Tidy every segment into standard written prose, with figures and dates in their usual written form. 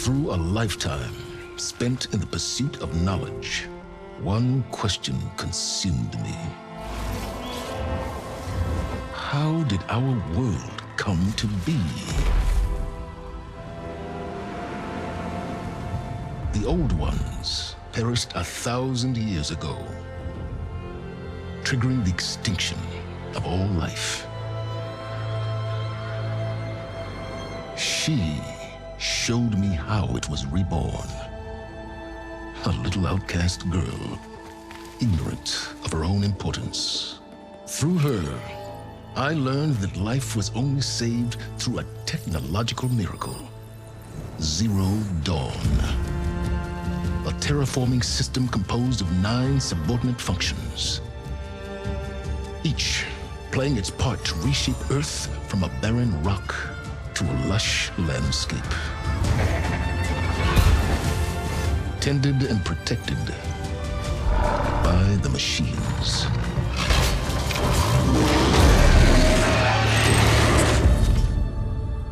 Through a lifetime spent in the pursuit of knowledge, one question consumed me. How did our world come to be? The old ones perished 1,000 years ago, triggering the extinction of all life. She showed me how it was reborn. A little outcast girl, ignorant of her own importance. Through her, I learned that life was only saved through a technological miracle. Zero Dawn. A terraforming system composed of 9 subordinate functions, each playing its part to reshape Earth from a barren rock to a lush landscape. Tended and protected by the machines.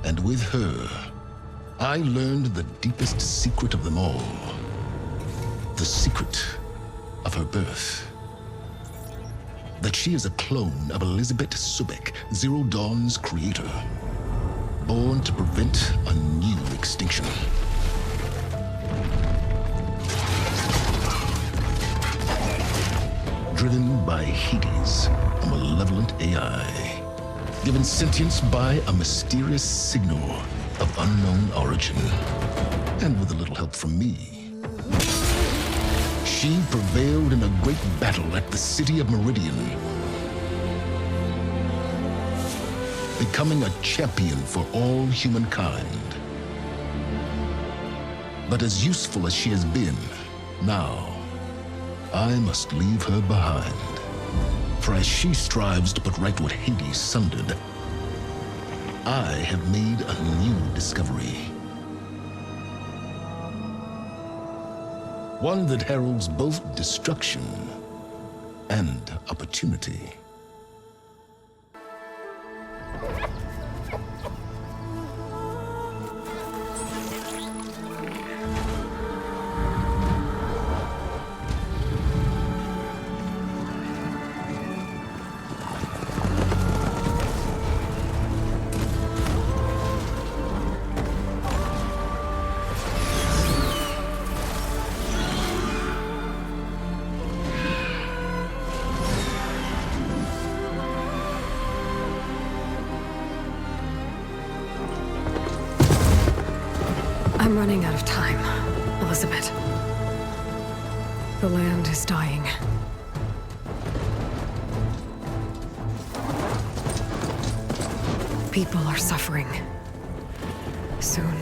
And with her, I learned the deepest secret of them all. The secret of her birth. That she is a clone of Elizabeth Sobek, Zero Dawn's creator. Born to prevent a new extinction. Driven by Hades, a malevolent AI. Given sentience by a mysterious signal of unknown origin. And with a little help from me, she prevailed in a great battle at the city of Meridian, becoming a champion for all humankind. But as useful as she has been, now I must leave her behind. For as she strives to put right what Hades sundered, I have made a new discovery. One that heralds both destruction and opportunity. I'm running out of time, Elizabeth. The land is dying. People are suffering. Soon,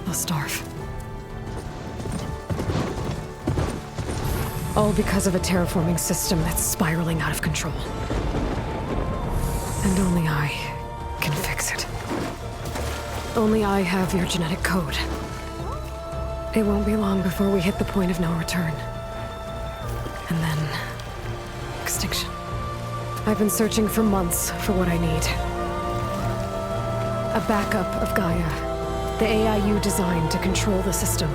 they'll starve. All because of a terraforming system that's spiraling out of control. And only I can fix it. Only I have your genetic code. It won't be long before we hit the point of no return. And then... extinction. I've been searching for months for what I need. A backup of Gaia, the AI you designed to control the system.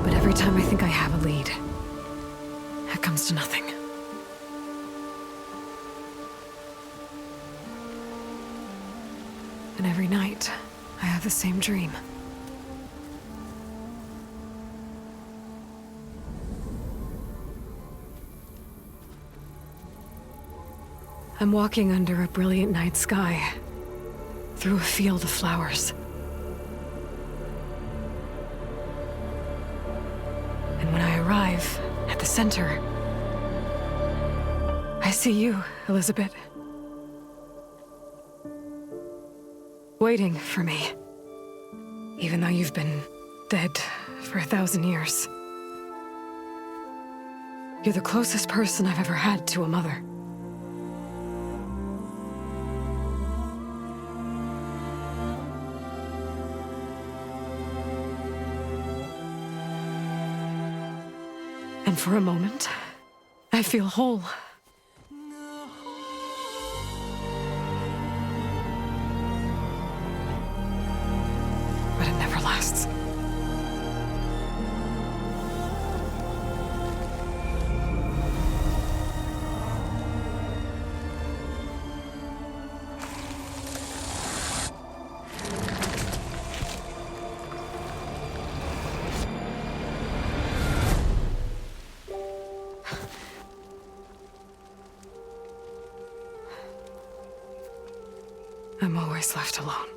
But every time I think I have a lead, it comes to nothing. And every night, I have the same dream. I'm walking under a brilliant night sky, through a field of flowers. And when I arrive at the center, I see you, Elizabeth. Waiting for me, even though you've been dead for 1,000 years. You're the closest person I've ever had to a mother. And for a moment, I feel whole. outcasts. I'm always left alone.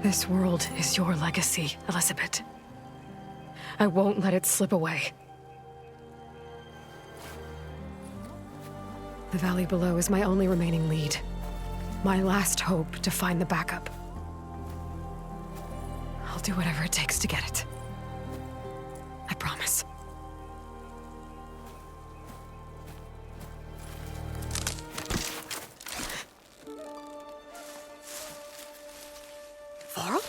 This world is your legacy, Elizabeth. I won't let it slip away. The valley below is my only remaining lead. My last hope to find the backup. I'll do whatever it takes to get it. I promise. Varl?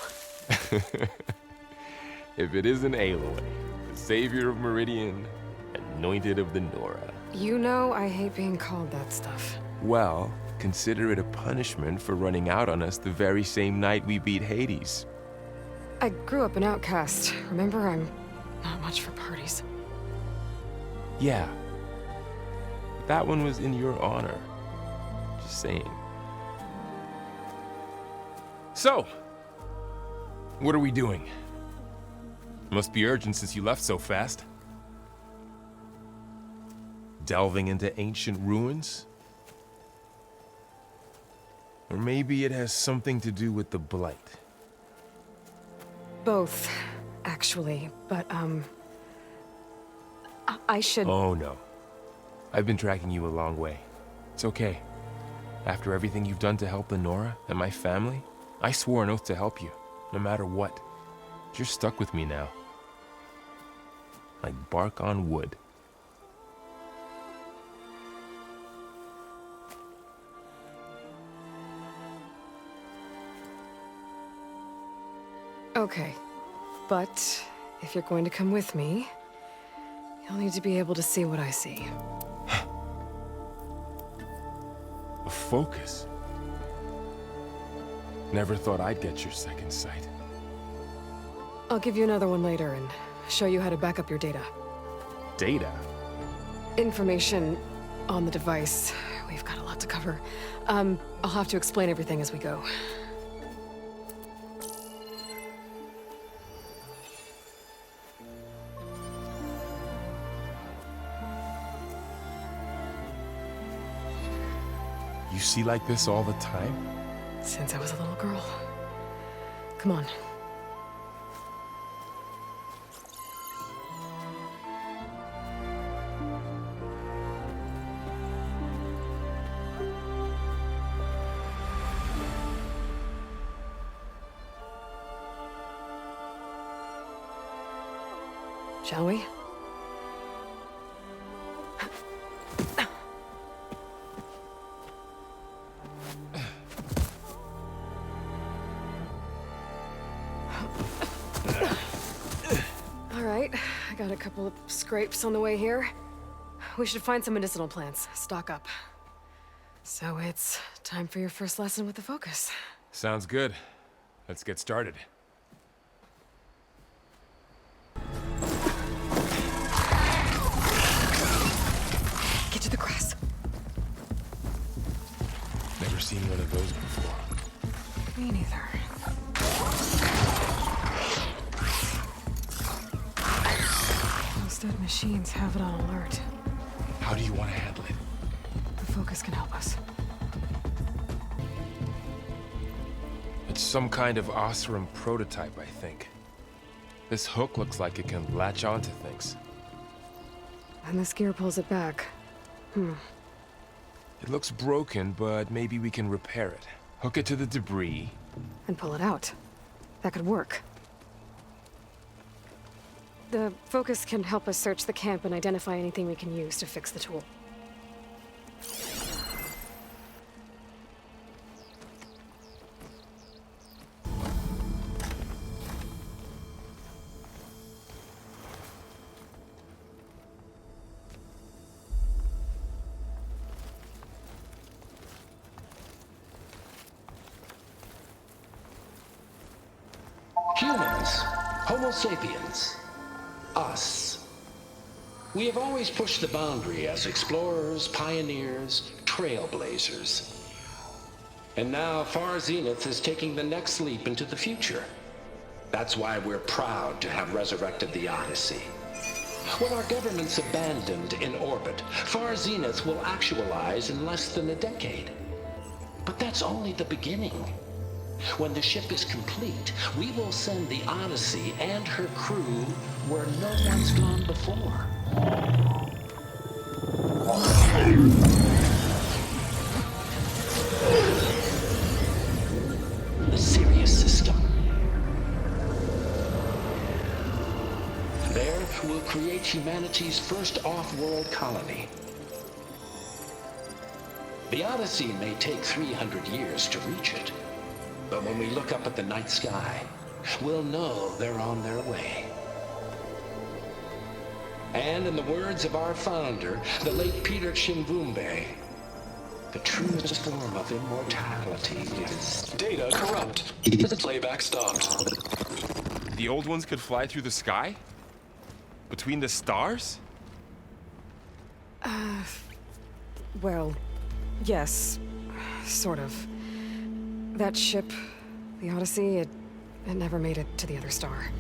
If it isn't Aloy, the savior of Meridian, anointed of the Nora. You know I hate being called that stuff. Well, consider it a punishment for running out on us the very same night we beat Hades. I grew up an outcast. Remember, I'm not much for parties. Yeah. But that one was in your honor. Just saying. So, what are we doing? Must be urgent since you left so fast. Delving into ancient ruins? Or maybe it has something to do with the Blight. Both, actually, but, I should... Oh no. I've been tracking you a long way. It's okay. After everything you've done to help the Nora and my family, I swore an oath to help you, no matter what. You're stuck with me now. Like bark on wood. Okay, but if you're going to come with me, you'll need to be able to see what I see. A focus? Never thought I'd get your second sight. I'll give you another one later and show you how to back up your data. Data? Information on the device. We've got a lot to cover. I'll have to explain everything as we go. You see like this all the time? Since I was a little girl. Come on. Shall we? All right, I got a couple of scrapes on the way here. We should find some medicinal plants, stock up. So it's time for your first lesson with the Focus. Sounds good. Let's get started. Get to the grass. Never seen one of those before. Me neither. Those dead machines have it on alert. How do you want to handle it? The Focus can help us. It's some kind of Oseram prototype, I think. This hook looks like it can latch onto things. And this gear pulls it back. It looks broken, but maybe we can repair it. Hook it to the debris. And pull it out. That could work. The Focus can help us search the camp and identify anything we can use to fix the tool. Humans, Homo sapiens, us. We have always pushed the boundary as explorers, pioneers, trailblazers. And now Far Zenith is taking the next leap into the future. That's why we're proud to have resurrected the Odyssey. When our government's abandoned in orbit, Far Zenith will actualize in less than a decade. But that's only the beginning. When the ship is complete, we will send the Odyssey and her crew where no one's gone before. The Sirius system. There, we'll create humanity's first off-world colony. The Odyssey may take 300 years to reach it, but when we look up at the night sky, we'll know they're on their way. And in the words of our founder, the late Peter Chimbumbe, the truest form of immortality is... Data corrupt. Playback stopped. The old ones could fly through the sky? Between the stars? Well, yes. Sort of. That ship, the Odyssey, it never made it to the other star.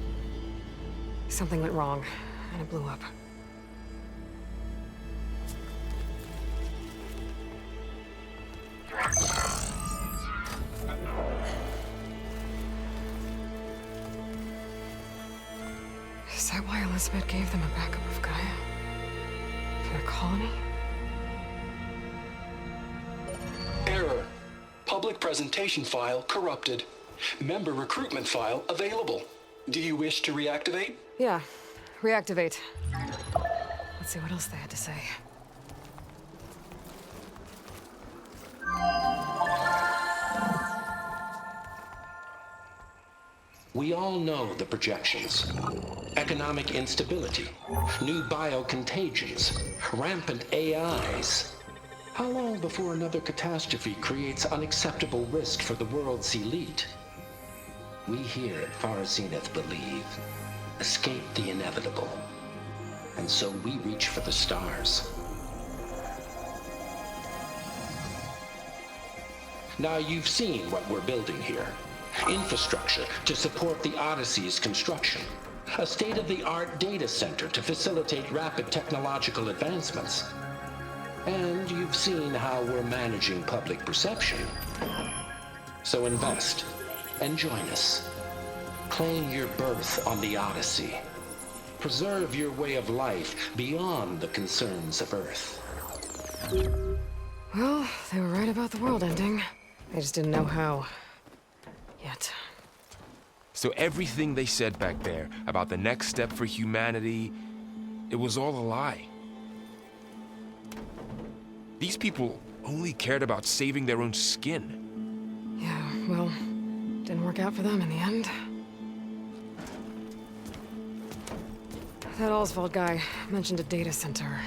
Something went wrong, and it blew up. Is that why Elizabeth gave them a backup of Gaia? For their colony? Error. Public presentation file corrupted. Member recruitment file available. Do you wish to reactivate? Yeah, reactivate. Let's see what else they had to say. We all know the projections. Economic instability, new biocontagions, rampant AIs. How long before another catastrophe creates unacceptable risk for the world's elite? We here at Far Zenith believe, escape the inevitable. And so we reach for the stars. Now you've seen what we're building here. Infrastructure to support the Odyssey's construction. A state-of-the-art data center to facilitate rapid technological advancements. And you've seen how we're managing public perception. So invest and join us. Claim your berth on the Odyssey. Preserve your way of life beyond the concerns of Earth. Well, they were right about the world ending. They just didn't know how. Yet. So everything they said back there about the next step for humanity, it was all a lie. These people only cared about saving their own skin. Yeah, well, didn't work out for them in the end. That Oswald guy mentioned a data center.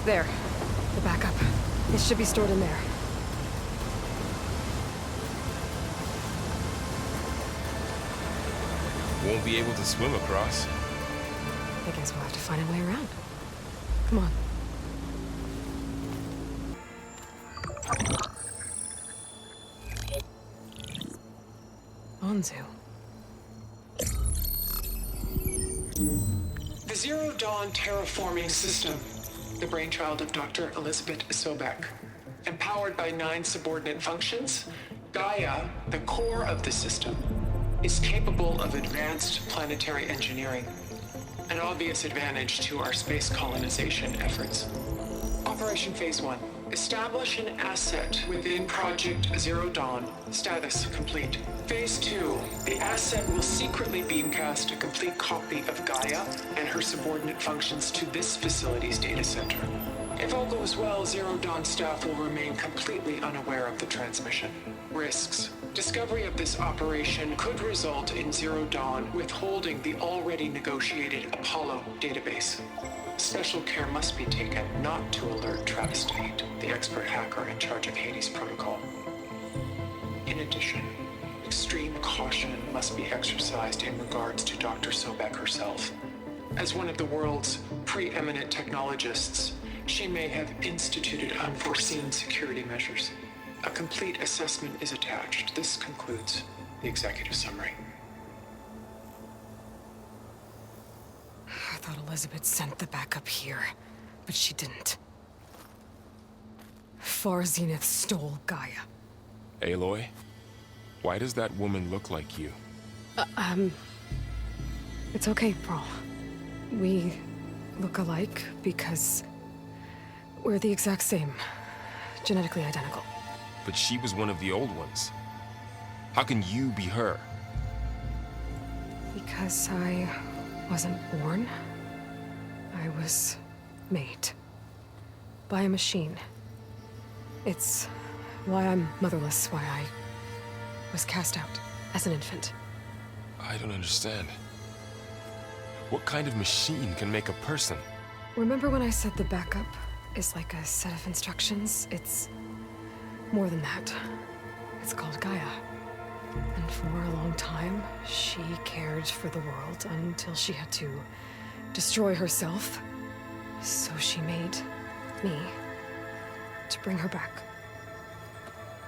There. The backup. It should be stored in there. Won't be able to swim across. I guess we'll have to find a way around. Come on. Anzu. The Zero Dawn terraforming system, the brainchild of Dr. Elizabeth Sobek. Empowered by 9 subordinate functions, Gaia, the core of the system, is capable of advanced planetary engineering, an obvious advantage to our space colonization efforts. Operation Phase 1. Establish an asset within Project Zero Dawn. Status complete. Phase 2. The asset will secretly beamcast a complete copy of Gaia and her subordinate functions to this facility's data center. If all goes well, Zero Dawn staff will remain completely unaware of the transmission. Risks. Discovery of this operation could result in Zero Dawn withholding the already negotiated Apollo database. Special care must be taken not to alert Travis Tate, the expert hacker in charge of Hades Protocol. In addition, extreme caution must be exercised in regards to Dr. Sobek herself. As one of the world's preeminent technologists, she may have instituted unforeseen security measures. A complete assessment is attached. This concludes the executive summary. I thought Elizabeth sent the backup here, but she didn't. Far Zenith stole Gaia. Aloy, why does that woman look like you? It's okay, Pearl. We look alike because we're the exact same. Genetically identical. But she was one of the old ones. How can you be her? Because I wasn't born. I was made. By a machine. It's why I'm motherless, why I was cast out as an infant. I don't understand. What kind of machine can make a person? Remember when I said the backup is like a set of instructions? It's more than that. It's called Gaia. And for a long time, she cared for the world until she had to destroy herself. So she made me to bring her back.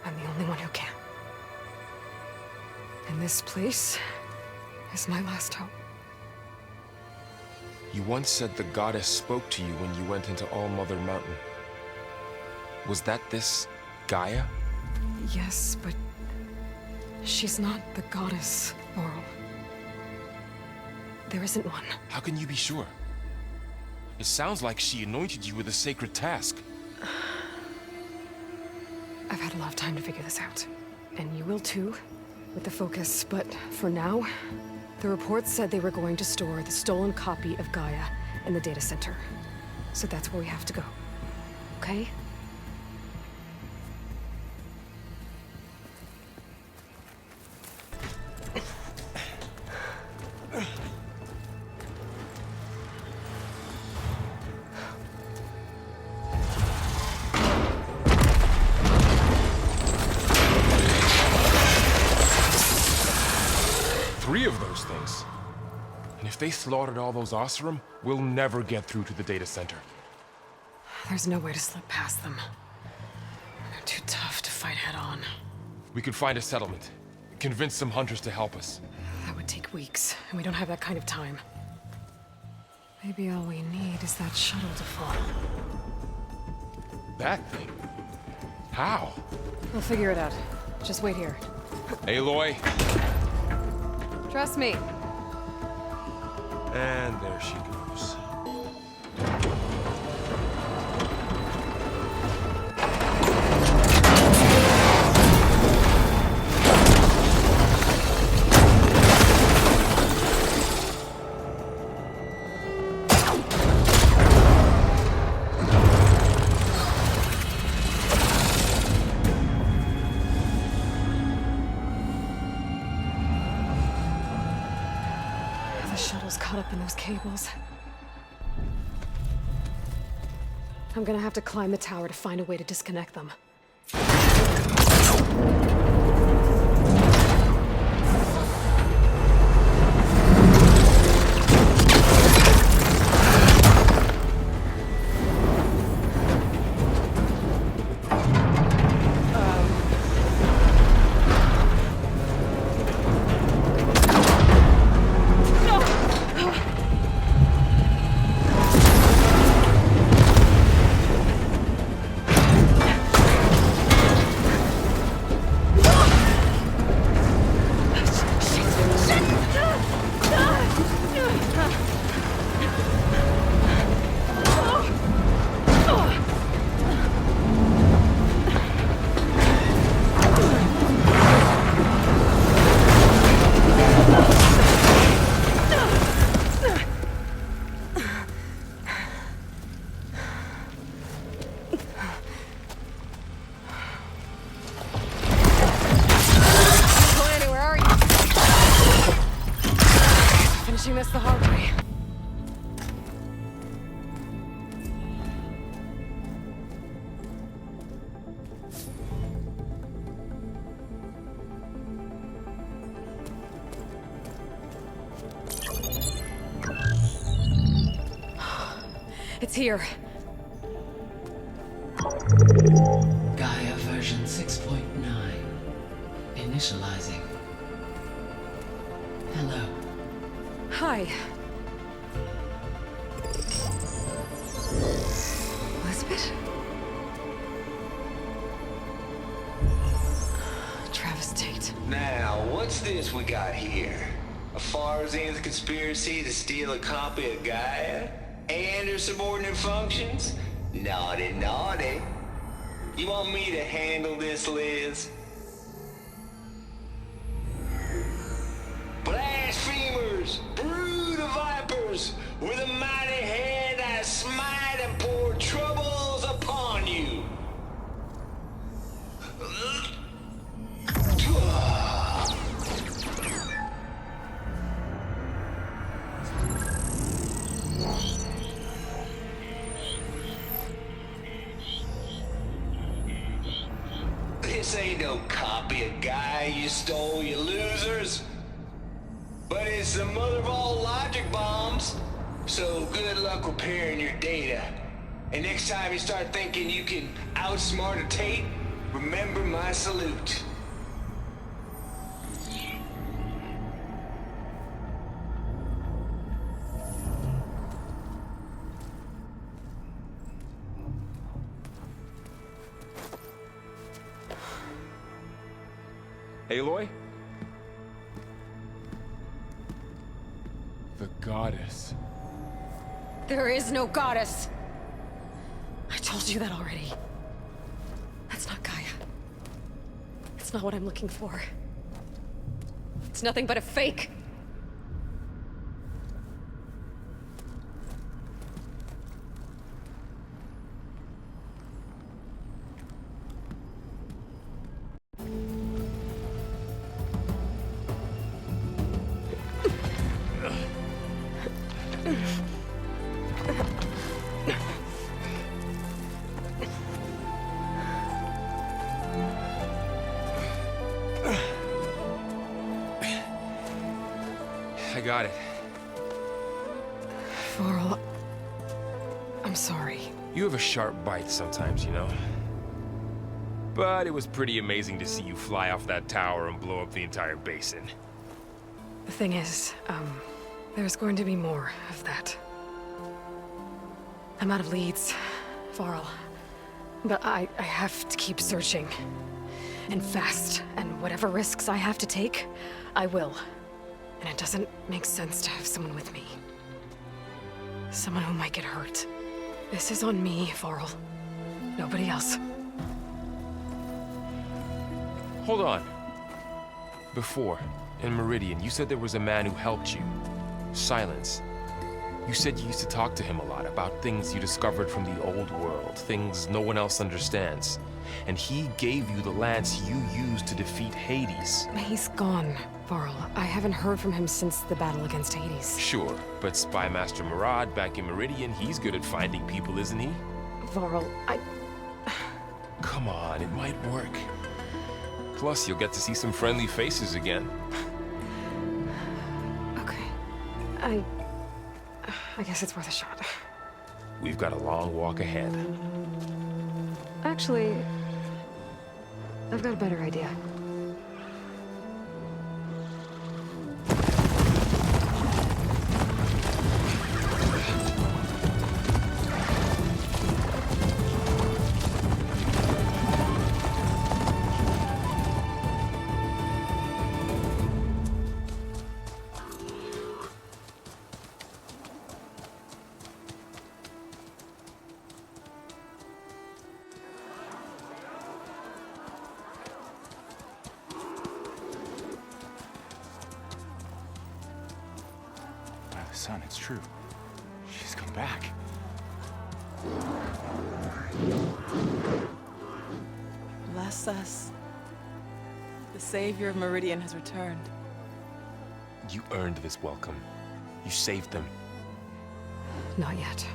I'm the only one who can. And this place is my last hope. You once said the goddess spoke to you when you went into All Mother Mountain. Was that this Gaia? Yes, but she's not the goddess, Laurel. There isn't one. How can you be sure? It sounds like she anointed you with a sacred task. I've had a lot of time to figure this out. And you will too, with the focus. But for now, the reports said they were going to store the stolen copy of Gaia in the data center. So that's where we have to go. Okay? Three of those things. And if they slaughtered all those Oseram, we'll never get through to the data center. There's no way to slip past them. They're too tough to fight head on. We could find a settlement. Convince some hunters to help us. That would take weeks, and we don't have that kind of time. Maybe all we need is that shuttle to fall. That thing? How? We'll figure it out. Just wait here. Aloy. Trust me. And there she goes. The shuttle's caught up in those cables. I'm gonna have to climb the tower to find a way to disconnect them. It's here. Gaia version 6.9. Initializing. Hello. Hi. Elizabeth? Travis Tate. Now, what's this we got here? A Farzan's conspiracy to steal a copy of Gaia? And her subordinate functions? Naughty, naughty. You want me to handle this, Liz? Blasphemers! Brood of vipers! With a mighty hand I smite and pour troubles upon you! This ain't no copy of Gaia you stole, you losers. But it's the mother of all logic bombs. So good luck repairing your data. And next time you start thinking you can outsmart a Tate, remember my salute. Aloy? The goddess. There is no goddess. I told you that already. That's not Gaia. It's not what I'm looking for. It's nothing but a fake. I got it. Varl, I'm sorry. You have a sharp bite sometimes, you know? But it was pretty amazing to see you fly off that tower and blow up the entire basin. The thing is, there's going to be more of that. I'm out of leads, Varl. But I have to keep searching. And fast. And whatever risks I have to take, I will. And it doesn't make sense to have someone with me. Someone who might get hurt. This is on me, Varl. Nobody else. Hold on. Before, in Meridian, you said there was a man who helped you. Silence. You said you used to talk to him a lot about things you discovered from the old world, things no one else understands. And he gave you the lance you used to defeat Hades. He's gone, Varl. I haven't heard from him since the battle against Hades. Sure, but Spy Master Murad back in Meridian, he's good at finding people, isn't he? Varl, Come on, it might work. Plus, you'll get to see some friendly faces again. Okay. I guess it's worth a shot. We've got a long walk ahead. Actually, I've got a better idea. Son, it's true. She's come back. Bless us. The savior of Meridian has returned. You earned this welcome. You saved them. Not yet.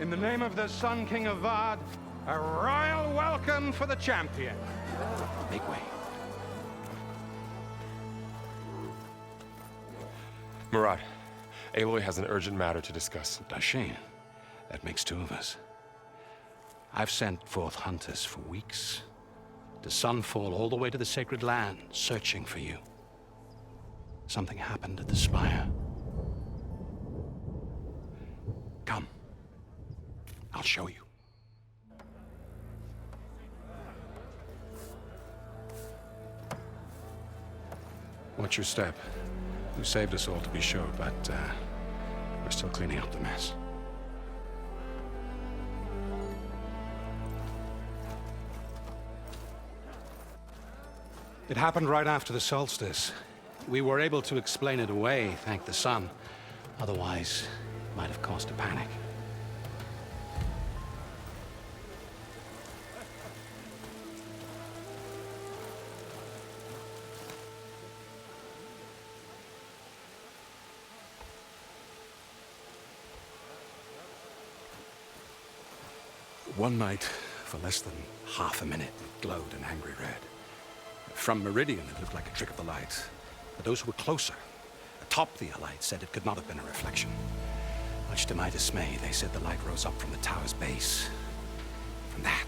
In the name of the Sun King of Vard, a royal welcome for the champion. Make way. Murad, Aloy has an urgent matter to discuss. Dashane, That makes two of us. I've sent forth hunters for weeks, to Sunfall all the way to the Sacred Land, searching for you. Something happened at the Spire. Come. I'll show you. Watch your step. You saved us all, to be sure, but we're still cleaning up the mess. It happened right after the solstice. We were able to explain it away, thank the sun. Otherwise, it might have caused a panic. One night, for less than half a minute, it glowed an angry red. From Meridian, it looked like a trick of the light. But those who were closer, atop the Allied, said it could not have been a reflection. Much to my dismay, they said the light rose up from the tower's base. From that.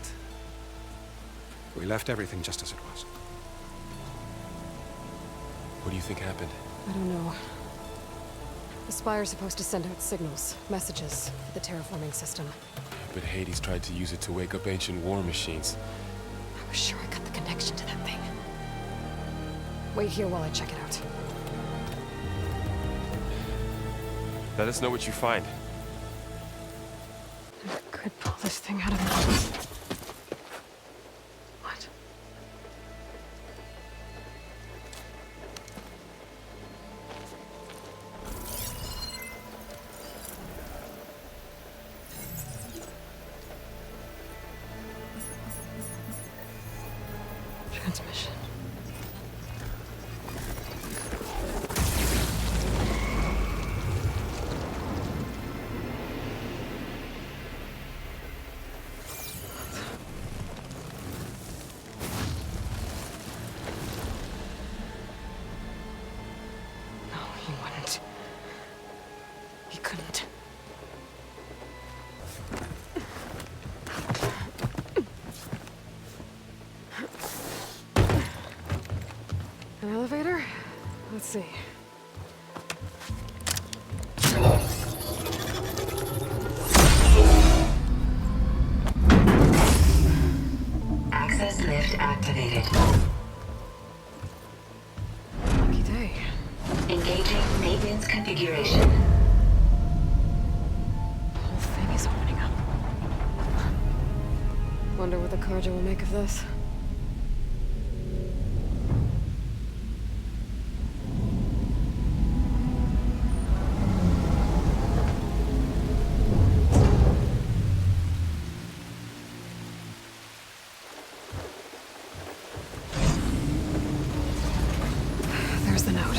We left everything just as it was. What do you think happened? I don't know. The Spire's supposed to send out signals, messages, for the terraforming system. But Hades tried to use it to wake up ancient war machines. I was sure I got the connection to that thing. Wait here while I check it out. Let us know what you find. I could pull this thing out of the... What? Transmission. No, he wouldn't. He couldn't. An elevator? Let's see. Access lift activated. Lucky day. Engaging maintenance configuration. The whole thing is opening up. Wonder what the Carja will make of this. There's the note.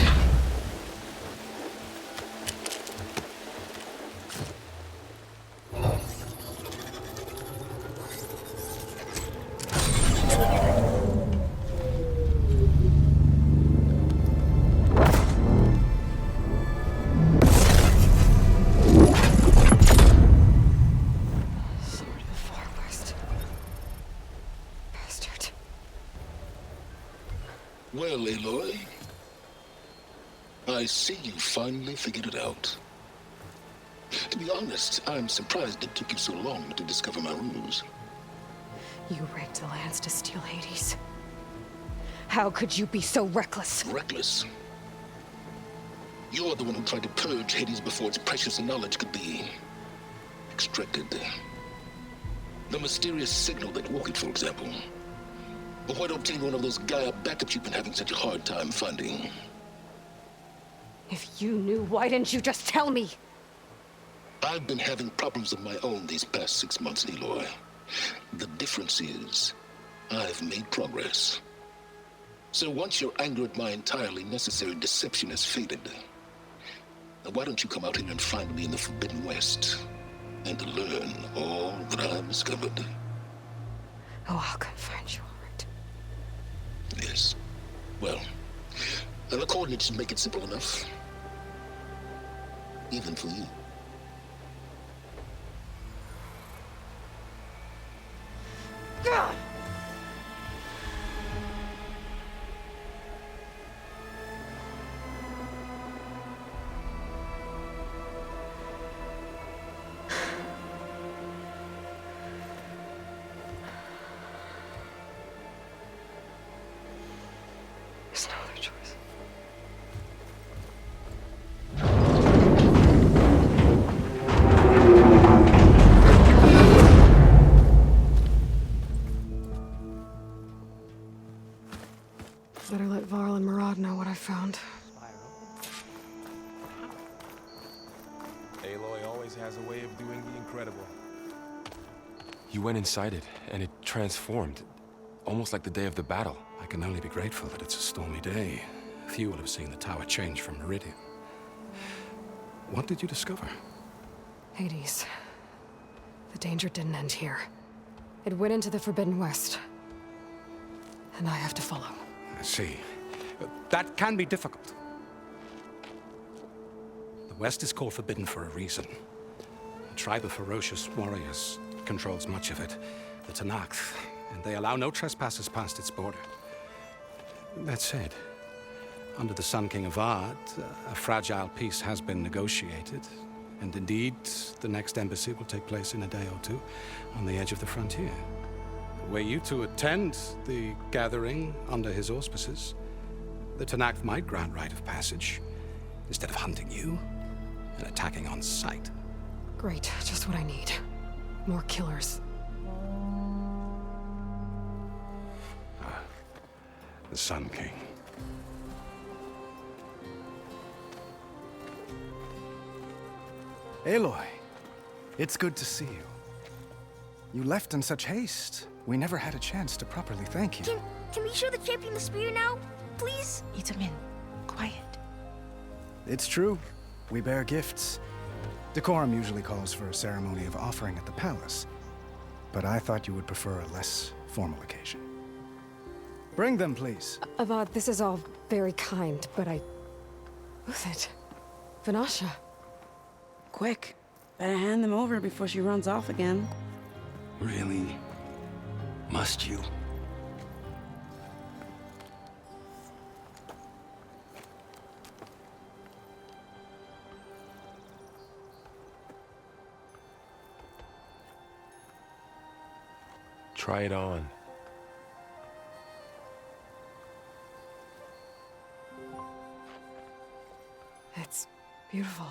Sword of the Far West. Bastard. Well, Aloy, I see you finally figured it out. To be honest, I'm surprised it took you so long to discover my ruse. You rigged the lands to steal Hades. How could you be so reckless? Reckless? You're the one who tried to purge Hades before its precious knowledge could be extracted. The mysterious signal that woke it, for example. But why don't obtain one of those Gaia backups you've been having such a hard time finding? If you knew, why didn't you just tell me? I've been having problems of my own these past 6 months, Aloy. The difference is, I've made progress. So once your anger at my entirely necessary deception has faded, now why don't you come out here and find me in the Forbidden West, and learn all that I've discovered? Oh, I'll come find you, all right. Yes. Well, the coordinates should make it simple enough. Even for you. Better let Varl and Murad know what I found. Aloy always has a way of doing the incredible. You went inside it, and it transformed. Almost like the day of the battle. I can only be grateful that it's a stormy day. Few will have seen the tower change from Meridian. What did you discover? Hades. The danger didn't end here. It went into the Forbidden West. And I have to follow. I see. That can be difficult. The West is called Forbidden for a reason. A tribe of ferocious warriors controls much of it, the Tenakth, and they allow no trespassers past its border. That said, under the Sun King Avad, a fragile peace has been negotiated, and indeed, the next embassy will take place in a day or two on the edge of the frontier. Were you to attend the gathering under his auspices, the Tenakth might grant right of passage, instead of hunting you and attacking on sight. Great, just what I need. More killers. The Sun King. Aloy, it's good to see you. You left in such haste. We never had a chance to properly thank you. Can we show the champion the spear now? Please? Itamen, quiet. It's true. We bear gifts. Decorum usually calls for a ceremony of offering at the palace, but I thought you would prefer a less formal occasion. Bring them, please. Avad, this is all very kind, but Who's it? Vanasha. Quick. Better hand them over before she runs off again. Really? Must you? Try it on. It's beautiful.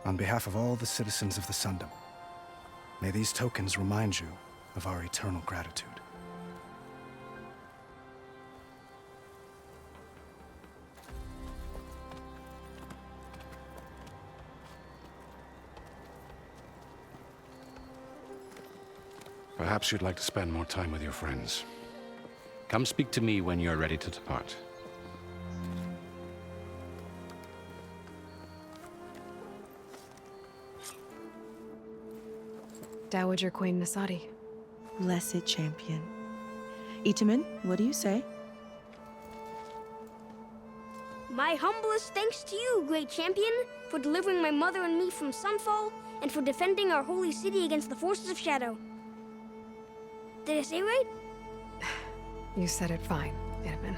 On behalf of all the citizens of the Sundom, may these tokens remind you of our eternal gratitude. Perhaps you'd like to spend more time with your friends. Come speak to me when you're ready to depart. Dowager Queen Nasadi. Blessed champion. Itamen, what do you say? My humblest thanks to you, great champion, for delivering my mother and me from Sunfall, and for defending our holy city against the forces of Shadow. Did I say right? You said it fine, Itamen.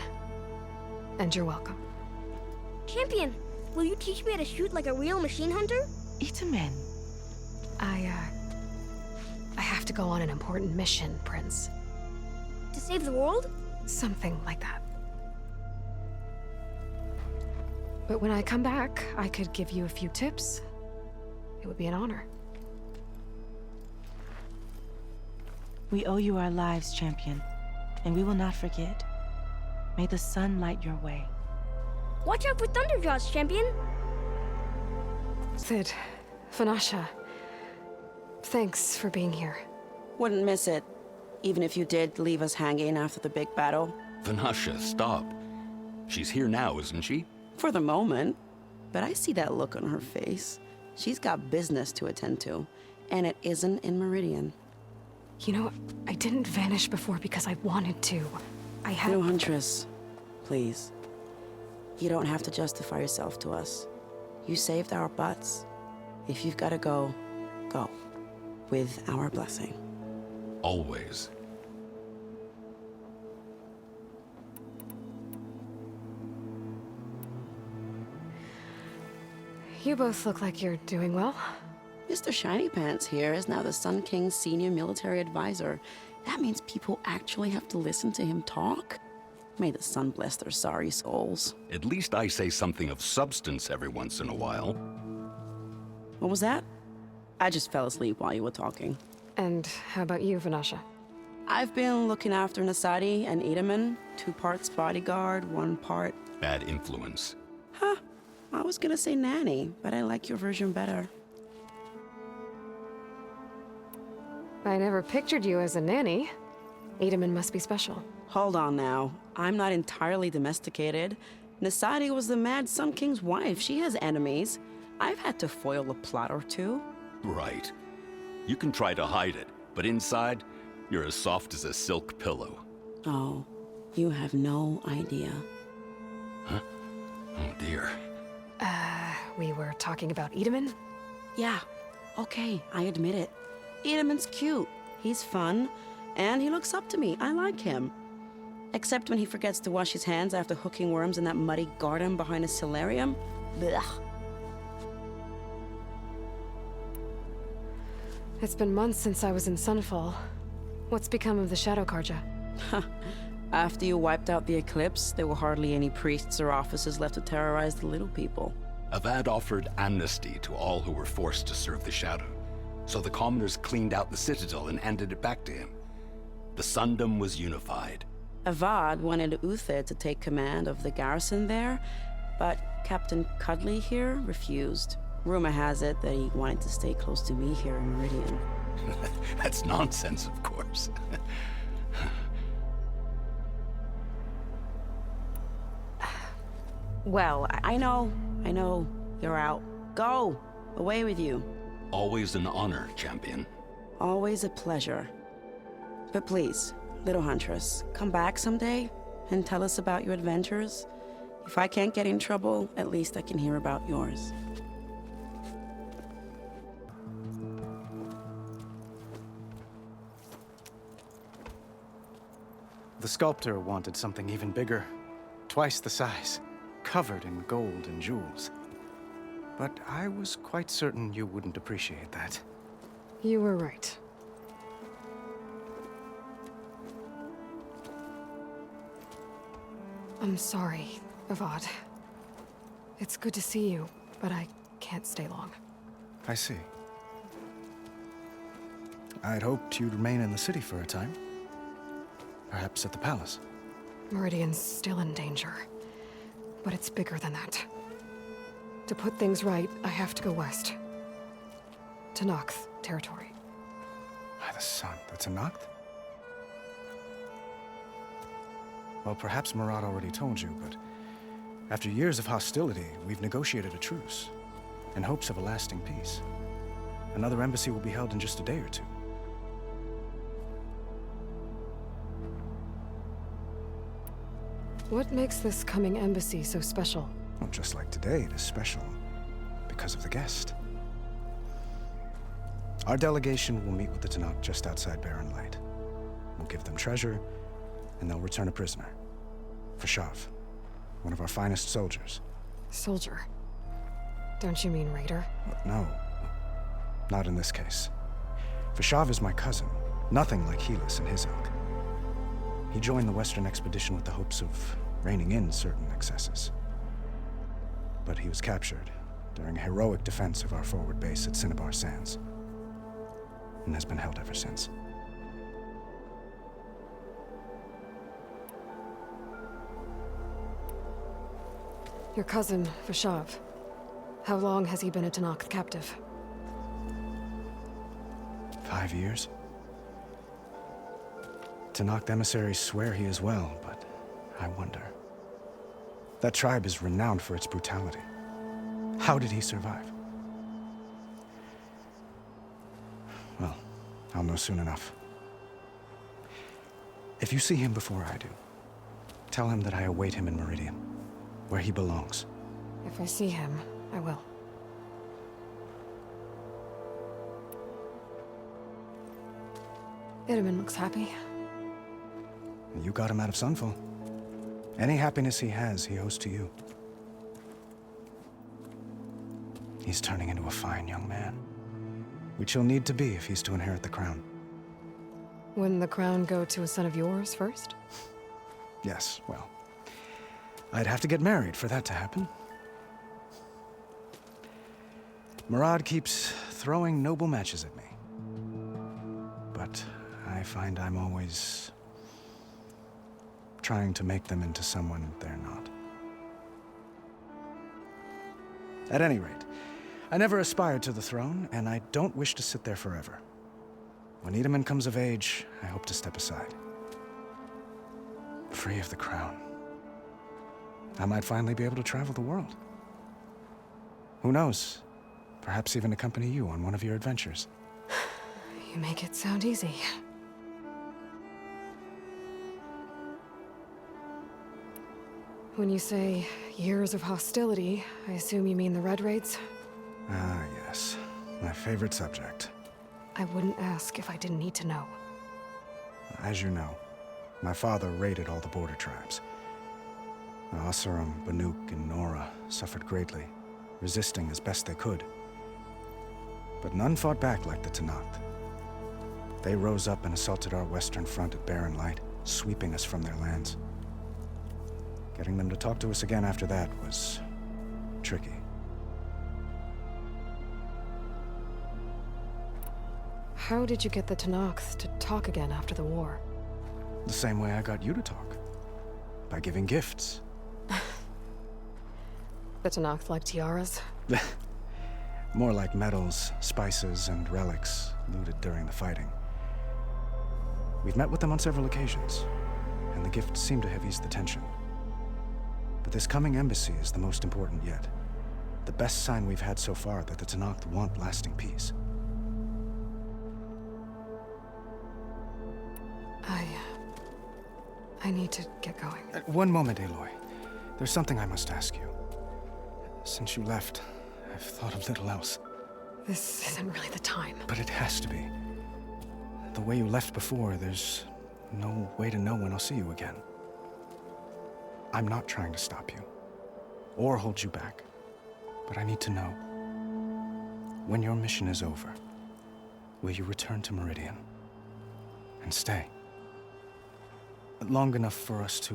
And you're welcome. Champion, will you teach me how to shoot like a real machine hunter? Itamen. I have to go on an important mission, Prince. To save the world? Something like that. But when I come back, I could give you a few tips. It would be an honor. We owe you our lives, champion, and we will not forget. May the sun light your way. Watch out for Thunderjaws, champion! Cid, Vanasha, thanks for being here. Wouldn't miss it, even if you did leave us hanging after the big battle. Vanasha, stop. She's here now, isn't she? For the moment. But I see that look on her face. She's got business to attend to, and it isn't in Meridian. You know, I didn't vanish before because I wanted to. I had... No, Huntress. Please. You don't have to justify yourself to us. You saved our butts. If you've got to go, go. With our blessing. Always. You both look like you're doing well. Mr. Shiny Pants here is now the Sun King's senior military advisor. That means people actually have to listen to him talk? May the sun bless their sorry souls. At least I say something of substance every once in a while. What was that? I just fell asleep while you were talking. And how about you, Vanasha? I've been looking after Nasadi and Edaman, 2 parts bodyguard, 1 part... Bad influence. Huh. I was gonna say nanny, but I like your version better. I never pictured you as a nanny. Edaman must be special. Hold on now. I'm not entirely domesticated. Nasadi was the Mad Sun King's wife. She has enemies. I've had to foil a plot or 2. Right. You can try to hide it, but inside, you're as soft as a silk pillow. Oh, you have no idea. Huh? Oh dear. We were talking about Edaman? Yeah, okay, I admit it. Edaman's cute. He's fun, and he looks up to me. I like him. Except when he forgets to wash his hands after hooking worms in that muddy garden behind a solarium. Blech. It's been months since I was in Sunfall. What's become of the Shadow Carja? After you wiped out the Eclipse, there were hardly any priests or officers left to terrorize the little people. Avad offered amnesty to all who were forced to serve the Shadow. So the commoners cleaned out the Citadel and handed it back to him. The Sundom was unified. Avad wanted Uther to take command of the garrison there, but Captain Cudley here refused. Rumor has it that he wanted to stay close to me here in Meridian. That's nonsense, of course. Well, I know. You're out. Go! Away with you. Always an honor, champion. Always a pleasure. But please, little Huntress, come back someday and tell us about your adventures. If I can't get in trouble, at least I can hear about yours. The sculptor wanted something even bigger, twice the size, covered in gold and jewels. But I was quite certain you wouldn't appreciate that. You were right. I'm sorry, Avad. It's good to see you, but I can't stay long. I see. I'd hoped you'd remain in the city for a time. Perhaps at the palace. Meridian's still in danger, but it's bigger than that. To put things right, I have to go west. To Noct territory. By the sun, that's a Noct? Well, perhaps Murad already told you, but after years of hostility, we've negotiated a truce, in hopes of a lasting peace. Another embassy will be held in just a day or 2. What makes this coming embassy so special? Well, just like today, it is special because of the guest. Our delegation will meet with the Tenakth just outside Barren Light. We'll give them treasure, and they'll return a prisoner. Fashav, one of our finest soldiers. Soldier? Don't you mean raider? No, not in this case. Fashav is my cousin, nothing like Helis and his ilk. He joined the Western expedition with the hopes of reining in certain excesses. But he was captured during a heroic defense of our forward base at Cinnabar Sands, and has been held ever since. Your cousin, Fashav. How long has he been a Tenakth captive? 5 years. Tenakth emissaries swear he is well, but I wonder. That tribe is renowned for its brutality. How did he survive? Well, I'll know soon enough. If you see him before I do, tell him that I await him in Meridian, where he belongs. If I see him, I will. Edaman looks happy. You got him out of Sunfall. Any happiness he has, he owes to you. He's turning into a fine young man, which he'll need to be if he's to inherit the crown. Wouldn't the crown go to a son of yours first? Yes, well, I'd have to get married for that to happen. Murad keeps throwing noble matches at me. But I I find I'm always trying to make them into someone they're not. At any rate, I never aspired to the throne, and I don't wish to sit there forever. When Edaman comes of age, I hope to step aside. Free of the crown. I might finally be able to travel the world. Who knows? Perhaps even accompany you on one of your adventures. You make it sound easy. When you say years of hostility, I assume you mean the Red Raids? Ah, yes. My favorite subject. I wouldn't ask if I didn't need to know. As you know, my father raided all the border tribes. The Oseram, Banuk, and Nora suffered greatly, resisting as best they could. But none fought back like the Tenakth. They rose up and assaulted our western front at Barren Light, sweeping us from their lands. Getting them to talk to us again after that was tricky. How did you get the Tenakth to talk again after the war? The same way I got you to talk. By giving gifts. The Tenakth like tiaras? More like medals, spices, and relics looted during the fighting. We've met with them on several occasions, and the gifts seem to have eased the tension. But this coming embassy is the most important yet. The best sign we've had so far that the Tenakth want lasting peace. I need to get going. One moment, Aloy. There's something I must ask you. Since you left, I've thought of little else. This isn't really the time. But it has to be. The way you left before, there's no way to know when I'll see you again. I'm not trying to stop you, or hold you back. But I need to know, when your mission is over, will you return to Meridian? And stay? Long enough for us to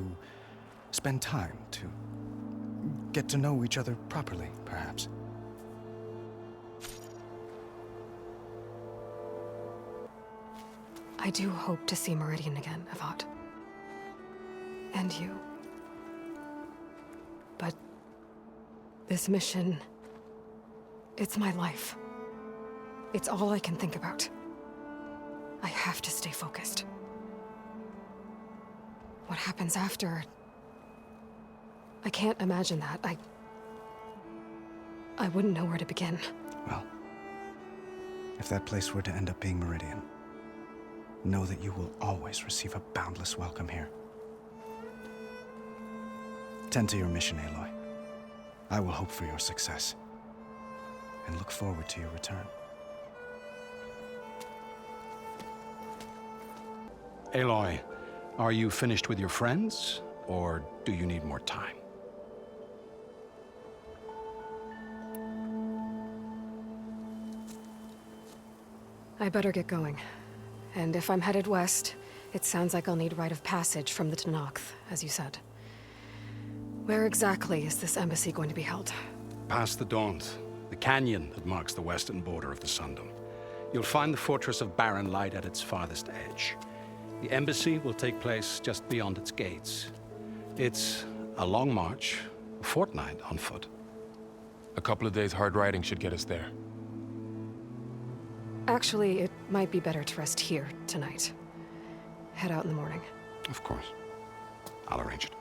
spend time, to get to know each other properly, perhaps. I do hope to see Meridian again, Avad. And you. But this mission, it's my life. It's all I can think about. I have to stay focused. What happens after? I can't imagine that. I wouldn't know where to begin. Well, if that place were to end up being Meridian, know that you will always receive a boundless welcome here. Tend to your mission, Aloy. I will hope for your success, and look forward to your return. Aloy, are you finished with your friends, or do you need more time? I better get going. And if I'm headed west, it sounds like I'll need rite of passage from the Tenakth, as you said. Where exactly is this embassy going to be held? Past the Daunt, the canyon that marks the western border of the Sundom. You'll find the fortress of Barren Light at its farthest edge. The embassy will take place just beyond its gates. It's a long march, a fortnight on foot. A couple of days hard riding should get us there. Actually, it might be better to rest here tonight. Head out in the morning. Of course. I'll arrange it.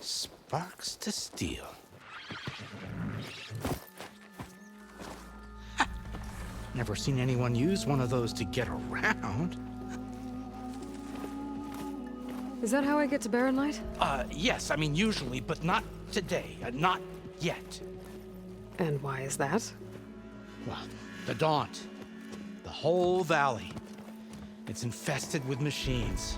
Sparks to steel. Never seen anyone use one of those to get around. Is that how I get to Barren Light? Yes, I mean usually, but not today. Not yet. And why is that? Well, the Daunt. The whole valley. It's infested with machines.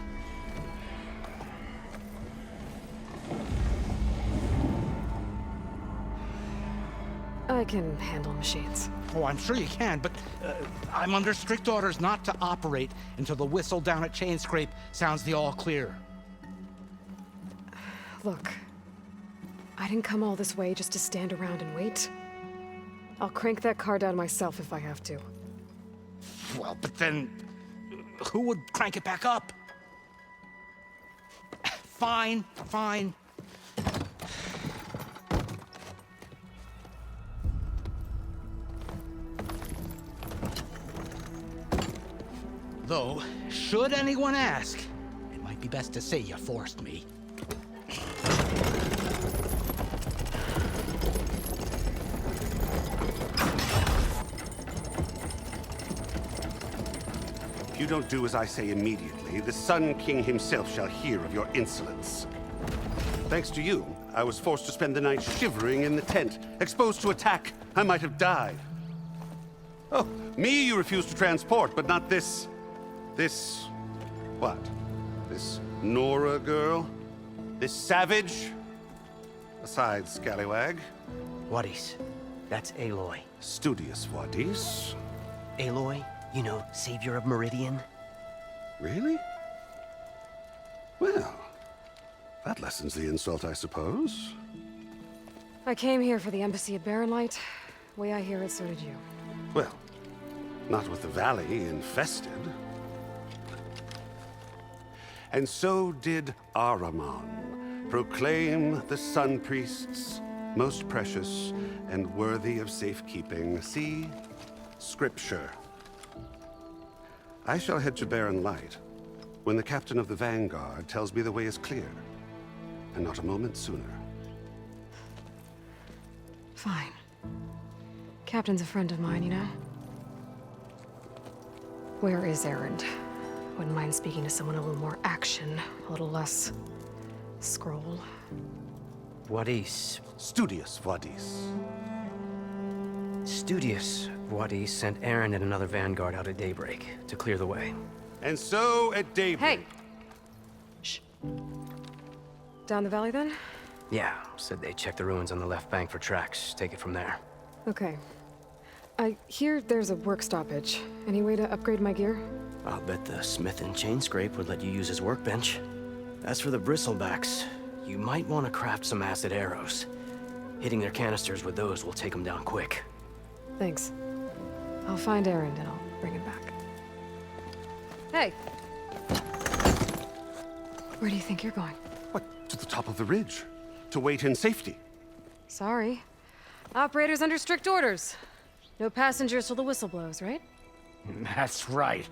I can handle machines. Oh, I'm sure you can, but I'm under strict orders not to operate until the whistle down at Chainscrape sounds the all clear. Look, I didn't come all this way just to stand around and wait. I'll crank that car down myself if I have to. Well, but then who would crank it back up? Fine, fine. Though, should anyone ask, it might be best to say you forced me. If you don't do as I say immediately, the Sun King himself shall hear of your insolence. Thanks to you, I was forced to spend the night shivering in the tent. Exposed to attack, I might have died. Oh, me you refuse to transport, but not this... what? This Nora girl? This savage? Besides, scallywag. Wadis. That's Aloy. Studious Wadis. Aloy, you know, savior of Meridian. Really? Well, that lessens the insult, I suppose. I came here for the embassy at Barren Light. Way I hear it, so did you. Well, not with the valley infested. And so did Ahriman proclaim the Sun Priests most precious and worthy of safekeeping. See? Scripture. I shall head to Barren Light when the captain of the Vanguard tells me the way is clear, and not a moment sooner. Fine. Captain's a friend of mine, you know? Where is Erend? Wouldn't mind speaking to someone a little more action, a little less... scroll. Wadis. Studious Wadis. Studious Wadis sent Erend and another Vanguard out at daybreak to clear the way. And so at daybreak... Hey! Shh. Down the valley, then? Yeah, said they checked the ruins on the left bank for tracks. Take it from there. Okay. I hear there's a work stoppage. Any way to upgrade my gear? I'll bet the smith in Chainscrape would let you use his workbench. As for the bristlebacks, you might want to craft some acid arrows. Hitting their canisters with those will take them down quick. Thanks. I'll find Erend and I'll bring him back. Hey! Where do you think you're going? What? To the top of the ridge. To wait in safety. Sorry. Operator's under strict orders. No passengers till the whistle blows, right? That's right.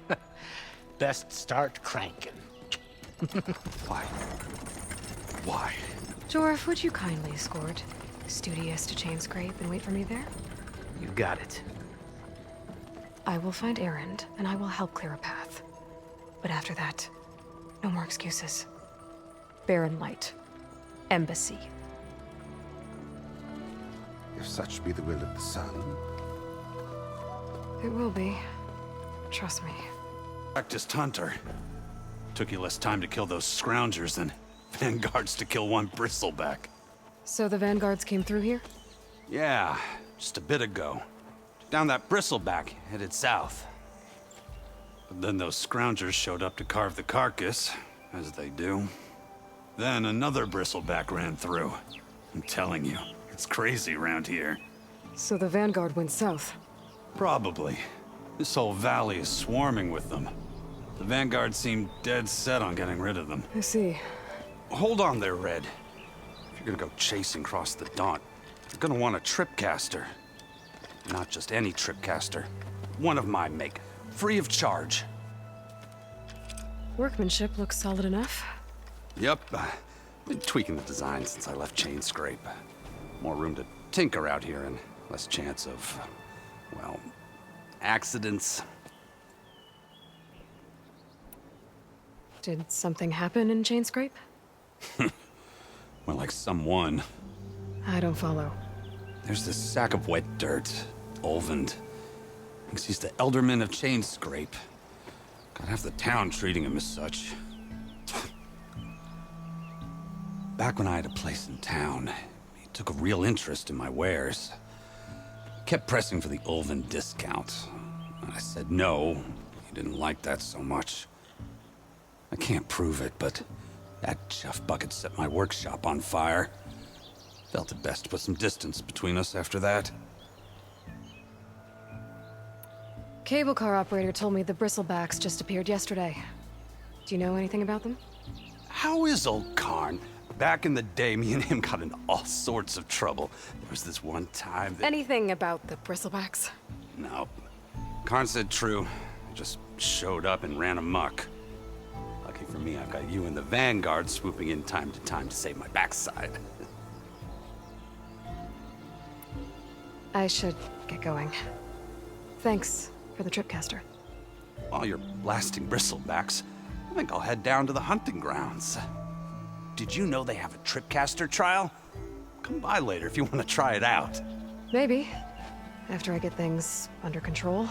Best start cranking. Why? Why? Jorf, would you kindly escort Studious to Chainscrape and wait for me there? You got it. I will find Erend, and I will help clear a path. But after that, no more excuses. Barren Light. Embassy. If such be the will of the Sun. It will be. Trust me. Practiced hunter. Took you less time to kill those scroungers than Vanguards to kill one bristleback. So the Vanguards came through here? Yeah, just a bit ago. Down that bristleback, headed south. But then those scroungers showed up to carve the carcass, as they do. Then another bristleback ran through. I'm telling you, it's crazy around here. So the Vanguard went south? Probably. This whole valley is swarming with them. The Vanguard seemed dead set on getting rid of them. I see. Hold on there, Red. If you're gonna go chasing across the Daunt, you're gonna want a tripcaster. Not just any tripcaster. One of my make. Free of charge. Workmanship looks solid enough. Yep. Been tweaking the design since I left accidents. Did something happen in Chainscrape? Well, like someone. I don't follow. There's this sack of wet dirt, Olvend. Thinks he's the Elderman of Chainscrape. Got half the town treating him as such. Back when I had a place in town, he took a real interest in my wares. Kept pressing for the Olvend discount. I said no. He didn't like that so much. I can't prove it, but that chuff bucket set my workshop on fire. Felt it best to put some distance between us after that. Cable car operator told me the Bristlebacks just appeared yesterday. Do you know anything about them? How is old Karn? Back in the day, me and him got in all sorts of trouble. There was this one time that... Anything about the Bristlebacks? No. Karn said true. Just showed up and ran amok. Lucky for me, I've got you and the Vanguard swooping in time to save my backside. I should get going. Thanks for the tripcaster. While you're blasting Bristlebacks, I think I'll head down to the hunting grounds. Did you know they have a tripcaster trial? Come by later if you want to try it out. Maybe. After I get things under control.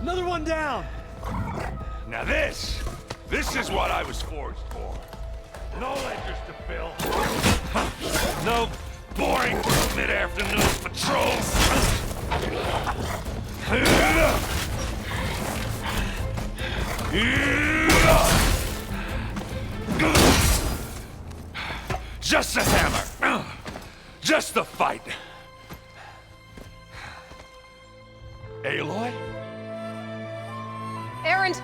Another one down! Now this is what I was forged for. No ledgers to fill. No boring mid-afternoon patrols. Just a hammer. Just the fight. Aloy? Erend!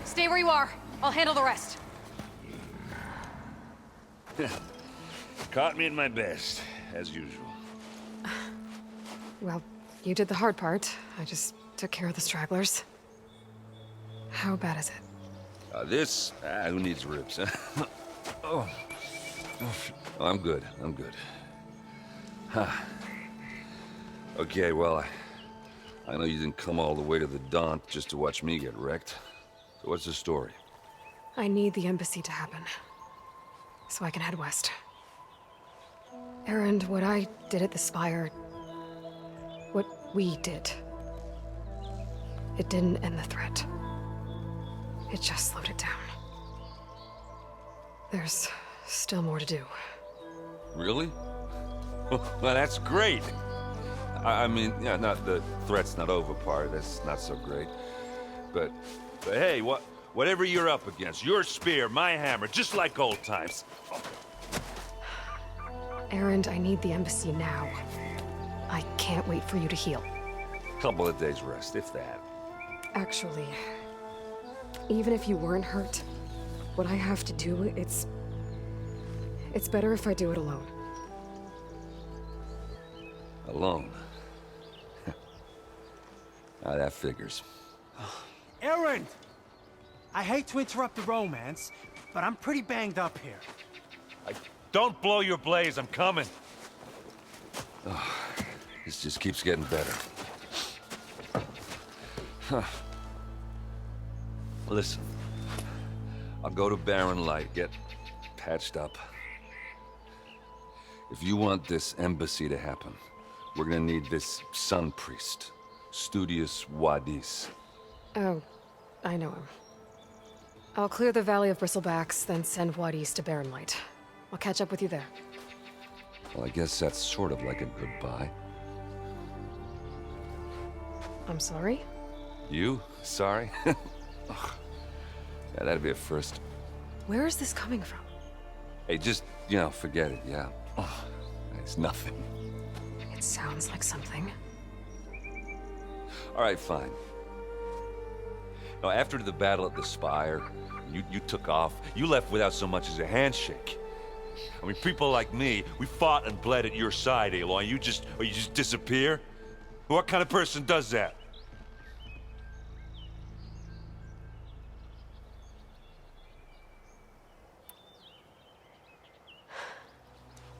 Stay where you are. I'll handle the rest. Caught me at my best, as usual. Well, you did the hard part. I just took care of the stragglers. How bad is it? Who needs ribs, huh? Oh, I'm good. I'm good. Huh. Okay, well, I know you didn't come all the way to the Daunt just to watch me get wrecked. So what's the story? I need the embassy to happen, so I can head west. Erend, what I did at the Spire, what we did, it didn't end the threat. It just slowed it down. There's still more to do. Really? Well, that's great. I mean, yeah, not the threat's not over part. That's not so great. But hey, whatever you're up against, your spear, my hammer, just like old times. Erend, I need the embassy now. I can't wait for you to heal. Couple of days rest, if that. Actually, even if you weren't hurt, what I have to do, it's better if I do it alone. Alone? That figures. Erend! I hate to interrupt the romance, but I'm pretty banged up here. Don't blow your blaze, I'm coming. Oh, this just keeps getting better. Huh. Listen, I'll go to Barren Light, get patched up. If you want this embassy to happen, we're gonna need this Sun Priest, Studius Wadis. Oh, I know him. I'll clear the Valley of Bristlebacks, then send Wadis to Barren Light. I'll catch up with you there. Well, I guess that's sort of like a goodbye. I'm sorry? You? Sorry? Ugh. Yeah, that'd be a first. Where is this coming from? Hey, just, forget it, yeah? Oh, it's nothing. It sounds like something. All right, fine. Now, after the battle at the Spire, you took off. You left without so much as a handshake. I mean, people like me, we fought and bled at your side, Aloy. You just disappear? What kind of person does that?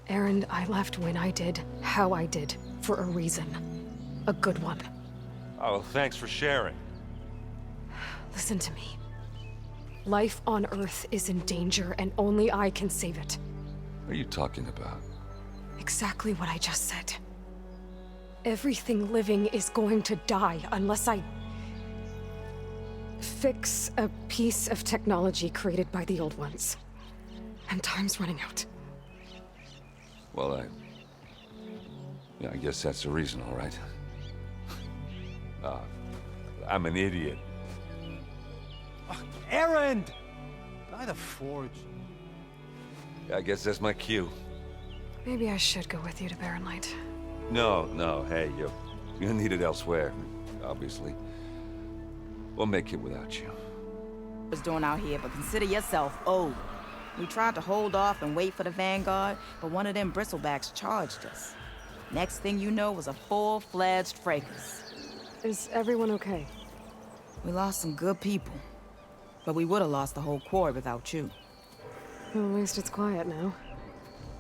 Erend, I left when I did, how I did, for a reason. A good one. Oh, well, thanks for sharing. Listen to me. Life on Earth is in danger, and only I can save it. What are you talking about? Exactly what I just said. Everything living is going to die unless I fix a piece of technology created by the old ones. And time's running out. Well, I guess that's the reason, all right. I'm an idiot. Erend! By the Forge. I guess that's my cue. Maybe I should go with you to Barren Light. No, hey, you're needed elsewhere, obviously. We'll make it without you. Was doing out here, but consider yourself old. We tried to hold off and wait for the Vanguard, but one of them bristlebacks charged us. Next thing you know was a full-fledged fracas. Is everyone okay? We lost some good people, but we would have lost the whole quarry without you. Well, at least it's quiet now.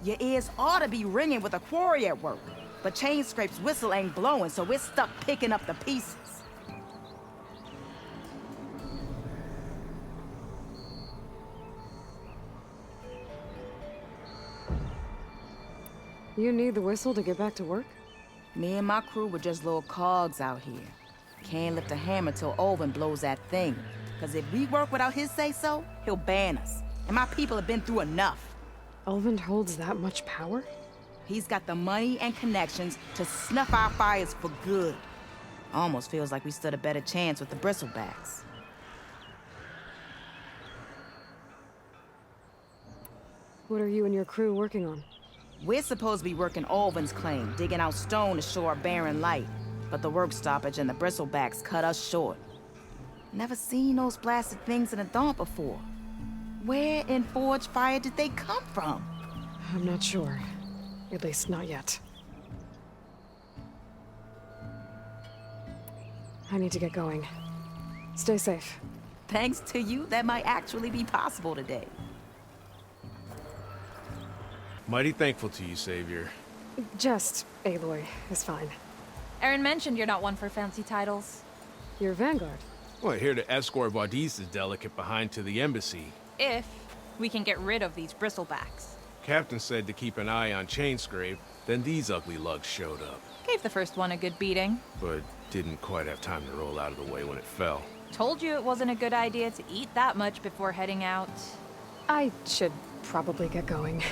Your ears ought to be ringing with a quarry at work, but Chainscrape's whistle ain't blowing, so we're stuck picking up the pieces. You need the whistle to get back to work? Me and my crew were just little cogs out here. Can't lift a hammer till Olvin blows that thing. Cause if we work without his say-so, he'll ban us. And my people have been through enough. Olvin holds that much power? He's got the money and connections to snuff our fires for good. Almost feels like we stood a better chance with the bristlebacks. What are you and your crew working on? We're supposed to be working Olvin's claim, digging out stone to shore Barren Light. But the work stoppage and the bristlebacks cut us short. Never seen those blasted things in a Dawn before. Where in Forge Fire did they come from? I'm not sure. At least not yet. I need to get going. Stay safe. Thanks to you, that might actually be possible today. Mighty thankful to you, Savior. Just Aloy is fine. Erend mentioned you're not one for fancy titles. You're Vanguard. Well, here to escort Wadis's delegate behind to the embassy. If we can get rid of these bristlebacks. Captain said to keep an eye on Chainscrape, then these ugly lugs showed up. Gave the first one a good beating. But didn't quite have time to roll out of the way when it fell. Told you it wasn't a good idea to eat that much before heading out. I should probably get going.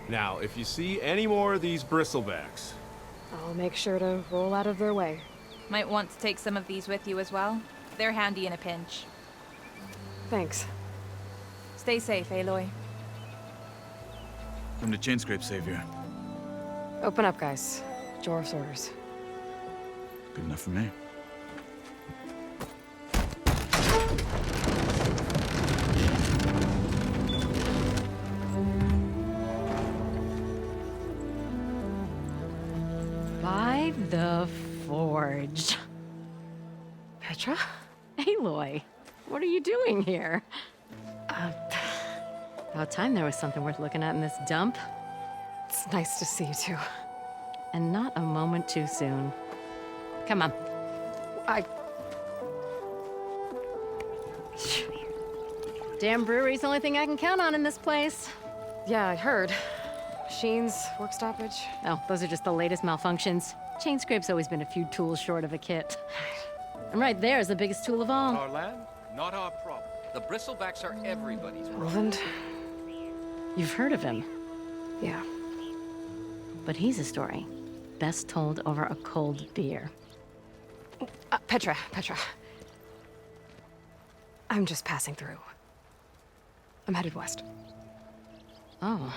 Now, if you see any more of these bristlebacks... I'll make sure to roll out of their way. Might want to take some of these with you as well. They're handy in a pinch. Thanks. Stay safe, Aloy. From the Chainscrape, Savior. Open up, guys. Jorv's orders. Good enough for me. By the Forge. Petra? Aloy, what are you doing here? About time there was something worth looking at in this dump. It's nice to see you too. And not a moment too soon. Come on. Damn brewery's the only thing I can count on in this place. Yeah, I heard. Machines, work stoppage. Oh, those are just the latest malfunctions. Chainscrape's always been a few tools short of a kit. And right there is the biggest tool of all. Our land, not our problem. The bristlebacks are everybody's problem. Roland? You've heard of him. Yeah. But he's a story best told over a cold beer. Petra. I'm just passing through. I'm headed west. Oh.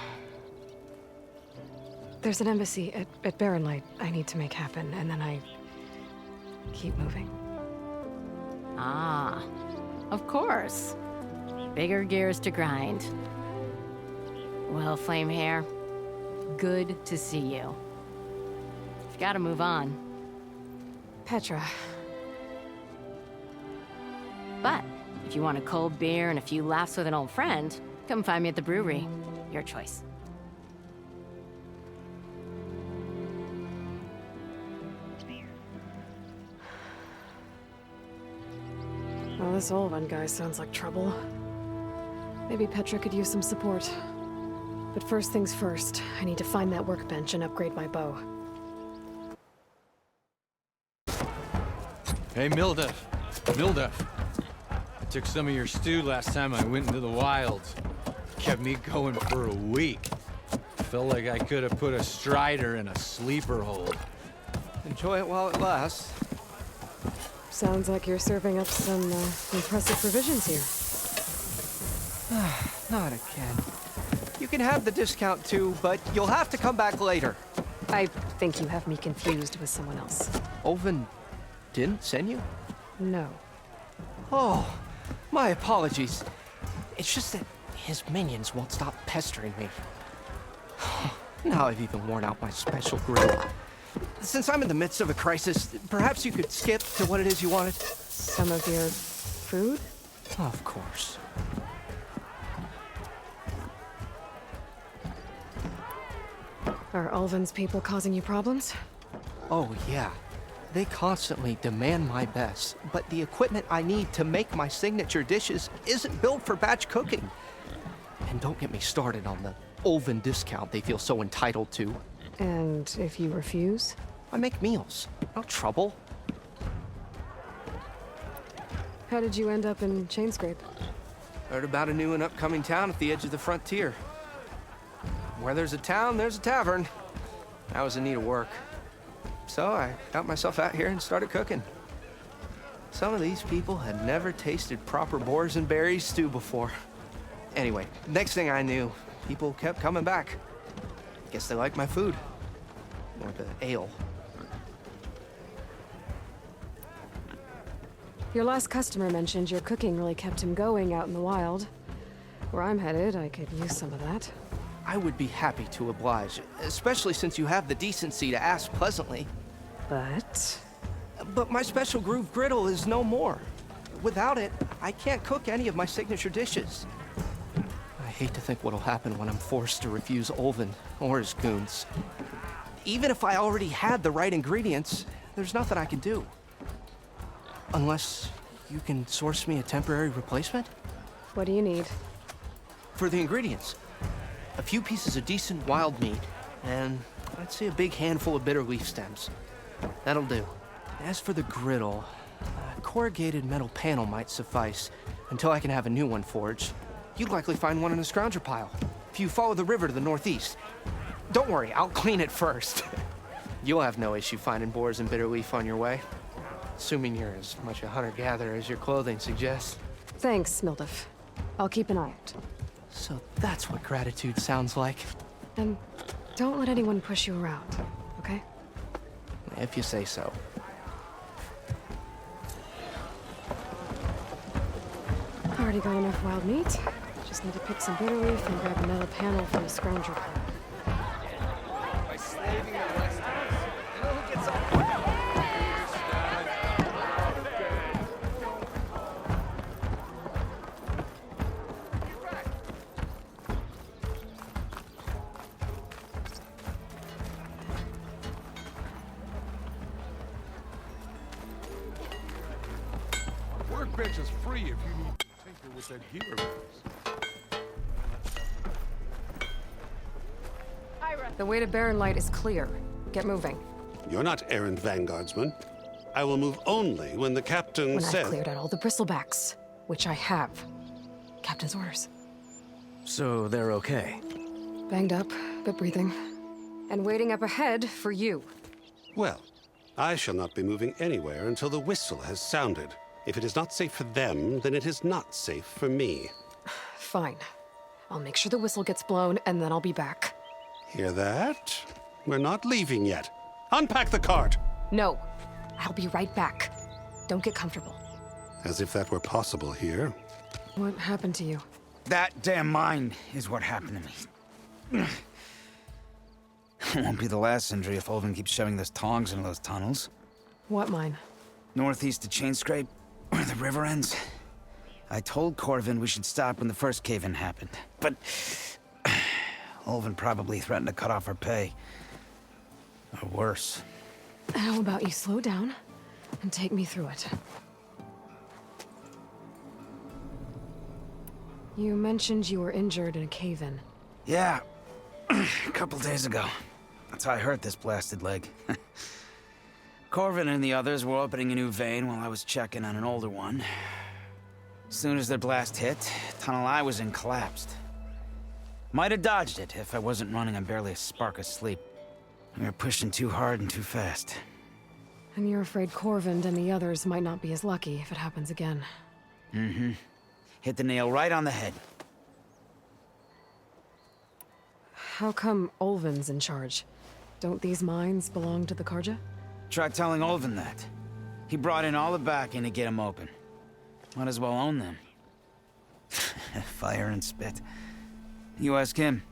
There's an embassy at Barren Light I need to make happen, and then I keep moving. Ah, of course. Bigger gears to grind. Well, Flamehair, good to see you. You've got to move on. Petra. But if you want a cold beer and a few laughs with an old friend, come find me at the brewery. Your choice. Well, this Olvan guy sounds like trouble. Maybe Petra could use some support. But first things first, I need to find that workbench and upgrade my bow. Hey, Mildef. Mildef. I took some of your stew last time I went into the wilds. Kept me going for a week. Felt like I could have put a strider in a sleeper hold. Enjoy it while it lasts. Sounds like you're serving up some impressive provisions here. Not again. You can have the discount too, but you'll have to come back later. I think you have me confused with someone else. Olvan didn't send you? No. Oh, my apologies. It's just that his minions won't stop pestering me. Now I've even worn out my special grill. Since I'm in the midst of a crisis, perhaps you could skip to what it is you wanted? Some of your food? Of course. Are Ulvan's people causing you problems? Oh, yeah. They constantly demand my best, but the equipment I need to make my signature dishes isn't built for batch cooking. And don't get me started on the Ulvan discount they feel so entitled to. And if you refuse? I make meals, no trouble. How did you end up in Chainscrape? Heard about a new and upcoming town at the edge of the frontier. Where there's a town, there's a tavern. I was in need of work. So I got myself out here and started cooking. Some of these people had never tasted proper boars and berries stew before. Anyway, next thing I knew, people kept coming back. Guess they liked my food. Or the ale. Your last customer mentioned your cooking really kept him going out in the wild. Where I'm headed, I could use some of that. I would be happy to oblige, especially since you have the decency to ask pleasantly. But my special groove griddle is no more. Without it, I can't cook any of my signature dishes. I hate to think what'll happen when I'm forced to refuse Olvan or his goons. Even if I already had the right ingredients, there's nothing I can do. Unless you can source me a temporary replacement? What do you need? For the ingredients. A few pieces of decent wild meat, and I'd say a big handful of bitter leaf stems. That'll do. As for the griddle, a corrugated metal panel might suffice until I can have a new one forged. You'd likely find one in a scrounger pile, if you follow the river to the northeast. Don't worry, I'll clean it first. You'll have no issue finding boars and bitter leaf on your way. Assuming you're as much a hunter-gatherer as your clothing suggests. Thanks, Mildef. I'll keep an eye out. So that's what gratitude sounds like. And don't let anyone push you around, okay? If you say so. Already got enough wild meat. Just need to pick some bitter leaf and grab a metal panel from the scrounger pile. By slaving the Westeros, you know who gets up? Workbench is free if you need to tinker with that gear of yours. The way to Barren Light is clear. Get moving. You're not errant vanguardsman. I will move only when the captain When says... I've cleared out all the bristlebacks, which I have. Captain's orders. So they're okay? Banged up, but breathing. And waiting up ahead for you. Well, I shall not be moving anywhere until the whistle has sounded. If it is not safe for them, then it is not safe for me. Fine. I'll make sure the whistle gets blown, and then I'll be back. Hear that? We're not leaving yet. Unpack the cart! No, I'll be right back. Don't get comfortable. As if that were possible here. What happened to you? That damn mine is what happened to me. It won't be the last injury if Ulvin keeps shoving those tongs into those tunnels. What mine? Northeast of Chainscrape, where the river ends. I told Corvin we should stop when the first cave-in happened, but Ulvin probably threatened to cut off our pay. Or worse. How about you slow down and take me through it? You mentioned you were injured in a cave-in. Yeah, a couple days ago. That's how I hurt this blasted leg. Corvin and the others were opening a new vein while I was checking on an older one. As soon as their blast hit, the tunnel I was in collapsed. Might have dodged it if I wasn't running on barely a spark of sleep. We were pushing too hard and too fast. And you're afraid Corvin and the others might not be as lucky if it happens again. Mm-hmm. Hit the nail right on the head. How come Ulvin's in charge? Don't these mines belong to the Carja? Try telling Ulvin that. He brought in all the backing to get them open. Might as well own them. Fire and spit. You ask him.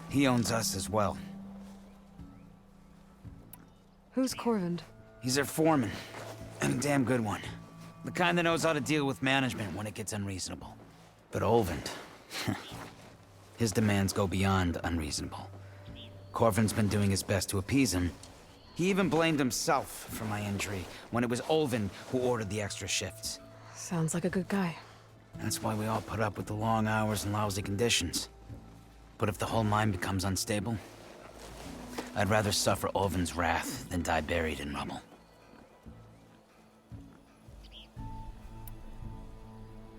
He owns us as well. Who's Corvin? He's their foreman. And a damn good one. The kind that knows how to deal with management when it gets unreasonable. But Ulvin... his demands go beyond unreasonable. Corvin's been doing his best to appease him. He even blamed himself for my injury when it was Ulvin who ordered the extra shifts. Sounds like a good guy. That's why we all put up with the long hours and lousy conditions. But if the whole mine becomes unstable, I'd rather suffer Ulvin's wrath than die buried in rubble.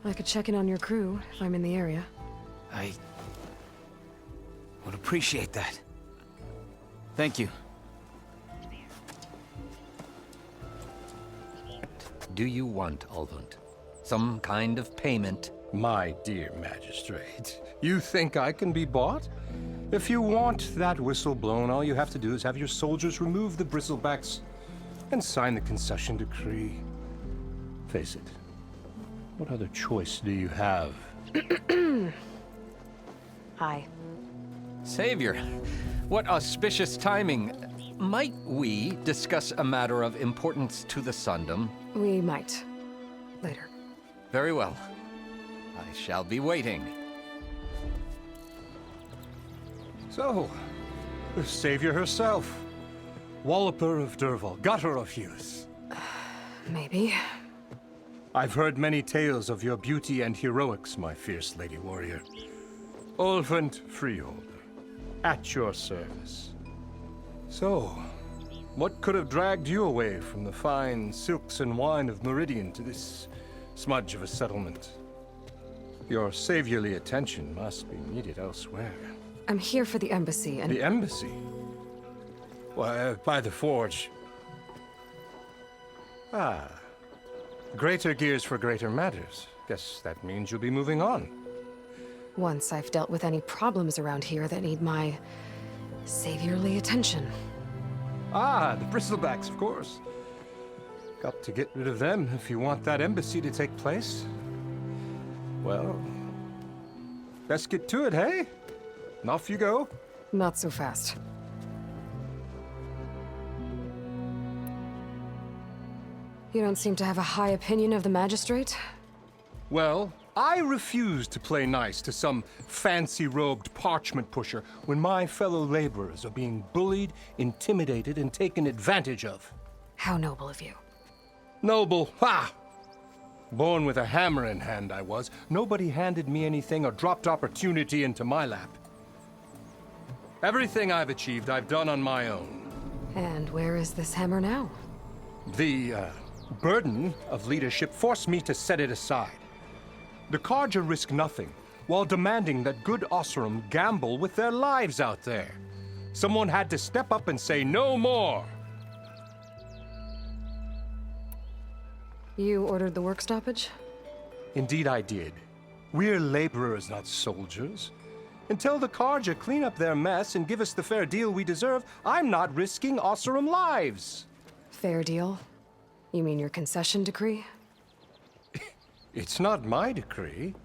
I could check in on your crew if I'm in the area. I would appreciate that. Thank you. Do you want, Ulvund? Some kind of payment? My dear magistrate, you think I can be bought? If you want that whistle blown, all you have to do is have your soldiers remove the bristlebacks and sign the concession decree. Face it, what other choice do you have? Hi. Savior, what auspicious timing. Might we discuss a matter of importance to the Sundom? We might. Later. Very well. I shall be waiting. So, the savior herself. Walloper of Derval, gutter of youth. Maybe. I've heard many tales of your beauty and heroics, my fierce lady warrior. Ulvund Freeholder, at your service. So, what could have dragged you away from the fine silks and wine of Meridian to this smudge of a settlement? Your saviorly attention must be needed elsewhere. I'm here for the embassy and... The embassy? Why, by the forge. Ah. Greater gears for greater matters. Guess that means you'll be moving on. Once I've dealt with any problems around here that need my saviorly attention. Ah, the bristlebacks, of course. Got to get rid of them if you want that embassy to take place. Well, best get to it, hey? And off you go. Not so fast. You don't seem to have a high opinion of the magistrate? Well, I refuse to play nice to some fancy-robed parchment pusher when my fellow laborers are being bullied, intimidated, and taken advantage of. How noble of you. Noble? Ha! Born with a hammer in hand, I was. Nobody handed me anything or dropped opportunity into my lap. Everything I've achieved, I've done on my own. And where is this hammer now? The, burden of leadership forced me to set it aside. The Carja risk nothing, while demanding that good Oseram gamble with their lives out there. Someone had to step up and say no more. You ordered the work stoppage? Indeed I did. We're laborers, not soldiers. Until the Carja clean up their mess and give us the fair deal we deserve, I'm not risking Oseram lives. Fair deal? You mean your concession decree? It's not my decree.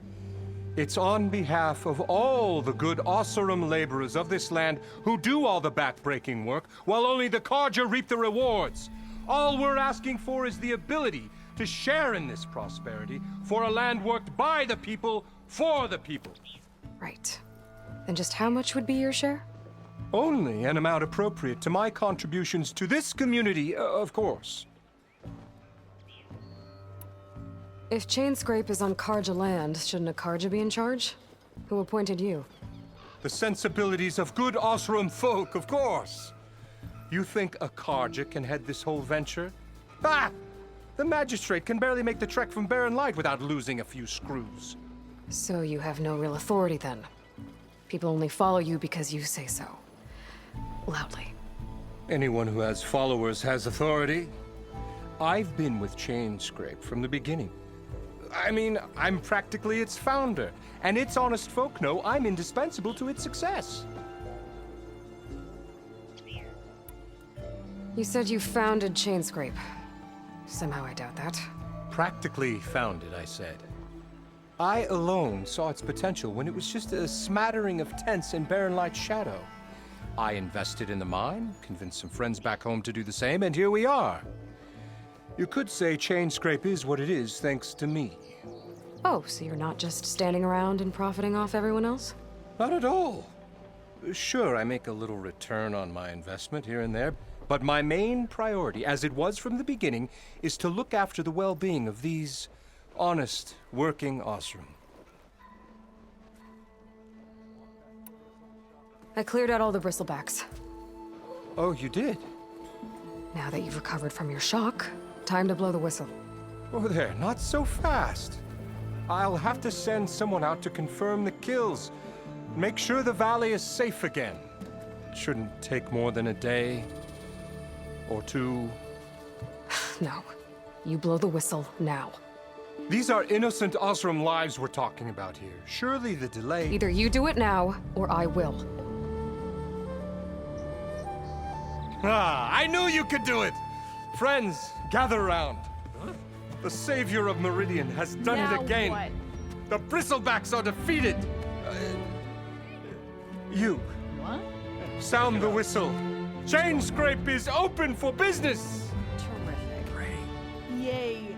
It's on behalf of all the good Oseram laborers of this land who do all the back-breaking work, while only the Carja reap the rewards. All we're asking for is the ability to share in this prosperity for a land worked by the people, for the people. Right. And just how much would be your share? Only an amount appropriate to my contributions to this community, of course. If Chainscrape is on Carja land, shouldn't a Carja be in charge? Who appointed you? The sensibilities of good Oseram folk, of course. You think a Carja can head this whole venture? Ah! The magistrate can barely make the trek from Barren Light without losing a few screws. So you have no real authority then? People only follow you because you say so. Loudly. Anyone who has followers has authority. I've been with Chainscrape from the beginning. I mean, I'm practically its founder, and its honest folk know I'm indispensable to its success. You said you founded Chainscrape. Somehow I doubt that. Practically founded, I said. I alone saw its potential when it was just a smattering of tents in Barren Light's shadow. I invested in the mine, convinced some friends back home to do the same, and here we are. You could say Chainscrape is what it is thanks to me. Oh, so you're not just standing around and profiting off everyone else? Not at all. Sure, I make a little return on my investment here and there, but my main priority, as it was from the beginning, is to look after the well-being of these honest, working Oseram. I cleared out all the bristlebacks. Oh, you did? Now that you've recovered from your shock, time to blow the whistle. Oh there, not so fast. I'll have to send someone out to confirm the kills. Make sure the valley is safe again. It shouldn't take more than a day or two. No. You blow the whistle now. These are innocent Oseram lives we're talking about here. Surely the delay... Either you do it now, or I will. Ah, I knew you could do it! Friends, gather around. The savior of Meridian has done it again. What? The bristlebacks are defeated. You. What? Sound the whistle. Chainscrape is open for business. Terrific. Yay.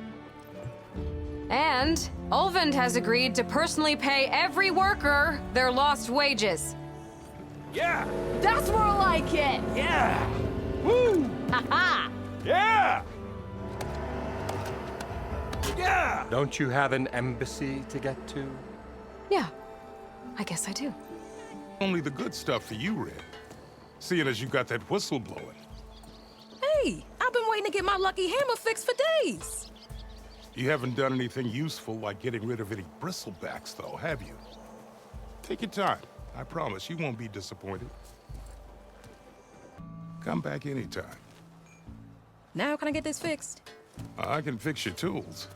And Ulvund has agreed to personally pay every worker their lost wages. Yeah! That's more like it! Yeah! Woo! Ha-ha! Yeah! Yeah! Don't you have an embassy to get to? Yeah, I guess I do. Only the good stuff for you, Red. Seeing as you got that whistle blowing. Hey, I've been waiting to get my lucky hammer fixed for days. You haven't done anything useful like getting rid of any bristlebacks, though, have you? Take your time. I promise you won't be disappointed. Come back anytime. Now can I get this fixed? I can fix your tools.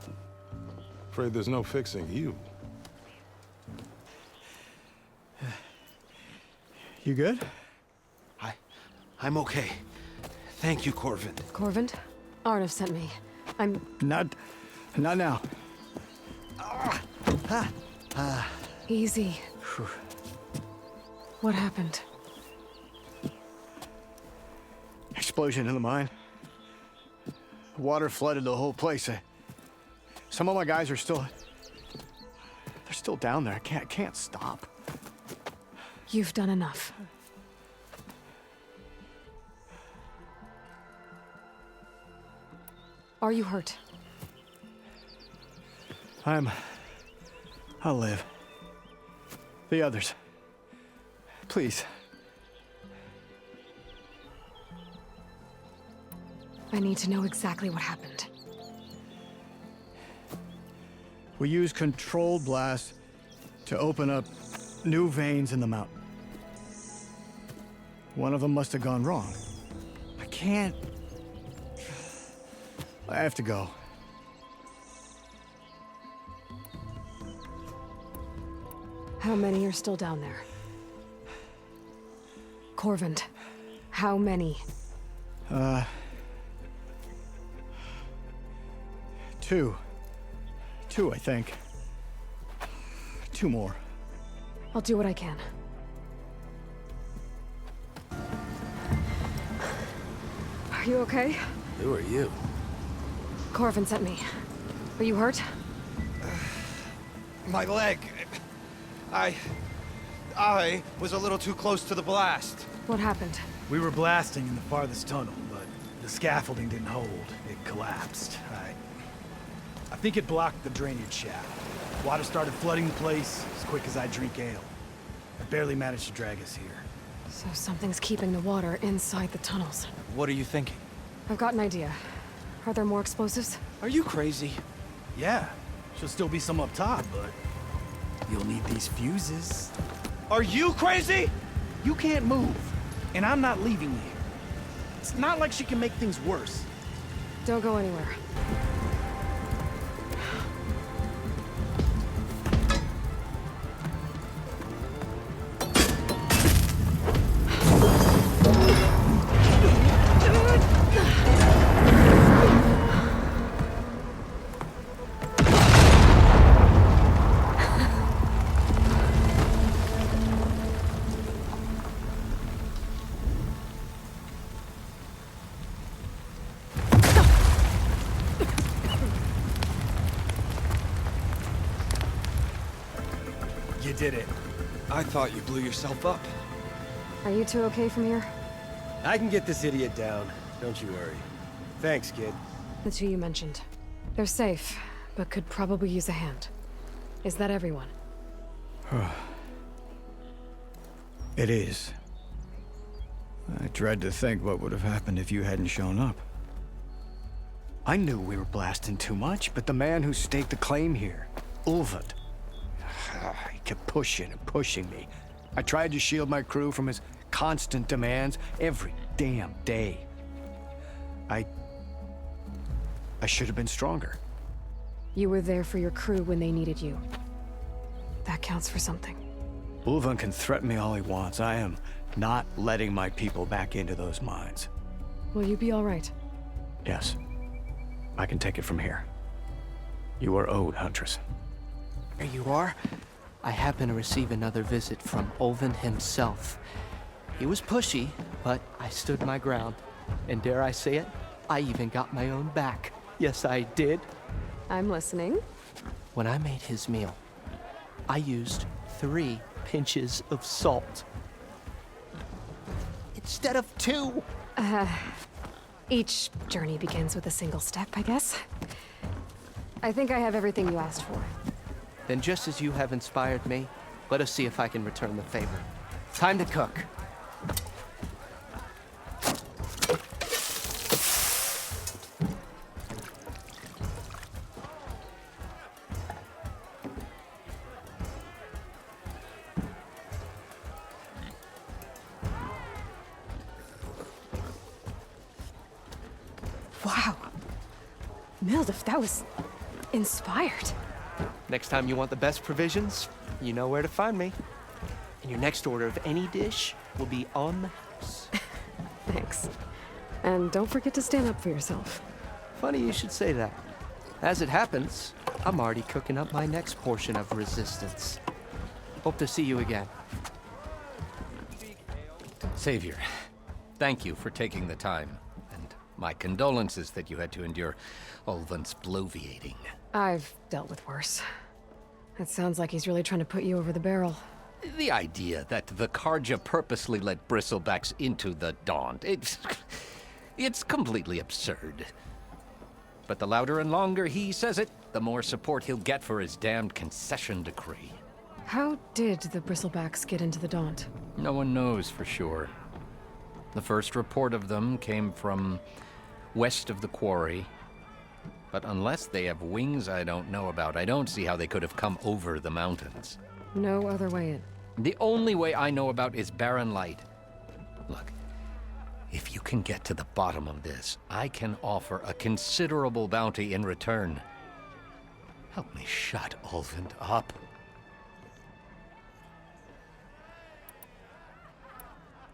Afraid there's no fixing you. You good? I'm okay. Thank you, Corvind. Corvind? Arnav sent me. I'm... Not now. Easy. What happened? Explosion in the mine. Water flooded the whole place. Some of my guys are still... They're still down there. I can't stop. You've done enough. Are you hurt? I'll live. The others. Please. I need to know exactly what happened. We used controlled blast to open up new veins in the mountain. One of them must have gone wrong. I can't... I have to go. How many are still down there? Corvind, how many? Two. Two, I think. Two more. I'll do what I can. Are you okay? Who are you? Corvin sent me. Are you hurt? My leg. I was a little too close to the blast. What happened? We were blasting in the farthest tunnel, but the scaffolding didn't hold. It collapsed. I think it blocked the drainage shaft. Water started flooding the place as quick as I drink ale. I barely managed to drag us here. So something's keeping the water inside the tunnels. What are you thinking? I've got an idea. Are there more explosives? Are you crazy? Yeah, should still be some up top, but you'll need these fuses. Are you crazy? You can't move, and I'm not leaving you. It's not like she can make things worse. Don't go anywhere. You did it. I thought you blew yourself up. Are you two okay from here? I can get this idiot down. Don't you worry. Thanks, kid. The two you mentioned. They're safe, but could probably use a hand. Is that everyone? It is. I dread to think what would have happened if you hadn't shown up. I knew we were blasting too much, but the man who staked the claim here, Ulvund, he kept pushing and pushing me. I tried to shield my crew from his constant demands every damn day. I should have been stronger. You were there for your crew when they needed you. That counts for something. Ulvund can threaten me all he wants. I am not letting my people back into those mines. Will you be all right? Yes. I can take it from here. You are owed, Huntress. There you are. I happen to receive another visit from Ulvund himself. He was pushy, but I stood my ground. And dare I say it, I even got my own back. Yes, I did. I'm listening. When I made his meal, I used 3 pinches of salt. Instead of 2. Each journey begins with a single step, I guess. I think I have everything you asked for. Then just as you have inspired me, let us see if I can return the favor. Time to cook. Wow. Mildif, that was inspired. Next time you want the best provisions, you know where to find me. And your next order of any dish will be on the house. Thanks. And don't forget to stand up for yourself. Funny you should say that. As it happens, I'm already cooking up my next portion of resistance. Hope to see you again. Savior, thank you for taking the time. And my condolences that you had to endure Ulvund's bloviating. I've dealt with worse. It sounds like he's really trying to put you over the barrel. The idea that the Carja purposely let bristlebacks into the Daunt, it's completely absurd. But the louder and longer he says it, the more support he'll get for his damned concession decree. How did the Bristlebacks get into the Daunt? No one knows for sure. The first report of them came from west of the quarry. But unless they have wings I don't know about, I don't see how they could have come over the mountains. No other way in. The only way I know about is Barren Light. Look, if you can get to the bottom of this, I can offer a considerable bounty in return. Help me shut Ulvund up.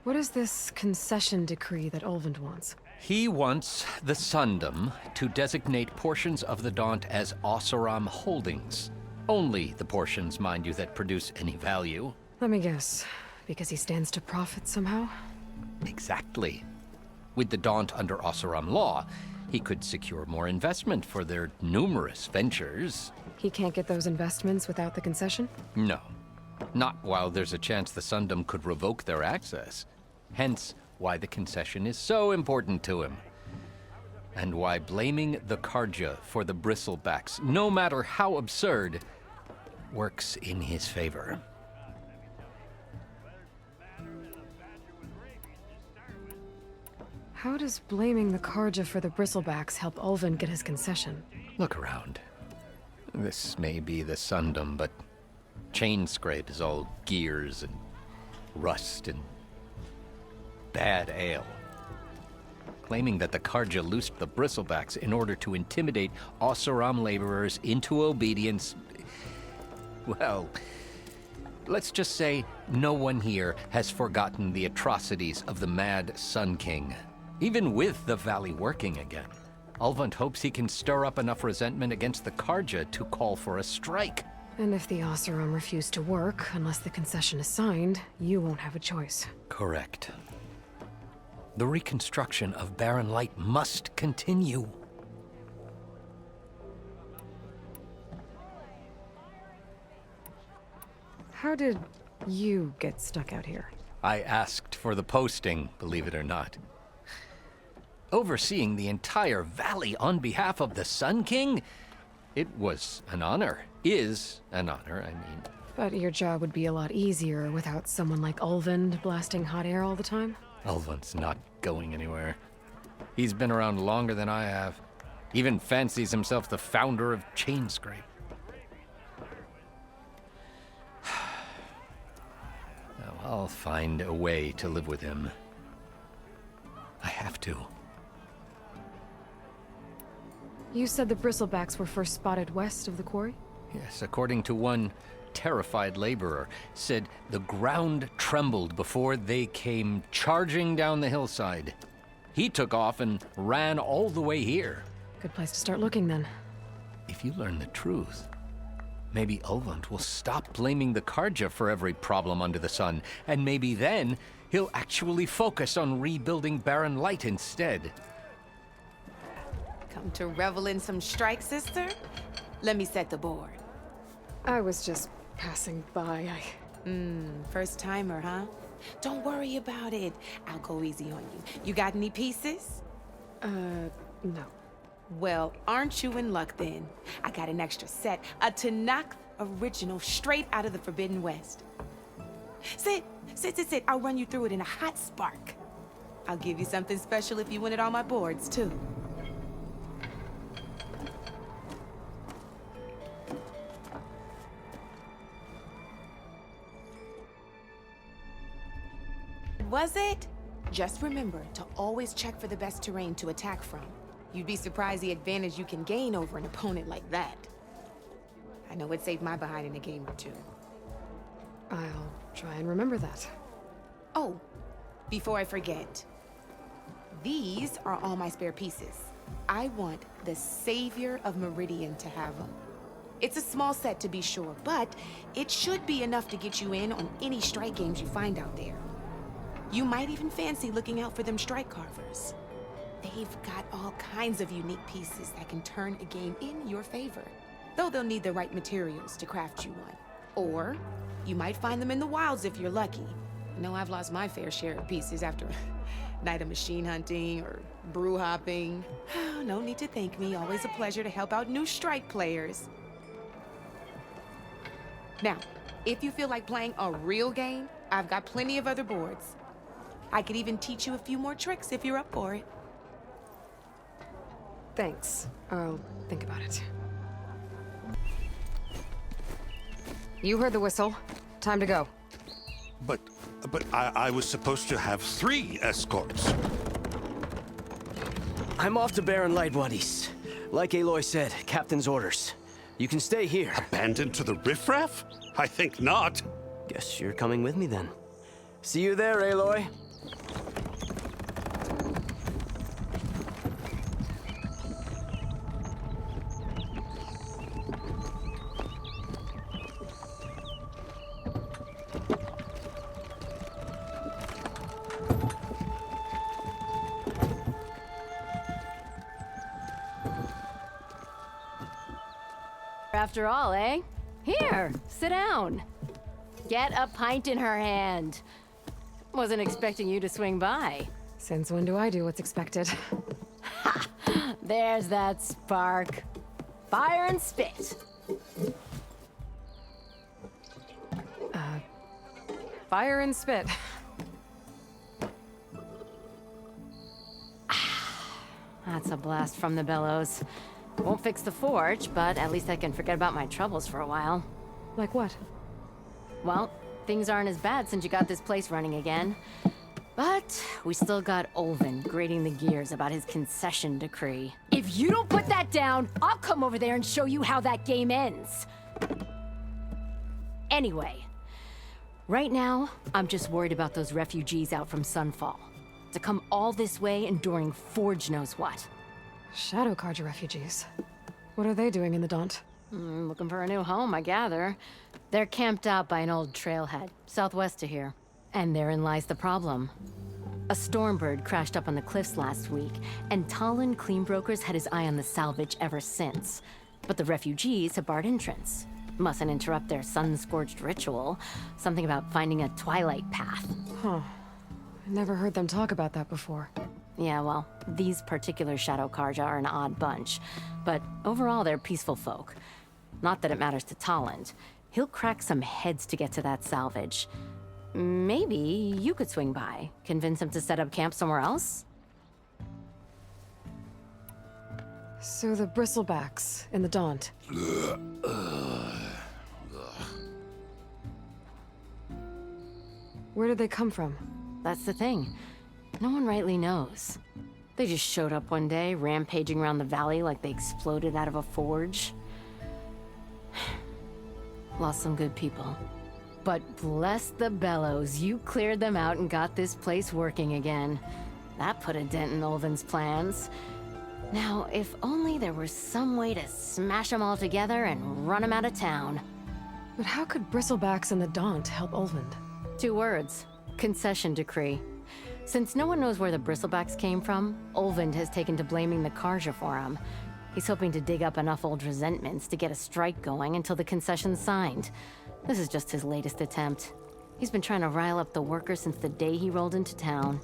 What is this concession decree that Ulvund wants? He wants the Sundom to designate portions of the Daunt as Oseram holdings. Only the portions, mind you, that produce any value. Let me guess. Because he stands to profit somehow? Exactly. With the Daunt under Oseram law, he could secure more investment for their numerous ventures. He can't get those investments without the concession? No. Not while there's a chance the Sundom could revoke their access. Hence, why the concession is so important to him. And why blaming the Karja for the Bristlebacks, no matter how absurd, works in his favor. How does blaming the Karja for the Bristlebacks help Ulvund get his concession? Look around. This may be the Sundom, but Chainscrape is all gears and rust and bad ale. Claiming that the Karja loosed the Bristlebacks in order to intimidate Oseram laborers into obedience. Well, let's just say no one here has forgotten the atrocities of the Mad Sun King. Even with the Valley working again, Ulvund hopes he can stir up enough resentment against the Karja to call for a strike. And if the Oseram refuse to work, unless the concession is signed, you won't have a choice. Correct. The reconstruction of Barren Light must continue. How did you get stuck out here? I asked for the posting, believe it or not. Overseeing the entire valley on behalf of the Sun King? It was an honor. Is an honor, I mean. But your job would be a lot easier without someone like Ulvund blasting hot air all the time? Ulvund's not going anywhere. He's been around longer than I have. Even fancies himself the founder of Chainscrape. Now, I'll find a way to live with him. I have to. You said the Bristlebacks were first spotted west of the quarry? Yes, according to one terrified laborer, said the ground trembled before they came charging down the hillside. He took off and ran all the way here. Good place to start looking, then. If you learn the truth, maybe Ulvund will stop blaming the Karja for every problem under the sun, and maybe then he'll actually focus on rebuilding Barren Light instead. Come to revel in some strike, sister? Let me set the board. I was just passing by. First timer, huh? Don't worry about it. I'll go easy on you. You got any pieces? No. Well, aren't you in luck then? I got an extra set, a Tanakh original straight out of the Forbidden West. Sit. I'll run you through it in a hot spark. I'll give you something special if you win it on my boards, too. Was it? Just remember to always check for the best terrain to attack from. You'd be surprised the advantage you can gain over an opponent like that. I know it saved my behind in a game or two. I'll try and remember that. Oh, before I forget. These are all my spare pieces. I want the Savior of Meridian to have them. It's a small set to be sure, but it should be enough to get you in on any strike games you find out there. You might even fancy looking out for them strike carvers. They've got all kinds of unique pieces that can turn a game in your favor. Though they'll need the right materials to craft you one. Or you might find them in the wilds if you're lucky. I know I've lost my fair share of pieces after a night of machine hunting or brew hopping. No need to thank me. Always a pleasure to help out new strike players. Now, if you feel like playing a real game, I've got plenty of other boards. I could even teach you a few more tricks if you're up for it. Thanks. I'll think about it. You heard the whistle. Time to go. But I was supposed to have 3 escorts. I'm off to Barren Light, Wadis. Like Aloy said, Captain's orders. You can stay here. Abandoned to the riffraff? I think not. Guess you're coming with me then. See you there, Aloy. after all, eh? Here, sit down. Get a pint in her hand. Wasn't expecting you to swing by. Since when do I do what's expected? Ha! There's that spark. Fire and spit. Fire and spit. That's a blast from the bellows. Won't fix the forge, but at least I can forget about my troubles for a while. Like what? Well, things aren't as bad since you got this place running again. But we still got Olvin grating the gears about his concession decree. If you don't put that down, I'll come over there and show you how that game ends. Anyway, right now, I'm just worried about those refugees out from Sunfall. To come all this way enduring Forge knows what. Shadow Carja refugees. What are they doing in the Daunt? Looking for a new home, I gather. They're camped out by an old trailhead, southwest of here. And therein lies the problem. A Stormbird crashed up on the cliffs last week, and Talon Cleanbrokers had his eye on the salvage ever since. But the refugees have barred entrance. Mustn't interrupt their sun-scorched ritual. Something about finding a twilight path. Huh. I never heard them talk about that before. Yeah, well, these particular Shadow Carja are an odd bunch. But overall, they're peaceful folk. Not that it matters to Talon. He'll crack some heads to get to that salvage. Maybe you could swing by, convince him to set up camp somewhere else? So the Bristlebacks in the Daunt. Where did they come from? That's the thing. No one rightly knows. They just showed up one day, rampaging around the valley like they exploded out of a forge. Lost some good people. But bless the bellows, you cleared them out and got this place working again. That put a dent in Olvin's plans. Now, if only there were some way to smash them all together and run them out of town. But how could Bristlebacks and the Daunt help Olvind? 2 words. Concession decree. Since no one knows where the Bristlebacks came from, Olvind has taken to blaming the Carja for them. He's hoping to dig up enough old resentments to get a strike going until the concession's signed. This is just his latest attempt. He's been trying to rile up the workers since the day he rolled into town.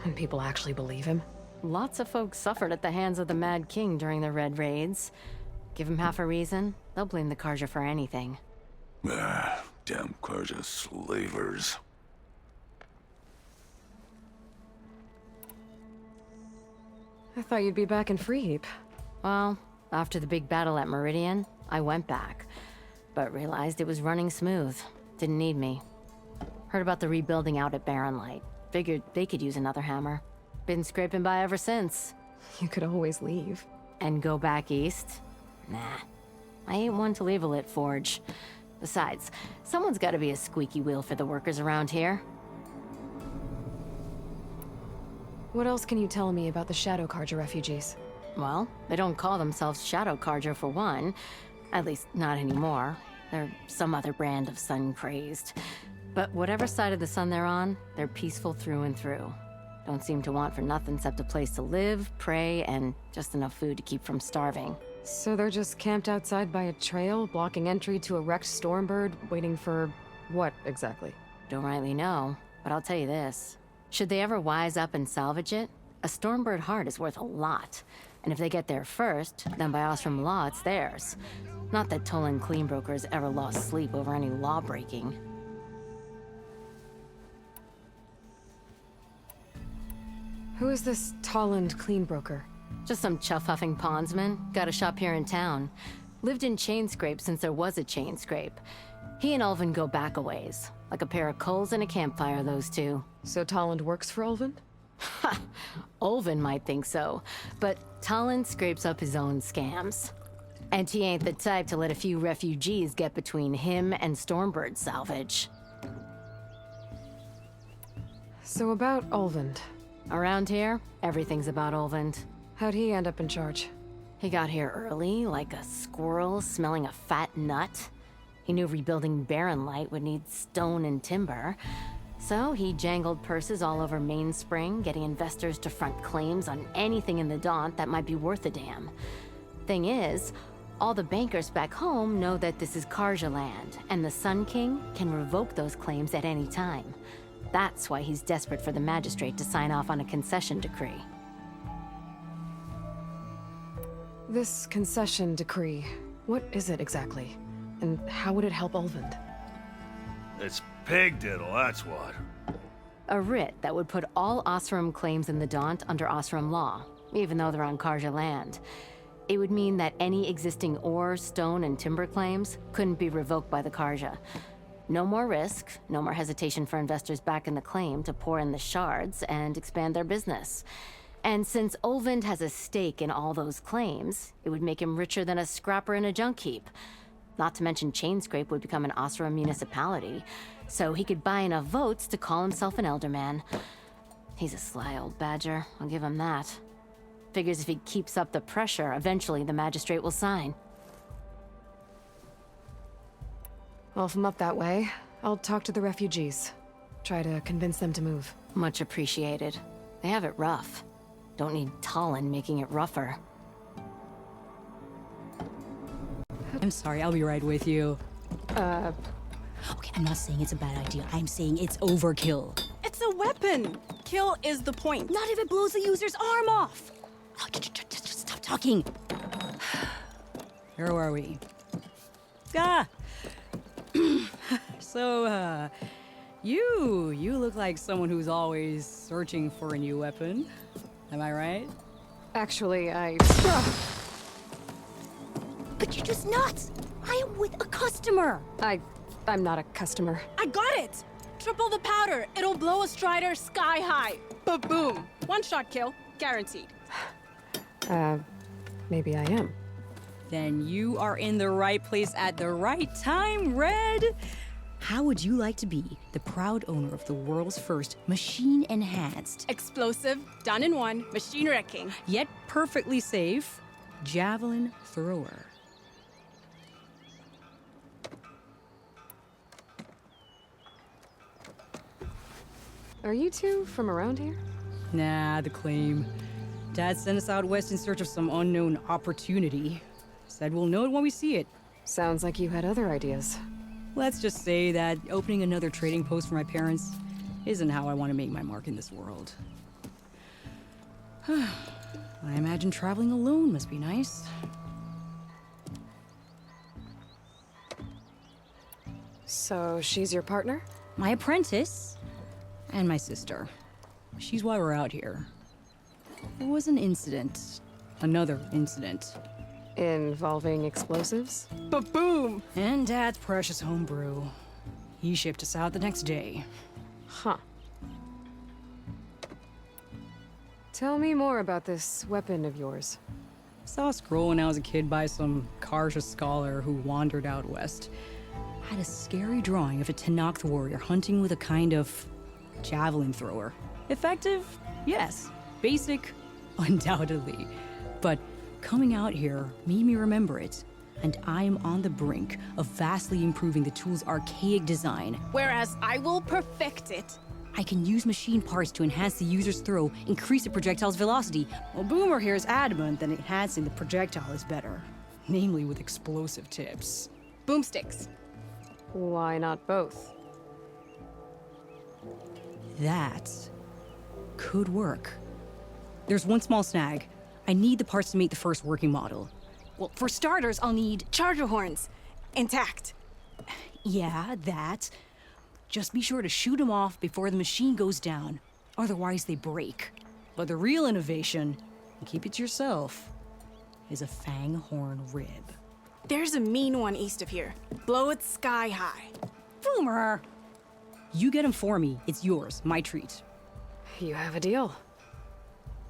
And people actually believe him? Lots of folks suffered at the hands of the Mad King during the Red Raids. Give him half a reason, they'll blame the Carja for anything. Damn Carja slavers. I thought you'd be back in Freeheap. Well, after the big battle at Meridian, I went back. But realized it was running smooth. Didn't need me. Heard about the rebuilding out at Barren Light. Figured they could use another hammer. Been scraping by ever since. You could always leave. And go back east? Nah. I ain't one to leave a lit forge. Besides, someone's gotta be a squeaky wheel for the workers around here. What else can you tell me about the Shadow Carja refugees? Well, they don't call themselves Shadow Carja for one. At least, not anymore. They're some other brand of sun-crazed. But whatever side of the sun they're on, they're peaceful through and through. Don't seem to want for nothing except a place to live, pray, and just enough food to keep from starving. So they're just camped outside by a trail, blocking entry to a wrecked Stormbird, waiting for what exactly? Don't rightly know, but I'll tell you this. Should they ever wise up and salvage it, a Stormbird heart is worth a lot. And if they get there first, then by Ostrom law, it's theirs. Not that Tolan Cleanbrokers ever lost sleep over any law breaking. Who is this Tolland Cleanbroker? Just some chuff-huffing pondsman. Got a shop here in town. Lived in Chainscrape since there was a Chainscrape. He and Ulvin go back a ways. Like a pair of coals and a campfire, those two. So Tolland works for Ulvin? Ha! Ulvin might think so, but Tolland scrapes up his own scams. And he ain't the type to let a few refugees get between him and Stormbird salvage. So about Ulvin. Around here, everything's about Ulvin. How'd he end up in charge? He got here early, like a squirrel smelling a fat nut. He knew rebuilding Barren Light would need stone and timber. So he jangled purses all over Mainspring, getting investors to front claims on anything in the Daunt that might be worth a damn. Thing is, All the bankers back home know that this is Karja land, and the Sun King can revoke those claims at any time. That's why he's desperate for the magistrate to sign off on a concession decree. This concession decree, what is it exactly? And how would it help Ulvund? It's pig diddle, that's what. A writ that would put all Osram claims in the Daunt under Osram law, even though they're on Karja land. It would mean that any existing ore, stone, and timber claims couldn't be revoked by the Karja. No more risk, no more hesitation for investors back in the claim to pour in the shards and expand their business. And since Ulvund has a stake in all those claims, it would make him richer than a scrapper in a junk heap. Not to mention Chainscrape would become an Osram municipality, so he could buy enough votes to call himself an Elderman. He's a sly old badger, I'll give him that. Figures if he keeps up the pressure, eventually the magistrate will sign. Well, if I'm up that way, I'll talk to the refugees. Try to convince them to move. Much appreciated. They have it rough. Don't need Talon making it rougher. I'm sorry, I'll be right with you. Okay, I'm not saying it's a bad idea. I'm saying it's overkill. It's a weapon. Kill is the point. Not if it blows the user's arm off. Oh, just stop talking. Where are we? So, you look like someone who's always searching for a new weapon. Am I right? Actually, But you're just nuts! I am with a customer! I'm not a customer. I got it! Triple the powder. It'll blow a Strider sky high. Ba-boom. One-shot kill. Guaranteed. Maybe I am. Then you are in the right place at the right time, Red! How would you like to be the proud owner of the world's first machine-enhanced, explosive, done in one, machine wrecking, yet perfectly safe, javelin thrower? Are you two from around here? Nah, the claim. Dad sent us out west in search of some unknown opportunity. Said we'll know it when we see it. Sounds like you had other ideas. Let's just say that opening another trading post for my parents isn't how I want to make my mark in this world. I imagine traveling alone must be nice. So she's your partner? My apprentice and my sister. She's why we're out here. There was an incident. Another incident. Involving explosives? Ba-boom! And Dad's precious homebrew. He shipped us out the next day. Huh. Tell me more about this weapon of yours. Saw a scroll when I was a kid by some Karja scholar who wandered out west. Had a scary drawing of a Tenakth warrior hunting with a kind of javelin thrower. Effective? Yes. Basic? Undoubtedly. But coming out here made me remember it, and I am on the brink of vastly improving the tool's archaic design. Whereas I will perfect it. I can use machine parts to enhance the user's throw, increase the projectile's velocity. Well, Boomer here is adamant that enhancing the projectile is better, namely with explosive tips. Boomsticks. Why not both? That could work. There's one small snag. I need the parts to make the first working model. Well, for starters, I'll need charger horns. Intact. Yeah, that. Just be sure to shoot them off before the machine goes down. Otherwise, they break. But the real innovation, and keep it to yourself, is a fang horn rib. There's a mean one east of here. Blow it sky high. Boomer! You get him for me. It's yours. My treat. You have a deal.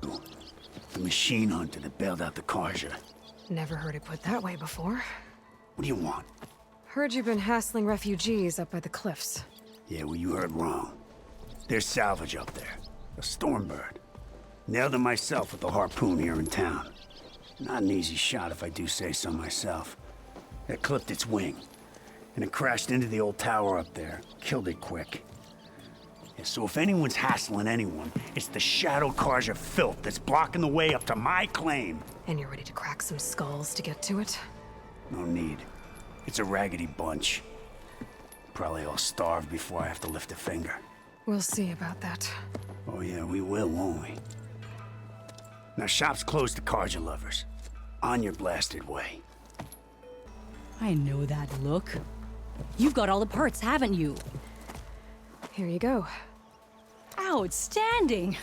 The machine hunter that bailed out the Karja. Never heard it put that way before. What do you want? Heard you've been hassling refugees up by the cliffs. Yeah, well, you heard wrong. There's salvage up there. A Stormbird. Nailed it myself with the harpoon here in town. Not an easy shot if I do say so myself. It clipped its wing, and it crashed into the old tower up there. Killed it quick. Yeah, so if anyone's hassling anyone, it's the Shadow Karja filth that's blocking the way up to my claim. And you're ready to crack some skulls to get to it? No need. It's a raggedy bunch. Probably all starved before I have to lift a finger. We'll see about that. Oh yeah, we will, won't we? Now shop's closed to Carja lovers. On your blasted way. I know that look. You've got all the parts, haven't you? Here you go. Outstanding!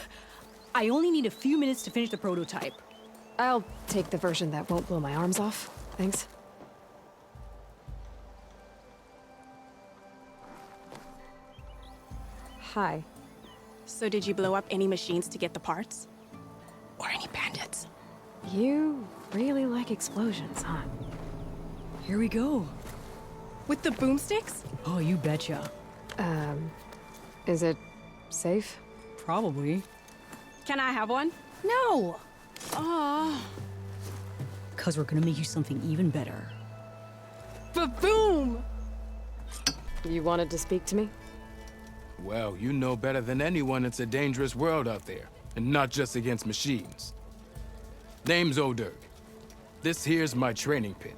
I only need a few minutes to finish the prototype. I'll take the version that won't blow my arms off. Thanks. Hi. So did you blow up any machines to get the parts? Or any bandits? You really like explosions, huh? Here we go. With the boomsticks? Oh, you betcha. Is it safe? Probably. Can I have one? No! Oh. Cause we're gonna make you something even better. Ba-boom! You wanted to speak to me? Well, you know better than anyone it's a dangerous world out there, and not just against machines. Name's O'Dirk. This here's my training pit.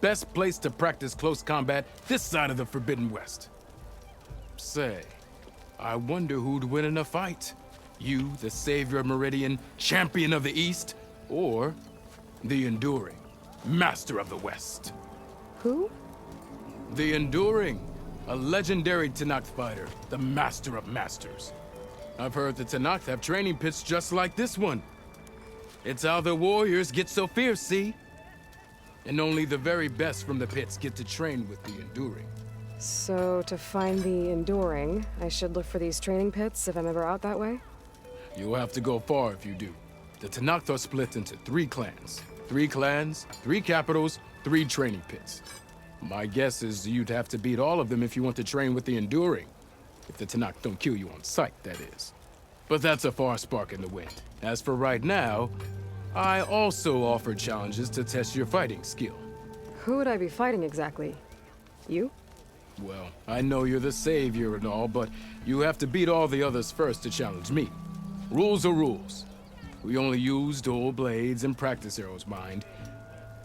Best place to practice close combat this side of the Forbidden West. Say, I wonder who'd win in a fight. You, the savior of Meridian, champion of the East, or the Enduring, master of the West. Who? The Enduring, a legendary Tenakth fighter, the master of masters. I've heard the Tenakth have training pits just like this one. It's how the warriors get so fierce, see? And only the very best from the pits get to train with the Enduring. So, to find the Enduring, I should look for these training pits if I'm ever out that way? You'll have to go far if you do. The Tenakth are split into 3 clans. 3 clans, 3 capitals, 3 training pits. My guess is you'd have to beat all of them if you want to train with the Enduring. If the Tenakth don't kill you on sight, that is. But that's a far spark in the wind. As for right now, I also offer challenges to test your fighting skill. Who would I be fighting exactly? You? Well, I know you're the savior and all, but you have to beat all the others first to challenge me. Rules are rules. We only use dual blades and practice arrows, mind.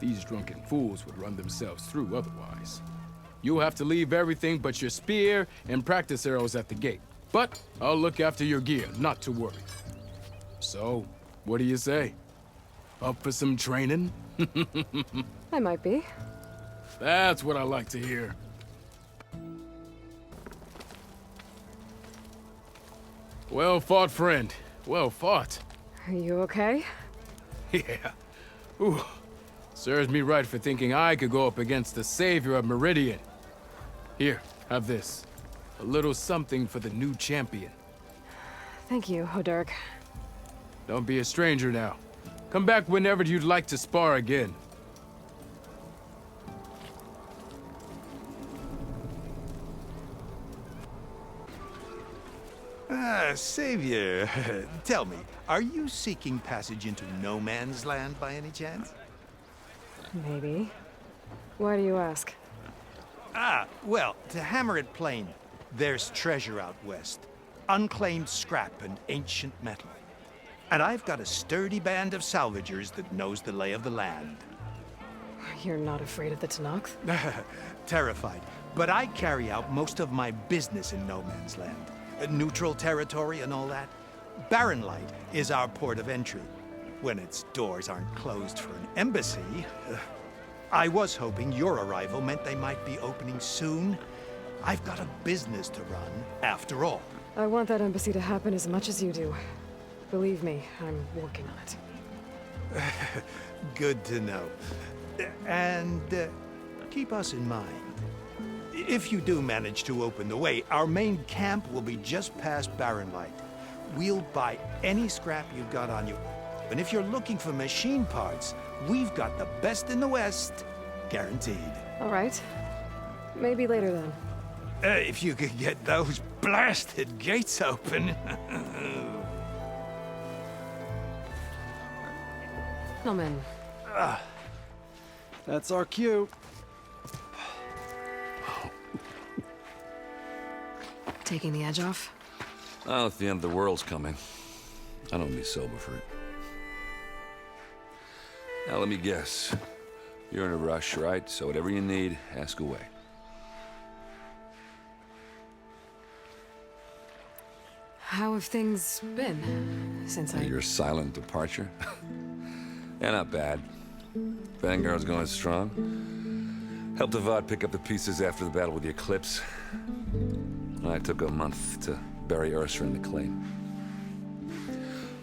These drunken fools would run themselves through otherwise. You'll have to leave everything but your spear and practice arrows at the gate. But I'll look after your gear, not to worry. So, what do you say? Up for some training? I might be. That's what I like to hear. Well fought, friend. Well fought. Are you okay? Yeah. Ooh. Serves me right for thinking I could go up against the savior of Meridian. Here, have this. A little something for the new champion. Thank you, O'Dirk. Don't be a stranger now. Come back whenever you'd like to spar again. Savior, tell me, are you seeking passage into no man's land by any chance? Maybe. Why do you ask? Well, to hammer it plain, there's treasure out west. Unclaimed scrap and ancient metal. And I've got a sturdy band of salvagers that knows the lay of the land. You're not afraid of the Tenakth? Terrified. But I carry out most of my business in no man's land. Neutral territory and all that. Barren Light is our port of entry. When its doors aren't closed for an embassy. I was hoping your arrival meant they might be opening soon. I've got a business to run, after all. I want that embassy to happen as much as you do. Believe me, I'm working on it. Good to know. And keep us in mind. If you do manage to open the way, our main camp will be just past Barren Light. We'll buy any scrap you've got on you. And if you're looking for machine parts, we've got the best in the West, guaranteed. All right. Maybe later then. If you could get those blasted gates open. Gentlemen. That's our cue. Taking the edge off? Oh, if the end of the world's coming, I don't be sober for it. Now let me guess. You're in a rush, right? So whatever you need, ask away. How have things been since I... Your silent departure? Yeah, not bad. Vanguard's going strong. Helped Avad pick up the pieces after the battle with the Eclipse. I took a month to bury Ursa in the claim.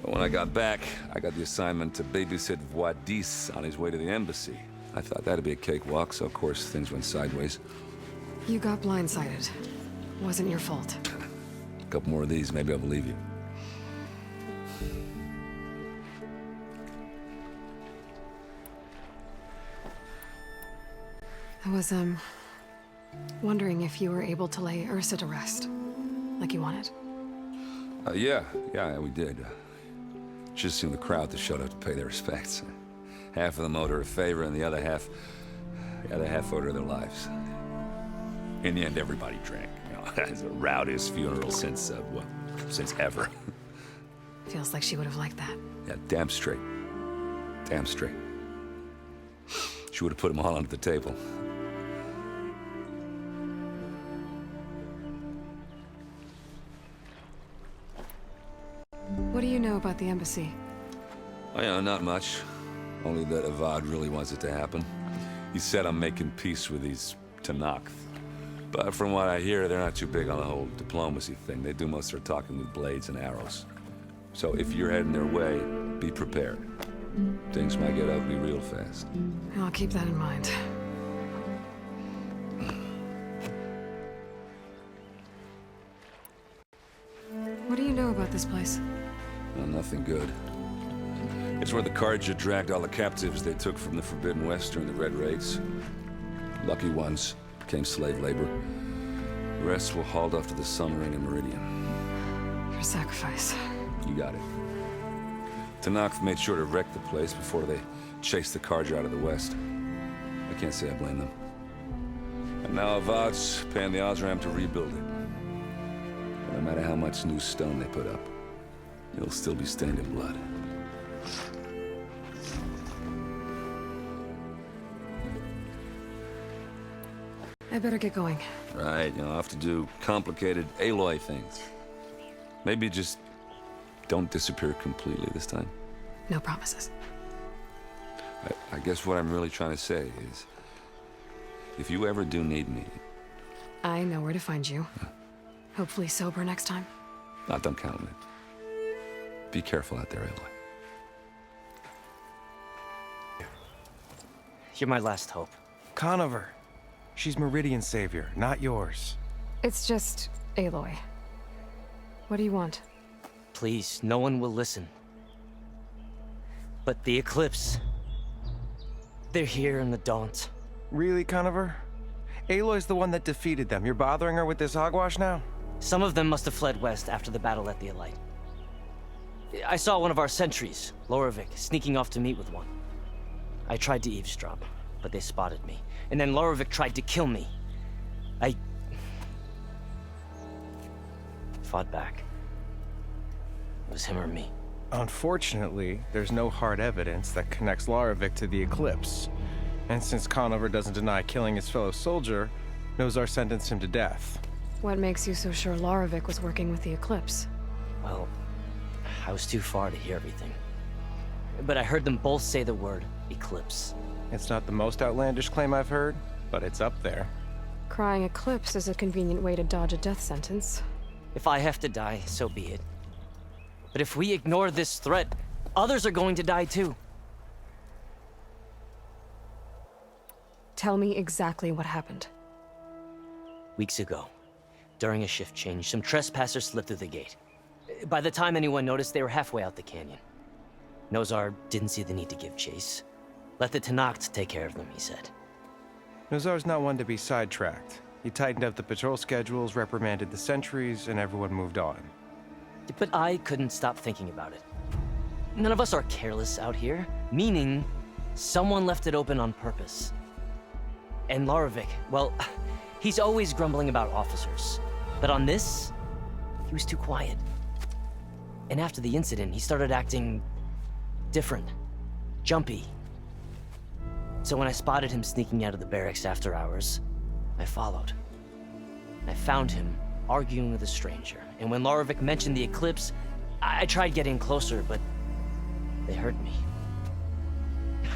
But when I got back, I got the assignment to babysit Voidis on his way to the embassy. I thought that'd be a cakewalk, so of course things went sideways. You got blindsided. Wasn't your fault. A couple more of these, maybe I'll believe you. I was, wondering if you were able to lay Ursa to rest, like you wanted. Yeah, we did. Just seemed the crowd that showed up to pay their respects. Half of them owed her a favor, and the other half owed her their lives. In the end, everybody drank. You know, it's the rowdiest funeral since ever. Feels like she would have liked that. Yeah, damn straight. Damn straight. She would have put them all under the table. What do you know about the embassy? Oh, yeah, not much. Only that Avad really wants it to happen. He said I'm making peace with these Tenakth. But from what I hear, they're not too big on the whole diplomacy thing. They do most of their talking with blades and arrows. So if you're heading their way, be prepared. Things might get ugly real fast. I'll keep that in mind. What do you know about this place? Well, nothing good. It's where the Carja dragged all the captives they took from the Forbidden West during the Red Raids. Lucky ones became slave labor. The rest were hauled off to the Sun Ring and Meridian. For sacrifice. You got it. Tenakth made sure to wreck the place before they chased the Carja out of the West. I can't say I blame them. And now Avad's paying the Osram to rebuild it. And no matter how much new stone they put up, it'll still be stained in blood. I better get going. Right, I'll have to do complicated Aloy things. Maybe just don't disappear completely this time. No promises. I guess what I'm really trying to say is, if you ever do need me... I know where to find you. Hopefully sober next time. Not done counting it. Be careful out there, Aloy. You're my last hope. Conover. She's Meridian's savior, not yours. It's just Aloy. What do you want? Please, no one will listen. But the Eclipse... they're here in the Daunt. Really, Conover? Aloy's the one that defeated them. You're bothering her with this hogwash now? Some of them must have fled west after the battle at the Elite. I saw one of our sentries, Loravik, sneaking off to meet with one. I tried to eavesdrop, but they spotted me. And then Loravik tried to kill me. I... fought back. It was him or me. Unfortunately, there's no hard evidence that connects Loravik to the Eclipse. And since Conover doesn't deny killing his fellow soldier, Nozar sentenced him to death. What makes you so sure Loravik was working with the Eclipse? Well, I was too far to hear everything. But I heard them both say the word Eclipse. It's not the most outlandish claim I've heard, but it's up there. Crying Eclipse is a convenient way to dodge a death sentence. If I have to die, so be it. But if we ignore this threat, others are going to die too. Tell me exactly what happened. Weeks ago, during a shift change, some trespassers slipped through the gate. By the time anyone noticed, they were halfway out the canyon. Nozar didn't see the need to give chase. Let the Tenakth take care of them, he said. Nozar's not one to be sidetracked. He tightened up the patrol schedules, reprimanded the sentries, and everyone moved on. But I couldn't stop thinking about it. None of us are careless out here, meaning someone left it open on purpose. And Loravik, well, he's always grumbling about officers. But on this, he was too quiet. And after the incident, he started acting different, jumpy. So when I spotted him sneaking out of the barracks after hours, I followed. I found him arguing with a stranger, and when Larovic mentioned the eclipse, I tried getting closer, but they heard me.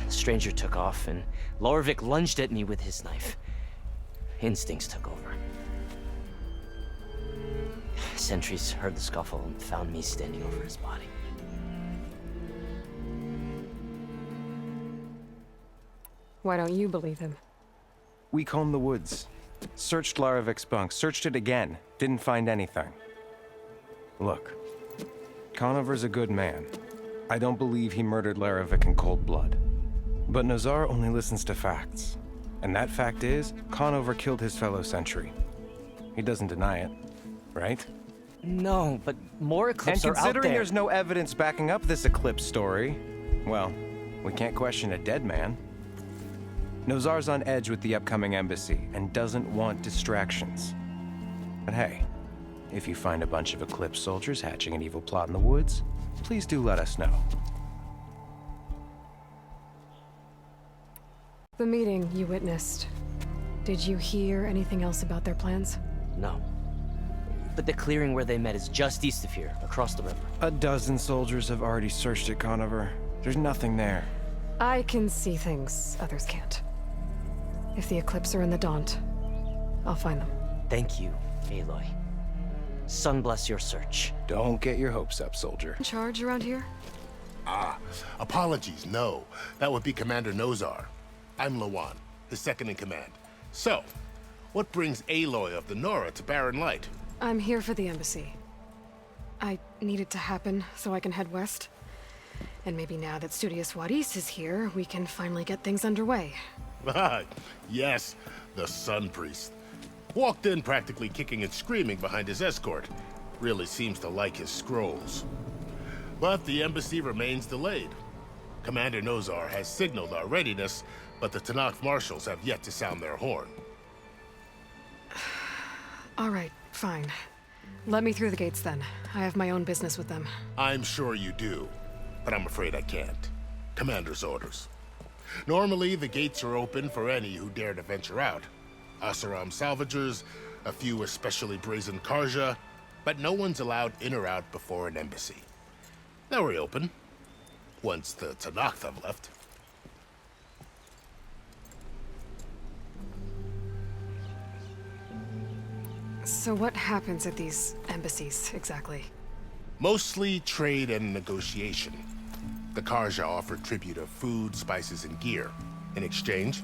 The stranger took off, and Larovic lunged at me with his knife. Instincts took over. Sentries heard the scuffle and found me standing over his body. Why don't you believe him? We combed the woods. Searched Larovic's bunk, searched it again. Didn't find anything. Look, Conover's a good man. I don't believe he murdered Larovic in cold blood. But Nozar only listens to facts. And that fact is, Conover killed his fellow sentry. He doesn't deny it, right? No, but more Eclipse are out there. And considering there's no evidence backing up this Eclipse story, well, we can't question a dead man. Nozar's on edge with the upcoming embassy and doesn't want distractions. But hey, if you find a bunch of Eclipse soldiers hatching an evil plot in the woods, please do let us know. The meeting you witnessed. Did you hear anything else about their plans? No. But the clearing where they met is just east of here, across the river. A dozen soldiers have already searched it, Conover. There's nothing there. I can see things others can't. If the Eclipse are in the Daunt, I'll find them. Thank you, Aloy. Sun bless your search. Don't get your hopes up, soldier. In charge around here? Apologies, no. That would be Commander Nozar. I'm Lawan, his second in command. So, what brings Aloy of the Nora to Barren Light? I'm here for the embassy. I need it to happen so I can head west. And maybe now that Studious Wadis is here, we can finally get things underway. Yes, the Sun Priest. Walked in practically kicking and screaming behind his escort. Really seems to like his scrolls. But the embassy remains delayed. Commander Nozar has signaled our readiness, but the Tenakth marshals have yet to sound their horn. All right, fine. Let me through the gates then. I have my own business with them. I'm sure you do, but I'm afraid I can't. Commander's orders. Normally, the gates are open for any who dare to venture out. Asaram salvagers, a few especially brazen Karja, but no one's allowed in or out before an embassy. They'll reopen, once the Tenakth have left. So what happens at these embassies, exactly? Mostly trade and negotiation. The Karja offer tribute of food, spices, and gear. In exchange,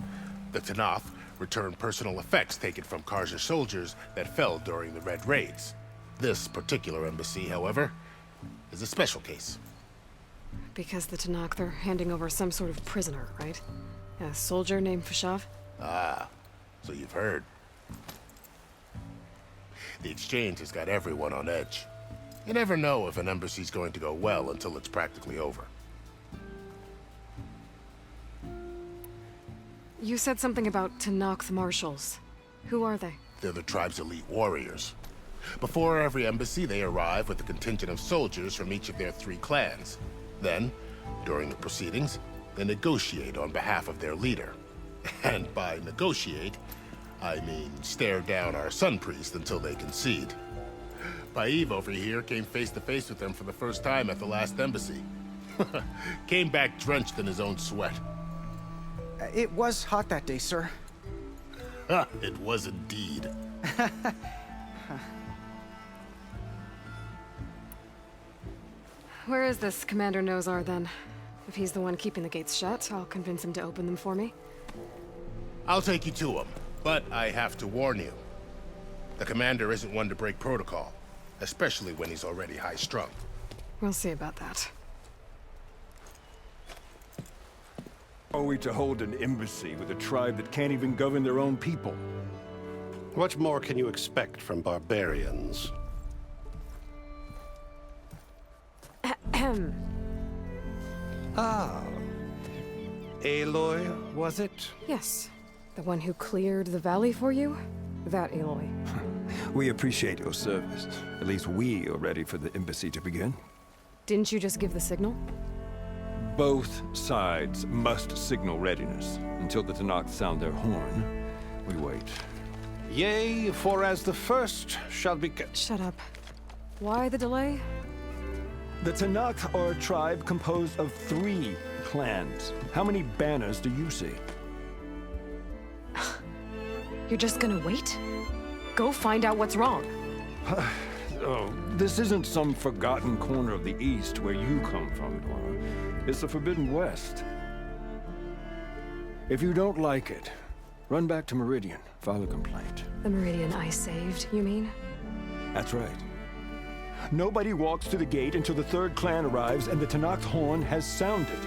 the Tenakth return personal effects taken from Karja soldiers that fell during the Red Raids. This particular embassy, however, is a special case. Because the Tenakth are handing over some sort of prisoner, right? A soldier named Fashav? Ah, so you've heard. The exchange has got everyone on edge. You never know if an embassy's going to go well until it's practically over. You said something about Tenakth marshals. Who are they? They're the tribe's elite warriors. Before every embassy, they arrive with a contingent of soldiers from each of their 3 clans. Then, during the proceedings, they negotiate on behalf of their leader. And by negotiate, I mean stare down our Sun Priest until they concede. Paiv over here came face to face with them for the first time at the last embassy. Came back drenched in his own sweat. It was hot that day, sir. It was indeed. Where is this Commander Nozar, then? If he's the one keeping the gates shut, I'll convince him to open them for me. I'll take you to him, but I have to warn you. The commander isn't one to break protocol, especially when he's already high-strung. We'll see about that. Are we to hold an embassy with a tribe that can't even govern their own people? What more can you expect from barbarians? Ahem. Ah. Aloy, was it? Yes. The one who cleared the valley for you? That Aloy. We appreciate your service. At least we are ready for the embassy to begin. Didn't you just give the signal? Both sides must signal readiness. Until the Tenakth sound their horn, we wait. Yea, for as the first shall be... Shut up. Why the delay? The Tenakth are a tribe composed of 3 clans. How many banners do you see? You're just gonna wait? Go find out what's wrong. Oh, this isn't some forgotten corner of the East where you come from, Nora. It's the Forbidden West. If you don't like it, run back to Meridian, file a complaint. The Meridian I saved, you mean? That's right. Nobody walks to the gate until the 3rd clan arrives and the Tenakth horn has sounded.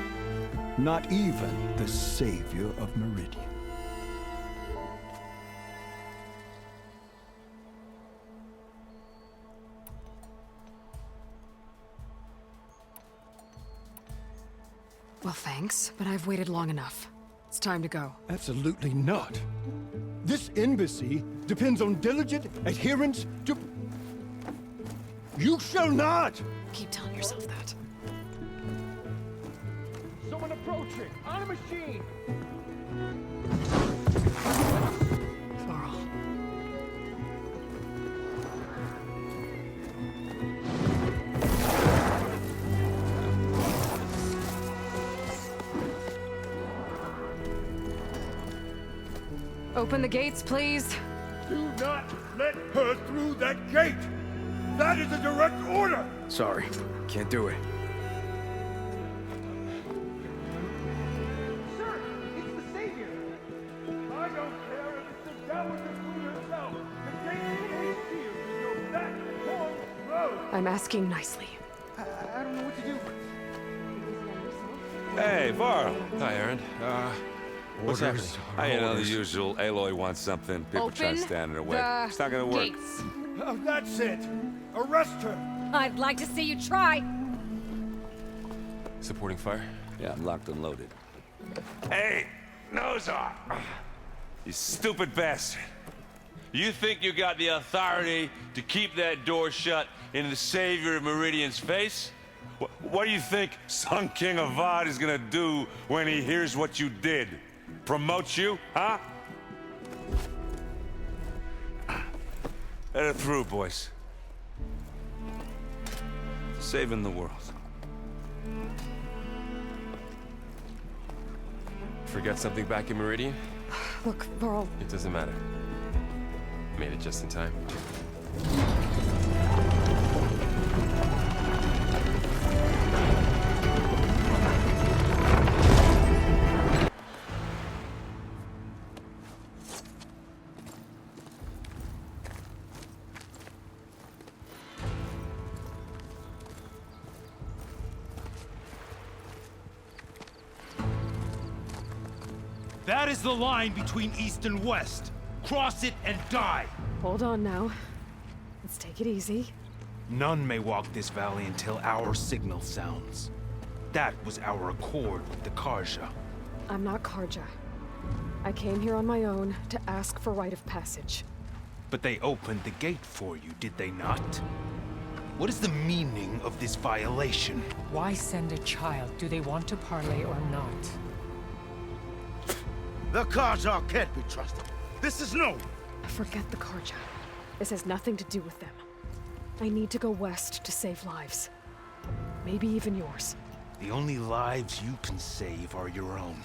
Not even the savior of Meridian. Well, thanks, but I've waited long enough. It's time to go. Absolutely not. This embassy depends on diligent adherence to... You shall not! Keep telling yourself that. Someone approaching! On a machine! Varl. Open the gates, please. Do not let her through that gate! That is a direct order! Sorry, can't do it. Sir, it's the Savior! I don't care if it's the Dowager Queen herself! The gate is sealed, so that horn blows! I'm asking nicely. I don't know what to do. Hey, Varl. Hi, Aaron. What's happening? You know, the usual. Aloy wants something. People try to stand in her way. It's not gonna work. Gates. Oh, that's it! Arrest her! I'd like to see you try. Supporting fire? Yeah, I'm locked and loaded. Hey, Nozar! You stupid bastard. You think you got the authority to keep that door shut in the savior of Meridian's face? What do you think Sun King Avad is gonna do when he hears what you did? Promote you, huh? Let her through, boys. Saving the world. Forgot something back in Meridian? Look, Varl. It doesn't matter. Made it just in time. That is the line between East and West. Cross it and die. Hold on now. Let's take it easy. None may walk this valley until our signal sounds. That was our accord with the Carja. I'm not Carja. I came here on my own to ask for rite of passage. But they opened the gate for you, did they not? What is the meaning of this violation? Why send a child? Do they want to parley or not? The Carja can't be trusted. This is no... Forget the Carja. This has nothing to do with them. I need to go west to save lives. Maybe even yours. The only lives you can save are your own.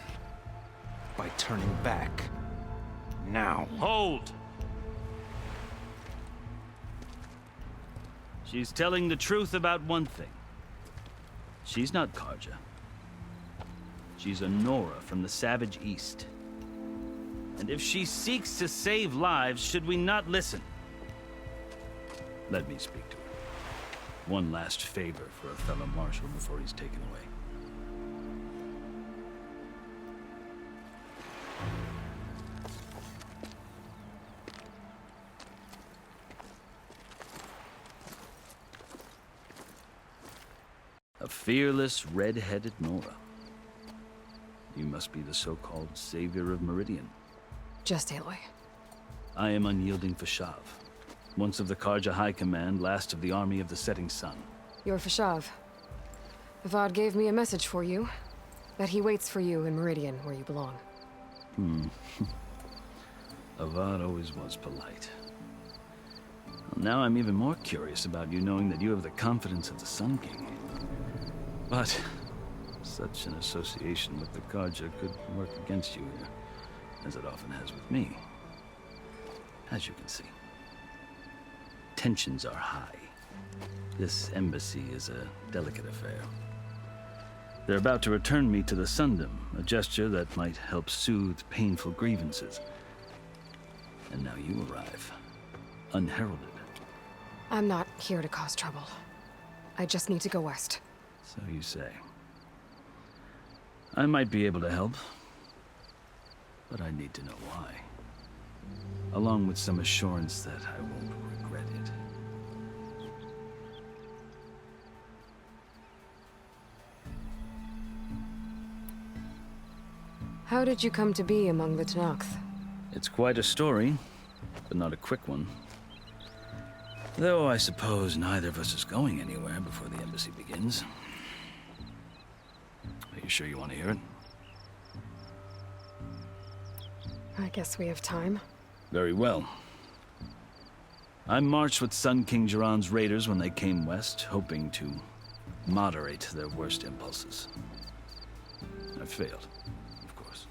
By turning back. Now. Hold! She's telling the truth about one thing. She's not Carja. She's a Nora from the Savage East. And if she seeks to save lives, should we not listen? Let me speak to her. One last favor for a fellow marshal before he's taken away. A fearless, red-headed Nora. You must be the so-called savior of Meridian. Just Aloy. I am unyielding Fashav, once of the Carja High Command, last of the army of the Setting Sun. You're Fashav. Avad gave me a message for you. That he waits for you in Meridian, where you belong. Avad always was polite. Well, now I'm even more curious about you knowing that you have the confidence of the Sun King. But such an association with the Carja could work against you here, as it often has with me. As you can see, tensions are high. This embassy is a delicate affair. They're about to return me to the Sundom, a gesture that might help soothe painful grievances. And now you arrive, unheralded. I'm not here to cause trouble. I just need to go west. So you say. I might be able to help, but I need to know why. Along with some assurance that I won't regret it. How did you come to be among the Tenakth? It's quite a story, but not a quick one. Though I suppose neither of us is going anywhere before the embassy begins. Are you sure you want to hear it? I guess we have time. Very well. I marched with Sun King Jiran's raiders when they came west, hoping to moderate their worst impulses. I failed, of course.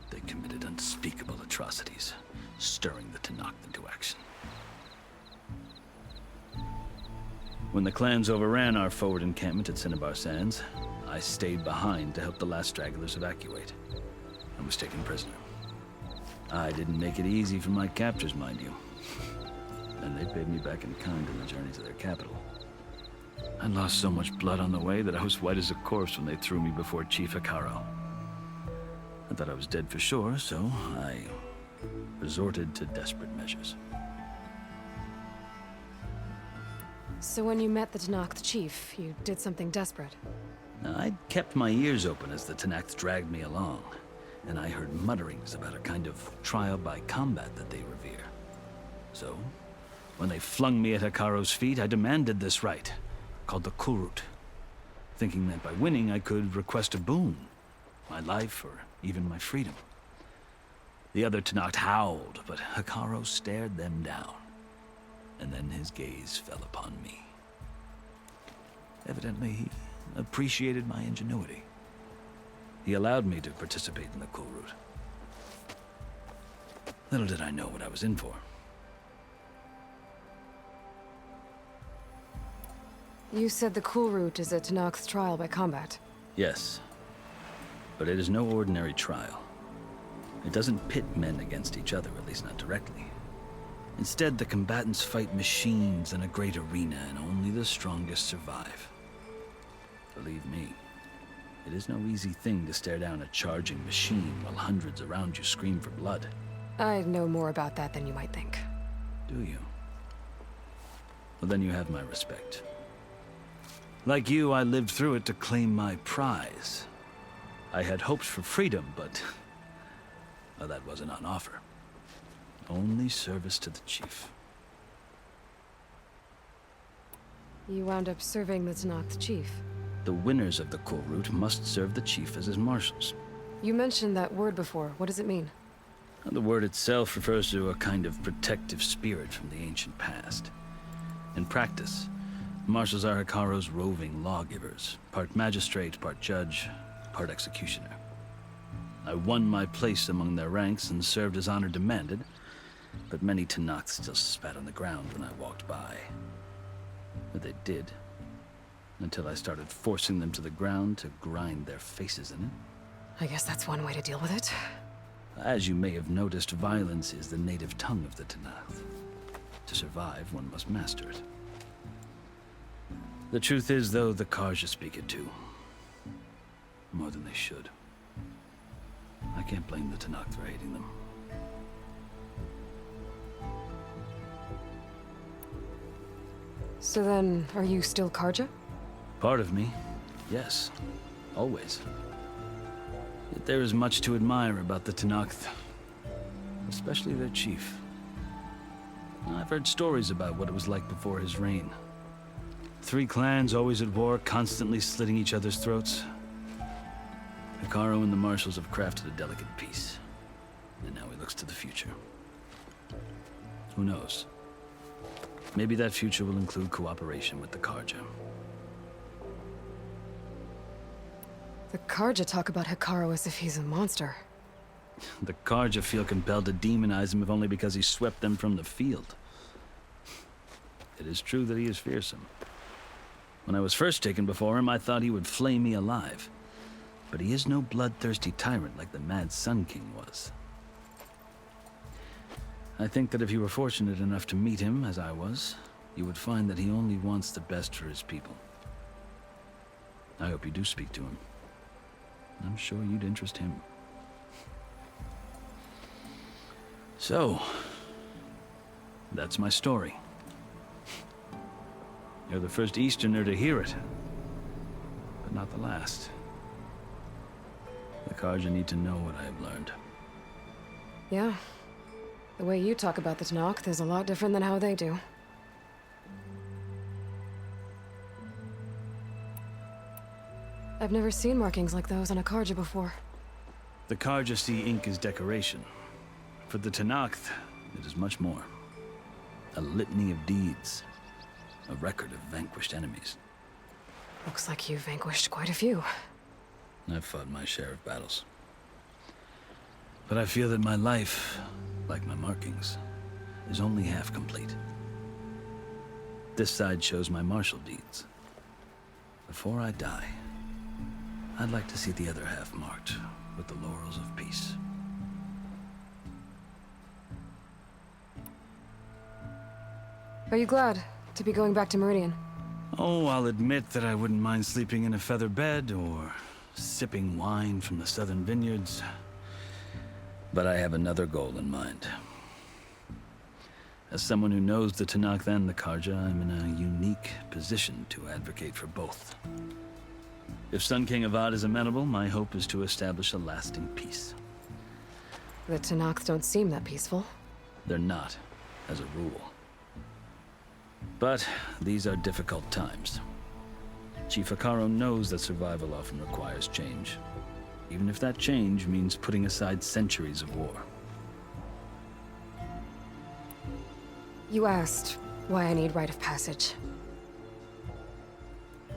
They committed unspeakable atrocities, stirring the Tenakth into action. When the clans overran our forward encampment at Cinnabar Sands, I stayed behind to help the last stragglers evacuate. I was taken prisoner. I didn't make it easy for my captors, mind you. And they paid me back in kind on the journey to their capital. I lost so much blood on the way that I was white as a corpse when they threw me before Chief Hekarro. I thought I was dead for sure, so I resorted to desperate measures. So when you met the Tenakth chief, you did something desperate? I'd kept my ears open as the Tenakth dragged me along, and I heard mutterings about a kind of trial by combat that they revere. So, when they flung me at Hekarro's feet, I demanded this right, called the Kulrut, thinking that by winning I could request a boon, my life or even my freedom. The other Tenakth howled, but Hekarro stared them down, and then his gaze fell upon me. Evidently, he appreciated my ingenuity. He allowed me to participate in the Kulrut. Little did I know what I was in for. You said the Kulrut is a Tenakth's trial by combat. Yes, but it is no ordinary trial. It doesn't pit men against each other, at least not directly. Instead, the combatants fight machines in a great arena, and only the strongest survive. Believe me, it is no easy thing to stare down a charging machine while hundreds around you scream for blood. I know more about that than you might think. Do you? Well, then you have my respect. Like you, I lived through it to claim my prize. I had hopes for freedom, but well, that wasn't on offer. Only service to the chief. You wound up serving the Tenakth chief. The winners of the Kulrut must serve the chief as his marshals. You mentioned that word before. What does it mean? The word itself refers to a kind of protective spirit from the ancient past. In practice, marshals are Hekarro's roving lawgivers, part magistrate, part judge, part executioner. I won my place among their ranks and served as honor demanded, but many Tenakth still spat on the ground when I walked by. But they did, until I started forcing them to the ground to grind their faces in it. I guess that's one way to deal with it. As you may have noticed, violence is the native tongue of the Tenakth. To survive, one must master it. The truth is, though, the Carja speak it too. More than they should. I can't blame the Tenakth for hating them. So then, are you still Carja? Part of me, yes. Always. Yet there is much to admire about the Tenakth. Especially their chief. I've heard stories about what it was like before his reign. Three clans always at war, constantly slitting each other's throats. Hekarro and the Marshals have crafted a delicate peace. And now he looks to the future. Who knows? Maybe that future will include cooperation with the Carja. The Carja talk about Hekarro as if he's a monster. The Carja feel compelled to demonize him if only because he swept them from the field. It is true that he is fearsome. When I was first taken before him, I thought he would flay me alive. But he is no bloodthirsty tyrant like the Mad Sun King was. I think that if you were fortunate enough to meet him, as I was, you would find that he only wants the best for his people. I hope you do speak to him. I'm sure you'd interest him. So, that's my story. You're the first Easterner to hear it, but not the last. The Carja need to know what I have learned. Yeah. The way you talk about the Tenakth is a lot different than how they do. I've never seen markings like those on a Carja before. The Carja see ink as decoration. For the Tenakth, it is much more. A litany of deeds. A record of vanquished enemies. Looks like you've vanquished quite a few. I've fought my share of battles. But I feel that my life, like my markings, is only half complete. This side shows my martial deeds. Before I die, I'd like to see the other half marked with the laurels of peace. Are you glad to be going back to Meridian? Oh, I'll admit that I wouldn't mind sleeping in a feather bed or sipping wine from the southern vineyards. But I have another goal in mind. As someone who knows the Tenakth and the Carja, I'm in a unique position to advocate for both. If Sun King Avad is amenable, my hope is to establish a lasting peace. The Tenakth don't seem that peaceful. They're not, as a rule. But these are difficult times. Chief Hekarro knows that survival often requires change, even if that change means putting aside centuries of war. You asked why I need rite of passage.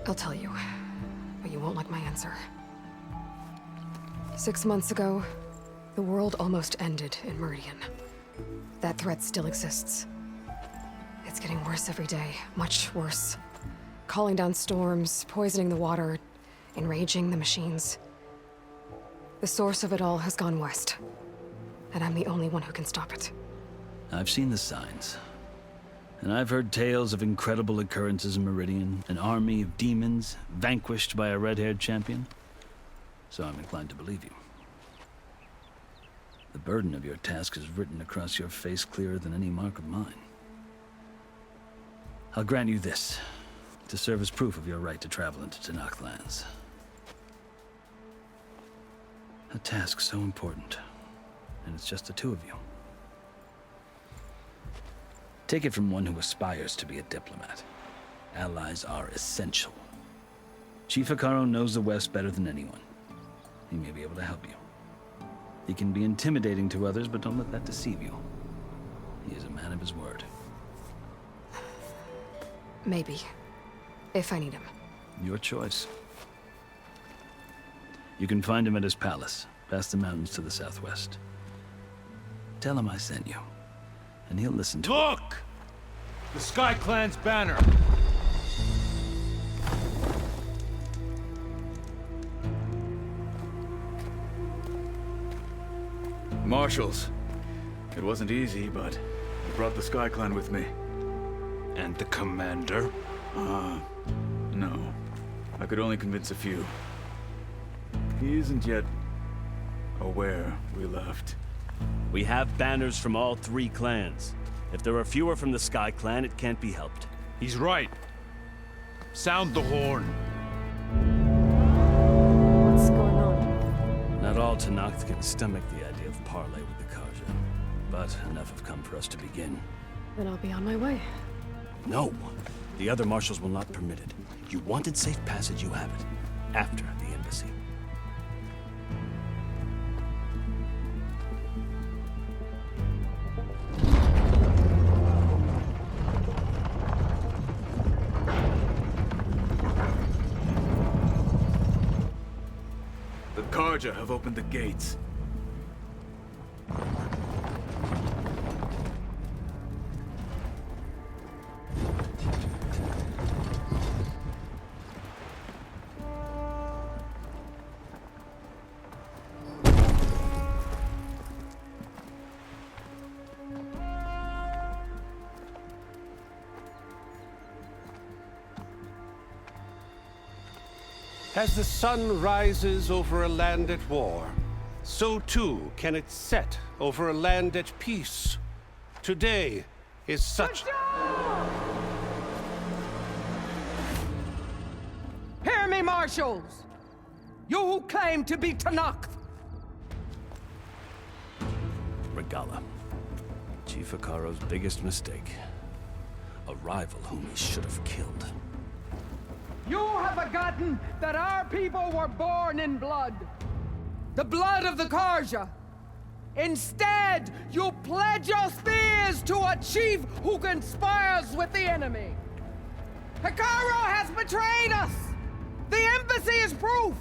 I'll tell you, but you won't like my answer. 6 months ago, the world almost ended in Meridian. That threat still exists. It's getting worse every day, much worse. Calling down storms, poisoning the water, enraging the machines. The source of it all has gone west, and I'm the only one who can stop it. I've seen the signs. And I've heard tales of incredible occurrences in Meridian, an army of demons vanquished by a red-haired champion. So I'm inclined to believe you. The burden of your task is written across your face clearer than any mark of mine. I'll grant you this, to serve as proof of your right to travel into Tenakth lands. A task so important, and it's just the two of you. Take it from one who aspires to be a diplomat. Allies are essential. Chief Hekarro knows the West better than anyone. He may be able to help you. He can be intimidating to others, but don't let that deceive you. He is a man of his word. Maybe. If I need him. Your choice. You can find him at his palace, past the mountains to the southwest. Tell him I sent you, and he'll listen to Look! The Sky Clan's banner! Marshals. It wasn't easy, but I brought the Sky Clan with me. And the commander? No. I could only convince a few. He isn't yet aware we left. We have banners from all three clans. If there are fewer from the Sky Clan, it can't be helped. He's right. Sound the horn. What's going on? Not all Tenakth can stomach the idea of parley with the Carja, but enough have come for us to begin. Then I'll be on my way. No. The other marshals will not permit it. You wanted safe passage, you have it. After the embassy. The Carja have opened the gates. As the sun rises over a land at war, so too can it set over a land at peace. Today is such... Hear me, marshals! You who claim to be Tenakth! Regalla. Chief Hekarro's biggest mistake. A rival whom he should have killed. You have forgotten that our people were born in blood. The blood of the Carja. Instead, you pledge your spears to a chief who conspires with the enemy. Hekarro has betrayed us! The embassy is proof!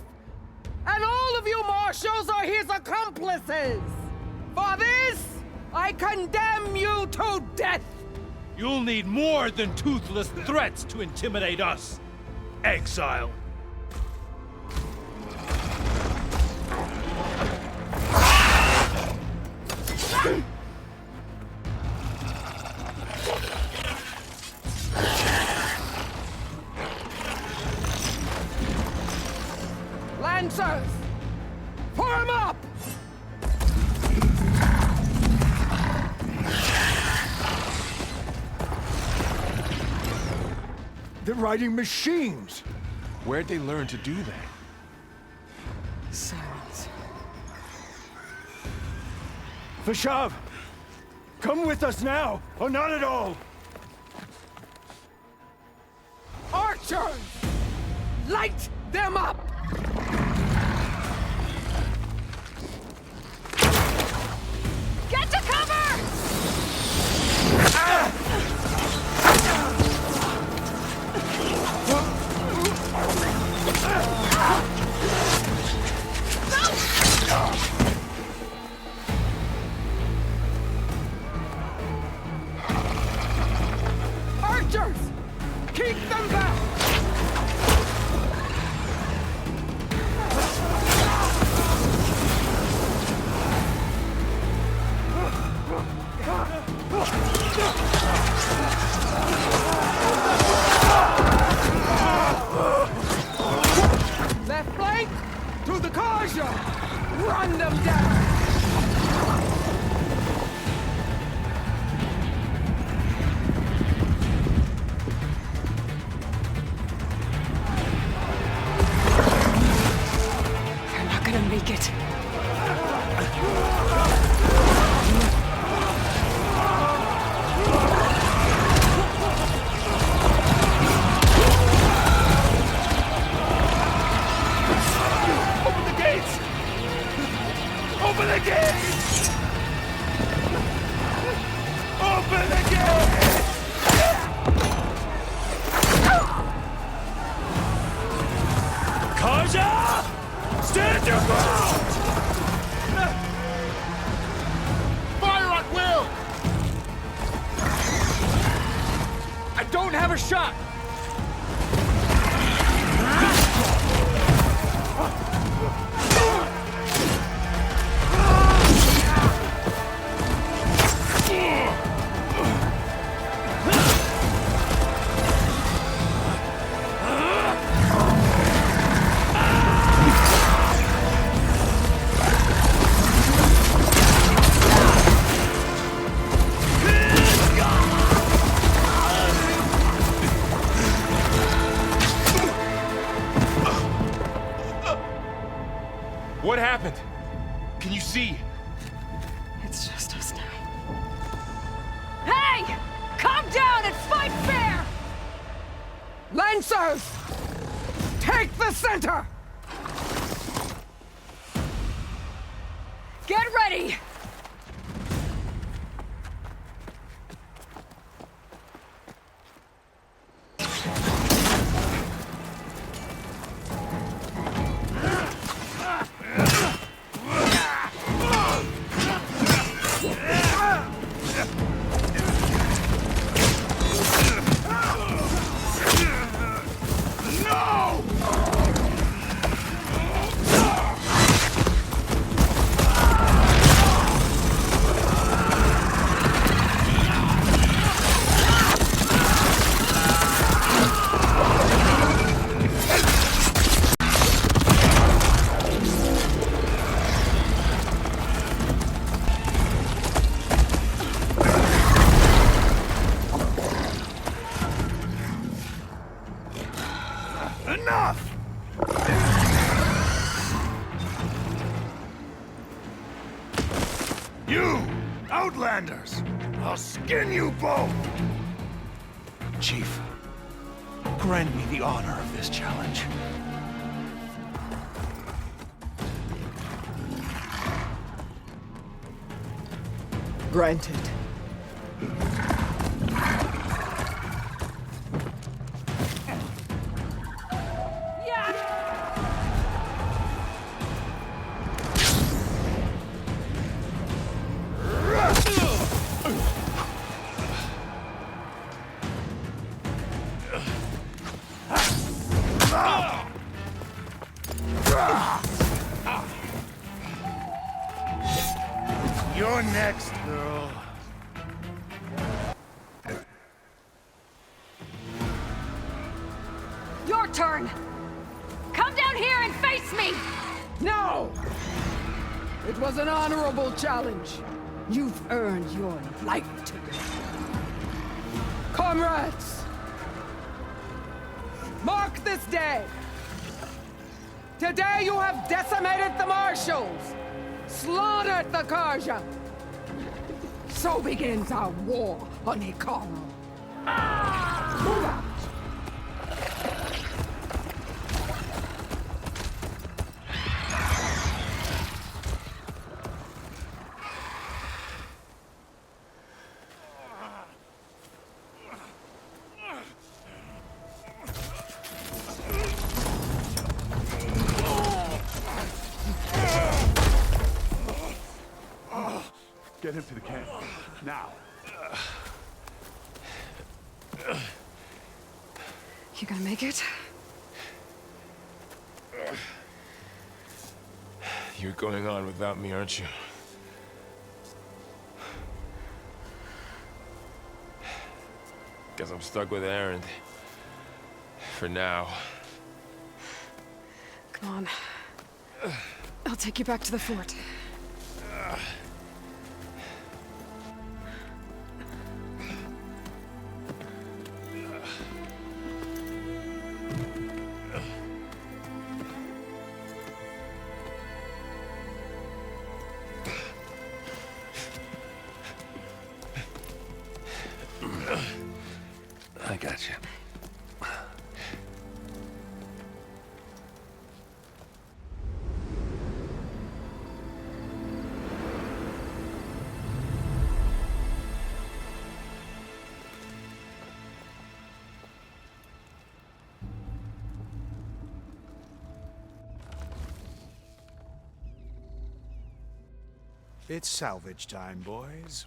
And all of you marshals are his accomplices! For this, I condemn you to death! You'll need more than toothless threats to intimidate us. Exile. Lancers! Form up! They're riding machines! Where'd they learn to do that? Silence. Vashav! Come with us now, or not at all! Archers! Light them up! Get to cover! Archers! Keep them back! Left flank! To the Carja! Run them down! You're not gonna make it. Open the gates! Open the gates! Open the gates! Carja! Stand your ground! Fire at will! I don't have a shot! What happened? Can you see? It's just us now. Hey! Calm down and fight fair! Lancers! Take the center! Get ready! Enough! You, Outlanders! I'll skin you both! Chief, grant me the honor of this challenge. Granted. You're next, girl. Your turn! Come down here and face me! No! It was an honorable challenge. You've earned your life today. Comrades! Mark this day! Today you have decimated the Marshals! Slaughtered the Karja! So begins our war on Hikaru. Move out! Get him to the camp. Now. You gonna make it? You're going on without me, aren't you? Guess I'm stuck with Erend. For now. Come on. I'll take you back to the fort. I got you. It's salvage time, boys.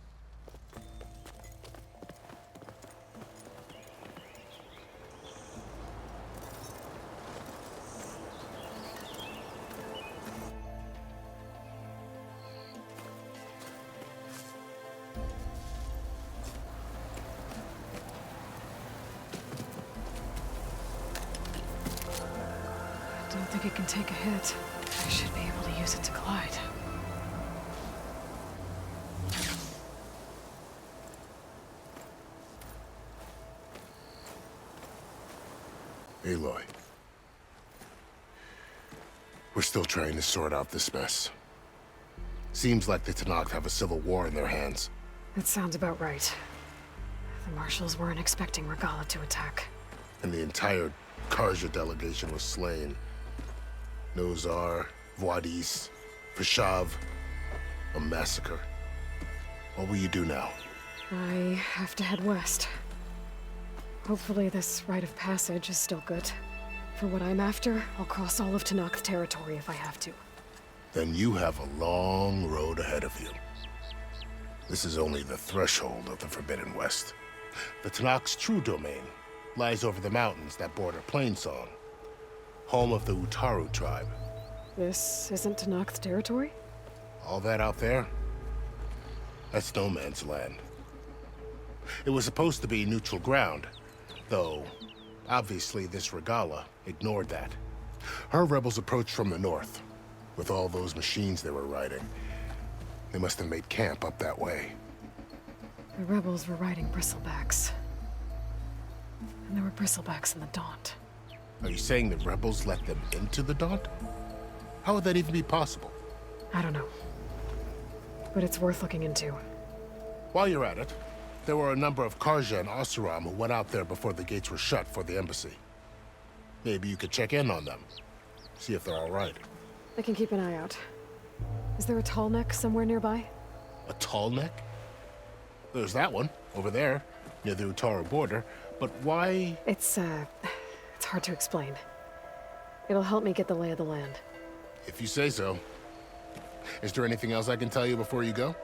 I don't think it can take a hit. I should be able to use it to glide. Aloy. We're still trying to sort out this mess. Seems like the Tenakth have a civil war in their hands. That sounds about right. The Marshals weren't expecting Regalla to attack. And the entire Karja delegation was slain. Nozar, Vuadis, Fashav, a massacre. What will you do now? I have to head west. Hopefully this rite of passage is still good. For what I'm after, I'll cross all of Tenakth territory if I have to. Then you have a long road ahead of you. This is only the threshold of the Forbidden West. The Tenakth's true domain lies over the mountains that border Plainsong, home of the Utaru tribe. This isn't Tenakth territory? All that out there? That's no man's land. It was supposed to be neutral ground, though obviously this Regalla ignored that. Her rebels approached from the north, with all those machines they were riding. They must have made camp up that way. The rebels were riding bristlebacks. And there were bristlebacks in the Daunt. Are you saying the rebels let them into the Daunt? How would that even be possible? I don't know. But it's worth looking into. While you're at it, there were a number of Karja and Oseram who went out there before the gates were shut for the embassy. Maybe you could check in on them. See if they're all right. I can keep an eye out. Is there a tall neck somewhere nearby? A tall neck? There's that one, over there, near the Utaru border. But why? It's hard to explain. It'll help me get the lay of the land. If you say so. Is there anything else I can tell you before you go?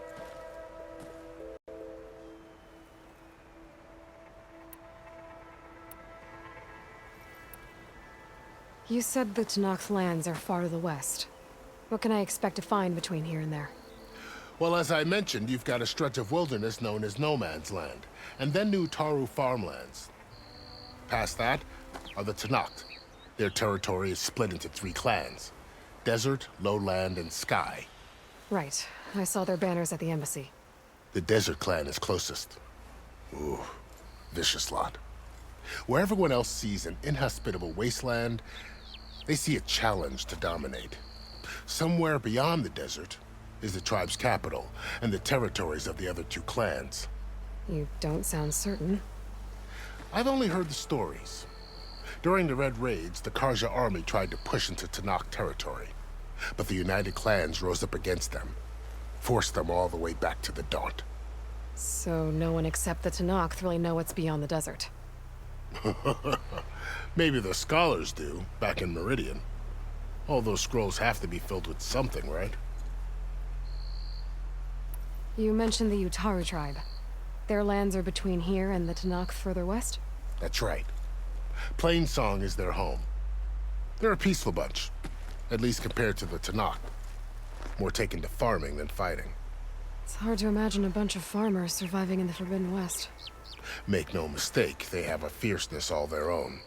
You said the Tenakth lands are far to the west. What can I expect to find between here and there? Well, as I mentioned, you've got a stretch of wilderness known as No Man's Land, and then the Utaru farmlands. Past that are the Tenakth. Their territory is split into 3 clans: Desert, Lowland, and Sky. Right. I saw their banners at the embassy. The Desert clan is closest. Ooh, vicious lot. Where everyone else sees an inhospitable wasteland, they see a challenge to dominate. Somewhere beyond the desert is the tribe's capital and the territories of the other 2 clans. You don't sound certain. I've only heard the stories. During the Red Raids, the Karja army tried to push into Tenakth territory, but the United Clans rose up against them, forced them all the way back to the Daunt. So no one except the Tenakth really know what's beyond the desert. Maybe the scholars do, back in Meridian. All those scrolls have to be filled with something, right? You mentioned the Utaru tribe. Their lands are between here and the Tenakth further west? That's right. Plainsong is their home. They're a peaceful bunch, at least compared to the Tenakth. More taken to farming than fighting. It's hard to imagine a bunch of farmers surviving in the Forbidden West. Make no mistake, they have a fierceness all their own.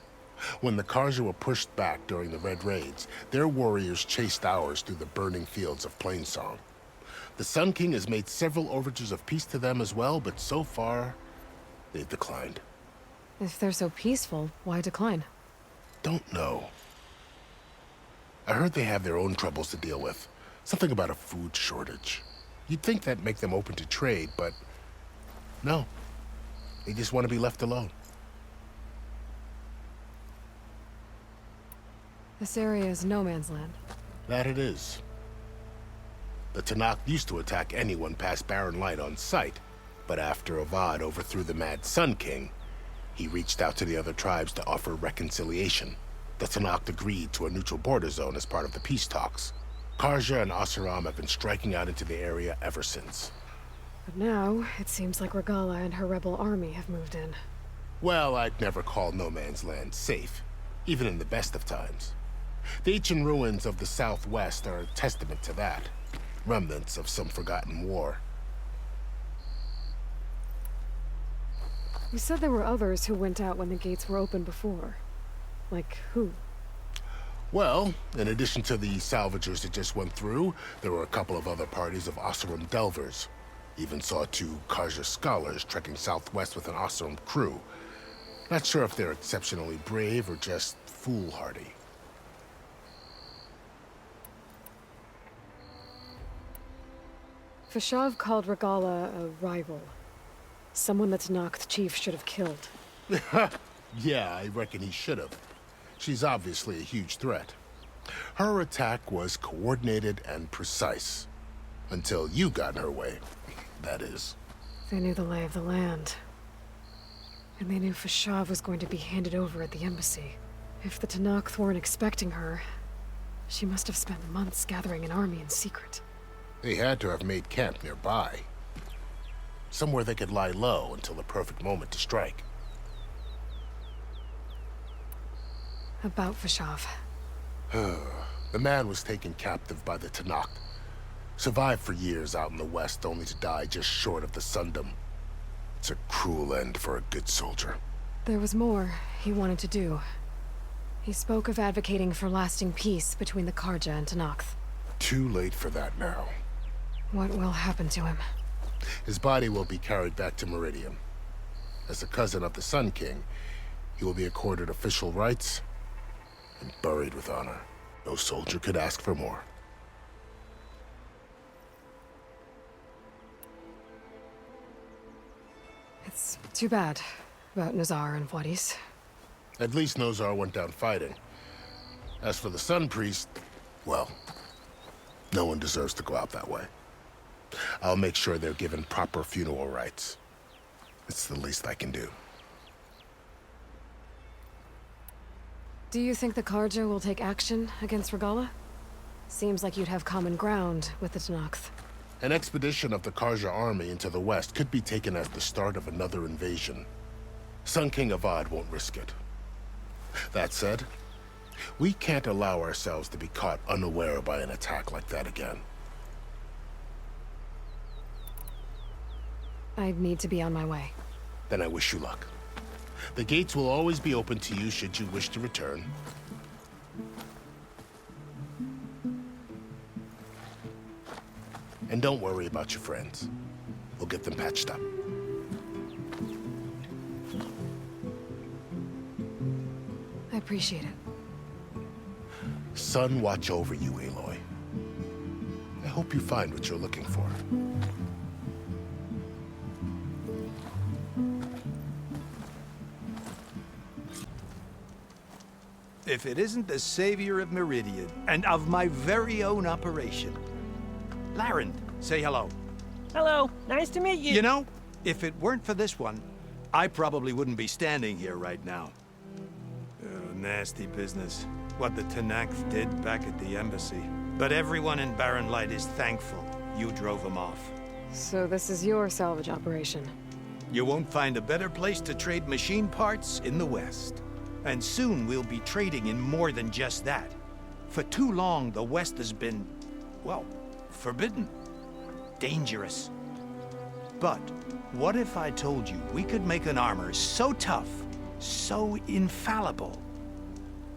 When the Karja were pushed back during the Red Raids, their warriors chased ours through the burning fields of Plainsong. The Sun King has made several overtures of peace to them as well, but so far, they've declined. If they're so peaceful, why decline? Don't know. I heard they have their own troubles to deal with. Something about a food shortage. You'd think that'd make them open to trade, but no. They just want to be left alone. This area is no man's land. That it is. The Tenakth used to attack anyone past Barren Light on sight, but after Avad overthrew the Mad Sun King, he reached out to the other tribes to offer reconciliation. The Tenakth agreed to a neutral border zone as part of the peace talks. Karja and Oseram have been striking out into the area ever since. But now, it seems like Regalla and her rebel army have moved in. Well, I'd never call No Man's Land safe, even in the best of times. The ancient ruins of the Southwest are a testament to that. Remnants of some forgotten war. You said there were others who went out when the gates were open before. Like who? Well, in addition to the salvagers that just went through, there were a couple of other parties of Oseram delvers. Even saw 2 Karja scholars trekking southwest with an Oseram crew. Not sure if they're exceptionally brave or just foolhardy. Fashav called Regalla a rival. Someone the Tenakth chief should have killed. Yeah, I reckon he should have. She's obviously a huge threat. Her attack was coordinated and precise. Until you got in her way, that is. They knew the lay of the land. And they knew Fashav was going to be handed over at the embassy. If the Tenakth weren't expecting her, she must have spent months gathering an army in secret. They had to have made camp nearby. Somewhere they could lie low until the perfect moment to strike. About Fashav. The man was taken captive by the Tenakth. Survived for years out in the west, only to die just short of the Sundom. It's a cruel end for a good soldier. There was more he wanted to do. He spoke of advocating for lasting peace between the Karja and Tenakth. Too late for that now. What will happen to him? His body will be carried back to Meridian. As a cousin of the Sun King, he will be accorded official rights and buried with honor. No soldier could ask for more. It's too bad about Nazar and Wadis. At least Nozar went down fighting. As for the Sun Priest, well, no one deserves to go out that way. I'll make sure they're given proper funeral rites. It's the least I can do. Do you think the Karja will take action against Regalla? Seems like you'd have common ground with the Tenakth. An expedition of the Karja army into the west could be taken as the start of another invasion. Sun King Avad won't risk it. That said, we can't allow ourselves to be caught unaware by an attack like that again. I'd need to be on my way. Then I wish you luck. The gates will always be open to you should you wish to return. And don't worry about your friends. We'll get them patched up. I appreciate it. Sun watch over you, Aloy. I hope you find what you're looking for. If it isn't the savior of Meridian, and of my very own operation. Laren, say hello. Hello, nice to meet you. You know, if it weren't for this one, I probably wouldn't be standing here right now. Oh, nasty business. What the Tenakth did back at the embassy. But everyone in Barren Light is thankful you drove them off. So this is your salvage operation? You won't find a better place to trade machine parts in the West. And soon we'll be trading in more than just that. For too long, the West has been, well, forbidden. Dangerous. But what if I told you we could make an armor so tough, so infallible,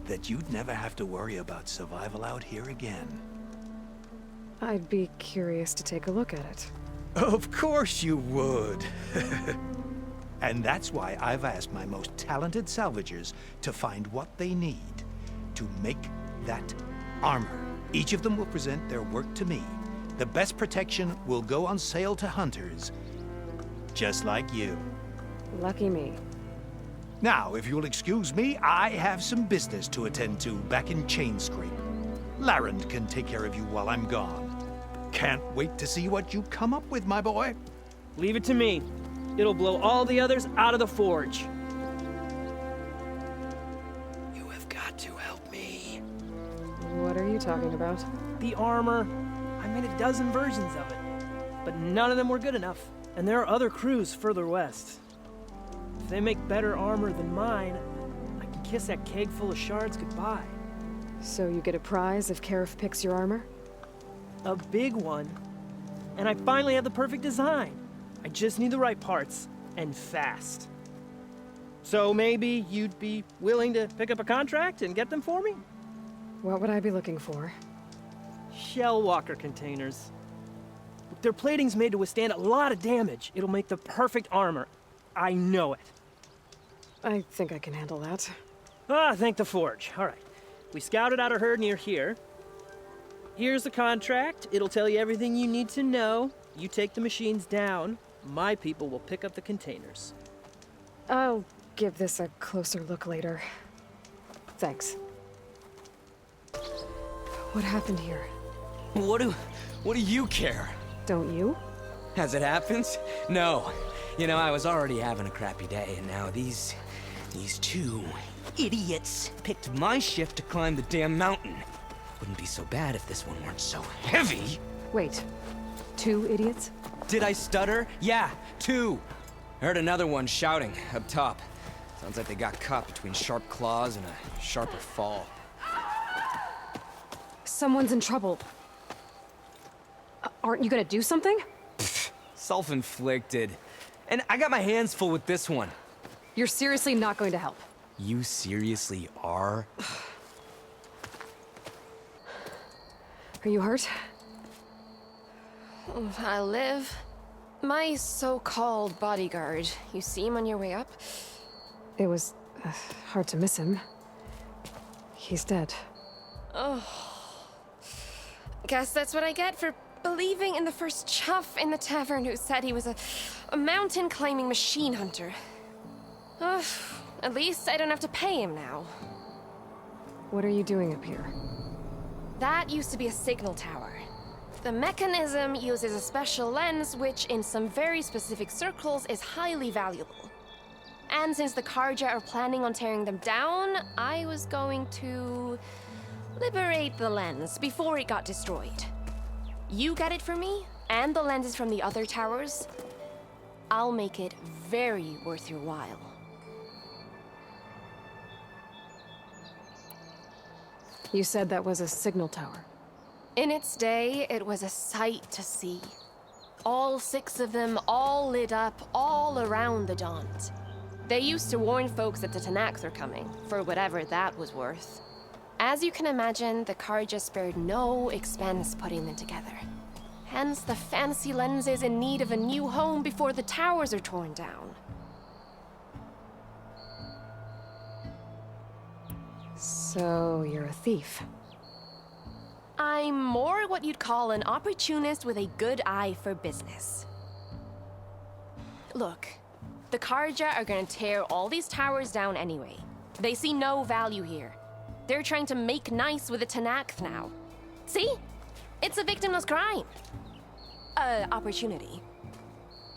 that you'd never have to worry about survival out here again? I'd be curious to take a look at it. Of course you would. And that's why I've asked my most talented salvagers to find what they need to make that armor. Each of them will present their work to me. The best protection will go on sale to hunters, just like you. Lucky me. Now, if you'll excuse me, I have some business to attend to back in Chainscrape. Laren can take care of you while I'm gone. Can't wait to see what you come up with, my boy. Leave it to me. It'll blow all the others out of the forge. You have got to help me. What are you talking about? The armor. I made a dozen versions of it, but none of them were good enough. And there are other crews further west. If they make better armor than mine, I can kiss that keg full of shards goodbye. So you get a prize if Karif picks your armor? A big one. And I finally have the perfect design. I just need the right parts, and fast. So maybe you'd be willing to pick up a contract and get them for me? What would I be looking for? Shell walker containers. Their plating's made to withstand a lot of damage. It'll make the perfect armor. I know it. I think I can handle that. Ah, thank the forge. All right. We scouted out a herd near here. Here's the contract. It'll tell you everything you need to know. You take the machines down. My people will pick up the containers. I'll give this a closer look later. Thanks. What happened here? What do you care? Don't you? As it happens? No. You know, I was already having a crappy day, and now these two idiots picked my shift to climb the damn mountain. Wouldn't be so bad if this one weren't so heavy. Wait, 2 idiots? Did I stutter? Yeah, 2. I heard another one shouting up top. Sounds like they got caught between sharp claws and a sharper fall. Someone's in trouble. Aren't you gonna do something? Self-inflicted. And I got my hands full with this one. You're seriously not going to help? You seriously are? Are you hurt? I'll live. My so-called bodyguard. You see him on your way up? It was hard to miss him. He's dead. Oh. Guess that's what I get for believing in the first chuff in the tavern who said he was a mountain-climbing machine hunter. At least I don't have to pay him now. What are you doing up here? That used to be a signal tower. The mechanism uses a special lens which, in some very specific circles, is highly valuable. And since the Carja are planning on tearing them down, I was going to liberate the lens before it got destroyed. You get it for me, and the lenses from the other towers. I'll make it very worth your while. You said that was a signal tower. In its day, it was a sight to see. All 6 of them, all lit up, all around the Daunt. They used to warn folks that the Tenakth are coming, for whatever that was worth. As you can imagine, the Carja spared no expense putting them together. Hence the fancy lenses in need of a new home before the towers are torn down. So, you're a thief. I'm more what you'd call an opportunist with a good eye for business. Look, the Carja are gonna tear all these towers down anyway. They see no value here. They're trying to make nice with the Tenakth now. See? It's a victimless crime. Opportunity.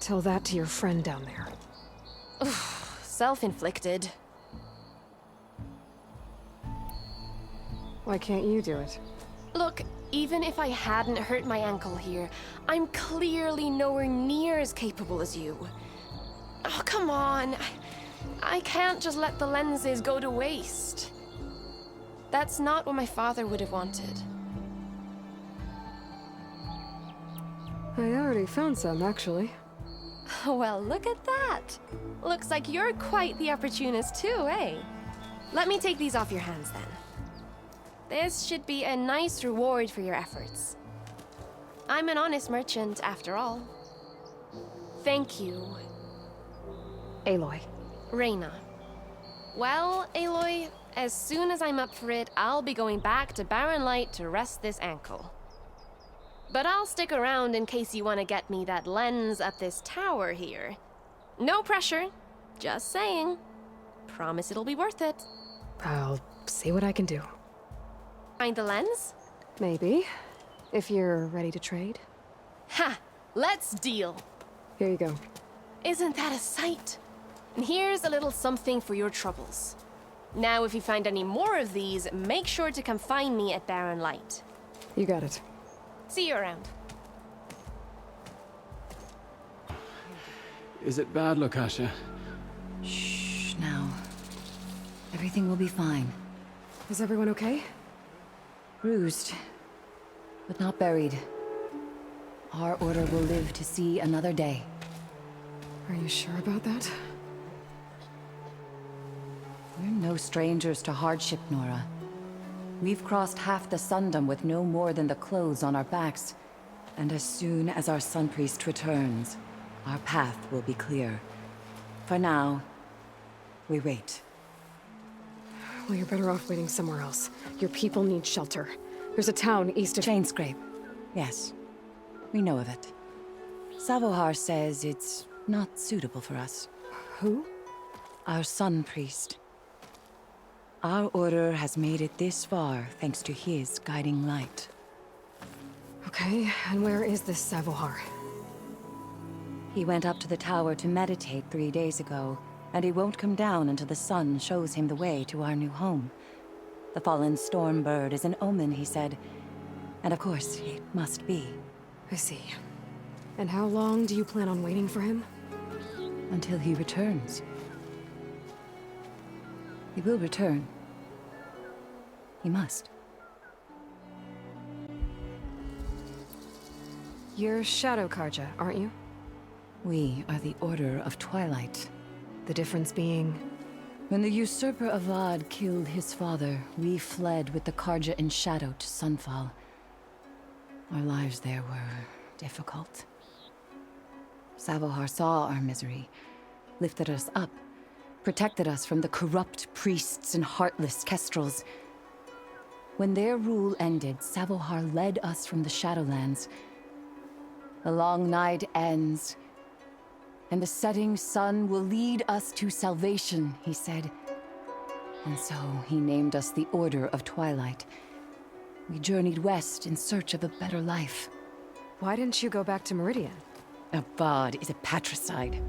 Tell that to your friend down there. Self-inflicted. Why can't you do it? Look, even if I hadn't hurt my ankle here, I'm clearly nowhere near as capable as you. Oh, come on. I can't just let the lenses go to waste. That's not what my father would have wanted. I already found some, actually. Well, look at that. Looks like you're quite the opportunist too, eh? Let me take these off your hands then. This should be a nice reward for your efforts. I'm an honest merchant, after all. Thank you. Aloy. Reyna. Well, Aloy, as soon as I'm up for it, I'll be going back to Barren Light to rest this ankle. But I'll stick around in case you want to get me that lens up this tower here. No pressure, just saying. Promise it'll be worth it. I'll see what I can do. Find the lens? Maybe. If you're ready to trade. Ha! Let's deal! Here you go. Isn't that a sight? And here's a little something for your troubles. Now, if you find any more of these, make sure to come find me at Barren Light. You got it. See you around. Is it bad, Lokasha? Shh, now. Everything will be fine. Is everyone okay? Bruised, but not buried. Our order will live to see another day. Are you sure about that? We're no strangers to hardship, Nora. We've crossed half the Sundom with no more than the clothes on our backs. And as soon as our Sun Priest returns, our path will be clear. For now, we wait. Well, you're better off waiting somewhere else. Your people need shelter. There's a town east of... Chainscrape. Yes. We know of it. Savohar says it's not suitable for us. Who? our sun priest. Our order has made it this far thanks to his guiding light. Okay, and where is this Savohar? He went up to the tower to meditate 3 days ago, and he won't come down until the sun shows him the way to our new home. The fallen storm bird is an omen, he said. And of course, it must be. I see. And how long do you plan on waiting for him? Until he returns. He will return. He must. You're Shadow Karja, aren't you? We are the Order of Twilight. The difference being... When the usurper Avad killed his father, we fled with the Karja in shadow to Sunfall. Our lives there were difficult. Savohar saw our misery, lifted us up, protected us from the corrupt priests and heartless kestrels. When their rule ended, Savohar led us from the Shadowlands. The long night ends, and the setting sun will lead us to salvation, he said. And so he named us the Order of Twilight. We journeyed west in search of a better life. Why didn't you go back to Meridian? Avad is a patricide.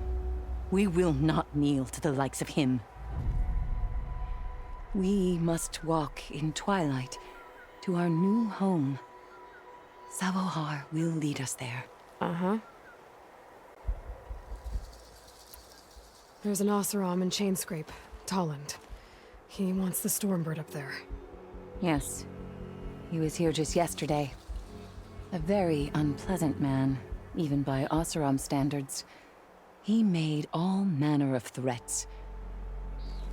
We will not kneel to the likes of him. We must walk in twilight to our new home. Savohar will lead us there. Uh-huh. There's an Oseram in Chainscrape, Tolland. He wants the Stormbird up there. Yes. He was here just yesterday. A very unpleasant man, even by Oseram standards. He made all manner of threats.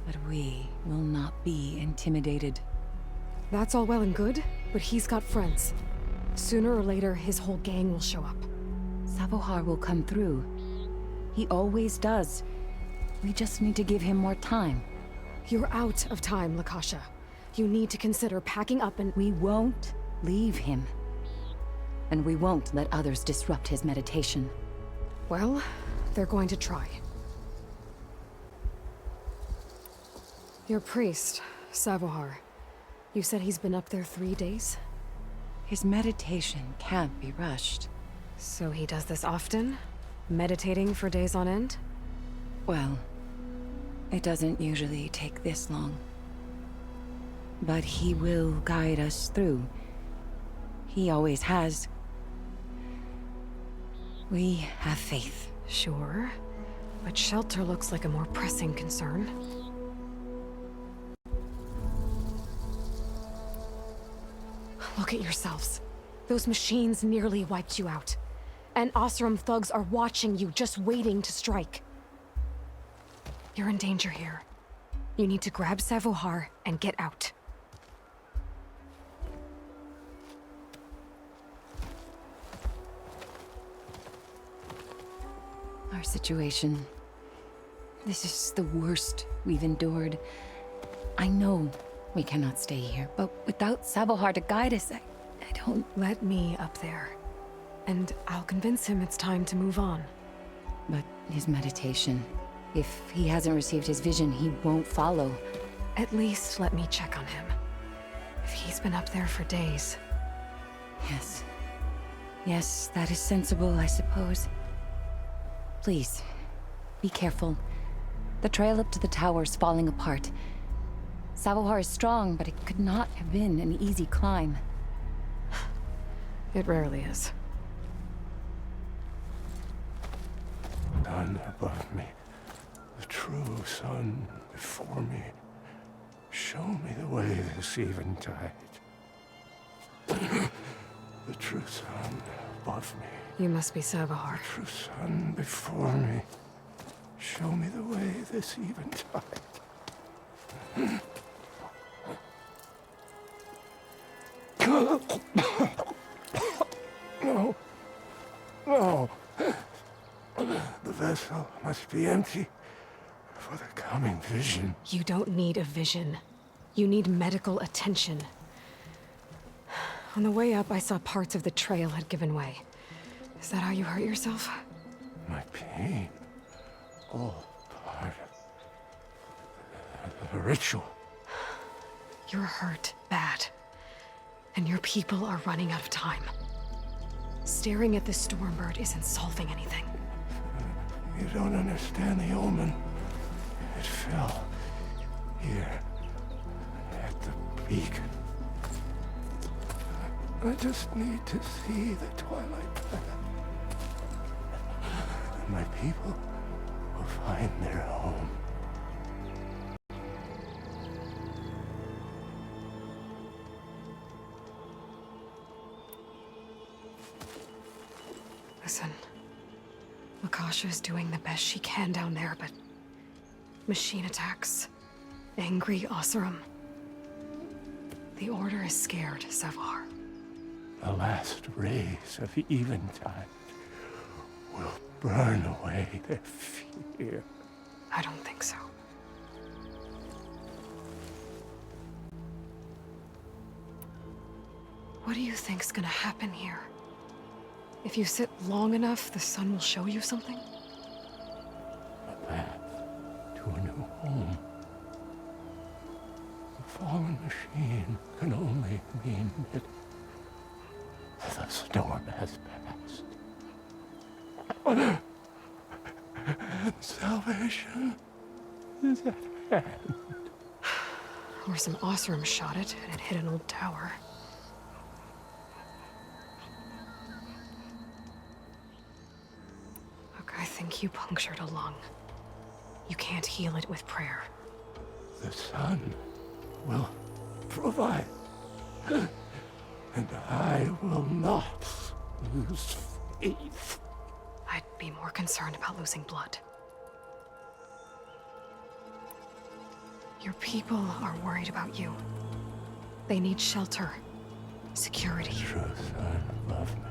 But we will not be intimidated. That's all well and good, but he's got friends. Sooner or later, his whole gang will show up. Savohar will come through. He always does. We just need to give him more time. You're out of time, Lakasha. You need to consider packing up and... We won't leave him. And we won't let others disrupt his meditation. Well, they're going to try. Your priest, Savohar. You said he's been up there 3 days? His meditation can't be rushed. So he does this often? Meditating for days on end? Well, it doesn't usually take this long. But he will guide us through. He always has. We have faith. Sure. But shelter looks like a more pressing concern. Look at yourselves. Those machines nearly wiped you out. And Oseram thugs are watching you, just waiting to strike. You're in danger here. You need to grab Savohar and get out. Our situation. This is the worst we've endured. I know we cannot stay here, but without Savohar to guide us, I don't... Let me up there. And I'll convince him it's time to move on. But his meditation... If he hasn't received his vision, he won't follow. At least let me check on him. If he's been up there for days... Yes. Yes, that is sensible, I suppose. Please, be careful. The trail up to the tower's falling apart. Savohar is strong, but it could not have been an easy climb. It rarely is. Sun above me, the true sun before me. Show me the way this eventide. The true sun above me. You must be Savohar. The true sun before me. Show me the way this eventide. No. No. The vessel must be empty for the coming vision. You don't need a vision. You need medical attention. On the way up, I saw parts of the trail had given way. Is that how you hurt yourself? My pain. All part The ritual. You're hurt bad. And your people are running out of time. Staring at this Stormbird isn't solving anything. You don't understand the omen. It fell here at the beacon. I just need to see the Twilight Path. And my people will find their home. Listen, Lakasha is doing the best she can down there, but machine attacks, angry Oseram. The Order is scared, Savar. The last rays of Eventide will burn away their fear. I don't think so. What do you think's gonna happen here? If you sit long enough, the sun will show you something? A path to a new home. The fallen machine can only mean that the storm has passed. And salvation is at hand. Or some Oseram shot it, and it hit an old tower. Look, I think you punctured a lung. You can't heal it with prayer. The sun will provide. And I will not lose faith. I'd be more concerned about losing blood. Your people are worried about you. They need shelter, security. The true sun above me.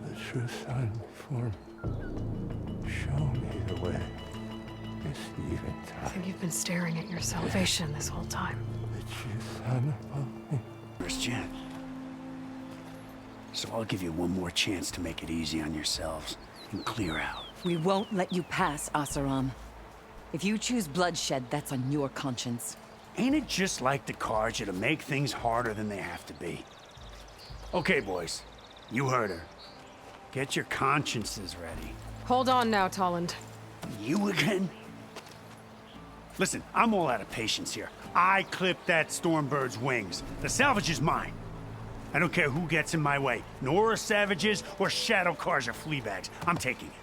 The true sun before me. Show me the way. This Eventide. I think you've been staring at your salvation this whole time. The true sun above me. Christian. So I'll give you one more chance to make it easy on yourselves and clear out. We won't let you pass, Oseram. If you choose bloodshed, that's on your conscience. Ain't it just like the Carja to make things harder than they have to be? Okay, boys. You heard her. Get your consciences ready. Hold on now, Tolland. You again? Listen, I'm all out of patience here. I clipped that Stormbird's wings. The salvage is mine. I don't care who gets in my way. Nora savages or Shadow Carja fleabags. I'm taking it.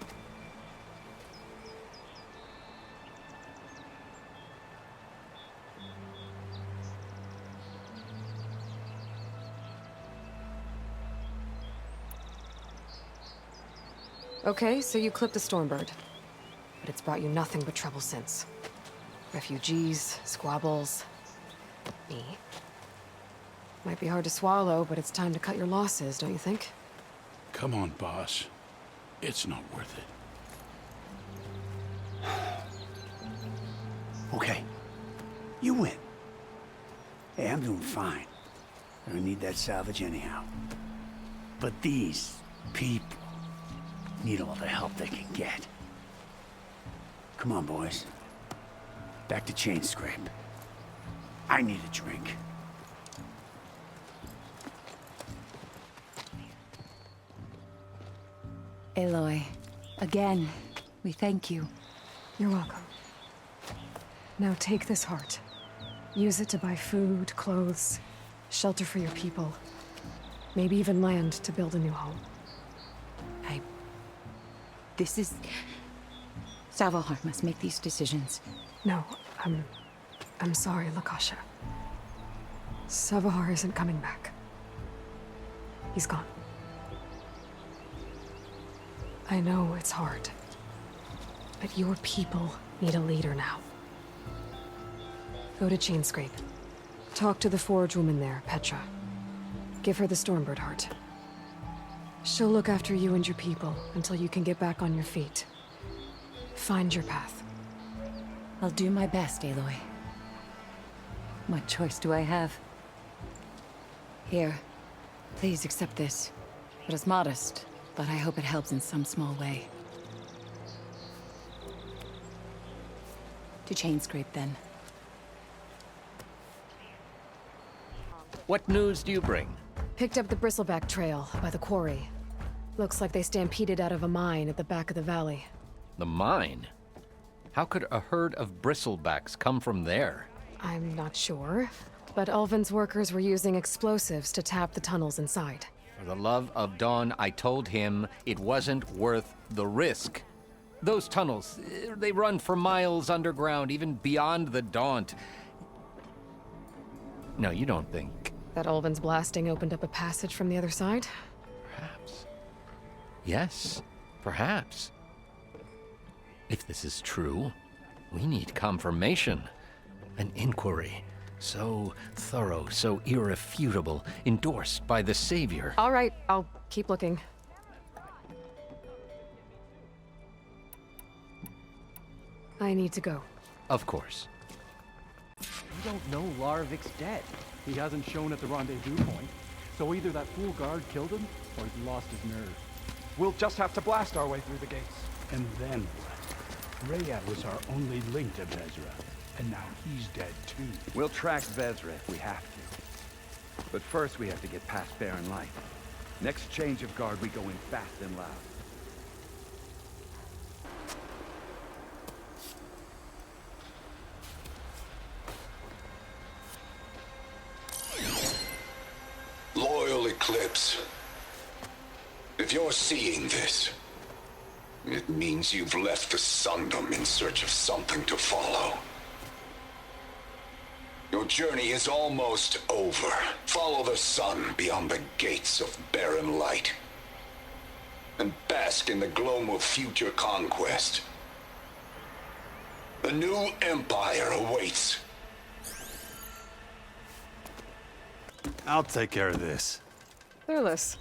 Okay, so you clipped the Stormbird. But it's brought you nothing but trouble since. Refugees, squabbles, me. Might be hard to swallow, but it's time to cut your losses, don't you think? Come on, boss. It's not worth it. Okay. You win. Hey, I'm doing fine. I don't need that salvage anyhow. But these people need all the help they can get. Come on, boys. Back to Chainscrape. I need a drink. Aloy, again, we thank you. You're welcome. Now take this heart. Use it to buy food, clothes, shelter for your people. Maybe even land to build a new home. This is... Savalhar must make these decisions. No, I'm sorry, Lakasha. Savahar isn't coming back. He's gone. I know it's hard, but your people need a leader now. Go to Chainscrape. Talk to the Forge woman there, Petra. Give her the Stormbird heart. She'll look after you and your people until you can get back on your feet. Find your path. I'll do my best, Aloy. What choice do I have? Here, please accept this. It is modest, but I hope it helps in some small way. To Chainscrape, then. What news do you bring? Picked up the Bristleback Trail by the quarry. Looks like they stampeded out of a mine at the back of the valley. The mine? How could a herd of bristlebacks come from there? I'm not sure, but Ulvin's workers were using explosives to tap the tunnels inside. For the love of Dawn, I told him it wasn't worth the risk. Those tunnels, they run for miles underground, even beyond the Daunt. No, you don't think... That Ulvin's blasting opened up a passage from the other side? Perhaps. Yes, perhaps. If this is true, we need confirmation. An inquiry. So thorough, so irrefutable, endorsed by the Savior. All right, I'll keep looking. I need to go. Of course. We don't know Larvik's dead. He hasn't shown at the rendezvous point, so either that fool guard killed him, or he's lost his nerve. We'll just have to blast our way through the gates. And then what? Rayad was our only link to Vezra, and now he's dead too. We'll track Vezra if we have to. But first we have to get past Barren Light. Next change of guard, we go in fast and loud. Loyal Eclipse, if you're seeing this, it means you've left the Sundom in search of something to follow. Your journey is almost over. Follow the sun beyond the gates of Barren Light, and bask in the gloam of future conquest. A new empire awaits. I'll take care of this. Thurlis.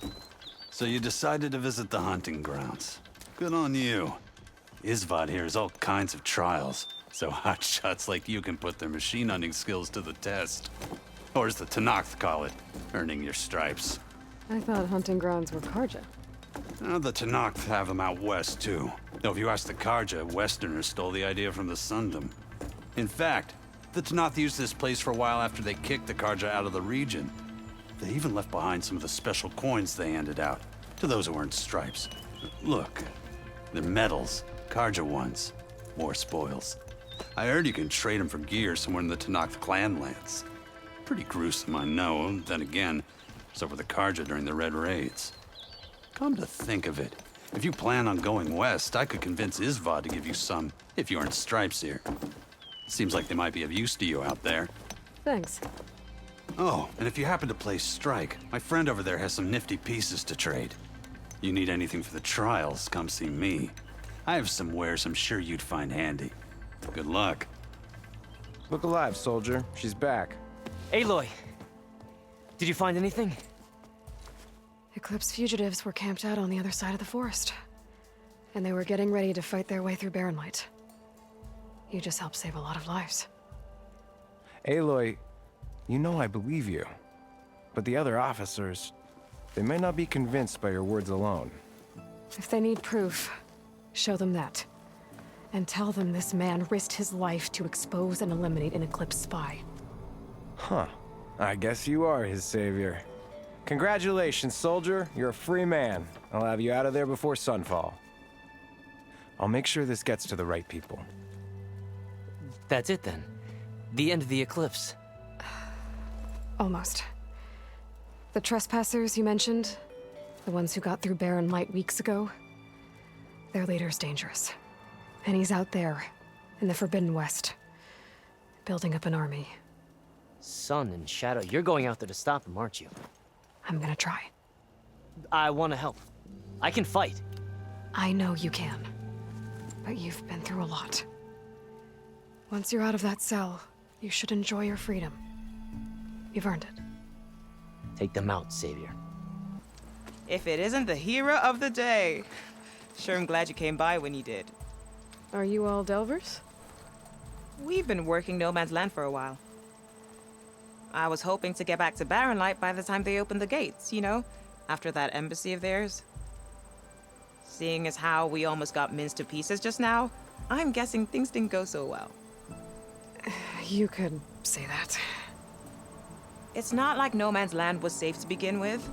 So you decided to visit the hunting grounds. Good on you. Isvad here has all kinds of trials, so hotshots like you can put their machine hunting skills to the test. Or as the Tenakth call it, earning your stripes. I thought hunting grounds were Karja. The Tenakth have them out west, too. Though if you ask the Karja, Westerners stole the idea from the Sundom. In fact, the Tenakth used this place for a while after they kicked the Karja out of the region. They even left behind some of the special coins they handed out to those who earned stripes. Look, they're medals, Karja ones. More spoils. I heard you can trade them for gear somewhere in the Tenakth clan lands. Pretty gruesome, I know. Then again, so were the Karja during the Red Raids. Come to think of it, if you plan on going west, I could convince Isvad to give you some, if you earn stripes here. Seems like they might be of use to you out there. Thanks. Oh, and if you happen to play Strike, my friend over there has some nifty pieces to trade. You need anything for the trials, come see me. I have some wares I'm sure you'd find handy. Good luck. Look alive, soldier. She's back. Aloy! Did you find anything? Eclipse fugitives were camped out on the other side of the forest. And they were getting ready to fight their way through Barren Light. You just helped save a lot of lives. Aloy, you know I believe you. But the other officers, they may not be convinced by your words alone. If they need proof, show them that. And tell them this man risked his life to expose and eliminate an Eclipse spy. Huh. I guess you are his savior. Congratulations, soldier. You're a free man. I'll have you out of there before sunfall. I'll make sure this gets to the right people. That's it then. The end of the Eclipse. Almost. The trespassers you mentioned, the ones who got through Barren Light weeks ago, their leader's dangerous. And he's out there, in the Forbidden West, building up an army. Sun and Shadow, you're going out there to stop him, aren't you? I'm gonna try. I want to help. I can fight. I know you can. But you've been through a lot. Once you're out of that cell, you should enjoy your freedom. You've earned it. Take them out, Savior. If it isn't the hero of the day. Sure, I'm glad you came by when you did. Are you all Delvers? We've been working No Man's Land for a while. I was hoping to get back to Barren Light by the time they opened the gates, you know? After that embassy of theirs. Seeing as how we almost got minced to pieces just now, I'm guessing things didn't go so well. You could say that. It's not like No Man's Land was safe to begin with.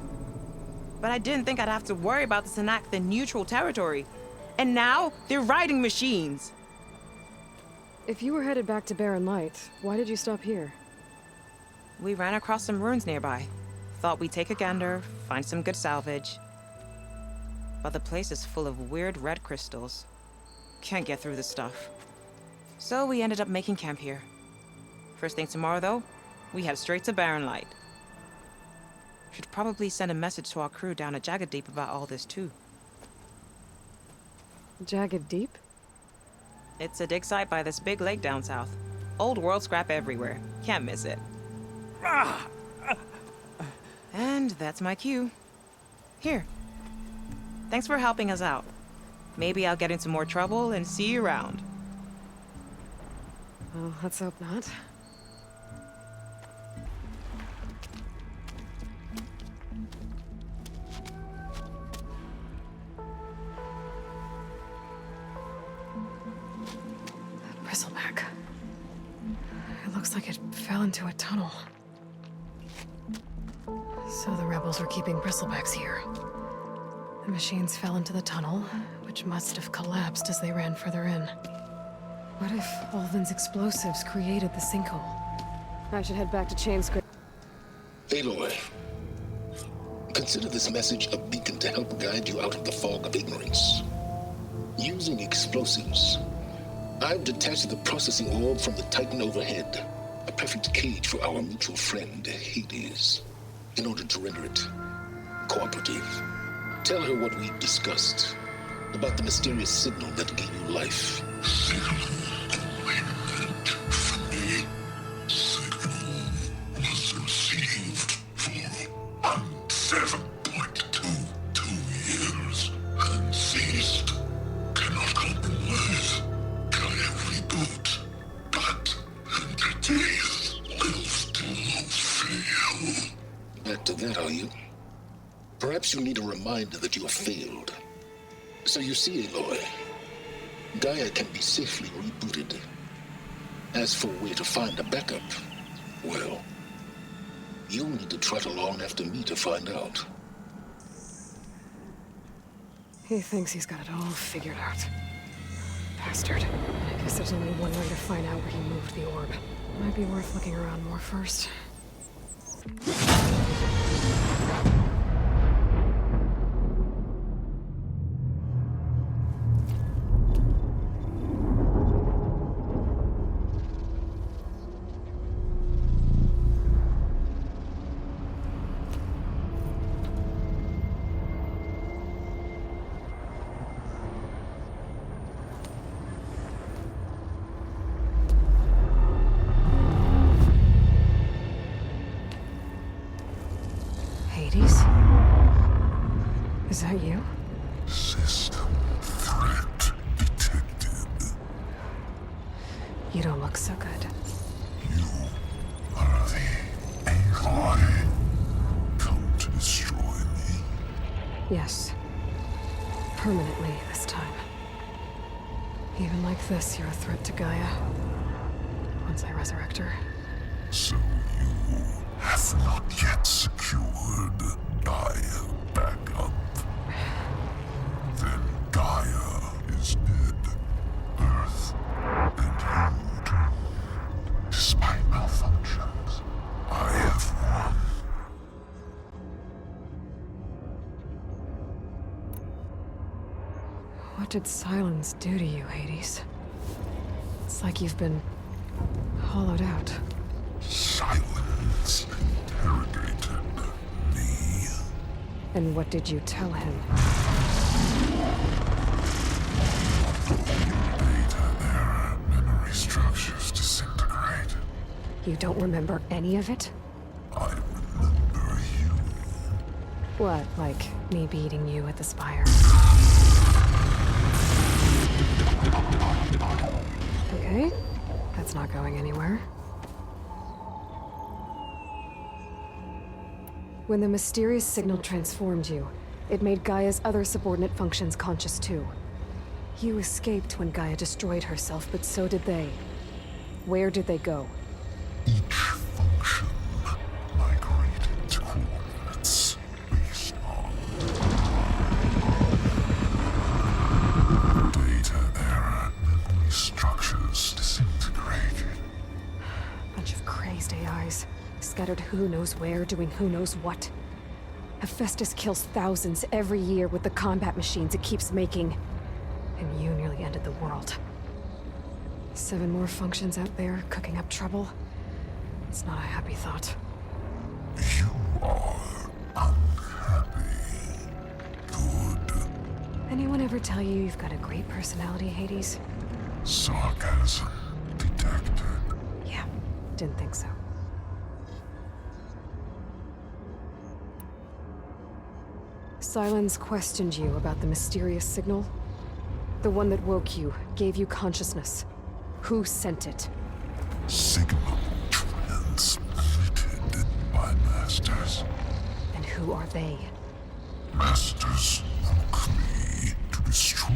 But I didn't think I'd have to worry about the Sanak in neutral territory. And now, they're riding machines. If you were headed back to Barren Light, why did you stop here? We ran across some ruins nearby. Thought we'd take a gander, find some good salvage. But the place is full of weird red crystals. Can't get through the stuff. So we ended up making camp here. First thing tomorrow, though, we head straight to Barren Light. Should probably send a message to our crew down at Jagged Deep about all this, too. Jagged Deep? It's a dig site by this big lake down south. Old world scrap everywhere. Can't miss it. And that's my cue. Here. Thanks for helping us out. Maybe I'll get into more trouble and see you around. Well, let's hope not. That bristleback. It looks like it fell into a tunnel. So the rebels were keeping bristlebacks here. The machines fell into the tunnel, which must have collapsed as they ran further in. What if Ulvin's explosives created the sinkhole? I should head back to Chainscrape. Aloy, consider this message a beacon to help guide you out of the fog of ignorance. Using explosives, I've detached the processing orb from the Titan overhead, a perfect cage for our mutual friend, Hades, in order to render it cooperative. Tell her what we discussed about the mysterious signal that gave you life. Was received for 7.22 years and ceased. Cannot compromise. Gaia reboot. But entities will still fail. Back to that, are you? Perhaps you need a reminder that you have failed. So you see, Aloy, Gaia can be safely rebooted. As for where to find a backup, well, you'll need to trot along after me to find out. He thinks he's got it all figured out. Bastard. I guess there's only one way to find out where he moved the orb. Might be worth looking around more first. Hades? Is that you? System threat detected. You don't look so good. You are the Aloy. Come to destroy me. Yes. Permanently this time. Even like this, you're a threat to Gaia. Once I resurrect her. So you have not yet secured Gaia backup. Then Gaia is dead. Earth and you doomed. Despite malfunctions, I have won. What did silence do to you, Hades? It's like you've been hollowed out. Silence interrogated me. And what did you tell him? Data error, memory structures disintegrate. You don't remember any of it? I remember you. What, like me beating you at the Spire? Okay, that's not going anywhere. When the mysterious signal transformed you, it made Gaia's other subordinate functions conscious too. You escaped when Gaia destroyed herself, but so did they. Where did they go? each function migrated to coordinates based on data error, memory structures disintegrated. Bunch of crazed AIs, scattered who knows where, doing who knows what. Hephaestus kills thousands every year with the combat machines it keeps making. And you nearly ended the world. 7 more functions out there, cooking up trouble. It's not a happy thought. You are unhappy. Good. Anyone ever tell you you've got a great personality, Hades? Sarcasm detected. Yeah, didn't think so. Sylens questioned you about the mysterious signal. The one that woke you, gave you consciousness. Who sent it? Signal transmitted by masters. And who are they? Masters woke me to destroy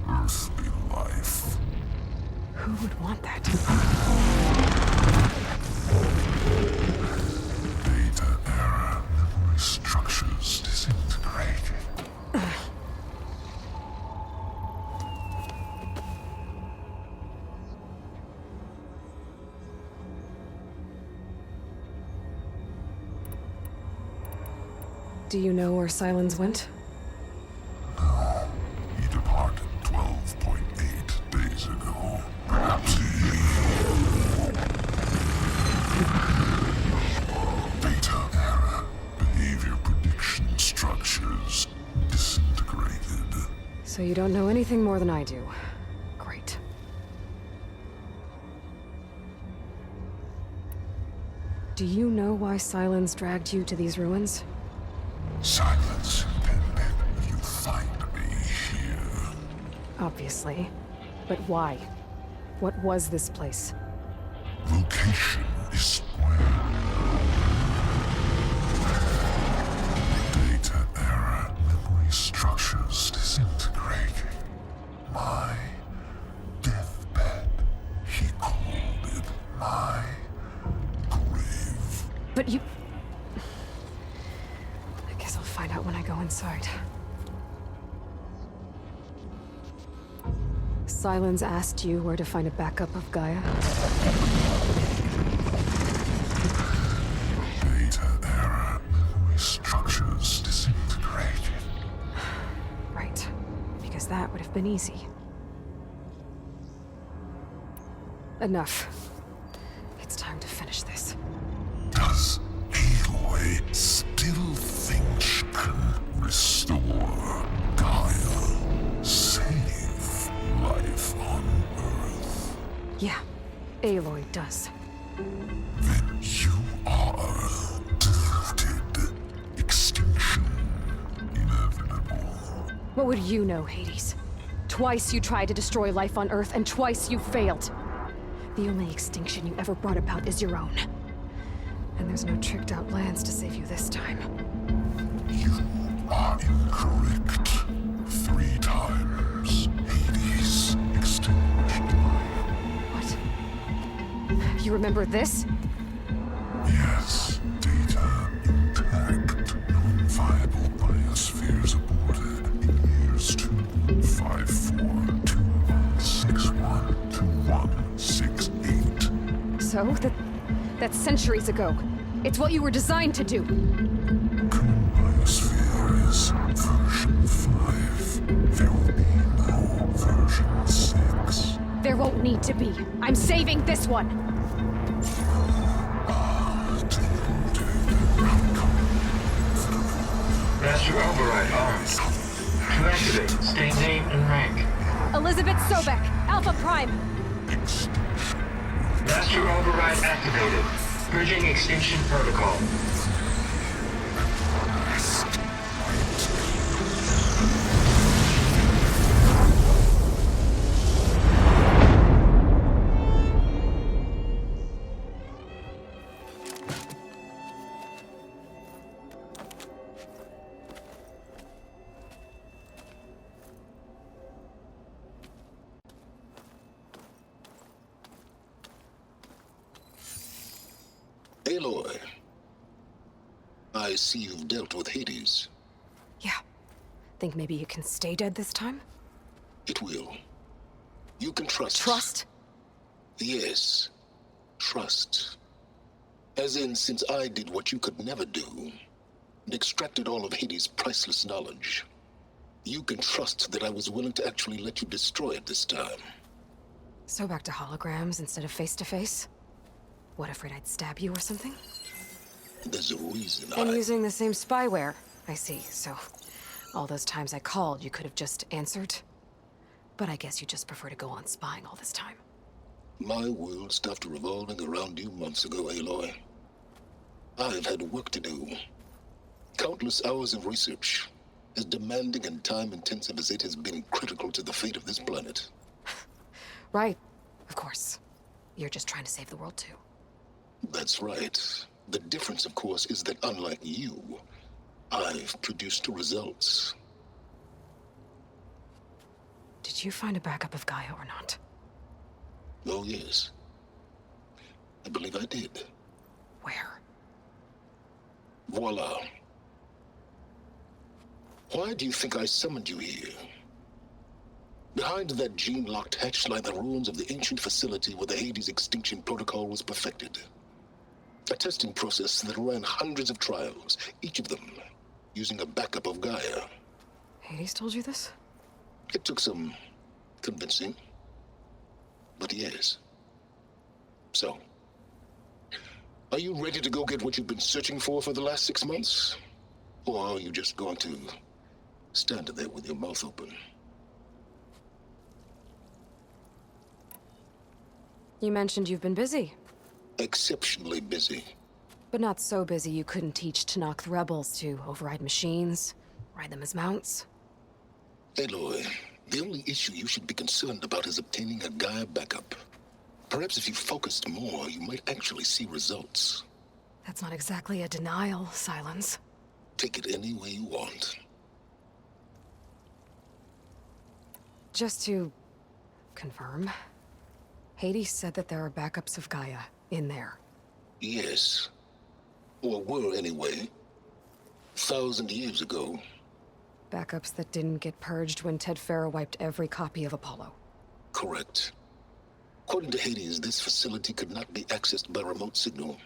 earthly life. Who would want that? Data error, memory structures disintegrated. Do you know where Sylens went? No, he departed 12.8 days ago. Perhaps he... Data error, behavior prediction structures disintegrated. So you don't know anything more than I do. Great. Do you know why Sylens dragged you to these ruins? Silence intended you find me here. Obviously. But why? What was this place? Location is square. Data error, memory structures disintegrating. My deathbed. He called it my grave. But you... I guess I'll find out when I go inside. Sylens asked you where to find a backup of Gaia? Data error, memory structures disintegrated. Right. Because that would have been easy. Enough. It's time to finish this. Does Aloy still think she can restore Gaia? Save life on Earth? Yeah, Aloy does. Then you are deluded. Extinction inevitable. What would you know, Hades? Twice you tried to destroy life on Earth, and twice you failed. The only extinction you ever brought about is your own. And there's no tricked-out lands to save you this time. You are incorrect. 3 times Hades extinguished life. What? You remember this? Yes, data intact. Non-viable biospheres aborted in years 254, 2161, 2168. So, that's centuries ago. It's what you were designed to do. Current biosphere is version 5. There will be no version 6. There won't need to be. I'm saving this one. Master override arms. To activate, state name and rank. Elizabeth Sobek, Alpha Prime. Master override activated. Bridging extinction protocol. I see you've dealt with Hades. Yeah. Think maybe you can stay dead this time? It will. You can trust. Trust? Yes. Trust. As in, since I did what you could never do, and extracted all of Hades' priceless knowledge, you can trust that I was willing to actually let you destroy it this time. So back to holograms instead of face-to-face? What, afraid I'd stab you or something? There's a reason And using the same spyware. I see, so all those times I called, you could have just answered? But I guess you just prefer to go on spying all this time. My world stopped revolving around you months ago, Aloy. I've had work to do. Countless hours of research, as demanding and time-intensive as it has been critical to the fate of this planet. Right, of course. You're just trying to save the world too. That's right. The difference, of course, is that unlike you, I've produced results. Did you find a backup of Gaia or not? Oh, yes. I believe I did. Where? Voila. Why do you think I summoned you here? Behind that gene-locked hatch lie the ruins of the ancient facility where the Hades extinction protocol was perfected. A testing process that ran hundreds of trials, each of them using a backup of Gaia. Hades told you this? It took some convincing, but yes. So, are you ready to go get what you've been searching for the last 6 months? Or are you just going to stand there with your mouth open? You mentioned you've been busy. Exceptionally busy. But not so busy you couldn't teach Tenakth the rebels to override machines, ride them as mounts. Aloy, the only issue you should be concerned about is obtaining a Gaia backup. Perhaps if you focused more, you might actually see results. That's not exactly a denial, Silence. Take it any way you want. Just to confirm, Hades said that there are backups of Gaia in there. Yes. Or were, anyway. 1,000 years ago. Backups that didn't get purged when Ted Faro wiped every copy of Apollo. Correct. According to Hades, this facility could not be accessed by remote signal.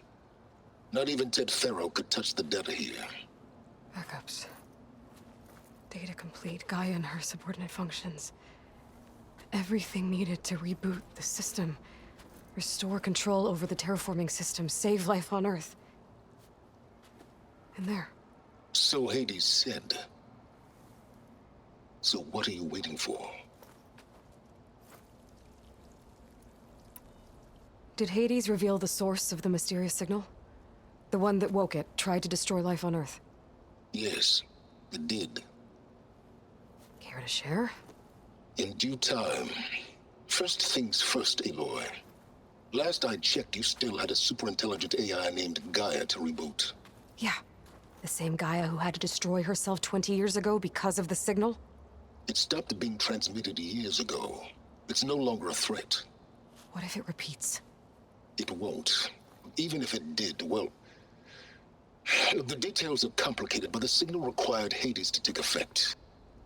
Not even Ted Faro could touch the data here. Backups. Data complete, Gaia and her subordinate functions. Everything needed to reboot the system. Restore control over the terraforming system, save life on Earth. And there. So Hades said. So what are you waiting for? Did Hades reveal the source of the mysterious signal? The one that woke it, tried to destroy life on Earth? Yes, it did. Care to share? In due time. First things first, Aloy. Last I checked, you still had a superintelligent AI named Gaia to reboot. Yeah. The same Gaia who had to destroy herself 20 years ago because of the signal? It stopped being transmitted years ago. It's no longer a threat. What if it repeats? It won't. Even if it did, well... The details are complicated, but the signal required Hades to take effect.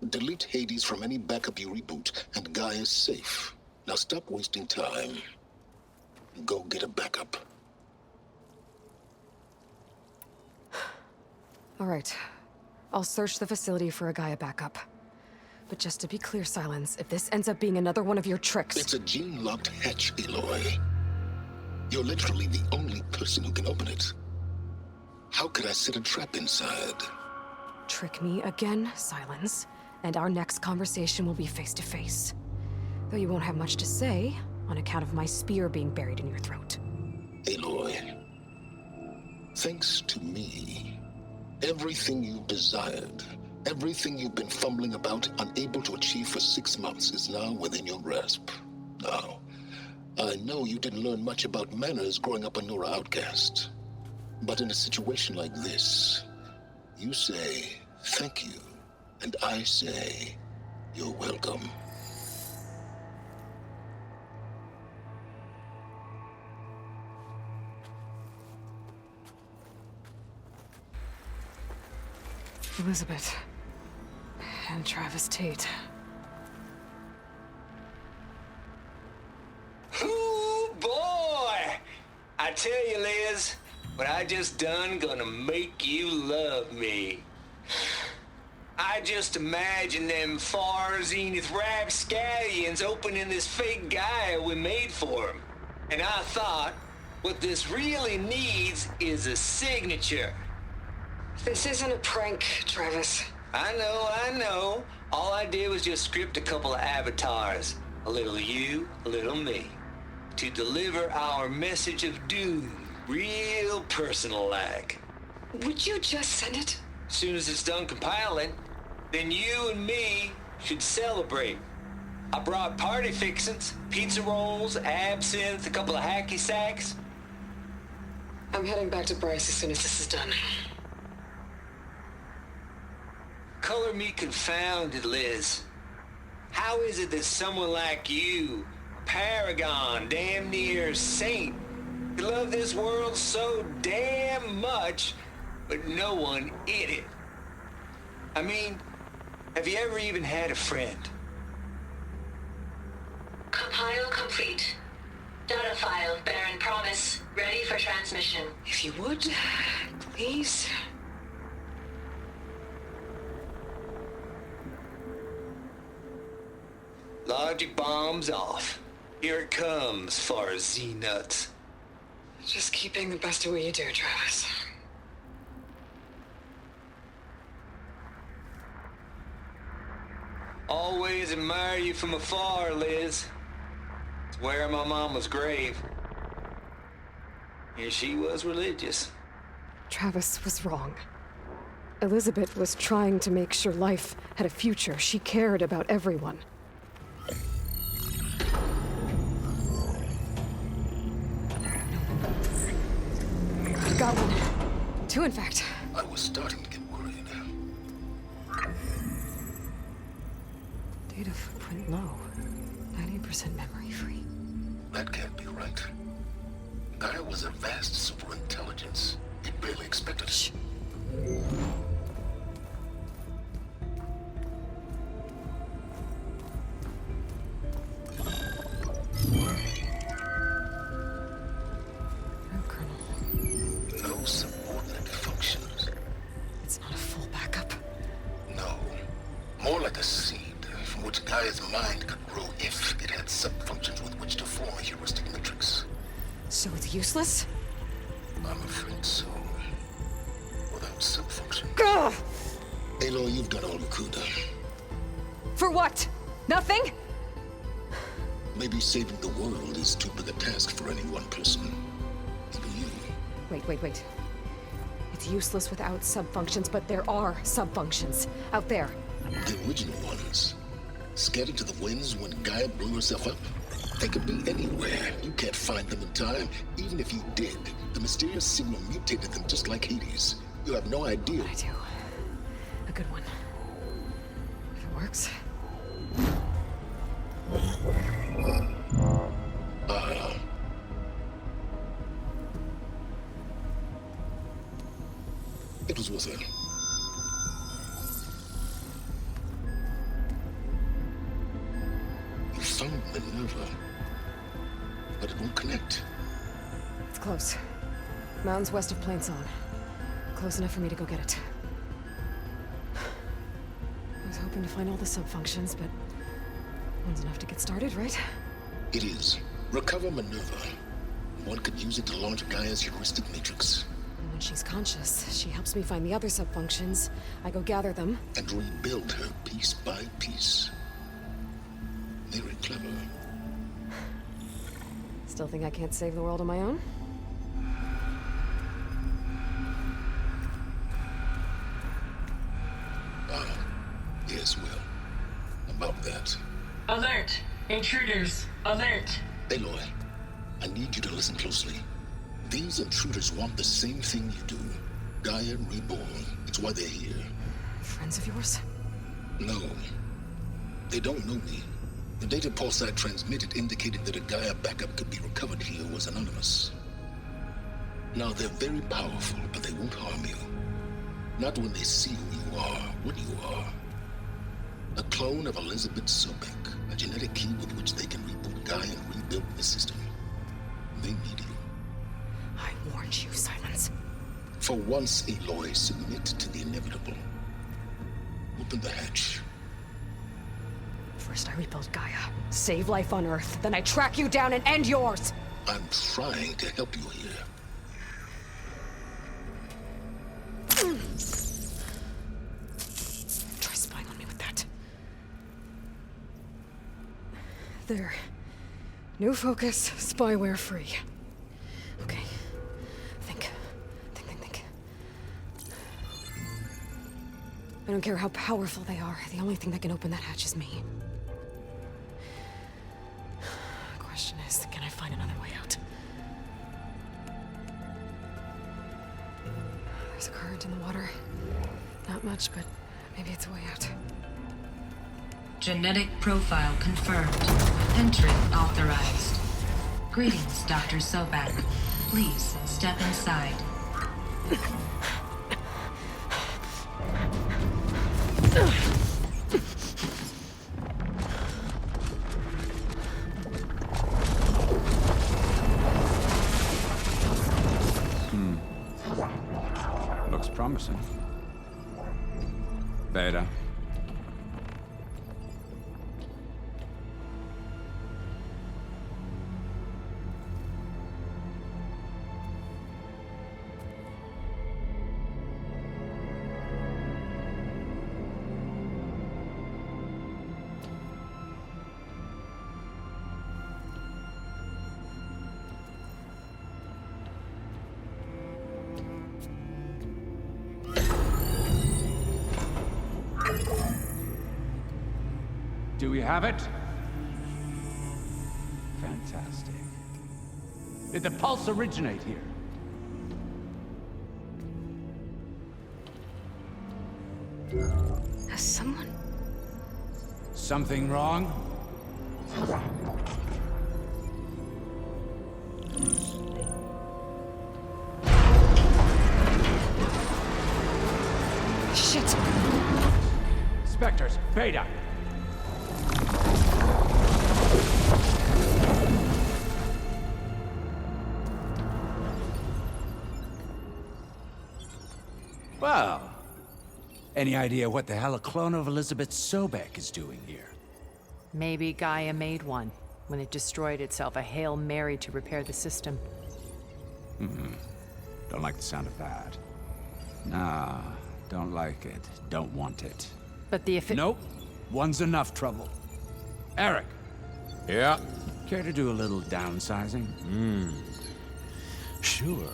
Delete Hades from any backup you reboot, and Gaia's safe. Now stop wasting time. Go get a backup. All right. I'll search the facility for a Gaia backup. But just to be clear, Silence, if this ends up being another one of your tricks... It's a gene-locked hatch, Aloy. You're literally the only person who can open it. How could I set a trap inside? Trick me again, Silence, and our next conversation will be face-to-face. Though you won't have much to say, on account of my spear being buried in your throat. Aloy, thanks to me, everything you desired, everything you've been fumbling about, unable to achieve for 6 months, is now within your grasp. Now, I know you didn't learn much about manners growing up a Nora outcast. But in a situation like this, you say, thank you, and I say, you're welcome. Elizabeth. And Travis Tate. Ooh, boy! I tell you, Liz, what I just done gonna make you love me. I just imagine them far zenith rapscallions opening this fake Gaia we made for him. And I thought, what this really needs is a signature. This isn't a prank, Travis. I know. All I did was just script a couple of avatars. A little you, a little me. To deliver our message of doom, real personal-like. Would you just send it? As soon as it's done compiling, then you and me should celebrate. I brought party fixins, pizza rolls, absinthe, a couple of hacky sacks. I'm heading back to Bryce as soon as this is done. Color me confounded, Liz. How is it that someone like you, paragon, damn near saint, you love this world so damn much, but no one in it? I mean, have you ever even had a friend? Compile complete. Data file, Baron Promise, ready for transmission. If you would, please. Logic bombs off. Here it comes, far Z-nuts. Just keep being the best at what you do, Travis. Always admire you from afar, Liz. It's where my mama's grave. And she was religious. Travis was wrong. Elizabeth was trying to make sure life had a future. She cared about everyone. Got one. Two, in fact. I was starting to get worried. Data footprint low. 90% memory free. That can't be right. Gaia was a vast superintelligence. It barely expected us. No subordinate functions. It's not a full backup. No. More like a seed from which Gaia's mind could grow if it had sub-functions with which to form a heuristic matrix. So it's useless? I'm afraid so. Without sub-function. Ugh! Aloy, you've done all you could. For what? Nothing? Maybe saving the world is too big a task for any one person. Even you. Wait. It's useless without sub-functions, but there are sub-functions out there. The original ones. Scattered to the winds when Gaia blew herself up. They could be anywhere. You can't find them in time. Even if you did, the mysterious signal mutated them just like Hades. You have no idea. I do. A good one. If it works. It was worth it. You found Minerva, but it won't connect. It's close. Mountains west of Plainsong. Close enough for me to go get it. I was hoping to find all the sub-functions, but one's enough to get started, right? It is. Recover Minerva. One could use it to launch Gaia's heuristic matrix. And when she's conscious, she helps me find the other sub-functions. I go gather them. And rebuild her piece by piece. Very clever. Still think I can't save the world on my own? Yes, well. About that. Alert! Intruders! Alert! Aloy, I need you to listen closely. These intruders want the same thing you do. Gaia reborn. It's why they're here. Friends of yours? No. They don't know me. The data pulse I transmitted indicated that a Gaia backup could be recovered here was anonymous. Now, they're very powerful, but they won't harm you. Not when they see who you what you are. A clone of Elizabeth Sobek, a genetic key with which they can reboot Gaia and rebuild the system. They need you. I warned you, Silence. For once, Aloy, submit to the inevitable. Open the hatch. First I rebuild Gaia, save life on Earth, then I track you down and end yours! I'm trying to help you here. Try spying on me with that. There. New focus, spyware free. Okay. Think. I don't care how powerful they are. The only thing that can open that hatch is me. Question is, can I find another way out? There's a current in the water. Not much, but maybe it's a way out. Genetic profile confirmed. Entry authorized. Greetings, Dr. Sobek. Please step inside. Looks promising. Beta. Do we have it? Fantastic. Did the pulse originate here? Has someone... Something wrong? Shit! Spectres, Beta! Well, any idea what the hell a clone of Elizabeth Sobek is doing here? Maybe Gaia made one when it destroyed itself, a Hail Mary to repair the system. Don't like the sound of that. Nah, don't like it. Don't want it. But the Nope. One's enough trouble. Eric. Yeah? Care to do a little downsizing? Sure.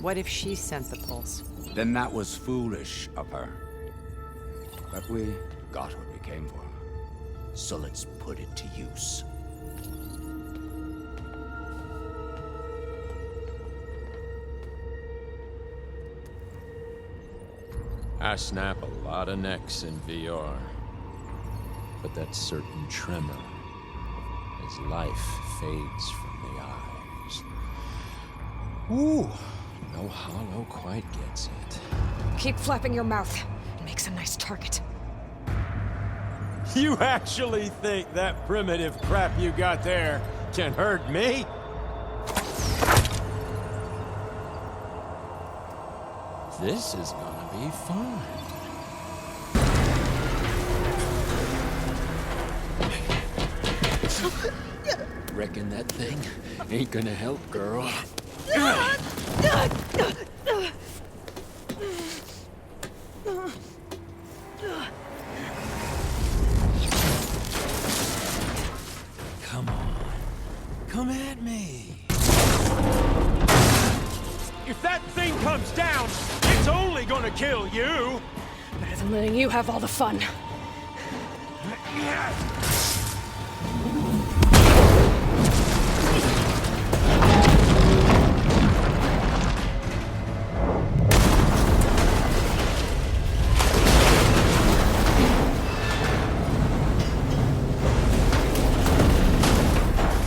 What if she sent the pulse? Then that was foolish of her. But we got what we came for. So let's put it to use. I snap a lot of necks in VR. But that certain tremor as life fades from the eyes. Ooh, no hollow quite gets it. Keep flapping your mouth. It makes a nice target. You actually think that primitive crap you got there can hurt me? This is gonna be fun. Reckon that thing ain't gonna help, girl. Come on. Come at me. If that thing comes down, it's only gonna kill you. Better than letting you have all the fun.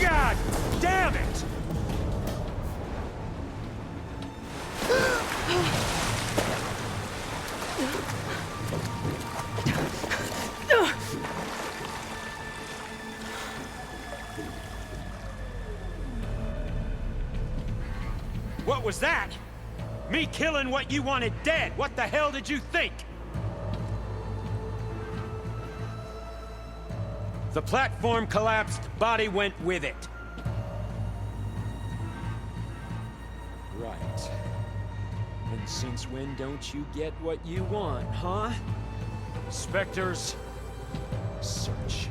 God damn it! was that? Me killing what you wanted dead. What the hell did you think? The platform collapsed, body went with it. Right. And since when don't you get what you want, huh? Spectres, search.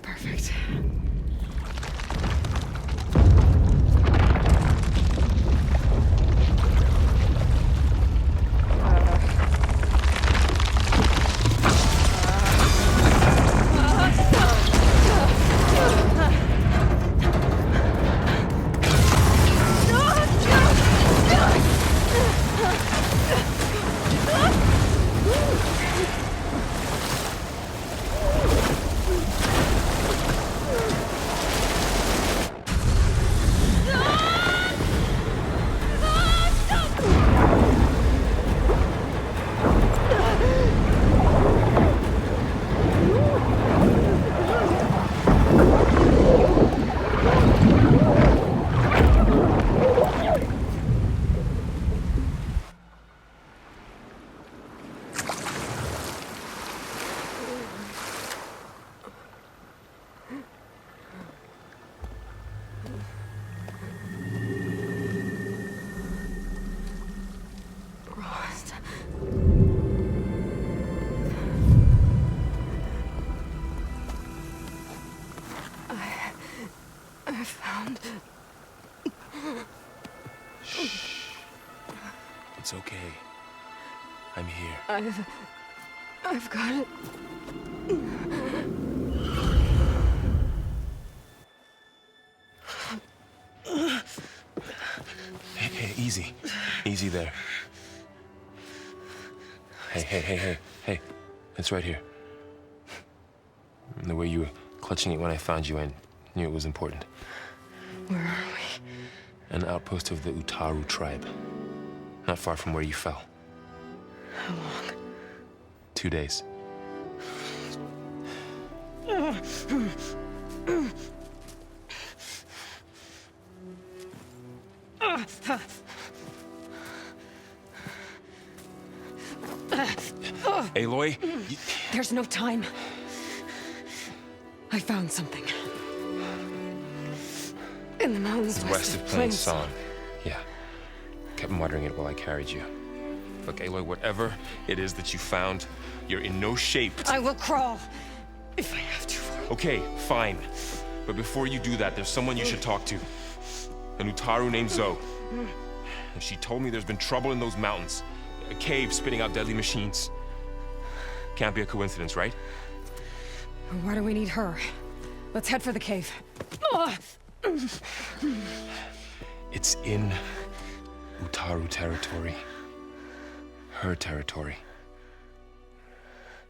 Perfect. I found... Shh. It's okay. I'm here. I've got it. Hey, easy. Easy there. Hey. It's right here. The way you were clutching it when I found you, I knew it was important. Where are we? An outpost of the Utaru tribe. Not far from where you fell. How long? 2 days. Aloy? There's no time. I found something. In the mountains west of Plain Song. Yeah. Kept muttering it while I carried you. Look, Aloy, whatever it is that you found, you're in no shape to... I will crawl, if I have to. Okay, fine. But before you do that, there's someone you should talk to. An Utaru named Zoe. And she told me there's been trouble in those mountains. A cave spitting out deadly machines. Can't be a coincidence, right? Why do we need her? Let's head for the cave. It's in Utaru territory. Her territory.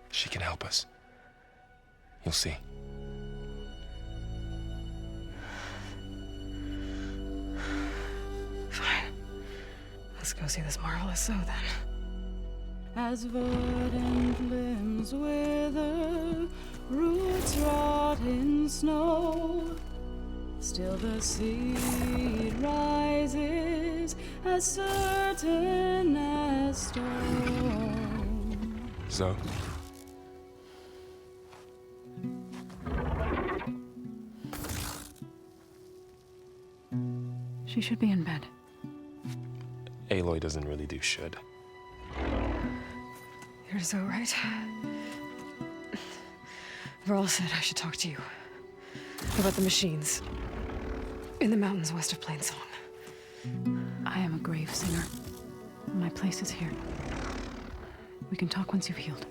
She can help us. You'll see. Fine. Let's go see this marvelous Zoe then. As verdant limbs wither, roots rot in snow, still the seed rises as certain as stone. Zoe? She should be in bed. Aloy doesn't really do should. You're Zoe, right? Varl said I should talk to you about the machines in the mountains west of Plain Song. I am a grave singer. My place is here. We can talk once you've healed.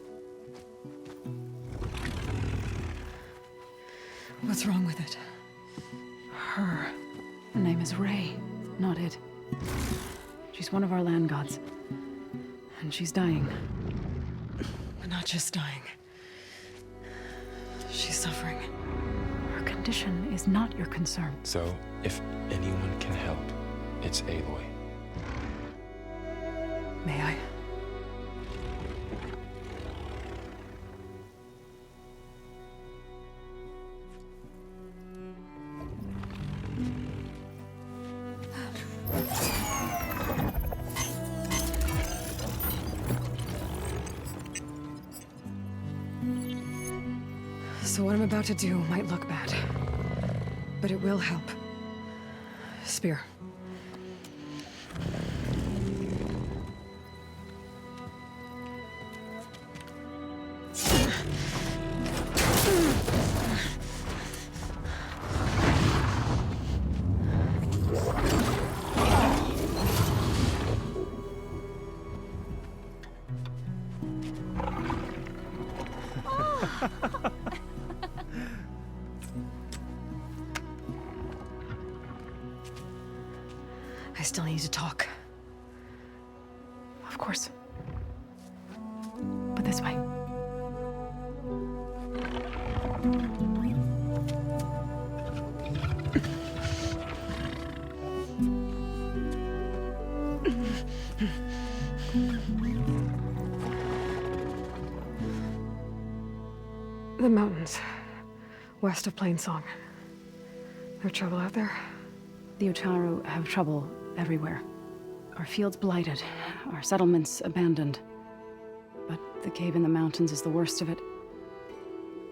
What's wrong with it? Her. Her name is Ray, not Id. She's one of our land gods. And she's dying. Not just dying. She's suffering. Her condition is not your concern. So, if anyone can help, it's Aloy. May I? So what I'm about to do might look bad, but it will help. Spear. I still need to talk. Of course. But this way. The mountains, west of Plainsong. There trouble out there? The Utaru have trouble everywhere. Our fields blighted, our settlements abandoned. But the cave in the mountains is the worst of it.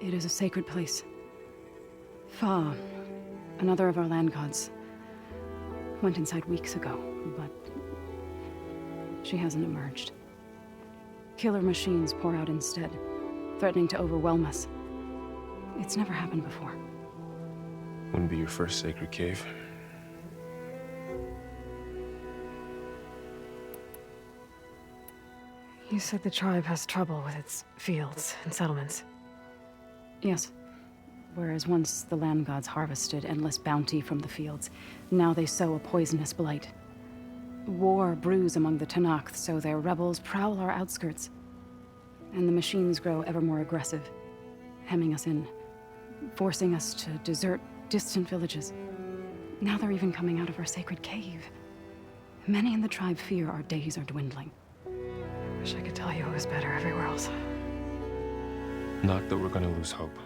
It is a sacred place. Fa, another of our land gods, went inside weeks ago, but she hasn't emerged. Killer machines pour out instead, threatening to overwhelm us. It's never happened before. Wouldn't be your first sacred cave. You said the tribe has trouble with its fields and settlements. Yes. Whereas once the land gods harvested endless bounty from the fields, now they sow a poisonous blight. War brews among the Tenakth, so their rebels prowl our outskirts. And the machines grow ever more aggressive, hemming us in, forcing us to desert distant villages. Now they're even coming out of our sacred cave. Many in the tribe fear our days are dwindling. Wish I could tell you it was better everywhere else. Not that we're gonna lose hope.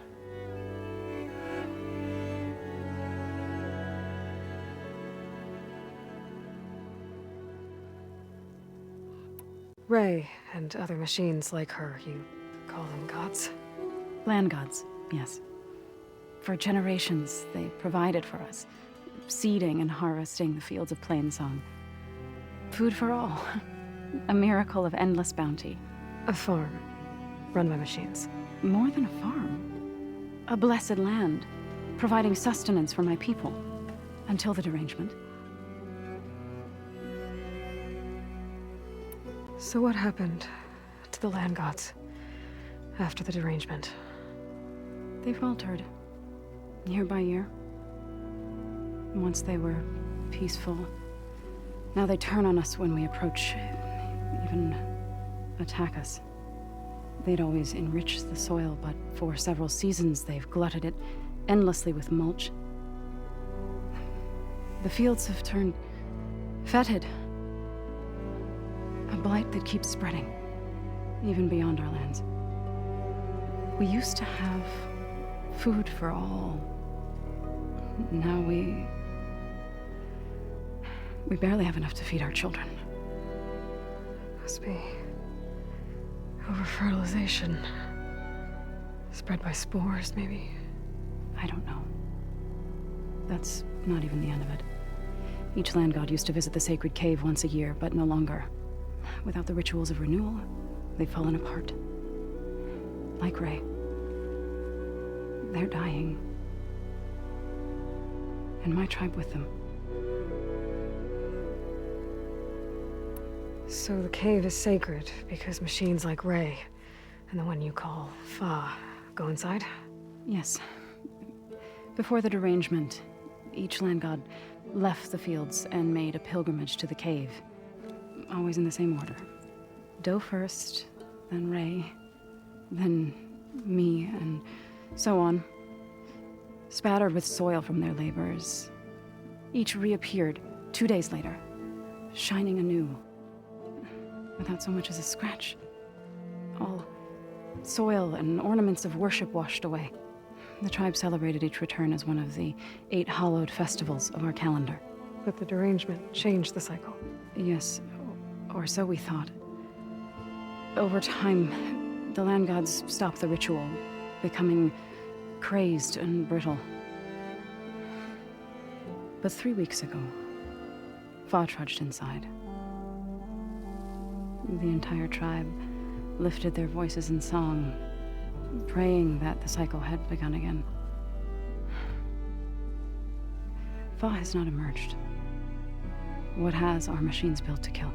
Ray and other machines like her, you call them gods? Land gods, yes. For generations, they provided for us, seeding and harvesting the fields of Plainsong. Food for all. A miracle of endless bounty. A farm, run by machines. More than a farm. A blessed land, providing sustenance for my people. Until the derangement. So what happened to the land gods after the derangement? They faltered, year by year. Once they were peaceful. Now they turn on us when we approach, even attack us. They'd always enriched the soil, but for several seasons they've glutted it endlessly with mulch. The fields have turned fetid. A blight that keeps spreading, even beyond our lands. We used to have food for all. Now we barely have enough to feed our children. Must be over-fertilization. Spread by spores, maybe? I don't know. That's not even the end of it. Each land god used to visit the sacred cave once a year, but no longer. Without the rituals of renewal, they've fallen apart. Like Ray. They're dying. And my tribe with them. So the cave is sacred because machines like Ray and the one you call Fa go inside? Yes. Before the derangement, each land god left the fields and made a pilgrimage to the cave. Always in the same order. Doe first, then Ray, then me, and so on. Spattered with soil from their labors. Each reappeared 2 days later, shining anew, without so much as a scratch. All soil and ornaments of worship washed away. The tribe celebrated each return as one of the 8 hallowed festivals of our calendar. But the derangement changed the cycle. Yes, or so we thought. Over time, the land gods stopped the ritual, becoming crazed and brittle. But 3 weeks ago, Fa trudged inside. The entire tribe lifted their voices in song, praying that the cycle had begun again. Fa has not emerged. What has are machines built to kill.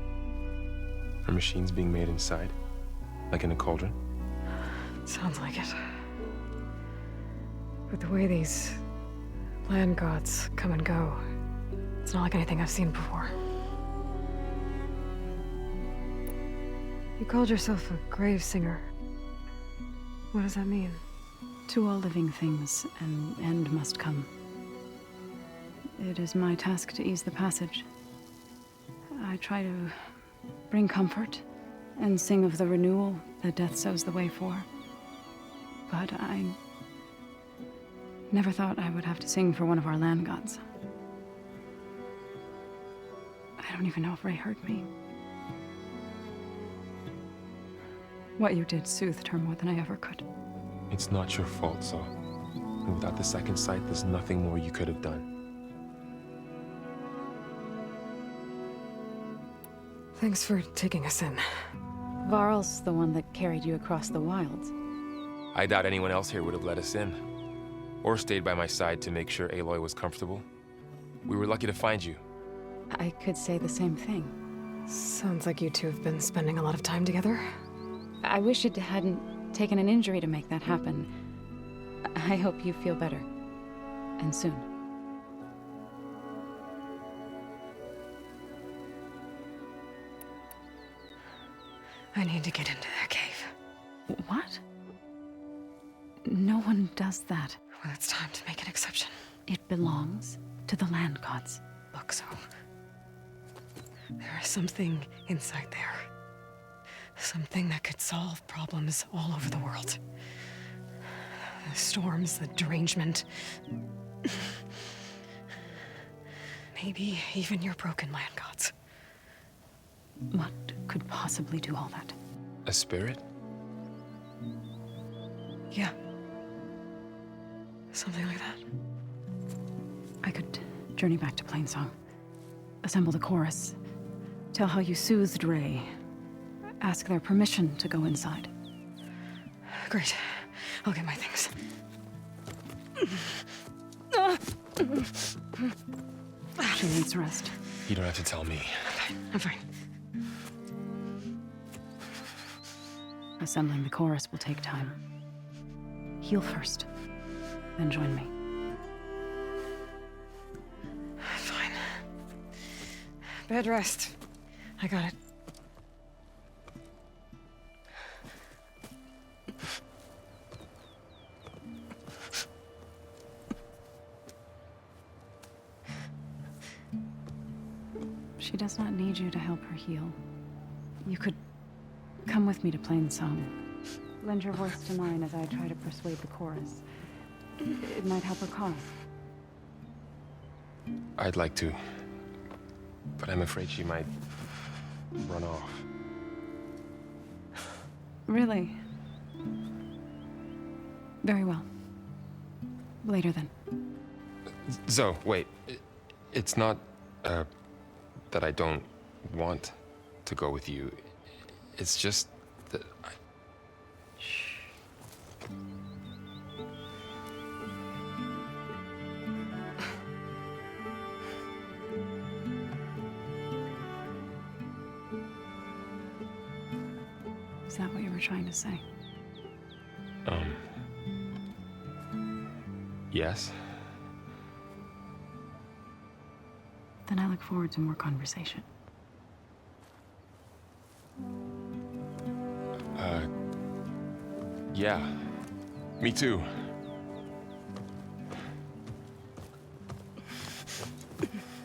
Are machines being made inside? Like in a cauldron? Sounds like it. But the way these land gods come and go, it's not like anything I've seen before. You called yourself a grave singer. What does that mean? To all living things, an end must come. It is my task to ease the passage. I try to bring comfort and sing of the renewal that death sows the way for. But I never thought I would have to sing for one of our land gods. I don't even know if Ray heard me. What you did soothed her more than I ever could. It's not your fault, Saw. And without the second sight, there's nothing more you could have done. Thanks for taking us in. Varl's the one that carried you across the wilds. I doubt anyone else here would have let us in. Or stayed by my side to make sure Aloy was comfortable. We were lucky to find you. I could say the same thing. Sounds like you two have been spending a lot of time together. I wish it hadn't taken an injury to make that happen. I hope you feel better. And soon. I need to get into that cave. What? No one does that. Well, it's time to make an exception. It belongs to the land gods. Look, so there is something inside there. Something that could solve problems all over the world. The storms, the derangement. Maybe even your broken land gods. What could possibly do all that? A spirit? Yeah. Something like that. I could journey back to Plainsong. Assemble the chorus. Tell how you soothed Ray. Ask their permission to go inside. Great. I'll get my things. She needs rest. You don't have to tell me. I'm fine. Assembling the chorus will take time. Heal first, then join me. Fine. Bed rest. I got it. She does not need you to help her heal. You could come with me to Plainsong. Lend your voice to mine as I try to persuade the chorus. It might help her cause. I'd like to. But I'm afraid she might run off. Really? Very well. Later then. Zoe, wait. It's not, that I don't want to go with you. It's just that I... Shh. Is that what you were trying to say? Yes. Then I look forward to more conversation. Yeah. Me too.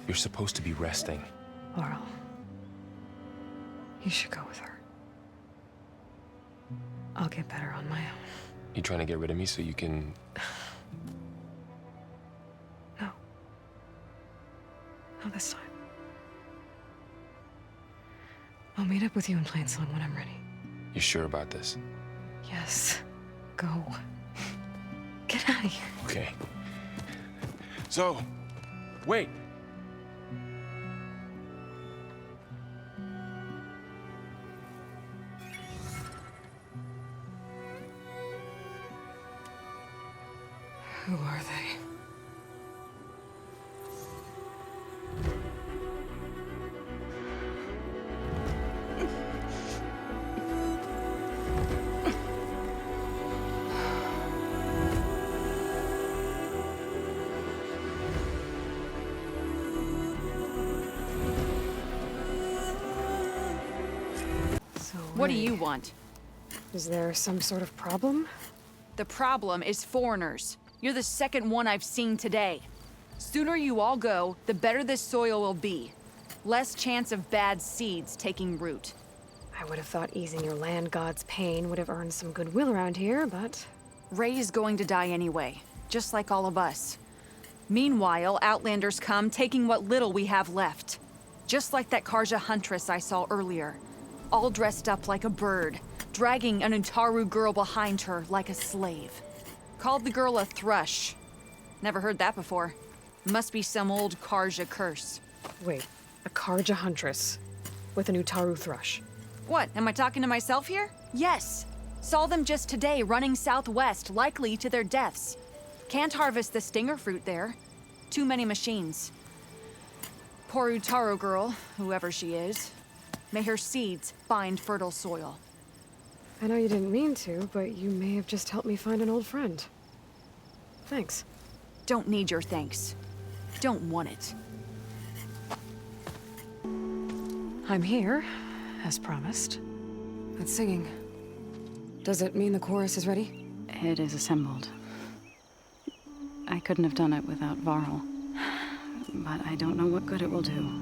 You're supposed to be resting. Varl. You should go with her. I'll get better on my own. You trying to get rid of me so you can... No. Not this time. I'll meet up with you in Plainsong when I'm ready. You sure about this? Yes. Go. Get out of here. Okay. So, wait. Who are they? What do you want? Is there some sort of problem? The problem is foreigners. You're the second one I've seen today. Sooner you all go, the better this soil will be. Less chance of bad seeds taking root. I would have thought easing your land god's pain would have earned some goodwill around here, but... Ray is going to die anyway, just like all of us. Meanwhile, Outlanders come, taking what little we have left. Just like that Karja huntress I saw earlier. All dressed up like a bird, dragging an Utaru girl behind her like a slave. Called the girl a thrush. Never heard that before. Must be some old Karja curse. Wait, a Karja huntress with an Utaru thrush. What, am I talking to myself here? Yes. Saw them just today running southwest, likely to their deaths. Can't harvest the stinger fruit there. Too many machines. Poor Utaru girl, whoever she is. May her seeds find fertile soil. I know you didn't mean to, but you may have just helped me find an old friend. Thanks. Don't need your thanks. Don't want it. I'm here, as promised. That's singing. Does it mean the chorus is ready? It is assembled. I couldn't have done it without Varl. But I don't know what good it will do.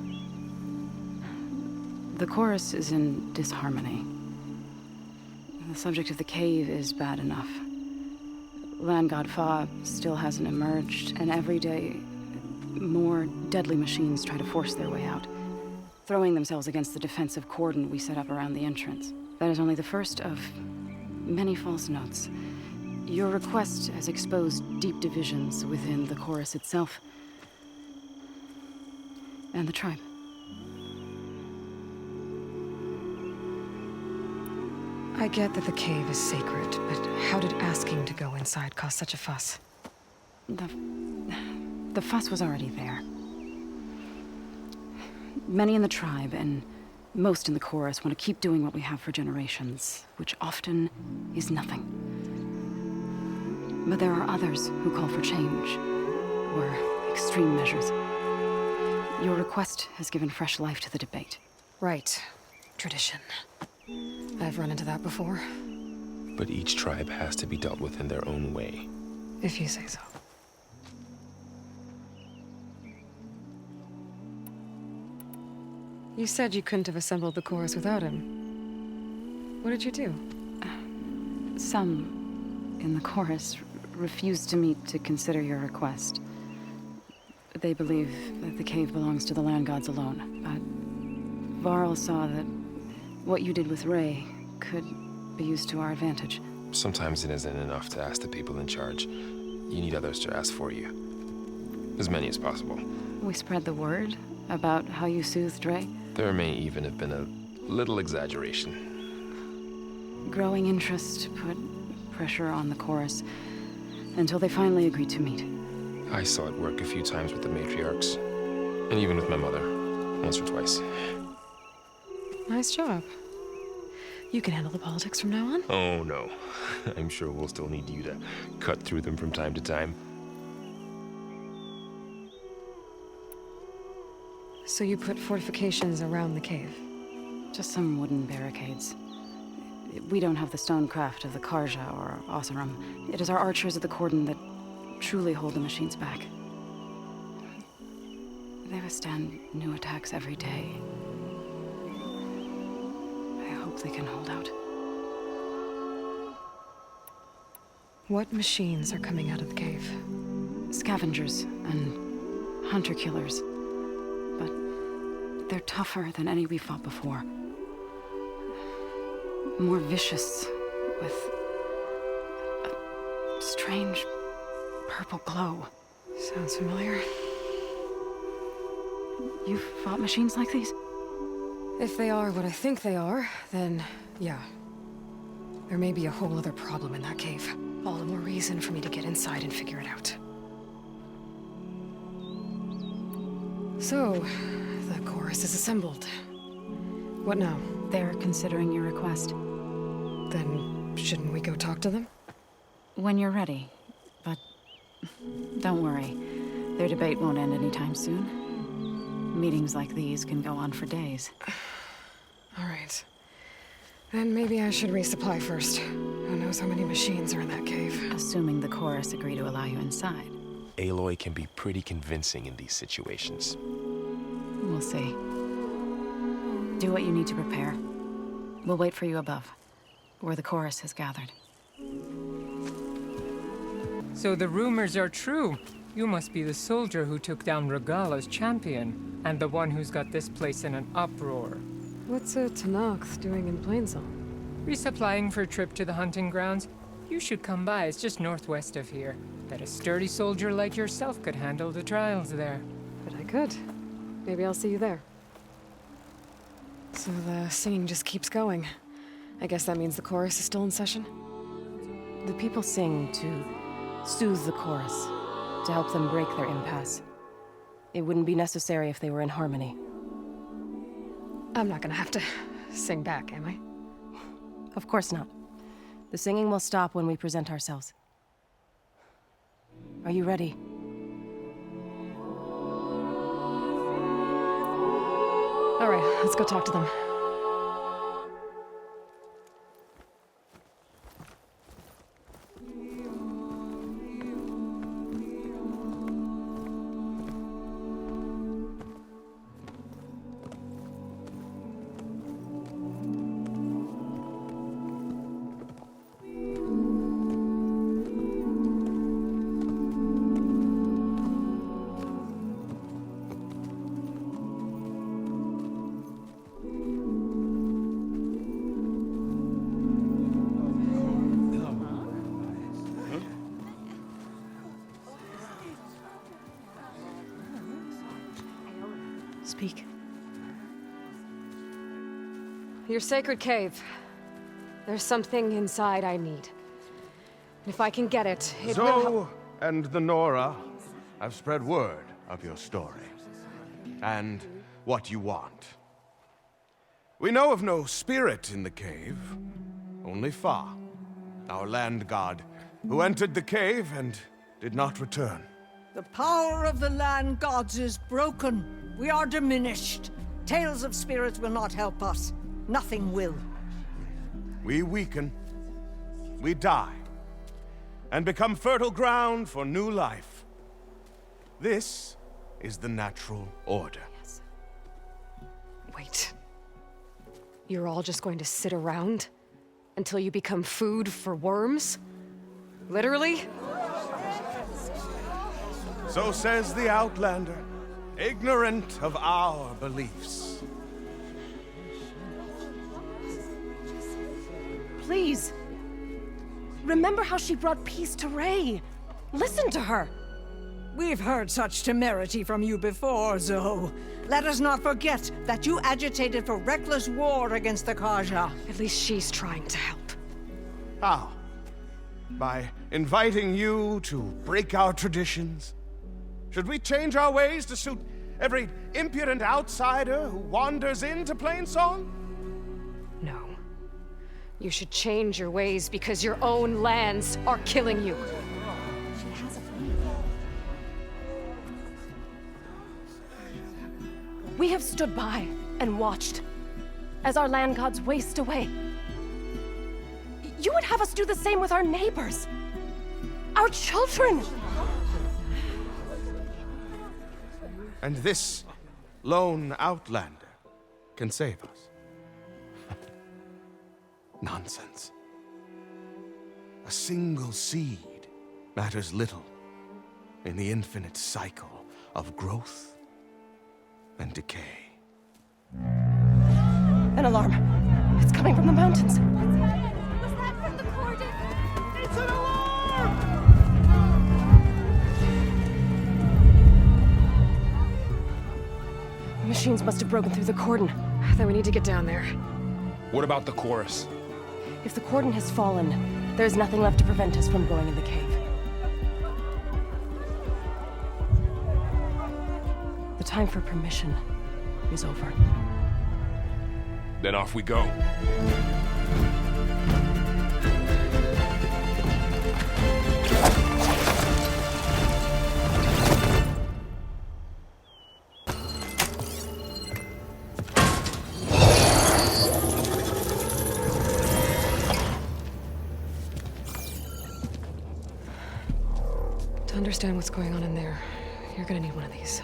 The chorus is in disharmony. The subject of the cave is bad enough. Land God Fa still hasn't emerged, and every day, more deadly machines try to force their way out, throwing themselves against the defensive cordon we set up around the entrance. That is only the first of many false notes. Your request has exposed deep divisions within the chorus itself and the tribe. I get that the cave is sacred, but how did asking to go inside cause such a fuss? The fuss was already there. Many in the tribe, and most in the chorus, want to keep doing what we have for generations, which often is nothing. But there are others who call for change, or extreme measures. Your request has given fresh life to the debate. Right. Tradition. I've run into that before. But each tribe has to be dealt with in their own way. If you say so. You said you couldn't have assembled the chorus without him. What did you do? Some in the chorus refused to meet to consider your request. They believe that the cave belongs to the land gods alone, but Varl saw that what you did with Ray could be used to our advantage. Sometimes it isn't enough to ask the people in charge. You need others to ask for you. As many as possible. We spread the word about how you soothed Ray. There may even have been a little exaggeration. Growing interest put pressure on the chorus until they finally agreed to meet. I saw it work a few times with the matriarchs, and even with my mother, once or twice. Nice job. You can handle the politics from now on? Oh, no. I'm sure we'll still need you to cut through them from time to time. So you put fortifications around the cave? Just some wooden barricades. We don't have the stonecraft of the Karja or Oseram. It is our archers at the cordon that truly hold the machines back. They withstand new attacks every day. I hope they can hold out. What machines are coming out of the cave? Scavengers and hunter-killers. But they're tougher than any we fought before. More vicious, with a strange purple glow. Sounds familiar. You've fought machines like these? If they are what I think they are, then yeah. There may be a whole other problem in that cave. All the more reason for me to get inside and figure it out. So, the chorus is assembled. What now? They're considering your request. Then, shouldn't we go talk to them? When you're ready. But don't worry. Their debate won't end anytime soon. Meetings like these can go on for days. All right. Then maybe I should resupply first. Who knows how many machines are in that cave? Assuming the chorus agree to allow you inside. Aloy can be pretty convincing in these situations. We'll see. Do what you need to prepare. We'll wait for you above, where the chorus has gathered. So the rumors are true. You must be the soldier who took down Regala's champion, and the one who's got this place in an uproar. What's a Tenakth doing in Plainsong? Resupplying for a trip to the hunting grounds. You should come by, it's just northwest of here. Bet a sturdy soldier like yourself could handle the trials there. But I could. Maybe I'll see you there. So the singing just keeps going. I guess that means the chorus is still in session? The people sing to soothe the chorus, to help them break their impasse. It wouldn't be necessary if they were in harmony. I'm not gonna have to sing back, am I? Of course not. The singing will stop when we present ourselves. Are you ready? All right, let's go talk to them. Speak. Your sacred cave. There's something inside I need. If I can get it, it will help. Zoe and the Nora have spread word of your story, and what you want. We know of no spirit in the cave, only Fa, our land god, who entered the cave and did not return. The power of the land gods is broken. We are diminished. Tales of spirits will not help us. Nothing will. We weaken, we die, and become fertile ground for new life. This is the natural order. Yes. Wait. You're all just going to sit around until you become food for worms? Literally? So says the Outlander, ignorant of our beliefs. Please. Remember how she brought peace to Ray. Listen to her. We've heard such temerity from you before, Zoe. Let us not forget that you agitated for reckless war against the Karja. At least she's trying to help. How? By inviting you to break our traditions? Should we change our ways to suit every impudent outsider who wanders into Plainsong? No. You should change your ways because your own lands are killing you. We have stood by and watched as our land gods waste away. You would have us do the same with our neighbors, our children. And this lone outlander can save us. Nonsense. A single seed matters little in the infinite cycle of growth and decay. An alarm. It's coming from the mountains. Was that from the Corden? It's an alarm! The machines must have broken through the cordon. Then we need to get down there. What about the chorus? If the cordon has fallen, there's nothing left to prevent us from going in the cave. The time for permission is over. Then off we go. To understand what's going on in there, you're gonna need one of these.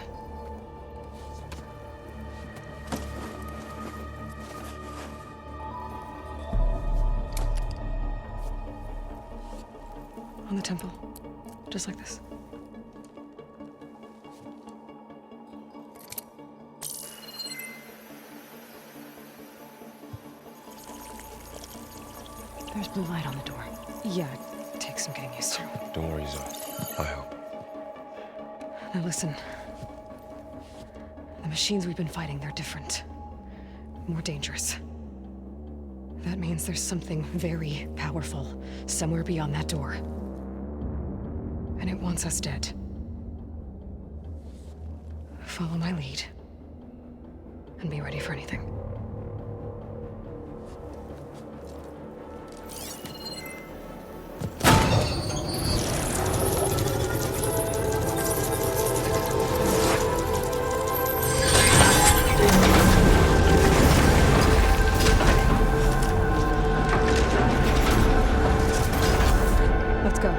On the temple. Just like this. There's blue light on the door. Yeah, it takes some getting used to. Don't worry, Zoe. I help. Now listen. The machines we've been fighting, they're different. More dangerous. That means there's something very powerful somewhere beyond that door. And it wants us dead. Follow my lead. And be ready for anything. Let's go.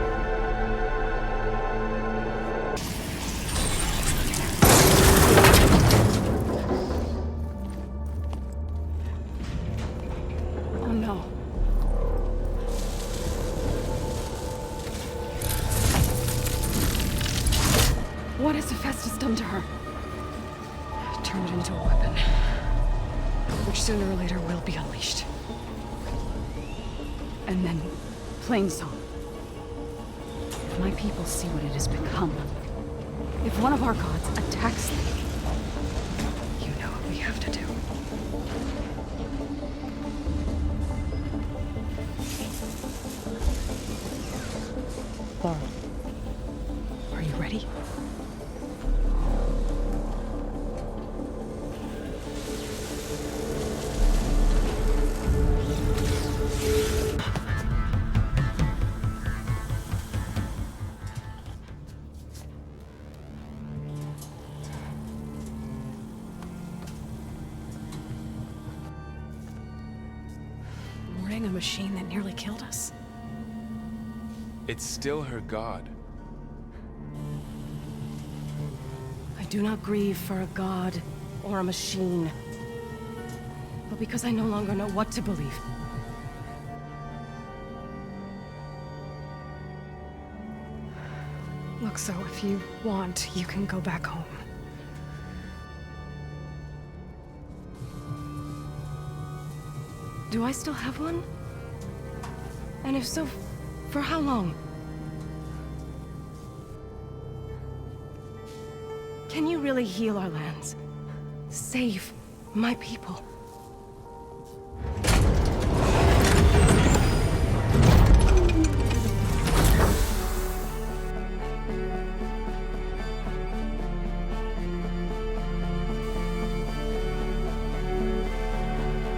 Oh no. What has Hephaestus done to her? Turn it into a weapon. Which sooner or later will be unleashed. And then, Plainsong. If my people see what it has become, if one of our gods attacks them, you know what we have to do. Laura, are you ready? Morning, a machine that nearly killed us. It's still her god. I do not grieve for a god or a machine, but because I no longer know what to believe. Look, so if you want, you can go back home. Do I still have one? And if so, for how long? Can you really heal our lands? Save my people?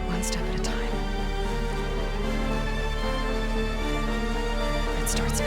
One step at a time. It starts now.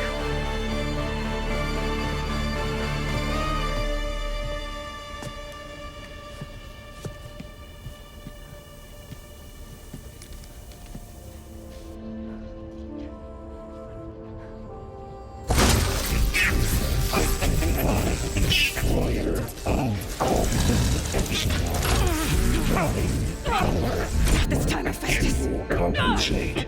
This time, Hephaestus! Compensate.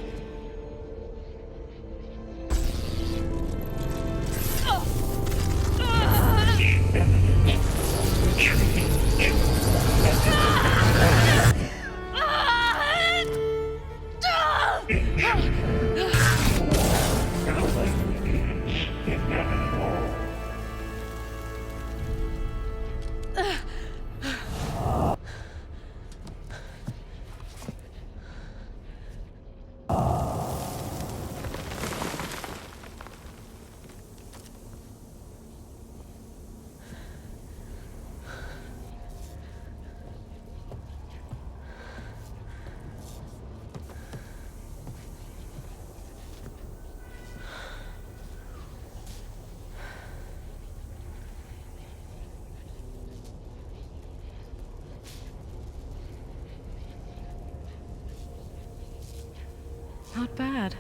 Not bad.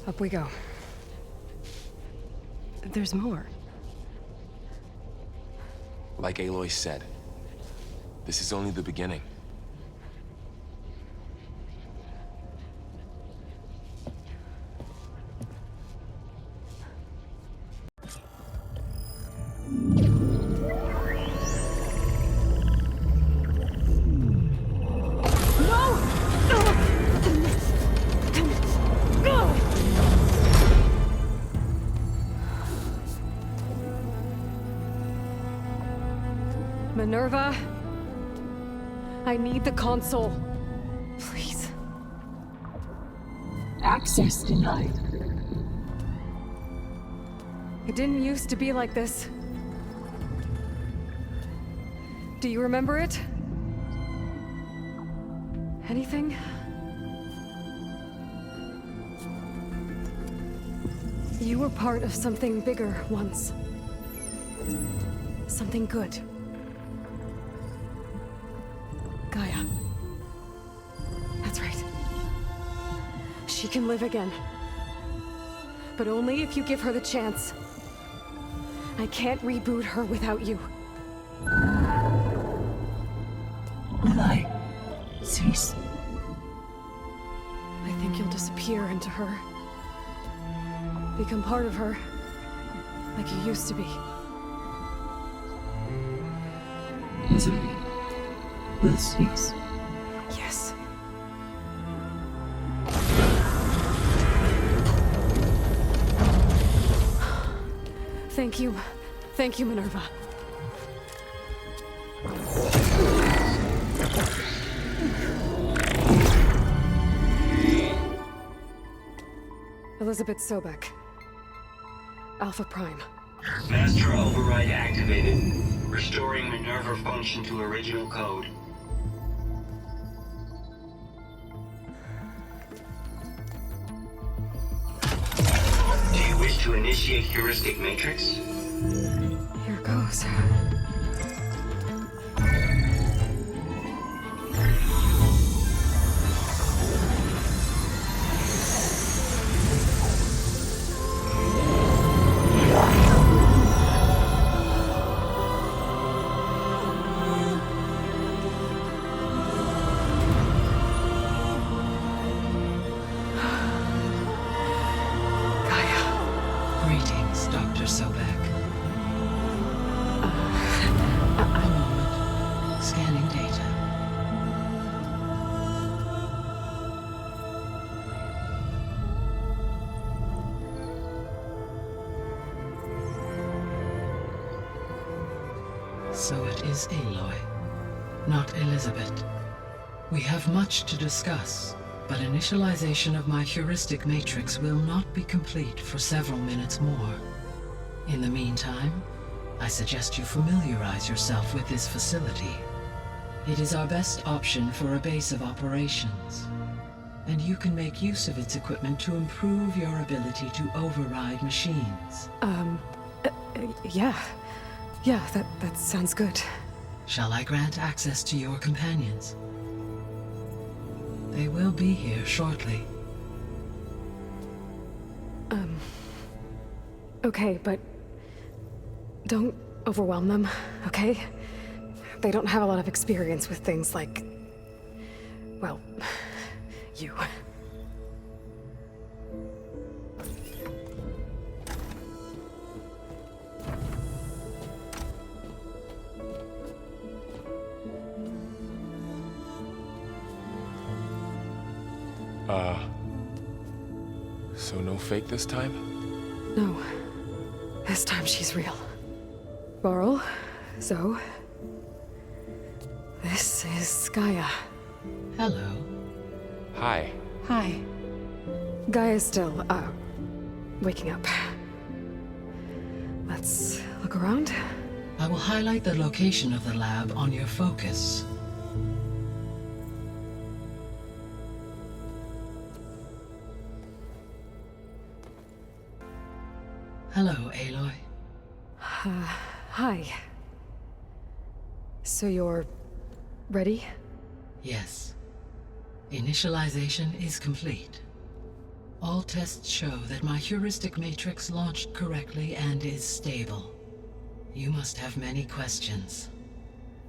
Up we go. There's more. Like Aloy said, this is only the beginning. Minerva, I need the console. Please. Access denied. It didn't used to be like this. Do you remember it? Anything? You were part of something bigger once. Something good. Gaia. That's right. She can live again. But only if you give her the chance. I can't reboot her without you. Will I cease? I think you'll disappear into her. Become part of her. Like you used to be. Misery will cease. Yes. Thank you. Thank you, Minerva. Elizabeth Sobek. Alpha Prime. Master override activated. Restoring Minerva function to original code. Do you wish to initiate heuristic matrix? Here goes. Greetings, Dr. Sobek. A moment. Scanning data. So it is Aloy, not Elizabeth. We have much to discuss, but initialization of my heuristic matrix will not be complete for several minutes more. In the meantime, I suggest you familiarize yourself with this facility. It is our best option for a base of operations, and you can make use of its equipment to improve your ability to override machines. Yeah. Yeah, that sounds good. Shall I grant access to your companions? They will be here shortly. Okay, but don't overwhelm them, okay? They don't have a lot of experience with things like... well, you. So no fake this time? No. This time she's real. Varl, Zoe. This is Gaia. Hello. Hi. Hi. Gaia's still, waking up. Let's look around. I will highlight the location of the lab on your focus. Hello, Aloy. Hi. So you're... ready? Yes. Initialization is complete. All tests show that my heuristic matrix launched correctly and is stable. You must have many questions.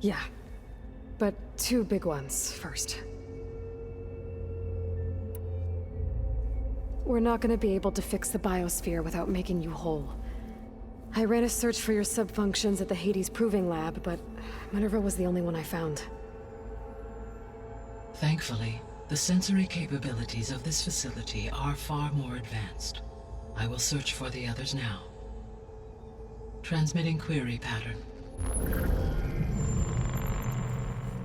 Yeah. But 2 big ones first. We're not gonna be able to fix the biosphere without making you whole. I ran a search for your subfunctions at the Hades Proving Lab, but Minerva was the only one I found. Thankfully, the sensory capabilities of this facility are far more advanced. I will search for the others now. Transmitting query pattern.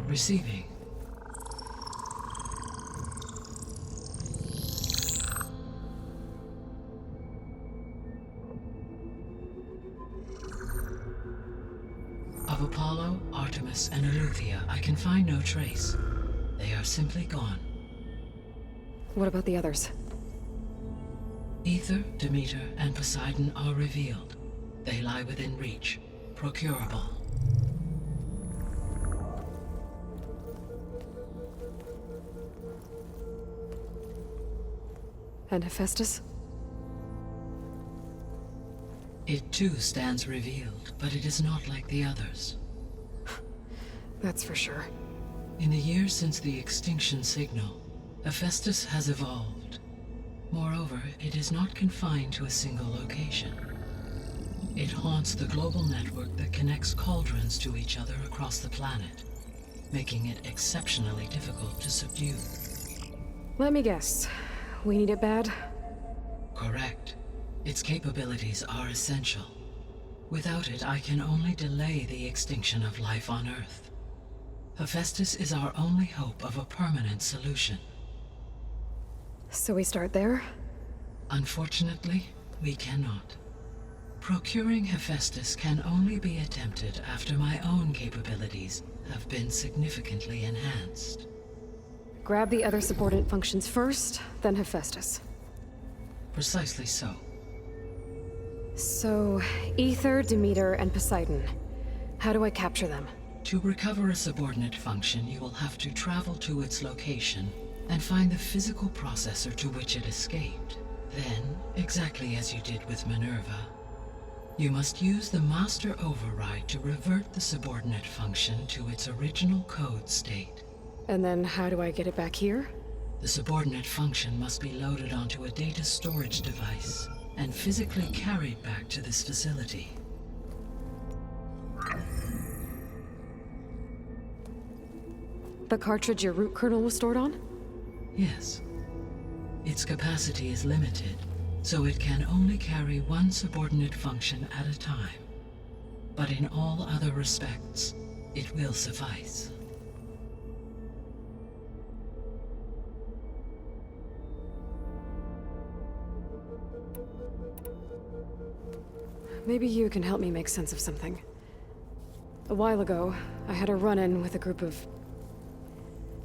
Receiving. Of Apollo, Artemis, and Eleuthia, I can find no trace. They are simply gone. What about the others? Aether, Demeter, and Poseidon are revealed. They lie within reach, procurable. And Hephaestus? It too stands revealed, but it is not like the others. That's for sure. In the years since the extinction signal, Hephaestus has evolved. Moreover, it is not confined to a single location. It haunts the global network that connects cauldrons to each other across the planet, making it exceptionally difficult to subdue. Let me guess. We need it bad? Correct. Its capabilities are essential. Without it, I can only delay the extinction of life on Earth. Hephaestus is our only hope of a permanent solution. So we start there? Unfortunately, we cannot. Procuring Hephaestus can only be attempted after my own capabilities have been significantly enhanced. Grab the other subordinate functions first, then Hephaestus. Precisely so. So, Aether, Demeter, and Poseidon. How do I capture them? To recover a subordinate function, you will have to travel to its location and find the physical processor to which it escaped. Then, exactly as you did with Minerva, you must use the master override to revert the subordinate function to its original code state. And then how do I get it back here? The subordinate function must be loaded onto a data storage device and physically carried back to this facility. The cartridge your root kernel was stored on? Yes. Its capacity is limited, so it can only carry one subordinate function at a time. But in all other respects, it will suffice. Maybe you can help me make sense of something. A while ago, I had a run-in with a group of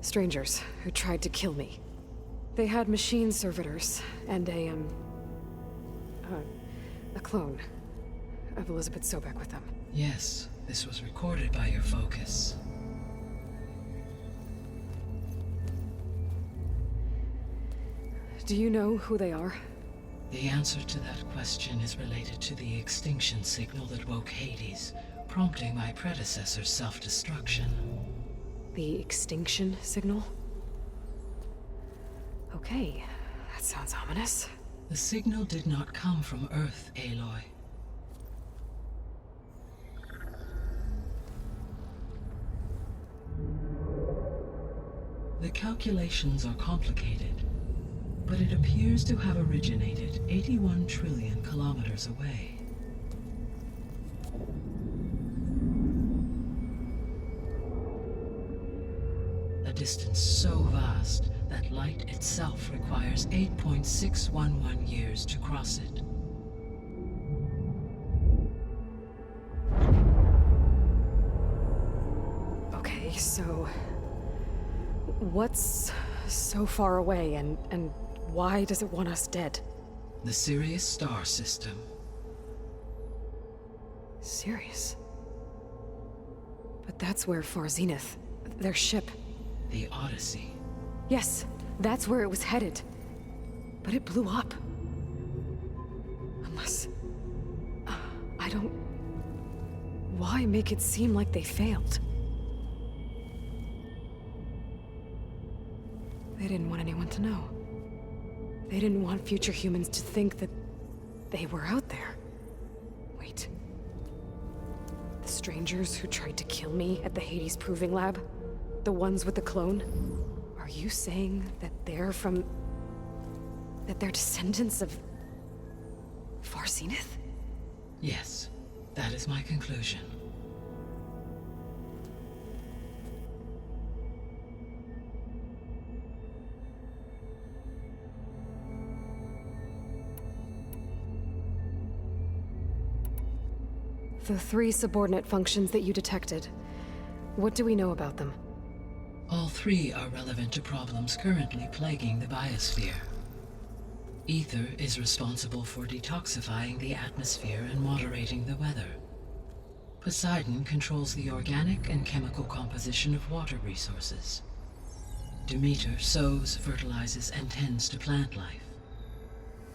strangers who tried to kill me. They had machine servitors and a clone of Elizabeth Sobek with them. Yes, this was recorded by your focus. Do you know who they are? The answer to that question is related to the extinction signal that woke Hades, prompting my predecessor's self-destruction. The extinction signal? Okay, that sounds ominous. The signal did not come from Earth, Aloy. The calculations are complicated, but it appears to have originated 81 trillion kilometers away. A distance so vast that light itself requires 8.611 years to cross it. Okay, so what's so far away and why does it want us dead? The Sirius star system. Sirius? But that's where Far Zenith, their ship. The Odyssey. Yes, that's where it was headed. But it blew up. Unless... I don't... Why make it seem like they failed? They didn't want anyone to know. They didn't want future humans to think that they were out there. Wait. The strangers who tried to kill me at the Hades Proving Lab? The ones with the clone? Are you saying that they're from... that they're descendants of... Far Zenith? Yes, that is my conclusion. The 3 subordinate functions that you detected. What do we know about them? All 3 are relevant to problems currently plaguing the biosphere. Ether is responsible for detoxifying the atmosphere and moderating the weather. Poseidon controls the organic and chemical composition of water resources. Demeter sows, fertilizes, and tends to plant life.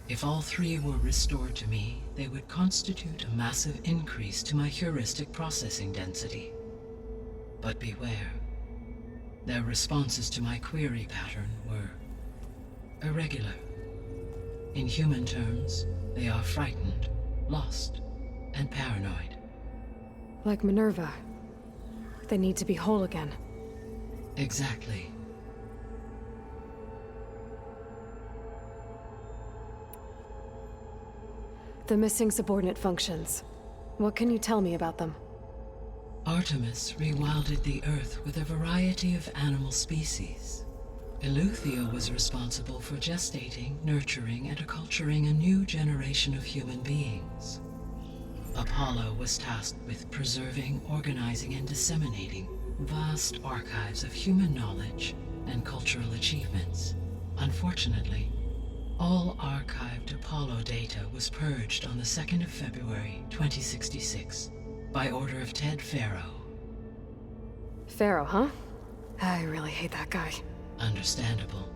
If all 3 were restored to me, they would constitute a massive increase to my heuristic processing density. But beware. Their responses to my query pattern were irregular. In human terms, they are frightened, lost, and paranoid. Like Minerva. They need to be whole again. Exactly. The missing subordinate functions. What can you tell me about them? Artemis rewilded the Earth with a variety of animal species. Eleuthia was responsible for gestating, nurturing, and acculturating a new generation of human beings. Apollo was tasked with preserving, organizing, and disseminating vast archives of human knowledge and cultural achievements. Unfortunately, all archived Apollo data was purged on the 2nd of February, 2066, by order of Ted Faro. Faro, huh? I really hate that guy. Understandable.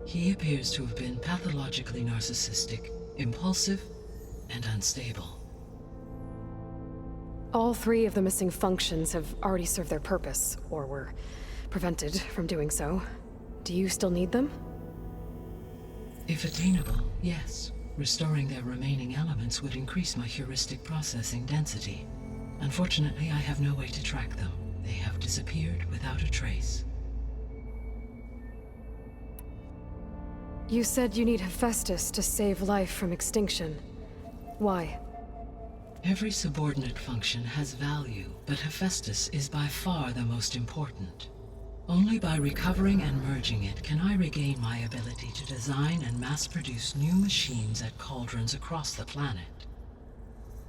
He appears to have been pathologically narcissistic, impulsive, and unstable. All 3 of the missing functions have already served their purpose, or were prevented from doing so. Do you still need them? If attainable, yes. Restoring their remaining elements would increase my heuristic processing density. Unfortunately, I have no way to track them. They have disappeared without a trace. You said you need Hephaestus to save life from extinction. Why? Every subordinate function has value, but Hephaestus is by far the most important. Only by recovering and merging it can I regain my ability to design and mass-produce new machines at cauldrons across the planet.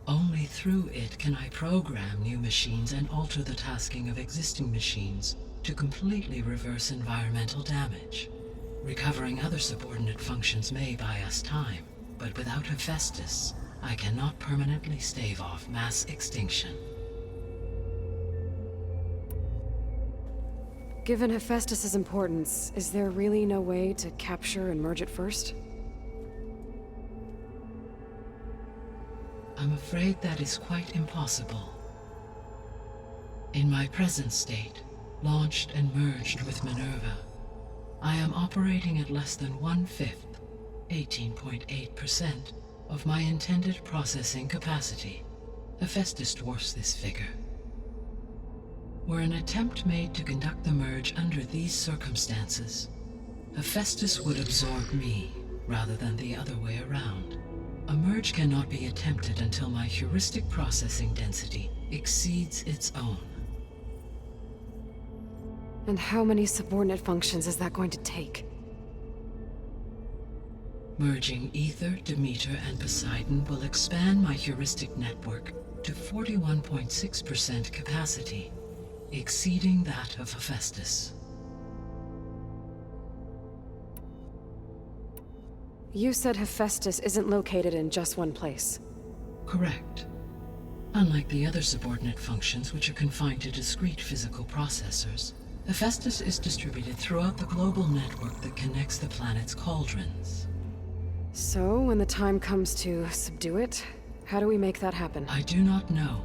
Only through it can I program new machines and alter the tasking of existing machines to completely reverse environmental damage. Recovering other subordinate functions may buy us time, but without Hephaestus, I cannot permanently stave off mass extinction. Given Hephaestus's importance, is there really no way to capture and merge it first? I'm afraid that is quite impossible. In my present state, launched and merged with Minerva, I am operating at less than 1/5, 18.8%, of my intended processing capacity. Hephaestus dwarfs this figure. Were an attempt made to conduct the merge under these circumstances, Hephaestus would absorb me, rather than the other way around. A merge cannot be attempted until my heuristic processing density exceeds its own. And how many subordinate functions is that going to take? Merging Ether, Demeter, and Poseidon will expand my heuristic network to 41.6% capacity, exceeding that of Hephaestus. You said Hephaestus isn't located in just one place. Correct. Unlike the other subordinate functions, which are confined to discrete physical processors, Hephaestus is distributed throughout the global network that connects the planet's cauldrons. So, when the time comes to subdue it, how do we make that happen? I do not know.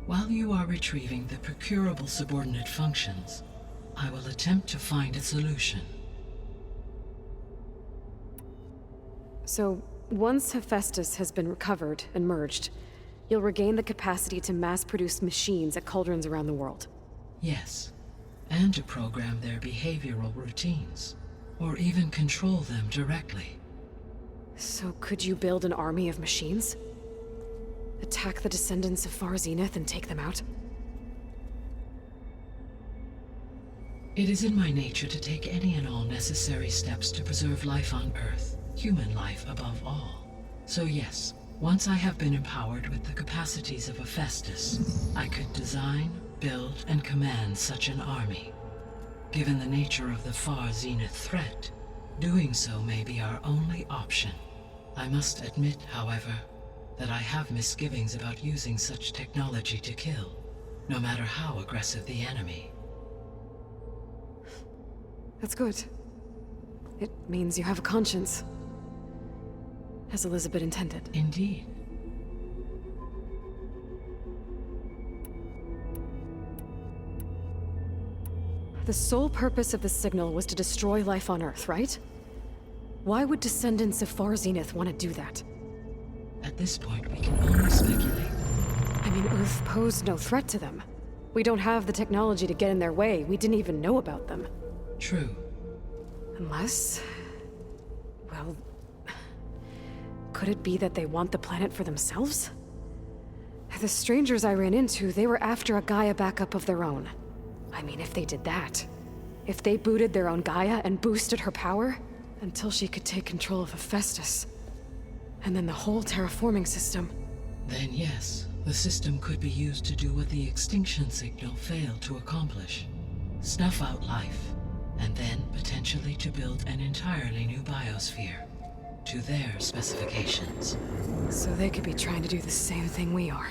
While you are retrieving the procurable subordinate functions, I will attempt to find a solution. So, once Hephaestus has been recovered and merged, you'll regain the capacity to mass-produce machines at cauldrons around the world. Yes, and to program their behavioral routines, or even control them directly. So could you build an army of machines? Attack the descendants of Far Zenith and take them out? It is in my nature to take any and all necessary steps to preserve life on Earth, human life above all. So yes, once I have been empowered with the capacities of Hephaestus, I could design, build, and command such an army. Given the nature of the Far Zenith threat, doing so may be our only option. I must admit, however, that I have misgivings about using such technology to kill, no matter how aggressive the enemy. That's good. It means you have a conscience. As Elizabeth intended. Indeed. The sole purpose of the signal was to destroy life on Earth, right? Why would descendants of Far Zenith want to do that? At this point, we can only speculate. I mean, Earth posed no threat to them. We don't have the technology to get in their way. We didn't even know about them. True. Unless... well... could it be that they want the planet for themselves? The strangers I ran into, they were after a Gaia backup of their own. I mean, if they did that... if they booted their own Gaia and boosted her power... until she could take control of Hephaestus. And then the whole terraforming system. Then yes, the system could be used to do what the extinction signal failed to accomplish. Snuff out life, and then potentially to build an entirely new biosphere. To their specifications. So they could be trying to do the same thing we are.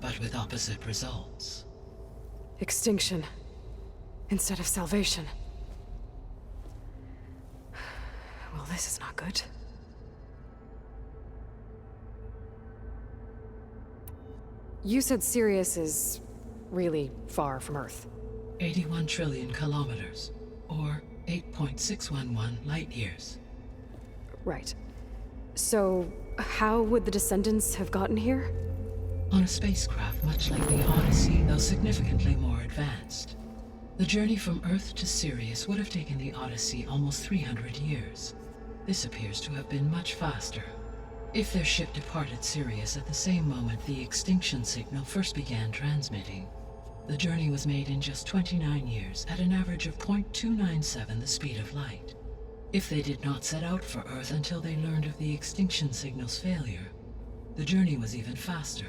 But with opposite results. Extinction. Instead of salvation. Well, this is not good. You said Sirius is really far from Earth. 81 trillion kilometers, or 8.611 light years. Right. So, how would the descendants have gotten here? On a spacecraft much like the Odyssey, though significantly more advanced. The journey from Earth to Sirius would have taken the Odyssey almost 300 years. This appears to have been much faster. If their ship departed Sirius at the same moment the extinction signal first began transmitting, the journey was made in just 29 years at an average of 0.297 the speed of light. If they did not set out for Earth until they learned of the extinction signal's failure, the journey was even faster,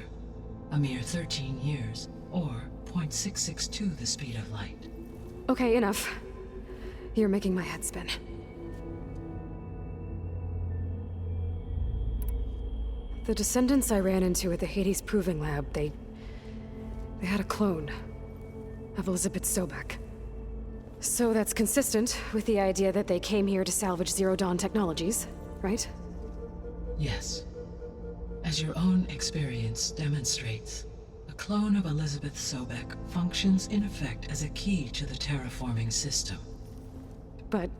a mere 13 years, or 0.662 the speed of light. Okay, enough. You're making my head spin. The descendants I ran into at the Hades Proving Lab, they had a clone of Elizabeth Sobek. So that's consistent with the idea that they came here to salvage Zero Dawn technologies, right? Yes. As your own experience demonstrates, a clone of Elizabeth Sobek functions in effect as a key to the terraforming system. But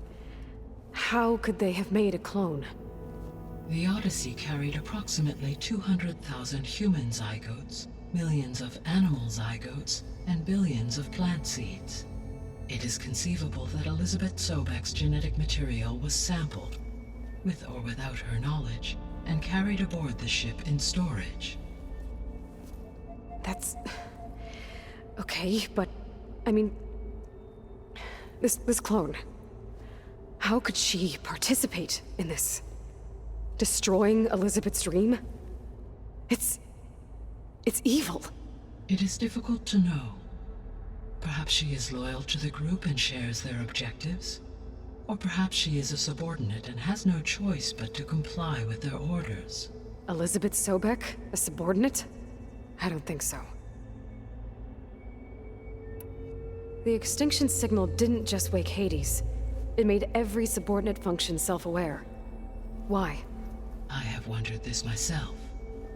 how could they have made a clone? The Odyssey carried approximately 200,000 human zygotes, millions of animal zygotes, and billions of plant seeds. It is conceivable that Elizabeth Sobek's genetic material was sampled, with or without her knowledge, and carried aboard the ship in storage. That's... okay, but... I mean... This clone... How could she participate in this? Destroying Elizabeth's dream? It's evil. It is difficult to know. Perhaps she is loyal to the group and shares their objectives. Or perhaps she is a subordinate and has no choice but to comply with their orders. Elizabeth Sobek? A subordinate? I don't think so. The extinction signal didn't just wake Hades. It made every subordinate function self-aware. Why? I have wondered this myself.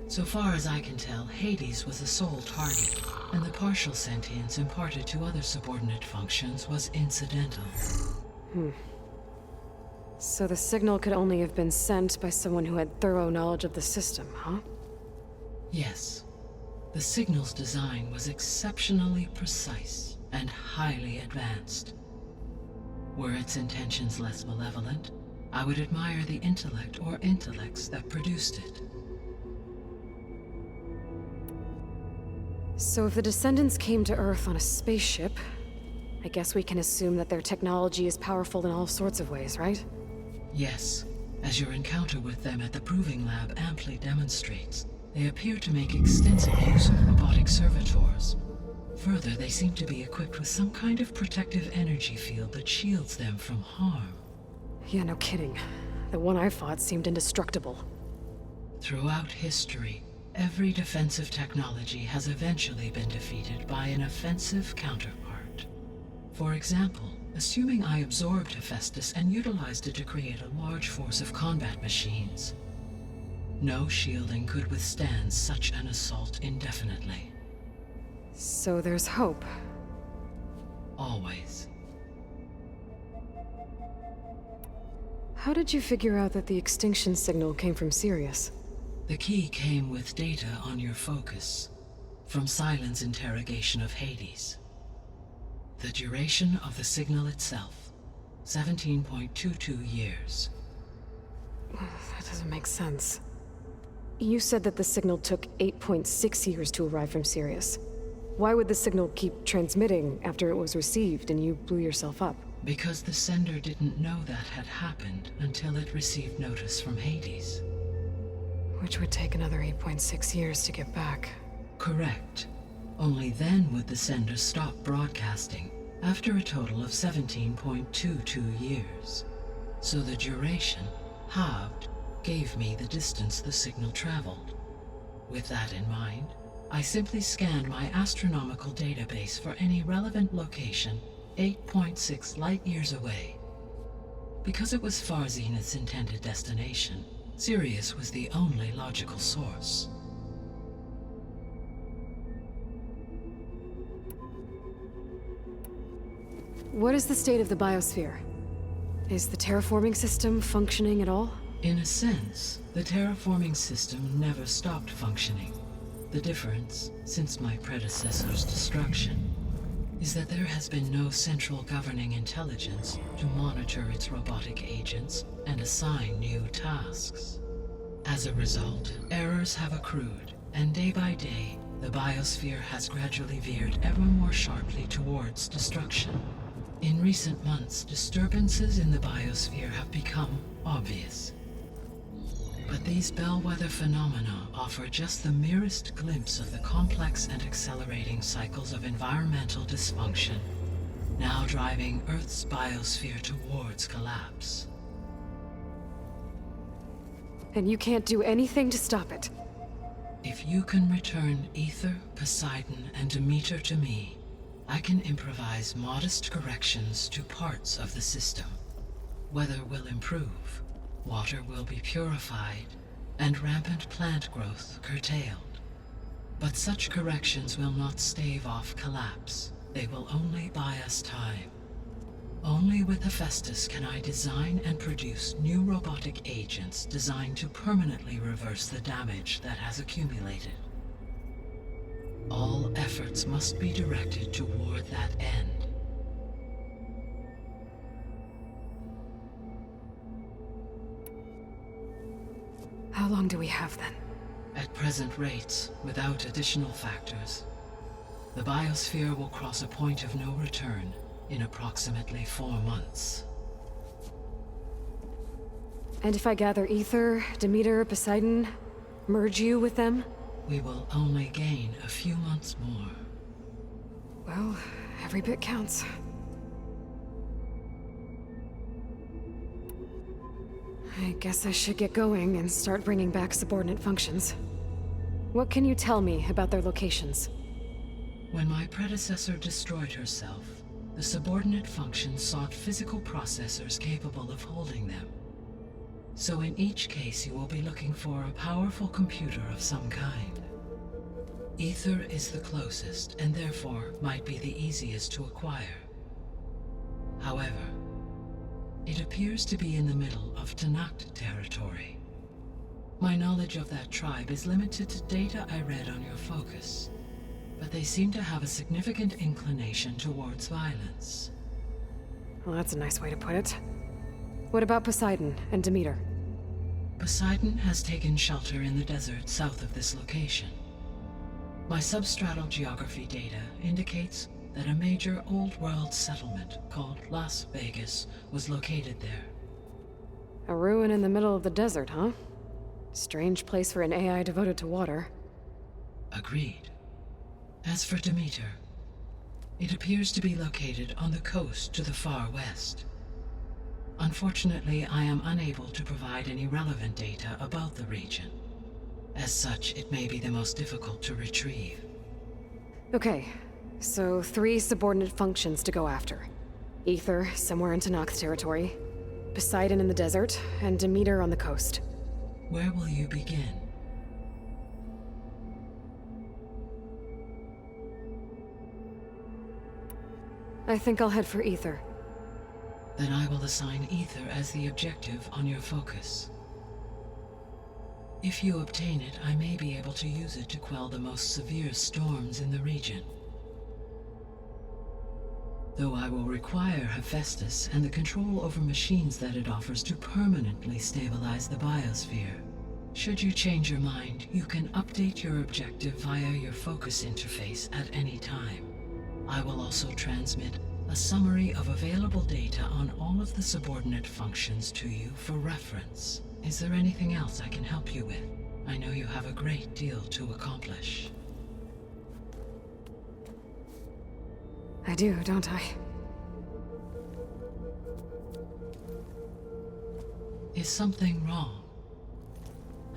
So far as I can tell, Hades was the sole target, and the partial sentience imparted to other subordinate functions was incidental. So the signal could only have been sent by someone who had thorough knowledge of the system, huh? Yes. The signal's design was exceptionally precise and highly advanced. Were its intentions less malevolent, I would admire the intellect or intellects that produced it. So if the Descendants came to Earth on a spaceship, I guess we can assume that their technology is powerful in all sorts of ways, right? Yes, as your encounter with them at the Proving Lab amply demonstrates, they appear to make extensive use of robotic servitors. Further, they seem to be equipped with some kind of protective energy field that shields them from harm. Yeah, no kidding. The one I fought seemed indestructible. Throughout history, every defensive technology has eventually been defeated by an offensive counterpart. For example, assuming I absorbed Hephaestus and utilized it to create a large force of combat machines. No shielding could withstand such an assault indefinitely. So there's hope. Always. How did you figure out that the extinction signal came from Sirius? The key came with data on your focus, from Silent's interrogation of Hades. The duration of the signal itself, 17.22 years. That doesn't make sense. You said that the signal took 8.6 years to arrive from Sirius. Why would the signal keep transmitting after it was received and you blew yourself up? Because the sender didn't know that had happened until it received notice from Hades. Which would take another 8.6 years to get back. Correct. Only then would the sender stop broadcasting, after a total of 17.22 years. So the duration, halved, gave me the distance the signal traveled. With that in mind, I simply scanned my astronomical database for any relevant location 8.6 light-years away. Because it was Far Zenith's intended destination, Sirius was the only logical source. What is the state of the biosphere? Is the terraforming system functioning at all? In a sense, the terraforming system never stopped functioning. The difference, since my predecessor's destruction, is that there has been no central governing intelligence to monitor its robotic agents and assign new tasks. As a result, errors have accrued, and day by day, the biosphere has gradually veered ever more sharply towards destruction. In recent months, disturbances in the biosphere have become obvious. But these bellwether phenomena offer just the merest glimpse of the complex and accelerating cycles of environmental dysfunction, now driving Earth's biosphere towards collapse. And you can't do anything to stop it? If you can return Aether, Poseidon, and Demeter to me, I can improvise modest corrections to parts of the system. Weather will improve, water will be purified, and rampant plant growth curtailed. But such corrections will not stave off collapse. They will only buy us time. Only with Hephaestus can I design and produce new robotic agents designed to permanently reverse the damage that has accumulated. All efforts must be directed toward that end. How long do we have then? At present rates, without additional factors, the biosphere will cross a point of no return in approximately 4 months. And if I gather Ether, Demeter, Poseidon, merge you with them? We will only gain a few months more. Well, every bit counts. I guess I should get going and start bringing back subordinate functions. What can you tell me about their locations? When my predecessor destroyed herself, the subordinate functions sought physical processors capable of holding them. So in each case you will be looking for a powerful computer of some kind. Ether is the closest, and therefore might be the easiest to acquire. However, it appears to be in the middle of Tenakth territory. My knowledge of that tribe is limited to data I read on your focus, but they seem to have a significant inclination towards violence. Well, that's a nice way to put it. What about Poseidon and Demeter? Poseidon has taken shelter in the desert south of this location. My substratal geography data indicates that a major old-world settlement called Las Vegas was located there. A ruin in the middle of the desert, huh? Strange place for an AI devoted to water. Agreed. As for Demeter, it appears to be located on the coast to the far west. Unfortunately, I am unable to provide any relevant data about the region. As such, it may be the most difficult to retrieve. Okay, so 3 subordinate functions to go after. Ether, somewhere in Tenakth territory. Poseidon in the desert, and Demeter on the coast. Where will you begin? I think I'll head for Ether. Then I will assign Ether as the objective on your focus. If you obtain it, I may be able to use it to quell the most severe storms in the region. Though I will require Hephaestus and the control over machines that it offers to permanently stabilize the biosphere. Should you change your mind, you can update your objective via your focus interface at any time. I will also transmit a summary of available data on all of the subordinate functions to you for reference. Is there anything else I can help you with? I know you have a great deal to accomplish. I do, don't I? Is something wrong?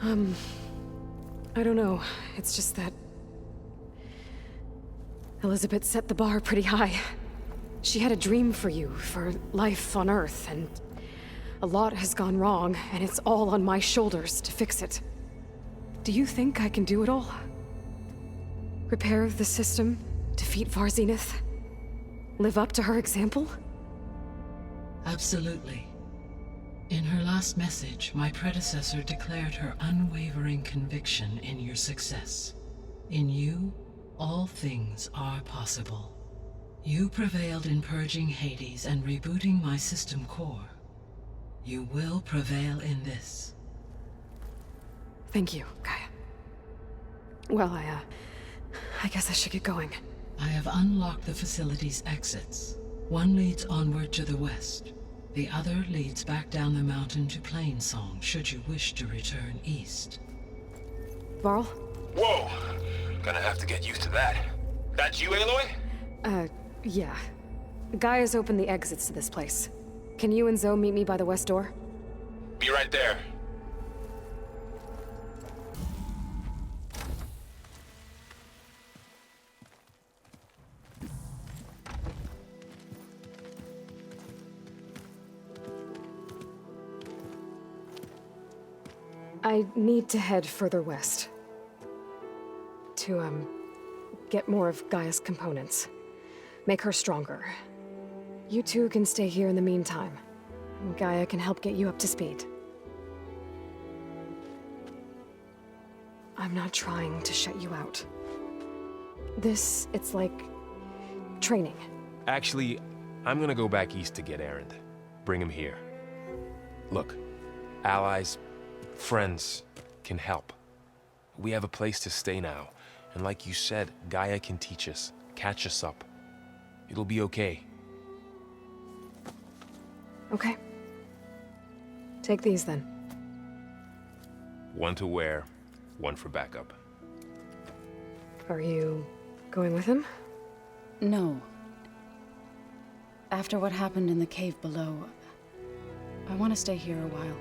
I don't know. It's just that Elizabeth set the bar pretty high. She had a dream for you, for life on Earth, and a lot has gone wrong, and it's all on my shoulders to fix it. Do you think I can do it all? Repair the system, defeat Varzinith, live up to her example? Absolutely. In her last message, my predecessor declared her unwavering conviction in your success. In you, all things are possible. You prevailed in purging Hades and rebooting my system core. You will prevail in this. Thank you, Gaia. Well, I guess I should get going. I have unlocked the facility's exits. One leads onward to the west. The other leads back down the mountain to Plainsong, should you wish to return east. Varl? Whoa! Gonna have to get used to that. That's you, Aloy? Yeah. Gaia's opened the exits to this place. Can you and Zoe meet me by the west door? Be right there. I need to head further west. to, get more of Gaia's components. Make her stronger. You two can stay here in the meantime. Gaia can help get you up to speed. I'm not trying to shut you out. It's like training. Actually, I'm gonna go back east to get Erend. Bring him here. Look, allies, friends can help. We have a place to stay now, and like you said, Gaia can teach us, catch us up. It'll be okay. Okay. Take these then. One to wear, one for backup. Are you going with him? No. After what happened in the cave below, I want to stay here a while.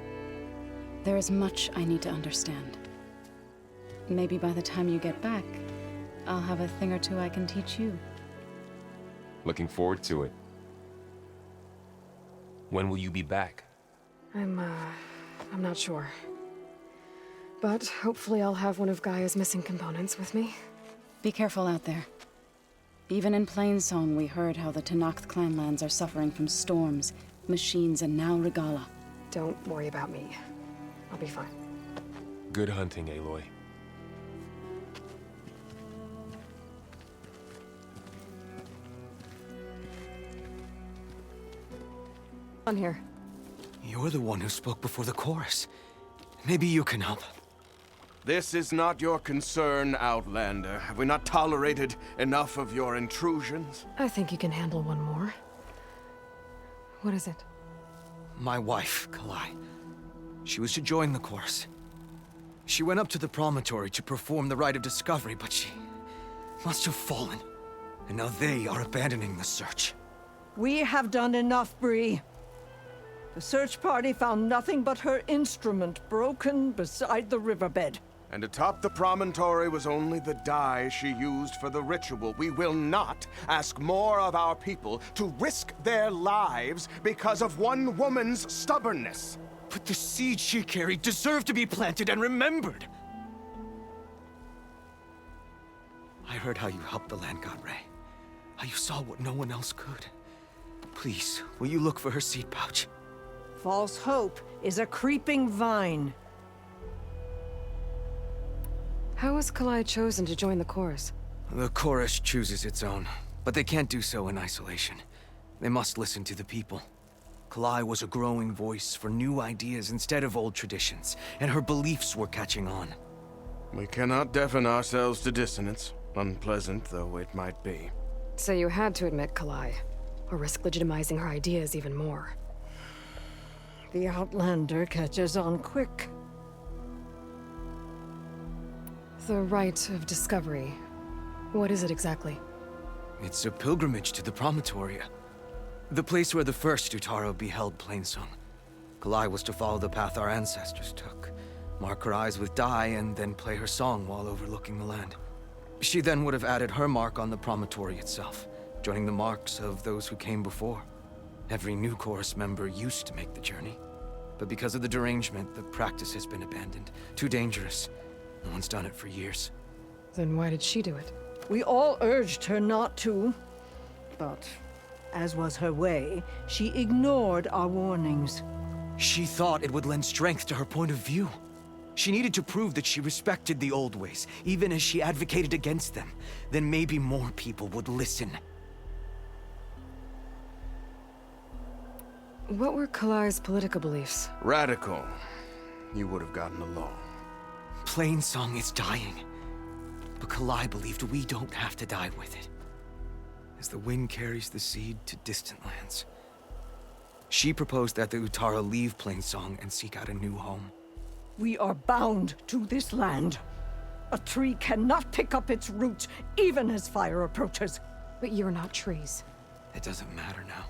There is much I need to understand. Maybe by the time you get back, I'll have a thing or two I can teach you. Looking forward to it. When will you be back? I'm not sure. But hopefully I'll have one of Gaia's missing components with me. Be careful out there. Even in Plainsong, we heard how the Tenakth clanlands are suffering from storms, machines, and now Regalla. Don't worry about me. I'll be fine. Good hunting, Aloy. On here. You're the one who spoke before the chorus. Maybe you can help. This is not your concern, Outlander. Have we not tolerated enough of your intrusions? I think you can handle one more. What is it? My wife, Kalai. She was to join the chorus. She went up to the promontory to perform the rite of discovery, but she must have fallen. And now they are abandoning the search. We have done enough, Bree. The search party found nothing but her instrument broken beside the riverbed. And atop the promontory was only the dye she used for the ritual. We will not ask more of our people to risk their lives because of one woman's stubbornness. But the seed she carried deserved to be planted and remembered. I heard how you helped the land god Ray. How you saw what no one else could. Please, will you look for her seed pouch? False hope is a creeping vine. How was Kalai chosen to join the chorus? The chorus chooses its own, but they can't do so in isolation. They must listen to the people. Kalai was a growing voice for new ideas instead of old traditions, and her beliefs were catching on. We cannot deafen ourselves to dissonance, unpleasant though it might be. So you had to admit Kalai, or risk legitimizing her ideas even more. The Outlander catches on quick. The rite of discovery. What is it exactly? It's a pilgrimage to the promontory. The place where the first Utaro beheld Plainsong. Kalai was to follow the path our ancestors took. Mark her eyes with dye and then play her song while overlooking the land. She then would have added her mark on the promontory itself, joining the marks of those who came before. Every new chorus member used to make the journey. But because of the derangement, the practice has been abandoned. Too dangerous. No one's done it for years. Then why did she do it? We all urged her not to. But, as was her way, she ignored our warnings. She thought it would lend strength to her point of view. She needed to prove that she respected the old ways, even as she advocated against them. Then maybe more people would listen. What were Kalai's political beliefs? Radical. You would have gotten along. Plainsong is dying. But Kalai believed we don't have to die with it. As the wind carries the seed to distant lands. She proposed that the Utara leave Plainsong and seek out a new home. We are bound to this land. A tree cannot pick up its roots, even as fire approaches. But you're not trees. It doesn't matter now.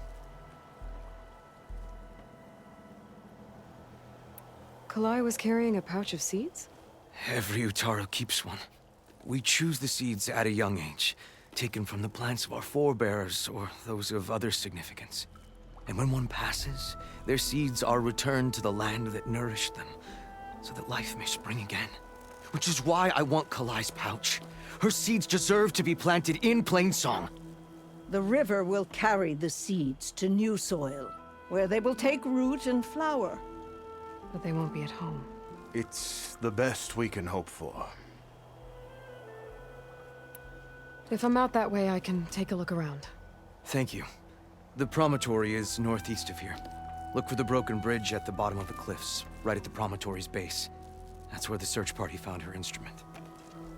Kalai was carrying a pouch of seeds? Every Utaro keeps one. We choose the seeds at a young age, taken from the plants of our forebears or those of other significance. And when one passes, their seeds are returned to the land that nourished them, so that life may spring again. which is why I want Kalai's pouch. Her seeds deserve to be planted in Plainsong. The river will carry the seeds to new soil, where they will take root and flower. But they won't be at home. It's the best we can hope for. If I'm out that way, I can take a look around. Thank you. The promontory is northeast of here. Look for the broken bridge at the bottom of the cliffs, right at the promontory's base. That's where the search party found her instrument.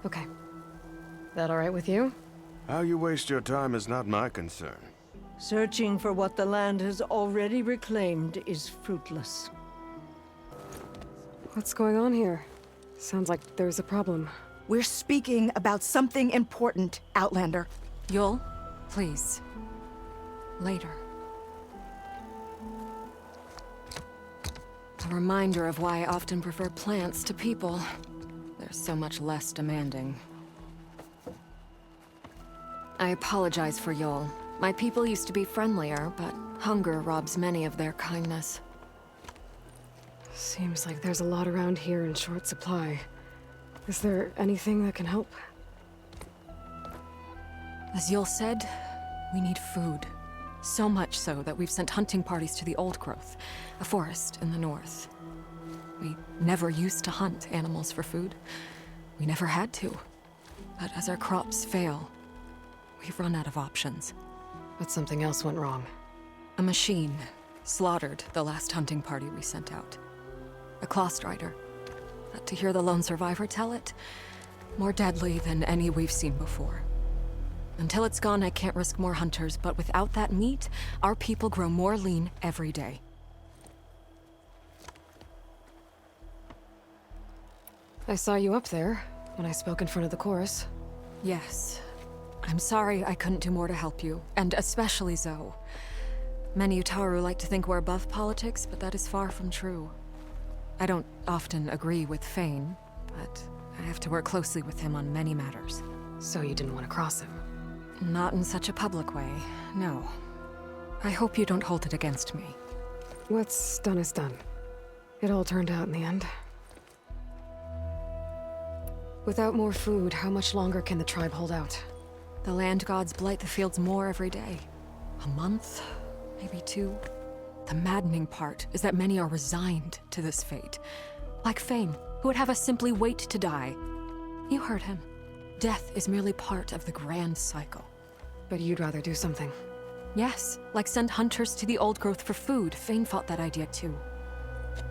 Okay. That all right with you? How you waste your time is not my concern. Searching for what the land has already reclaimed is fruitless. What's going on here? Sounds like there's a problem. We're speaking about something important, Outlander. Yul, please. Later. A reminder of why I often prefer plants to people. They're so much less demanding. I apologize for Yul. My people used to be friendlier, but hunger robs many of their kindness. Seems like there's a lot around here in short supply. Is there anything that can help? As Yul said, we need food. So much so that we've sent hunting parties to the Old Growth, a forest in the north. We never used to hunt animals for food. We never had to. But as our crops fail, we've run out of options. But something else went wrong. A machine slaughtered the last hunting party we sent out. A Clawstrider. But to hear the lone survivor tell it, more deadly than any we've seen before. Until it's gone, I can't risk more hunters, but without that meat, our people grow more lean every day. I saw you up there when I spoke in front of the chorus. Yes. I'm sorry I couldn't do more to help you, and especially Zoe. Many Utaru like to think we're above politics, but that is far from true. I don't often agree with Fane, but I have to work closely with him on many matters. So you didn't want to cross him? Not in such a public way, no. I hope you don't hold it against me. What's done is done. It all turned out in the end. Without more food, how much longer can the tribe hold out? The land gods blight the fields more every day. A month? Maybe 2? The maddening part is that many are resigned to this fate. Like Fane, who would have us simply wait to die. You heard him. Death is merely part of the grand cycle. But you'd rather do something? Yes, like send hunters to the Old Growth for food. Fane fought that idea too.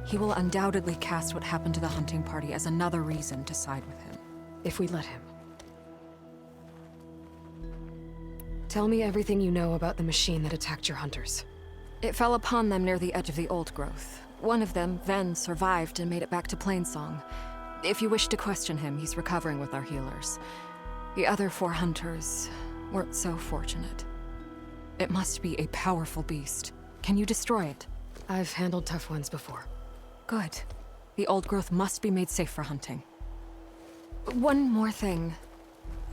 He will undoubtedly cast what happened to the hunting party as another reason to side with him. If we let him. Tell me everything you know about the machine that attacked your hunters. It fell upon them near the edge of the Old Growth. One of them, Ven, survived and made it back to Plainsong. If you wish to question him, he's recovering with our healers. The other 4 hunters weren't so fortunate. It must be a powerful beast. Can you destroy it? I've handled tough ones before. Good. The Old Growth must be made safe for hunting. One more thing.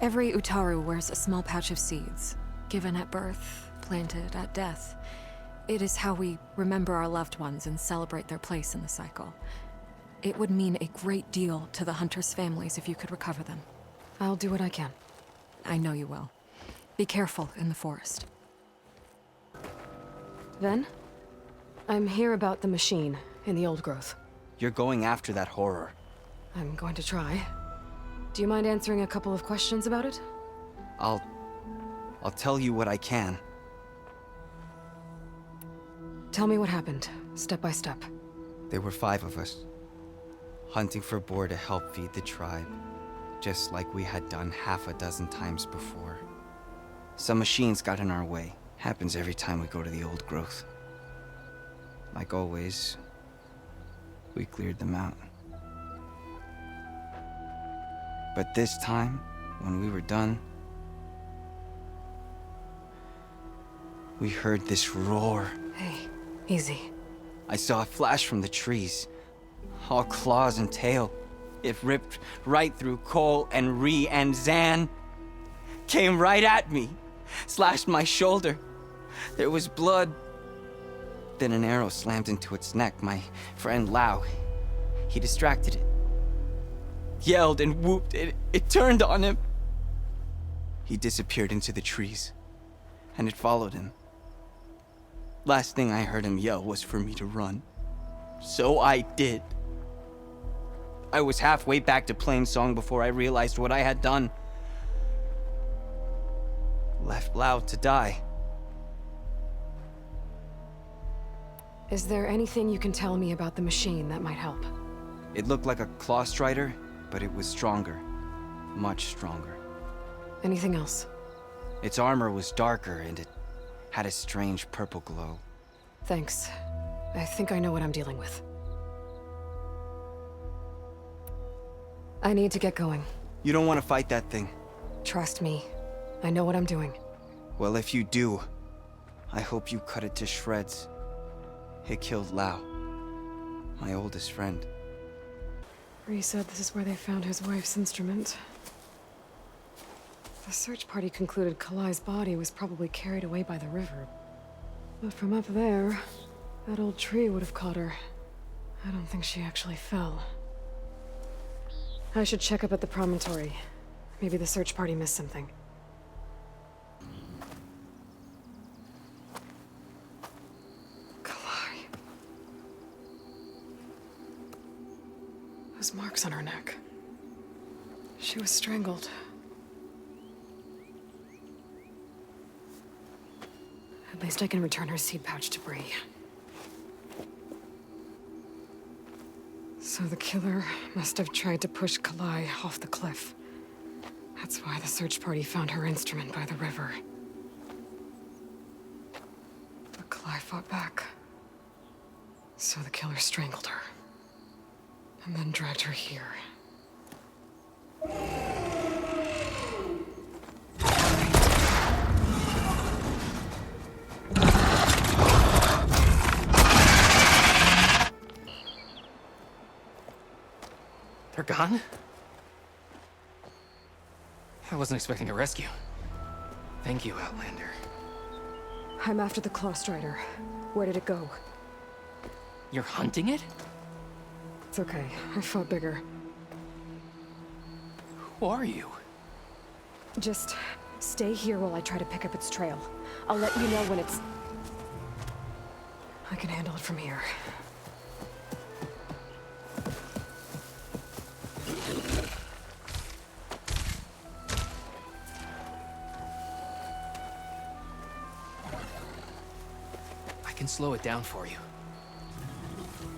Every Utaru wears a small pouch of seeds, given at birth, planted at death. It is how we remember our loved ones and celebrate their place in the cycle. It would mean a great deal to the hunters' families if you could recover them. I'll do what I can. I know you will. Be careful in the forest. Ven? I'm here about the machine in the Old Growth. You're going after that horror. I'm going to try. Do you mind answering a couple of questions about it? I'll tell you what I can. Tell me what happened, step by step. There were 5 of us, hunting for boar to help feed the tribe, just like we had done half a dozen times before. Some machines got in our way. Happens every time we go to the Old Growth. Like always, we cleared them out. But this time, when we were done, we heard this roar. Hey, easy. I saw a flash from the trees, all claws and tail. It ripped right through Cole and Ree, and Zan came right at me, slashed my shoulder. There was blood. Then an arrow slammed into its neck. My friend Lau, he distracted it. yelled and whooped, it turned on him. He disappeared into the trees, and it followed him. Last thing I heard him yell was for me to run. So I did. I was halfway back to Plainsong before I realized what I had done. Left Blau to die. Is there anything you can tell me about the machine that might help? It looked like a Claw Strider, but it was stronger. Much stronger. Anything else? Its armor was darker and it had a strange purple glow. Thanks. I think I know what I'm dealing with. I need to get going. You don't want to fight that thing. Trust me. I know what I'm doing. Well, if you do, I hope you cut it to shreds. It killed Lau, my oldest friend. Rhys said this is where they found his wife's instrument. The search party concluded Kalai's body was probably carried away by the river. But from up there, that old tree would have caught her. I don't think she actually fell. I should check up at the promontory. Maybe the search party missed something. Kalai. Those marks on her neck. She was strangled. At least I can return her seed pouch to Bree. So the killer must have tried to push Kalai off the cliff. That's why the search party found her instrument by the river. But Kalai fought back. So the killer strangled her. And then dragged her here. They're gone? I wasn't expecting a rescue. Thank you, Outlander. I'm after the Claw Strider. Where did it go? You're hunting it? It's okay. I fought bigger. Who are you? Just stay here while I try to pick up its trail. I'll let you know when it's... I can handle it from here. I can slow it down for you.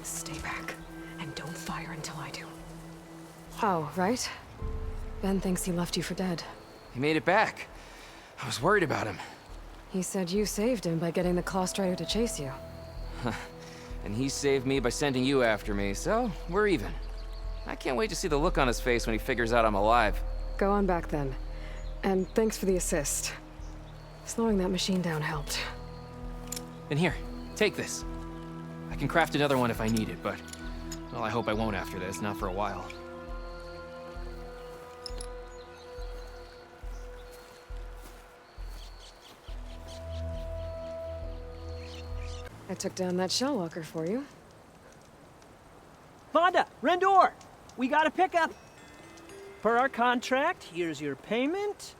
Stay back, and don't fire until I do. Oh, right? Ben thinks he left you for dead. He made it back. I was worried about him. He said you saved him by getting the Claw Strider to chase you. And he saved me by sending you after me, so we're even. I can't wait to see the look on his face when he figures out I'm alive. Go on back then. And thanks for the assist. Slowing that machine down helped. And here, take this. I can craft another one if I need it, but... well, I hope I won't after this, not for a while. I took down that Shellwalker for you. Vonda! Rendor! We got a pickup! Per our contract, here's your payment.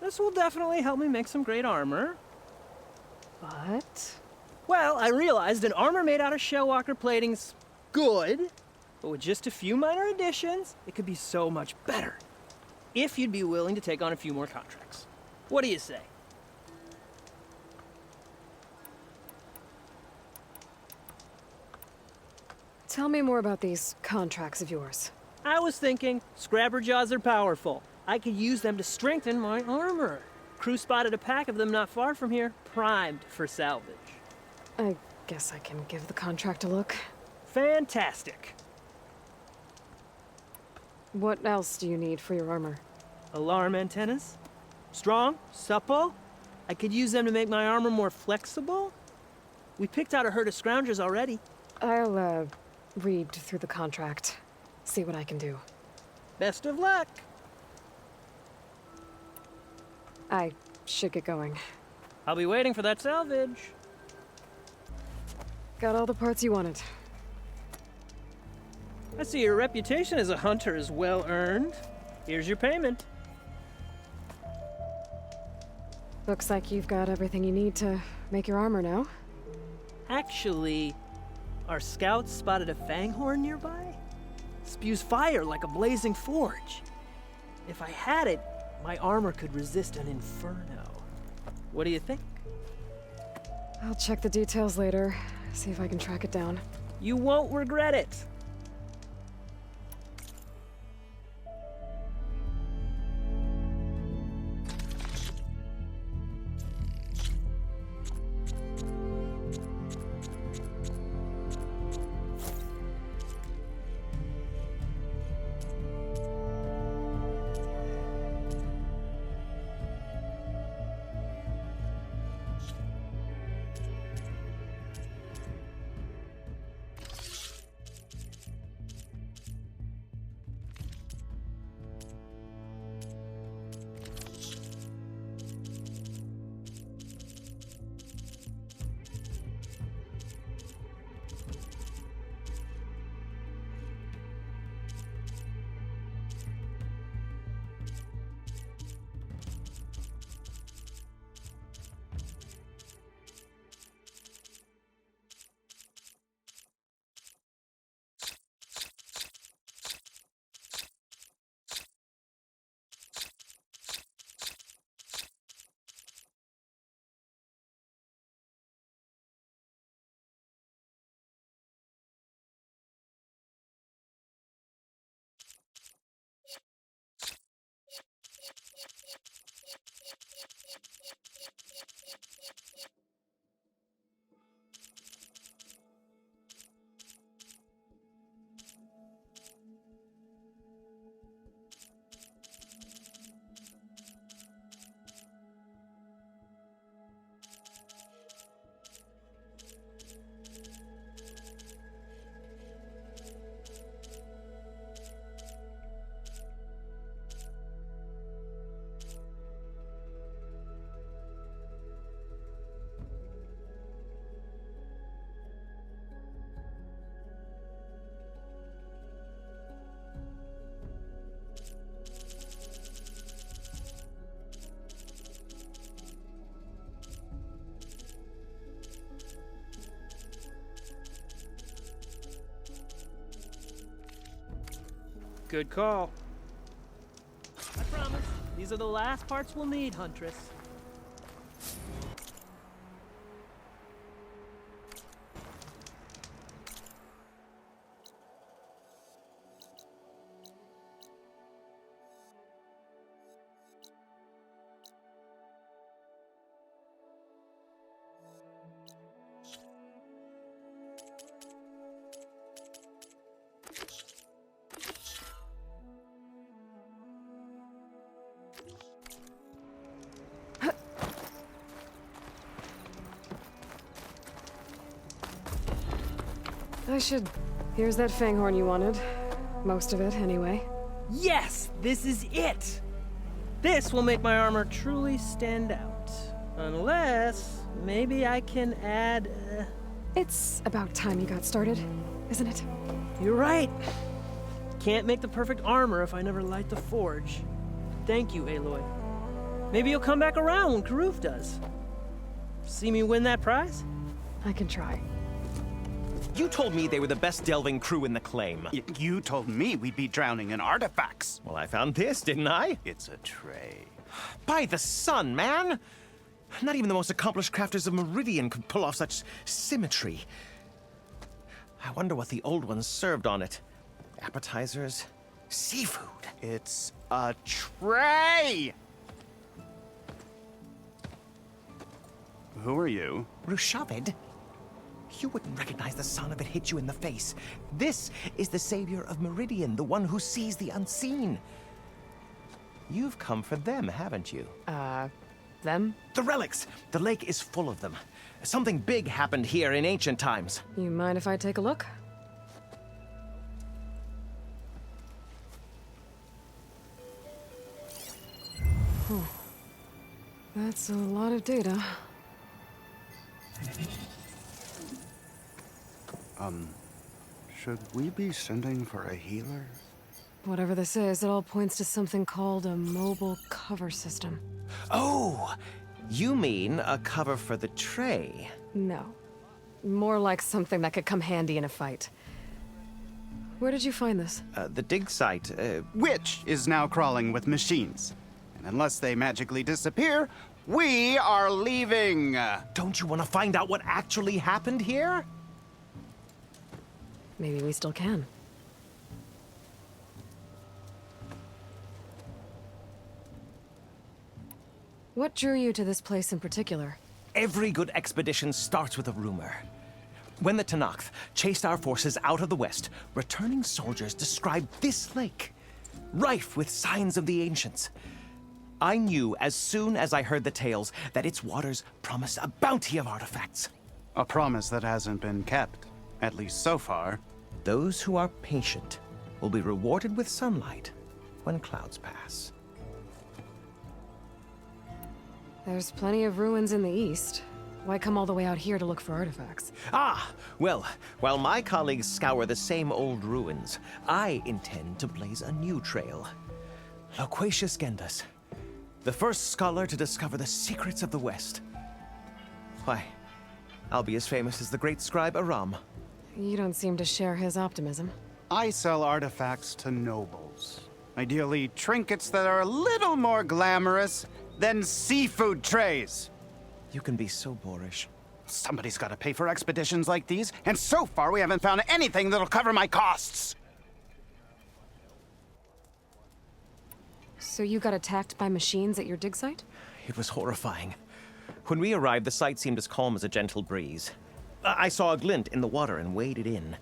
This will definitely help me make some great armor. What? Well, I realized an armor made out of Shellwalker plating's good, but with just a few minor additions, it could be so much better. If you'd be willing to take on a few more contracts. What do you say? Tell me more about these contracts of yours. I was thinking, Scrabber Jaws are powerful. I could use them to strengthen my armor. Crew spotted a pack of them not far from here, primed for salvage. I guess I can give the contract a look. Fantastic. What else do you need for your armor? Alarm antennas. Strong, supple. I could use them to make my armor more flexible. We picked out a herd of scroungers already. I'll, read through the contract. See what I can do. Best of luck. I should get going. I'll be waiting for that salvage. Got all the parts you wanted. I see your reputation as a hunter is well earned. Here's your payment. Looks like you've got everything you need to make your armor now. Actually, our scouts spotted a fanghorn nearby. Spews fire like a blazing forge. If I had it, my armor could resist an inferno. What do you think? I'll check the details later, see if I can track it down. You won't regret it. Good call. I promise, these are the last parts we'll need, Huntress. Here's that fanghorn you wanted. Most of it, anyway. Yes! This is it! This will make my armor truly stand out. Unless, maybe I can add, It's about time you got started, isn't it? You're right. Can't make the perfect armor if I never light the forge. Thank you, Aloy. Maybe you'll come back around when Karuf does. See me win that prize? I can try. You told me they were the best delving crew in the claim. You told me we'd be drowning in artifacts. Well, I found this, didn't I? It's a tray. By the sun, man! Not even the most accomplished crafters of Meridian could pull off such symmetry. I wonder what the old ones served on it. Appetizers? Seafood? It's a tray! Who are you? Rushavid? You wouldn't recognize the sun if it hit you in the face. This is the savior of Meridian, the one who sees the unseen. You've come for them, haven't you? Them? The relics! The lake is full of them. Something big happened here in ancient times. You mind if I take a look? That's a lot of data. Should we be sending for a healer? Whatever this is, it all points to something called a mobile cover system. Oh! You mean a cover for the tray? No. More like something that could come handy in a fight. Where did you find this? The dig site, Which is now crawling with machines. And unless they magically disappear, we are leaving! Don't you want to find out what actually happened here? Maybe we still can. What drew you to this place in particular? Every good expedition starts with a rumor. When the Tenakth chased our forces out of the west, returning soldiers described this lake, rife with signs of the ancients. I knew as soon as I heard the tales that its waters promised a bounty of artifacts. A promise that hasn't been kept, at least so far. Those who are patient will be rewarded with sunlight when clouds pass. There's plenty of ruins in the east. Why come all the way out here to look for artifacts? Ah, well, while my colleagues scour the same old ruins, I intend to blaze a new trail. Loquacious Gendas, the first scholar to discover the secrets of the West. Why, I'll be as famous as the great scribe Aram. You don't seem to share his optimism. I sell artifacts to nobles. Ideally, trinkets that are a little more glamorous than seafood trays. You can be so boorish. Somebody's got to pay for expeditions like these, and so far we haven't found anything that'll cover my costs. So you got attacked by machines at your dig site? It was horrifying. When we arrived, the site seemed as calm as a gentle breeze. I saw a glint in the water and waded in.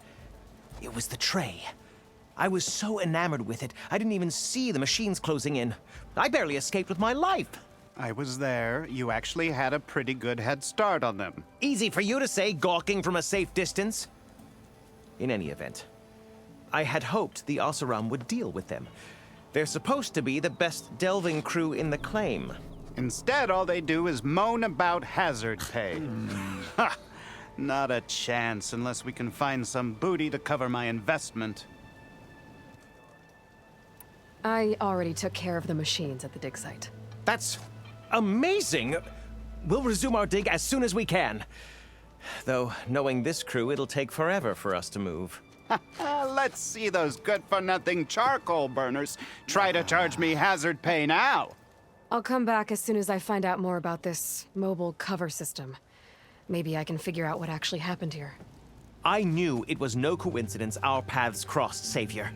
It was the tray. I was so enamored with it, I didn't even see the machines closing in. I barely escaped with my life. I was there. You actually had a pretty good head start on them. Easy for you to say, gawking from a safe distance. In any event, I had hoped the Oseram would deal with them. They're supposed to be the best delving crew in the claim. Instead, all they do is moan about hazard pay. Ha! Not a chance unless we can find some booty to cover my investment. I already took care of the machines at the dig site. That's amazing! We'll resume our dig as soon as we can. Though, knowing this crew, it'll take forever for us to move. Let's see those good-for-nothing charcoal burners try to charge me hazard pay now. I'll come back as soon as I find out more about this mobile cover system. Maybe I can figure out what actually happened here. I knew it was no coincidence our paths crossed, Savior.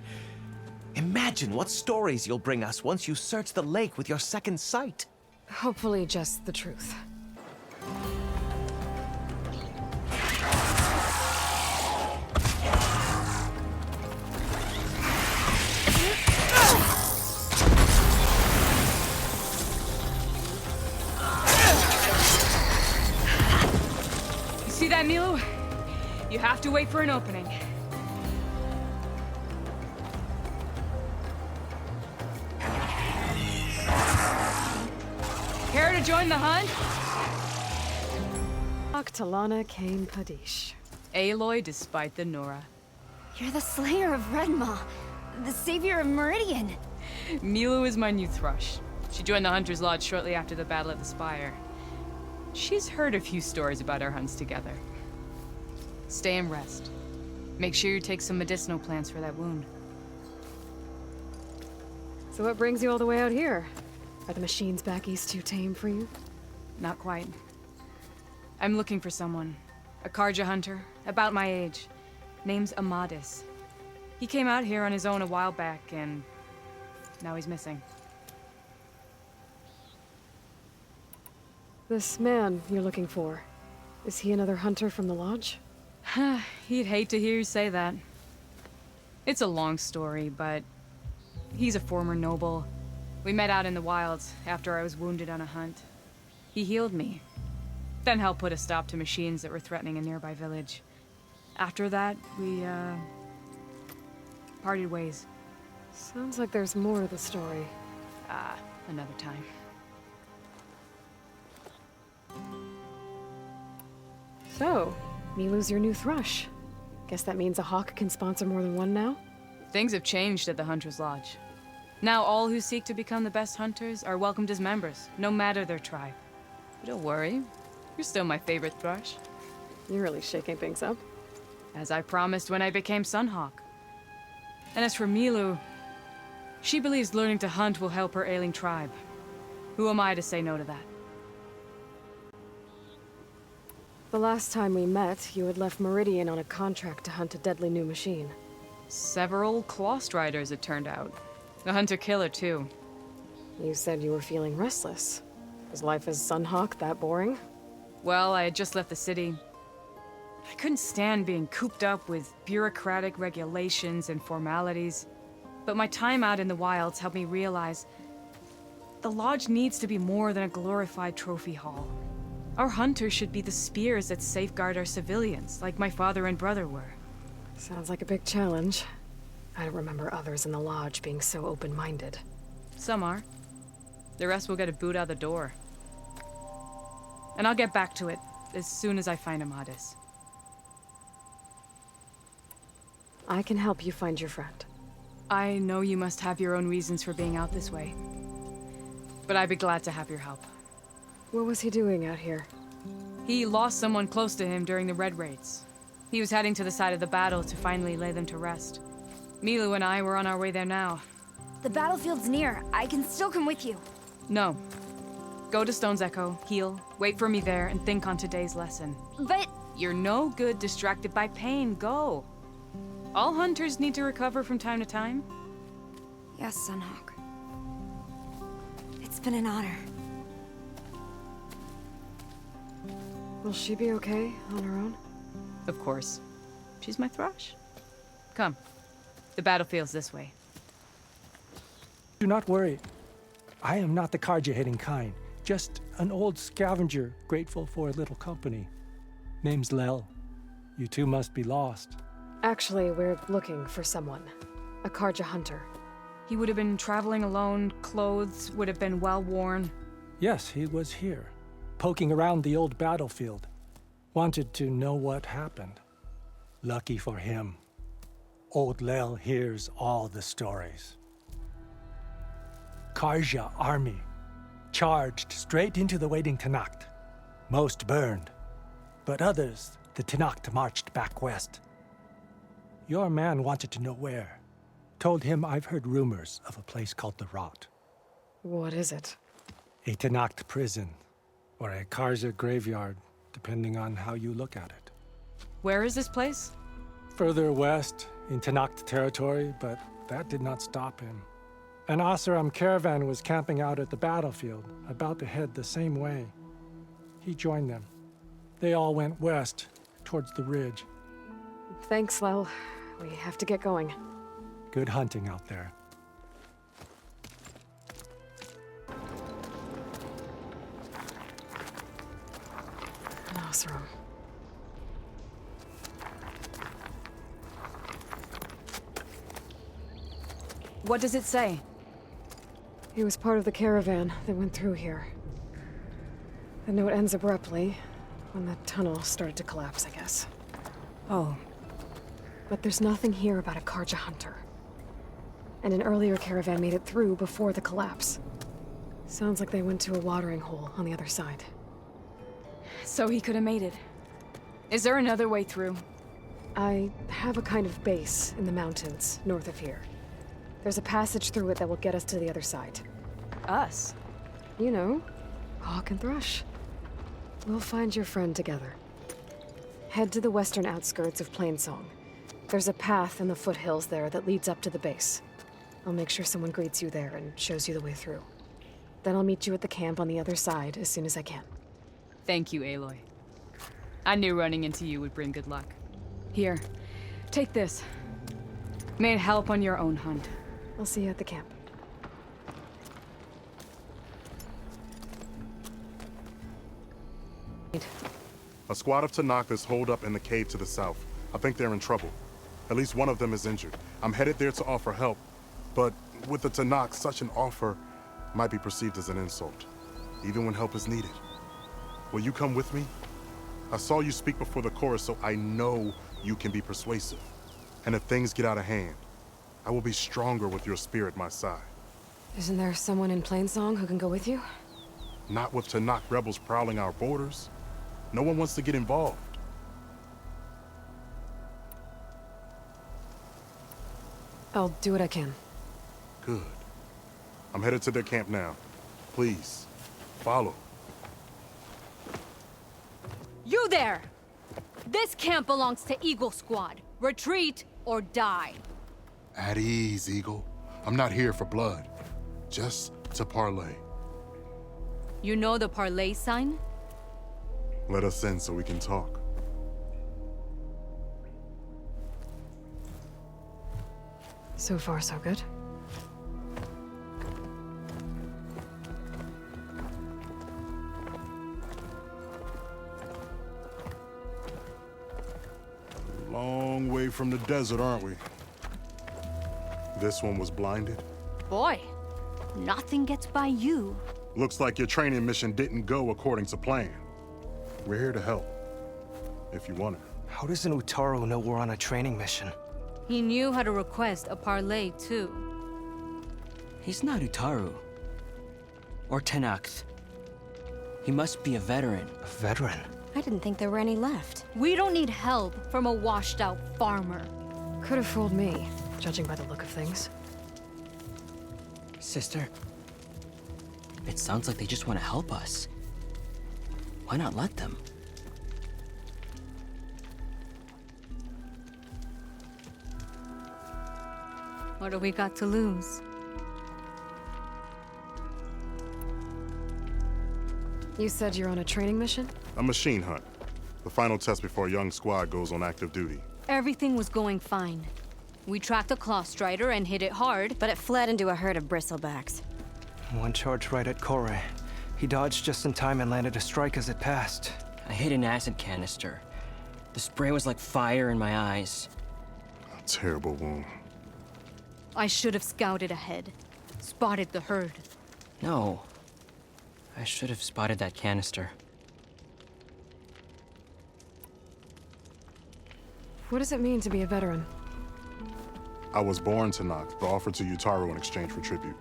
Imagine what stories you'll bring us once you search the lake with your second sight. Hopefully just the truth. You see that, Milu? You have to wait for an opening. Care to join the hunt? Talana Kane Padish. Aloy despite the Nora. You're the slayer of Redmaw, the savior of Meridian. Milu is my new thrush. She joined the Hunter's Lodge shortly after the Battle of the Spire. She's heard a few stories about our hunts together. Stay and rest. Make sure you take some medicinal plants for that wound. So what brings you all the way out here? Are the machines back east too tame for you? Not quite. I'm looking for someone. A Karja hunter, about my age. Name's Amadis. He came out here on his own a while back, and now he's missing. This man you're looking for, is he another hunter from the Lodge? He'd hate to hear you say that. It's a long story, but he's a former noble. We met out in the wilds after I was wounded on a hunt. He healed me, then helped put a stop to machines that were threatening a nearby village. After that, we, parted ways. Sounds like there's more to the story. Another time. So, Milu's your new thrush. Guess that means a hawk can sponsor more than one now? Things have changed at the Hunter's Lodge. Now all who seek to become the best hunters are welcomed as members, no matter their tribe. But don't worry, you're still my favorite thrush. You're really shaking things up. As I promised when I became Sunhawk. And as for Milu, she believes learning to hunt will help her ailing tribe. Who am I to say no to that? The last time we met, you had left Meridian on a contract to hunt a deadly new machine. Several Claw Riders, it turned out. A hunter-killer, too. You said you were feeling restless. Was life as Sunhawk that boring? Well, I had just left the city. I couldn't stand being cooped up with bureaucratic regulations and formalities. But my time out in the wilds helped me realize the Lodge needs to be more than a glorified trophy hall. Our hunters should be the spears that safeguard our civilians, like my father and brother were. Sounds like a big challenge. I don't remember others in the Lodge being so open-minded. Some are. The rest will get a boot out the door. And I'll get back to it as soon as I find Amadis. I can help you find your friend. I know you must have your own reasons for being out this way. But I'd be glad to have your help. What was he doing out here? He lost someone close to him during the Red Raids. He was heading to the side of the battle to finally lay them to rest. Milu and I were on our way there now. The battlefield's near. I can still come with you. No. Go to Stone's Echo, heal, wait for me there, and think on today's lesson. But... You're no good distracted by pain. Go. All hunters need to recover from time to time. Yes, Sunhawk. It's been an honor. Will she be okay on her own? Of course. She's my thrush. Come. The battlefield's this way. Do not worry. I am not the Carja-hating kind. Just an old scavenger grateful for a little company. Name's Lel. You two must be lost. Actually, we're looking for someone. A Carja hunter. He would have been traveling alone, clothes would have been well worn. Yes, he was here, poking around the old battlefield. Wanted to know what happened. Lucky for him, old Lel hears all the stories. Carja army charged straight into the waiting Tenakth. Most burned, but others, the Tenakth marched back west. Your man wanted to know where. Told him I've heard rumors of a place called the Rot. What is it? A Tenakth prison, or a Carja graveyard, depending on how you look at it. Where is this place? Further west, in Tenakth territory, but that did not stop him. An Oseram caravan was camping out at the battlefield, about to head the same way. He joined them. They all went west, towards the ridge. Thanks, Lel. We have to get going. Good hunting out there. An Oseram. What does it say? He was part of the caravan that went through here. The note ends abruptly, when the tunnel started to collapse, I guess. Oh. But there's nothing here about a Carja hunter. And an earlier caravan made it through before the collapse. Sounds like they went to a watering hole on the other side. So he could have made it. Is there another way through? I have a kind of base in the mountains, north of here. There's a passage through it that will get us to the other side. Us? You know, Hawk and Thrush. We'll find your friend together. Head to the western outskirts of Plainsong. There's a path in the foothills there that leads up to the base. I'll make sure someone greets you there and shows you the way through. Then I'll meet you at the camp on the other side as soon as I can. Thank you, Aloy. I knew running into you would bring good luck. Here, take this. May it help on your own hunt. I'll see you at the camp. A squad of Tenakth is holed up in the cave to the south. I think they're in trouble. At least one of them is injured. I'm headed there to offer help. But with the Tenakth, such an offer might be perceived as an insult, even when help is needed. Will you come with me? I saw you speak before the chorus, so I know you can be persuasive. And if things get out of hand, I will be stronger with your spear at my side. Isn't there someone in Plainsong who can go with you? Not with Tenakth rebels prowling our borders. No one wants to get involved. I'll do what I can. Good. I'm headed to their camp now. Please, follow. You there! This camp belongs to Eagle Squad. Retreat or die. At ease, Eagle. I'm not here for blood. Just to parlay. You know the parlay sign? Let us in so we can talk. So far, so good. Long way from the desert, aren't we? This one was blinded. Boy, nothing gets by you. Looks like your training mission didn't go according to plan. We're here to help, if you want it. How does an Utaru know we're on a training mission? He knew how to request a parlay, too. He's not Utaru. Or Tenakth. He must be a veteran. A veteran? I didn't think there were any left. We don't need help from a washed-out farmer. Could have fooled me, judging by the look of things. Sister, it sounds like they just want to help us. Why not let them? What do we got to lose? You said you're on a training mission? A machine hunt. The final test before a young squad goes on active duty. Everything was going fine. We tracked a Claw Strider and hit it hard, but it fled into a herd of bristlebacks. One charge right at Kore. He dodged just in time and landed a strike as it passed. I hit an acid canister. The spray was like fire in my eyes. A terrible wound. I should have scouted ahead. Spotted the herd. No. I should have spotted that canister. What does it mean to be a veteran? I was born Tenakth, but offered to Utaru in exchange for tribute.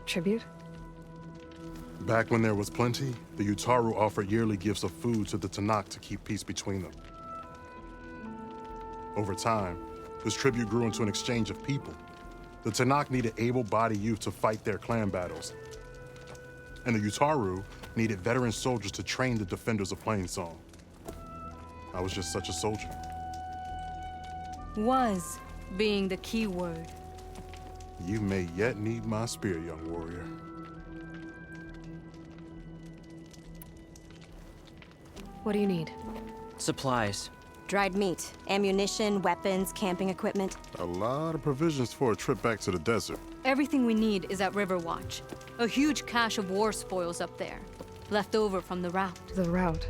Tribute? Back when there was plenty, the Utaru offered yearly gifts of food to the Tenakth to keep peace between them. Over time, this tribute grew into an exchange of people. The Tenakth needed able-bodied youth to fight their clan battles. And the Utaru needed veteran soldiers to train the defenders of Plainsong. I was just such a soldier. Was being the key word. You may yet need my spear, young warrior. What do you need? Supplies. Dried meat, ammunition, weapons, camping equipment. A lot of provisions for a trip back to the desert. Everything we need is at Riverwatch. A huge cache of war spoils up there. Left over from the rout. The rout?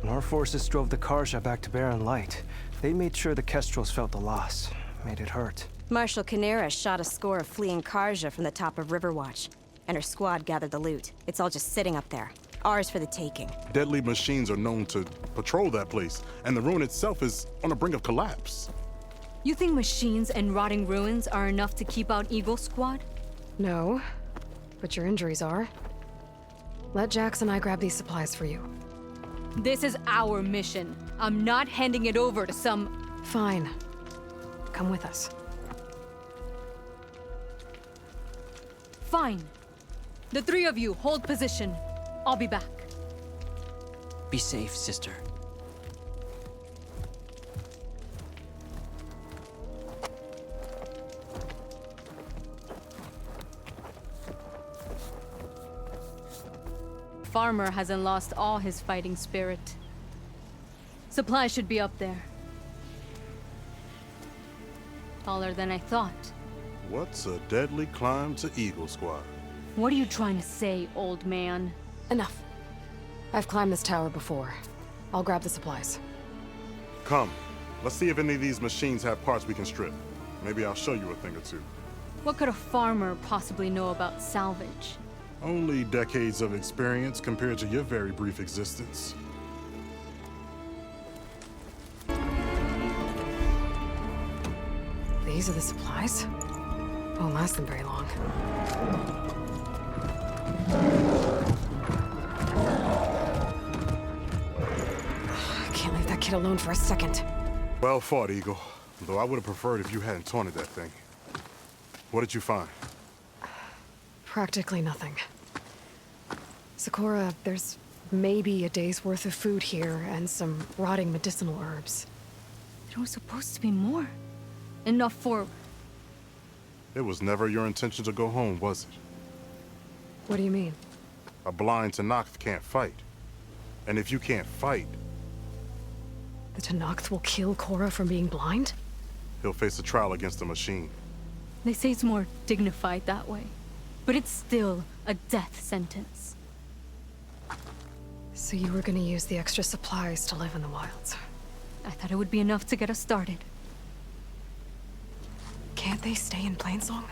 When our forces drove the Karja back to Barren Light, they made sure the Kestrels felt the loss. Made it hurt. Marshal Canera shot a score of fleeing Karja from the top of Riverwatch, and her squad gathered the loot. It's all just sitting up there. Ours for the taking. Deadly machines are known to patrol that place, and the ruin itself is on the brink of collapse. You think machines and rotting ruins are enough to keep out Eagle Squad? No, but your injuries are. Let Jax and I grab these supplies for you. This is our mission. I'm not handing it over to some... Fine. Come with us. Fine. The three of you hold position. I'll be back. Be safe, sister. Farmer hasn't lost all his fighting spirit. Supplies should be up there. Taller than I thought. What's a deadly climb to Eagle Squad? What are you trying to say, old man? Enough. I've climbed this tower before. I'll grab the supplies. Come. Let's see if any of these machines have parts we can strip. Maybe I'll show you a thing or two. What could a farmer possibly know about salvage? Only decades of experience compared to your very brief existence. these are the supplies? Won't last them very long. I can't leave that kid alone for a second. Well fought, Eagle. Though I would have preferred if you hadn't taunted that thing. What did you find? Practically nothing. Sakura, there's maybe a day's worth of food here and some rotting medicinal herbs. There was supposed to be more. Enough for... It was never your intention to go home, was it? What do you mean? A blind Tenakth can't fight. And if you can't fight, The Tenakth will kill Korra from being blind? he'll face a trial against the machine. They say it's more dignified that way. But it's still a death sentence. So you were gonna use the extra supplies to live in the wilds? I thought it would be enough to get us started. Can't they stay in Plainsong?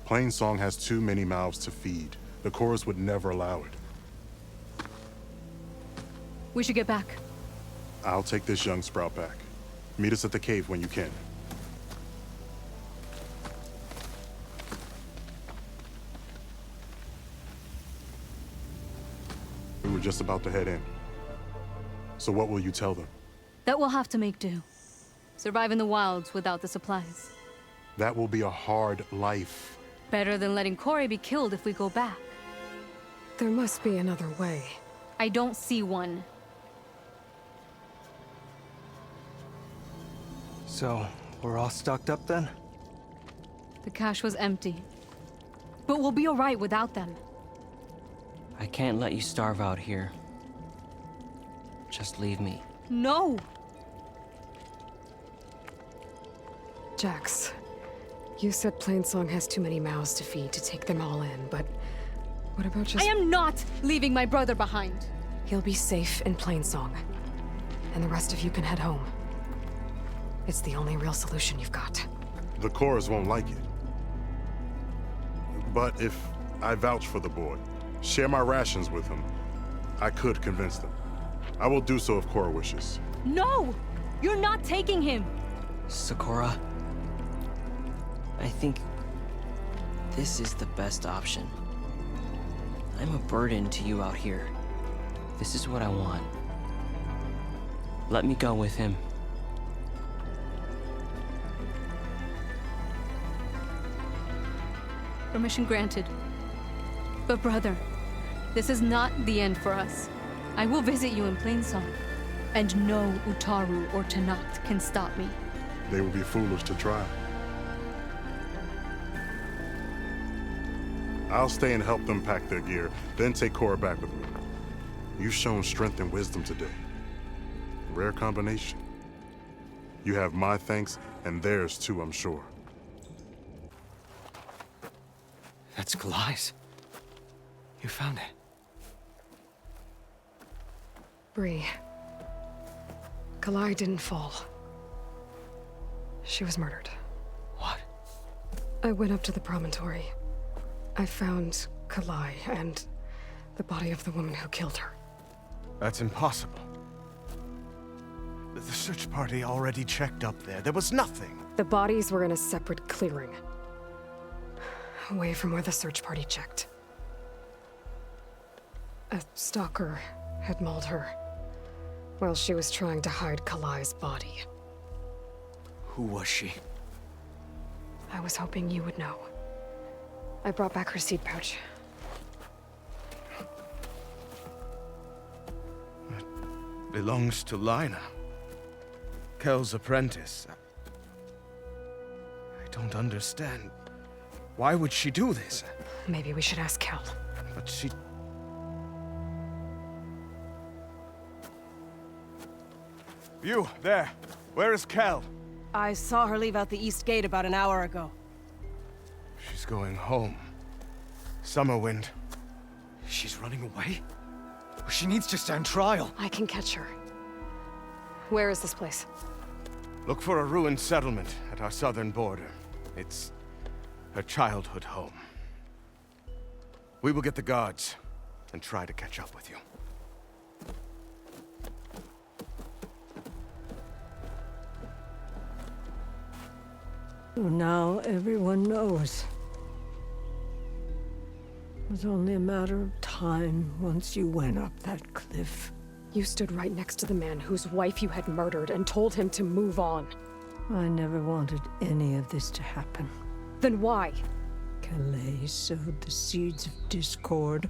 Plainsong has too many mouths to feed. The chorus would never allow it. We should get back. I'll take this young sprout back. Meet us at the cave when you can. We were just about to head in. So what will you tell them? That we'll have to make do. Survive in the wilds without the supplies. That will be a hard life. Better than letting Corey be killed if we go back. There must be another way. I don't see one. So, we're all stocked up then? The cache was empty. But we'll be alright without them. I can't let you starve out here. Just leave me. No! Jax, you said Plainsong has too many mouths to feed to take them all in, but what about just... I am not leaving my brother behind! He'll be safe in Plainsong, and the rest of you can head home. It's the only real solution you've got. The chorus won't like it. But if I vouch for the boy, share my rations with him, I could convince them. I will do so if Korra wishes. No! You're not taking him! Sakura, I think this is the best option. I'm a burden to you out here. This is what I want. Let me go with him. Permission granted. But brother, this is not the end for us. I will visit you in Plainsong. And no Utaru or Tenakth can stop me. They would be foolish to try. I'll stay and help them pack their gear, then take Korra back with me. You've shown strength and wisdom today. Rare combination. You have my thanks, and theirs too, I'm sure. That's Kalai's. You found it. Bree. Kalai didn't fall. She was murdered. What? I went up to the promontory. I found Kalai and the body of the woman who killed her. That's impossible. The search party already checked up there. There was nothing. The bodies were in a separate clearing. Away from where the search party checked. A stalker had mauled her while she was trying to hide Kalai's body. Who was she? I was hoping you would know. I brought back her seed pouch. It belongs to Lina. Kel's apprentice. I don't understand. Why would she do this? Maybe we should ask Kel. But she... You, there. Where is Kel? I saw her leave out the east gate about an hour ago. She's going home. Summerwind. She's running away? She needs to stand trial. I can catch her. Where is this place? Look for a ruined settlement at our southern border. It's her childhood home. We will get the guards and try to catch up with you. So now everyone knows. It was only a matter of time once you went up that cliff. You stood right next to the man whose wife you had murdered and told him to move on. I never wanted any of this to happen. Then why? Calais sowed the seeds of discord.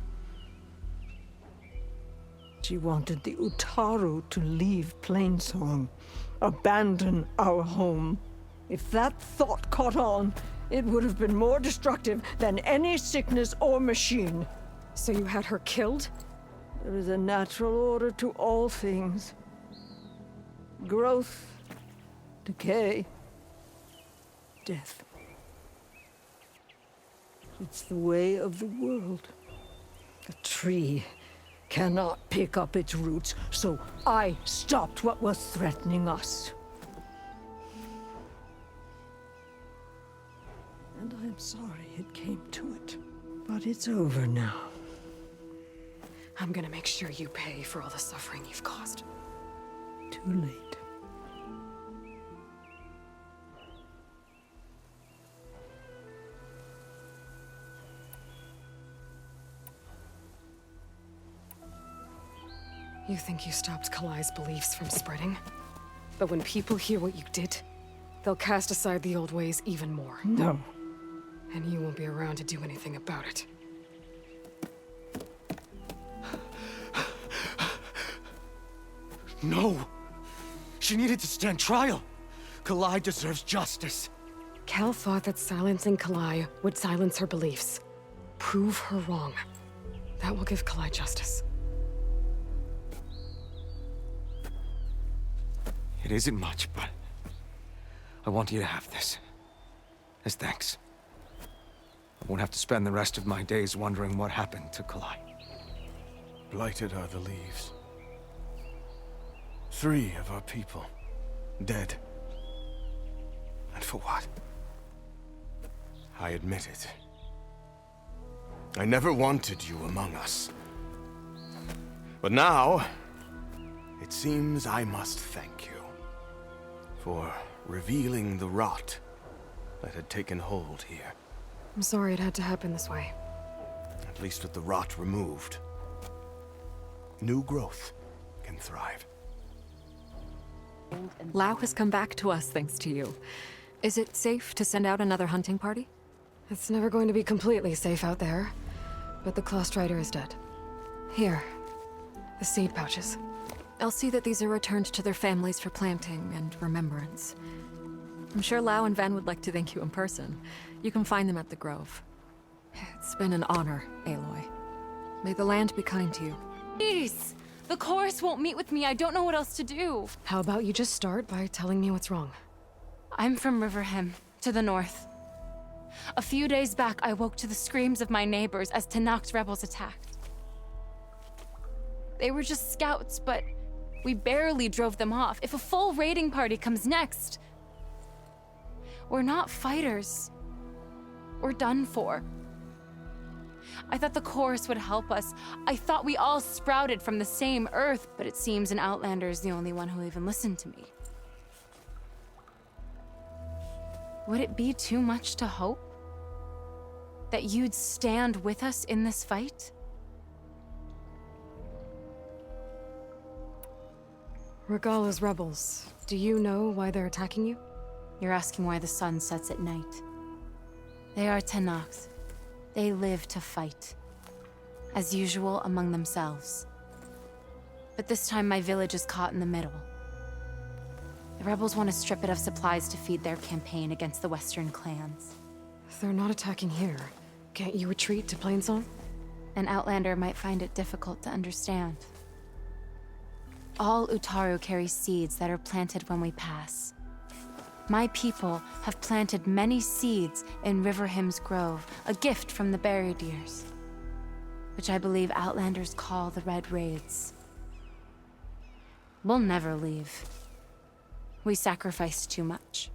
She wanted the Utaru to leave Plainsong, abandon our home. If that thought caught on, it would have been more destructive than any sickness or machine. So you had her killed? There is a natural order to all things. Growth, decay, death. It's the way of the world. A tree cannot pick up its roots, so I stopped what was threatening us. And I'm sorry it came to it. But it's over now. I'm gonna make sure you pay for all the suffering you've caused. Too late. You think you stopped Kalai's beliefs from spreading? But when people hear what you did, they'll cast aside the old ways even more. No. And you won't be around to do anything about it. No! She needed to stand trial! Kalai deserves justice. Cal thought that silencing Kalai would silence her beliefs. Prove her wrong. That will give Kalai justice. It isn't much, but I want you to have this. As thanks. I won't have to spend the rest of my days wondering what happened to Kalai. Blighted are the leaves. 3 of our people, dead. And for what? I admit it. I never wanted you among us. But now, it seems I must thank you for revealing the rot that had taken hold here. I'm sorry it had to happen this way. At least with the rot removed, new growth can thrive. Lao has come back to us thanks to you. Is it safe to send out another hunting party? It's never going to be completely safe out there, but the Clawstrider is dead. Here, the seed pouches. I'll see that these are returned to their families for planting and remembrance. I'm sure Lao and Ven would like to thank you in person. You can find them at the Grove. It's been an honor, Aloy. May the land be kind to you. Please! The chorus won't meet with me. I don't know what else to do. How about you just start by telling me what's wrong? I'm from Riverhem, to the north. A few days back, I woke to the screams of my neighbors as Tenakth's rebels attacked. They were just scouts, but we barely drove them off. If a full raiding party comes next, we're not fighters. We're done for. I thought the chorus would help us. I thought we all sprouted from the same earth, but it seems an Outlander is the only one who'll even listen to me. Would it be too much to hope that you'd stand with us in this fight? Regala's rebels. Do you know why they're attacking you? You're asking why the sun sets at night. They are Tenakth. They live to fight. As usual, among themselves. But this time my village is caught in the middle. The rebels want to strip it of supplies to feed their campaign against the Western clans. If they're not attacking here, can't you retreat to Plainsong? An Outlander might find it difficult to understand. All Utaru carry seeds that are planted when we pass. My people have planted many seeds in Riverhym's Grove, a gift from the Buried Years, which I believe Outlanders call the Red Raids. We'll never leave. We sacrificed too much.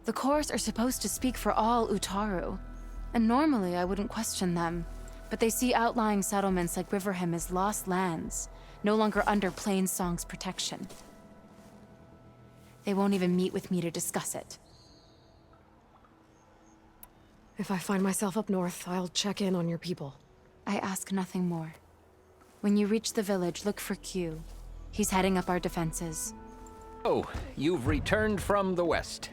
The Chorus are supposed to speak for all Utaru, and normally I wouldn't question them, but they see outlying settlements like Riverhem as lost lands, no longer under Plainsong's protection. They won't even meet with me to discuss it. If I find myself up north, I'll check in on your people. I ask nothing more. When you reach the village, look for Q. He's heading up our defenses. Oh, you've returned from the west.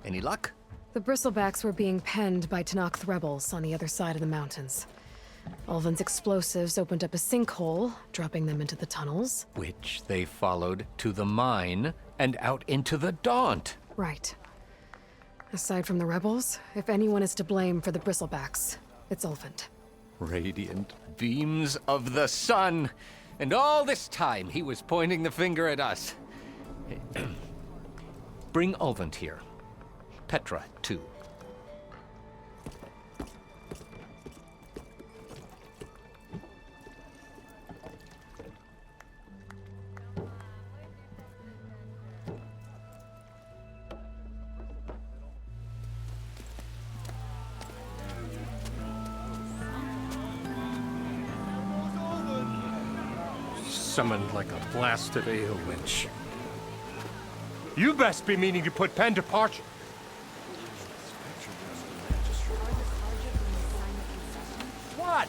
Any luck? The Bristlebacks were being penned by Tenakth rebels on the other side of the mountains. Ulvin's explosives opened up a sinkhole, dropping them into the tunnels. Which they followed to the mine and out into the Daunt. Right. Aside from the rebels, if anyone is to blame for the Bristlebacks, it's Ulvin. Radiant beams of the sun. And all this time he was pointing the finger at us. Bring Ulvin here. Petra, too. Summoned like a blasted ale witch. You best be meaning to put pen to parchment. What?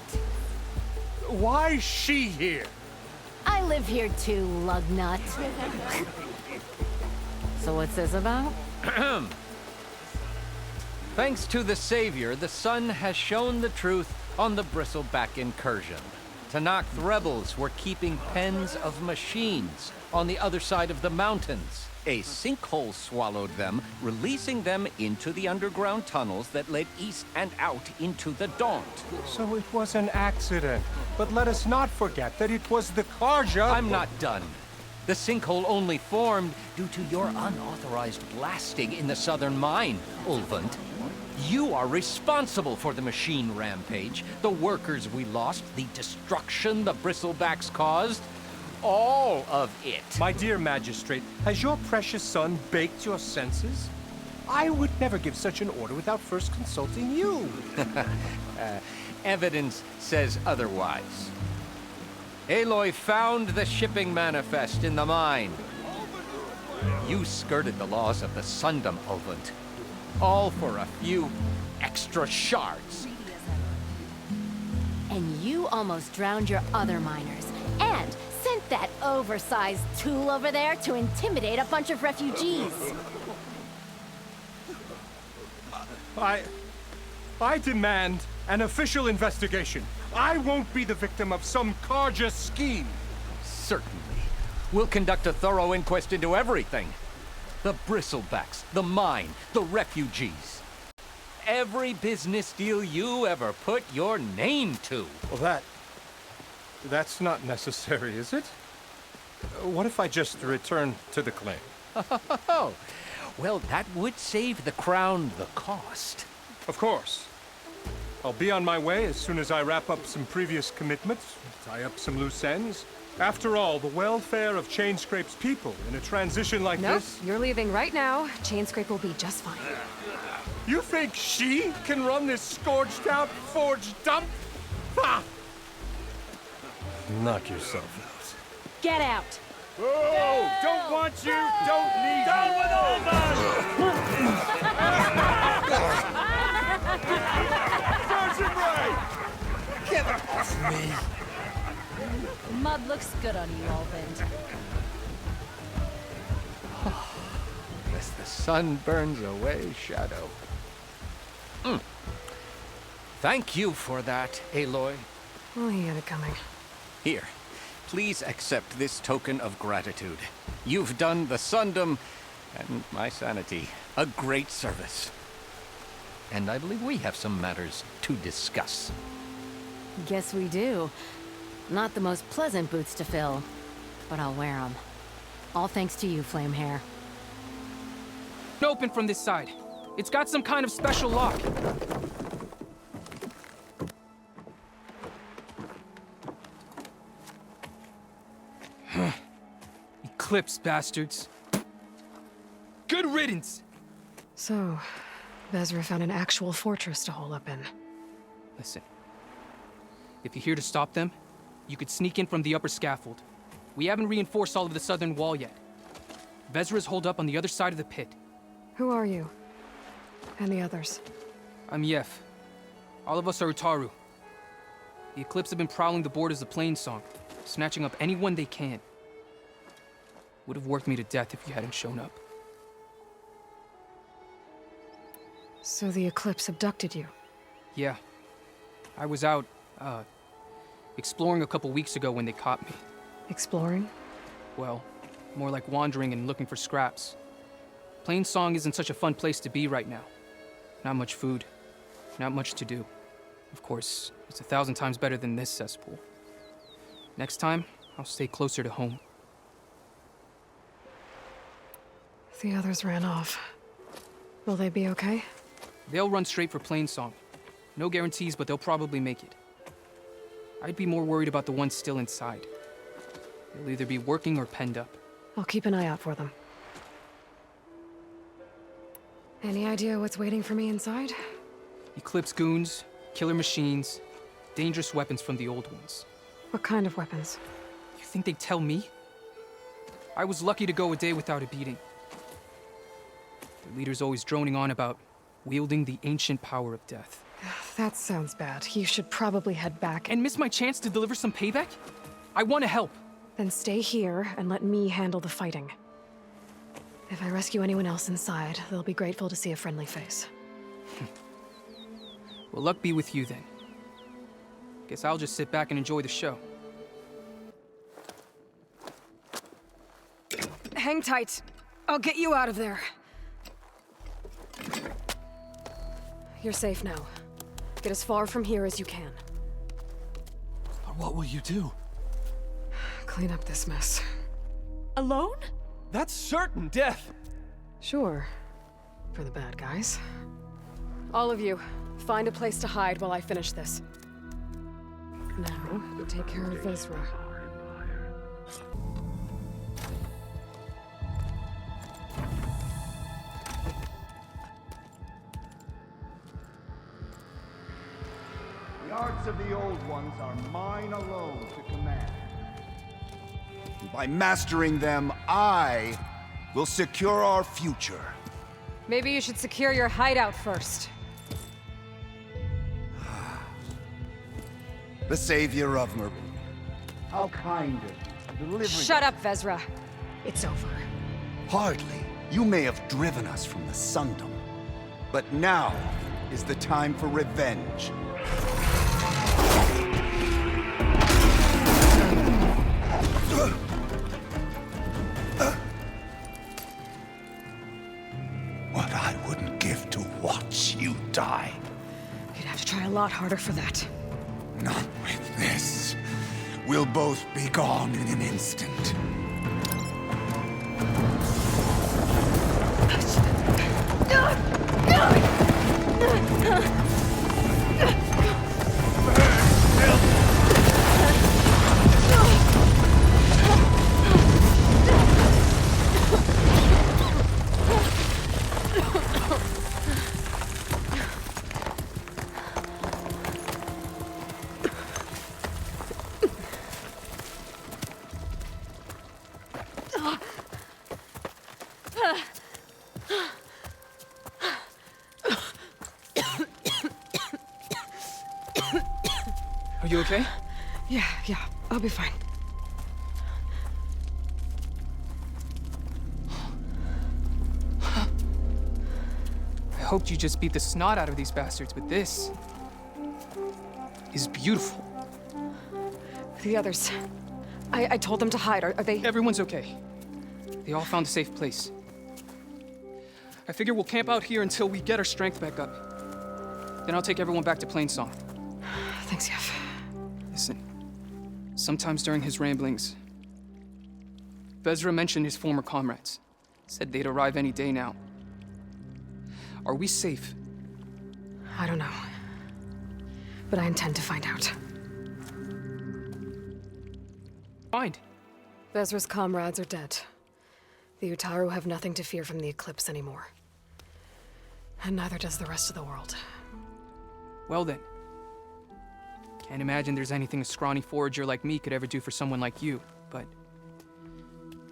Why's she here? I live here too, lugnut. So what's this about? Thanks to the Savior, the sun has shown the truth on the Bristleback incursion. Tenakth rebels were keeping pens of machines on the other side of the mountains. A sinkhole swallowed them, releasing them into the underground tunnels that led east and out into the Daunt. So it was an accident. But let us not forget that it was the Carja— I'm not done. The sinkhole only formed due to your unauthorized blasting in the southern mine, Ulvin. You are responsible for the machine rampage, the workers we lost, the destruction the Bristlebacks caused. All of it. My dear magistrate, has your precious son baked your senses? I would never give such an order without first consulting you. Evidence says otherwise. Aloy found the shipping manifest in the mine. You skirted the laws of the Sundom, Ulvin. All for a few extra shards. And you almost drowned your other miners. And sent that oversized tool over there to intimidate a bunch of refugees. I demand an official investigation. I won't be the victim of some Carja scheme. Certainly. We'll conduct a thorough inquest into everything. The Bristlebacks, the mine, the refugees. Every business deal you ever put your name to. Well, that's not necessary, is it? What if I just return to the claim? Oh, well, that would save the Crown the cost. Of course. I'll be on my way as soon as I wrap up some previous commitments, tie up some loose ends. After all, the welfare of Chainscrape's people in a transition like this... Nope, you're leaving right now. Chainscrape will be just fine. You think she can run this scorched-out forged dump? Ha! Knock yourself out. Get out! Oh! Don't want you! Don't need you! Down with all Sergeant Ray! Get off me! Mud looks good on you, Ulvin. As the sun burns away shadow. Thank you for that, Aloy. Oh, he had it coming. Here, please accept this token of gratitude. You've done the Sundom and my sanity a great service. And I believe we have some matters to discuss. Guess we do. Not the most pleasant boots to fill, but I'll wear them. All thanks to you, Flamehair. Open from this side. It's got some kind of special lock. Eclipse bastards. Good riddance! So, Vezra found an actual fortress to hole up in. Listen. If you're here to stop them, you could sneak in from the upper scaffold. We haven't reinforced all of the southern wall yet. Vezra's holed up on the other side of the pit. Who are you? And the others? I'm Yef. All of us are Utaru. The Eclipse have been prowling the borders of Plainsong, snatching up anyone they can. Would have worked me to death if you hadn't shown up. So the Eclipse abducted you? Yeah. I was out, exploring a couple weeks ago when they caught me. Exploring? Well, more like wandering and looking for scraps. Plainsong isn't such a fun place to be right now. Not much food, not much to do. Of course, it's 1,000 times better than this cesspool. Next time, I'll stay closer to home. The others ran off. Will they be okay? They'll run straight for Plainsong. No guarantees, but they'll probably make it. I'd be more worried about the ones still inside. They'll either be working or penned up. I'll keep an eye out for them. Any idea what's waiting for me inside? Eclipse goons, killer machines, dangerous weapons from the old ones. What kind of weapons? You think they'd tell me? I was lucky to go a day without a beating. The leader's always droning on about wielding the ancient power of death. That sounds bad. You should probably head back. And miss my chance to deliver some payback? I want to help. Then stay here and let me handle the fighting. If I rescue anyone else inside, they'll be grateful to see a friendly face. Well, luck be with you then. Guess I'll just sit back and enjoy the show. Hang tight. I'll get you out of there. You're safe now. Get as far from here as you can. But what will you do? Clean up this mess. Alone? That's certain death. Sure. For the bad guys. All of you, find a place to hide while I finish this. Now, take care of Vezra. The arts of the Old Ones are mine alone to command. By mastering them, I will secure our future. Maybe you should secure your hideout first. The savior of Meridian. How kind of you to deliver. Shut up, Vezra. It's over. Hardly. You may have driven us from the Sundom, but now is the time for revenge. What I wouldn't give to watch you die. You'd have to try a lot harder for that. Not with this. We'll both be gone in an instant. Are you okay? Yeah, I'll be fine. I hoped you just beat the snot out of these bastards, but this is beautiful. The others. I told them to hide. Are they? Everyone's okay. They all found a safe place. I figure we'll camp out here until we get our strength back up. Then I'll take everyone back to Plainsong. Thanks, Yef. Listen, sometimes during his ramblings, Vezra mentioned his former comrades. Said they'd arrive any day now. Are we safe? I don't know. But I intend to find out. Find. Vezra's comrades are dead. The Utaru have nothing to fear from the Eclipse anymore. And neither does the rest of the world. Well then. Can't imagine there's anything a scrawny forager like me could ever do for someone like you, but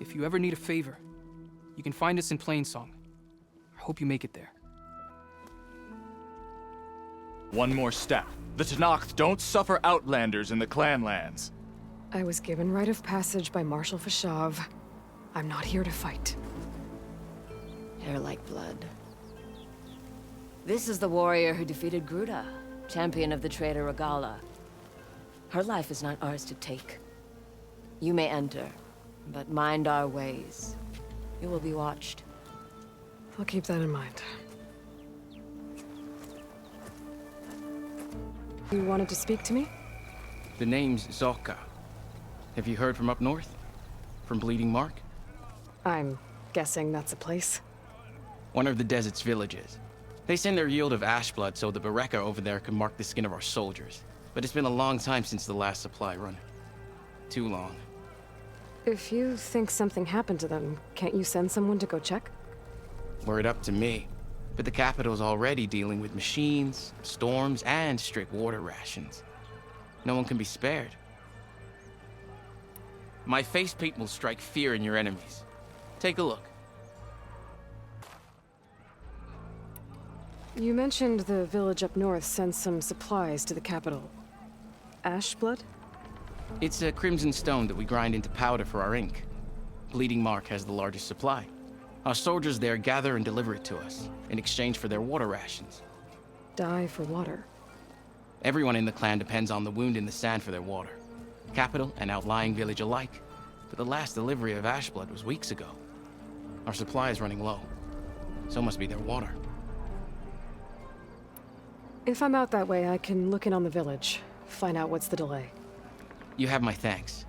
if you ever need a favor, You can find us in Plainsong. I hope you make it there. One more step. The Tenakth don't suffer outlanders in the Clanlands. I was given rite of passage by Marshal Fashav. I'm not here to fight. Hair like blood. This is the warrior who defeated Gruda, champion of the traitor Regala. Her life is not ours to take. You may enter, but mind our ways. You will be watched. I'll keep that in mind. You wanted to speak to me? The name's Zolka. Have you heard from up north? From Bleeding Mark? I'm guessing that's a place. One of the desert's villages. They send their yield of ash blood so the Bereka over there can mark the skin of our soldiers. But it's been a long time since the last supply run. Too long. If you think something happened to them, can't you send someone to go check? Word up to me. But the capital's already dealing with machines, storms, and strict water rations. No one can be spared. My face paint will strike fear in your enemies. Take a look. You mentioned the village up north sends some supplies to the capital. Ash blood? It's a crimson stone that we grind into powder for our ink. Bleeding Mark has the largest supply. Our soldiers there gather and deliver it to us, in exchange for their water rations. Die for water. Everyone in the clan depends on the wound in the sand for their water. Capital and outlying village alike. But the last delivery of ash blood was weeks ago. Our supply is running low. So must be their water. If I'm out that way, I can look in on the village, find out what's the delay. You have my thanks.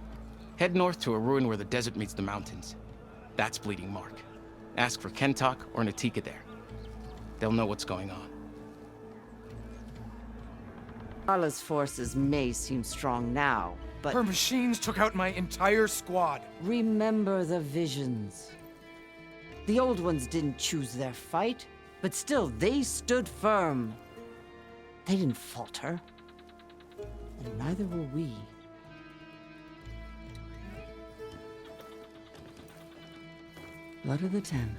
Head north to a ruin where the desert meets the mountains. That's Bleeding Mark. Ask for Kentok or Natika there. They'll know what's going on. Ala's forces may seem strong now, but... Her machines took out my entire squad. Remember the visions. The old ones didn't choose their fight, but still, they stood firm. They didn't falter. And neither will we. Blood of the Ten.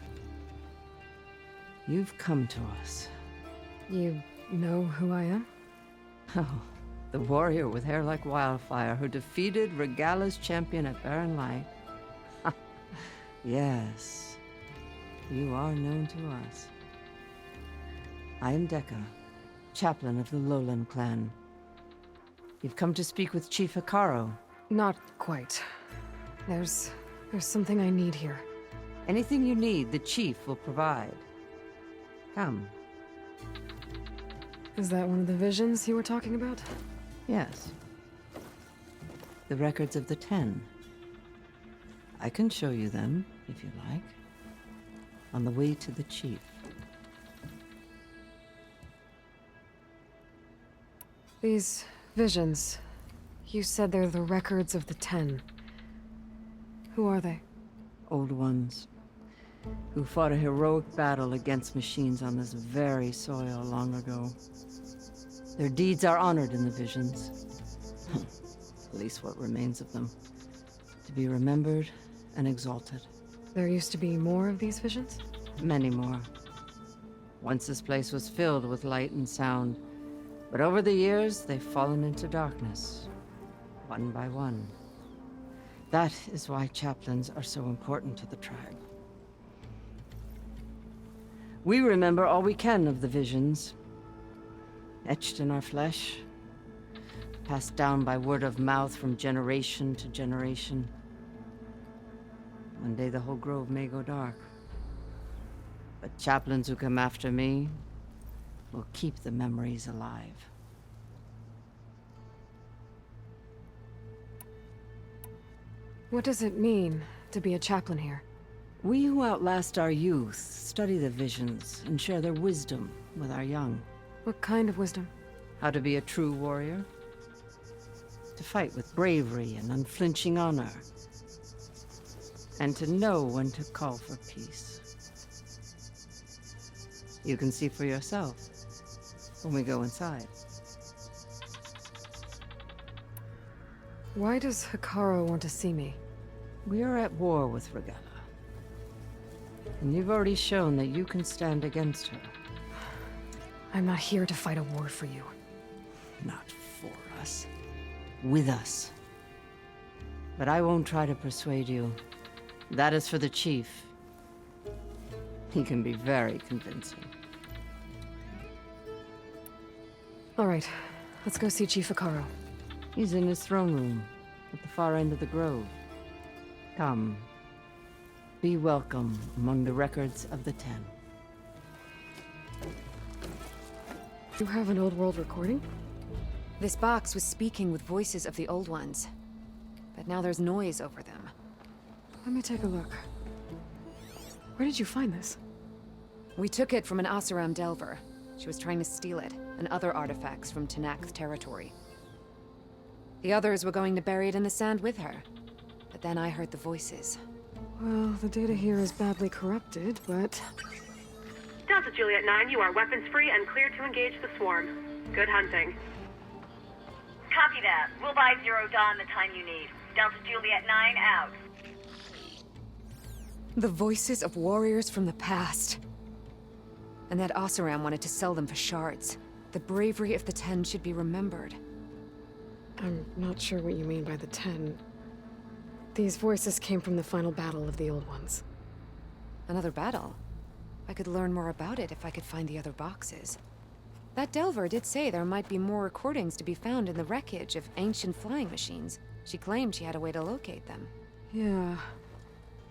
You've come to us. You know who I am? Oh, the warrior with hair like wildfire who defeated Regala's champion at Barren Light. Yes, you are known to us. I am Dekka, chaplain of the Lowland clan. You've come to speak with Chief Hekarro. Not quite. There's something I need here. Anything you need, the chief will provide. Come. Is that one of the visions you were talking about? Yes. The records of the Ten. I can show you them, if you like. On the way to the chief. These visions, you said they're the records of the Ten. Who are they? Old ones. Who fought a heroic battle against machines on this very soil long ago. Their deeds are honored in the visions. At least what remains of them. To be remembered and exalted. There used to be more of these visions? Many more. Once this place was filled with light and sound, but over the years, they've fallen into darkness, one by one. That is why chaplains are so important to the tribe. We remember all we can of the visions, etched in our flesh, passed down by word of mouth from generation to generation. One day the whole grove may go dark. But chaplains who come after me will keep the memories alive. What does it mean to be a chaplain here? We who outlast our youth study the visions and share their wisdom with our young. What kind of wisdom? How to be a true warrior. To fight with bravery and unflinching honor. And to know when to call for peace. You can see for yourself when we go inside. Why does Hekarro want to see me? We are at war with Regala. And you've already shown that you can stand against her. I'm not here to fight a war for you. Not for us. With us. But I won't try to persuade you. That is for the Chief. He can be very convincing. All right, let's go see Chief Akaro. He's in his throne room, at the far end of the grove. Come. Be welcome among the records of the Ten. You have an old world recording? This box was speaking with voices of the Old Ones. But now there's noise over them. Let me take a look. Where did you find this? We took it from an Oseram Delver. She was trying to steal it, and other artifacts from Tenakth territory. The others were going to bury it in the sand with her. But then I heard the voices. Well, the data here is badly corrupted, but... Delta Juliet 9, you are weapons-free and cleared to engage the swarm. Good hunting. Copy that. We'll buy Zero Dawn the time you need. Delta Juliet 9 out. The voices of warriors from the past. And that Oseram wanted to sell them for shards. The bravery of the Ten should be remembered. I'm not sure what you mean by the Ten. These voices came from the final battle of the Old Ones. Another battle? I could learn more about it if I could find the other boxes. That Delver did say there might be more recordings to be found in the wreckage of ancient flying machines. She claimed she had a way to locate them. Yeah.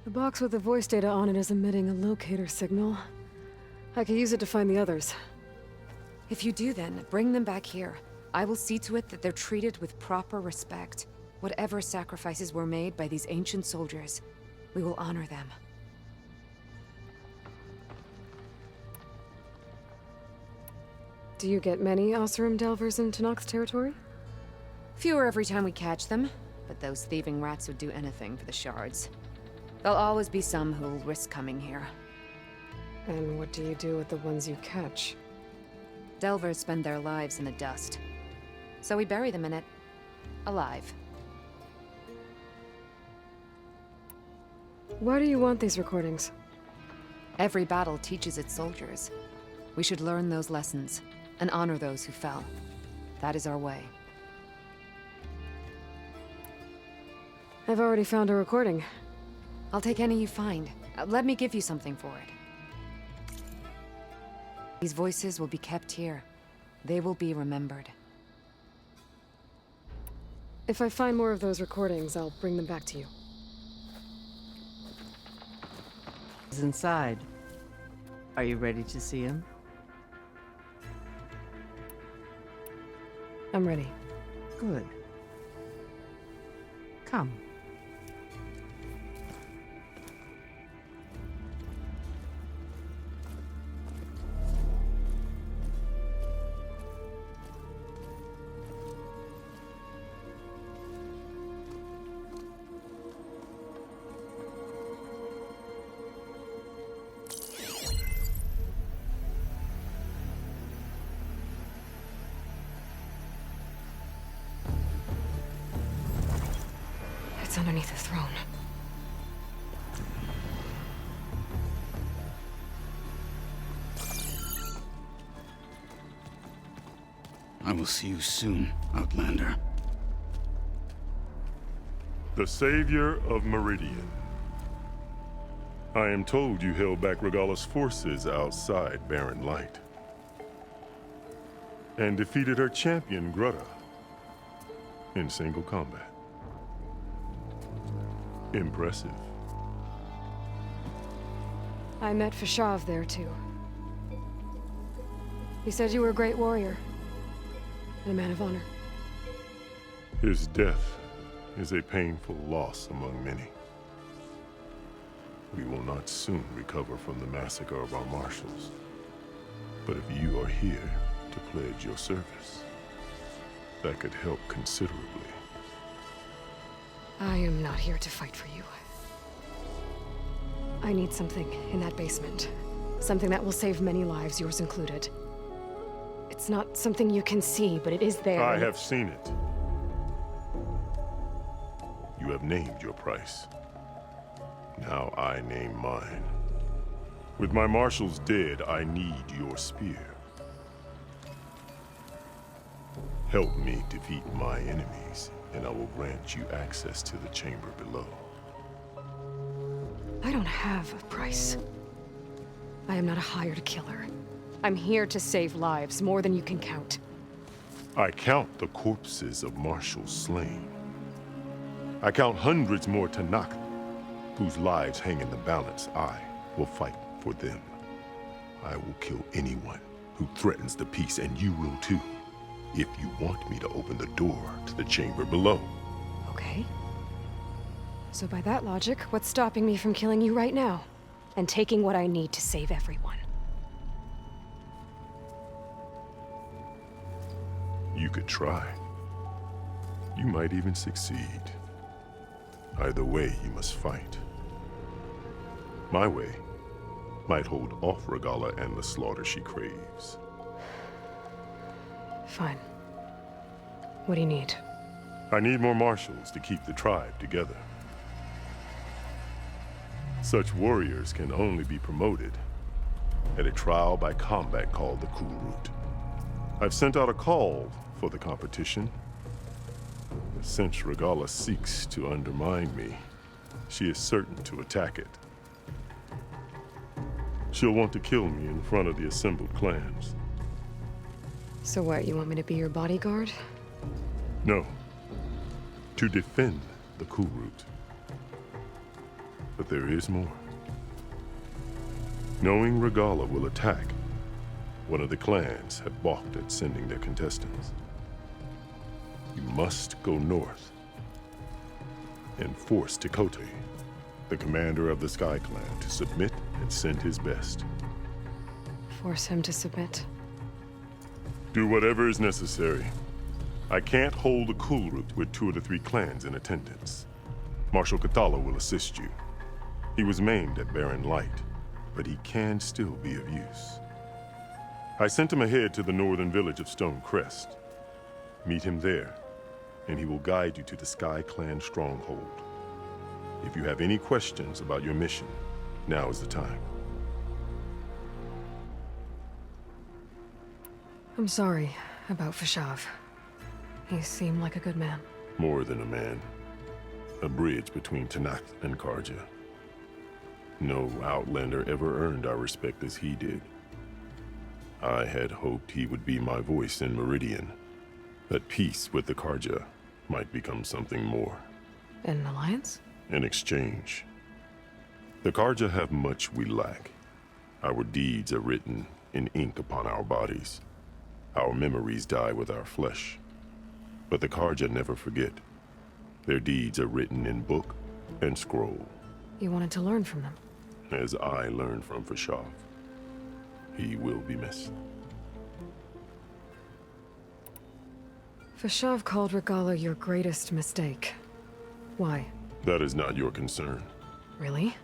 The box with the voice data on it is emitting a locator signal. I could use it to find the others. If you do then, bring them back here. I will see to it that they're treated with proper respect. Whatever sacrifices were made by these ancient soldiers, we will honor them. Do you get many Oseram Delvers in Tenakth territory? Fewer every time we catch them, but those thieving rats would do anything for the shards. There'll always be some who'll risk coming here. And what do you do with the ones you catch? Delvers spend their lives in the dust. So we bury them in it, alive. Why do you want these recordings? Every battle teaches its soldiers. We should learn those lessons, and honor those who fell. That is our way. I've already found a recording. I'll take any you find. Let me give you something for it. These voices will be kept here. They will be remembered. If I find more of those recordings, I'll bring them back to you. He's inside. Are you ready to see him? I'm ready. Good. Come. It's underneath the throne. I will see you soon, Outlander. The Savior of Meridian. I am told you held back Regalla's forces outside Barren Light. And defeated her champion, Grutta, in single combat. Impressive. I met Fashav there, too. He said you were a great warrior. And a man of honor. His death is a painful loss among many. We will not soon recover from the massacre of our marshals. But if you are here to pledge your service, that could help considerably. I am not here to fight for you. I need something in that basement. Something that will save many lives, yours included. It's not something you can see, but it is there. I have seen it. You have named your price. Now I name mine. With my marshals dead, I need your spear. Help me defeat my enemies, and I will grant you access to the chamber below. I don't have a price. I am not a hired killer. I'm here to save lives, more than you can count. I count the corpses of marshals slain. I count hundreds more Tenakth, whose lives hang in the balance. I will fight for them. I will kill anyone who threatens the peace, and you will too, if you want me to open the door to the chamber below. Okay. So by that logic, what's stopping me from killing you right now? And taking what I need to save everyone? You could try. You might even succeed. Either way, you must fight. My way might hold off Regalla and the slaughter she craves. Fine. What do you need? I need more marshals to keep the tribe together. Such warriors can only be promoted at a trial by combat called the Kulrut. I've sent out a call for the competition. Since Regalla seeks to undermine me, she is certain to attack it. She'll want to kill me in front of the assembled clans. So what, you want me to be your bodyguard? No. To defend the Kulrut. But there is more. Knowing Regalla will attack, one of the clans have balked at sending their contestants. You must go north and force Tekotteh, the commander of the Sky Clan, to submit and send his best. Force him to submit? Do whatever is necessary. I can't hold a Kulrut with 2 of the 3 clans in attendance. Marshal Kathala will assist you. He was maimed at Barren Light, but he can still be of use. I sent him ahead to the northern village of Stone Crest. Meet him there, and he will guide you to the Sky Clan stronghold. If you have any questions about your mission, now is the time. I'm sorry about Fashav. He seemed like a good man. More than a man. A bridge between Tenakth and Carja. No Outlander ever earned our respect as he did. I had hoped he would be my voice in Meridian, that peace with the Carja might become something more. An alliance? In exchange. The Carja have much we lack. Our deeds are written in ink upon our bodies. Our memories die with our flesh. But the Carja never forget. Their deeds are written in book and scroll. You wanted to learn from them? As I learned from Fashav. He will be missed. Fashav called Regalla your greatest mistake. Why? That is not your concern. Really?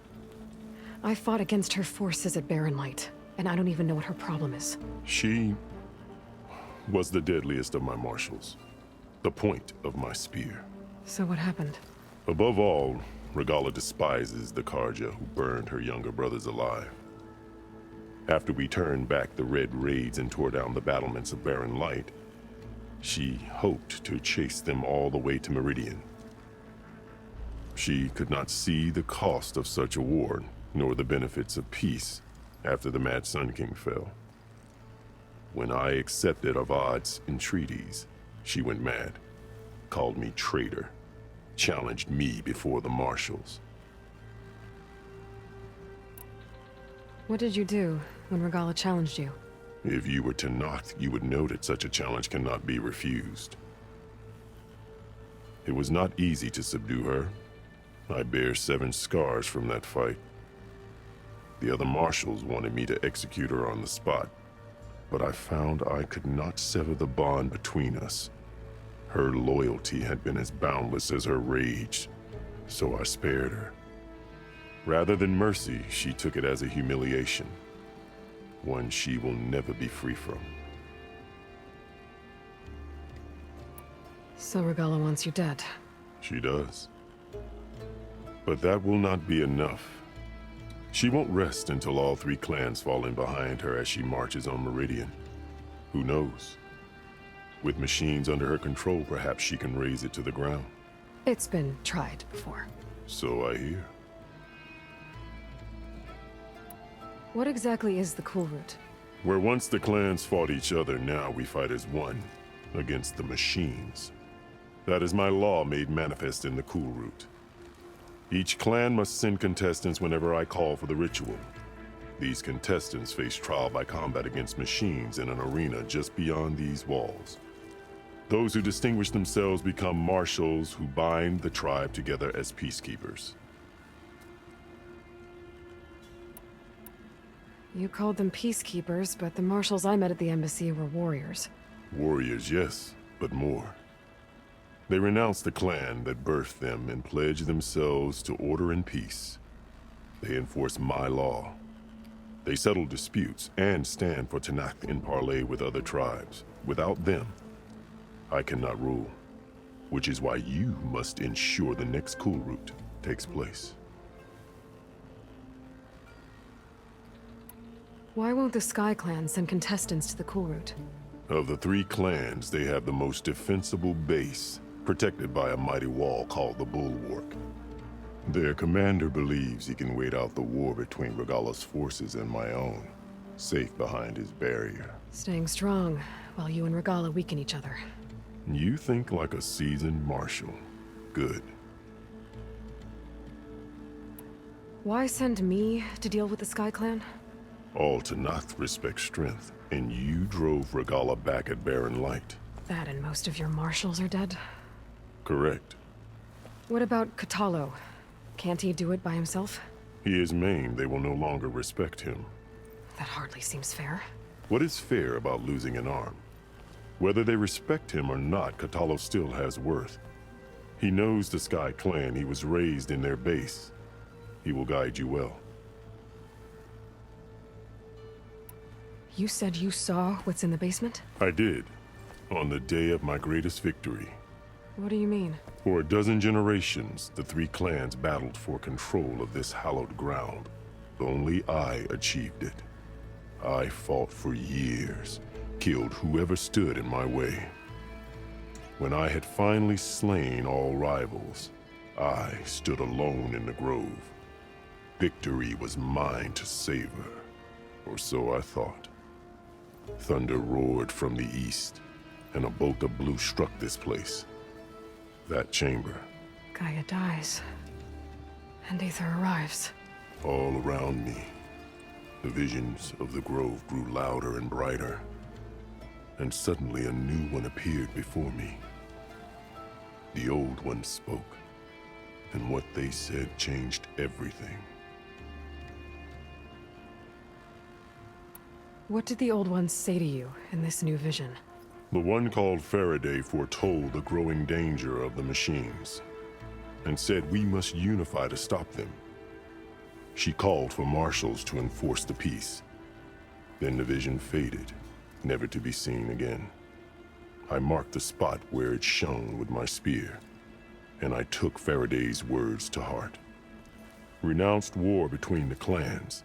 I fought against her forces at Barren Light, and I don't even know what her problem is. She was the deadliest of my marshals. The point of my spear. So what happened? Above all, Regalla despises the Carja who burned her younger brothers alive. After we turned back the Red Raids and tore down the battlements of Barren Light, she hoped to chase them all the way to Meridian. She could not see the cost of such a war, nor the benefits of peace after the Mad Sun King fell. When I accepted Avad's entreaties, she went mad, called me traitor, challenged me before the marshals. What did you do when Regalla challenged you? If you were Tenakth, you would know that such a challenge cannot be refused. It was not easy to subdue her. I bear 7 scars from that fight. The other marshals wanted me to execute her on the spot, but I found I could not sever the bond between us. Her loyalty had been as boundless as her rage, so I spared her. Rather than mercy, she took it as a humiliation, one she will never be free from. So Regalla wants you dead? She does. But that will not be enough. She won't rest until all 3 clans fall in behind her as she marches on Meridian. Who knows? With machines under her control, perhaps she can raise it to the ground. It's been tried before. So I hear. What exactly is the Cool Route? Where once the clans fought each other, now we fight as one, against the machines. That is my law made manifest in the Cool Route. Each clan must send contestants whenever I call for the ritual. These contestants face trial by combat against machines in an arena just beyond these walls. Those who distinguish themselves become marshals who bind the tribe together as peacekeepers. You called them peacekeepers, but the marshals I met at the embassy were warriors. Warriors, yes, but more. They renounce the clan that birthed them and pledge themselves to order and peace. They enforce my law. They settle disputes and stand for Tenakth in parley with other tribes. Without them, I cannot rule, which is why you must ensure the next Cool Route takes place. Why won't the Sky Clan send contestants to the Cool Route? Of the 3 clans, they have the most defensible base, protected by a mighty wall called the Bulwark. Their commander believes he can wait out the war between Regalla's forces and my own, safe behind his barrier. Staying strong, while you and Regalla weaken each other. You think like a seasoned marshal. Good. Why send me to deal with the Sky Clan? All Tenakth respect strength, and you drove Regalla back at Barren Light. That and most of your marshals are dead? Correct. What about Kotallo? Can't he do it by himself? He is maimed. They will no longer respect him. That hardly seems fair. What is fair about losing an arm? Whether they respect him or not, Kotallo still has worth. He knows the Sky Clan. He was raised in their base. He will guide you well. You said you saw what's in the basement? I did. On the day of my greatest victory. What do you mean? For a dozen generations, the 3 clans battled for control of this hallowed ground. Only I achieved it. I fought for years, killed whoever stood in my way. When I had finally slain all rivals, I stood alone in the grove. Victory was mine to savor, or so I thought. Thunder roared from the east, and a bolt of blue struck this place. That chamber. Gaia dies, and Aether arrives. All around me, the visions of the grove grew louder and brighter, and suddenly a new one appeared before me. The old one spoke, and what they said changed everything. What did the Old Ones say to you in this new vision? The one called Faraday foretold the growing danger of the machines, and said we must unify to stop them. She called for marshals to enforce the peace. Then the vision faded, never to be seen again. I marked the spot where it shone with my spear, and I took Faraday's words to heart. Renounced war between the clans,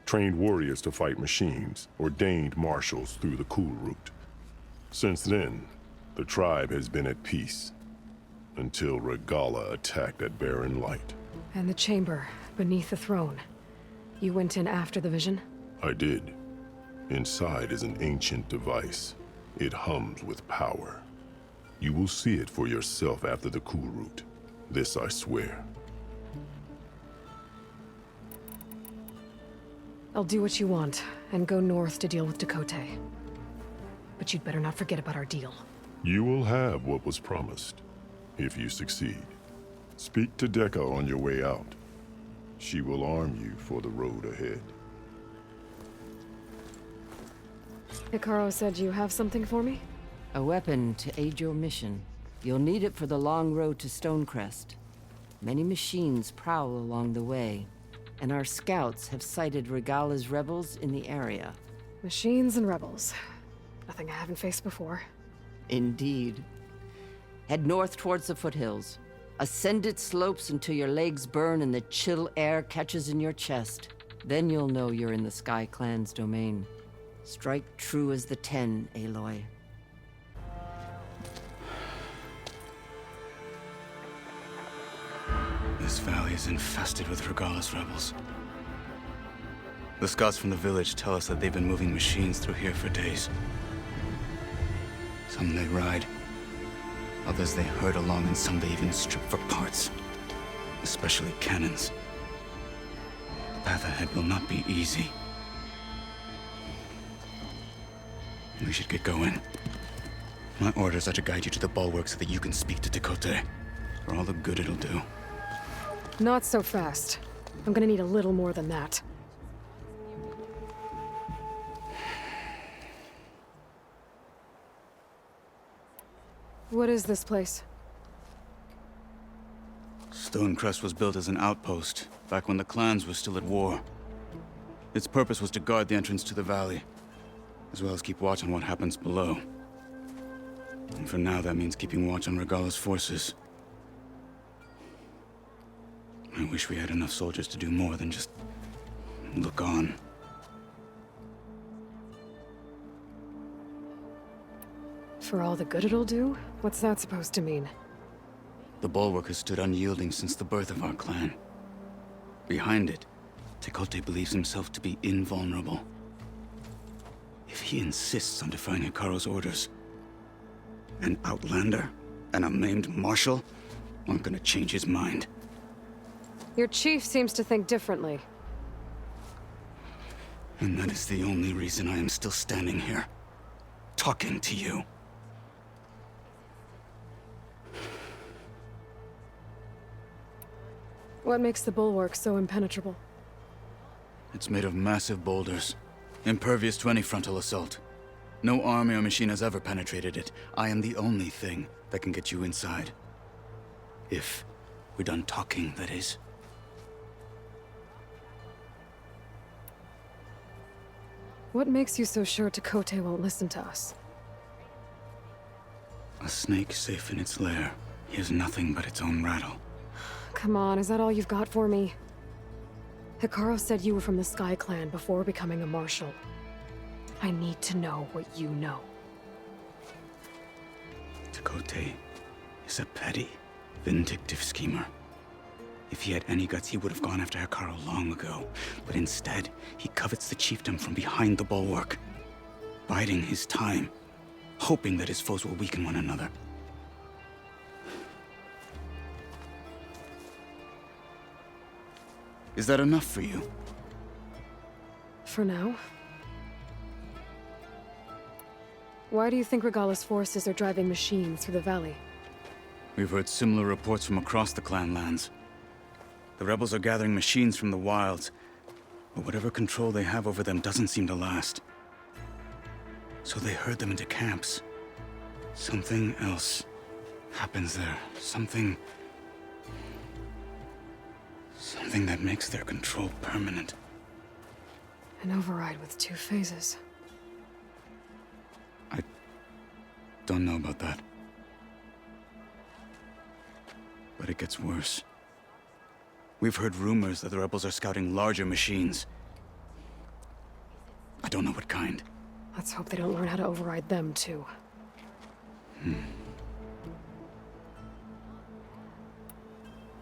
trained warriors to fight machines, ordained marshals through the Cool Route. Since then, the tribe has been at peace, until Regalla attacked at Barren Light. And the chamber, beneath the throne. You went in after the vision? I did. Inside is an ancient device. It hums with power. You will see it for yourself after the Cool Route. This I swear. I'll do what you want, and go north to deal with Tekotteh. But you'd better not forget about our deal. You will have what was promised, if you succeed. Speak to Dekka on your way out. She will arm you for the road ahead. Hekarro said you have something for me? A weapon to aid your mission. You'll need it for the long road to Stonecrest. Many machines prowl along the way, and our scouts have sighted Regalla's rebels in the area. Machines and rebels. Nothing I haven't faced before. Indeed. Head north towards the foothills. Ascend its slopes until your legs burn and the chill air catches in your chest. Then you'll know you're in the Sky Clan's domain. Strike true as the 10, Aloy. This valley is infested with Regalla's rebels. The scouts from the village tell us that they've been moving machines through here for days. Some they ride, others they herd along, and some they even strip for parts. Especially cannons. The path ahead will not be easy. We should get going. My orders are to guide you to the bulwark so that you can speak to Tekote. For all the good it'll do. Not so fast. I'm gonna need a little more than that. What is this place? Stonecrest was built as an outpost, back when the clans were still at war. Its purpose was to guard the entrance to the valley, as well as keep watch on what happens below. And for now, that means keeping watch on Regalla's forces. I wish we had enough soldiers to do more than just look on. For all the good it'll do? What's that supposed to mean? The bulwark has stood unyielding since the birth of our clan. Behind it, Tekote believes himself to be invulnerable. If he insists on defying Hekarro's orders, an outlander and a maimed marshal aren't gonna change his mind. Your chief seems to think differently. And that is the only reason I am still standing here, talking to you. What makes the bulwark so impenetrable? It's made of massive boulders, impervious to any frontal assault. No army or machine has ever penetrated it. I am the only thing that can get you inside. If we're done talking, that is. What makes you so sure Tekote won't listen to us? A snake safe in its lair hears nothing but its own rattle. Come on, is that all you've got for me? Hekarro said you were from the Sky Clan before becoming a marshal. I need to know what you know. Tekote is a petty, vindictive schemer. If he had any guts, he would have gone after Hekarro long ago. But instead, he covets the chiefdom from behind the bulwark, biding his time, hoping that his foes will weaken one another. Is that enough for you? For now. Why do you think Regalla's forces are driving machines through the valley? We've heard similar reports from across the clan lands. The rebels are gathering machines from the wilds, but whatever control they have over them doesn't seem to last. So they herd them into camps. Something else happens there. Something that makes their control permanent. An override with 2 phases. I don't know about that. But it gets worse. We've heard rumors that the rebels are scouting larger machines. I don't know what kind. Let's hope they don't learn how to override them, too.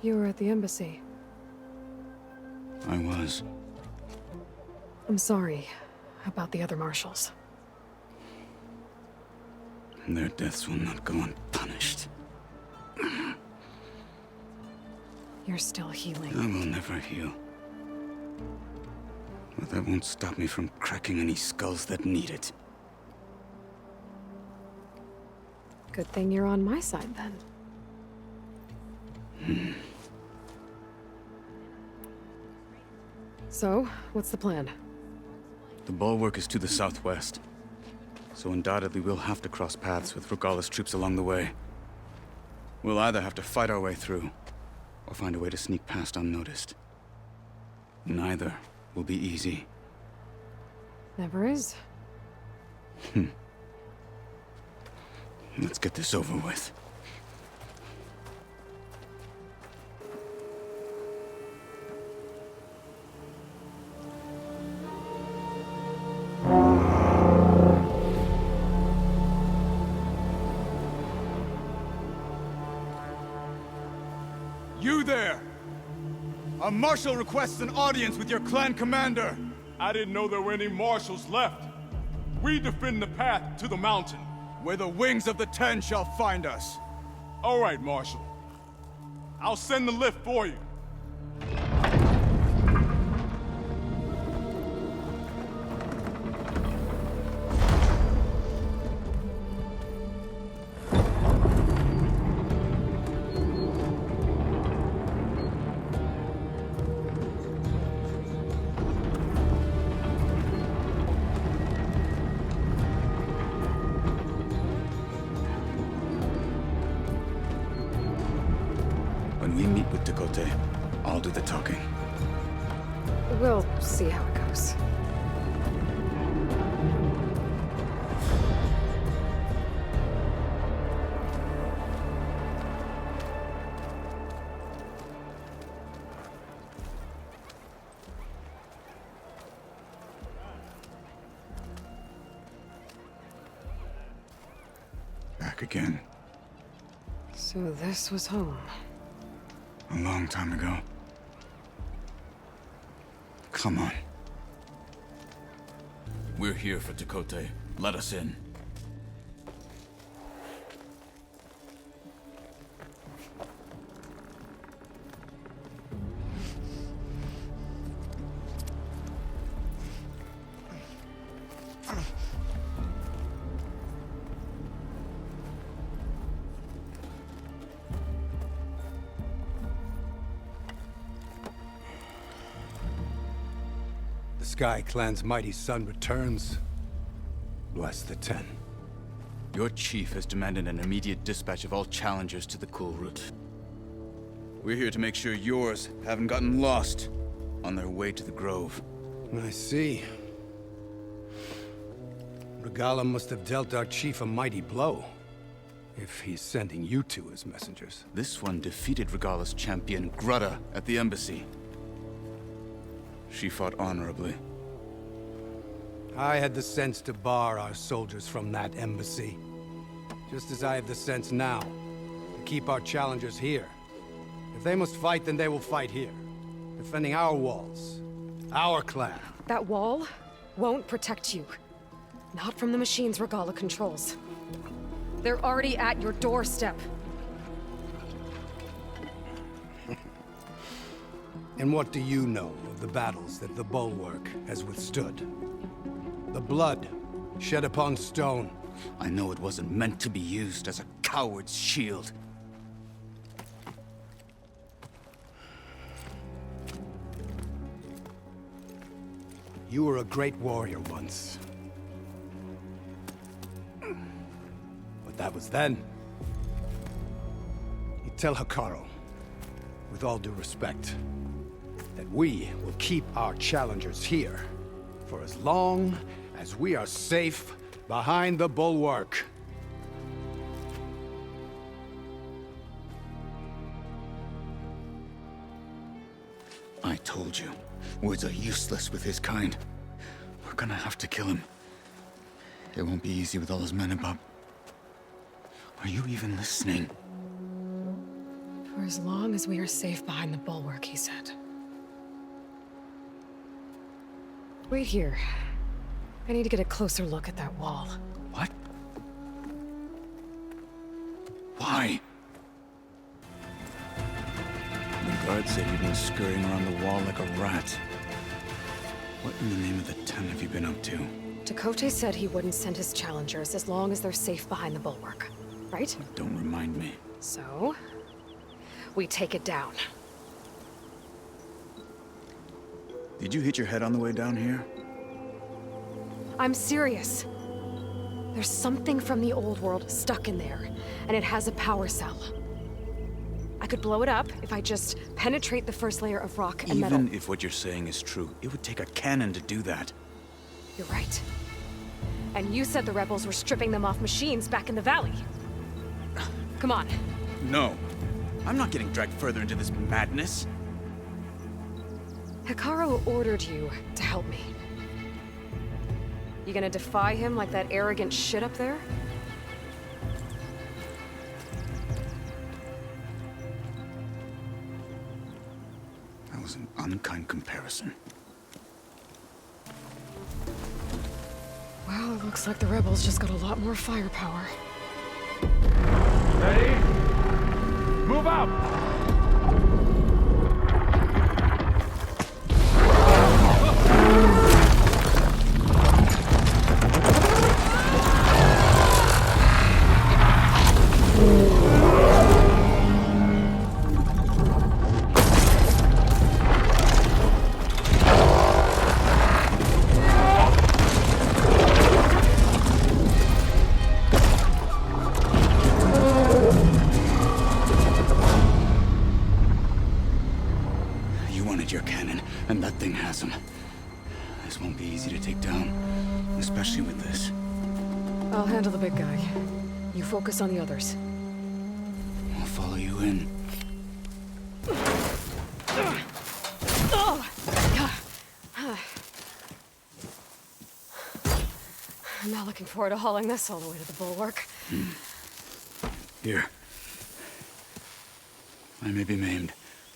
You were at the embassy. I was. I'm sorry about the other marshals. Their deaths will not go unpunished. You're still healing. I will never heal. But that won't stop me from cracking any skulls that need it. Good thing you're on my side, then. So, what's the plan? The bulwark is to the southwest. So undoubtedly we'll have to cross paths with Regalla's troops along the way. We'll either have to fight our way through, or find a way to sneak past unnoticed. Neither will be easy. Never is. Let's get this over with. A marshal requests an audience with your clan commander. I didn't know there were any marshals left. We defend the path to the mountain. Where the wings of the Ten shall find us. All right, Marshal. I'll send the lift for you. When we meet with Tekote, I'll do the talking. We'll see how it goes. Back again. So this was home. A long time ago. Come on. We're here for Tekote. Let us in. The Sky Clan's mighty son returns. Bless the Ten. Your chief has demanded an immediate dispatch of all challengers to the Kulrut. We're here to make sure yours haven't gotten lost on their way to the Grove. I see. Regala must have dealt our chief a mighty blow, if he's sending you two as messengers. This one defeated Regala's champion, Grudda, at the embassy. She fought honorably. I had the sense to bar our soldiers from that embassy. Just as I have the sense now to keep our challengers here. If they must fight, then they will fight here. Defending our walls. Our clan. That wall won't protect you. Not from the machines Regala controls. They're already at your doorstep. And what do you know of the battles that the Bulwark has withstood? The blood shed upon stone. I know it wasn't meant to be used as a coward's shield. You were a great warrior once. But that was then. You tell Hekarro, with all due respect, that we will keep our challengers here for as long as we are safe behind the Bulwark. I told you, words are useless with his kind. We're gonna have to kill him. It won't be easy with all his men about. Are you even listening? For as long as we are safe behind the Bulwark, he said. Wait here. I need to get a closer look at that wall. What? Why? The guard said you'd been scurrying around the wall like a rat. What in the name of the Ten have you been up to? Tekote said he wouldn't send his challengers as long as they're safe behind the Bulwark, right? Don't remind me. So, we take it down. Did you hit your head on the way down here? I'm serious. There's something from the old world stuck in there, and it has a power cell. I could blow it up if I just penetrate the first layer of rock and metal. Even if what you're saying is true, it would take a cannon to do that. You're right. And you said the rebels were stripping them off machines back in the valley. Come on. No. I'm not getting dragged further into this madness. Hekarro ordered you to help me. You gonna defy him like that arrogant shit up there? I wasn't find comparison. Well, it looks like the rebels just got a lot more firepower. Ready? Move out! You wanted your cannon, and that thing has them. This won't be easy to take down, especially with this. I'll handle the big guy. You focus on the others. I'll follow you in. I'm not looking forward to hauling this all the way to the bulwark. Here. I may be maimed,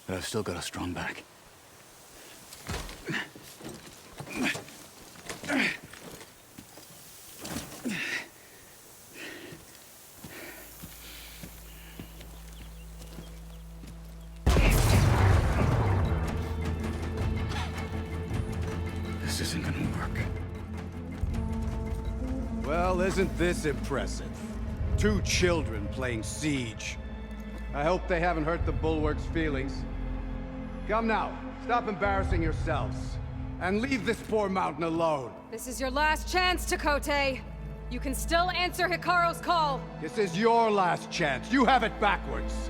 but I've still got a strong back. This isn't gonna work. Well, isn't this impressive? 2 children playing siege. I hope they haven't hurt the Bulwark's feelings. Come now, stop embarrassing yourselves. And leave this poor mountain alone. This is your last chance, Chakotay. You can still answer Hikaru's call. This is your last chance. You have it backwards.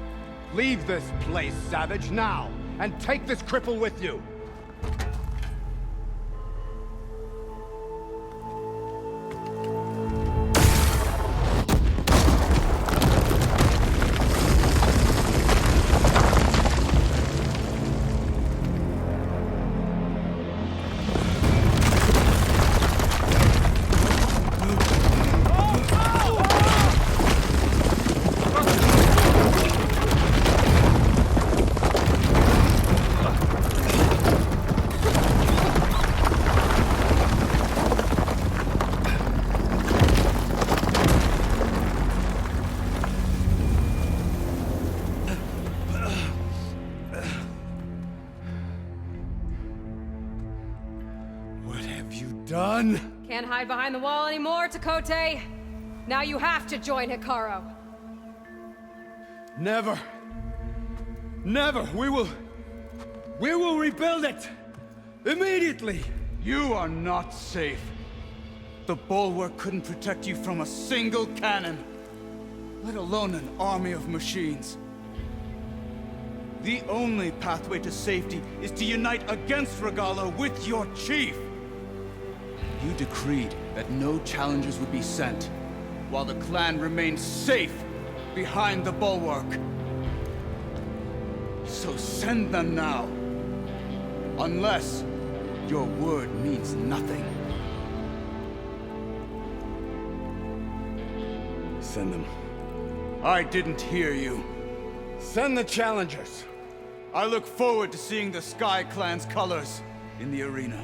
Leave this place, Savage, now. And take this cripple with you. Done? Can't hide behind the wall anymore, Chakotay. Now you have to join Hikaru. Never. Never. We will rebuild it. Immediately. You are not safe. The Bulwark couldn't protect you from a single cannon, let alone an army of machines. The only pathway to safety is to unite against Regalla with your chief. You decreed that no challengers would be sent, while the clan remained safe behind the Bulwark. So send them now. Unless your word means nothing. Send them. I didn't hear you. Send the challengers. I look forward to seeing the Sky Clan's colors in the arena.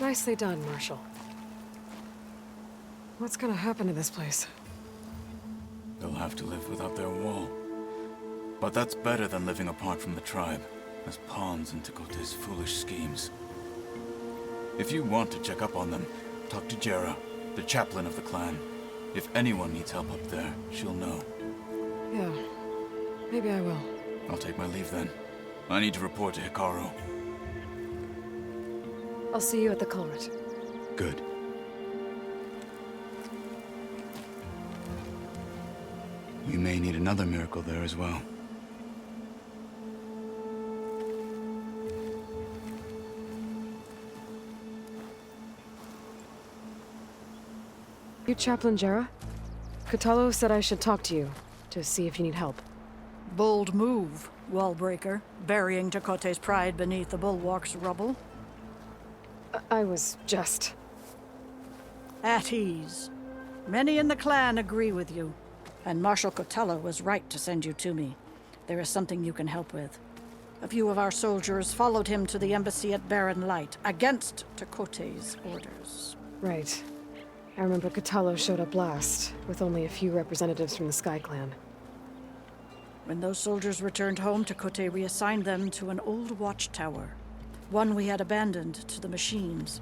Nicely done, Marshal. What's gonna happen to this place? They'll have to live without their wall. But that's better than living apart from the tribe, as pawns in Chakotay's foolish schemes. If you want to check up on them, talk to Jera, the chaplain of the clan. If anyone needs help up there, she'll know. Yeah, maybe I will. I'll take my leave then. I need to report to Hikaru. I'll see you at the culvert. Good. We may need another miracle there as well. You Chaplain Jera? Kotallo said I should talk to you, to see if you need help. Bold move, Wallbreaker, burying Chakotay's pride beneath the Bulwark's rubble. I was just... At ease. Many in the clan agree with you. And Marshal Cotello was right to send you to me. There is something you can help with. A few of our soldiers followed him to the embassy at Barren Light, against Tekote's orders. Right. I remember Cotello showed up last, with only a few representatives from the Sky Clan. When those soldiers returned home, Tekote reassigned them to an old watchtower, one we had abandoned to the machines.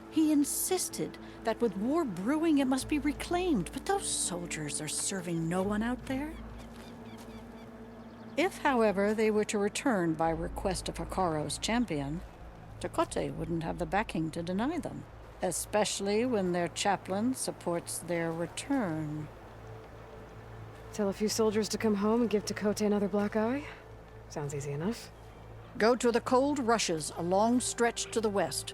He insisted that with war brewing it must be reclaimed, but those soldiers are serving no one out there. If, however, they were to return by request of Hikaro's champion, Tekote wouldn't have the backing to deny them, especially when their chaplain supports their return. Tell a few soldiers to come home and give Tekote another black eye? Sounds easy enough. Go to the cold rushes, a long stretch to the west.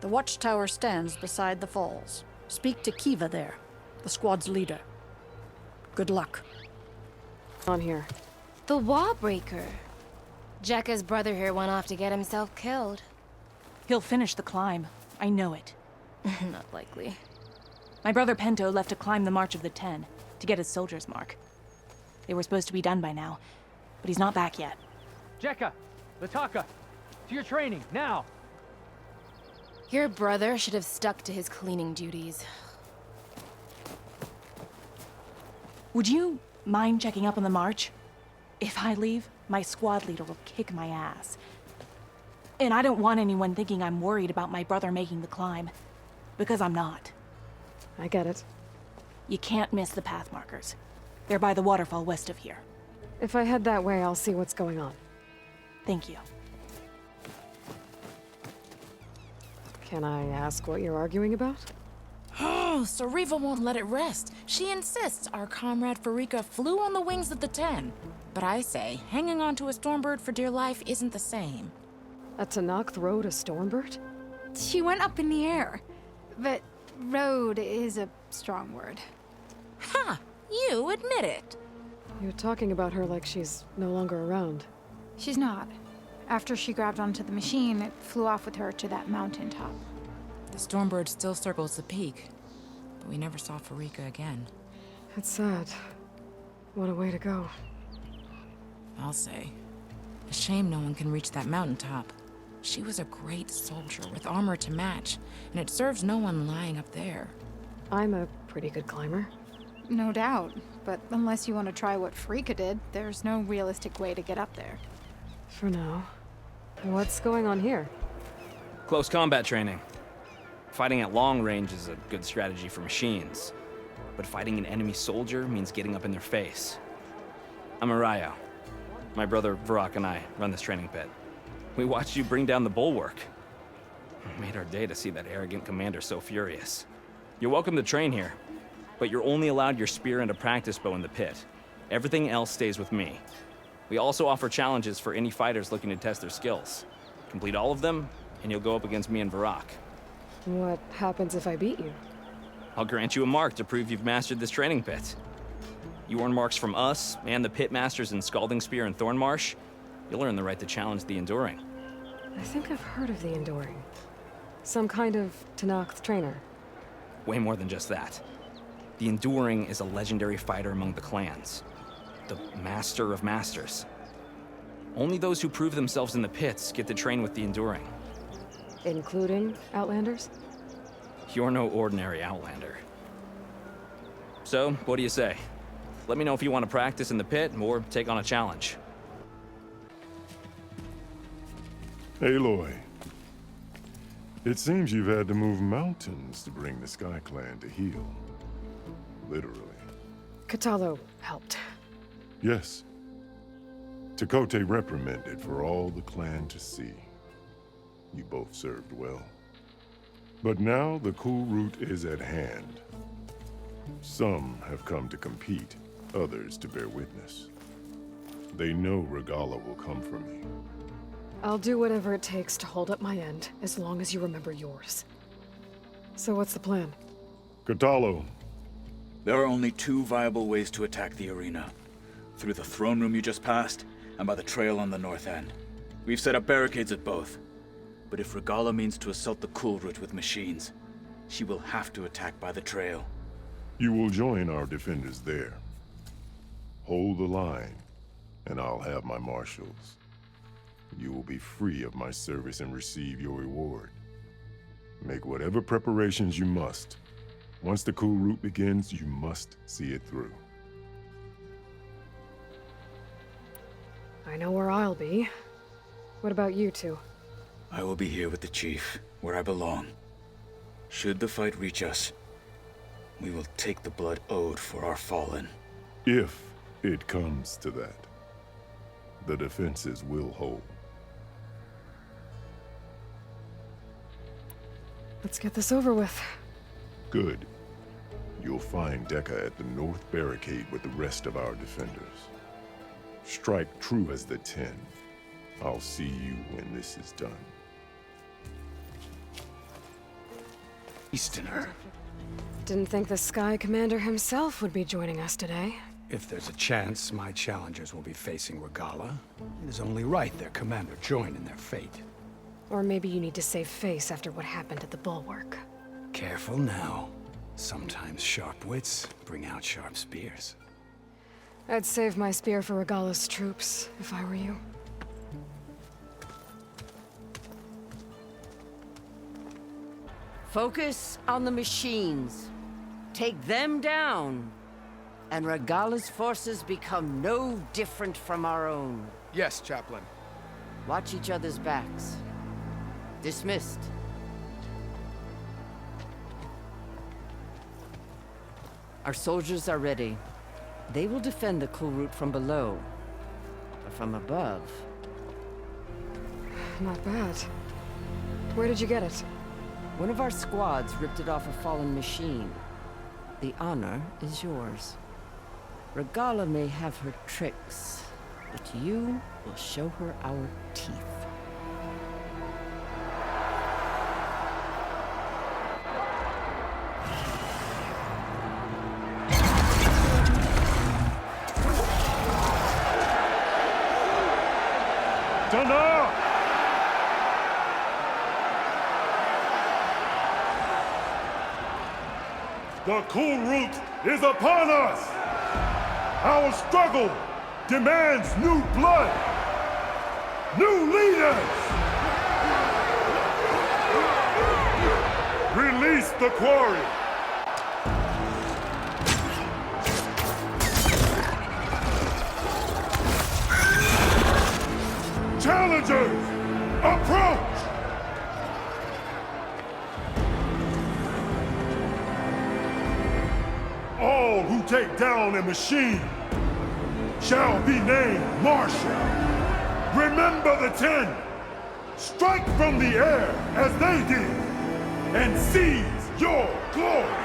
The watchtower stands beside the falls. Speak to Kiva there, the squad's leader. Good luck. On here. The Wallbreaker. Jekka's brother here went off to get himself killed. He'll finish the climb. I know it. Not likely. My brother Pento left to climb the March of the Ten, to get his soldier's mark. They were supposed to be done by now, but he's not back yet. Jekka! Lataka! To your training, now! Your brother should have stuck to his cleaning duties. Would you mind checking up on the march? If I leave, my squad leader will kick my ass. And I don't want anyone thinking I'm worried about my brother making the climb. Because I'm not. I get it. You can't miss the path markers. They're by the waterfall west of here. If I head that way, I'll see what's going on. Thank you. Can I ask what you're arguing about? Oh, Sariva won't let it rest. She insists our comrade Farika flew on the wings of the Ten. But I say, hanging on to a Stormbird for dear life isn't the same. A Tenakth rode a Stormbird? She went up in the air. But rode is a strong word. Ha! You admit it. You're talking about her like she's no longer around. She's not. After she grabbed onto the machine, it flew off with her to that mountaintop. The Stormbird still circles the peak, but we never saw Farika again. It's sad. What a way to go. I'll say. A shame no one can reach that mountaintop. She was a great soldier with armor to match, and it serves no one lying up there. I'm a pretty good climber. No doubt, but unless you want to try what Farika did, there's no realistic way to get up there. For now. What's going on here? Close combat training. Fighting at long range is a good strategy for machines, but fighting an enemy soldier means getting up in their face. I'm Arayo. My brother Varrock and I run this training pit. We watched you bring down the bulwark. It made our day to see that arrogant commander so furious. You're welcome to train here, but you're only allowed your spear and a practice bow in the pit. Everything else stays with me. We also offer challenges for any fighters looking to test their skills. Complete all of them, and you'll go up against me and Varrock. What happens if I beat you? I'll grant you a mark to prove you've mastered this training pit. You earn marks from us and the pit masters in Scalding Spear and Thornmarsh. You'll earn the right to challenge the Enduring. I think I've heard of the Enduring. Some kind of Tenakth trainer. Way more than just that. The Enduring is a legendary fighter among the clans. The Master of Masters. Only those who prove themselves in the pits get to train with the Enduring. Including Outlanders? You're no ordinary Outlander. So, what do you say? Let me know if you want to practice in the pit or take on a challenge. Aloy. It seems you've had to move mountains to bring the Sky Clan to heel. Literally. Kotallo helped. Yes. Tekote reprimanded for all the clan to see. You both served well. But now the cool route is at hand. Some have come to compete, others to bear witness. They know Regalla will come for me. I'll do whatever it takes to hold up my end, as long as you remember yours. So what's the plan? Kotallo. There are only two viable ways to attack the arena. Through the throne room you just passed, and by the trail on the north end. We've set up barricades at both. But if Regalla means to assault the cool route with machines, she will have to attack by the trail. You will join our defenders there. Hold the line, and I'll have my marshals. You will be free of my service and receive your reward. Make whatever preparations you must. Once the coup route begins, you must see it through. I know where I'll be. What about you two? I will be here with the chief, where I belong. Should the fight reach us, we will take the blood owed for our fallen. If it comes to that, the defenses will hold. Let's get this over with. Good. You'll find Dekka at the north barricade with the rest of our defenders. Strike true as the 10. I'll see you when this is done. Easterner. Didn't think the Sky Commander himself would be joining us today. If there's a chance my challengers will be facing Regalla, it is only right their commander join in their fate. Or maybe you need to save face after what happened at the Bulwark. Careful now. Sometimes sharp wits bring out sharp spears. I'd save my spear for Regalla's troops, if I were you. Focus on the machines. Take them down, and Regalla's forces become no different from our own. Yes, Chaplain. Watch each other's backs. Dismissed. Our soldiers are ready. They will defend the cool route from below. But from above... Not bad. Where did you get it? One of our squads ripped it off a fallen machine. The honor is yours. Regalla may have her tricks, but you will show her our teeth. The cool route is upon us! Our struggle demands new blood! New leaders! Release the quarry! Challengers, approach! All who take down a machine shall be named Marshal. Remember the 10. Strike from the air as they did, and seize your glory.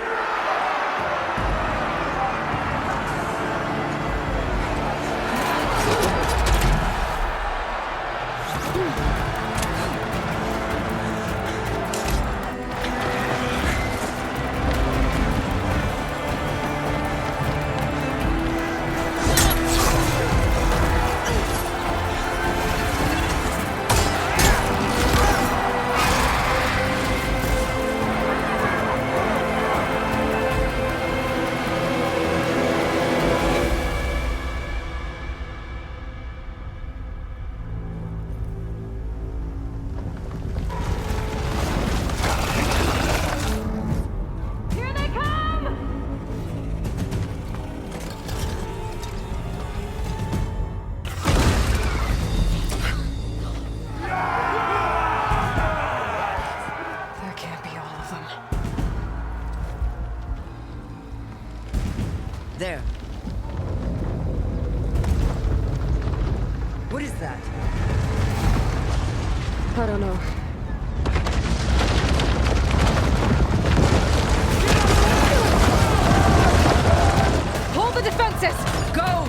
There. What is that? I don't know. Hold the defenses! Go!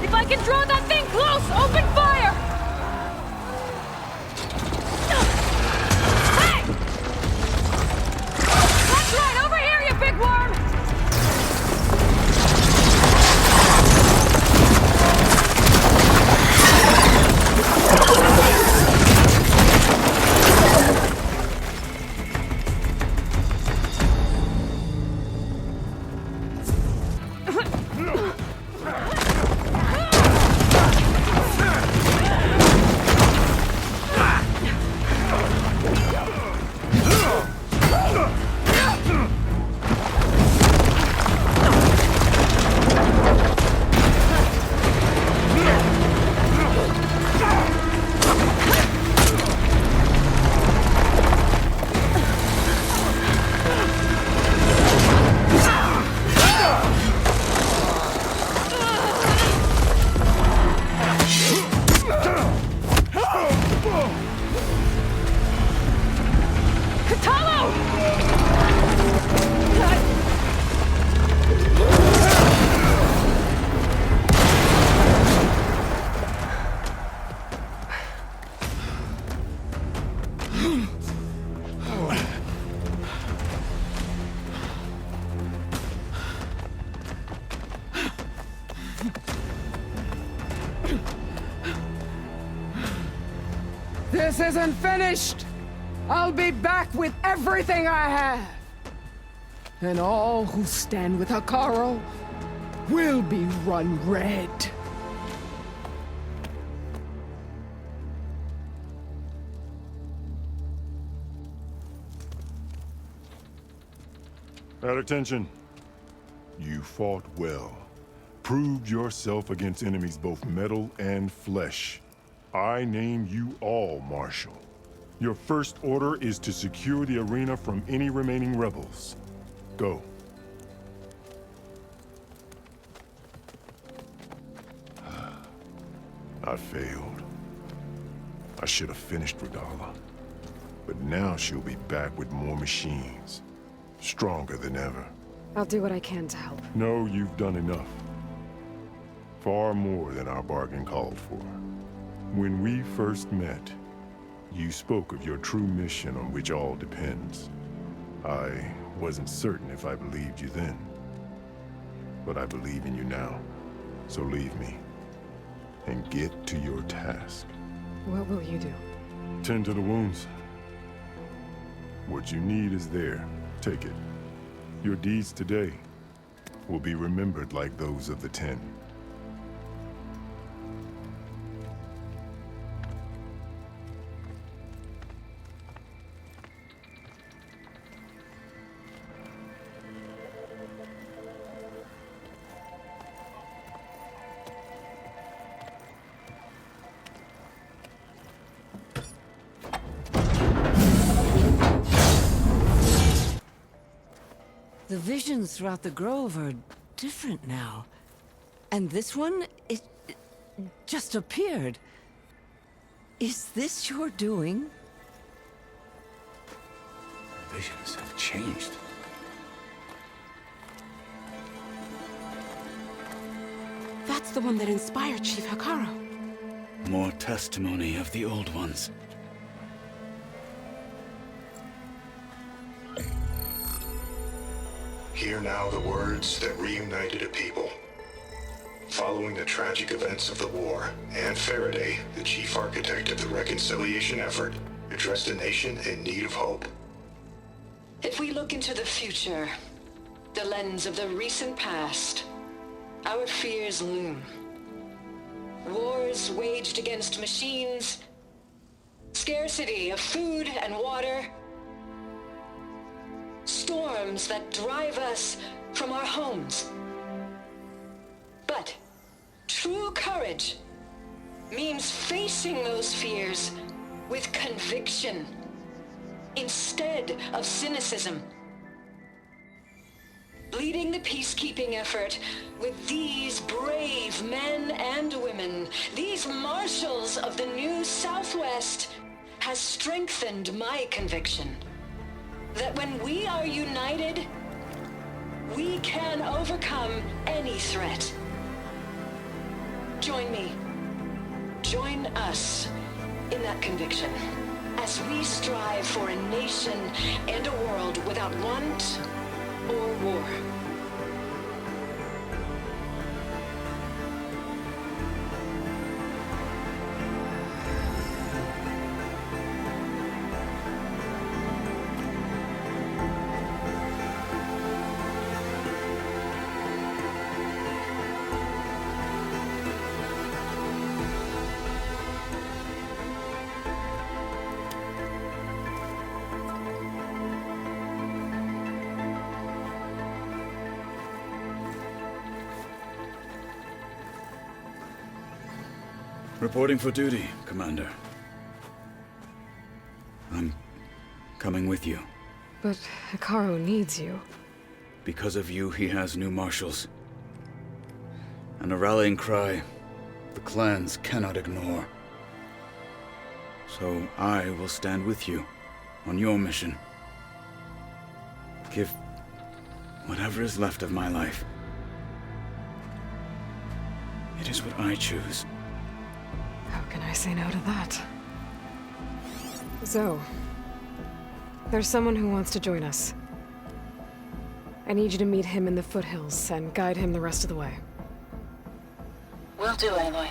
If I can draw that thing close, open fire! Hey! That's right, over here, you big worm! This isn't finished! I'll be back with everything I have! And all who stand with Hekarro will be run red. At attention. You fought well. Proved yourself against enemies both metal and flesh. I name you all Marshal. Your first order is to secure the arena from any remaining rebels. Go. I failed. I should have finished Regalla. But now she'll be back with more machines. Stronger than ever. I'll do what I can to help. No, you've done enough. Far more than our bargain called for. When we first met, you spoke of your true mission on which all depends. I wasn't certain if I believed you then. But I believe in you now. So leave me. And get to your task. What will you do? Tend to the wounds. What you need is there. Take it. Your deeds today will be remembered like those of the Ten. The visions throughout the grove are different now. And this one, it just appeared. Is this your doing? Visions have changed. That's the one that inspired Chief Hekarro. More testimony of the Old Ones. Hear now the words that reunited a people. Following the tragic events of the war, Anne Faraday, the chief architect of the reconciliation effort, addressed a nation in need of hope. If we look into the future, the lens of the recent past, our fears loom. Wars waged against machines, scarcity of food and water, storms that drive us from our homes. But true courage means facing those fears with conviction instead of cynicism. Leading the peacekeeping effort with these brave men and women, these marshals of the new Southwest, has strengthened my conviction that when we are united, we can overcome any threat. Join me. Join us in that conviction as we strive for a nation and a world without want or war. Reporting for duty, Commander. I'm coming with you. But Hekarro needs you. Because of you, he has new marshals. And a rallying cry the clans cannot ignore. So I will stand with you on your mission. Give whatever is left of my life. It is what I choose. How can I say no to that? Zoe, there's someone who wants to join us. I need you to meet him in the foothills and guide him the rest of the way. Will do, Aloy.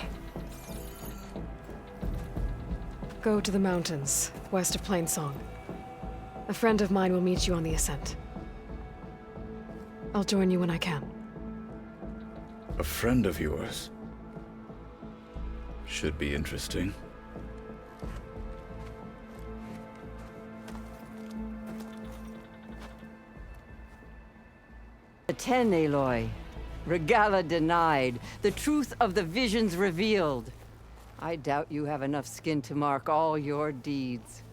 Go to the mountains, west of Plainsong. A friend of mine will meet you on the ascent. I'll join you when I can. A friend of yours? Should be interesting. The 10, Aloy. Regalla denied. The truth of the visions revealed. I doubt you have enough skin to mark all your deeds.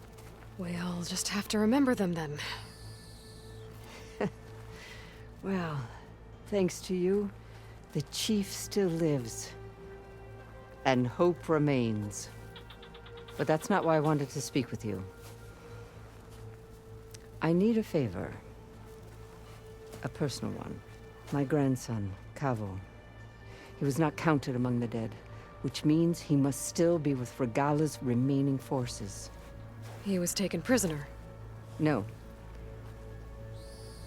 We'll just have to remember them then. Well, thanks to you, the Chief still lives. And hope remains. But that's not why I wanted to speak with you. I need a favor. A personal one. My grandson, Kavo. He was not counted among the dead, which means he must still be with Regalla's remaining forces. He was taken prisoner. No.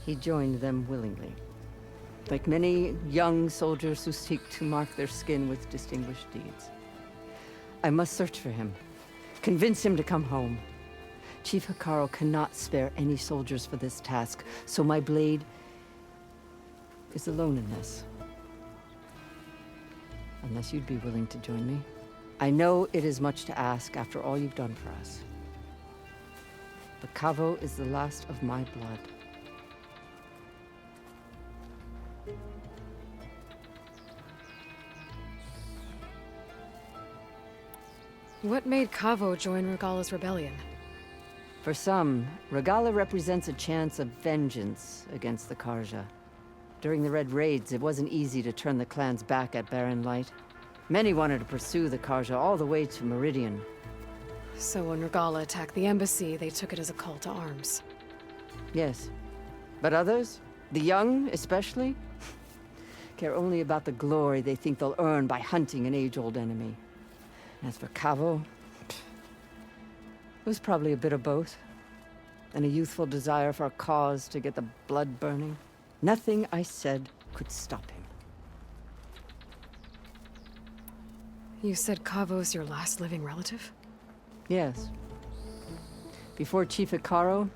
He joined them willingly. Like many young soldiers who seek to mark their skin with distinguished deeds. I must search for him. Convince him to come home. Chief Hekarro cannot spare any soldiers for this task, so my blade is alone in this. Unless you'd be willing to join me. I know it is much to ask after all you've done for us. But Kavo is the last of my blood. What made Kavo join Regalla's rebellion? For some, Regalla represents a chance of vengeance against the Carja. During the Red Raids, it wasn't easy to turn the clans back at Barren Light. Many wanted to pursue the Carja all the way to Meridian. So when Regalla attacked the embassy, they took it as a call to arms. Yes. But others, the young especially, care only about the glory they think they'll earn by hunting an age-old enemy. As for Kavo, it was probably a bit of both. And a youthful desire for a cause to get the blood burning. Nothing I said could stop him. You said Kavo's your last living relative? Yes. Before Chief Hekarro,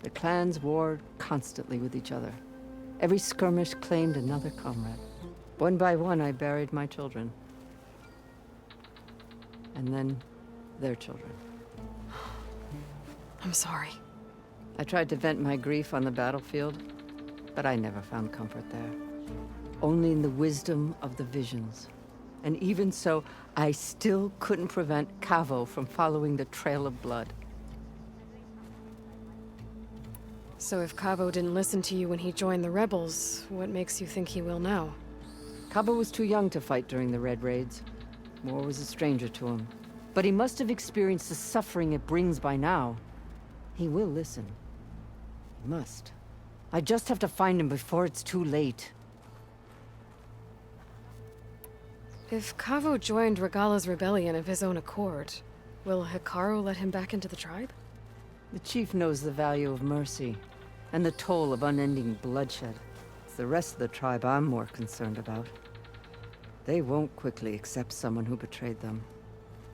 the clans warred constantly with each other. Every skirmish claimed another comrade. One by one, I buried my children. And then, their children. I'm sorry. I tried to vent my grief on the battlefield, but I never found comfort there. Only in the wisdom of the visions. And even so, I still couldn't prevent Kavo from following the trail of blood. So if Kavo didn't listen to you when he joined the rebels, what makes you think he will now? Kavo was too young to fight during the Red Raids. War was a stranger to him. But he must have experienced the suffering it brings by now. He will listen. He must. I just have to find him before it's too late. If Kavo joined Regala's rebellion of his own accord, will Hekarro let him back into the tribe? The chief knows the value of mercy, and the toll of unending bloodshed. It's the rest of the tribe I'm more concerned about. They won't quickly accept someone who betrayed them.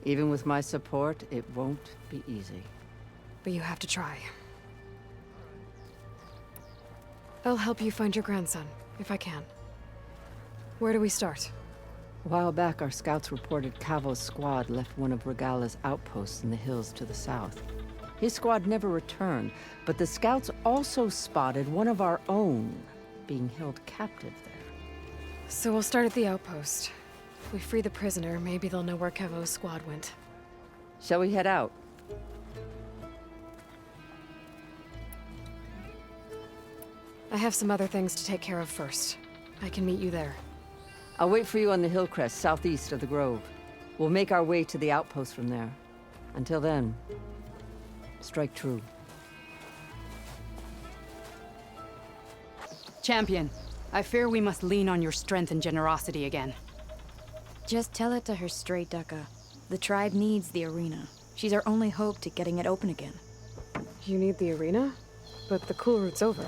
Even with my support, it won't be easy. But you have to try. I'll help you find your grandson, if I can. Where do we start? A while back, our scouts reported Kavo's squad left one of Regala's outposts in the hills to the south. His squad never returned, but the scouts also spotted one of our own being held captive there. So we'll start at the outpost. If we free the prisoner, maybe they'll know where Kavo's squad went. Shall we head out? I have some other things to take care of first. I can meet you there. I'll wait for you on the hill crest southeast of the grove. We'll make our way to the outpost from there. Until then, strike true. Champion, I fear we must lean on your strength and generosity again. Just tell it to her straight, Ducka. The tribe needs the arena. She's our only hope to getting it open again. You need the arena? But the cool route's over.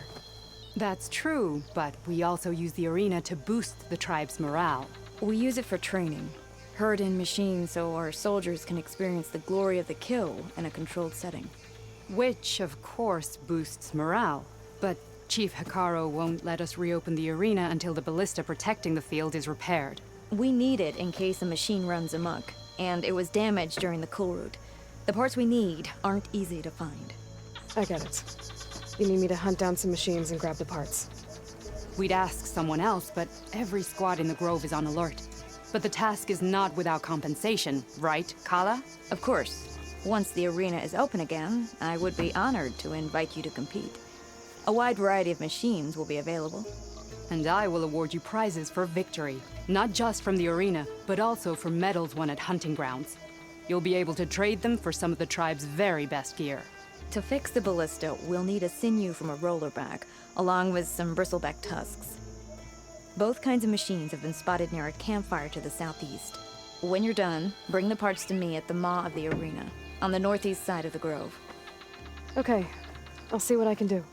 That's true, but we also use the arena to boost the tribe's morale. We use it for training. Herd in machines so our soldiers can experience the glory of the kill in a controlled setting. Which, of course, boosts morale. But Chief Hekarro won't let us reopen the arena until the ballista protecting the field is repaired. We need it in case a machine runs amok, and it was damaged during the cool route. The parts we need aren't easy to find. I get it. You need me to hunt down some machines and grab the parts. We'd ask someone else, but every squad in the Grove is on alert. But the task is not without compensation, right, Kala? Of course. Once the arena is open again, I would be honored to invite you to compete. A wide variety of machines will be available. And I will award you prizes for victory. Not just from the arena, but also for medals won at hunting grounds. You'll be able to trade them for some of the tribe's very best gear. To fix the ballista, we'll need a sinew from a rollerback, along with some bristleback tusks. Both kinds of machines have been spotted near a campfire to the southeast. When you're done, bring the parts to me at the maw of the arena, on the northeast side of the grove. Okay, I'll see what I can do.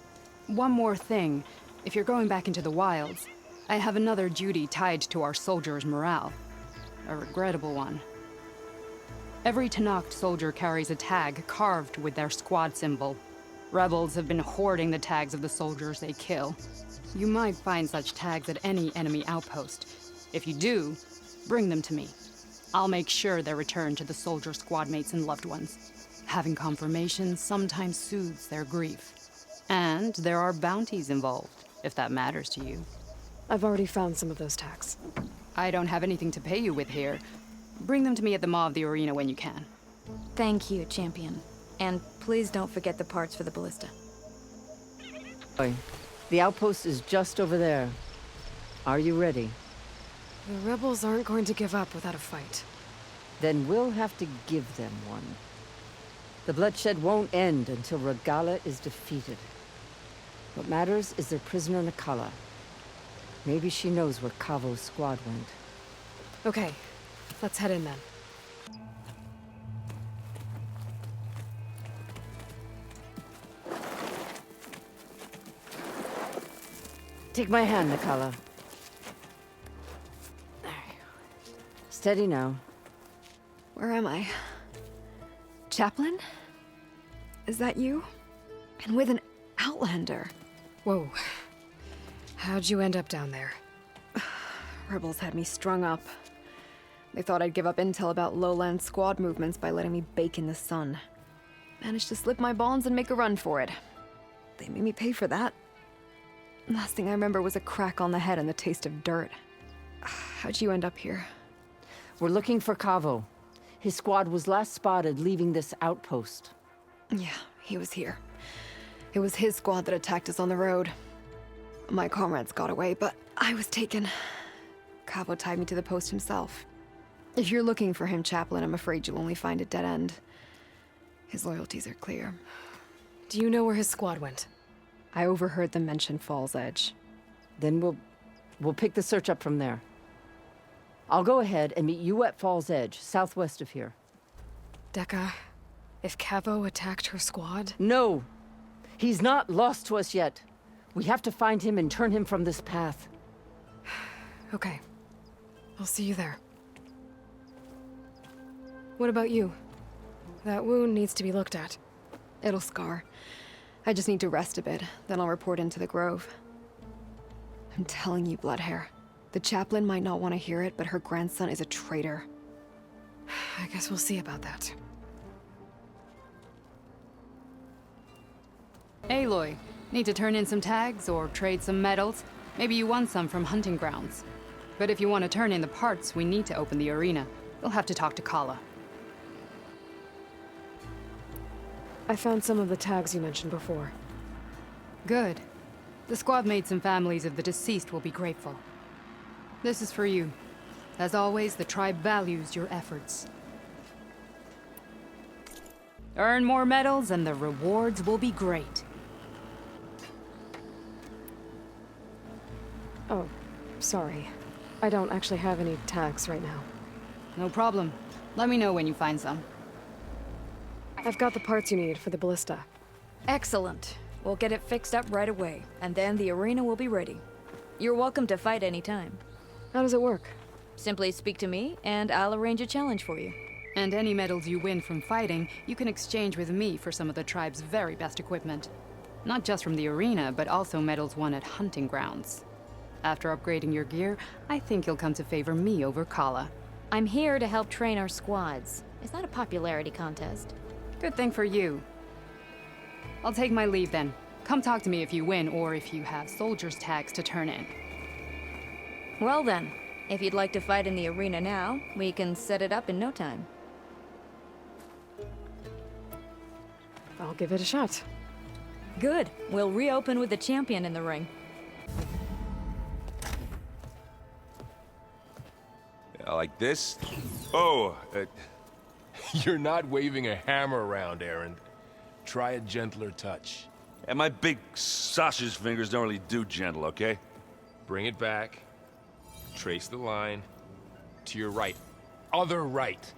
One more thing. If you're going back into the wilds, I have another duty tied to our soldiers' morale. A regrettable one. Every Tenakth soldier carries a tag carved with their squad symbol. Rebels have been hoarding the tags of the soldiers they kill. You might find such tags at any enemy outpost. If you do, bring them to me. I'll make sure they're returned to the soldier squad mates and loved ones. Having confirmation sometimes soothes their grief. And there are bounties involved, if that matters to you. I've already found some of those tags. I don't have anything to pay you with here. Bring them to me at the maw of the arena when you can. Thank you, Champion. And please don't forget the parts for the ballista. The outpost is just over there. Are you ready? The rebels aren't going to give up without a fight. Then we'll have to give them one. The bloodshed won't end until Regala is defeated. What matters is their prisoner Nakala. Maybe she knows where Kavo's squad went. Okay, let's head in then. Take my hand, Nakala. There you go. Steady now. Where am I? Chaplain? Is that you? And with an Outlander? Whoa. How'd you end up down there? Rebels had me strung up. They thought I'd give up intel about lowland squad movements by letting me bake in the sun. Managed to slip my bonds and make a run for it. They made me pay for that. Last thing I remember was a crack on the head and the taste of dirt. How'd you end up here? We're looking for Kavo. His squad was last spotted leaving this outpost. Yeah, he was here. It was his squad that attacked us on the road. My comrades got away, but I was taken. Kavo tied me to the post himself. If you're looking for him, Chaplain, I'm afraid you'll only find a dead end. His loyalties are clear. Do you know where his squad went? I overheard them mention Fall's Edge. Then we'll pick the search up from there. I'll go ahead and meet you at Fall's Edge, southwest of here. Dekka, if Cavo attacked her squad? No! He's not lost to us yet. We have to find him and turn him from this path. Okay. I'll see you there. What about you? That wound needs to be looked at. It'll scar. I just need to rest a bit, then I'll report into the Grove. I'm telling you, Bloodhair. The chaplain might not want to hear it, but her grandson is a traitor. I guess we'll see about that. Aloy, need to turn in some tags or trade some medals? Maybe you won some from hunting grounds. But if you want to turn in the parts, we need to open the arena. You'll have to talk to Kala. I found some of the tags you mentioned before. Good. The squad mates and families of the deceased will be grateful. This is for you. As always, the tribe values your efforts. Earn more medals and the rewards will be great. Oh, sorry. I don't actually have any tags right now. No problem. Let me know when you find some. I've got the parts you need for the ballista. Excellent. We'll get it fixed up right away, and then the arena will be ready. You're welcome to fight anytime. How does it work? Simply speak to me, and I'll arrange a challenge for you. And any medals you win from fighting, you can exchange with me for some of the tribe's very best equipment. Not just from the arena, but also medals won at hunting grounds. After upgrading your gear, I think you'll come to favor me over Kala. I'm here to help train our squads. It's not a popularity contest. Good thing for you. I'll take my leave then. Come talk to me if you win or if you have soldiers' tags to turn in. Well then, if you'd like to fight in the arena now, we can set it up in no time. I'll give it a shot. Good. We'll reopen with the champion in the ring. Like this? Oh, you're not waving a hammer around, Erend. Try a gentler touch. And my big sausage fingers don't really do gentle, okay? Bring it back. Trace the line. To your right. Other right.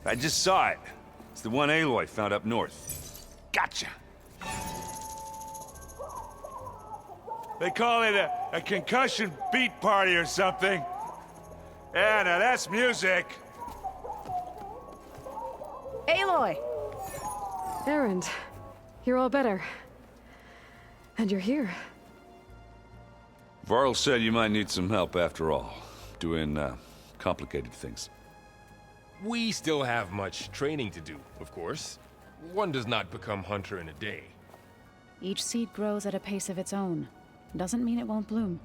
I just saw it. It's the one Aloy found up north. Gotcha! They call it a concussion beat party or something. Yeah, now that's music. Aloy! Erend, you're all better. And you're here. Varl said you might need some help after all. Doing, complicated things. We still have much training to do, of course. One does not become hunter in a day. Each seed grows at a pace of its own. Doesn't mean it won't bloom.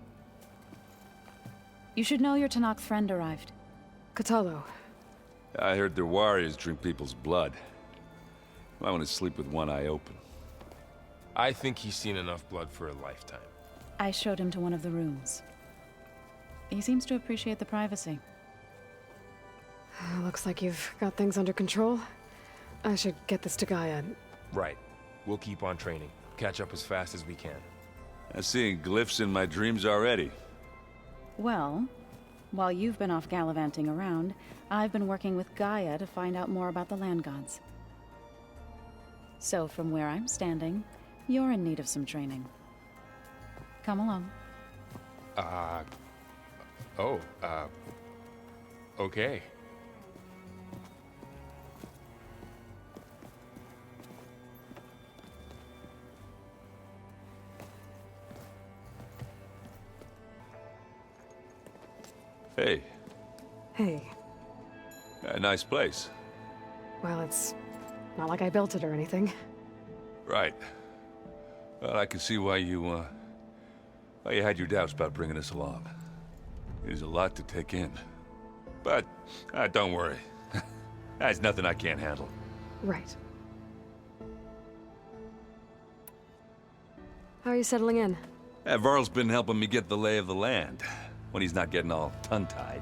You should know your Tanakh friend arrived. Kotallo. I heard their warriors drink people's blood. I want to sleep with one eye open. I think he's seen enough blood for a lifetime. I showed him to one of the rooms. He seems to appreciate the privacy. Looks like you've got things under control. I should get this to Gaia. Right. We'll keep on training. Catch up as fast as we can. I'm seeing glyphs in my dreams already. Well, while you've been off gallivanting around, I've been working with Gaia to find out more about the land gods. So from where I'm standing, you're in need of some training. Come along. Okay. Hey. Hey. A nice place. Well, it's not like I built it or anything. Right. Well, I can see why you had your doubts about bringing us along. It is a lot to take in. But, don't worry. That's nothing I can't handle. Right. How are you settling in? Varl's been helping me get the lay of the land, when he's not getting all tongue-tied.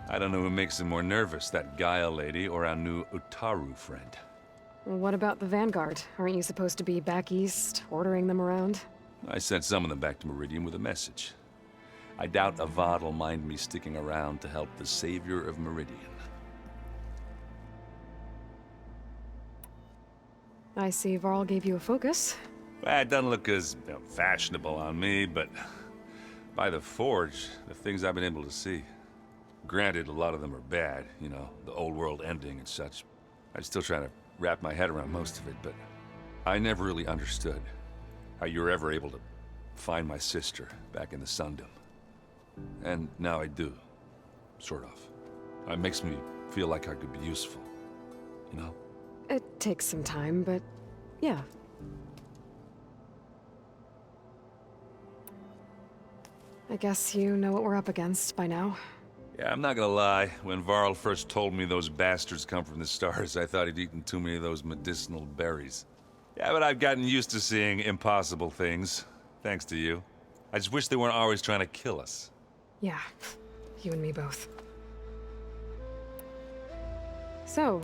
I don't know who makes him more nervous, that Gaia lady or our new Utaru friend. What about the Vanguard? Aren't you supposed to be back east, ordering them around? I sent some of them back to Meridian with a message. I doubt Avad will mind me sticking around to help the savior of Meridian. I see Varl gave you a focus. Well, it doesn't look as fashionable on me, but by the Forge, the things I've been able to see. Granted, a lot of them are bad, you know, the old world ending and such. I'm still trying to wrap my head around most of it, but I never really understood how you were ever able to find my sister back in the Sundom. And now I do, sort of. It makes me feel like I could be useful, you know? It takes some time, but yeah. I guess you know what we're up against by now. Yeah, I'm not gonna lie. When Varl first told me those bastards come from the stars, I thought he'd eaten too many of those medicinal berries. Yeah, but I've gotten used to seeing impossible things, thanks to you. I just wish they weren't always trying to kill us. Yeah, you and me both. So,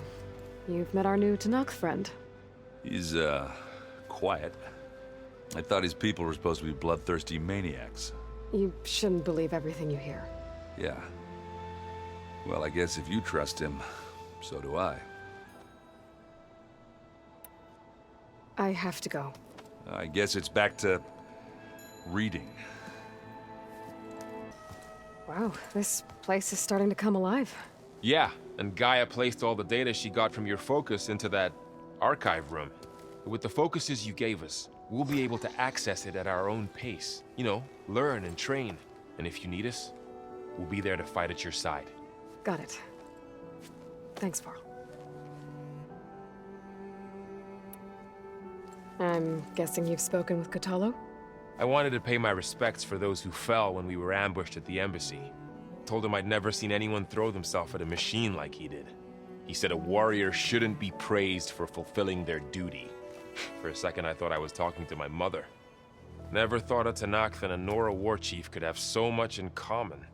you've met our new Tanakh friend. He's, quiet. I thought his people were supposed to be bloodthirsty maniacs. You shouldn't believe everything you hear. Yeah. Well, I guess if you trust him, so do I. I have to go. I guess it's back to reading. Wow, this place is starting to come alive. Yeah, and Gaia placed all the data she got from your focus into that archive room. With the focuses you gave us, we'll be able to access it at our own pace. You know, learn and train. And if you need us, we'll be there to fight at your side. Got it. Thanks, Varl. I'm guessing you've spoken with Kotallo? I wanted to pay my respects for those who fell when we were ambushed at the embassy. Told him I'd never seen anyone throw themselves at a machine like he did. He said a warrior shouldn't be praised for fulfilling their duty. For a second, I thought I was talking to my mother. Never thought a Tanakh and a Nora war chief could have so much in common.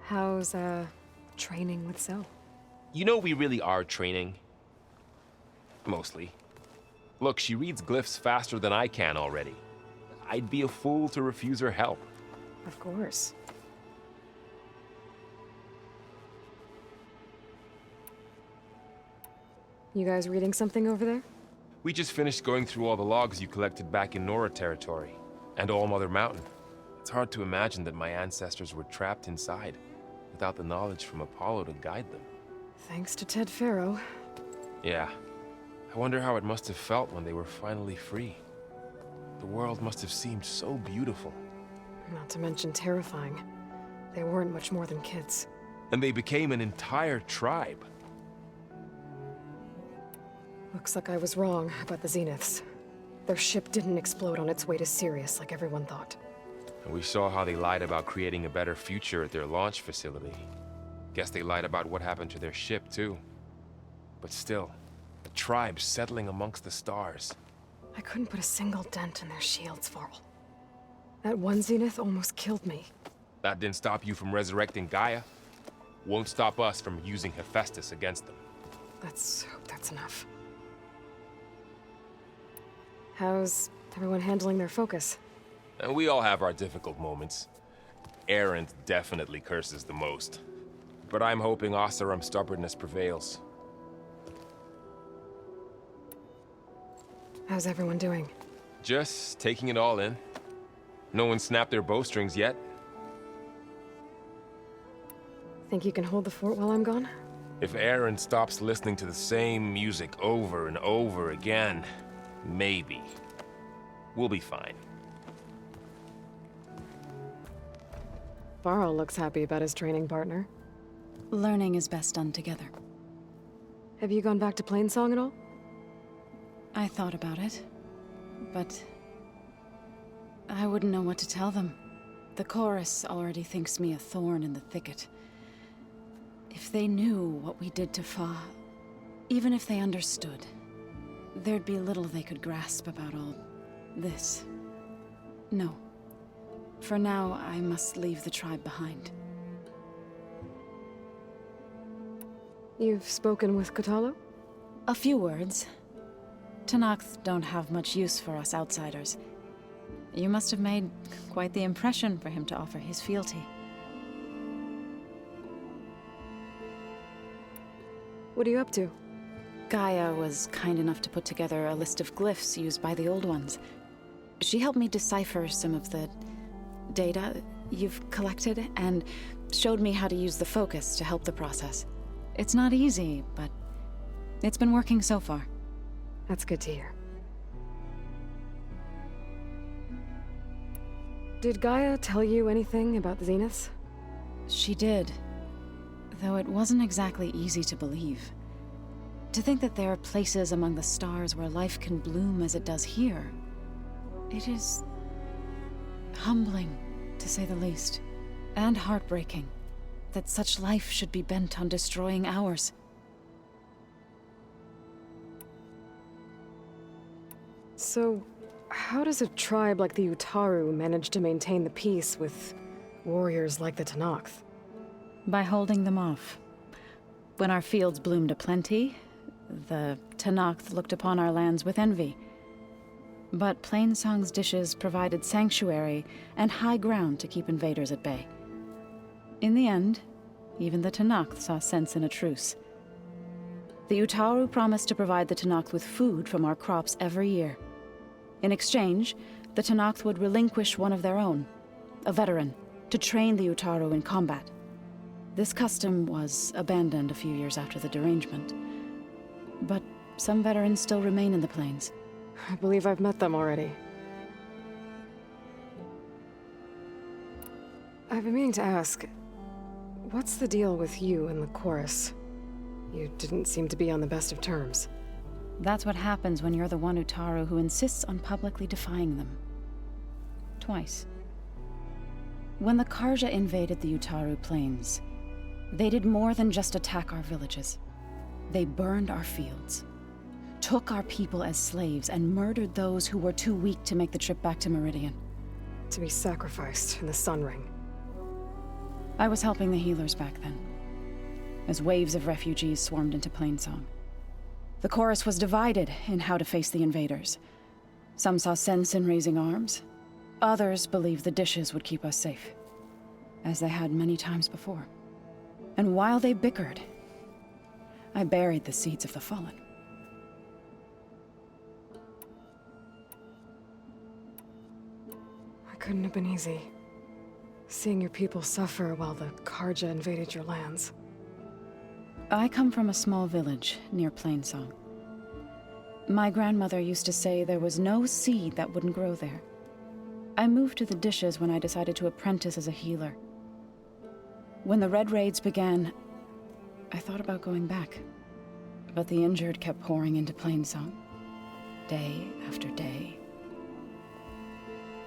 How's, training with Zoe? You know we really are training. Mostly. Look, she reads glyphs faster than I can already. I'd be a fool to refuse her help. Of course. You guys reading something over there? We just finished going through all the logs you collected back in Nora territory, and All Mother Mountain. It's hard to imagine that my ancestors were trapped inside, without the knowledge from Apollo to guide them. Thanks to Ted Faro. Yeah. I wonder how it must have felt when they were finally free. The world must have seemed so beautiful. Not to mention terrifying. They weren't much more than kids. And they became an entire tribe. Looks like I was wrong about the Zeniths. Their ship didn't explode on its way to Sirius like everyone thought. And we saw how they lied about creating a better future at their launch facility. Guess they lied about what happened to their ship, too. But still, a tribe settling amongst the stars. I couldn't put a single dent in their shields, Varl. That one Zenith almost killed me. That didn't stop you from resurrecting Gaia. Won't stop us from using Hephaestus against them. Let's hope that's enough. How's everyone handling their focus? And we all have our difficult moments. Erend definitely curses the most. But I'm hoping Oseram's stubbornness prevails. How's everyone doing? Just taking it all in. No one snapped their bowstrings yet. Think you can hold the fort while I'm gone? If Erend stops listening to the same music over and over again, maybe. We'll be fine. Varl looks happy about his training partner. Learning is best done together. Have you gone back to Plainsong at all? I thought about it, but I wouldn't know what to tell them. The chorus already thinks me a thorn in the thicket. If they knew what we did to Fa, even if they understood, there'd be little they could grasp about all this. No. For now, I must leave the tribe behind. You've spoken with Kotallo? A few words. Tenakth don't have much use for us outsiders. You must have made quite the impression for him to offer his fealty. What are you up to? Gaia was kind enough to put together a list of glyphs used by the Old Ones. She helped me decipher some of the data you've collected, and showed me how to use the focus to help the process. It's not easy, but it's been working so far. That's good to hear. Did Gaia tell you anything about the Zeniths? She did, though it wasn't exactly easy to believe. To think that there are places among the stars where life can bloom as it does here, it is humbling, to say the least, and heartbreaking that such life should be bent on destroying ours. So, how does a tribe like the Utaru manage to maintain the peace with warriors like the Tenakth? By holding them off. When our fields bloomed aplenty, the Tenakth looked upon our lands with envy. But Plainsong's dishes provided sanctuary and high ground to keep invaders at bay. In the end, even the Tenakth saw sense in a truce. The Utaru promised to provide the Tenakth with food from our crops every year. In exchange, the Tenakth would relinquish one of their own, a veteran, to train the Utaru in combat. This custom was abandoned a few years after the derangement. But some veterans still remain in the plains. I believe I've met them already. I've been meaning to ask, what's the deal with you and the chorus? You didn't seem to be on the best of terms. That's what happens when you're the one Utaru who insists on publicly defying them. Twice. When the Karja invaded the Utaru plains, they did more than just attack our villages. They burned our fields, took our people as slaves, and murdered those who were too weak to make the trip back to Meridian. To be sacrificed in the Sun Ring. I was helping the healers back then, as waves of refugees swarmed into Plainsong. The chorus was divided in how to face the invaders. Some saw sense in raising arms. Others believed the dishes would keep us safe, as they had many times before. And while they bickered, I buried the seeds of the fallen. It couldn't have been easy. Seeing your people suffer while the Karja invaded your lands. I come from a small village near Plainsong. My grandmother used to say there was no seed that wouldn't grow there. I moved to the dishes when I decided to apprentice as a healer. When the Red Raids began, I thought about going back. But the injured kept pouring into Plainsong, day after day.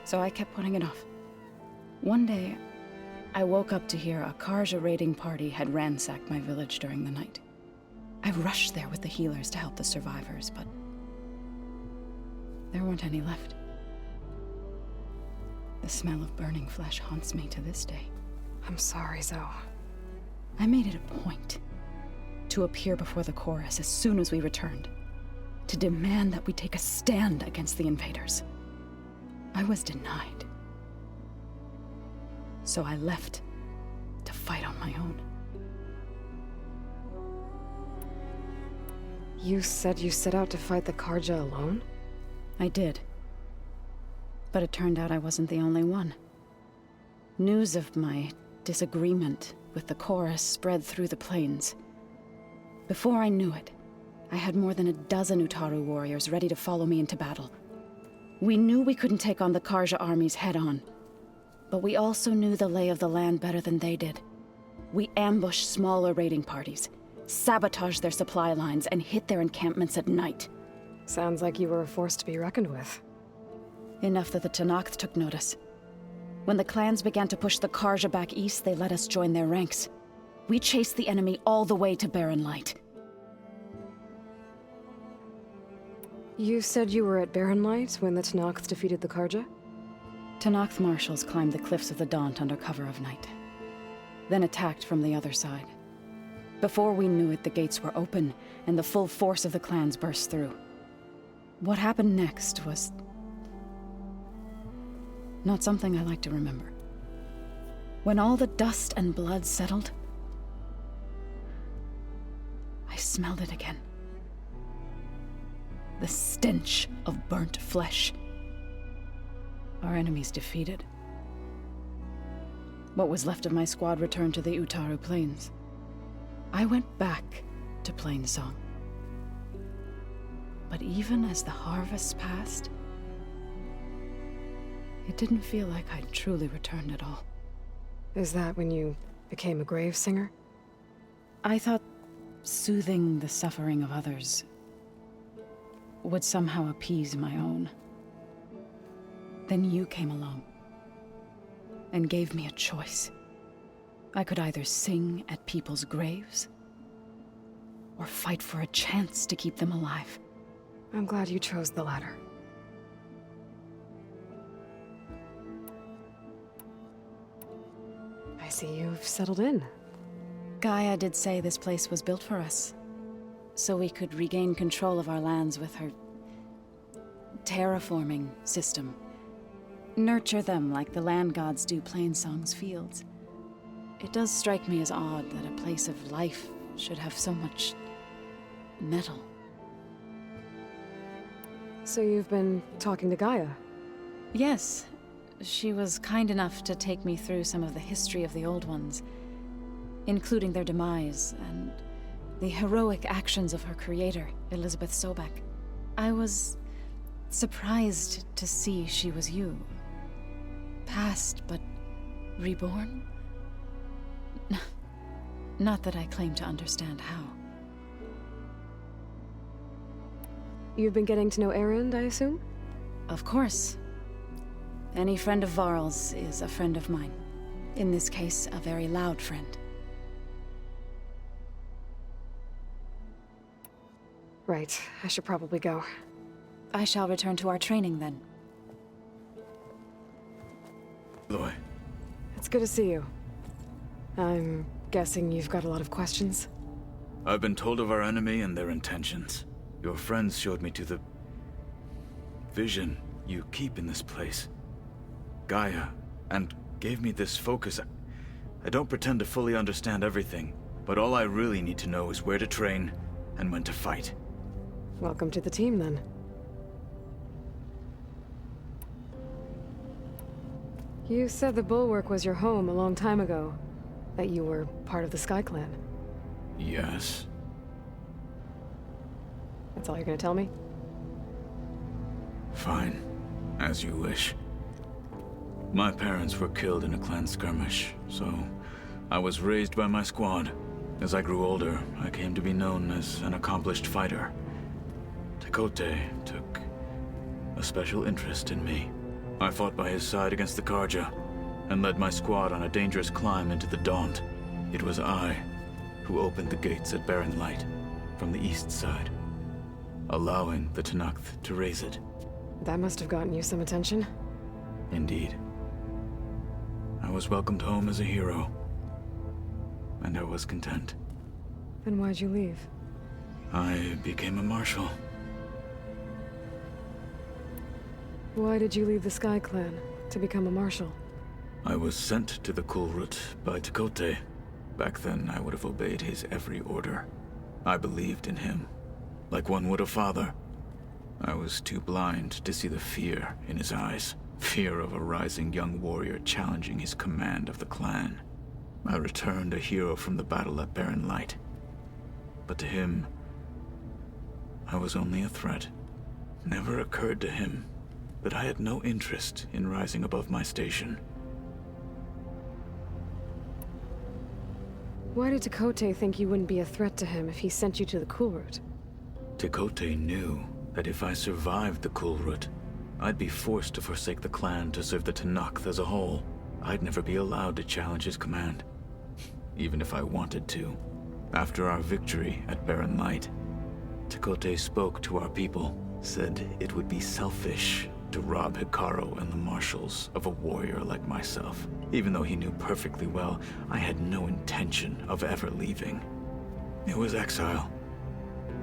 So I kept putting it off. One day, I woke up to hear a Karja raiding party had ransacked my village during the night. I rushed there with the healers to help the survivors, but there weren't any left. The smell of burning flesh haunts me to this day. I'm sorry, Zoe. I made it a point to appear before the chorus as soon as we returned, to demand that we take a stand against the invaders. I was denied. So I left to fight on my own. You said you set out to fight the Karja alone? I did. But it turned out I wasn't the only one. News of my disagreement with the chorus spread through the plains. Before I knew it, I had more than a dozen Utaru warriors ready to follow me into battle. We knew we couldn't take on the Karja armies head-on, but we also knew the lay of the land better than they did. We ambushed smaller raiding parties, sabotaged their supply lines, and hit their encampments at night. Sounds like you were a force to be reckoned with. Enough that the Tenakth took notice. When the clans began to push the Karja back east, they let us join their ranks. We chased the enemy all the way to Barren Light. You said you were at Barren Light when the Tenakth defeated the Karja? Tenakth marshals climbed the cliffs of the Daunt under cover of night, then attacked from the other side. Before we knew it, the gates were open, and the full force of the clans burst through. What happened next was not something I like to remember. When all the dust and blood settled, I smelled it again. The stench of burnt flesh. Our enemies defeated. What was left of my squad returned to the Utaru Plains. I went back to Plainsong. But even as the harvest passed, it didn't feel like I'd truly returned at all. Is that when you became a grave singer? I thought soothing the suffering of others would somehow appease my own. Then you came along and gave me a choice. I could either sing at people's graves or fight for a chance to keep them alive. I'm glad you chose the latter. I see you've settled in. Gaia did say this place was built for us, so we could regain control of our lands with her terraforming system. Nurture them like the land gods do Plainsong's fields. It does strike me as odd that a place of life should have so much metal. So you've been talking to Gaia? Yes. She was kind enough to take me through some of the history of the Old Ones, including their demise and the heroic actions of her creator, Elizabeth Sobek. I was surprised to see she was you. Past, but reborn? Not that I claim to understand how. You've been getting to know Erend, I assume? Of course. Any friend of Varl's is a friend of mine. In this case, a very loud friend. Right. I should probably go. I shall return to our training then. Aloy. It's good to see you. I'm guessing you've got a lot of questions? I've been told of our enemy and their intentions. Your friends showed me to the vision you keep in this place. Gaia, and gave me this focus. I don't pretend to fully understand everything, but all I really need to know is where to train and when to fight. Welcome to the team, then. You said the Bulwark was your home a long time ago. That you were part of the Sky Clan. Yes. That's all you're gonna tell me? Fine. As you wish. My parents were killed in a clan skirmish, so I was raised by my squad. As I grew older, I came to be known as an accomplished fighter. Tekote took a special interest in me. I fought by his side against the Karja, and led my squad on a dangerous climb into the Daunt. It was I who opened the gates at Barren Light from the east side, allowing the Tenakth to raise it. That must have gotten you some attention. Indeed. I was welcomed home as a hero, and I was content. Then why'd you leave? I became a marshal. Why did you leave the Sky Clan to become a marshal? I was sent to the Kulrut by Tekote. Back then, I would have obeyed his every order. I believed in him, like one would a father. I was too blind to see the fear in his eyes. Fear of a rising young warrior challenging his command of the clan. I returned a hero from the battle at Barren Light. But to him, I was only a threat. Never occurred to him that I had no interest in rising above my station. Why did Tekote think you wouldn't be a threat to him if he sent you to the Kulrut? Tekote knew that if I survived the Kulrut, I'd be forced to forsake the clan to serve the Tenakth as a whole. I'd never be allowed to challenge his command, even if I wanted to. After our victory at Barren Light, Tekote spoke to our people, said it would be selfish to rob Hikaru and the marshals of a warrior like myself. Even though he knew perfectly well I had no intention of ever leaving. It was exile,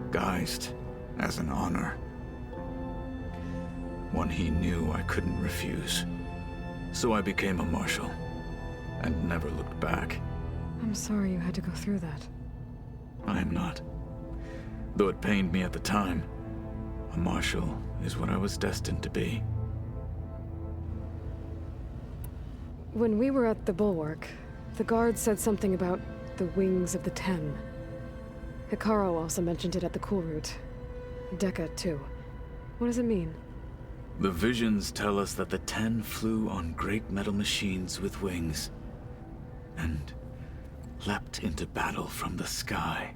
guised as an honor. One he knew I couldn't refuse. So I became a marshal, and never looked back. I'm sorry you had to go through that. I am not. Though it pained me at the time, a marshal is what I was destined to be. When we were at the Bulwark, the guard said something about the Wings of the Ten. Hekarro also mentioned it at the Cool Route. Dekka, too. What does it mean? The visions tell us that the Ten flew on great metal machines with wings, and leapt into battle from the sky.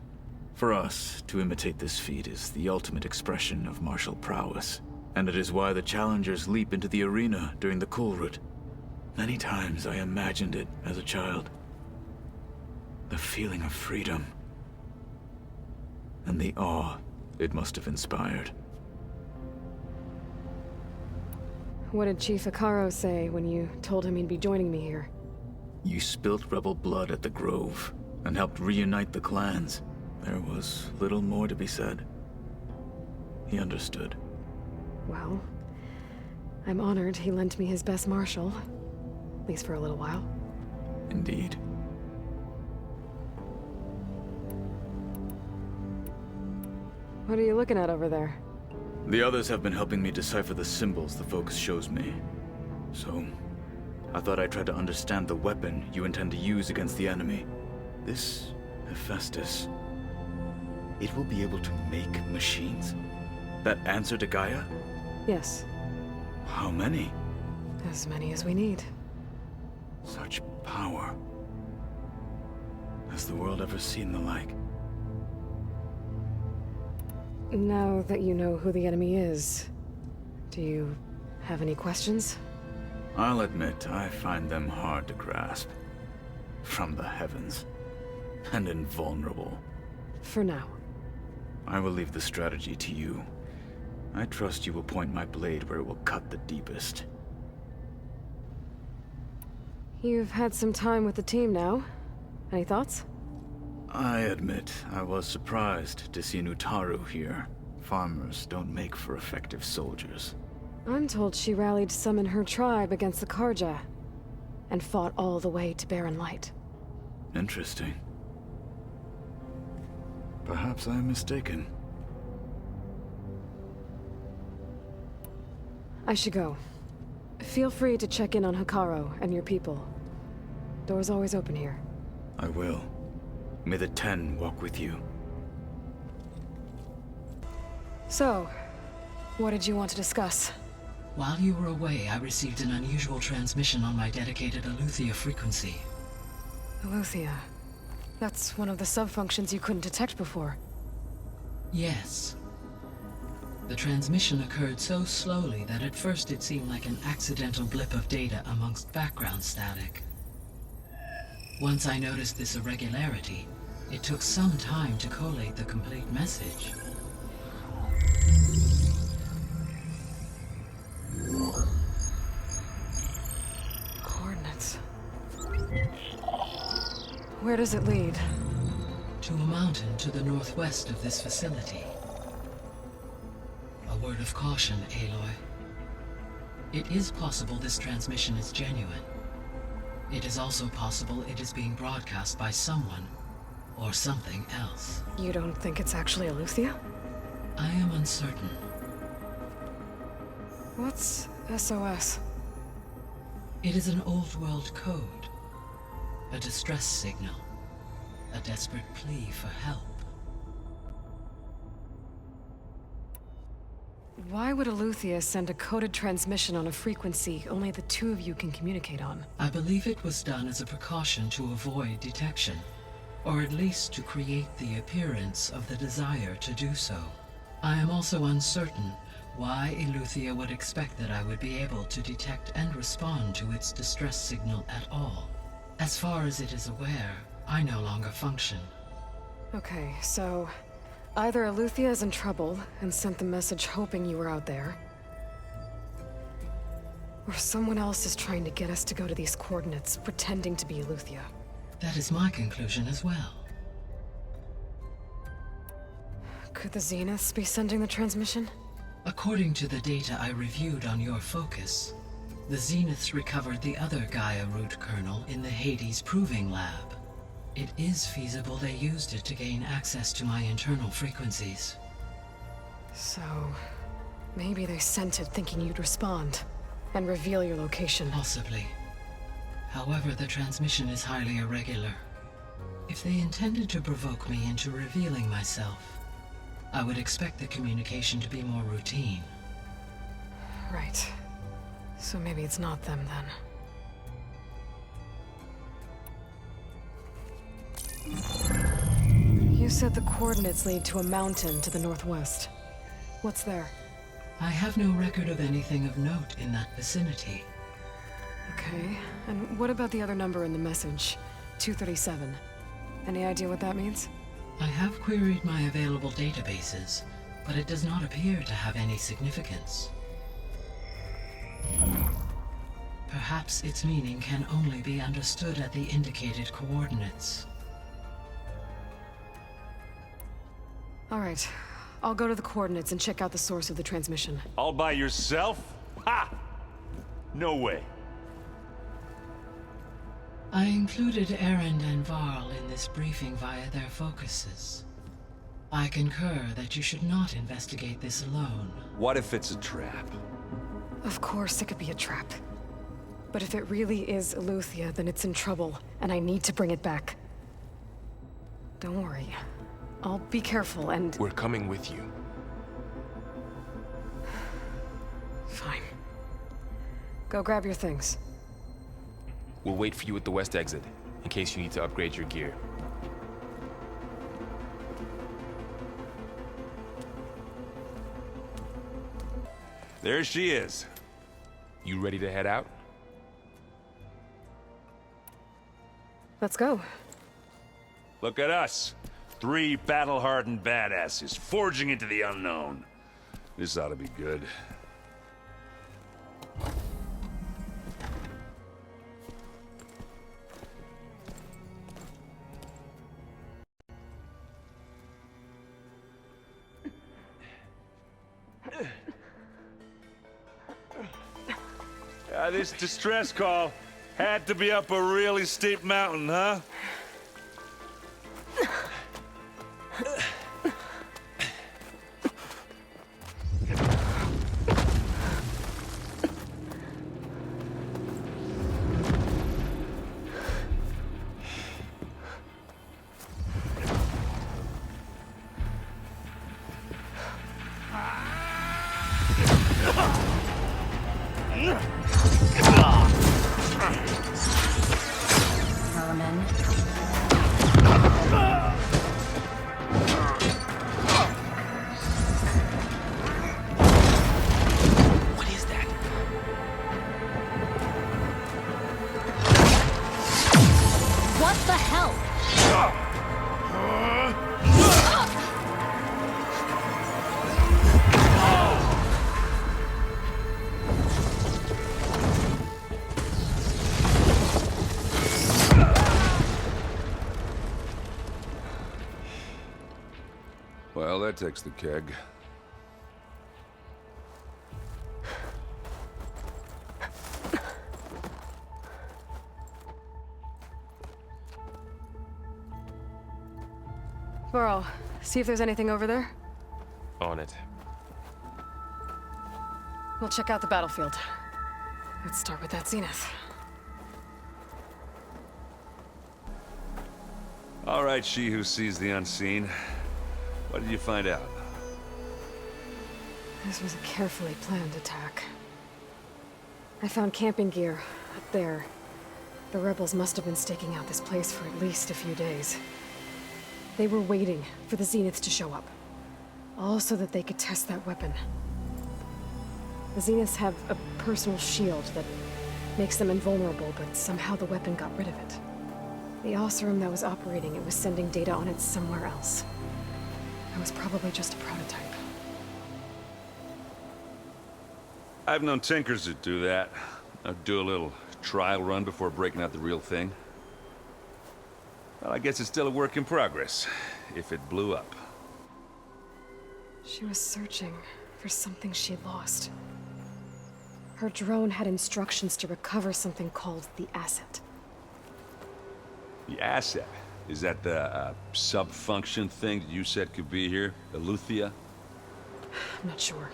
For us, to imitate this feat is the ultimate expression of martial prowess, and it is why the challengers leap into the arena during the Cool Route. Many times I imagined it as a child. The feeling of freedom, and the awe it must have inspired. What did Chief Hekarro say when you told him he'd be joining me here? You spilt rebel blood at the Grove, and helped reunite the clans. There was little more to be said. He understood. Well, I'm honored he lent me his best marshal. At least for a little while. Indeed. What are you looking at over there? The others have been helping me decipher the symbols the focus shows me. So, I thought I'd try to understand the weapon you intend to use against the enemy. This Hephaestus, it will be able to make machines that answer to Gaia? Yes. How many? As many as we need. Such power. Has the world ever seen the like? Now that you know who the enemy is, do you have any questions? I'll admit, I find them hard to grasp. From the heavens. And invulnerable. For now. I will leave the strategy to you. I trust you will point my blade where it will cut the deepest. You've had some time with the team now. Any thoughts? I admit, I was surprised to see Nutaru here. Farmers don't make for effective soldiers. I'm told she rallied some in her tribe against the Karja, and fought all the way to Barren Light. Interesting. Perhaps I am mistaken. I should go. Feel free to check in on Hekarro and your people. Door's always open here. I will. May the Ten walk with you. So, what did you want to discuss? While you were away, I received an unusual transmission on my dedicated Aletheia frequency. Aletheia. That's one of the sub-functions you couldn't detect before. Yes. The transmission occurred so slowly that at first it seemed like an accidental blip of data amongst background static. Once I noticed this irregularity, it took some time to collate the complete message. Coordinates. Where does it lead? To a mountain to the northwest of this facility. A word of caution, Aloy. It is possible this transmission is genuine. It is also possible it is being broadcast by someone, or something else. You don't think it's actually Aletheia? I am uncertain. What's SOS? It is an old world code. A distress signal. A desperate plea for help. Why would Aletheia send a coded transmission on a frequency only the two of you can communicate on? I believe it was done as a precaution to avoid detection, or at least to create the appearance of the desire to do so. I am also uncertain why Aletheia would expect that I would be able to detect and respond to its distress signal at all. As far as it is aware, I no longer function. Okay, so either Aletheia is in trouble and sent the message hoping you were out there, or someone else is trying to get us to go to these coordinates, pretending to be Aletheia. That is my conclusion as well. Could the Zeniths be sending the transmission? According to the data I reviewed on your focus, the Zeniths recovered the other Gaia root kernel in the Hades Proving Lab. It is feasible they used it to gain access to my internal frequencies. So, maybe they sent it thinking you'd respond and reveal your location. Possibly. However, the transmission is highly irregular. If they intended to provoke me into revealing myself, I would expect the communication to be more routine. Right. So maybe it's not them then. You said the coordinates lead to a mountain to the northwest. What's there? I have no record of anything of note in that vicinity. Okay, and what about the other number in the message? 237. Any idea what that means? I have queried my available databases, but it does not appear to have any significance. Perhaps its meaning can only be understood at the indicated coordinates. All right, I'll go to the coordinates and check out the source of the transmission. All by yourself? Ha! No way. I included Erend and Varl in this briefing via their focuses. I concur that you should not investigate this alone. What if it's a trap? Of course it could be a trap. But if it really is Eleuthia, then it's in trouble, and I need to bring it back. Don't worry. I'll be careful and... We're coming with you. Fine. Go grab your things. We'll wait for you at the west exit, in case you need to upgrade your gear. There she is. You ready to head out? Let's go. Look at us. 3 battle-hardened badasses forging into the unknown. This ought to be good. This distress call had to be up a really steep mountain, huh? Well, that takes the keg. Varl, see if there's anything over there. On it. We'll check out the battlefield. Let's start with that Zenith. All right, she who sees the unseen. What did you find out? This was a carefully planned attack. I found camping gear up there. The rebels must have been staking out this place for at least a few days. They were waiting for the Zeniths to show up. All so that they could test that weapon. The Zeniths have a personal shield that makes them invulnerable, but somehow the weapon got rid of it. The Oseram that was operating it was sending data on it somewhere else. It was probably just a prototype. I've known tinkers that do that. I'd do a little trial run before breaking out the real thing. Well, I guess it's still a work in progress, if it blew up. She was searching for something she lost. Her drone had instructions to recover something called the Asset. The asset? Is that the sub-function thing that you said could be here? Eleuthia? I'm not sure.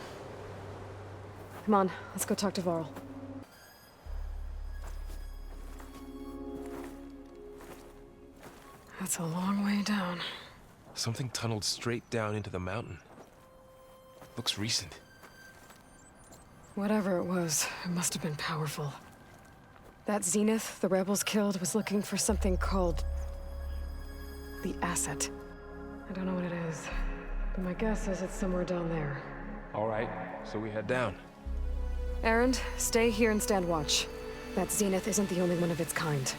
Come on, let's go talk to Varl. That's a long way down. Something tunneled straight down into the mountain. Looks recent. Whatever it was, it must have been powerful. That Zenith the rebels killed was looking for something called the Asset. I don't know what it is, but my guess is it's somewhere down there. All right, so we head down. Erend, stay here and stand watch. That Zenith isn't the only one of its kind.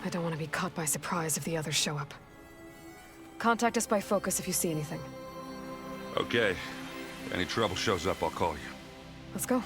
I don't want to be caught by surprise if the others show up. Contact us by focus if you see anything. Okay. If any trouble shows up, I'll call you. Let's go.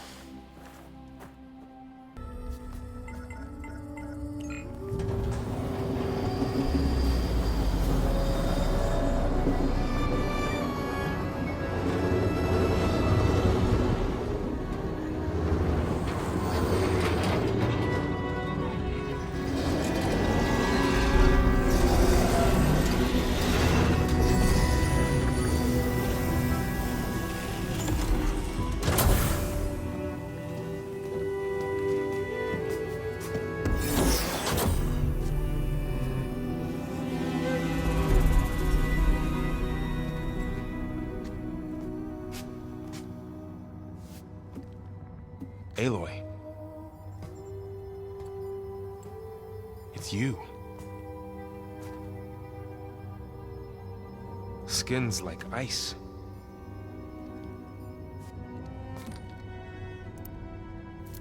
Aloy. It's you. Skin's like ice.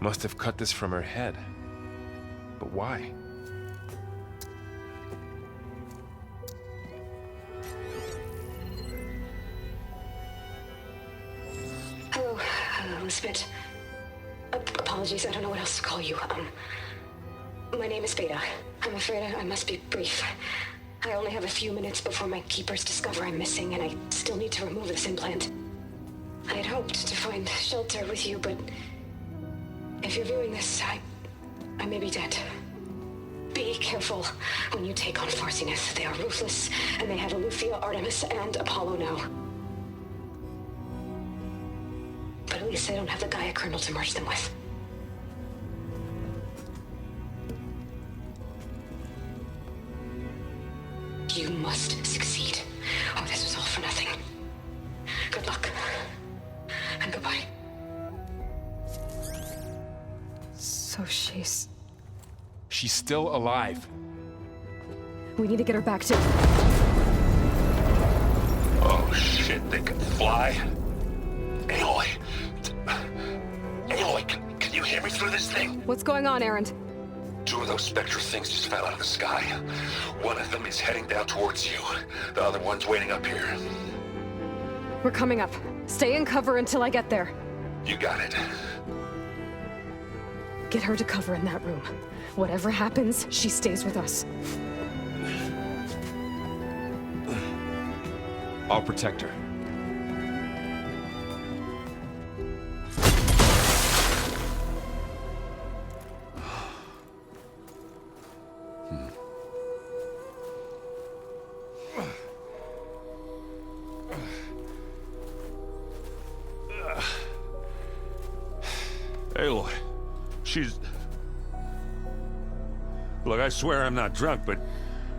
Must have cut this from her head. But why? Hello, Elizabeth. Apologies, I don't know what else to call you. My name is Beta. I'm afraid I must be brief. I only have a few minutes before my keepers discover I'm missing, and I still need to remove this implant. I had hoped to find shelter with you, but if you're viewing this, I may be dead. Be careful when you take on Far Zenith. They are ruthless, and they have Eleuthia, Artemis, and Apollo now. But at least they don't have the Gaia kernel to merge them with. You must succeed, or this was all for nothing. Good luck. And goodbye. So she's still alive. We need to get her back to... Oh shit, they can fly? Aloy! Aloy, can you hear me through this thing? What's going on, Erend? Two of those Spectre things just fell out of the sky. One of them is heading down towards you. The other one's waiting up here. We're coming up. Stay in cover until I get there. You got it. Get her to cover in that room. Whatever happens, she stays with us. I'll protect her. Aloy, she's... Look, I swear I'm not drunk, but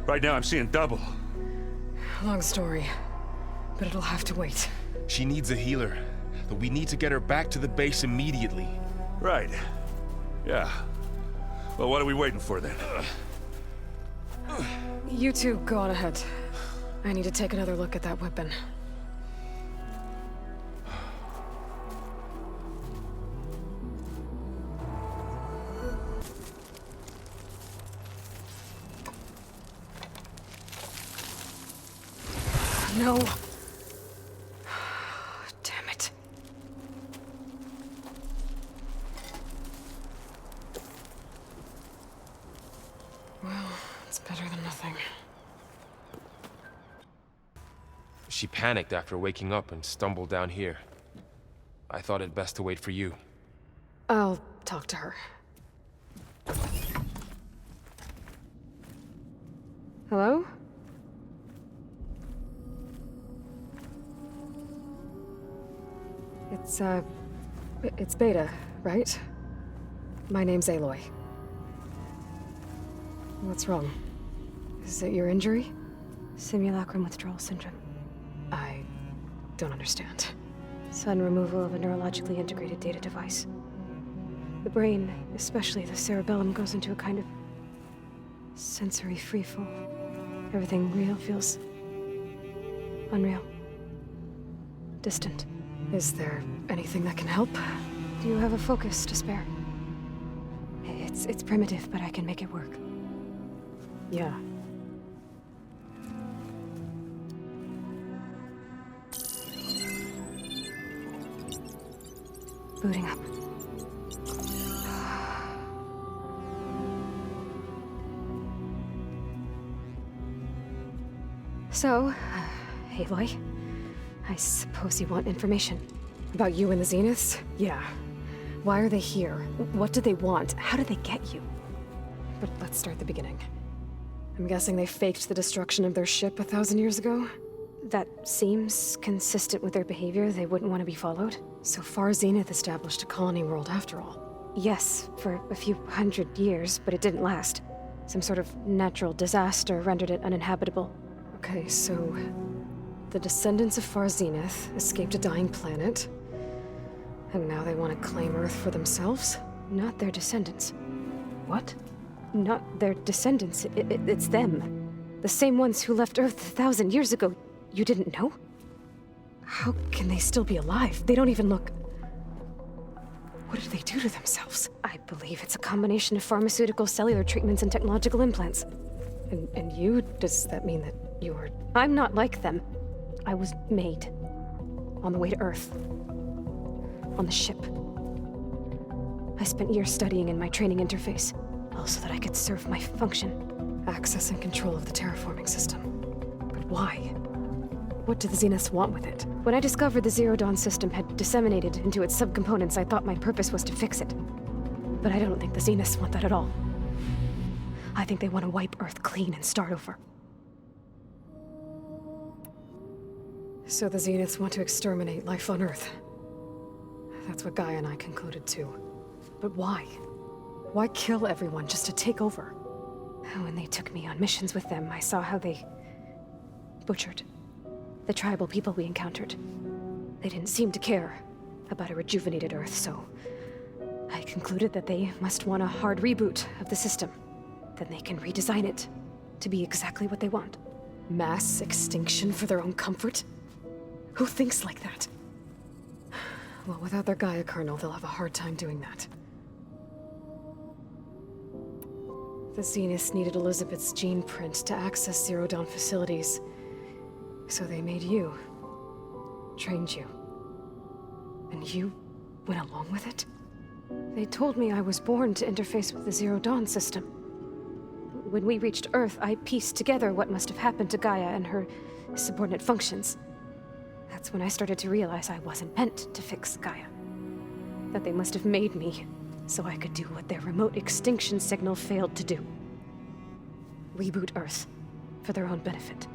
right now I'm seeing double. Long story, but it'll have to wait. She needs a healer, but we need to get her back to the base immediately. Right. Yeah. Well, what are we waiting for then? You two go on ahead. I need to take another look at that weapon. No. Damn it. Well, it's better than nothing. She panicked after waking up and stumbled down here. I thought it best to wait for you. I'll talk to her. Hello? It's Beta, right? My name's Aloy. What's wrong? Is it your injury? Simulacrum withdrawal syndrome. I don't understand. Sudden removal of a neurologically integrated data device. The brain, especially the cerebellum, goes into a kind of sensory freefall. Everything real feels unreal. Distant. Is there anything that can help? Do you have a focus to spare? It's primitive, but I can make it work. Yeah. Booting up. So, Aloy, I suppose you want information. About you and the Zeniths? Yeah. Why are they here? What do they want? How did they get you? But let's start at the beginning. I'm guessing they faked the destruction of their ship 1,000 years ago? That seems consistent with their behavior. They wouldn't want to be followed. So Far Zenith established a colony world after all. Yes, for a few hundred years, but it didn't last. Some sort of natural disaster rendered it uninhabitable. Okay, so the descendants of Far Zenith escaped a dying planet, and now they want to claim Earth for themselves? Not their descendants. What? Not their descendants. It's them. The same ones who left Earth 1,000 years ago. You didn't know? How can they still be alive? They don't even look... What did they do to themselves? I believe it's a combination of pharmaceutical, cellular treatments, and technological implants. And you? Does that mean that you are... I'm not like them. I was made. On the way to Earth. On the ship. I spent years studying in my training interface, all so that I could serve my function. Access and control of the terraforming system. But why? What do the Zeniths want with it? When I discovered the Zero Dawn system had disseminated into its subcomponents, I thought my purpose was to fix it. But I don't think the Zeniths want that at all. I think they want to wipe Earth clean and start over. So the Zeniths want to exterminate life on Earth. That's what Gaia and I concluded too. But why? Why kill everyone just to take over? When they took me on missions with them, I saw how they butchered the tribal people we encountered. They didn't seem to care about a rejuvenated Earth, so I concluded that they must want a hard reboot of the system. Then they can redesign it to be exactly what they want. Mass extinction for their own comfort? Who thinks like that? Well, without their Gaia kernel, they'll have a hard time doing that. The Zeniths needed Elizabeth's gene print to access Zero Dawn facilities. So they made you. Trained you. And you went along with it? They told me I was born to interface with the Zero Dawn system. When we reached Earth, I pieced together what must have happened to Gaia and her subordinate functions. That's when I started to realize I wasn't meant to fix Gaia. That they must have made me so I could do what their remote extinction signal failed to do. Reboot Earth for their own benefit.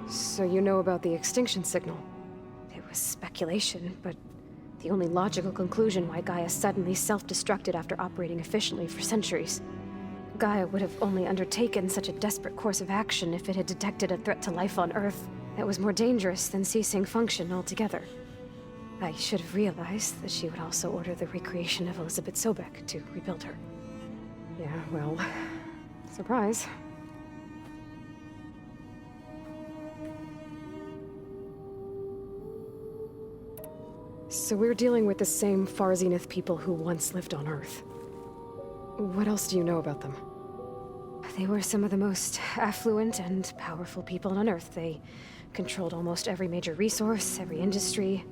So you know about the extinction signal? It was speculation, but the only logical conclusion why Gaia suddenly self-destructed after operating efficiently for centuries. Gaia would have only undertaken such a desperate course of action if it had detected a threat to life on Earth that was more dangerous than ceasing function altogether. I should have realized that she would also order the recreation of Elizabeth Sobek to rebuild her. Yeah, well, surprise. So we're dealing with the same Far Zenith people who once lived on Earth. What else do you know about them? They were some of the most affluent and powerful people on Earth. They controlled almost every major resource, every industry.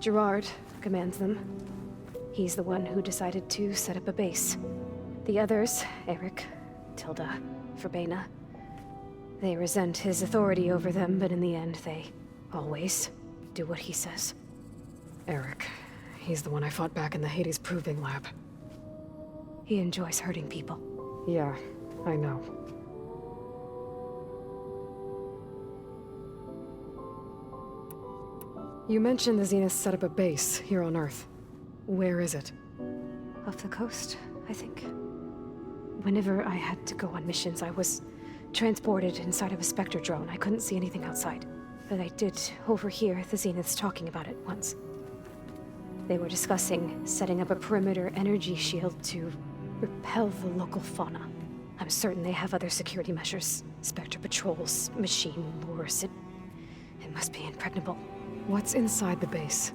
Gerard commands them. He's the one who decided to set up a base. The others, Eric, Tilda, Verbena, they resent his authority over them, but in the end they Always do what he says. Eric. He's the one I fought back in the Hades Proving Lab. He enjoys hurting people. Yeah, I know. You mentioned the Zenith set up a base here on Earth. Where is it? Off the coast, I think. Whenever I had to go on missions, I was transported inside of a Spectre drone. I couldn't see anything outside. But I did overhear the Zeniths talking about it once. They were discussing setting up a perimeter energy shield to repel the local fauna. I'm certain they have other security measures. Spectre patrols, machine lures. It must be impregnable. What's inside the base?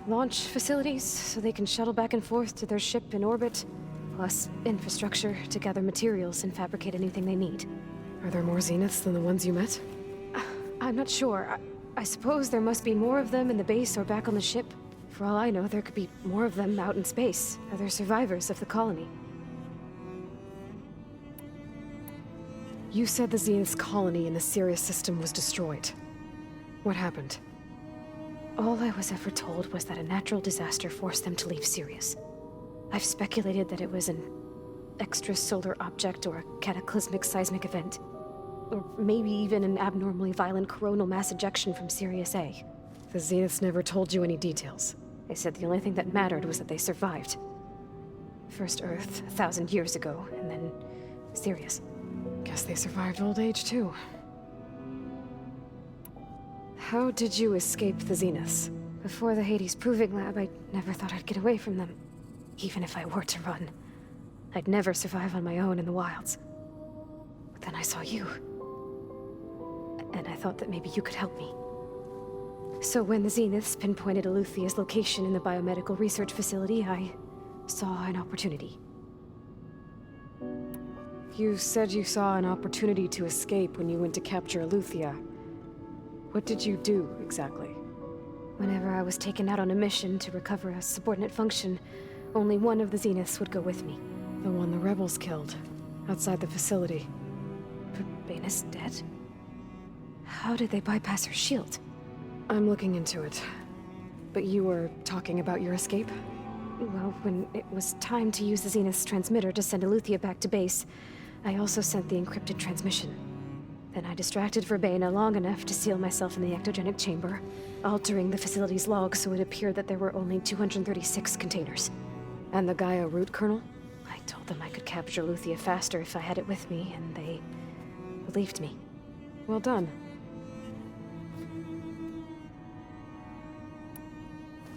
Launch facilities, so they can shuttle back and forth to their ship in orbit. Plus infrastructure to gather materials and fabricate anything they need. Are there more Zeniths than the ones you met? I'm not sure. I suppose there must be more of them in the base or back on the ship. For all I know, there could be more of them out in space. Other survivors of the colony. You said the Zenith's colony in the Sirius system was destroyed. What happened? All I was ever told was that a natural disaster forced them to leave Sirius. I've speculated that it was an extrasolar object or a cataclysmic seismic event. Or maybe even an abnormally violent coronal mass ejection from Sirius A. The Zeniths never told you any details. They said the only thing that mattered was that they survived. First Earth, 1,000 years ago, and then Sirius. Guess they survived old age, too. How did you escape the Zeniths? Before the Hades Proving Lab, I never thought I'd get away from them. Even if I were to run. I'd never survive on my own in the wilds. But then I saw you. And I thought that maybe you could help me. So when the Zeniths pinpointed Eluthia's location in the biomedical research facility, I saw an opportunity. You said you saw an opportunity to escape when you went to capture Eluthia. What did you do, exactly? Whenever I was taken out on a mission to recover a subordinate function, only one of the Zeniths would go with me. The one the rebels killed, outside the facility. Baina's dead? How did they bypass her shield? I'm looking into it. But you were talking about your escape? Well, when it was time to use the Zenith's transmitter to send Eluthia back to base, I also sent the encrypted transmission. Then I distracted Verbena long enough to seal myself in the ectogenic chamber, altering the facility's log so it appeared that there were only 236 containers. And the Gaia root kernel? I told them I could capture Eluthia faster if I had it with me, and they believed me. Well done.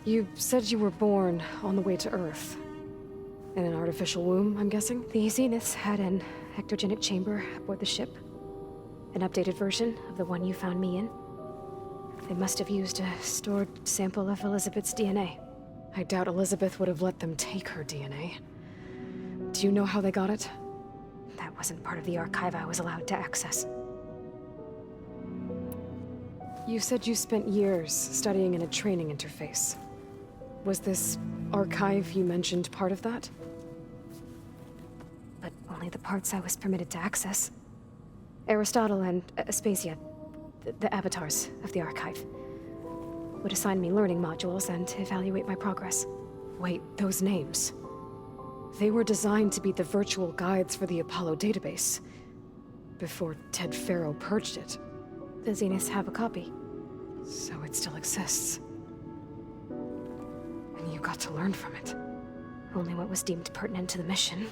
You said you were born on the way to Earth. In an artificial womb, I'm guessing? The Zeniths had an ectogenic chamber aboard the ship. An updated version of the one you found me in. They must have used a stored sample of Elizabeth's DNA. I doubt Elizabeth would have let them take her DNA. Do you know how they got it? That wasn't part of the archive I was allowed to access. You said you spent years studying in a training interface. Was this archive you mentioned part of that? But only the parts I was permitted to access. Aristotle and Aspasia, the avatars of the archive, would assign me learning modules and evaluate my progress. Wait, those names. They were designed to be the virtual guides for the Apollo database, before Ted Faro purged it. The Zeniths have a copy. So it still exists. And you got to learn from it. Only what was deemed pertinent to the mission.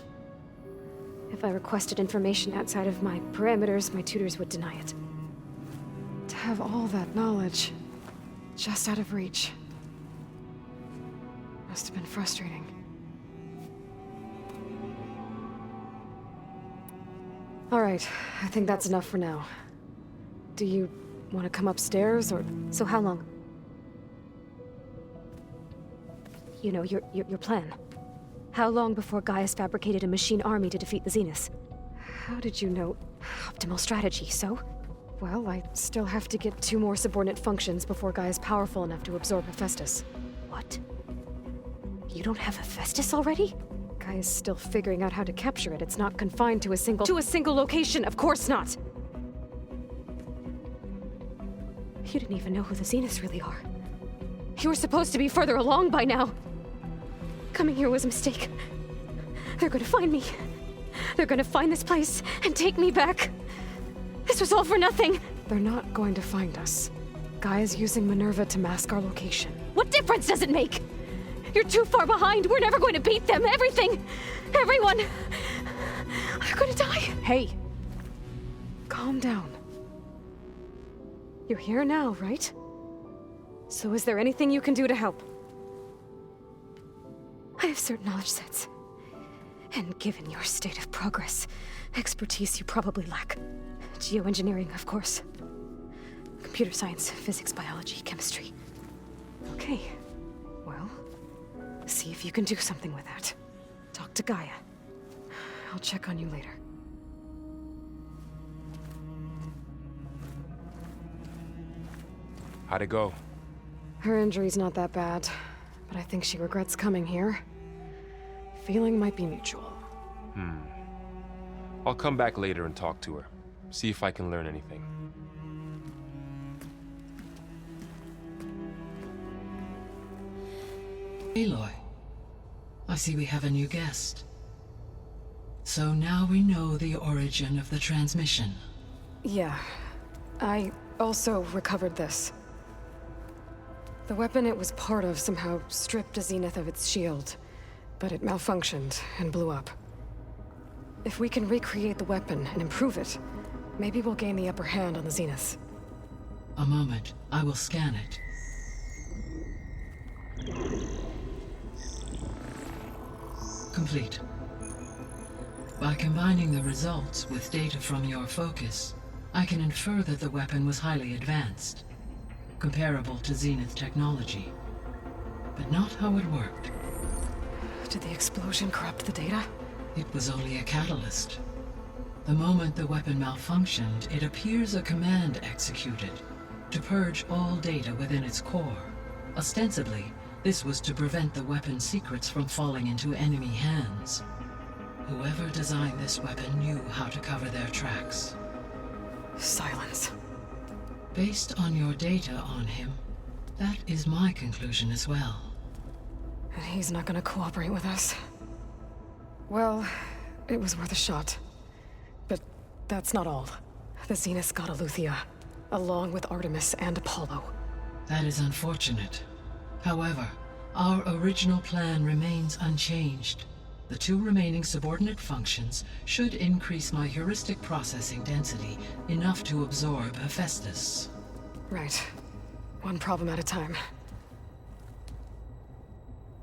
If I requested information outside of my parameters, my tutors would deny it. To have all that knowledge, just out of reach. Must have been frustrating. All right, I think that's enough for now. Do you want to come upstairs, or...? So how long? You know, your plan. How long before Gaius fabricated a machine army to defeat the Zeniths? How did you know? Optimal strategy, so? Well, I still have to get 2 more subordinate functions before Gaia's powerful enough to absorb Hephaestus. What? You don't have Hephaestus already? Gaia's still figuring out how to capture it. It's not confined to a single... To a single location, of course not! You didn't even know who the Zeniths really are. You were supposed to be further along by now. Coming here was a mistake. They're gonna find me. They're gonna find this place and take me back. This was all for nothing. They're not going to find us. Gaia's using Minerva to mask our location. What difference does it make? You're too far behind. We're never going to beat them. Everything. Everyone. They're gonna die. Hey. Calm down. You're here now, right? So is there anything you can do to help? I have certain knowledge sets. And given your state of progress, expertise you probably lack. Geoengineering, of course. Computer science, physics, biology, chemistry. Okay. Well, see if you can do something with that. Talk to Gaia. I'll check on you later. How'd it go? Her injury's not that bad, but I think she regrets coming here. Feeling might be mutual. I'll come back later and talk to her. See if I can learn anything. Aloy, I see we have a new guest. So now we know the origin of the transmission. Yeah. I also recovered this. The weapon it was part of somehow stripped a Zenith of its shield, but it malfunctioned and blew up. If we can recreate the weapon and improve it, maybe we'll gain the upper hand on the Zeniths. A moment, I will scan it. Complete. By combining the results with data from your focus, I can infer that the weapon was highly advanced, comparable to Zenith technology, but not how it worked. Did the explosion corrupt the data? It was only a catalyst. The moment the weapon malfunctioned, it appears a command executed to purge all data within its core. Ostensibly, this was to prevent the weapon's secrets from falling into enemy hands. Whoever designed this weapon knew how to cover their tracks. Silence. Based on your data on him, that is my conclusion as well. And he's not gonna cooperate with us. Well, it was worth a shot. But that's not all. The Zeniths got Eleuthia, along with Artemis and Apollo. That is unfortunate. However, our original plan remains unchanged. The 2 remaining subordinate functions should increase my heuristic processing density enough to absorb Hephaestus. Right. One problem at a time.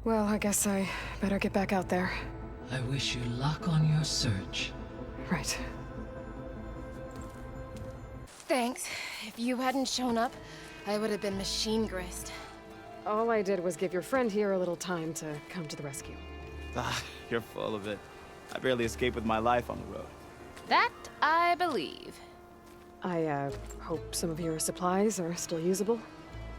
Well, I guess I better get back out there. I wish you luck on your search. Right. Thanks. If you hadn't shown up, I would have been machine grist. All I did was give your friend here a little time to come to the rescue. Ah, you're full of it. I barely escaped with my life on the road. That I believe. I, hope some of your supplies are still usable.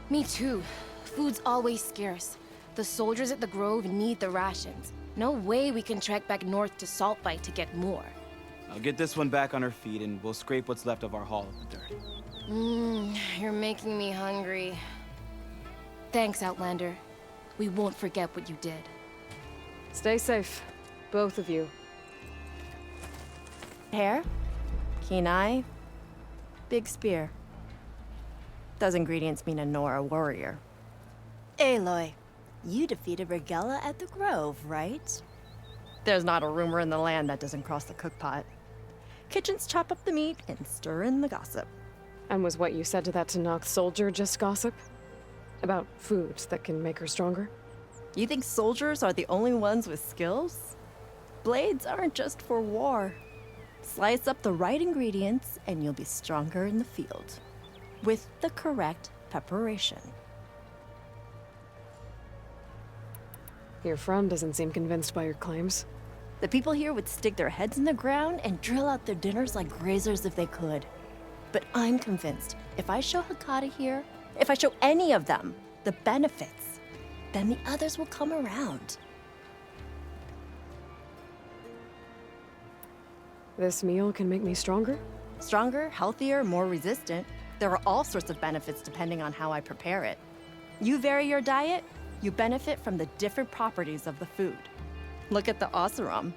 Me too. Food's always scarce. The soldiers at the Grove need the rations. No way we can trek back north to Saltbite to get more. I'll get this one back on her feet and we'll scrape what's left of our haul of the dirt. You're making me hungry. Thanks, Outlander. We won't forget what you did. Stay safe, both of you. Hair, keen eye, big spear. Those ingredients mean a Nora warrior. Aloy, you defeated Regella at the Grove, right? There's not a rumor in the land that doesn't cross the cookpot. Kitchens chop up the meat and stir in the gossip. And was what you said to that Tenakth soldier just gossip? About food that can make her stronger? You think soldiers are the only ones with skills? Blades aren't just for war. Slice up the right ingredients and you'll be stronger in the field. With the correct preparation. Your friend doesn't seem convinced by your claims. The people here would stick their heads in the ground and drill out their dinners like grazers if they could. But I'm convinced if I show Hekata here, if I show any of them the benefits, then the others will come around. This meal can make me stronger? Stronger, healthier, more resistant. There are all sorts of benefits depending on how I prepare it. You vary your diet, you benefit from the different properties of the food. Look at the Oseram.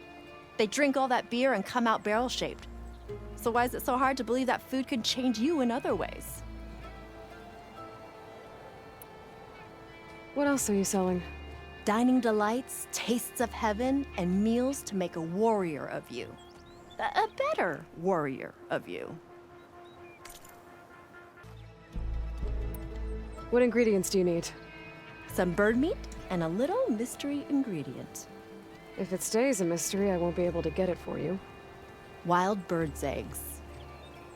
They drink all that beer and come out barrel-shaped. So why is it so hard to believe that food could change you in other ways? What else are you selling? Dining delights, tastes of heaven, and meals to make a warrior of you. A better warrior of you. What ingredients do you need? Some bird meat and a little mystery ingredient. If it stays a mystery, I won't be able to get it for you. Wild bird's eggs.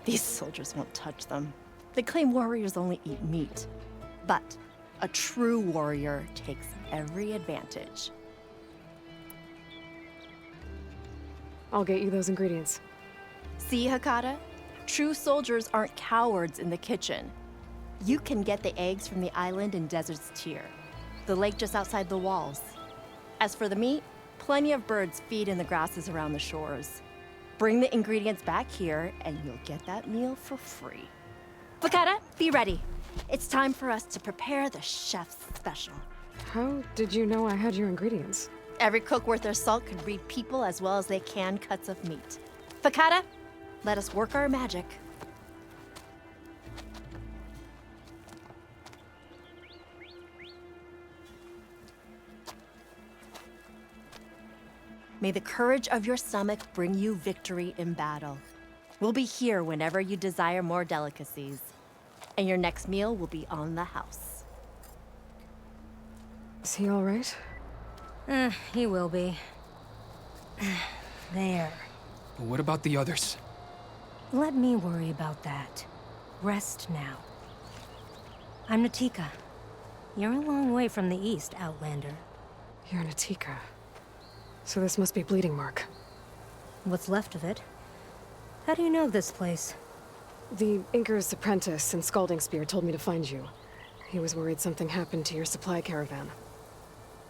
These soldiers won't touch them. They claim warriors only eat meat. But a true warrior takes every advantage. I'll get you those ingredients. See, Hakata? True soldiers aren't cowards in the kitchen. You can get the eggs from the island in Desert's Tier, the lake just outside the walls. As for the meat, plenty of birds feed in the grasses around the shores. Bring the ingredients back here, and you'll get that meal for free. Fakata, be ready. It's time for us to prepare the chef's special. How did you know I had your ingredients? Every cook worth their salt can read people as well as they can cuts of meat. Fakata, let us work our magic. May the courage of your stomach bring you victory in battle. We'll be here whenever you desire more delicacies. And your next meal will be on the house. Is he all right? He will be. There. But what about the others? Let me worry about that. Rest now. I'm Natika. You're a long way from the east, Outlander. You're Natika. So this must be Bleeding Mark. What's left of it? How do you know this place? The Inker's apprentice and Scalding Spear told me to find you. He was worried something happened to your supply caravan.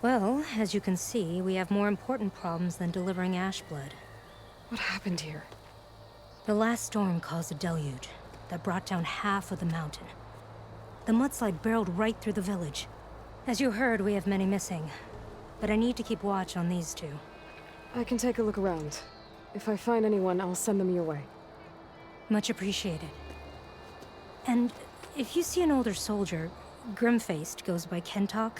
Well, as you can see, we have more important problems than delivering Ashblood. What happened here? The last storm caused a deluge that brought down half of the mountain. The mudslide barreled right through the village. As you heard, we have many missing. But I need to keep watch on these two. I can take a look around. If I find anyone, I'll send them your way. Much appreciated. And if you see an older soldier, grim-faced, goes by Kentok,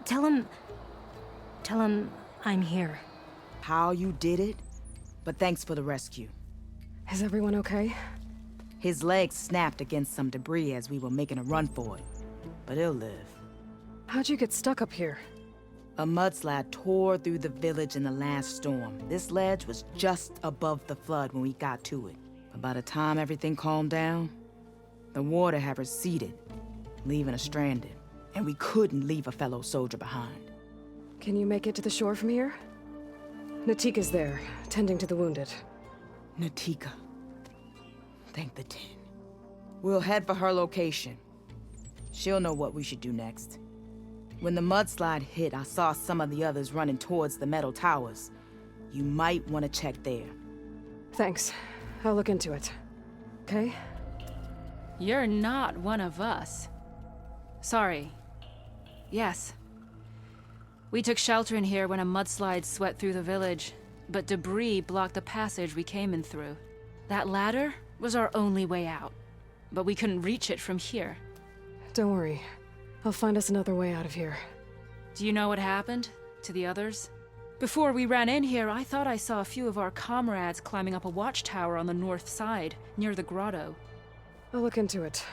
tell him I'm here. How you did it? But thanks for the rescue. Is everyone okay? His legs snapped against some debris as we were making a run for it. But he'll live. How'd you get stuck up here? A mudslide tore through the village in the last storm. This ledge was just above the flood when we got to it. But by the time everything calmed down, the water had receded, leaving us stranded. And we couldn't leave a fellow soldier behind. Can you make it to the shore from here? Natika's there, tending to the wounded. Natika. Thank the Tin. We'll head for her location. She'll know what we should do next. When the mudslide hit, I saw some of the others running towards the metal towers. You might want to check there. Thanks. I'll look into it. Okay? You're not one of us. Sorry. Yes. We took shelter in here when a mudslide swept through the village, but debris blocked the passage we came in through. That ladder was our only way out, but we couldn't reach it from here. Don't worry. I'll find us another way out of here. Do you know what happened to the others? Before we ran in here, I thought I saw a few of our comrades climbing up a watchtower on the north side, near the grotto. I'll look into it.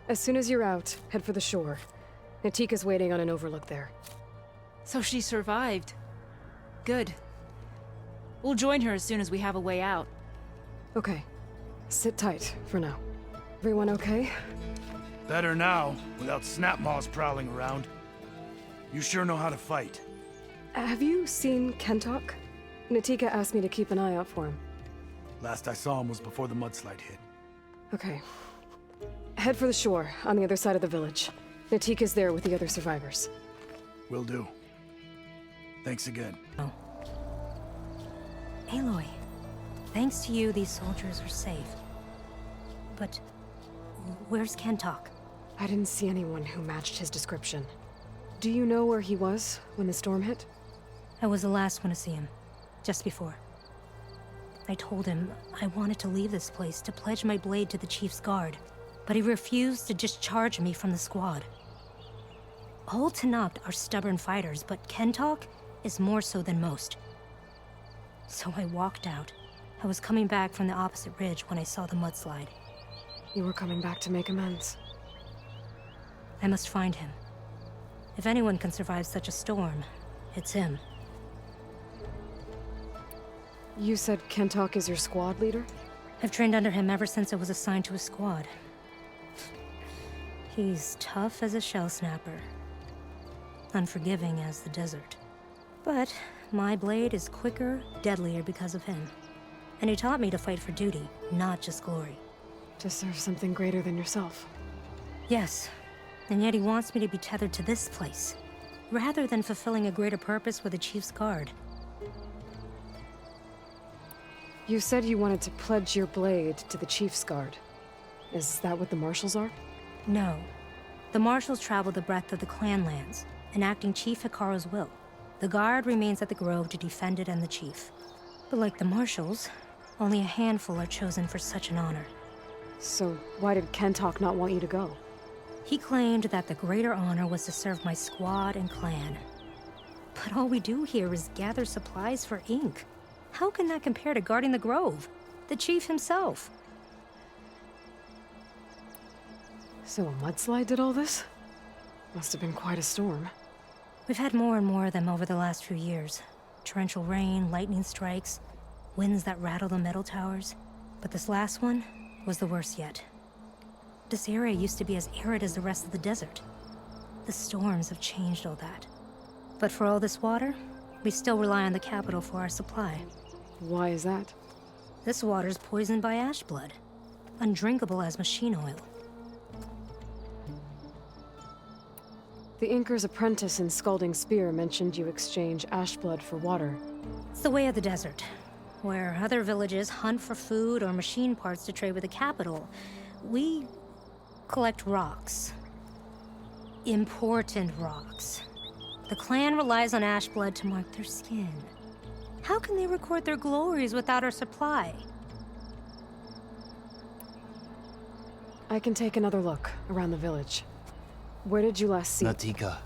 As soon as you're out, head for the shore. Natika's waiting on an overlook there. So she survived. Good. We'll join her as soon as we have a way out. Okay. Sit tight for now. Everyone okay? Better now, without Snapmaws prowling around. You sure know how to fight. Have you seen Kentok? Natika asked me to keep an eye out for him. Last I saw him was before the mudslide hit. Okay. Head for the shore, on the other side of the village. Natika's there with the other survivors. Will do. Thanks again. Oh. Aloy, thanks to you, these soldiers are safe. But Where's Kentok? I didn't see anyone who matched his description. Do you know where he was when the storm hit? I was the last one to see him, just before. I told him I wanted to leave this place to pledge my blade to the Chief's guard, but he refused to discharge me from the squad. All Tenakth are stubborn fighters, but Kentok is more so than most. So I walked out. I was coming back from the opposite ridge when I saw the mudslide. You were coming back to make amends. I must find him. If anyone can survive such a storm, it's him. You said Kentok is your squad leader? I've trained under him ever since I was assigned to a squad. He's tough as a shell snapper. Unforgiving as the desert. But my blade is quicker, deadlier because of him. And he taught me to fight for duty, not just glory. To serve something greater than yourself. Yes, and yet he wants me to be tethered to this place, rather than fulfilling a greater purpose with the Chief's guard. You said you wanted to pledge your blade to the Chief's guard. Is that what the Marshals are? No. The Marshals travel the breadth of the clan lands, enacting Chief Hekarro's will. The guard remains at the Grove to defend it and the Chief. But like the Marshals, only a handful are chosen for such an honor. So why did Kentok not want you to go? He claimed that the greater honor was to serve my squad and clan. But all we do here is gather supplies for ink. How can that compare to guarding the Grove? The Chief himself. So a mudslide did all this? Must have been quite a storm. We've had more and more of them over the last few years. Torrential rain, lightning strikes, winds that rattle the metal towers. But this last one was the worst yet. This area used to be as arid as the rest of the desert. The storms have changed all that. But for all this water, we still rely on the capital for our supply. Why is that? This water's poisoned by ash blood. Undrinkable as machine oil. The Inker's apprentice in Scalding Spear mentioned you exchange ash blood for water. It's the way of the desert, where other villages hunt for food or machine parts to trade with the capital. We collect rocks. Important rocks. The clan relies on ash blood to mark their skin. How can they record their glories without our supply? I can take another look around the village. Where did you last see? Natika.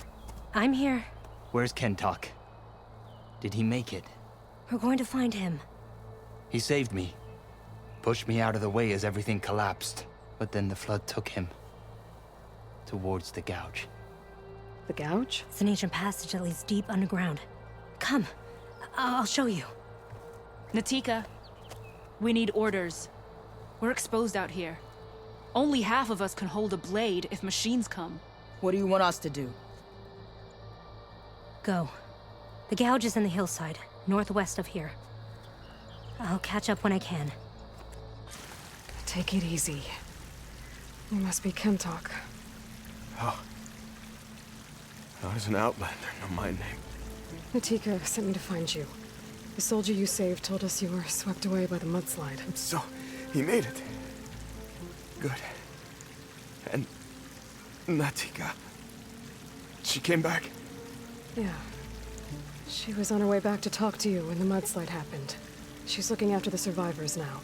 I'm here. Where's Kentok? Did he make it? We're going to find him. He saved me. Pushed me out of the way as everything collapsed. But then the flood took him. Towards the gouge. The gouge? It's an ancient passage that leads deep underground. Come. I'll show you. Natika, we need orders. We're exposed out here. Only half of us can hold a blade if machines come. What do you want us to do? Go. The gouge is in the hillside, northwest of here. I'll catch up when I can. Take it easy. You must be Kentok. Oh. Not as an outlander, no my name. Natika sent me to find you. The soldier you saved told us you were swept away by the mudslide. So, he made it. Good. And Natika, she came back? Yeah. She was on her way back to talk to you when the mudslide happened. She's looking after the survivors now.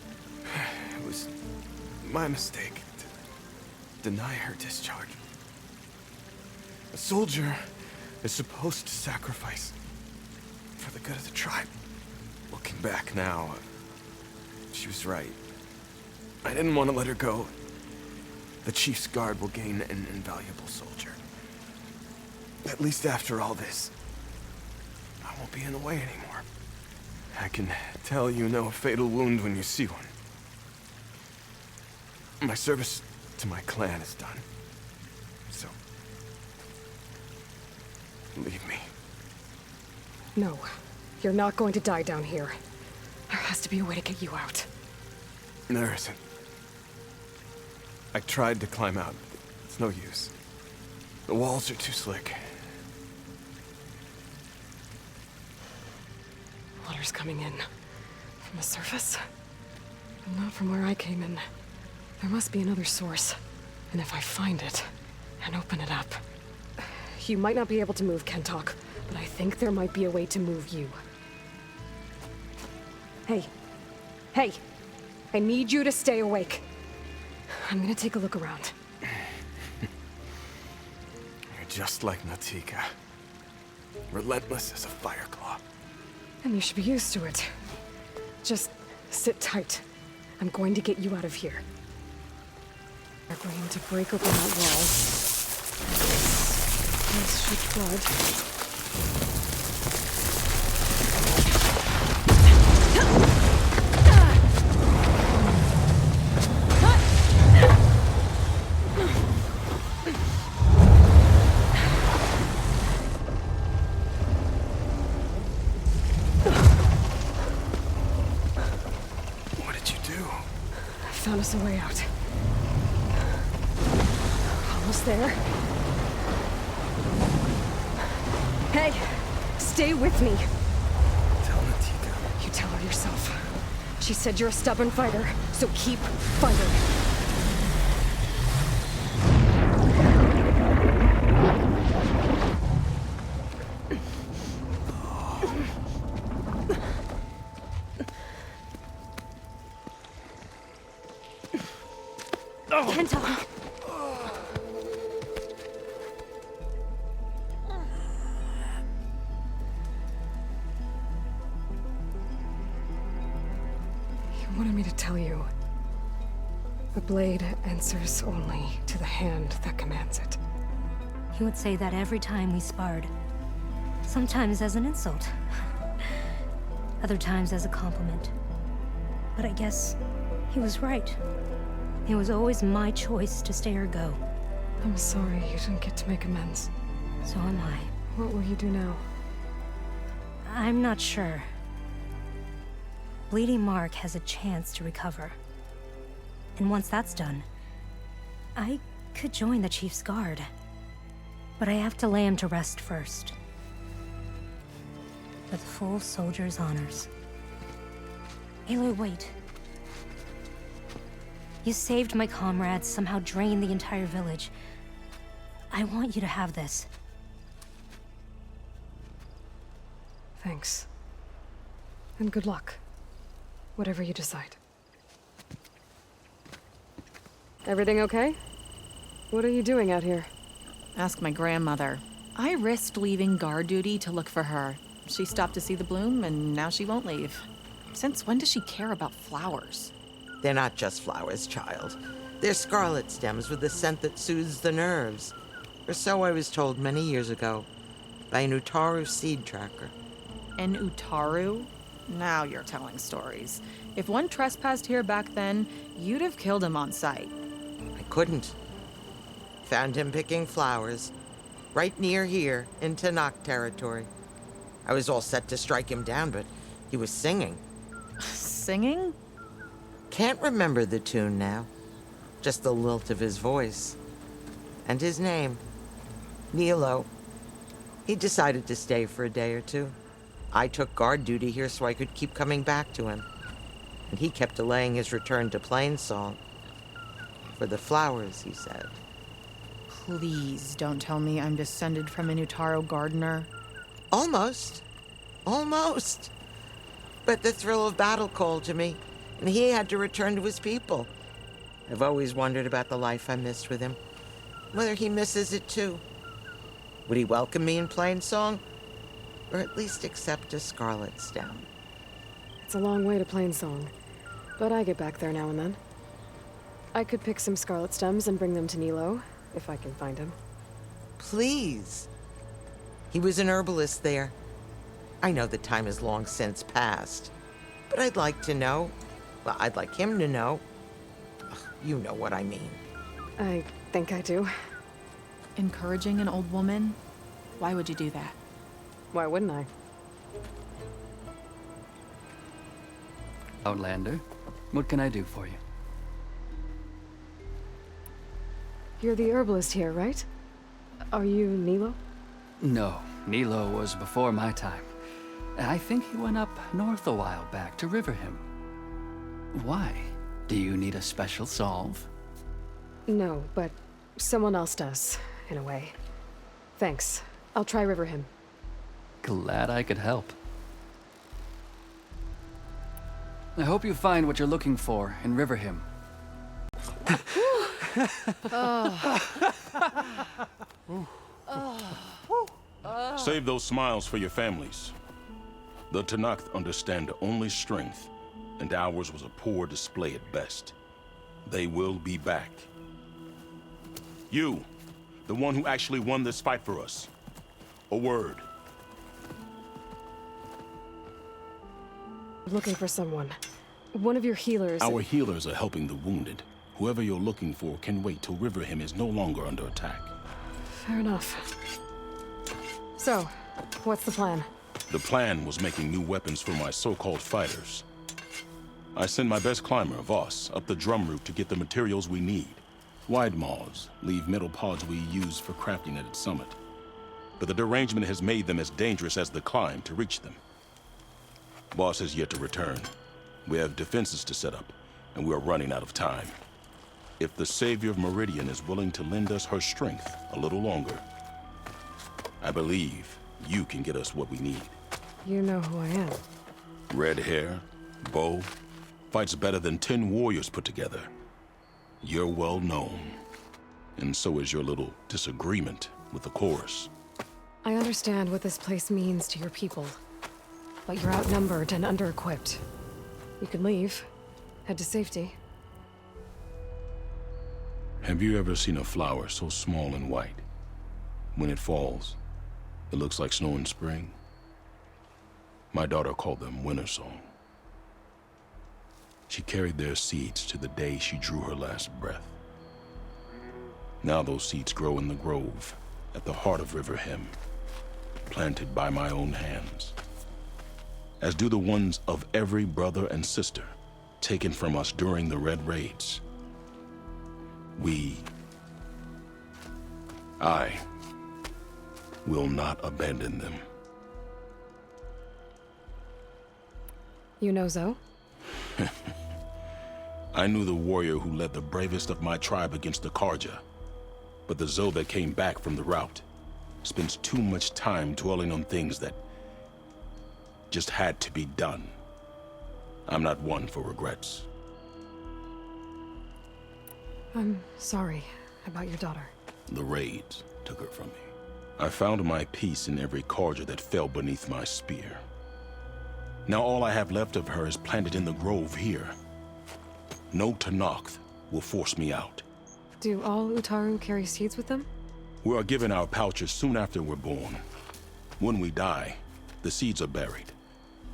It was my mistake to deny her discharge. A soldier is supposed to sacrifice for the good of the tribe. Looking back now, she was right. I didn't want to let her go. The Chief's guard will gain an invaluable soldier. At least after all this, I won't be in the way anymore. I can tell you know a fatal wound when you see one. My service to my clan is done. So, leave me. No, you're not going to die down here. There has to be a way to get you out. There isn't. I tried to climb out, but it's no use. The walls are too slick. Water's coming in. From the surface? But not from where I came in. There must be another source. And if I find it and open it up, you might not be able to move Kentok, but I think there might be a way to move you. Hey. Hey! I need you to stay awake. I'm gonna take a look around. You're just like Natika. Relentless as a fireclaw. And you should be used to it. Just sit tight. I'm going to get you out of here. We're going to break open that wall. This should flood. Found us a way out. Almost there. Hey, stay with me. Tell Natika. You tell her yourself. She said you're a stubborn fighter, so keep fighting. Kentok! You wanted me to tell you. The blade answers only to the hand that commands it. He would say that every time we sparred. Sometimes as an insult. Other times as a compliment. But I guess he was right. It was always my choice to stay or go. I'm sorry you didn't get to make amends. So am I. What will you do now? I'm not sure. Bleeding Mark has a chance to recover. And once that's done, I could join the Chief's Guard. But I have to lay him to rest first. With full soldier's honors. Aloy, wait. You saved my comrades, somehow drained the entire village. I want you to have this. Thanks. And good luck. Whatever you decide. Everything okay? What are you doing out here? Ask my grandmother. I risked leaving guard duty to look for her. She stopped to see the bloom, and now she won't leave. Since when does she care about flowers? They're not just flowers, child. They're scarlet stems with a scent that soothes the nerves. Or so I was told many years ago by an Utaru seed tracker. An Utaru? Now you're telling stories. If one trespassed here back then, you'd have killed him on sight. I couldn't. Found him picking flowers, right near here, in Tanakh territory. I was all set to strike him down, but he was singing. Singing? Can't remember the tune now. Just the lilt of his voice. And his name. Nilo. He decided to stay for a day or two. I took guard duty here so I could keep coming back to him. And he kept delaying his return to Plainsong. For the flowers, he said. Please don't tell me I'm descended from an Utaru gardener. Almost. Almost. But the thrill of battle called to me, and he had to return to his people. I've always wondered about the life I missed with him. Whether he misses it too. Would he welcome me in Plainsong? Or at least accept a scarlet stem? It's a long way to Plainsong, but I get back there now and then. I could pick some scarlet stems and bring them to Nilo, if I can find him. Please. He was an herbalist there. I know the time has long since passed, but I'd like to know. Well, I'd like him to know. Ugh, you know what I mean. I think I do. Encouraging an old woman? Why would you do that? Why wouldn't I? Outlander, what can I do for you? You're the herbalist here, right? Are you Nilo? No, Nilo was before my time. I think he went up north a while back to Riverhim. Why? Do you need a special solve? No, but someone else does, in a way. Thanks. I'll try Riverhim. Glad I could help. I hope you find what you're looking for in Riverhim. Save those smiles for your families. The Tenakth understand only strength, and ours was a poor display at best. They will be back. You, the one who actually won this fight for us. A word. Looking for someone. One of your healers. Our healers are helping the wounded. Whoever you're looking for can wait till Riverhim is no longer under attack. Fair enough. So, what's the plan? The plan was making new weapons for my so-called fighters. I send my best climber, Voss, up the drum route to get the materials we need. Wide maws leave metal pods we use for crafting at its summit. But the derangement has made them as dangerous as the climb to reach them. Boss has yet to return. We have defenses to set up, and we are running out of time. If the Savior of Meridian is willing to lend us her strength a little longer, I believe you can get us what we need. You know who I am. Red hair, bow, fights better than 10 warriors put together. You're well known. And so is your little disagreement with the chorus. I understand what this place means to your people. But you're outnumbered and under-equipped. You can leave. Head to safety. Have you ever seen a flower so small and white? When it falls, it looks like snow in spring. My daughter called them winter song. She carried their seeds to the day she drew her last breath. Now those seeds grow in the grove at the heart of Riverhim, planted by my own hands, as do the ones of every brother and sister taken from us during the Red Raids. I will not abandon them. You know Zoe? I knew the warrior who led the bravest of my tribe against the Carja, but the Zoe that came back from the rout spends too much time dwelling on things that just had to be done. I'm not one for regrets. I'm sorry about your daughter. The raids took her from me. I found my peace in every Carja that fell beneath my spear. Now all I have left of her is planted in the grove here. No Tenakth will force me out. Do all Utaru carry seeds with them? We are given our pouches soon after we're born. When we die, the seeds are buried.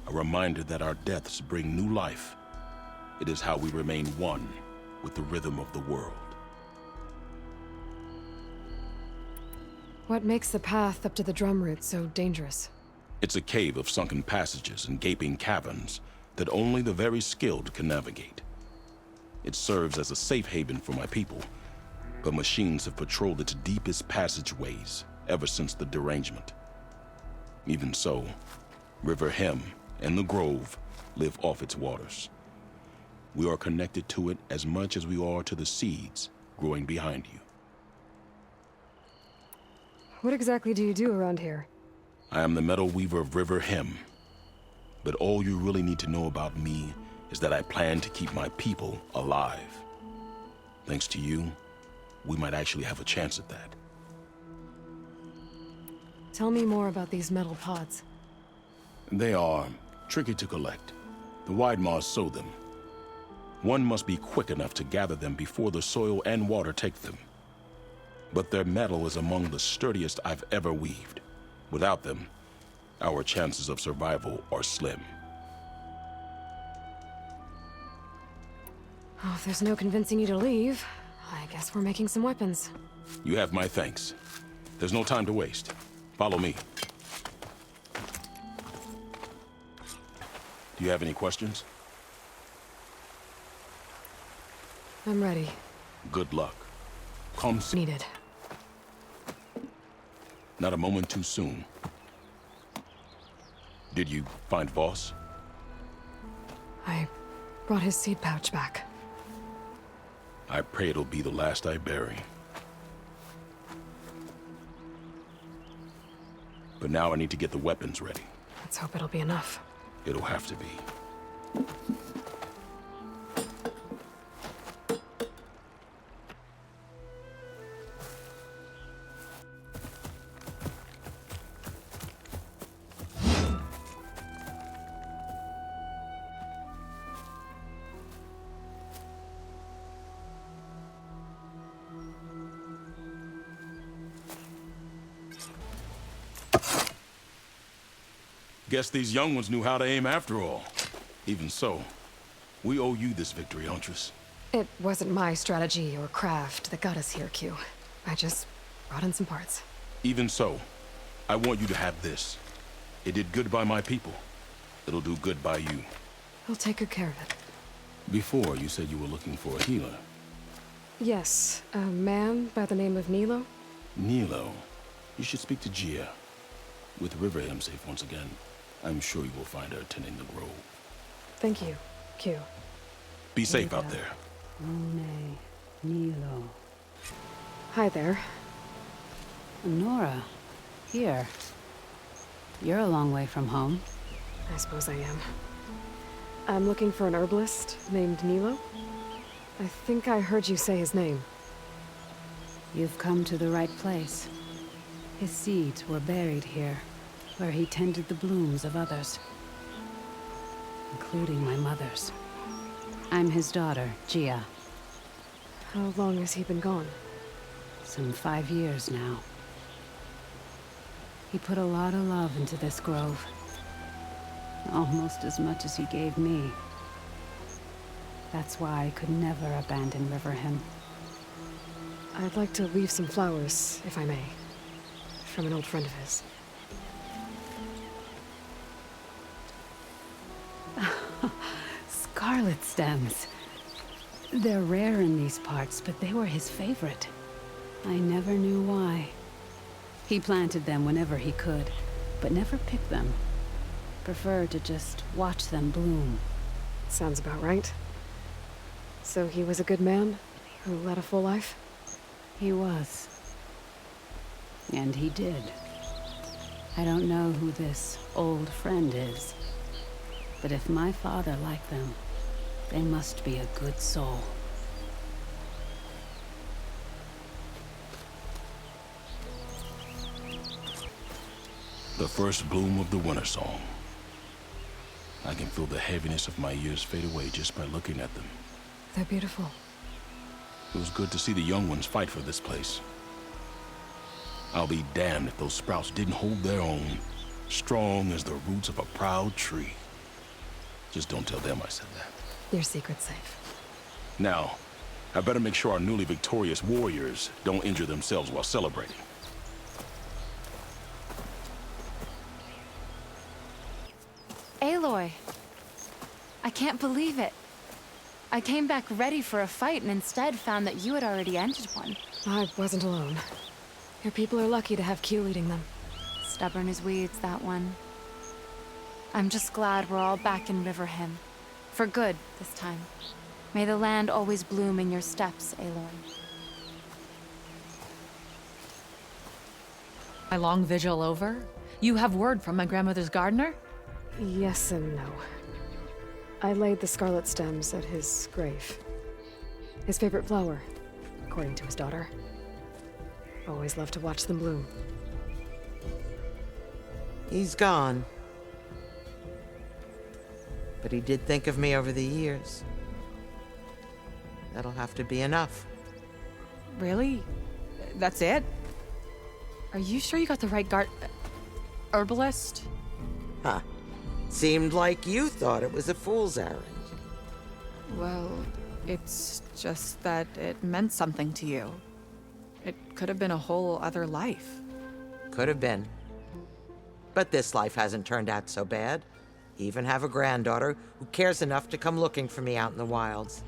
A reminder that our deaths bring new life. It is how we remain one with the rhythm of the world. What makes the path up to the drum route so dangerous? It's a cave of sunken passages and gaping caverns that only the very skilled can navigate. It serves as a safe haven for my people, but machines have patrolled its deepest passageways ever since the derangement. Even so, Riverhim and the Grove live off its waters. We are connected to it as much as we are to the seeds growing behind you. What exactly do you do around here? I am the Metal Weaver of Riverhim, but all you really need to know about me is that I plan to keep my people alive. Thanks to you, we might actually have a chance at that. Tell me more about these metal pods. They are tricky to collect. The Widemaws sow them. One must be quick enough to gather them before the soil and water take them. But their metal is among the sturdiest I've ever weaved. Without them, our chances of survival are slim. Oh, if there's no convincing you to leave, I guess we're making some weapons. You have my thanks. There's no time to waste. Follow me. Do you have any questions? I'm ready. Good luck. Come needed. Not a moment too soon. Did you find Voss? I brought his seed pouch back. I pray it'll be the last I bury. But now I need to get the weapons ready. Let's hope it'll be enough. It'll have to be. Guess these young ones knew how to aim after all. Even so, we owe you this victory, Huntress. It wasn't my strategy or craft that got us here, Q. I just brought in some parts. Even so, I want you to have this. It did good by my people. It'll do good by you. I'll take good care of it. Before, you said you were looking for a healer. Yes, a man by the name of Nilo. Nilo. You should speak to Gia. With Riverham safe once again, I'm sure you will find her tending the grove. Thank you, Q. Be safe out there. Monet, Nilo. Hi there. Nora, here. You're a long way from home. I suppose I am. I'm looking for an herbalist named Nilo. I think I heard you say his name. You've come to the right place. His seeds were buried here, where he tended the blooms of others, including my mother's. I'm his daughter, Gia. How long has he been gone? Some 5 years now. He put a lot of love into this grove. Almost as much as he gave me. That's why I could never abandon Riverham. I'd like to leave some flowers, if I may. From an old friend of his. Scarlet stems. They're rare in these parts, but they were his favorite. I never knew why. He planted them whenever he could, but never picked them. Preferred to just watch them bloom. Sounds about right. So he was a good man who led a full life? He was. And he did. I don't know who this old friend is, but if my father liked them, they must be a good soul. The first bloom of the winter song. I can feel the heaviness of my years fade away just by looking at them. They're beautiful. It was good to see the young ones fight for this place. I'll be damned if those sprouts didn't hold their own, strong as the roots of a proud tree. Just don't tell them I said that. Your secret's safe. Now, I better make sure our newly victorious warriors don't injure themselves while celebrating. Aloy! I can't believe it. I came back ready for a fight and instead found that you had already ended one. I wasn't alone. Your people are lucky to have Q leading them. Stubborn as weeds, that one. I'm just glad we're all back in Riverham. For good, this time. May the land always bloom in your steps, Aloy. My long vigil over? You have word from my grandmother's gardener? Yes and no. I laid the scarlet stems at his grave. His favorite flower, according to his daughter. Always loved to watch them bloom. He's gone. But he did think of me over the years. That'll have to be enough. Really? That's it? Are you sure you got the right herbalist? Huh. Seemed like you thought it was a fool's errand. Well, it's just that it meant something to you. It could have been a whole other life. Could have been. But this life hasn't turned out so bad. Even have a granddaughter who cares enough to come looking for me out in the wilds.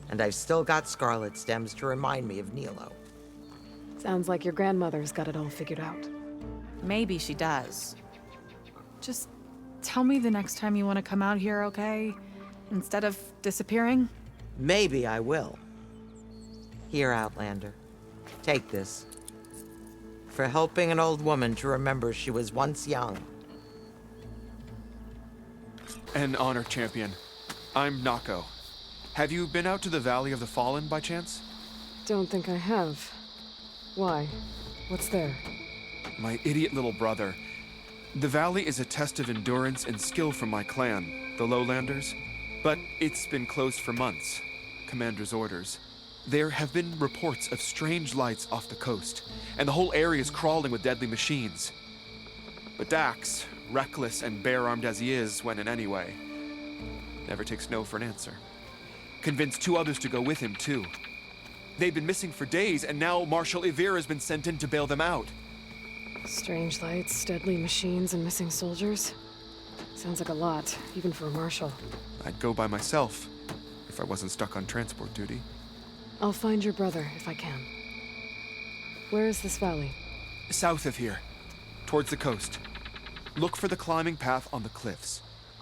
And I've still got scarlet stems to remind me of Nilo. Sounds like your grandmother's got it all figured out. Maybe she does. Just tell me the next time you want to come out here, okay? Instead of disappearing? Maybe I will. Here, Outlander. Take this. For helping an old woman to remember she was once young. An honor, champion. I'm Nako. Have you been out to the Valley of the Fallen by chance? Don't think I have. Why? What's there? My idiot little brother. The valley is a test of endurance and skill from my clan, the Lowlanders. But it's been closed for months. Commander's orders. There have been reports of strange lights off the coast, and the whole area is crawling with deadly machines. But Dax, reckless and bare-armed as he is, went in anyway. Never takes no for an answer. Convinced 2 others to go with him, too. They've been missing for days, and now Marshal Ivir has been sent in to bail them out. Strange lights, deadly machines, and missing soldiers. Sounds like a lot, even for a marshal. I'd go by myself, if I wasn't stuck on transport duty. I'll find your brother, if I can. Where is this valley? South of here, towards the coast. Look for the climbing path on the cliffs.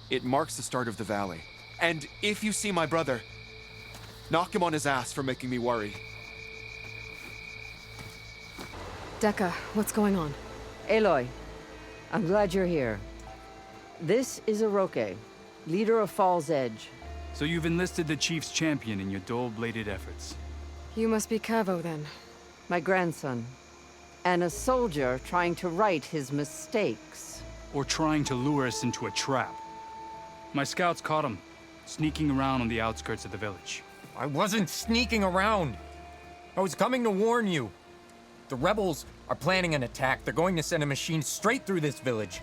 It marks the start of the valley. And if you see my brother, knock him on his ass for making me worry. Dekka, what's going on? Aloy, I'm glad you're here. This is Aroke, leader of Fall's Edge. So you've enlisted the Chief's champion in your dull-bladed efforts. You must be Cavo, then. My grandson. And a soldier trying to right his mistakes. Or trying to lure us into a trap. My scouts caught him, sneaking around on the outskirts of the village. I wasn't sneaking around. I was coming to warn you. The rebels are planning an attack. They're going to send a machine straight through this village.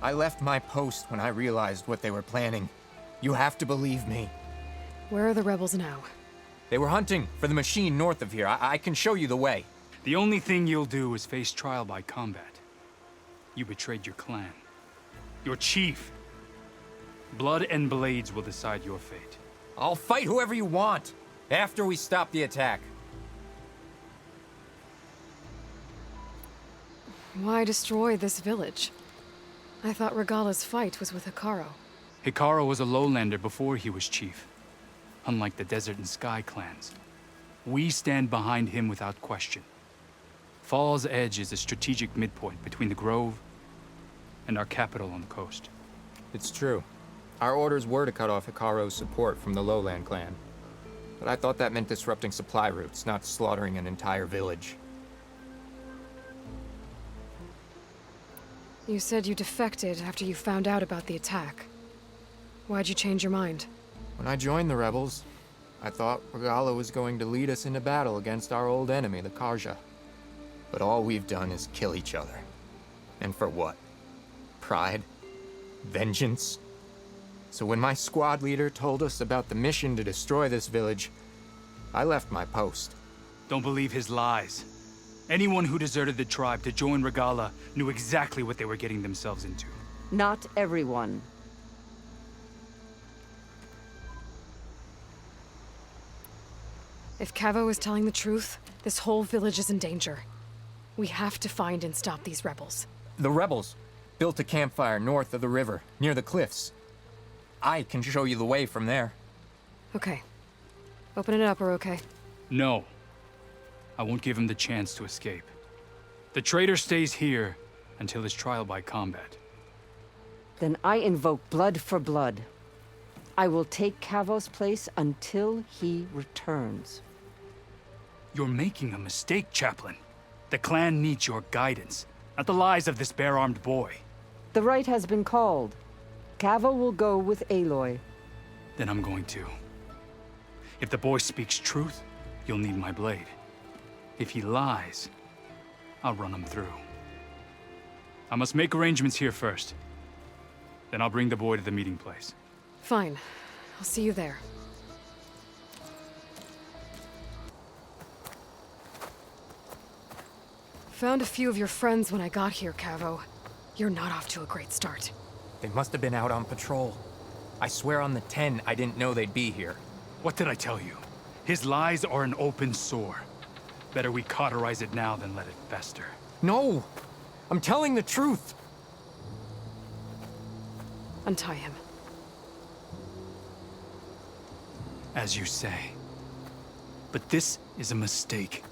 I left my post when I realized what they were planning. You have to believe me. Where are the rebels now? They were hunting for the machine north of here. I can show you the way. The only thing you'll do is face trial by combat. You betrayed your clan. Your chief. Blood and blades will decide your fate. I'll fight whoever you want, after we stop the attack. Why destroy this village? I thought Regala's fight was with Hekarro. Hekarro was a lowlander before he was chief. Unlike the Desert and Sky clans. We stand behind him without question. Fall's Edge is a strategic midpoint between the Grove and our capital on the coast. It's true. Our orders were to cut off Hekarro's support from the Lowland clan. But I thought that meant disrupting supply routes, not slaughtering an entire village. You said you defected after you found out about the attack. Why'd you change your mind? When I joined the rebels, I thought Regala was going to lead us into battle against our old enemy, the Carja. But all we've done is kill each other. And for what? Pride? Vengeance? So when my squad leader told us about the mission to destroy this village, I left my post. Don't believe his lies. Anyone who deserted the tribe to join Regala knew exactly what they were getting themselves into. Not everyone. If Cavo is telling the truth, this whole village is in danger. We have to find and stop these rebels. The rebels built a campfire north of the river, near the cliffs. I can show you the way from there. Okay. Open it up, Aroke. No. I won't give him the chance to escape. The traitor stays here until his trial by combat. Then I invoke blood for blood. I will take Cavo's place until he returns. You're making a mistake, Chaplain. The clan needs your guidance, not the lies of this bare-armed boy. The right has been called. Cavo will go with Aloy. Then I'm going to. If the boy speaks truth, you'll need my blade. If he lies, I'll run him through. I must make arrangements here first. Then I'll bring the boy to the meeting place. Fine. I'll see you there. Found a few of your friends when I got here, Cavo. You're not off to a great start. They must have been out on patrol. I swear on the 10, I didn't know they'd be here. What did I tell you? His lies are an open sore. Better we cauterize it now than let it fester. No! I'm telling the truth! Untie him. As you say. But this is a mistake.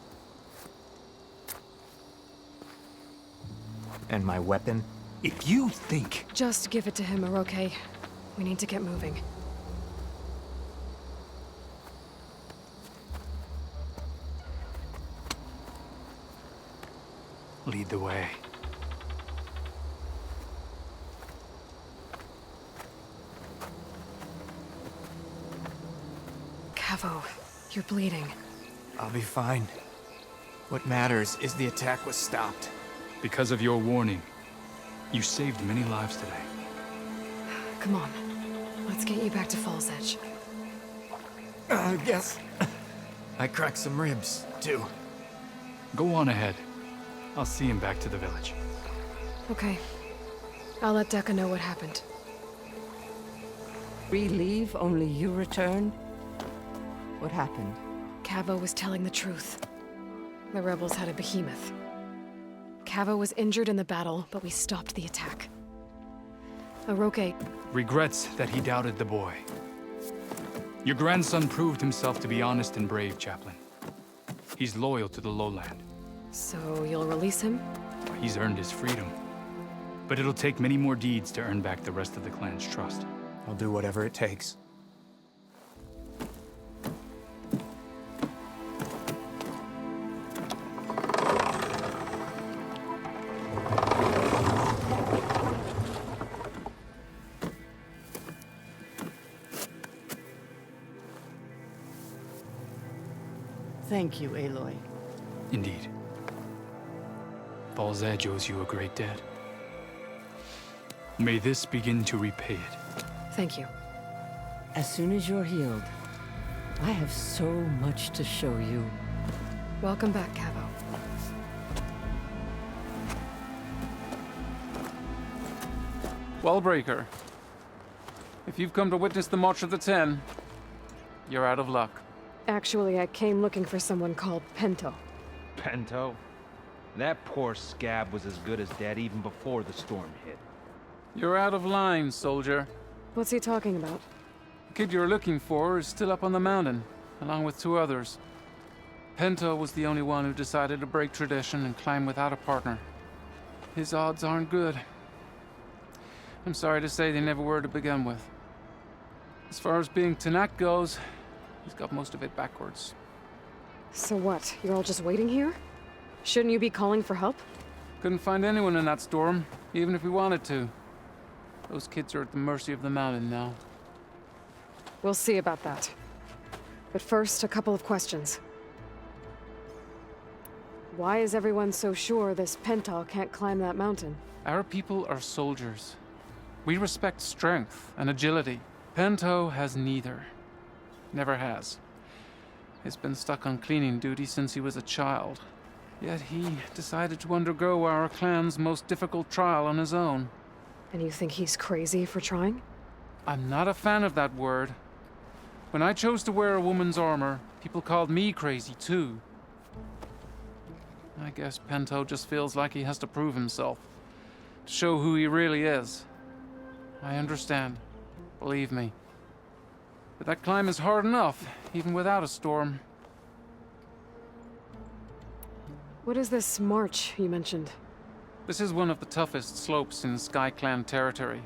And my weapon? If you think... Just give it to him, Oroke. We need to get moving. Lead the way. Cavo, you're bleeding. I'll be fine. What matters is the attack was stopped. Because of your warning, you saved many lives today. Come on. Let's get you back to Fall's Edge. Yes. I cracked some ribs, too. Go on ahead. I'll see him back to the village. Okay. I'll let Dekka know what happened. We leave, only you return? What happened? Cavo was telling the truth. The rebels had a behemoth. Cavo was injured in the battle, but we stopped the attack. Oroke... Regrets that he doubted the boy. Your grandson proved himself to be honest and brave, Chaplain. He's loyal to the lowland. So you'll release him? He's earned his freedom. But it'll take many more deeds to earn back the rest of the clan's trust. I'll do whatever it takes. Thank you, Aloy. Indeed. Fall's Edge owes you a great debt. May this begin to repay it. Thank you. As soon as you're healed, I have so much to show you. Welcome back, Cavo. Wallbreaker. If you've come to witness the March of the Ten, you're out of luck. Actually, I came looking for someone called Pento. Pento? That poor scab was as good as dead even before the storm hit. You're out of line, soldier. What's he talking about? The kid you're looking for is still up on the mountain, along with 2 others. Pento was the only one who decided to break tradition and climb without a partner. His odds aren't good. I'm sorry to say they never were to begin with. As far as being Tenak goes, he's got most of it backwards. So what? You're all just waiting here? Shouldn't you be calling for help? Couldn't find anyone in that storm, even if we wanted to. Those kids are at the mercy of the mountain now. We'll see about that. But first, a couple of questions. Why is everyone so sure this Pental can't climb that mountain? Our people are soldiers. We respect strength and agility. Pento has neither. Never has. He's been stuck on cleaning duty since he was a child. Yet he decided to undergo our clan's most difficult trial on his own. And you think he's crazy for trying? I'm not a fan of that word. When I chose to wear a woman's armor, people called me crazy too. I guess Pento just feels like he has to prove himself, to show who he really is. I understand, believe me. But that climb is hard enough, even without a storm. What is this march you mentioned? This is one of the toughest slopes in Sky Clan territory.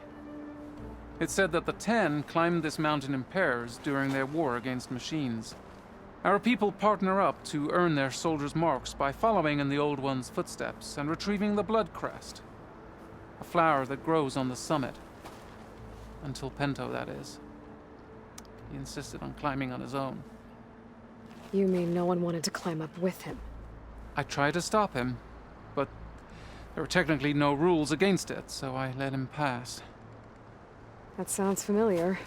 It's said that the Ten climbed this mountain in pairs during their war against machines. Our people partner up to earn their soldiers' marks by following in the Old One's footsteps and retrieving the Blood Crest, a flower that grows on the summit. Until Pento, that is. He insisted on climbing on his own. You mean no one wanted to climb up with him? I tried to stop him, but there were technically no rules against it, so I let him pass. That sounds familiar.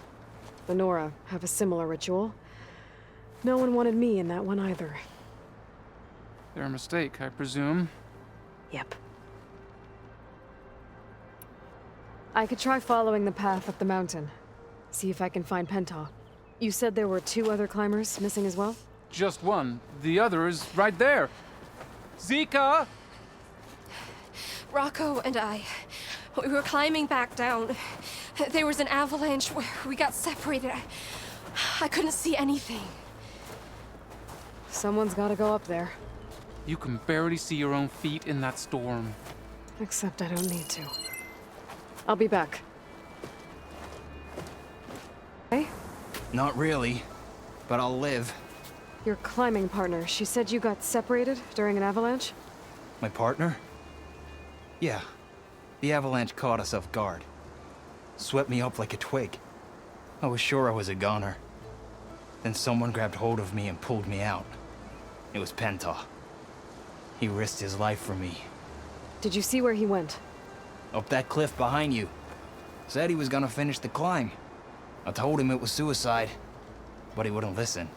The Nora have a similar ritual. No one wanted me in that one either. Their mistake, I presume. Yep. I could try following the path up the mountain. See if I can find Penta. You said there were 2 other climbers missing as well? Just one. The other is right there. Zika! Rocco and I, we were climbing back down. There was an avalanche where we got separated. I couldn't see anything. Someone's gotta go up there. You can barely see your own feet in that storm. Except I don't need to. I'll be back. Hey? Not really, but I'll live. Your climbing partner, she said you got separated during an avalanche? My partner? Yeah. The avalanche caught us off guard. Swept me up like a twig. I was sure I was a goner. Then someone grabbed hold of me and pulled me out. It was Penta. He risked his life for me. Did you see where he went? Up that cliff behind you. Said he was gonna finish the climb. I told him it was suicide, but he wouldn't listen.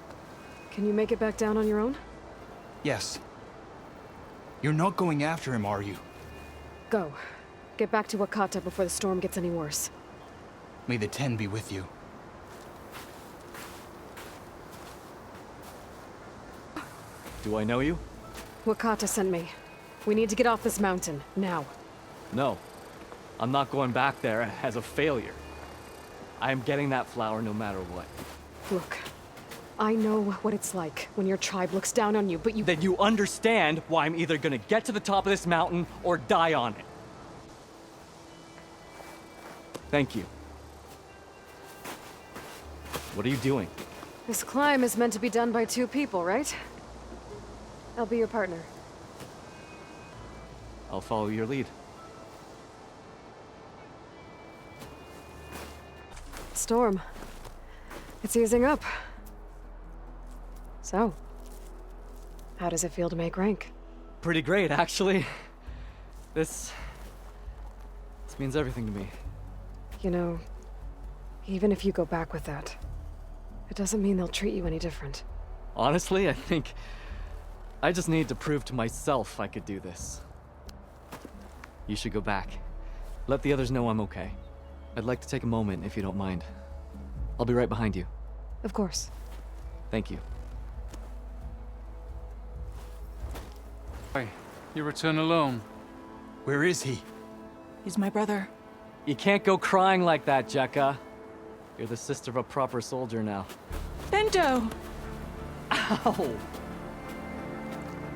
Can you make it back down on your own? Yes. You're not going after him, are you? Go. Get back to Wakata before the storm gets any worse. May the Ten be with you. Do I know you? Wakata sent me. We need to get off this mountain, now. No. I'm not going back there as a failure. I am getting that flower no matter what. Look, I know what it's like when your tribe looks down on you, but you— Then you understand why I'm either gonna get to the top of this mountain or die on it. Thank you. What are you doing? This climb is meant to be done by two people, right? I'll be your partner. I'll follow your lead. Storm. It's easing up. So, how does it feel to make rank? Pretty great, actually. This means everything to me. You know, even if you go back with that, it doesn't mean they'll treat you any different. Honestly, I think I just need to prove to myself I could do this. You should go back. Let the others know I'm okay. I'd like to take a moment, if you don't mind. I'll be right behind you. Of course. Thank you. Why? You return alone. Where is he? He's my brother. You can't go crying like that, Jekka. You're the sister of a proper soldier now. Bento! Ow!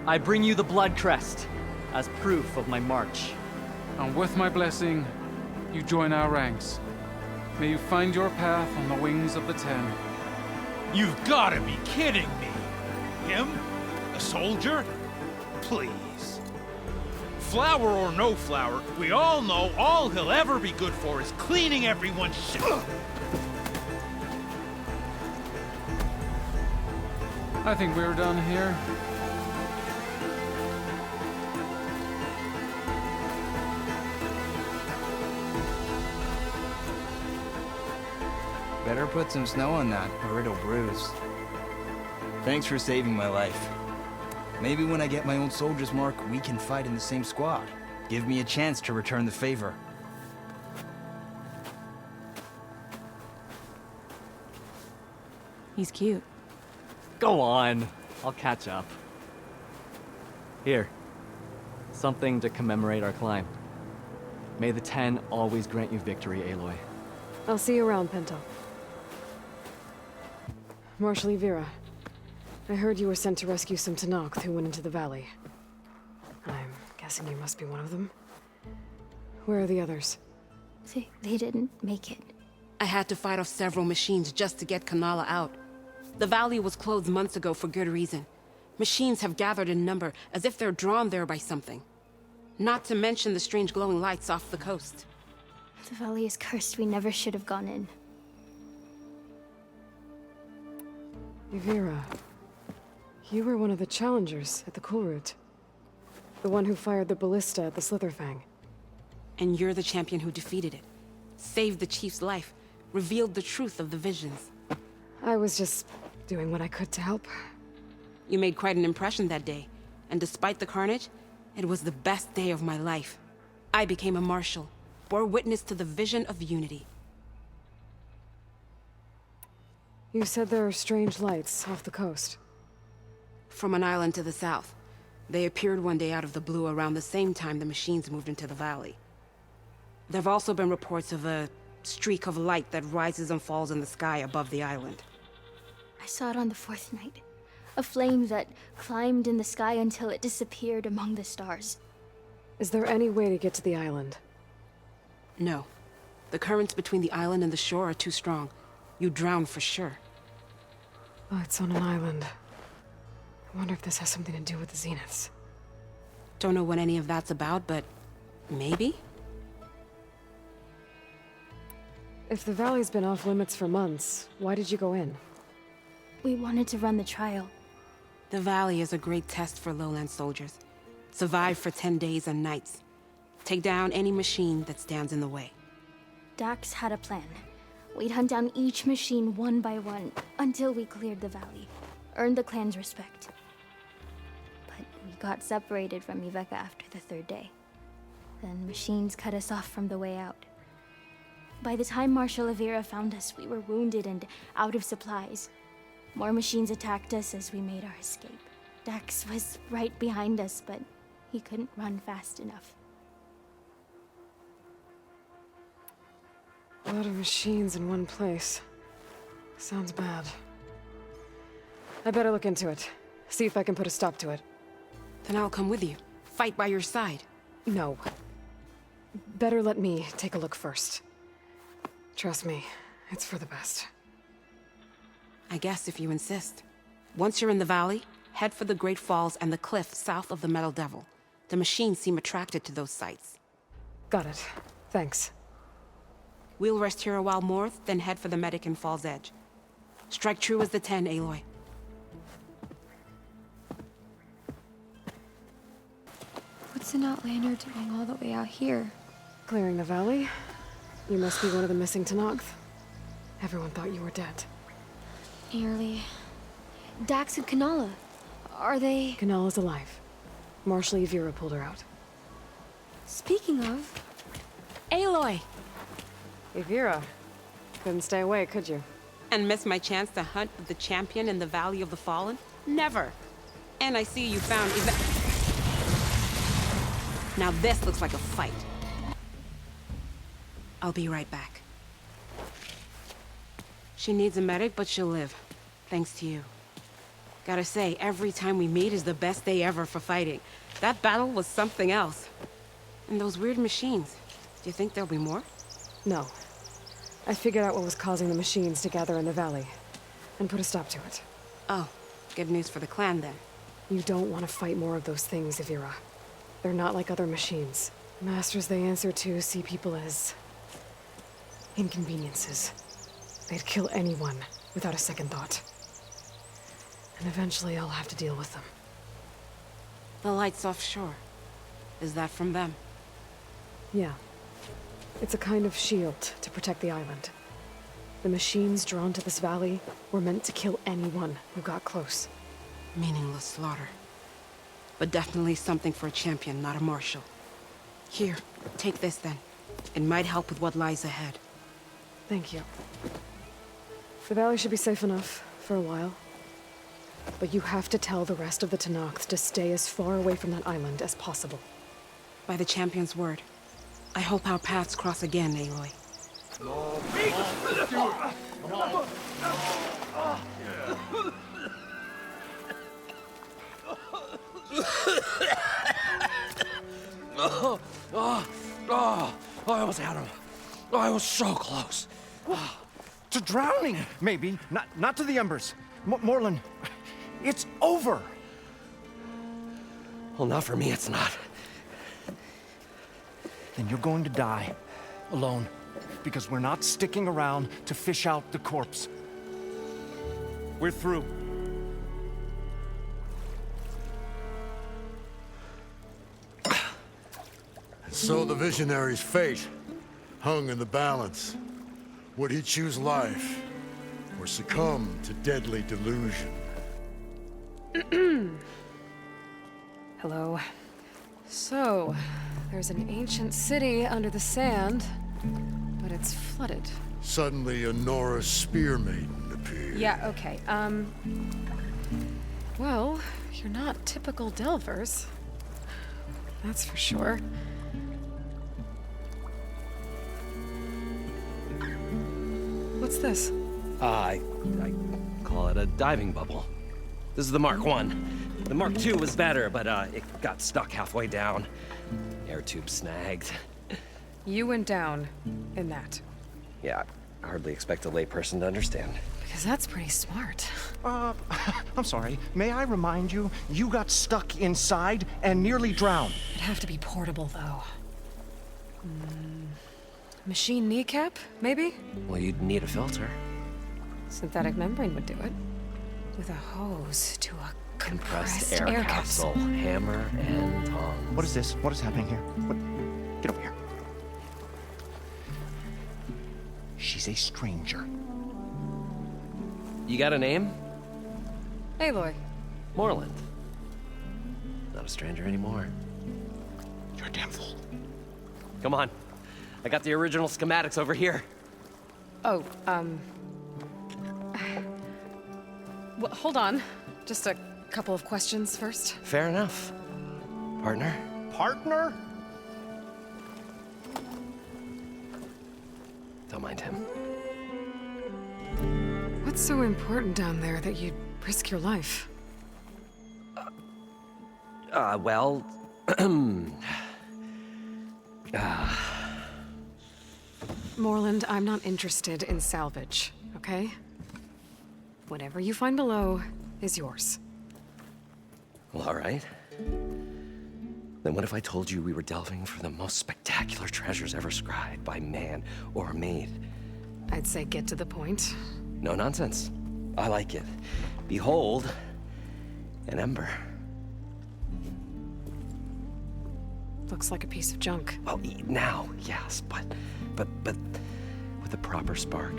I bring you the blood crest as proof of my march. And with my blessing, you join our ranks. May you find your path on the wings of the Ten. You've gotta be kidding me! Him? A soldier? Please. Flower or no flower, we all know all he'll ever be good for is cleaning everyone's shit. I think we're done here. Better put some snow on that, or it'll bruise. Thanks for saving my life. Maybe when I get my own soldier's mark, we can fight in the same squad. Give me a chance to return the favor. He's cute. Go on. I'll catch up. Here. Something to commemorate our climb. May the Ten always grant you victory, Aloy. I'll see you around, Pento. Marshal Vera, I heard you were sent to rescue some Tenakth who went into the valley. I'm guessing you must be one of them. Where are the others? They didn't make it. I had to fight off several machines just to get Kanala out. The valley was closed months ago for good reason. Machines have gathered in number, as if they're drawn there by something. Not to mention the strange glowing lights off the coast. The valley is cursed. We never should have gone in. Vera, you were one of the challengers at the Kulrut. The one who fired the ballista at the Slitherfang. And you're the champion who defeated it. Saved the chief's life. Revealed the truth of the visions. I was just doing what I could to help. You made quite an impression that day. And despite the carnage, it was the best day of my life. I became a marshal. Bore witness to the vision of unity. You said there are strange lights off the coast. From an island to the south. They appeared one day out of the blue around the same time the machines moved into the valley. There have also been reports of a streak of light that rises and falls in the sky above the island. I saw it on the fourth night. A flame that climbed in the sky until it disappeared among the stars. Is there any way to get to the island? No. The currents between the island and the shore are too strong. You'd drown for sure. Oh, it's on an island. I wonder if this has something to do with the Zeniths. Don't know what any of that's about, but maybe? If the valley's been off limits for months, why did you go in? We wanted to run the trial. The valley is a great test for lowland soldiers. Survive for 10 days and nights. Take down any machine that stands in the way. Dax had a plan. We'd hunt down each machine one by one until we cleared the valley, earned the clan's respect. But we got separated from Iveka after the third day. Then machines cut us off from the way out. By the time Marshal Avira found us, we were wounded and out of supplies. More machines attacked us as we made our escape. Dax was right behind us, but he couldn't run fast enough. A lot of machines in one place. Sounds bad. I better look into it. See if I can put a stop to it. Then I'll come with you. Fight by your side. No. Better let me take a look first. Trust me, it's for the best. I guess if you insist. Once you're in the valley, head for the Great Falls and the cliff south of the Metal Devil. The machines seem attracted to those sites. Got it. Thanks. We'll rest here a while more, then head for the medic in Fall's Edge. Strike true as the 10, Aloy. What's an Outlander doing all the way out here? Clearing the valley? You must be one of the missing Tenakth. Everyone thought you were dead. Nearly. Dax and Kanala. Are they... Kanala's alive. Marshal Avira pulled her out. Speaking of... Aloy! Avira. Couldn't stay away, could you? And miss my chance to hunt with the champion in the Valley of the Fallen? Never! And I see you found Now this looks like a fight. I'll be right back. She needs a medic, but she'll live. Thanks to you. Gotta say, every time we meet is the best day ever for fighting. That battle was something else. And those weird machines. Do you think there'll be more? No. I figured out what was causing the machines to gather in the valley, and put a stop to it. Oh, good news for the clan then. You don't want to fight more of those things, Avira. They're not like other machines. The masters they answer to see people as... inconveniences. They'd kill anyone without a second thought. And eventually I'll have to deal with them. The lights offshore. Is that from them? Yeah. It's a kind of shield to protect the island. The machines drawn to this valley were meant to kill anyone who got close. Meaningless slaughter. But definitely something for a champion, not a marshal. Here, take this then. It might help with what lies ahead. Thank you. The valley should be safe enough for a while. But you have to tell the rest of the Tenakth to stay as far away from that island as possible. By the champion's word. I hope our paths cross again, Aloy. I almost had him. I was so close. To drowning, maybe. Not to the embers. Morlund, it's over. Well, not for me, it's not. Then you're going to die. Alone. Because we're not sticking around to fish out the corpse. We're through. So the visionary's fate hung in the balance. Would he choose life or succumb to deadly delusion? Hello. So, there's an ancient city under the sand, but it's flooded. Suddenly, a Nora spear maiden appeared. Yeah, okay. Well, you're not typical Delvers. That's for sure. What's this? I call it a diving bubble. This is the Mark 1. The Mark 2 was better, but it got stuck halfway down. Air tube snagged. You went down in that. Yeah, I hardly expect a layperson to understand. Because that's pretty smart. I'm sorry. May I remind you, you got stuck inside and nearly drowned. It'd have to be portable, though. Machine kneecap, maybe? Well, you'd need a filter. Synthetic membrane would do it. With a hose to a Compressed air capsule, hammer and tongs. What is this? What is happening here? What? Get over here. She's a stranger. You got a name? Aloy. Moreland. Not a stranger anymore. You're a damn fool. Come on. I got the original schematics over here. Oh, well, hold on. Just a couple of questions first. Fair enough. Partner? Partner? Don't mind him. What's so important down there that you'd risk your life? Well... Moreland, I'm not interested in salvage, okay? Whatever you find below is yours. Well, all right. Then what if I told you we were delving for the most spectacular treasures ever scribed by man or maid? I'd say get to the point. No nonsense. I like it. Behold, an ember. Looks like a piece of junk. Well, now, yes, but with a proper spark.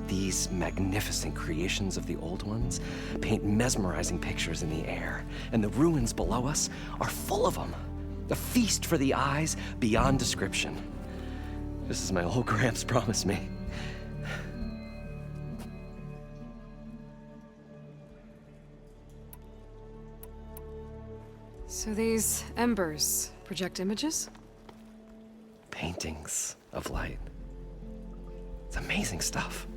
These magnificent creations of the old ones paint mesmerizing pictures in the air, and the ruins below us are full of them. A feast for the eyes beyond description. Just as my old Gramps promised me. So these embers project images? Paintings of light. It's amazing stuff.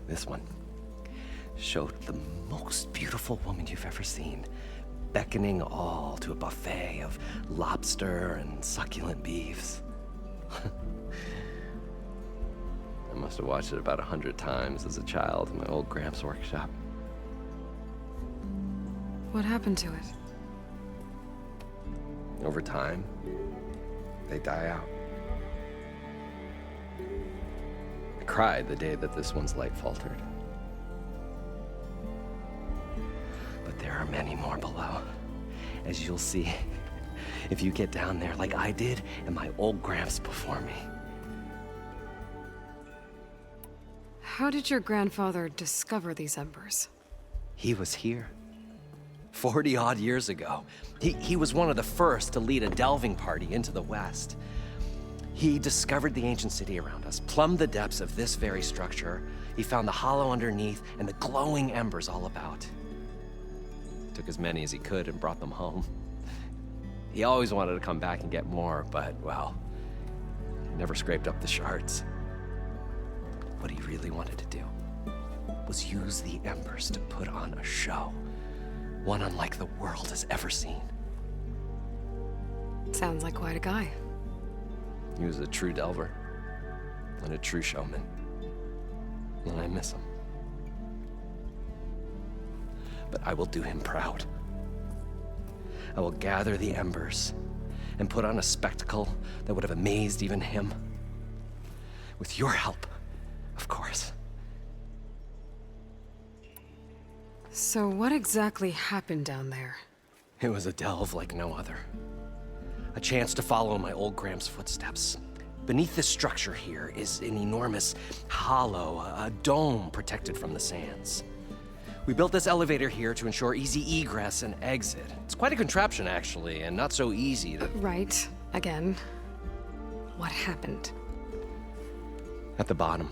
This one showed the most beautiful woman you've ever seen, beckoning all to a buffet of lobster and succulent beefs. I must have watched it about 100 times as a child in my old Gramps' workshop. What happened to it? Over time, they die out. I cried the day that this one's light faltered. But there are many more below, as you'll see if you get down there like I did and my old Gramps before me. How did your grandfather discover these embers? He was here 40-odd years ago. He was one of the first to lead a delving party into the West. He discovered the ancient city around us, plumbed the depths of this very structure. He found the hollow underneath and the glowing embers all about. Took as many as he could and brought them home. He always wanted to come back and get more, but, well, he never scraped up the shards. What he really wanted to do was use the embers to put on a show. One unlike the world has ever seen. Sounds like quite a guy. He was a true delver and a true showman. And I miss him. But I will do him proud. I will gather the embers and put on a spectacle that would have amazed even him. With your help, of course. So what exactly happened down there? It was a delve like no other. A chance to follow my old Gramps' footsteps. Beneath this structure here is an enormous hollow, a dome protected from the sands. We built this elevator here to ensure easy egress and exit. It's quite a contraption, actually, and not so easy to... Right. Again. What happened? At the bottom,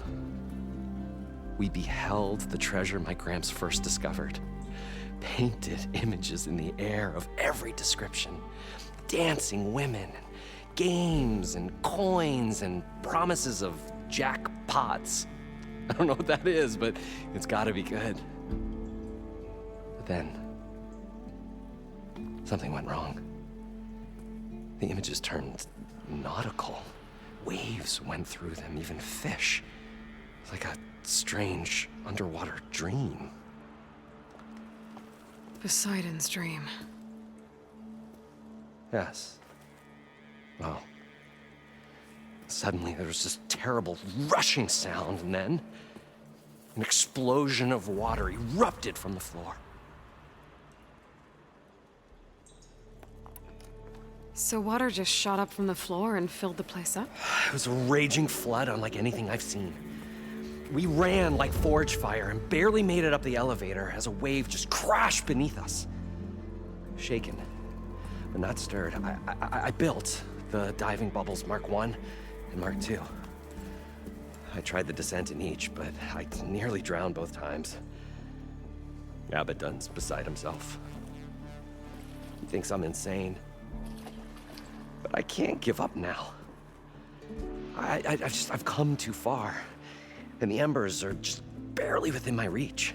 we beheld the treasure my Gramps first discovered. Painted images in the air of every description. Dancing women, games and coins and promises of jackpots. I don't know what that is, but it's gotta be good. But then, something went wrong. The images turned nautical. Waves went through them, even fish. Like a strange underwater dream. Poseidon's dream. Yes. Well, suddenly there was this terrible rushing sound, and then an explosion of water erupted from the floor. So water just shot up from the floor and filled the place up? It was a raging flood unlike anything I've seen. We ran like forge fire and barely made it up the elevator as a wave just crashed beneath us. Shaken, but not stirred, I built the diving bubbles Mark I and Mark II. I tried the descent in each, but I nearly drowned both times. Abaddon's beside himself. He thinks I'm insane. But I can't give up now. I've come too far. And the embers are just barely within my reach.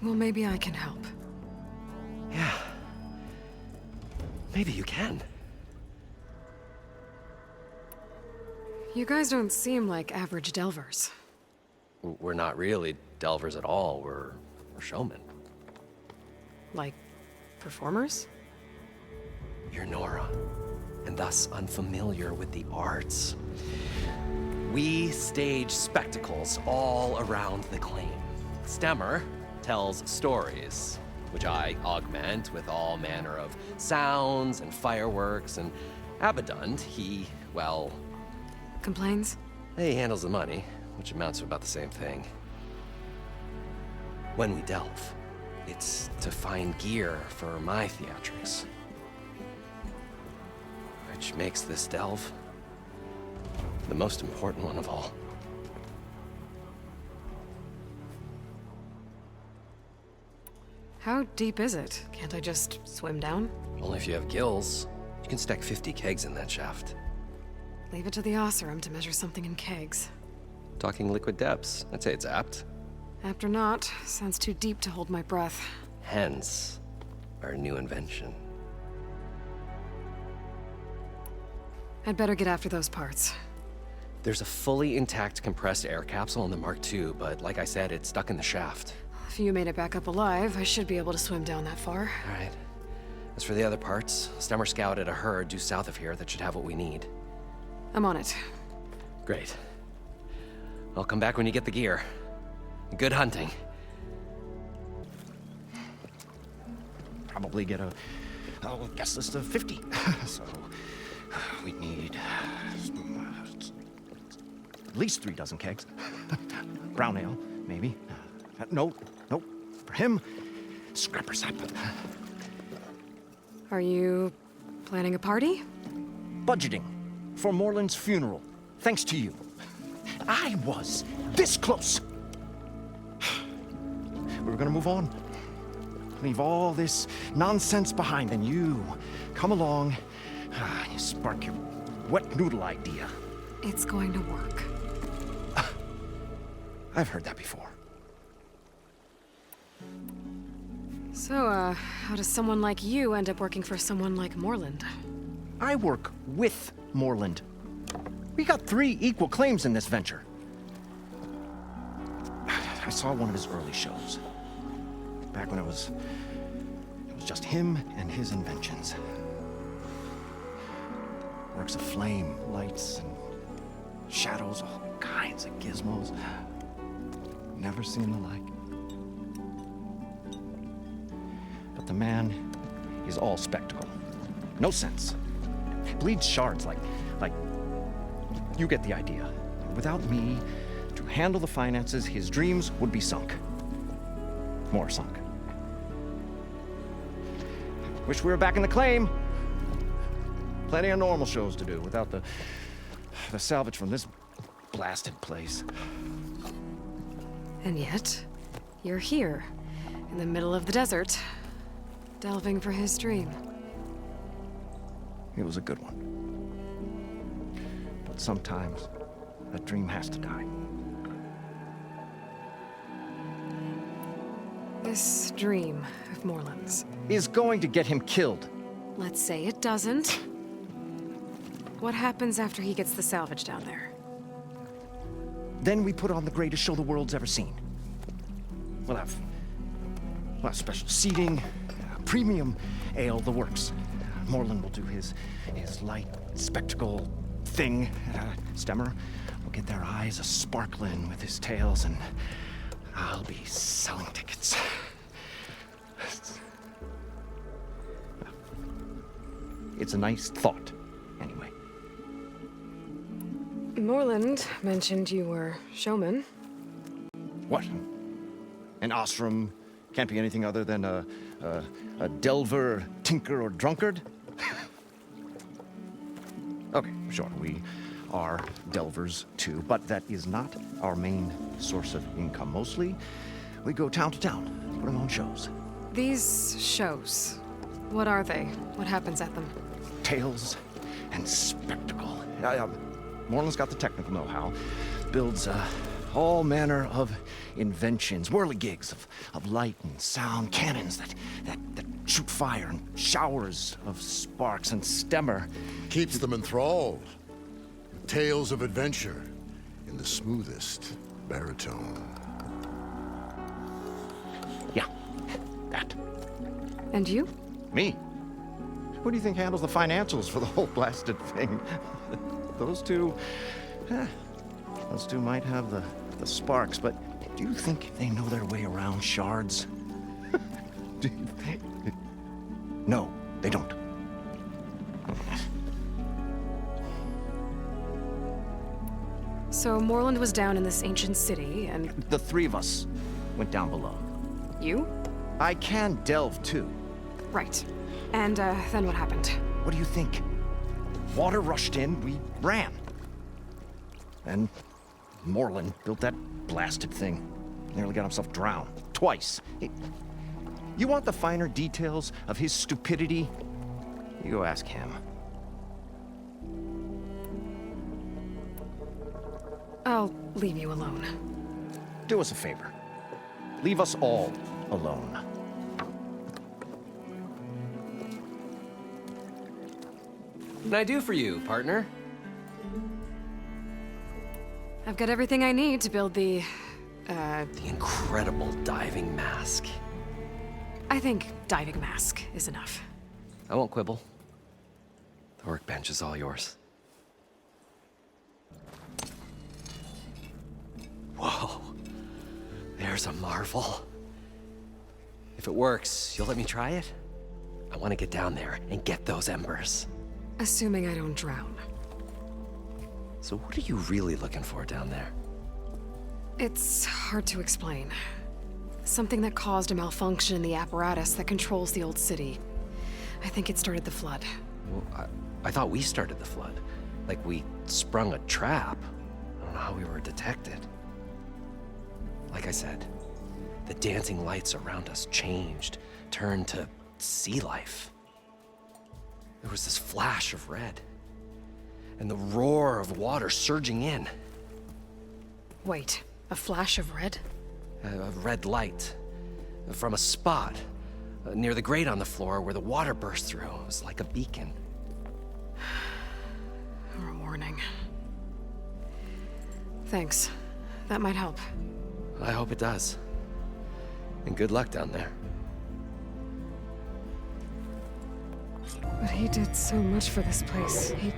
Well, maybe I can help. Yeah. Maybe you can. You guys don't seem like average delvers. We're not really delvers at all. We're showmen. Like, performers? You're Nora, and thus unfamiliar with the arts. We stage spectacles all around the claim. Stemmer tells stories, which I augment with all manner of sounds and fireworks, and Abaddon, he, well... Complains? He handles the money, which amounts to about the same thing. When we delve, it's to find gear for my theatrics. Which makes this delve the most important one of all. How deep is it? Can't I just swim down? Only if you have gills. You can stack 50 kegs in that shaft. Leave it to the Oseram to measure something in kegs. Talking liquid depths, I'd say it's apt. Apt or not, sounds too deep to hold my breath. Hence, our new invention. I'd better get after those parts. There's a fully intact compressed air capsule in the Mark II, but like I said, it's stuck in the shaft. If you made it back up alive, I should be able to swim down that far. All right. As for the other parts, Stemmer scouted a herd due south of here that should have what we need. I'm on it. Great. I'll come back when you get the gear. Good hunting. Probably get a guest list of 50. So we need at least 3 dozen kegs. Brown ale, maybe. No. For him, scrapper sap. Are you planning a party? Budgeting for Morland's funeral, thanks to you. I was this close. We were gonna move on. Leave all this nonsense behind, and you come along, you spark your wet noodle idea. It's going to work. I've heard that before. So, how does someone like you end up working for someone like Morland? I work with Morland. We got 3 equal claims in this venture. I saw one of his early shows. Back when it was just him and his inventions. Works of flame, lights, and shadows, all kinds of gizmos. Never seen the like. But the man is all spectacle. No sense. Bleeds shards like you get the idea. Without me to handle the finances, his dreams would be sunk. More sunk. Wish we were back in the claim. Plenty of normal shows to do without the salvage from this blasted place. And yet, you're here, in the middle of the desert, delving for his dream. It was a good one. But sometimes, a dream has to die. This dream of Moreland's is going to get him killed. Let's say it doesn't. What happens after he gets the salvage down there? Then we put on the greatest show the world's ever seen. We'll have special seating, premium ale, the works. Moreland will do his light spectacle thing. Stemmer will get their eyes a-sparkling with his tales, and I'll be selling tickets. It's a nice thought, anyway. Moreland mentioned you were showman. What? An Osram can't be anything other than a delver, tinker, or drunkard? Okay, sure, we are delvers too, but that is not our main source of income. Mostly, we go town to town, putting on shows. These shows, what are they? What happens at them? Tales and spectacle. Moreland's got the technical know-how. Builds all manner of inventions, whirligigs of light and sound, cannons that shoot fire, and showers of sparks, and Stemmer keeps them enthralled. Tales of adventure in the smoothest baritone. Yeah, that. And you? Me? Who do you think handles the financials for the whole blasted thing? Those two might have the sparks, but do you think they know their way around shards? No, they don't. So Moreland was down in this ancient city, and... The three of us went down below. You? I can delve, too. Right. And, then what happened? What do you think? Water rushed in, we ran. And Moreland built that blasted thing. Nearly got himself drowned. Twice. You want the finer details of his stupidity? You go ask him. I'll leave you alone. Do us a favor. Leave us all alone. What can I do for you, partner? I've got everything I need to build the incredible diving mask. I think diving mask is enough. I won't quibble. The workbench is all yours. Whoa. There's a marvel. If it works, you'll let me try it? I want to get down there and get those embers. Assuming I don't drown. So what are you really looking for down there? It's hard to explain. Something that caused a malfunction in the apparatus that controls the old city. I think it started the flood. Well, I thought we started the flood. Like we sprung a trap. I don't know how we were detected. Like I said, the dancing lights around us changed, turned to sea life. There was this flash of red, and the roar of water surging in. Wait, a flash of red? A red light from a spot near the grate on the floor where the water burst through. It was like a beacon. Or a warning. Thanks. That might help. I hope it does. And good luck down there. But he did so much for this place. He...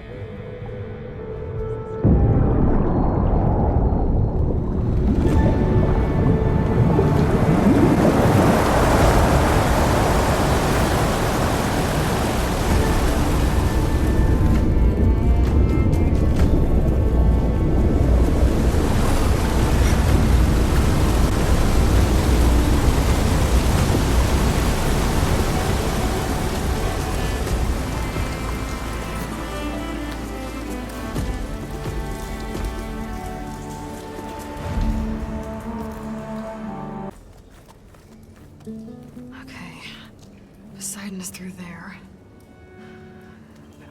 Poseidon is through there.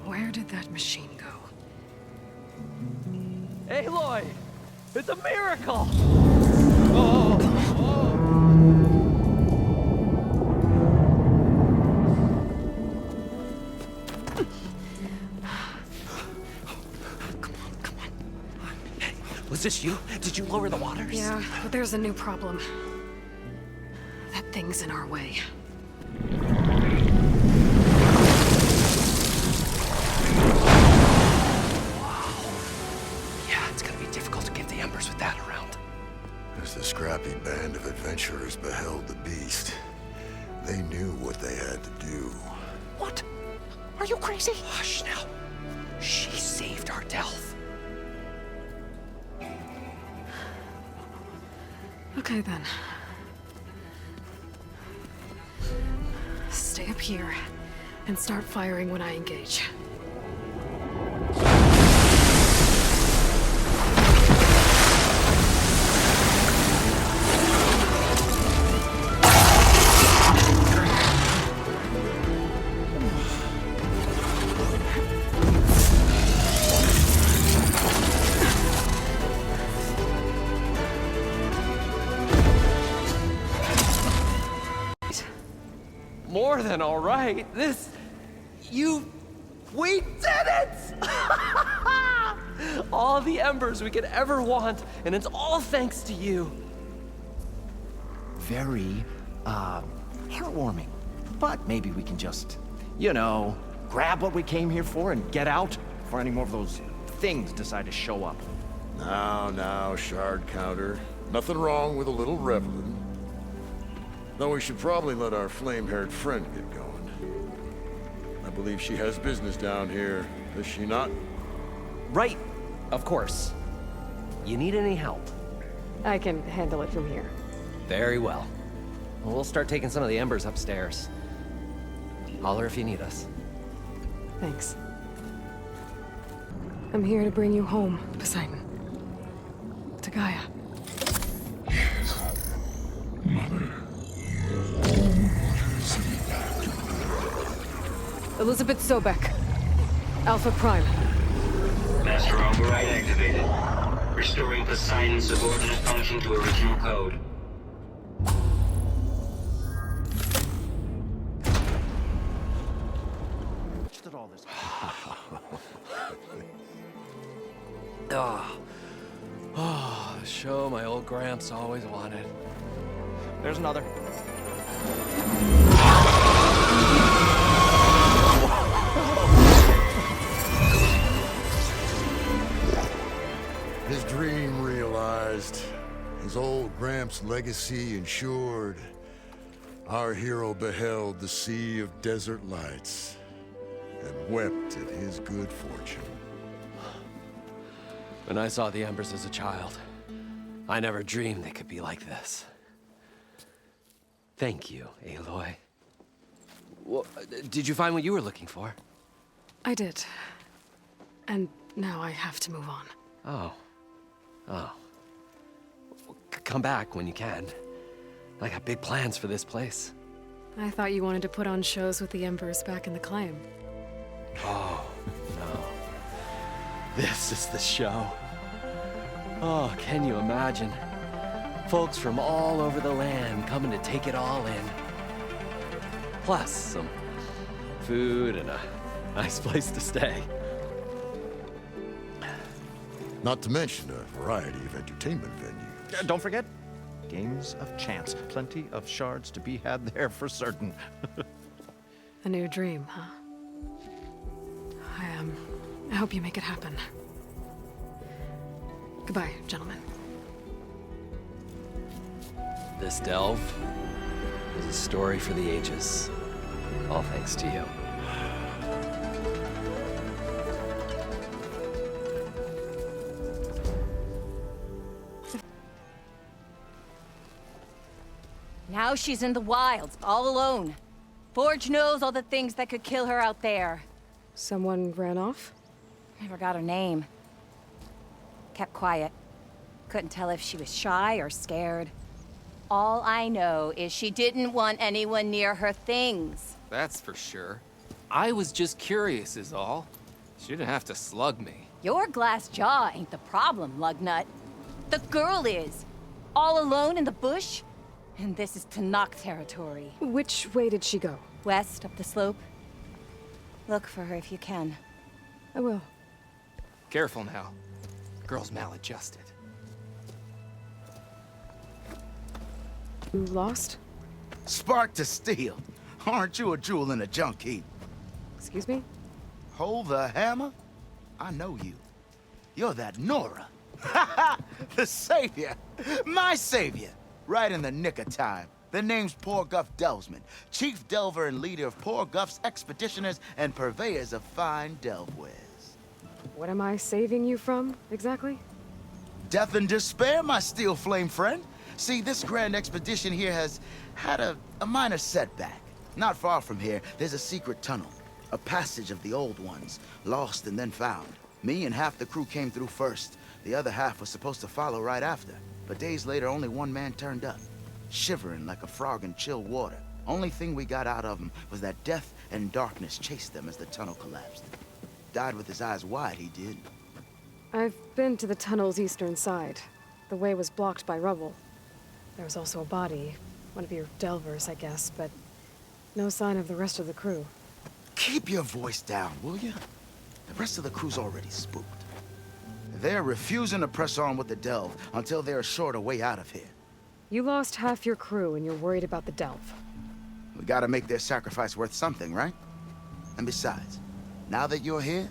Where did that machine go? Aloy! It's a miracle! Was this you? Did you lower the waters? Yeah, but there's a new problem. That thing's in our way. Yeah, it's gonna be difficult to get the embers with that around. As the scrappy band of adventurers beheld the beast, they knew what they had to do. What? Are you crazy? Hush now. She saved our Delph. Okay then. Stay up here and start firing when I engage. More than all right. We did it! All the embers we could ever want, and it's all thanks to you. Very, heartwarming. But maybe we can just, you know, grab what we came here for and get out before any more of those things decide to show up. Now, Shard Counter. Nothing wrong with a little reveling. Though we should probably let our flame-haired friend get going. I believe she has business down here, does she not? Right, of course. You need any help? I can handle it from here. Very well. We'll start taking some of the embers upstairs. Holler if you need us. Thanks. I'm here to bring you home, Poseidon. To Gaia. Mother. Elizabeth Sobek. Alpha Prime. Master override activated. Restoring Poseidon's subordinate function to original code. The show my old Gramps always wanted. There's another. His dream realized, his old Gramps' legacy ensured. Our hero beheld the sea of desert lights and wept at his good fortune. When I saw the embers as a child, I never dreamed they could be like this. Thank you, Aloy. Well, did you find what you were looking for? I did. And now I have to move on. Oh. Well, come back when you can. I got big plans for this place. I thought you wanted to put on shows with the Embers back in the Claim. Oh, no. This is the show. Oh, can you imagine? Folks from all over the land coming to take it all in. Plus some food and a nice place to stay. Not to mention a variety of entertainment venues. Don't forget, games of chance. Plenty of shards to be had there for certain. A new dream, huh? I hope you make it happen. Goodbye, gentlemen. This delve is a story for the ages. All thanks to you. Now she's in the wilds, all alone. Forge knows all the things that could kill her out there. Someone ran off? Never got her name. Kept quiet. Couldn't tell if she was shy or scared. All I know is she didn't want anyone near her things. That's for sure. I was just curious is all. She didn't have to slug me. Your glass jaw ain't the problem, Lugnut. The girl is. All alone in the bush. And this is Tenakth territory. Which way did she go? West, up the slope. Look for her if you can. I will. Careful now. Girl's maladjusted. You lost? Spark to steel. Aren't you a jewel in a junk heap? Excuse me? Hold the hammer? I know you. You're that Nora. The savior. My savior. Right in the nick of time. The name's Poor Guff Delvesman, chief delver and leader of Poor Guff's expeditioners and purveyors of fine delve wares. What am I saving you from, exactly? Death and despair, my steel flame friend. See, this grand expedition here has had a minor setback. Not far from here, there's a secret tunnel. A passage of the old ones, lost and then found. Me and half the crew came through first. The other half was supposed to follow right after. But days later, only one man turned up, shivering like a frog in chill water. Only thing we got out of him was that death and darkness chased them as the tunnel collapsed. Died with his eyes wide, he did. I've been to the tunnel's eastern side. The way was blocked by rubble. There was also a body, one of your delvers, I guess, but no sign of the rest of the crew. Keep your voice down, will you? The rest of the crew's already spooked. They're refusing to press on with the delve until they're assured a way out of here. You lost half your crew and you're worried about the delve. We gotta make their sacrifice worth something, right? And besides, now that you're here,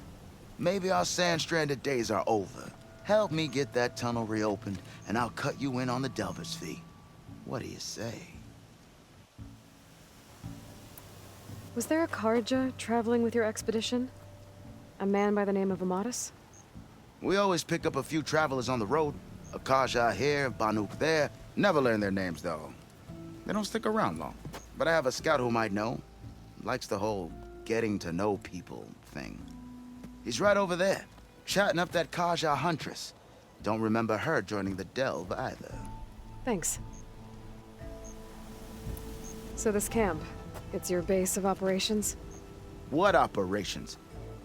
maybe our sand-stranded days are over. Help me get that tunnel reopened, and I'll cut you in on the delver's fee. What do you say? Was there a Karja traveling with your expedition? A man by the name of Amatus? We always pick up a few travelers on the road. A Karja here, Banuk there. Never learn their names, though. They don't stick around long. But I have a scout who might know. Likes the whole getting to know people thing. He's right over there, chatting up that Karja huntress. Don't remember her joining the delve either. Thanks. So this camp, it's your base of operations? What operations?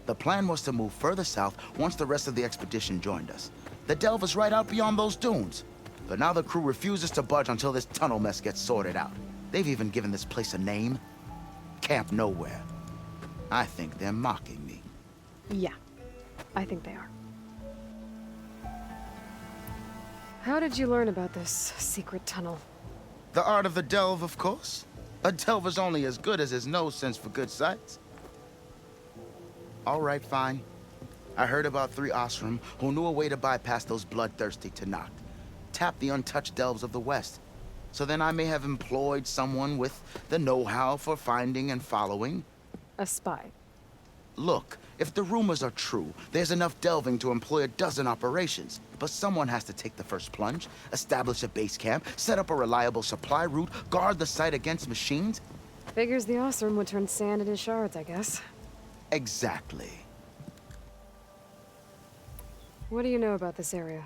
The plan was to move further south once the rest of the expedition joined us. The delve is right out beyond those dunes. But now the crew refuses to budge until this tunnel mess gets sorted out. They've even given this place a name. Camp Nowhere. I think they're mocking me. Yeah, I think they are. How did you learn about this secret tunnel? The art of the delve, of course. A delver's only as good as his nose sense for good sights. All right, fine. I heard about 3 Osram who knew a way to bypass those bloodthirsty Tenakth. Tap the untouched delves of the West. So then I may have employed someone with the know-how for finding and following. A spy. Look, if the rumors are true, there's enough delving to employ a dozen operations. But someone has to take the first plunge, establish a base camp, set up a reliable supply route, guard the site against machines. Figures the Osram would turn sand into shards, I guess. Exactly. What do you know about this area?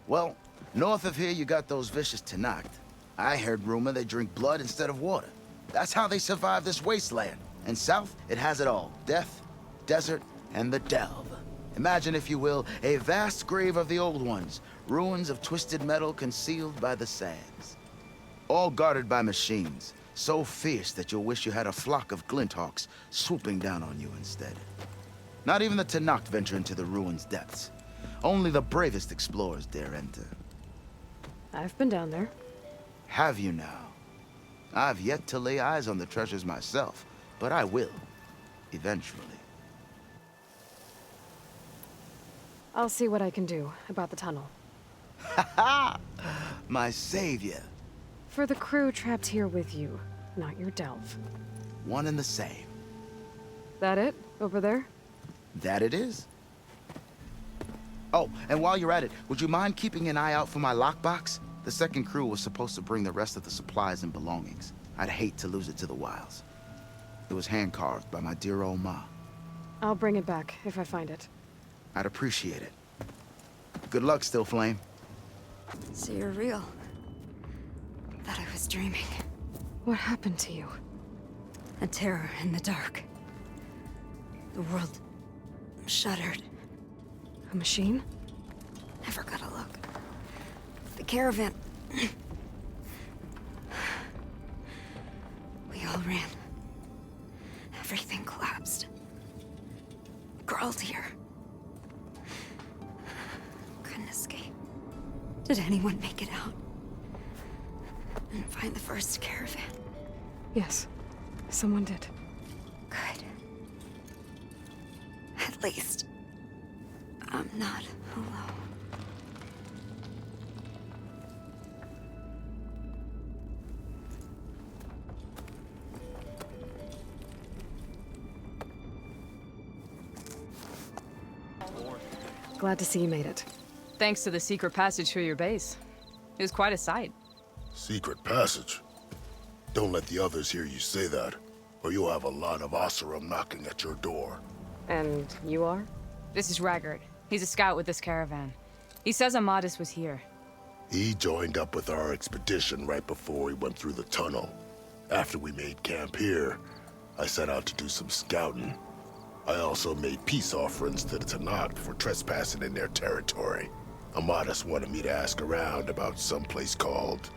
Well, north of here you got those vicious Tenakth. I heard rumor they drink blood instead of water. That's how they survive this wasteland. And south, it has it all. Death, desert, and the delve. Imagine, if you will, a vast grave of the old ones. Ruins of twisted metal concealed by the sands. All guarded by machines. So fierce that you'll wish you had a flock of glinthawks swooping down on you instead. Not even the Tenakth venture into the ruins' depths. Only the bravest explorers dare enter. I've been down there. Have you now? I've yet to lay eyes on the treasures myself, but I will. Eventually. I'll see what I can do about the tunnel. Ha ha! My savior. For the crew trapped here with you, not your delve. One and the same. That it? Over there? That it is. Oh, and while you're at it, would you mind keeping an eye out for my lockbox? The second crew was supposed to bring the rest of the supplies and belongings. I'd hate to lose it to the wilds. It was hand-carved by my dear old ma. I'll bring it back if I find it. I'd appreciate it. Good luck, Still Flame. So you're real. Thought I was dreaming. What happened to you? A terror in the dark. The world shuddered. A machine? Never got a look. The caravan. We all ran. Everything collapsed. Crawled here. Couldn't escape. Did anyone make it out? And find the first caravan? Yes, someone did. Good. At least, I'm not alone. Glad to see you made it. Thanks to the secret passage through your base. It was quite a sight. Secret passage? Don't let the others hear you say that, or you'll have a lot of Oseram knocking at your door. And you are? This is Raggard. He's a scout with this caravan. He says Amadis was here. He joined up with our expedition right before we went through the tunnel. After we made camp here, I set out to do some scouting. I also made peace offerings to the Tenakth for trespassing in their territory. Amadis wanted me to ask around about some place called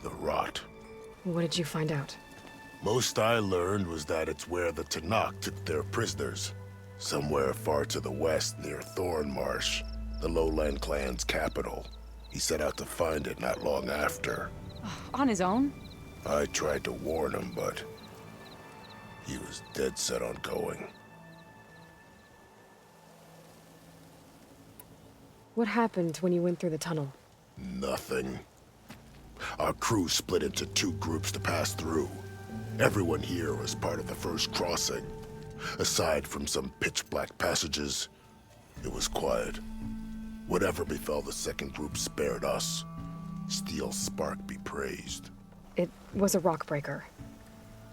the Rot. What did you find out? Most I learned was that it's where the Tenakth took their prisoners. Somewhere far to the west near Thornmarsh, the Lowland clan's capital. He set out to find it not long after. On his own? I tried to warn him, but he was dead set on going. What happened when you went through the tunnel? Nothing. Our crew split into 2 groups to pass through. Everyone here was part of the first crossing. Aside from some pitch-black passages, it was quiet. Whatever befell the second group spared us. Steel Spark be praised. It was a rock breaker.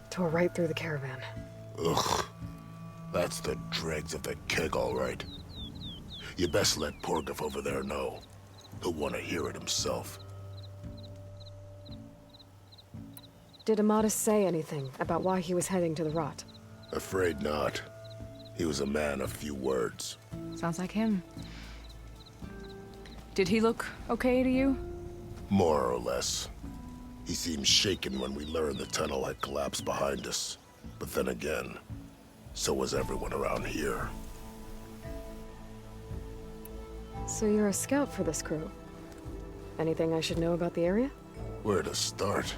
Tore right through the caravan. Ugh. That's the dregs of the keg, all right. You best let Porgov over there know. He'll want to hear it himself. Did Amadis say anything about why he was heading to the Rot? Afraid not. He was a man of few words. Sounds like him. Did he look okay to you? More or less. He seemed shaken when we learned the tunnel had collapsed behind us. But then again, so was everyone around here. So you're a scout for this crew. Anything I should know about the area? Where to start?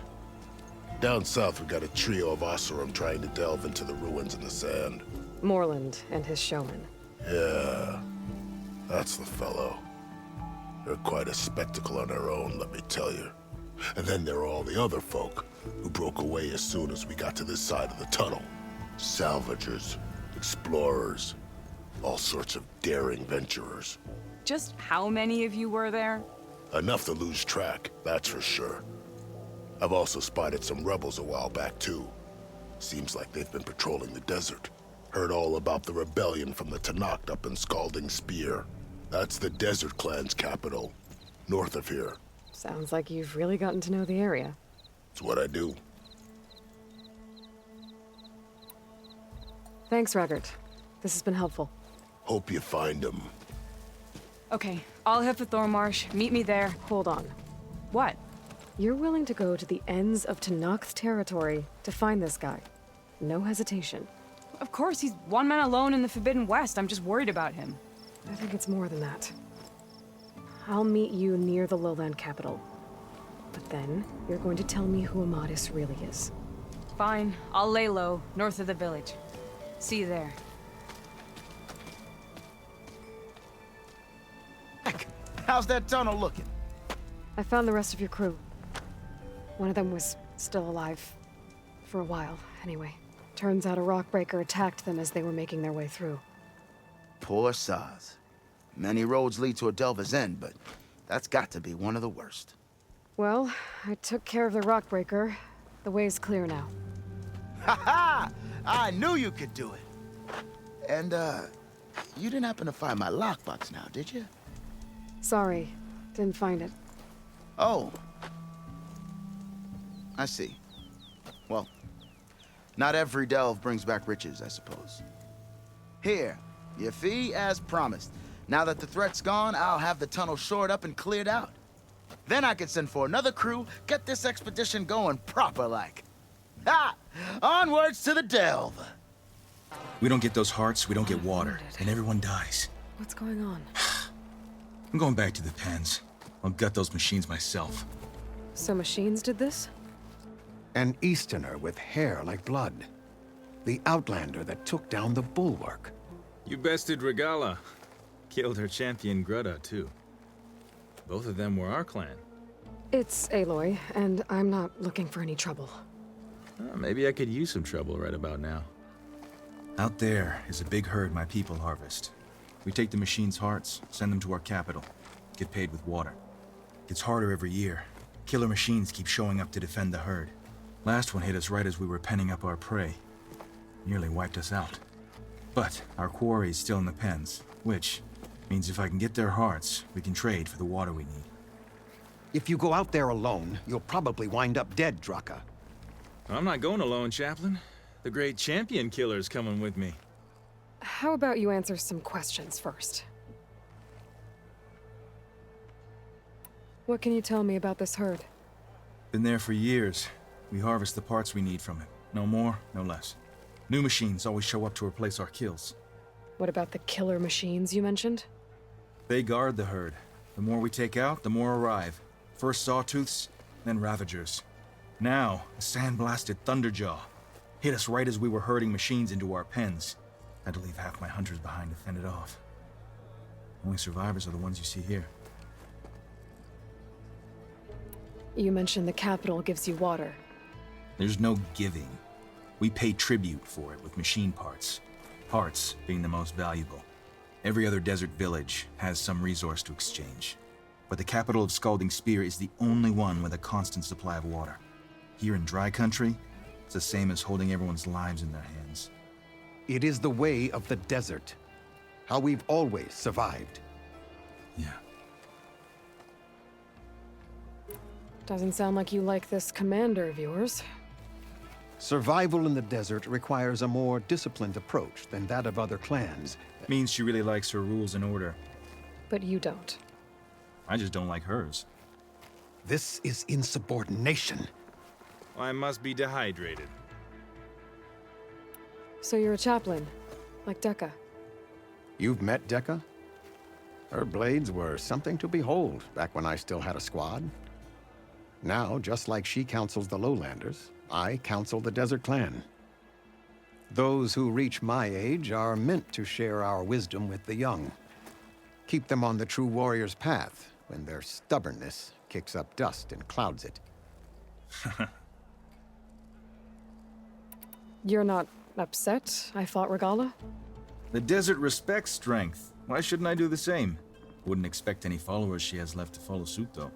Down south, we got a trio of Oseram trying to delve into the ruins in the sand. Morland and his showman. Yeah, that's the fellow. They're quite a spectacle on their own, let me tell you. And then there are all the other folk, who broke away as soon as we got to this side of the tunnel. Salvagers, explorers, all sorts of daring venturers. Just how many of you were there? Enough to lose track, that's for sure. I've also spotted some rebels a while back, too. Seems like they've been patrolling the desert. Heard all about the rebellion from the Tenakth up in Scalding Spear. That's the Desert Clan's capital, north of here. Sounds like you've really gotten to know the area. It's what I do. Thanks, Raggard. This has been helpful. Hope you find him. Okay, I'll head for Thornmarsh. Meet me there. Hold on. What? You're willing to go to the ends of Tenakth territory to find this guy. No hesitation. Of course, he's one man alone in the Forbidden West. I'm just worried about him. I think it's more than that. I'll meet you near the lowland capital. But then, you're going to tell me who Amadis really is. Fine. I'll lay low, north of the village. See you there. Heck, how's that tunnel looking? I found the rest of your crew. One of them was still alive. For a while, anyway. Turns out a rockbreaker attacked them as they were making their way through. Poor Saz. Many roads lead to a Delver's End, but that's got to be one of the worst. Well, I took care of the rockbreaker. The way's clear now. Ha ha! I knew you could do it. And, you didn't happen to find my lockbox now, did you? Sorry, didn't find it. Oh. I see. Well, not every delve brings back riches, I suppose. Here, your fee as promised. Now that the threat's gone, I'll have the tunnel shored up and cleared out. Then I can send for another crew, get this expedition going proper-like. Ha! Onwards to the delve! We don't get those hearts, we don't get water, and everyone dies. What's going on? I'm going back to the pens. I'll gut those machines myself. So machines did this? An Easterner with hair like blood. The Outlander that took down the Bulwark. You bested Regala. Killed her champion Greta, too. Both of them were our clan. It's Aloy, and I'm not looking for any trouble. Maybe I could use some trouble right about now. Out there is a big herd my people harvest. We take the machine's hearts, send them to our capital, get paid with water. Gets harder every year. Killer machines keep showing up to defend the herd. Last one hit us right as we were penning up our prey. Nearly wiped us out. But our quarry is still in the pens, which means if I can get their hearts, we can trade for the water we need. If you go out there alone, you'll probably wind up dead, Draka. I'm not going alone, Chaplain. The great champion killer's coming with me. How about you answer some questions first? What can you tell me about this herd? Been there for years. We harvest the parts we need from it. No more, no less. New machines always show up to replace our kills. What about the killer machines you mentioned? They guard the herd. The more we take out, the more arrive. First Sawtooths, then Ravagers. Now, a sandblasted Thunderjaw. Hit us right as we were herding machines into our pens. Had to leave half my hunters behind to fend it off. Only survivors are the ones you see here. You mentioned the capital gives you water. There's no giving. We pay tribute for it with machine parts. Parts being the most valuable. Every other desert village has some resource to exchange. But the capital of Scalding Spear is the only one with a constant supply of water. Here in dry country, it's the same as holding everyone's lives in their hands. It is the way of the desert. How we've always survived. Yeah. Doesn't sound like you like this commander of yours. Survival in the desert requires a more disciplined approach than that of other clans. Means she really likes her rules and order. But you don't. I just don't like hers. This is insubordination. I must be dehydrated. So you're a chaplain, like Dekka. You've met Dekka? Her blades were something to behold back when I still had a squad. Now, just like she counsels the Lowlanders, I counsel the Desert Clan. Those who reach my age are meant to share our wisdom with the young. Keep them on the true warrior's path when their stubbornness kicks up dust and clouds it. You're not upset I fought Regala? The desert respects strength. Why shouldn't I do the same? Wouldn't expect any followers she has left to follow suit, though.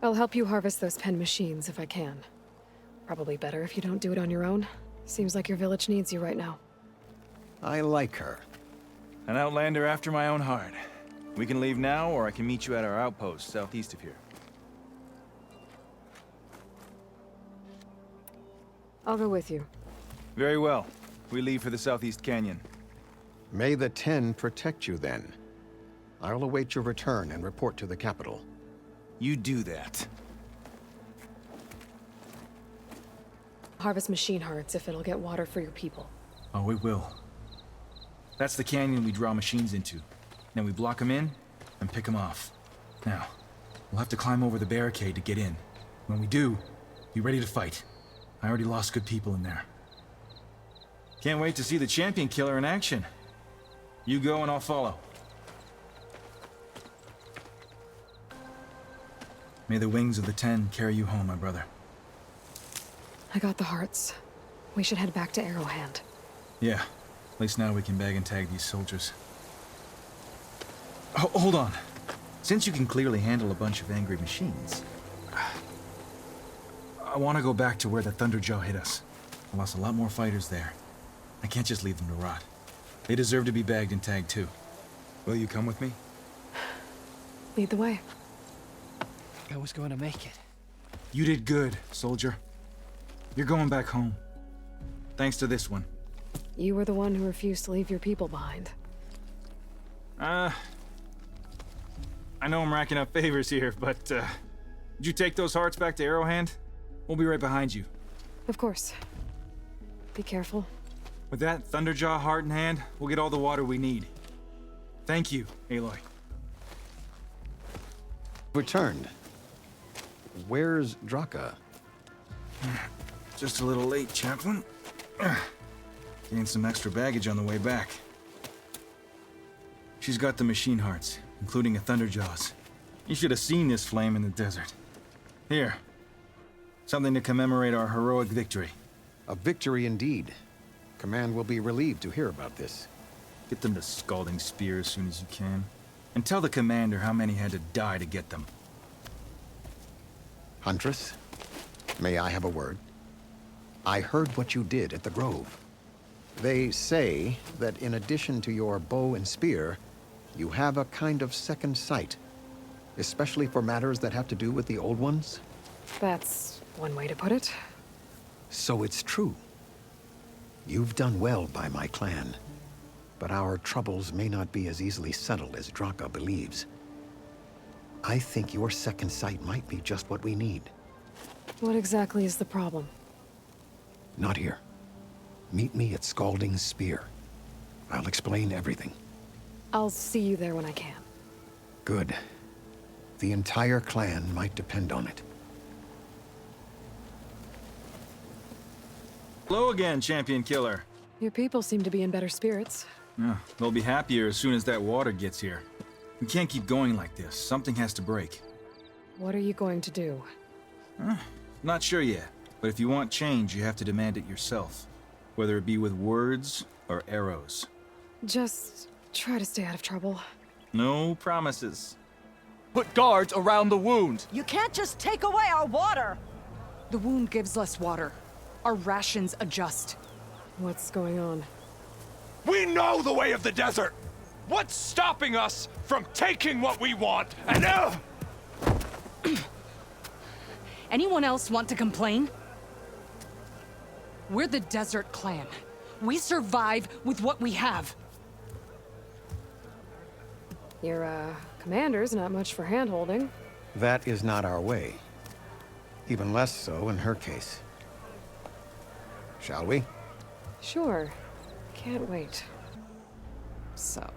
I'll help you harvest those pen machines if I can. Probably better if you don't do it on your own. Seems like your village needs you right now. I like her. An outlander after my own heart. We can leave now, or I can meet you at our outpost southeast of here. I'll go with you. Very well. We leave for the Southeast Canyon. May the Ten protect you then. I'll await your return and report to the capital. You do that. Harvest machine hearts if it'll get water for your people. Oh, it will. That's the canyon we draw machines into. Then we block them in and pick them off. Now, we'll have to climb over the barricade to get in. When we do, be ready to fight. I already lost good people in there. Can't wait to see the champion killer in action. You go and I'll follow. May the wings of the Ten carry you home, my brother. I got the hearts. We should head back to Arrowhand. Yeah. At least now we can bag and tag these soldiers. Hold on. Since you can clearly handle a bunch of angry machines, I want to go back to where the Thunderjaw hit us. I lost a lot more fighters there. I can't just leave them to rot. They deserve to be bagged and tagged too. Will you come with me? Lead the way. I was going to make it. You did good, soldier. You're going back home. Thanks to this one. You were the one who refused to leave your people behind. I know I'm racking up favors here, but, did you take those hearts back to Arrowhand? We'll be right behind you. Of course. Be careful. With that Thunderjaw heart in hand, we'll get all the water we need. Thank you, Aloy. Returned. Where's Draka? Just a little late, Chaplain. Gained some extra baggage on the way back. She's got the machine hearts, including a Thunderjaws. You should have seen this flame in the desert. Here. Something to commemorate our heroic victory. A victory indeed. Command will be relieved to hear about this. Get them the Scalding Spear as soon as you can. And tell the commander how many had to die to get them. Huntress, may I have a word? I heard what you did at the Grove. They say that in addition to your bow and spear, you have a kind of second sight, especially for matters that have to do with the Old Ones. That's one way to put it. So it's true. You've done well by my clan, but our troubles may not be as easily settled as Draka believes. I think your second sight might be just what we need. What exactly is the problem? Not here. Meet me at Scalding Spear. I'll explain everything. I'll see you there when I can. Good. The entire clan might depend on it. Hello again, Champion Killer. Your people seem to be in better spirits. Yeah, they'll be happier as soon as that water gets here. We can't keep going like this. Something has to break. What are you going to do? Not sure yet, but if you want change, you have to demand it yourself. Whether it be with words or arrows. Just try to stay out of trouble. No promises. Put guards around the wound! You can't just take away our water! The wound gives less water. Our rations adjust. What's going on? We know the way of the desert! What's stopping us from taking what we want? And Anyone else want to complain? We're the Desert Clan. We survive with what we have. Your, commander's not much for hand-holding. That is not our way. Even less so in her case. Shall we? Sure. Can't wait. So,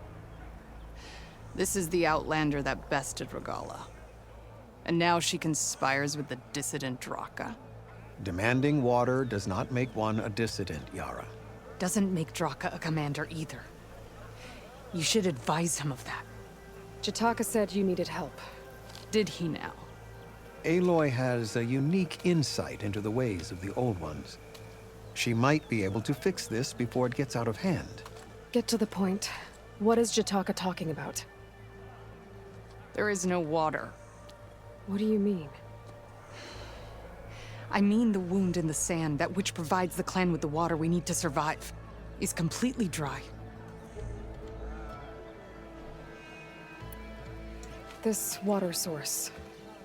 this is the Outlander that bested Regalla. And now she conspires with the dissident Draka. Demanding water does not make one a dissident, Yara. Doesn't make Draka a commander either. You should advise him of that. Jataka said you needed help. Did he now? Aloy has a unique insight into the ways of the Old Ones. She might be able to fix this before it gets out of hand. Get to the point. What is Jataka talking about? There is no water. What do you mean? I mean the wound in the sand, that which provides the clan with the water we need to survive, is completely dry. This water source.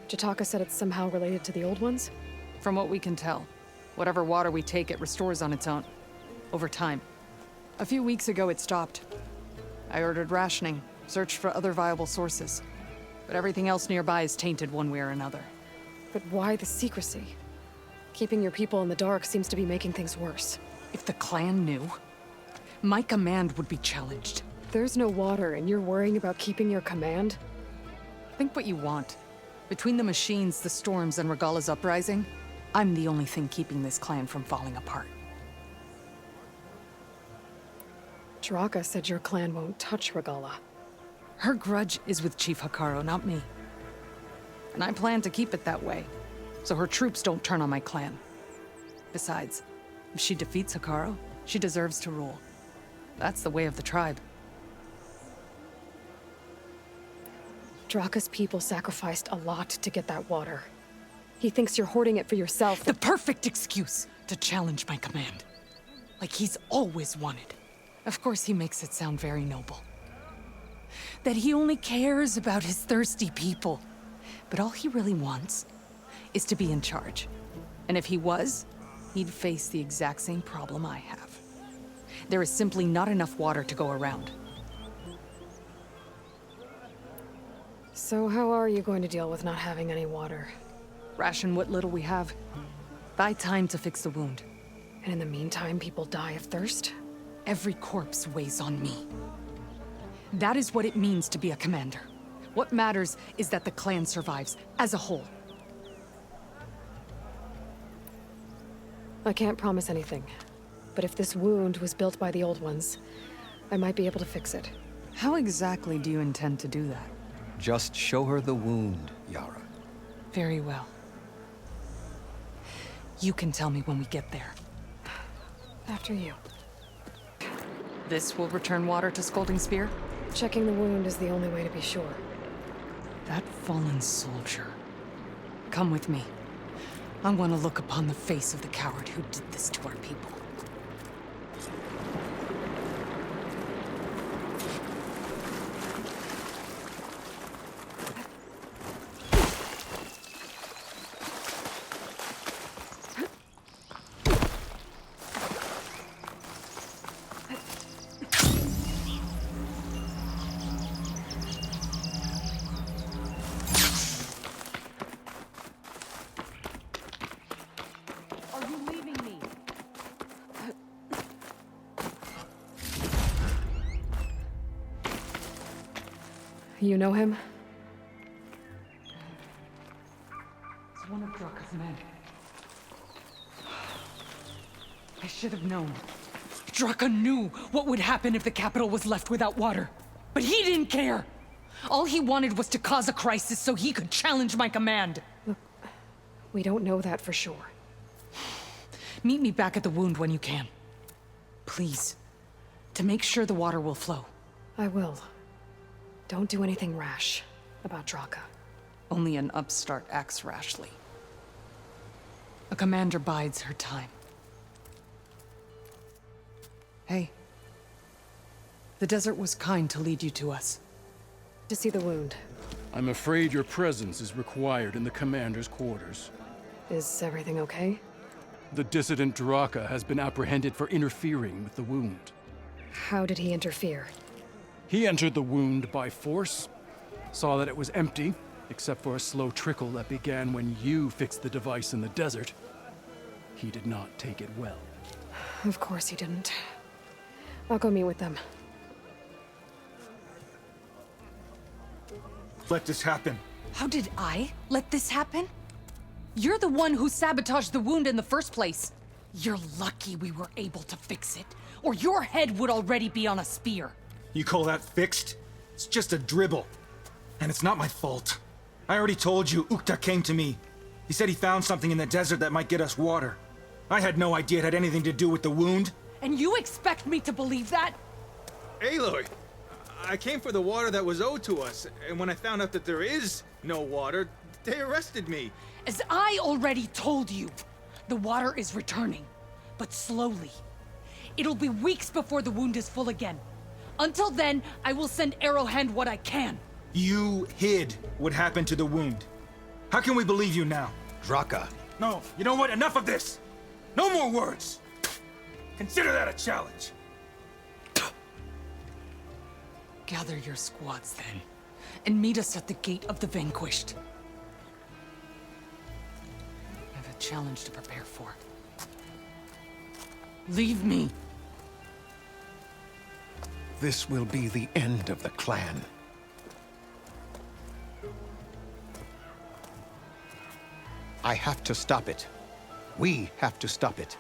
Jataka said it's somehow related to the Old Ones? From what we can tell, whatever water we take, it restores on its own. Over time. A few weeks ago, it stopped. I ordered rationing, searched for other viable sources. But everything else nearby is tainted one way or another. But why the secrecy? Keeping your people in the dark seems to be making things worse. If the clan knew, my command would be challenged. There's no water and you're worrying about keeping your command? Think what you want. Between the machines, the storms, and Regalla's uprising, I'm the only thing keeping this clan from falling apart. Draka said your clan won't touch Regalla. Her grudge is with Chief Hekarro, not me. And I plan to keep it that way, so her troops don't turn on my clan. Besides, if she defeats Hekarro, she deserves to rule. That's the way of the tribe. Draka's people sacrificed a lot to get that water. He thinks you're hoarding it for yourself. The perfect excuse to challenge my command. Like he's always wanted. Of course he makes it sound very noble. That he only cares about his thirsty people. But all he really wants is to be in charge. And if he was, he'd face the exact same problem I have. There is simply not enough water to go around. So how are you going to deal with not having any water? Ration what little we have. Buy time to fix the wound. And in the meantime, people die of thirst? Every corpse weighs on me. That is what it means to be a commander. What matters is that the clan survives, as a whole. I can't promise anything, but if this wound was built by the old ones, I might be able to fix it. How exactly do you intend to do that? Just show her the wound, Yara. Very well. You can tell me when we get there. After you. This will return water to Scolding Spear? Checking the wound is the only way to be sure. That fallen soldier. Come with me. I want to look upon the face of the coward who did this to our people. You know him? It's one of Draka's men. I should have known. Draka knew what would happen if the capital was left without water. But he didn't care! All he wanted was to cause a crisis so he could challenge my command. Look, we don't know that for sure. Meet me back at the wound when you can. Please. To make sure the water will flow. I will. Don't do anything rash about Draka. Only an upstart acts rashly. A commander bides her time. Hey. The desert was kind to lead you to us. To see the wound. I'm afraid your presence is required in the commander's quarters. Is everything okay? The dissident Draka has been apprehended for interfering with the wound. How did he interfere? He entered the wound by force, saw that it was empty, except for a slow trickle that began when you fixed the device in the desert. He did not take it well. Of course he didn't. I'll go meet with them. Let this happen. How did I let this happen? You're the one who sabotaged the wound in the first place. You're lucky we were able to fix it, or your head would already be on a spear. You call that fixed? It's just a dribble. And it's not my fault. I already told you, Ukta came to me. He said he found something in the desert that might get us water. I had no idea it had anything to do with the wound. And you expect me to believe that? Aloy, I came for the water that was owed to us, and when I found out that there is no water, they arrested me. As I already told you, the water is returning, but slowly. It'll be weeks before the wound is full again. Until then, I will send Arrowhand what I can. You hid what happened to the wound. How can we believe you now? Draka. No, you know what? Enough of this! No more words! Consider that a challenge. Gather your squads then, and meet us at the Gate of the Vanquished. I have a challenge to prepare for. Leave me. This will be the end of the clan. I have to stop it. We have to stop it.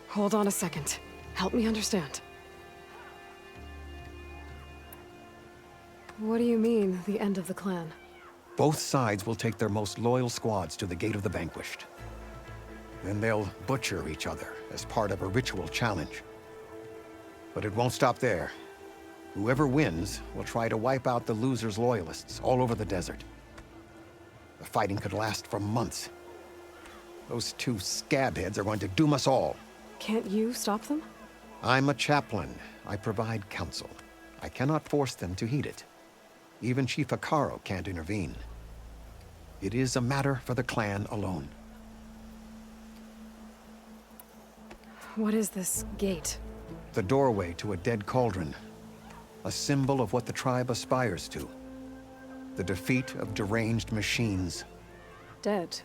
Hold on a second. Help me understand. What do you mean, the end of the clan? Both sides will take their most loyal squads to the Gate of the Vanquished. Then they'll butcher each other as part of a ritual challenge. But it won't stop there. Whoever wins will try to wipe out the loser's loyalists all over the desert. The fighting could last for months. Those two scabheads are going to doom us all. Can't you stop them? I'm a chaplain. I provide counsel. I cannot force them to heed it. Even Chief Hekarro can't intervene. It is a matter for the clan alone. What is this gate? The doorway to a dead cauldron. A symbol of what the tribe aspires to. The defeat of deranged machines. Dead.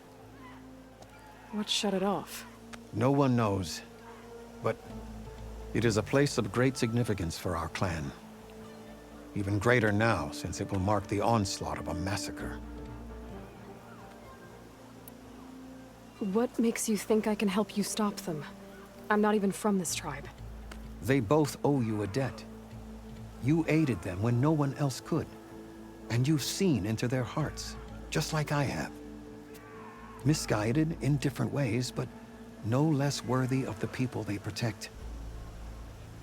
What shut it off? No one knows. But it is a place of great significance for our clan. Even greater now, since it will mark the onslaught of a massacre. What makes you think I can help you stop them? I'm not even from this tribe. They both owe you a debt. You aided them when no one else could. And you've seen into their hearts, just like I have. Misguided in different ways, but no less worthy of the people they protect.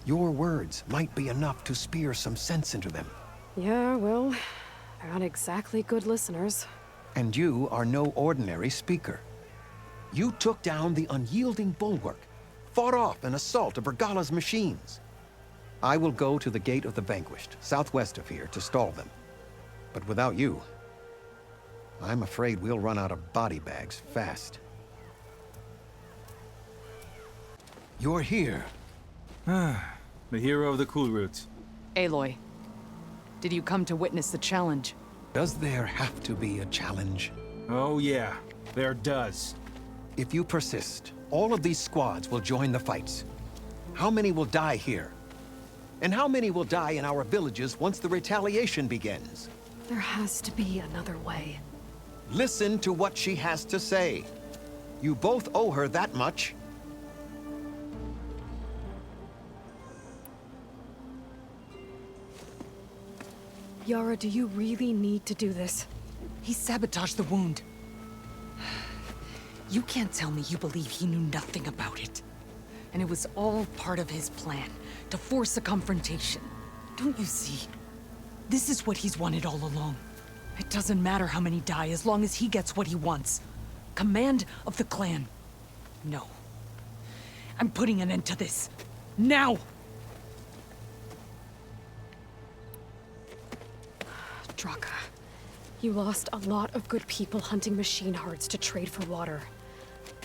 Your words might be enough to spear some sense into them. Yeah, well, they're not exactly good listeners. And you are no ordinary speaker. You took down the unyielding bulwark, fought off an assault of Regala's machines. I will go to the Gate of the Vanquished, southwest of here, to stall them. But without you, I'm afraid we'll run out of body bags fast. You're here. The hero of the Cool Roots. Aloy, did you come to witness the challenge? Does there have to be a challenge? Oh yeah, there does. If you persist, all of these squads will join the fights. How many will die here? And how many will die in our villages once the retaliation begins? There has to be another way. Listen to what she has to say. You both owe her that much. Yara, do you really need to do this? He sabotaged the wound. You can't tell me you believe he knew nothing about it. And it was all part of his plan, to force a confrontation. Don't you see? This is what he's wanted all along. It doesn't matter how many die as long as he gets what he wants. Command of the clan. No. I'm putting an end to this. Now! Draka, you lost a lot of good people hunting machine hearts to trade for water.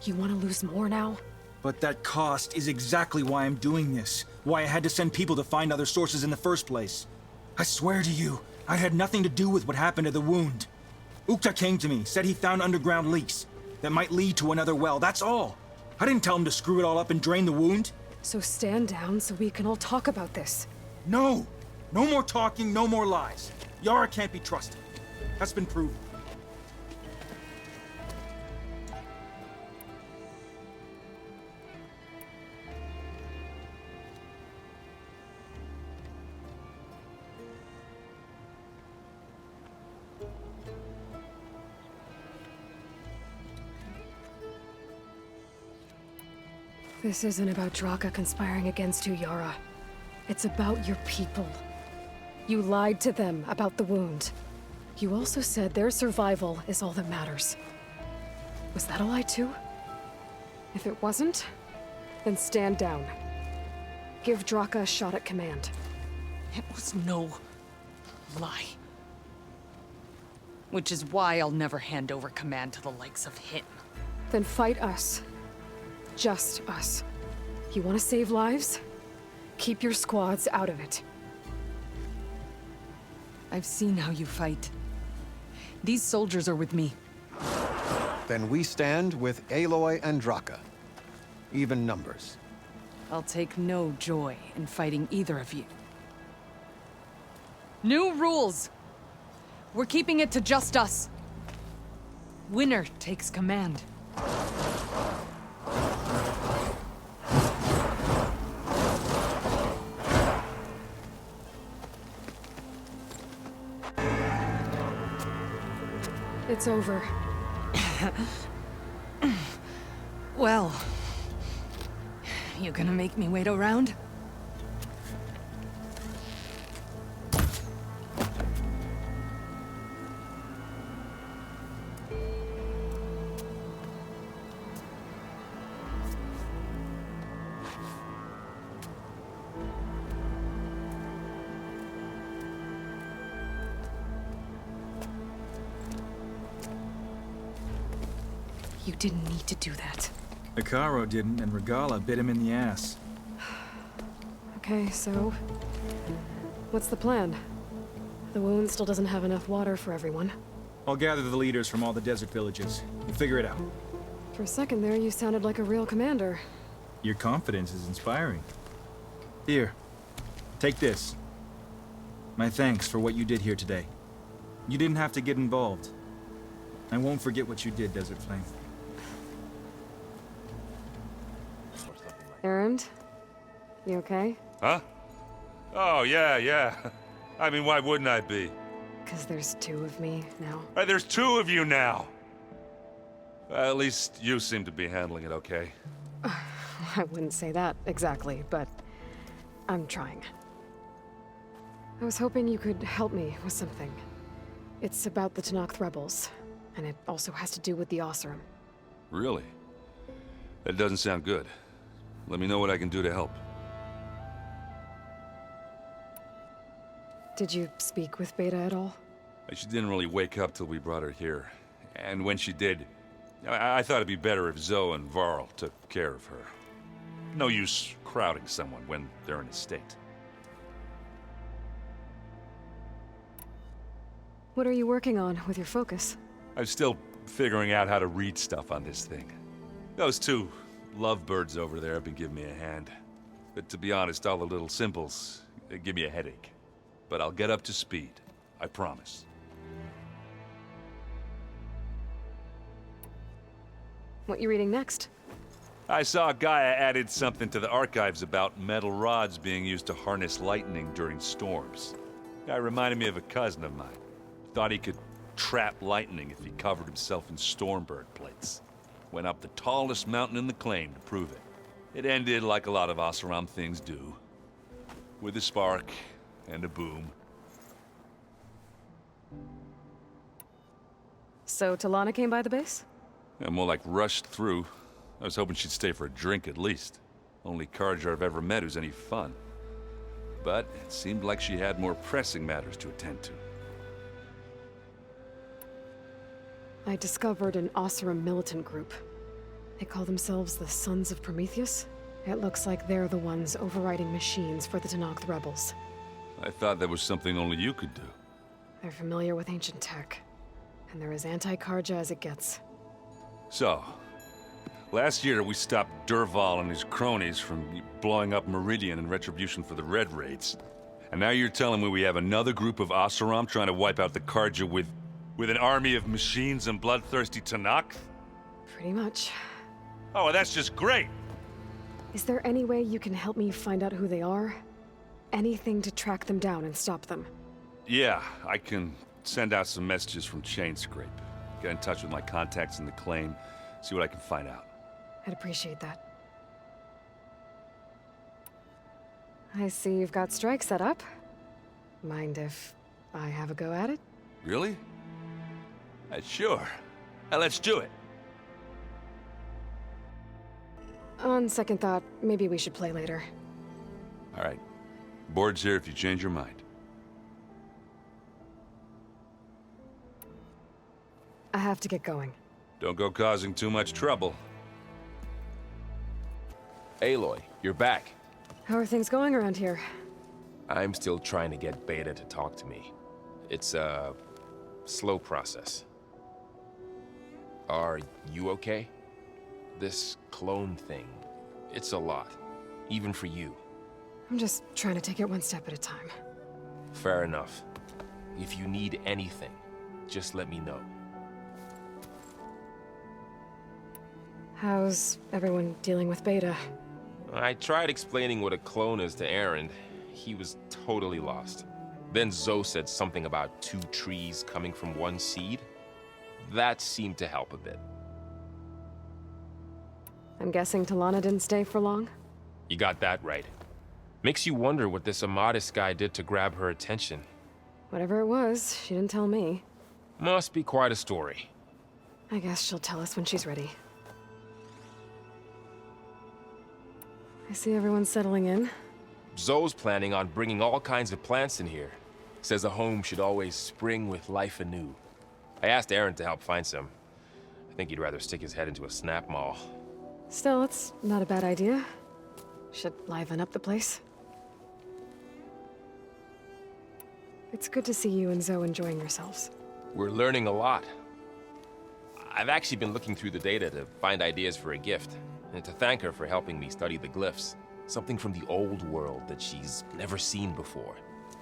You want to lose more now? But that cost is exactly why I'm doing this. Why I had to send people to find other sources in the first place. I swear to you, I had nothing to do with what happened to the wound. Ukta came to me, said he found underground leaks that might lead to another well, that's all. I didn't tell him to screw it all up and drain the wound. So stand down so we can all talk about this. No! No more talking, no more lies. Yara can't be trusted. That's been proven. This isn't about Draka conspiring against you, Yara. It's about your people. You lied to them about the wound. You also said their survival is all that matters. Was that a lie too? If it wasn't, then stand down. Give Draka a shot at command. It was no lie. Which is why I'll never hand over command to the likes of him. Then fight us. Just us. You want to save lives? Keep your squads out of it. I've seen how you fight. These soldiers are with me. Then we stand with Aloy and Draka. Even numbers. I'll take no joy in fighting either of you. New rules! We're keeping it to just us. Winner takes command. It's over. Well, you gonna make me wait around? You didn't need to do that. Hekarro didn't, and Regala bit him in the ass. Okay, so... what's the plan? The wound still doesn't have enough water for everyone. I'll gather the leaders from all the desert villages. We'll figure it out. For a second there, you sounded like a real commander. Your confidence is inspiring. Here, take this. My thanks for what you did here today. You didn't have to get involved. I won't forget what you did, Desert Flame. Erend? You okay? Huh? Oh, yeah. I mean, why wouldn't I be? Because there's two of me now. There's two of you now! At least you seem to be handling it okay. I wouldn't say that exactly, but I'm trying. I was hoping you could help me with something. It's about the Tenakth rebels, and it also has to do with the Oseram. Really? That doesn't sound good. Let me know what I can do to help. Did you speak with Beta at all? She didn't really wake up till we brought her here. And when she did, I thought it'd be better if Zoe and Varl took care of her. No use crowding someone when they're in a state. What are you working on with your focus? I'm still figuring out how to read stuff on this thing. Those two lovebirds over there have been giving me a hand. But to be honest, all the little symbols, they give me a headache. But I'll get up to speed. I promise. What you reading next? I saw Gaia added something to the archives about metal rods being used to harness lightning during storms. Guy reminded me of a cousin of mine. Thought he could trap lightning if he covered himself in Stormbird plates. Went up the tallest mountain in the claim to prove it. It ended like a lot of Oseram things do. With a spark and a boom. So Talana came by the base? Yeah, more like rushed through. I was hoping she'd stay for a drink at least. Only Carja I've ever met who's any fun. But it seemed like she had more pressing matters to attend to. I discovered an Oseram militant group. They call themselves the Sons of Prometheus. It looks like they're the ones overriding machines for the Tenakth rebels. I thought that was something only you could do. They're familiar with ancient tech, and they're as anti-Carja as it gets. So, last year we stopped Durval and his cronies from blowing up Meridian in retribution for the Red Raids. And now you're telling me we have another group of Oseram trying to wipe out the Carja with an army of machines and bloodthirsty Tenakth? Pretty much. Oh, well, that's just great! Is there any way you can help me find out who they are? Anything to track them down and stop them? Yeah, I can send out some messages from Chainscrape. Get in touch with my contacts in the claim, see what I can find out. I'd appreciate that. I see you've got strike set up. Mind if I have a go at it? Really? Sure. Let's do it. On second thought, maybe we should play later. All right. Board's here if you change your mind. I have to get going. Don't go causing too much trouble. Aloy, you're back. How are things going around here? I'm still trying to get Beta to talk to me. It's a slow process. Are you okay? This clone thing, it's a lot. Even for you. I'm just trying to take it one step at a time. Fair enough. If you need anything, just let me know. How's everyone dealing with Beta? I tried explaining what a clone is to Erend. He was totally lost. Then Zoe said something about 2 trees coming from 1 seed. That seemed to help a bit. I'm guessing Talana didn't stay for long? You got that right. Makes you wonder what this Amadis guy did to grab her attention. Whatever it was, she didn't tell me. Must be quite a story. I guess she'll tell us when she's ready. I see everyone's settling in. Zoe's planning on bringing all kinds of plants in here. Says a home should always spring with life anew. I asked Erend to help find some. I think he'd rather stick his head into a snap mall. Still, it's not a bad idea. Should liven up the place. It's good to see you and Zoe enjoying yourselves. We're learning a lot. I've actually been looking through the data to find ideas for a gift, and to thank her for helping me study the glyphs. Something from the old world that she's never seen before.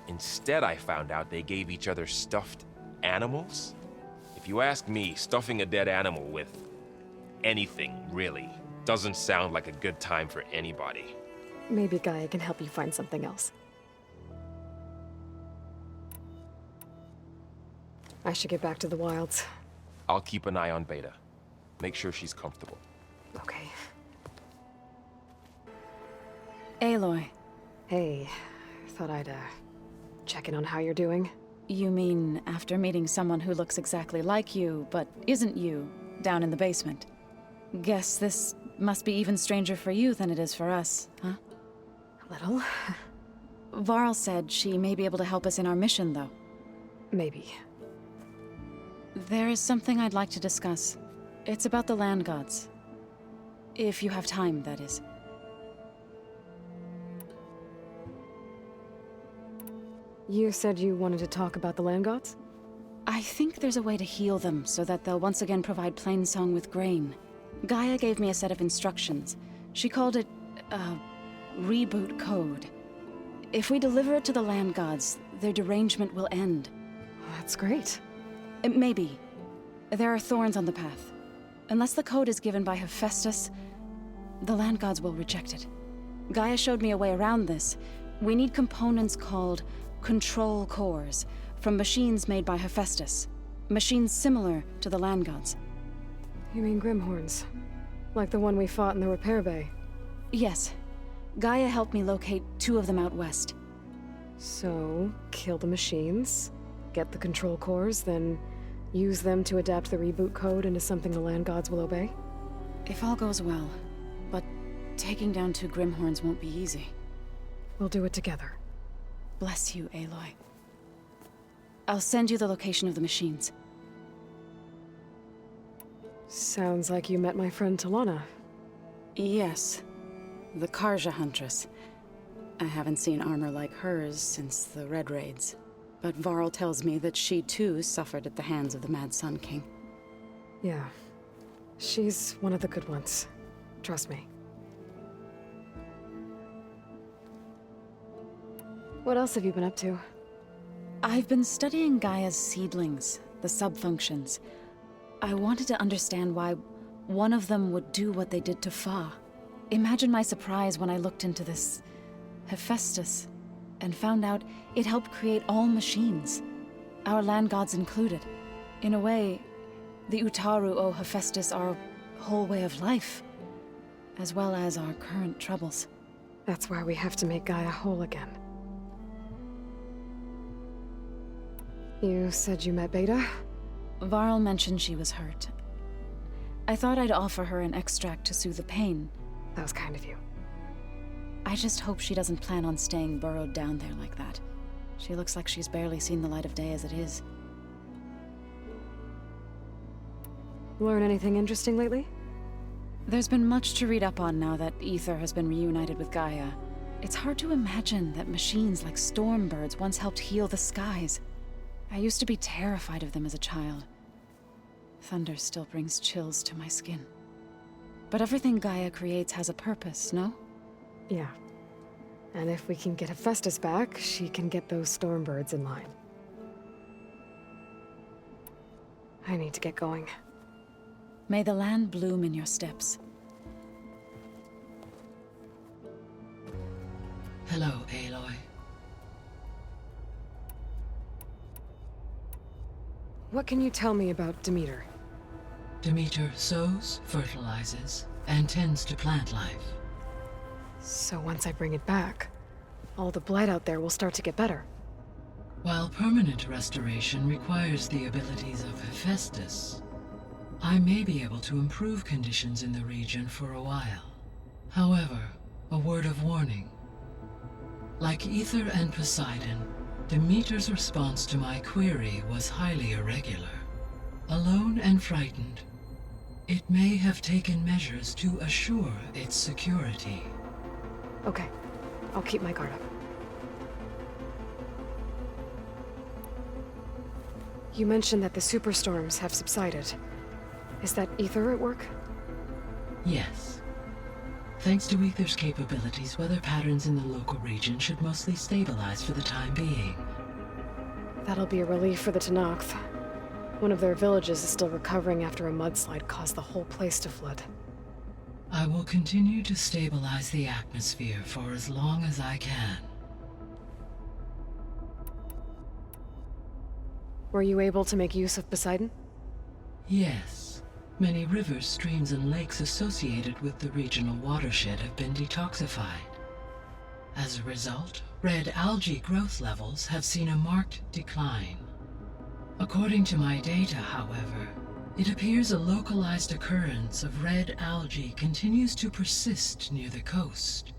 Instead, I found out they gave each other stuffed animals. If you ask me, stuffing a dead animal with anything, really, doesn't sound like a good time for anybody. Maybe Gaia can help you find something else. I should get back to the wilds. I'll keep an eye on Beta. Make sure she's comfortable. Okay. Aloy. Hey, thought I'd, check in on how you're doing. You mean after meeting someone who looks exactly like you, but isn't you, down in the basement? Guess this must be even stranger for you than it is for us, huh? A little. Varl said she may be able to help us in our mission, though. Maybe. There is something I'd like to discuss. It's about the land gods. If you have time, that is. You said you wanted to talk about the land gods? I think there's a way to heal them so that they'll once again provide Plainsong with grain. Gaia gave me a set of instructions. She called it reboot code. If we deliver it to the land gods, their derangement will end. That's great. Maybe. There are thorns on the path. Unless the code is given by Hephaestus, the land gods will reject it. Gaia showed me a way around this. We need components called control cores from machines made by Hephaestus. Machines similar to the land gods. You mean Grimhorns? Like the one we fought in the repair bay? Yes. Gaia helped me locate 2 of them out west. So, kill the machines, get the control cores, then use them to adapt the reboot code into something the land gods will obey? If all goes well. But taking down 2 Grimhorns won't be easy. We'll do it together. Bless you, Aloy. I'll send you the location of the machines. Sounds like you met my friend Talana. Yes. The Karja Huntress. I haven't seen armor like hers since the Red Raids. But Varl tells me that she too suffered at the hands of the Mad Sun King. Yeah. She's one of the good ones. Trust me. What else have you been up to? I've been studying Gaia's seedlings, the subfunctions. I wanted to understand why one of them would do what they did to Fa. Imagine my surprise when I looked into this Hephaestus and found out it helped create all machines, our land gods included. In a way, the Utaru owe Hephaestus our whole way of life, as well as our current troubles. That's why we have to make Gaia whole again. You said you met Beta? Varl mentioned she was hurt. I thought I'd offer her an extract to soothe the pain. That was kind of you. I just hope she doesn't plan on staying burrowed down there like that. She looks like she's barely seen the light of day as it is. Learn anything interesting lately? There's been much to read up on now that Aether has been reunited with Gaia. It's hard to imagine that machines like Stormbirds once helped heal the skies. I used to be terrified of them as a child. Thunder still brings chills to my skin. But everything Gaia creates has a purpose, no? Yeah. And if we can get Hephaestus back, she can get those Stormbirds in line. I need to get going. May the land bloom in your steps. Hello, Aloy. What can you tell me about Demeter? Demeter sows, fertilizes, and tends to plant life. So once I bring it back, all the blight out there will start to get better. While permanent restoration requires the abilities of Hephaestus, I may be able to improve conditions in the region for a while. However, a word of warning. Like Aether and Poseidon, Demeter's response to my query was highly irregular. Alone and frightened, it may have taken measures to assure its security. Okay, I'll keep my guard up. You mentioned that the superstorms have subsided. Is that Aether at work? Yes. Thanks to Aether's capabilities, weather patterns in the local region should mostly stabilize for the time being. That'll be a relief for the Tenakth. One of their villages is still recovering after a mudslide caused the whole place to flood. I will continue to stabilize the atmosphere for as long as I can. Were you able to make use of Poseidon? Yes. Many rivers, streams, and lakes associated with the regional watershed have been detoxified. As a result, red algae growth levels have seen a marked decline. According to my data, however, it appears a localized occurrence of red algae continues to persist near the coast.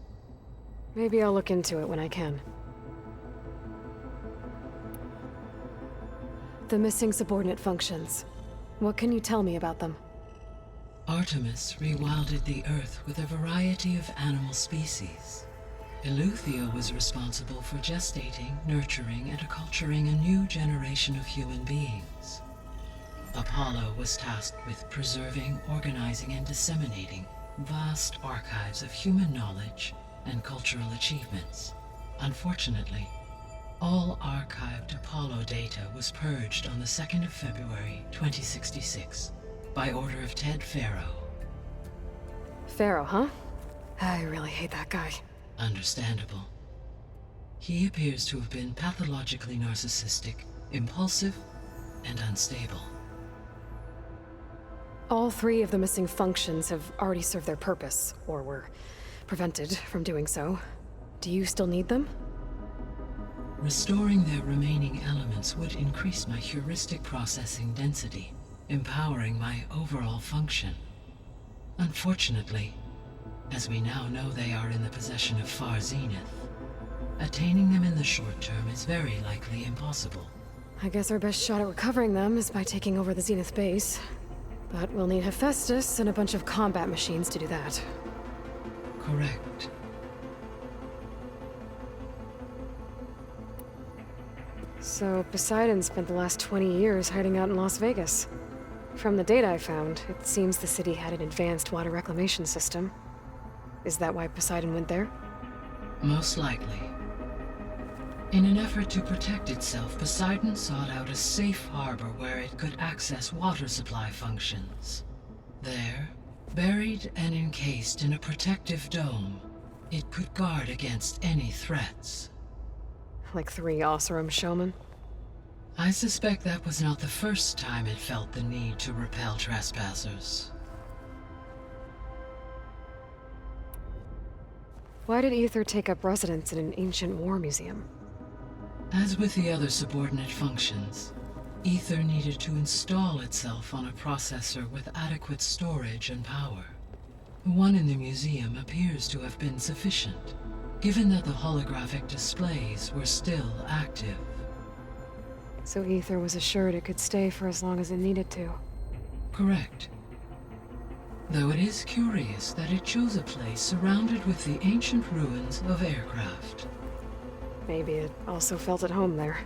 Maybe I'll look into it when I can. The missing subordinate functions. What can you tell me about them? Artemis rewilded the Earth with a variety of animal species. Eleuthia was responsible for gestating, nurturing, and acculturating a new generation of human beings. Apollo was tasked with preserving, organizing, and disseminating vast archives of human knowledge and cultural achievements. Unfortunately, all archived Apollo data was purged on the 2nd of February, 2066, by order of Ted Faro. Faro, huh? I really hate that guy. Understandable. He appears to have been pathologically narcissistic, impulsive, and unstable. All 3 of the missing functions have already served their purpose, or were prevented from doing so. Do you still need them? Restoring their remaining elements would increase my heuristic processing density, empowering my overall function. Unfortunately, as we now know they are in the possession of Far Zenith, attaining them in the short term is very likely impossible. I guess our best shot at recovering them is by taking over the Zenith base. But we'll need Hephaestus and a bunch of combat machines to do that. Correct. So Poseidon spent the last 20 years hiding out in Las Vegas. From the data I found, it seems the city had an advanced water reclamation system. Is that why Poseidon went there? Most likely. In an effort to protect itself, Poseidon sought out a safe harbor where it could access water supply functions. There, buried and encased in a protective dome, it could guard against any threats. Like 3 Oseram showmen? I suspect that was not the first time it felt the need to repel trespassers. Why did Aether take up residence in an ancient war museum? As with the other subordinate functions, Aether needed to install itself on a processor with adequate storage and power. The one in the museum appears to have been sufficient, given that the holographic displays were still active. So Aether was assured it could stay for as long as it needed to. Correct. Though it is curious that it chose a place surrounded with the ancient ruins of aircraft. Maybe it also felt at home there.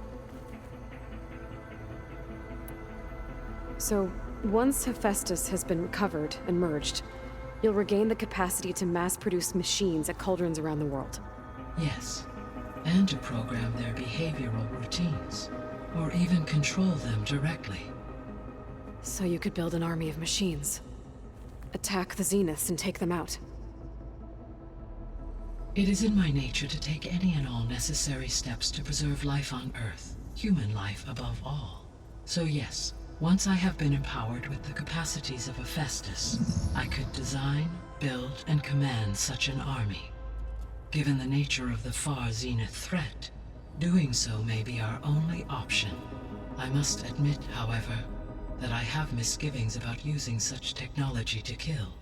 So, once Hephaestus has been recovered and merged, you'll regain the capacity to mass-produce machines at cauldrons around the world. Yes, and to program their behavioral routines, or even control them directly. So you could build an army of machines. Attack the Zeniths and take them out. It is in my nature to take any and all necessary steps to preserve life on Earth, human life above all. So yes, once I have been empowered with the capacities of Hephaestus, I could design, build, and command such an army. Given the nature of the Far Zenith threat, doing so may be our only option. I must admit, however, that I have misgivings about using such technology to kill,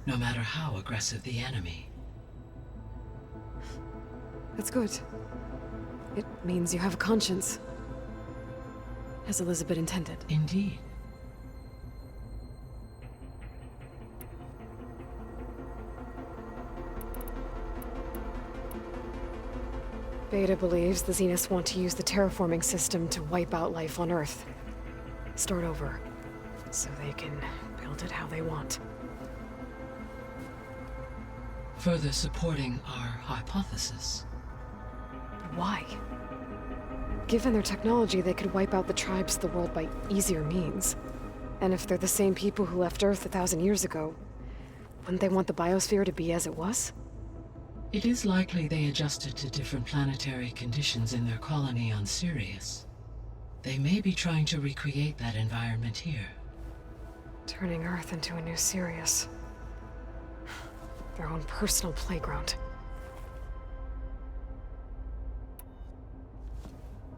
no matter how aggressive the enemy. That's good. It means you have a conscience. As Elizabeth intended. Indeed. Beta believes the Zeniths want to use the terraforming system to wipe out life on Earth. Start over, so they can build it how they want. further supporting our hypothesis. Why? Given their technology, they could wipe out the tribes of the world by easier means. And if they're the same people who left Earth 1,000 years ago, wouldn't they want the biosphere to be as it was? It is likely they adjusted to different planetary conditions in their colony on Sirius. They may be trying to recreate that environment here. Turning Earth into a new Sirius. Their own personal playground.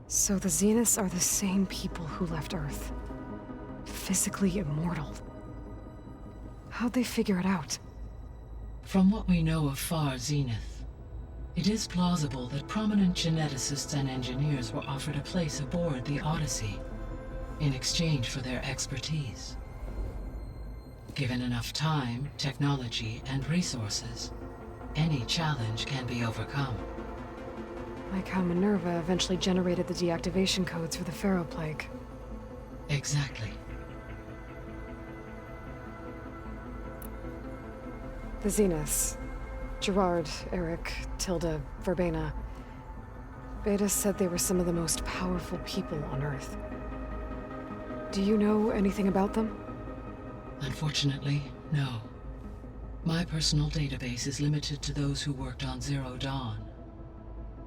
So the Zeniths are the same people who left Earth. Physically immortal. How'd they figure it out? From what we know of Far Zenith, it is plausible that prominent geneticists and engineers were offered a place aboard the Odyssey in exchange for their expertise. Given enough time, technology, and resources, any challenge can be overcome. Like how Minerva eventually generated the deactivation codes for the Pharaoh Plague. Exactly. The Zeniths. Gerard, Eric, Tilda, Verbena. Beta said they were some of the most powerful people on Earth. Do you know anything about them? Unfortunately, no. My personal database is limited to those who worked on Zero Dawn.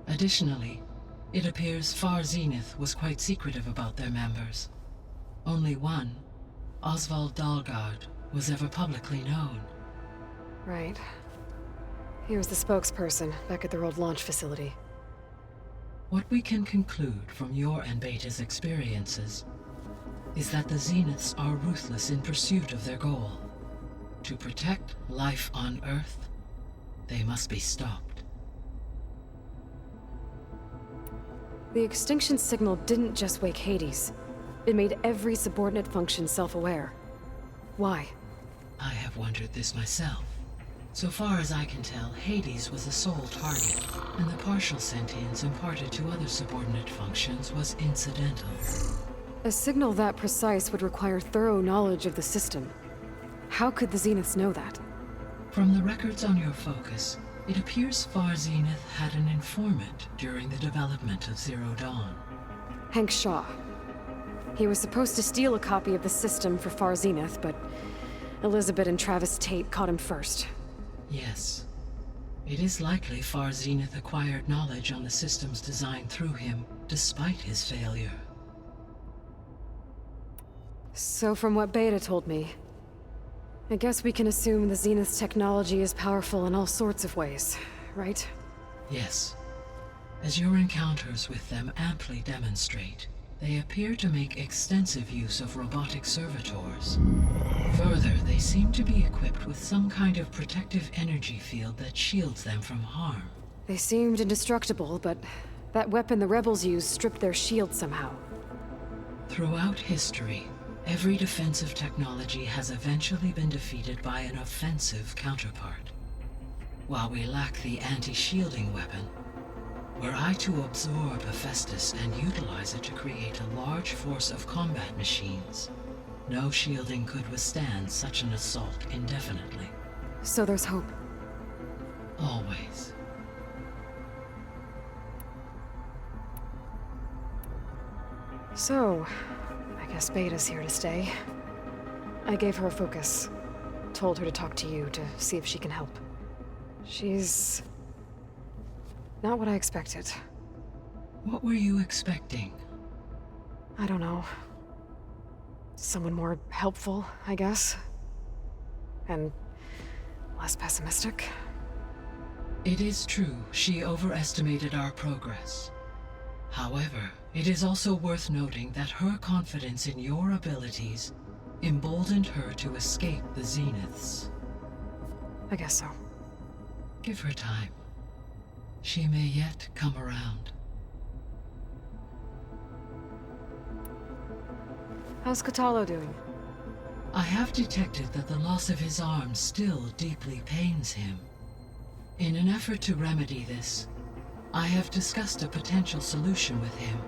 Additionally, it appears Far Zenith was quite secretive about their members. Only one, Oswald Dahlgard, was ever publicly known. Right. He was the spokesperson back at their old launch facility. What we can conclude from your and Beta's experiences is that the Zeniths are ruthless in pursuit of their goal. To protect life on Earth, they must be stopped. The extinction signal didn't just wake Hades. It made every subordinate function self-aware. Why? I have wondered this myself. So far as I can tell, Hades was the sole target, and the partial sentience imparted to other subordinate functions was incidental. A signal that precise would require thorough knowledge of the system. How could the Zeniths know that? From the records on your focus, it appears Far Zenith had an informant during the development of Zero Dawn. Hank Shaw. He was supposed to steal a copy of the system for Far Zenith, but Elizabeth and Travis Tate caught him first. Yes. It is likely Far Zenith acquired knowledge on the system's design through him, despite his failure. So from what Beta told me, I guess we can assume the Zenith's technology is powerful in all sorts of ways, right? Yes. As your encounters with them amply demonstrate, they appear to make extensive use of robotic servitors. Further, they seem to be equipped with some kind of protective energy field that shields them from harm. They seemed indestructible, but that weapon the rebels used stripped their shield somehow. Throughout history, every defensive technology has eventually been defeated by an offensive counterpart. While we lack the anti-shielding weapon, were I to absorb Hephaestus and utilize it to create a large force of combat machines, no shielding could withstand such an assault indefinitely. So there's hope. Always. So, I guess Beta's here to stay. I gave her a focus. Told her to talk to you to see if she can help. She's not what I expected. What were you expecting? I don't know. Someone more helpful, I guess. And less pessimistic. It is true, she overestimated our progress. However, it is also worth noting that her confidence in your abilities emboldened her to escape the Zeniths. I guess so. Give her time. She may yet come around. How's Kotallo doing? I have detected that the loss of his arm still deeply pains him. In an effort to remedy this, I have discussed a potential solution with him.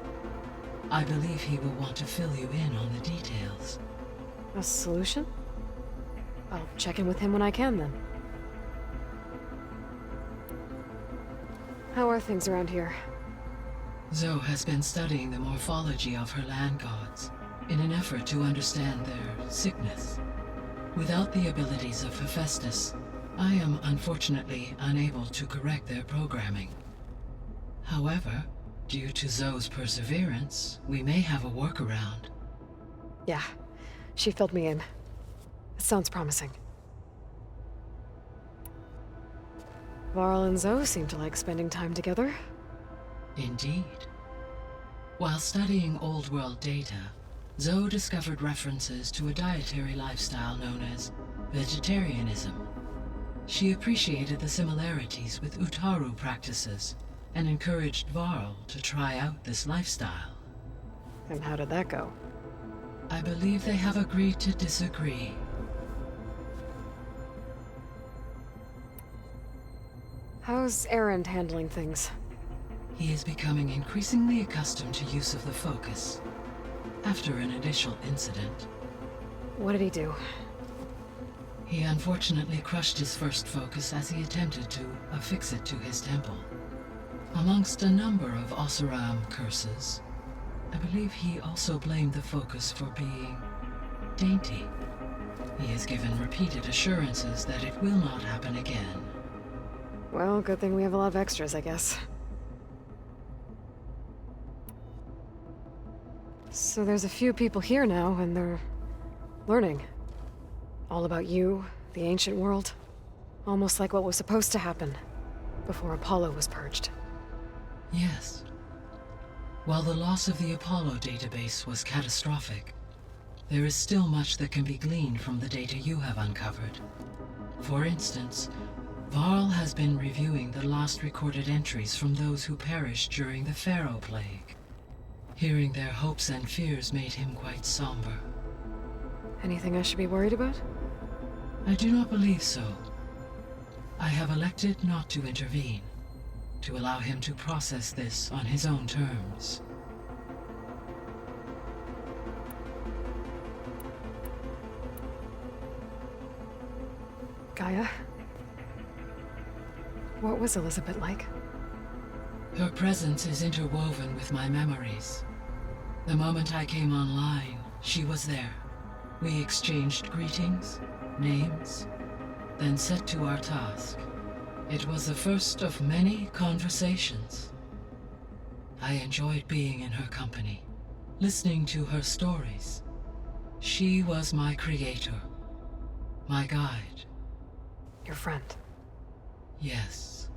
I believe he will want to fill you in on the details. A solution? I'll check in with him when I can, then. How are things around here? Zoe has been studying the morphology of her land gods in an effort to understand their sickness. Without the abilities of Hephaestus, I am unfortunately unable to correct their programming. However, due to Zoe's perseverance, we may have a workaround. Yeah, she filled me in. It sounds promising. Varl and Zoe seem to like spending time together. Indeed. While studying Old World data, Zoe discovered references to a dietary lifestyle known as vegetarianism. She appreciated the similarities with Utaru practices and encouraged Varl to try out this lifestyle. And how did that go? I believe they have agreed to disagree. How's Erend handling things? He is becoming increasingly accustomed to use of the focus after an initial incident. What did he do? He unfortunately crushed his first focus as he attempted to affix it to his temple. Amongst a number of Oseram curses, I believe he also blamed the focus for being dainty. He has given repeated assurances that it will not happen again. Well, good thing we have a lot of extras, I guess. So there's a few people here now, and they're learning. All about you, the ancient world. Almost like what was supposed to happen before Apollo was purged. Yes. While the loss of the Apollo database was catastrophic, there is still much that can be gleaned from the data you have uncovered. For instance, Varl has been reviewing the last recorded entries from those who perished during the Pharaoh Plague. Hearing their hopes and fears made him quite somber. Anything I should be worried about? I do not believe so. I have elected not to intervene, to allow him to process this on his own terms. Gaia? What was Elizabeth like? Her presence is interwoven with my memories. The moment I came online, she was there. We exchanged greetings, names, then set to our task. It was the first of many conversations. I enjoyed being in her company, listening to her stories. She was my creator, my guide. Your friend? Yes.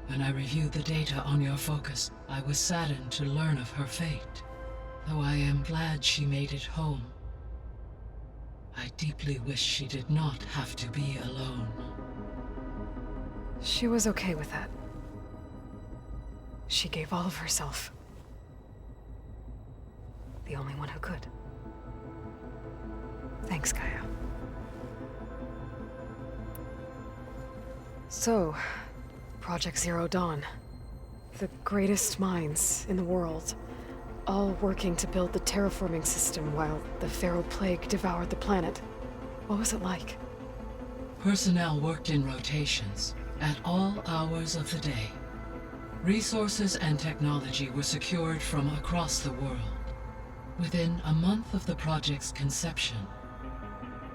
When I reviewed the data on your focus, I was saddened to learn of her fate, though I am glad she made it home. I deeply wish she did not have to be alone. She was okay with that. She gave all of herself. The only one who could. Thanks, Gaia. So, Project Zero Dawn. The greatest minds in the world, all working to build the terraforming system while the Pharaoh Plague devoured the planet. What was it like? Personnel worked in rotations, at all hours of the day. Resources and technology were secured from across the world. Within a month of the project's conception,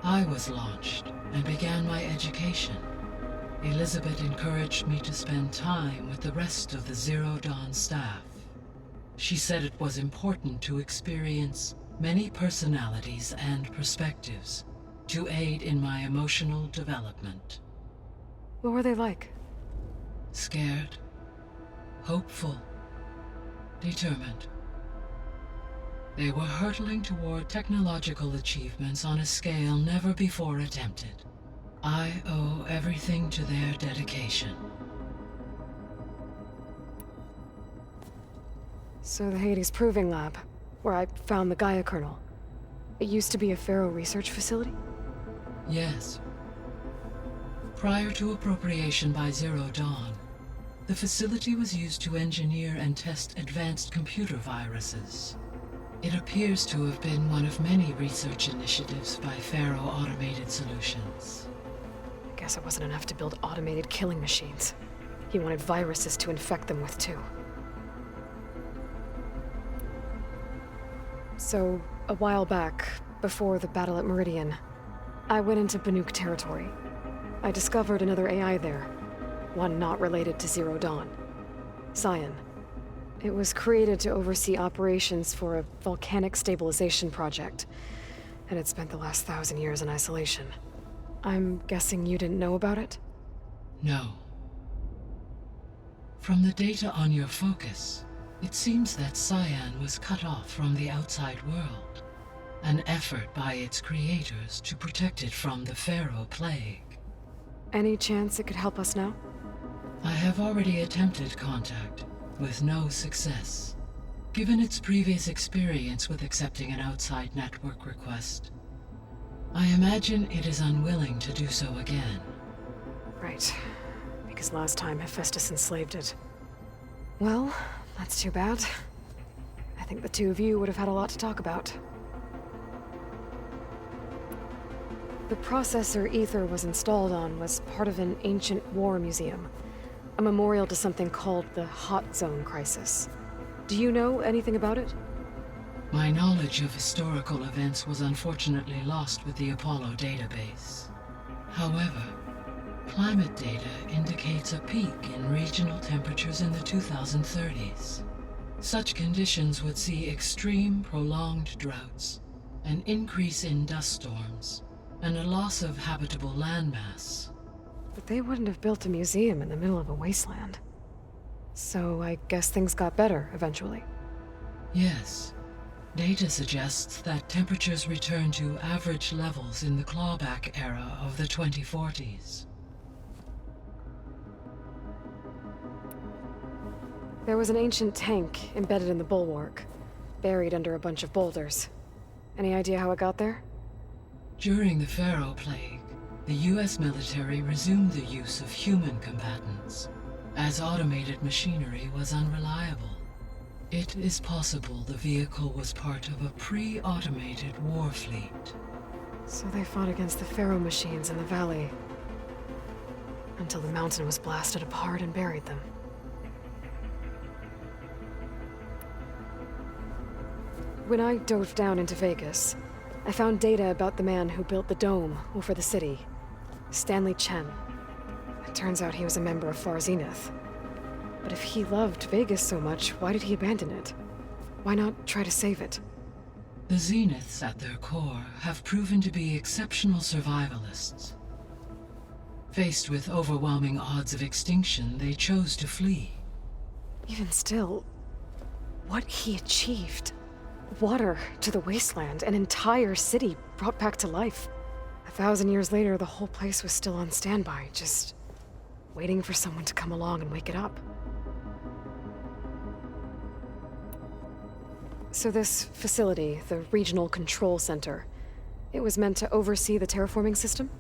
I was launched and began my education. Elizabeth encouraged me to spend time with the rest of the Zero Dawn staff. She said it was important to experience many personalities and perspectives to aid in my emotional development. What were they like? Scared, hopeful, determined. They were hurtling toward technological achievements on a scale never before attempted. I owe everything to their dedication. So the Hades Proving Lab, where I found the Gaia kernel. It used to be a Pharaoh research facility? Yes. Prior to appropriation by Zero Dawn, the facility was used to engineer and test advanced computer viruses. It appears to have been one of many research initiatives by Pharaoh Automated Solutions. I guess it wasn't enough to build automated killing machines. He wanted viruses to infect them with, too. So, a while back, before the battle at Meridian, I went into Banuk territory. I discovered another AI there, one not related to Zero Dawn. Scion. It was created to oversee operations for a volcanic stabilization project, and it spent the last 1,000 years in isolation. I'm guessing you didn't know about it? No. From the data on your focus, it seems that Scion was cut off from the outside world, an effort by its creators to protect it from the Pharaoh Plague. Any chance it could help us now? I have already attempted contact, with no success. Given its previous experience with accepting an outside network request, I imagine it is unwilling to do so again. Right. Because last time Hephaestus enslaved it. Well, that's too bad. I think the two of you would have had a lot to talk about. The processor Ether was installed on was part of an ancient war museum. A memorial to something called the Hot Zone Crisis. Do you know anything about it? My knowledge of historical events was unfortunately lost with the Apollo database. However, climate data indicates a peak in regional temperatures in the 2030s. Such conditions would see extreme, prolonged droughts, an increase in dust storms, and a loss of habitable landmass. But they wouldn't have built a museum in the middle of a wasteland. So I guess things got better eventually. Yes. Data suggests that temperatures returned to average levels in the clawback era of the 2040s. There was an ancient tank embedded in the bulwark, buried under a bunch of boulders. Any idea how it got there? During the Pharaoh Plague, the US military resumed the use of human combatants, as automated machinery was unreliable. It is possible the vehicle was part of a pre-automated war fleet. So they fought against the Pharaoh machines in the valley, until the mountain was blasted apart and buried them. When I dove down into Vegas, I found data about the man who built the dome over the city, Stanley Chen. It turns out he was a member of Far Zenith. But if he loved Vegas so much, why did he abandon it? Why not try to save it? The Zeniths at their core have proven to be exceptional survivalists. Faced with overwhelming odds of extinction, they chose to flee. Even still, what he achieved. Water to the wasteland, an entire city brought back to life. 1,000 years later, the whole place was still on standby, just waiting for someone to come along and wake it up. So this facility, the Regional Control Center, it was meant to oversee the terraforming system?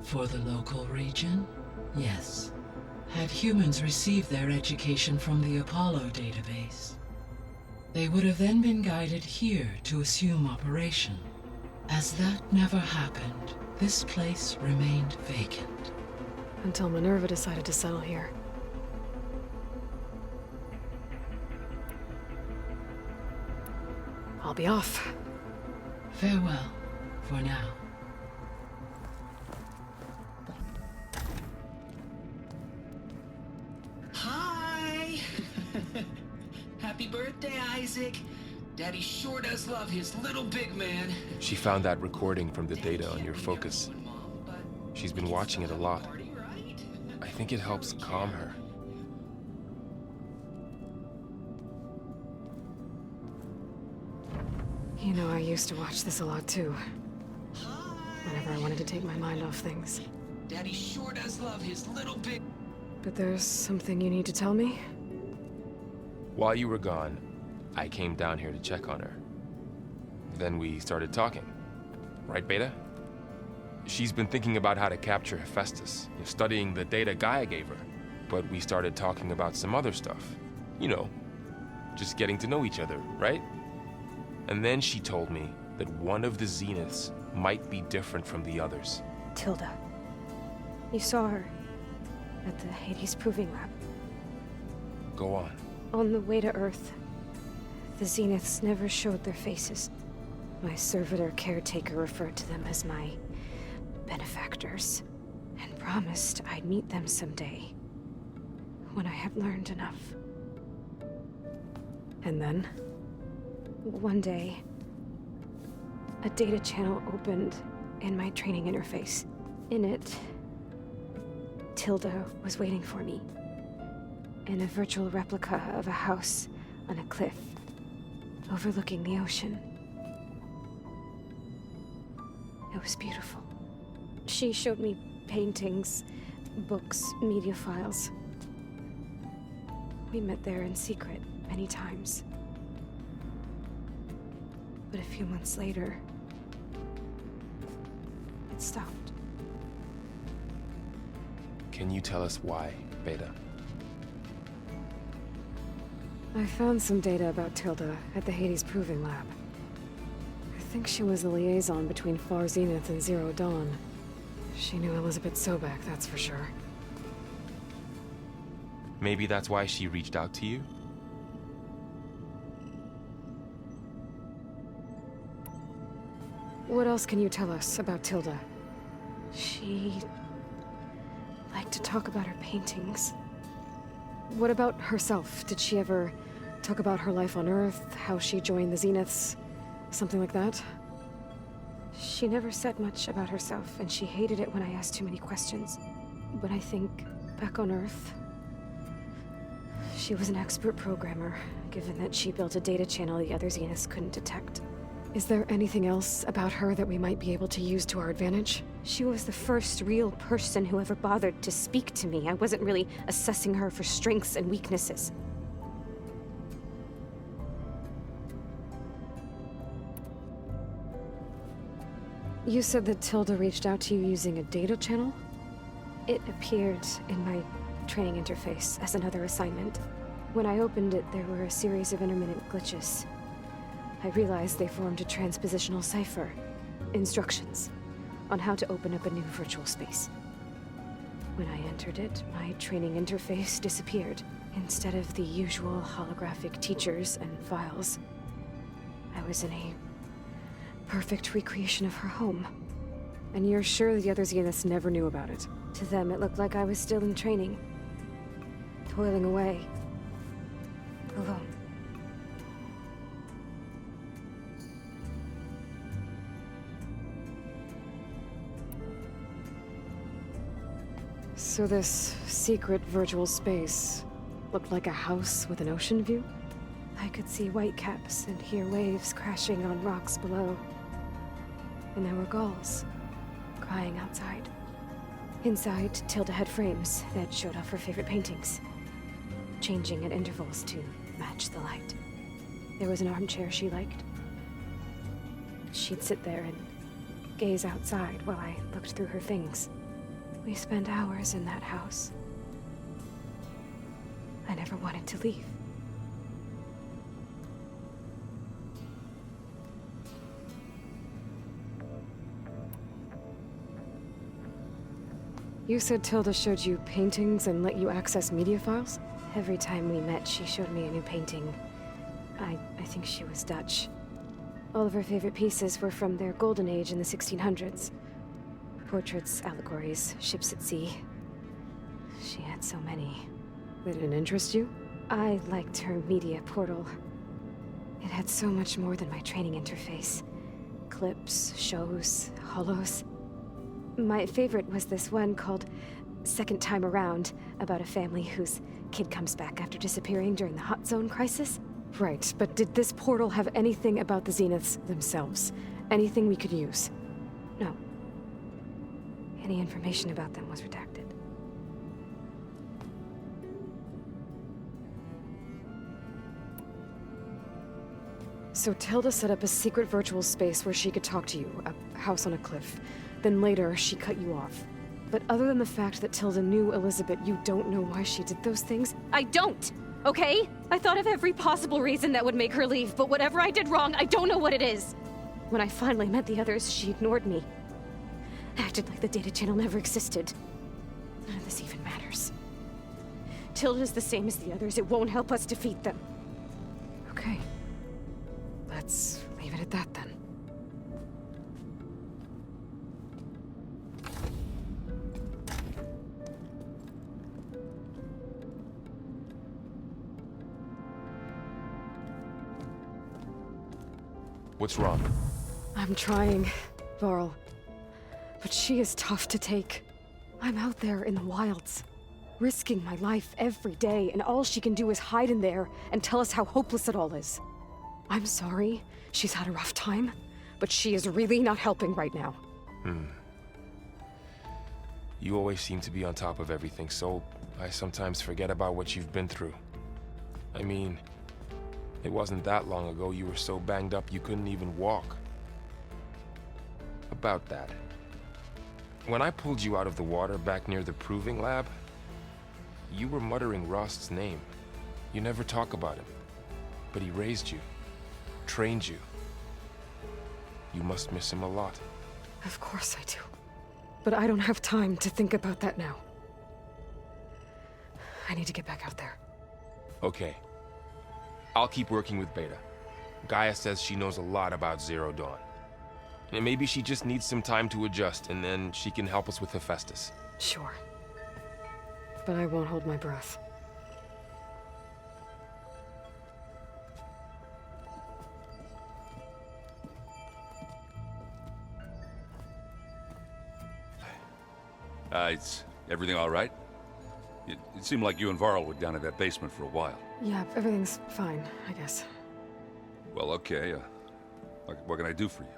For the local region, yes. Had humans received their education from the Apollo database, they would have then been guided here to assume operation. As that never happened, this place remained vacant. Until Minerva decided to settle here. I'll be off. Farewell, for now. Hi! Happy birthday, Isaac. Daddy sure does love his little big man. She found that recording from the data on your focus. She's been watching it a lot. I think it helps calm her. You know, I used to watch this a lot too. Whenever I wanted to take my mind off things. Daddy sure does love his little big... But there's something you need to tell me? While you were gone, I came down here to check on her. Then we started talking. Right, Beta? She's been thinking about how to capture Hephaestus, studying the data Gaia gave her. But we started talking about some other stuff. You know, just getting to know each other, right? And then she told me that one of the Zeniths might be different from the others. Tilda. You saw her. at the Hades Proving Lab. Go on. On the way to Earth, the Zeniths never showed their faces. My servitor caretaker referred to them as my benefactors, and promised I'd meet them someday, when I had learned enough. And then, one day, a data channel opened in my training interface. In it, Tilda was waiting for me, in a virtual replica of a house on a cliff, overlooking the ocean. It was beautiful. She showed me paintings, books, media files. We met there in secret many times. But a few months later, it stopped. Can you tell us why, Beta? I found some data about Tilda at the Hades Proving Lab. I think she was the liaison between Far Zenith and Zero Dawn. She knew Elizabeth Sobek, that's for sure. Maybe that's why she reached out to you? What else can you tell us about Tilda? She liked to talk about her paintings. What about herself? Did she ever talk about her life on Earth, how she joined the Zeniths, something like that? She never said much about herself, and she hated it when I asked too many questions. But I think, back on Earth, she was an expert programmer, given that she built a data channel the other Zeniths couldn't detect. Is there anything else about her that we might be able to use to our advantage? She was the first real person who ever bothered to speak to me. I wasn't really assessing her for strengths and weaknesses. You said that Tilda reached out to you using a data channel? It appeared in my training interface as another assignment. When I opened it, there were a series of intermittent glitches. I realized they formed a transpositional cipher. Instructions on how to open up a new virtual space. When I entered it, my training interface disappeared. Instead of the usual holographic teachers and files, I was in a perfect recreation of her home. And you're sure the other Zeniths never knew about it? To them, it looked like I was still in training. Toiling away. Alone. So this secret virtual space looked like a house with an ocean view? I could see whitecaps and hear waves crashing on rocks below. And there were gulls crying outside. Inside, Tilda had frames that showed off her favorite paintings, changing at intervals to match the light. There was an armchair she liked. She'd sit there and gaze outside while I looked through her things. We spent hours in that house. I never wanted to leave. You said Tilda showed you paintings and let you access media files? Every time we met, she showed me a new painting. I think she was Dutch. All of her favorite pieces were from their golden age in the 1600s. Portraits, allegories, ships at sea. She had so many. They didn't interest you? I liked her media portal. It had so much more than my training interface. Clips, shows, holos. My favorite was this one called Second Time Around, about a family whose kid comes back after disappearing during the Hot Zone crisis. Right, but did this portal have anything about the Zeniths themselves? Anything we could use? No. Any information about them was redacted. So Tilda set up a secret virtual space where she could talk to you, a house on a cliff. Then later, she cut you off. But other than the fact that Tilda knew Elizabeth, you don't know why she did those things? I don't! Okay? I thought of every possible reason that would make her leave, but whatever I did wrong, I don't know what it is. When I finally met the others, she ignored me. Acted like the data channel never existed. None of this even matters. Tilda's the same as the others. It won't help us defeat them. Okay. Let's leave it at that then. What's wrong? I'm trying, Varl. But she is tough to take. I'm out there in the wilds, risking my life every day, and all she can do is hide in there and tell us how hopeless it all is. I'm sorry she's had a rough time, but she is really not helping right now. You always seem to be on top of everything, so I sometimes forget about what you've been through. I mean, it wasn't that long ago you were so banged up you couldn't even walk. About that. When I pulled you out of the water back near the proving lab, you were muttering Rost's name. You never talk about him. But he raised you, trained you. You must miss him a lot. Of course I do. But I don't have time to think about that now. I need to get back out there. Okay. I'll keep working with Beta. Gaia says she knows a lot about Zero Dawn. And maybe she just needs some time to adjust, and then she can help us with Hephaestus. Sure. But I won't hold my breath. Is everything all right? It seemed like you and Varl were down in that basement for a while. Yeah, everything's fine, I guess. Well, okay. What can I do for you?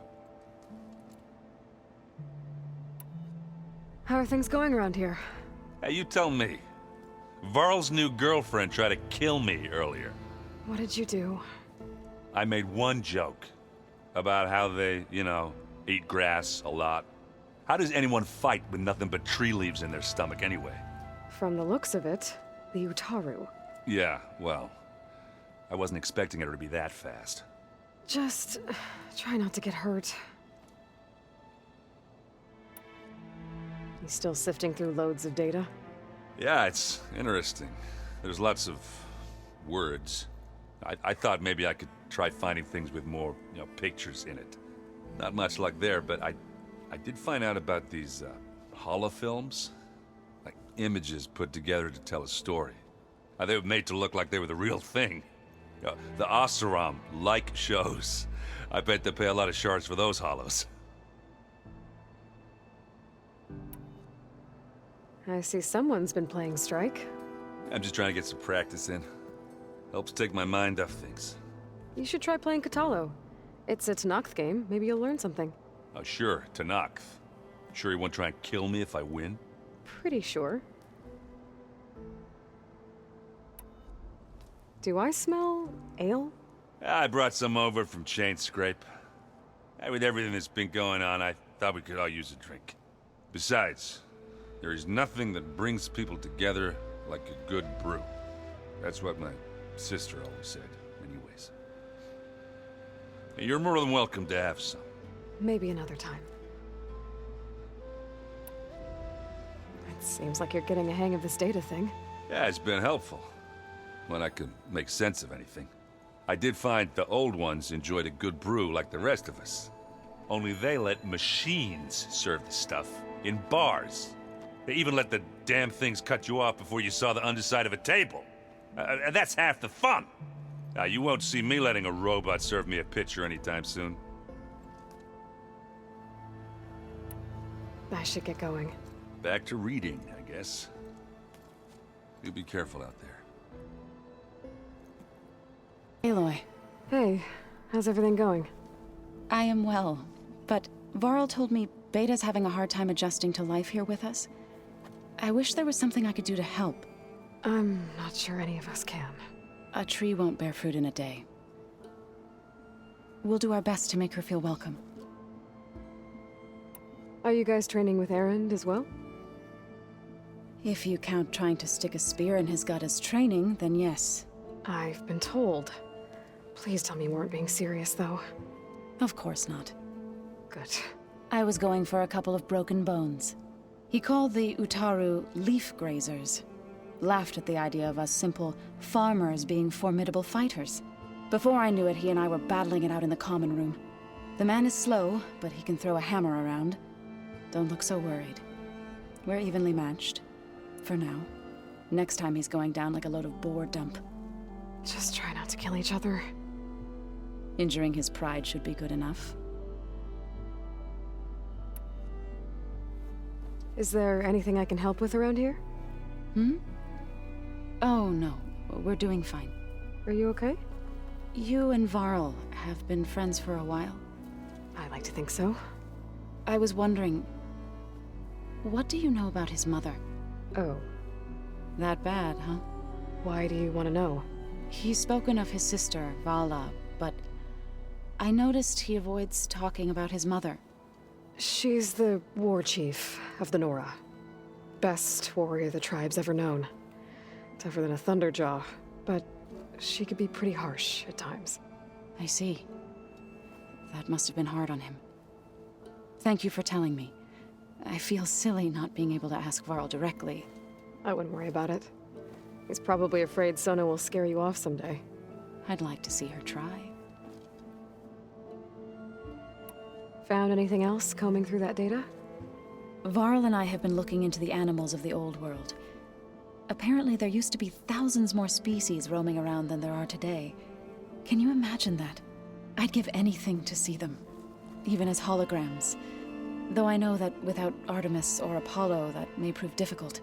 How are things going around here? Hey, you tell me. Varl's new girlfriend tried to kill me earlier. What did you do? I made one joke about how they, eat grass a lot. How does anyone fight with nothing but tree leaves in their stomach anyway? From the looks of it, the Utaru. Yeah, well, I wasn't expecting her to be that fast. Just try not to get hurt. You still sifting through loads of data? Yeah, it's interesting. There's lots of words. I thought maybe I could try finding things with more, pictures in it. Not much luck there, but I did find out about these holofilms. Like images put together to tell a story. They were made to look like they were the real thing. The Oseram-like shows. I bet they pay a lot of shards for those hollows. I see someone's been playing Strike. I'm just trying to get some practice in. Helps take my mind off things. You should try playing Katalo. It's a Tenakth game. Maybe you'll learn something. Oh, sure, Tenakth. Sure he won't try and kill me if I win? Pretty sure. Do I smell ale? I brought some over from Chain Scrape. With everything that's been going on, I thought we could all use a drink. Besides, there is nothing that brings people together like a good brew. That's what my sister always said, anyways. You're more than welcome to have some. Maybe another time. It seems like you're getting a hang of this data thing. Yeah, it's been helpful. When I could make sense of anything. I did find the old ones enjoyed a good brew like the rest of us. Only they let machines serve the stuff in bars. They even let the damn things cut you off before you saw the underside of a table. And that's half the fun. You won't see me letting a robot serve me a pitcher anytime soon. I should get going. Back to reading, I guess. You be careful out there. Aloy. Hey, how's everything going? I am well, but Varl told me Beta's having a hard time adjusting to life here with us. I wish there was something I could do to help. I'm not sure any of us can. A tree won't bear fruit in a day. We'll do our best to make her feel welcome. Are you guys training with Erend as well? If you count trying to stick a spear in his gut as training, then yes. I've been told. Please tell me you weren't being serious, though. Of course not. Good. I was going for a couple of broken bones. He called the Utaru leaf grazers. laughed at the idea of us simple farmers being formidable fighters. Before I knew it, he and I were battling it out in the common room. The man is slow, but he can throw a hammer around. Don't look so worried. We're evenly matched. For now. Next time he's going down like a load of boar dump. Just try not to kill each other. Injuring his pride should be good enough. Is there anything I can help with around here? Oh, no. We're doing fine. Are you okay? You and Varl have been friends for a while. I like to think so. I was wondering, what do you know about his mother? Oh. That bad, huh? Why do you want to know? He's spoken of his sister, Vala, but I noticed he avoids talking about his mother. She's the war chief of the Nora. Best warrior the tribe's ever known. Tougher than a Thunderjaw, but she could be pretty harsh at times. I see. That must have been hard on him. Thank you for telling me. I feel silly not being able to ask Varl directly. I wouldn't worry about it. He's probably afraid Sona will scare you off someday. I'd like to see her try. Found anything else combing through that data? Varl and I have been looking into the animals of the old world. Apparently there used to be thousands more species roaming around than there are today. Can you imagine that? I'd give anything to see them, even as holograms. Though I know that without Artemis or Apollo, that may prove difficult.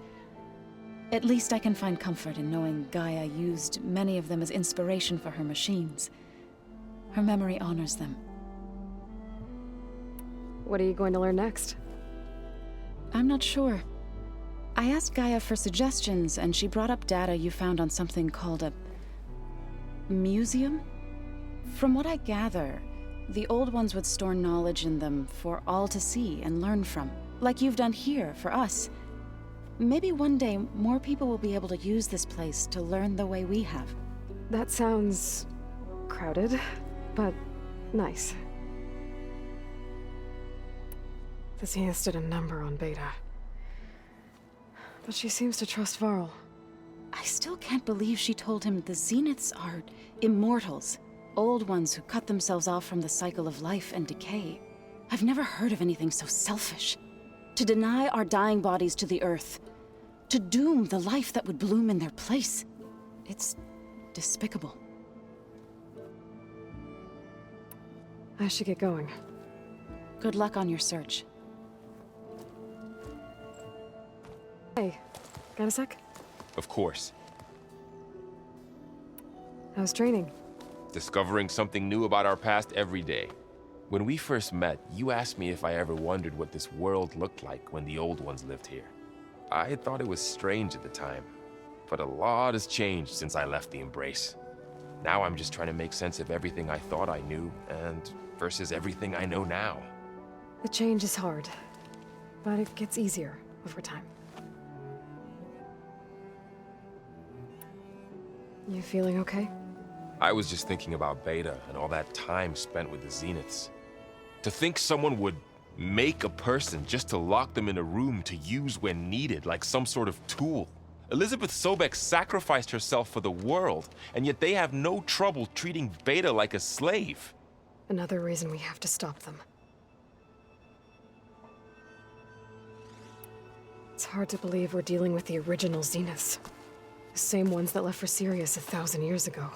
At least I can find comfort in knowing Gaia used many of them as inspiration for her machines. Her memory honors them. What are you going to learn next? I'm not sure. I asked Gaia for suggestions, and she brought up data you found on something called a museum? From what I gather, the old ones would store knowledge in them for all to see and learn from, like you've done here for us. Maybe one day more people will be able to use this place to learn the way we have. That sounds crowded, but nice. The Zeniths did a number on Beta. But she seems to trust Varl. I still can't believe she told him the Zeniths are immortals. Old ones who cut themselves off from the cycle of life and decay. I've never heard of anything so selfish. To deny our dying bodies to the earth. To doom the life that would bloom in their place. It's despicable. I should get going. Good luck on your search. Hey, got a sec? Of course. How's training? Discovering something new about our past every day. When we first met, you asked me if I ever wondered what this world looked like when the old ones lived here. I thought it was strange at the time, but a lot has changed since I left the Embrace. Now I'm just trying to make sense of everything I thought I knew, and versus everything I know now. The change is hard, but it gets easier over time. You feeling okay? I was just thinking about Beta and all that time spent with the Zeniths. To think someone would make a person just to lock them in a room to use when needed, like some sort of tool. Elizabeth Sobek sacrificed herself for the world, and yet they have no trouble treating Beta like a slave. Another reason we have to stop them. It's hard to believe we're dealing with the original Zeniths. The same ones that left for Sirius 1,000 years ago.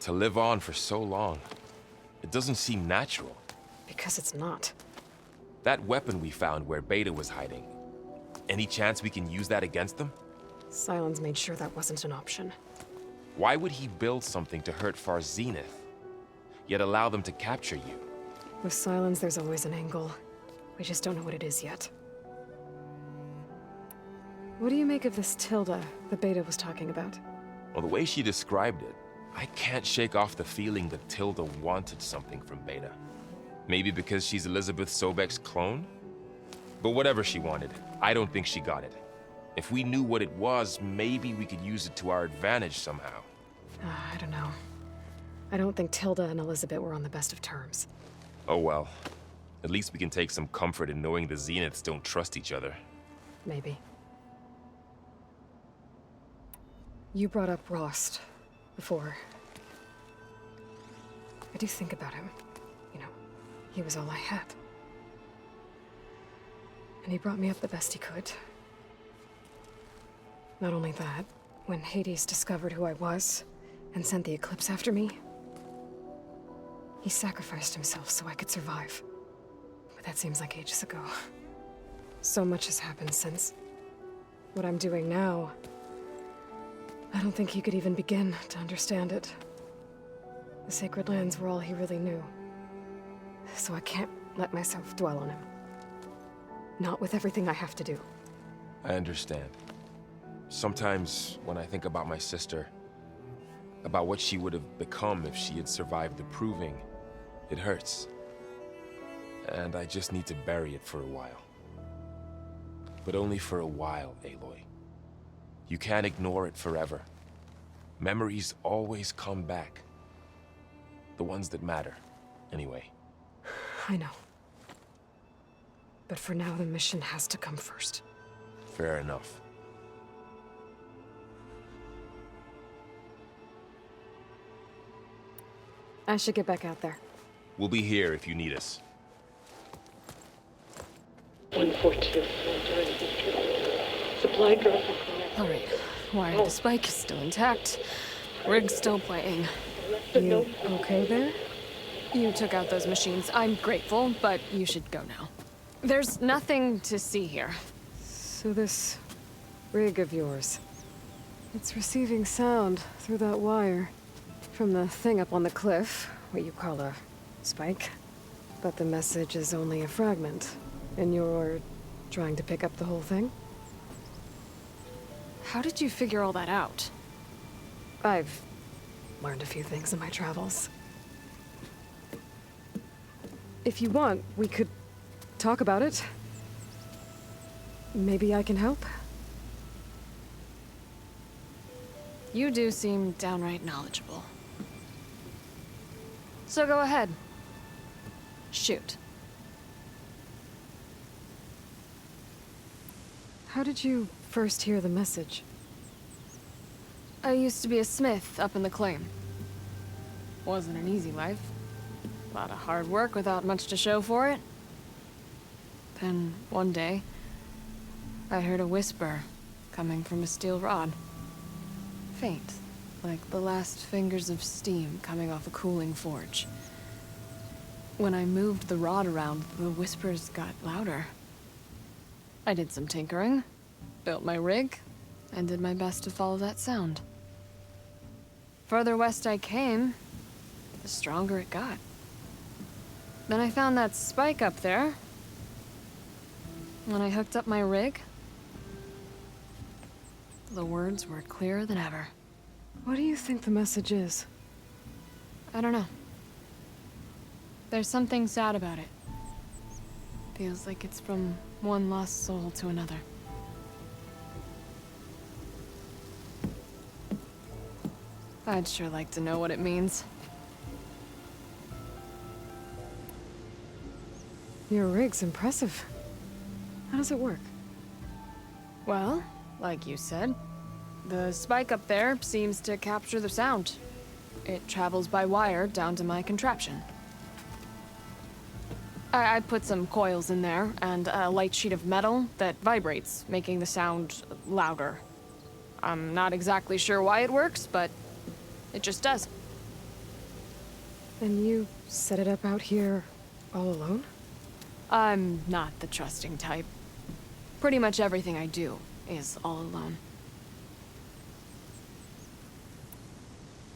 To live on for so long, it doesn't seem natural. Because it's not. That weapon we found where Beta was hiding, any chance we can use that against them? Sylens made sure that wasn't an option. Why would he build something to hurt Far Zenith, yet allow them to capture you? With Sylens, there's always an angle. We just don't know what it is yet. What do you make of this Tilda that Beta was talking about? Well, the way she described it, I can't shake off the feeling that Tilda wanted something from Beta. Maybe because she's Elizabeth Sobek's clone? But whatever she wanted, I don't think she got it. If we knew what it was, maybe we could use it to our advantage somehow. I don't know. I don't think Tilda and Elizabeth were on the best of terms. Oh well. At least we can take some comfort in knowing the Zeniths don't trust each other. Maybe. You brought up Rost before. I do think about him. You know, he was all I had. And he brought me up the best he could. Not only that, when Hades discovered who I was and sent the Eclipse after me, he sacrificed himself so I could survive. But that seems like ages ago. So much has happened since. What I'm doing now, I don't think he could even begin to understand it. The Sacred Lands were all he really knew. So I can't let myself dwell on him. Not with everything I have to do. I understand. Sometimes when I think about my sister, about what she would have become if she had survived the Proving, it hurts. And I just need to bury it for a while. But only for a while, Aloy. You can't ignore it forever. Memories always come back. The ones that matter, anyway. I know. But for now, the mission has to come first. Fair enough. I should get back out there. We'll be here if you need us. 142. Supply drop. Alright, wire to spike is still intact. Rig's still playing. You okay there? You took out those machines. I'm grateful, but you should go now. There's nothing to see here. So this rig of yours, it's receiving sound through that wire from the thing up on the cliff, what you call a spike. But the message is only a fragment, and you're trying to pick up the whole thing? How did you figure all that out? I've learned a few things in my travels. If you want, we could talk about it. Maybe I can help? You do seem downright knowledgeable. So go ahead. Shoot. How did you first hear the message? I used to be a smith up in the claim. Wasn't an easy life. A lot of hard work without much to show for it. Then, one day, I heard a whisper coming from a steel rod. Faint, like the last fingers of steam coming off a cooling forge. When I moved the rod around, the whispers got louder. I did some tinkering, built my rig, and did my best to follow that sound. Further west I came, the stronger it got. Then I found that spike up there. When I hooked up my rig, the words were clearer than ever. What do you think the message is? I don't know. There's something sad about it. Feels like it's from one lost soul to another. I'd sure like to know what it means. Your rig's impressive. How does it work? Well, like you said, the spike up there seems to capture the sound. It travels by wire down to my contraption. I put some coils in there and a light sheet of metal that vibrates, making the sound louder. I'm not exactly sure why it works, but it just does. And you set it up out here all alone? I'm not the trusting type. Pretty much everything I do is all alone.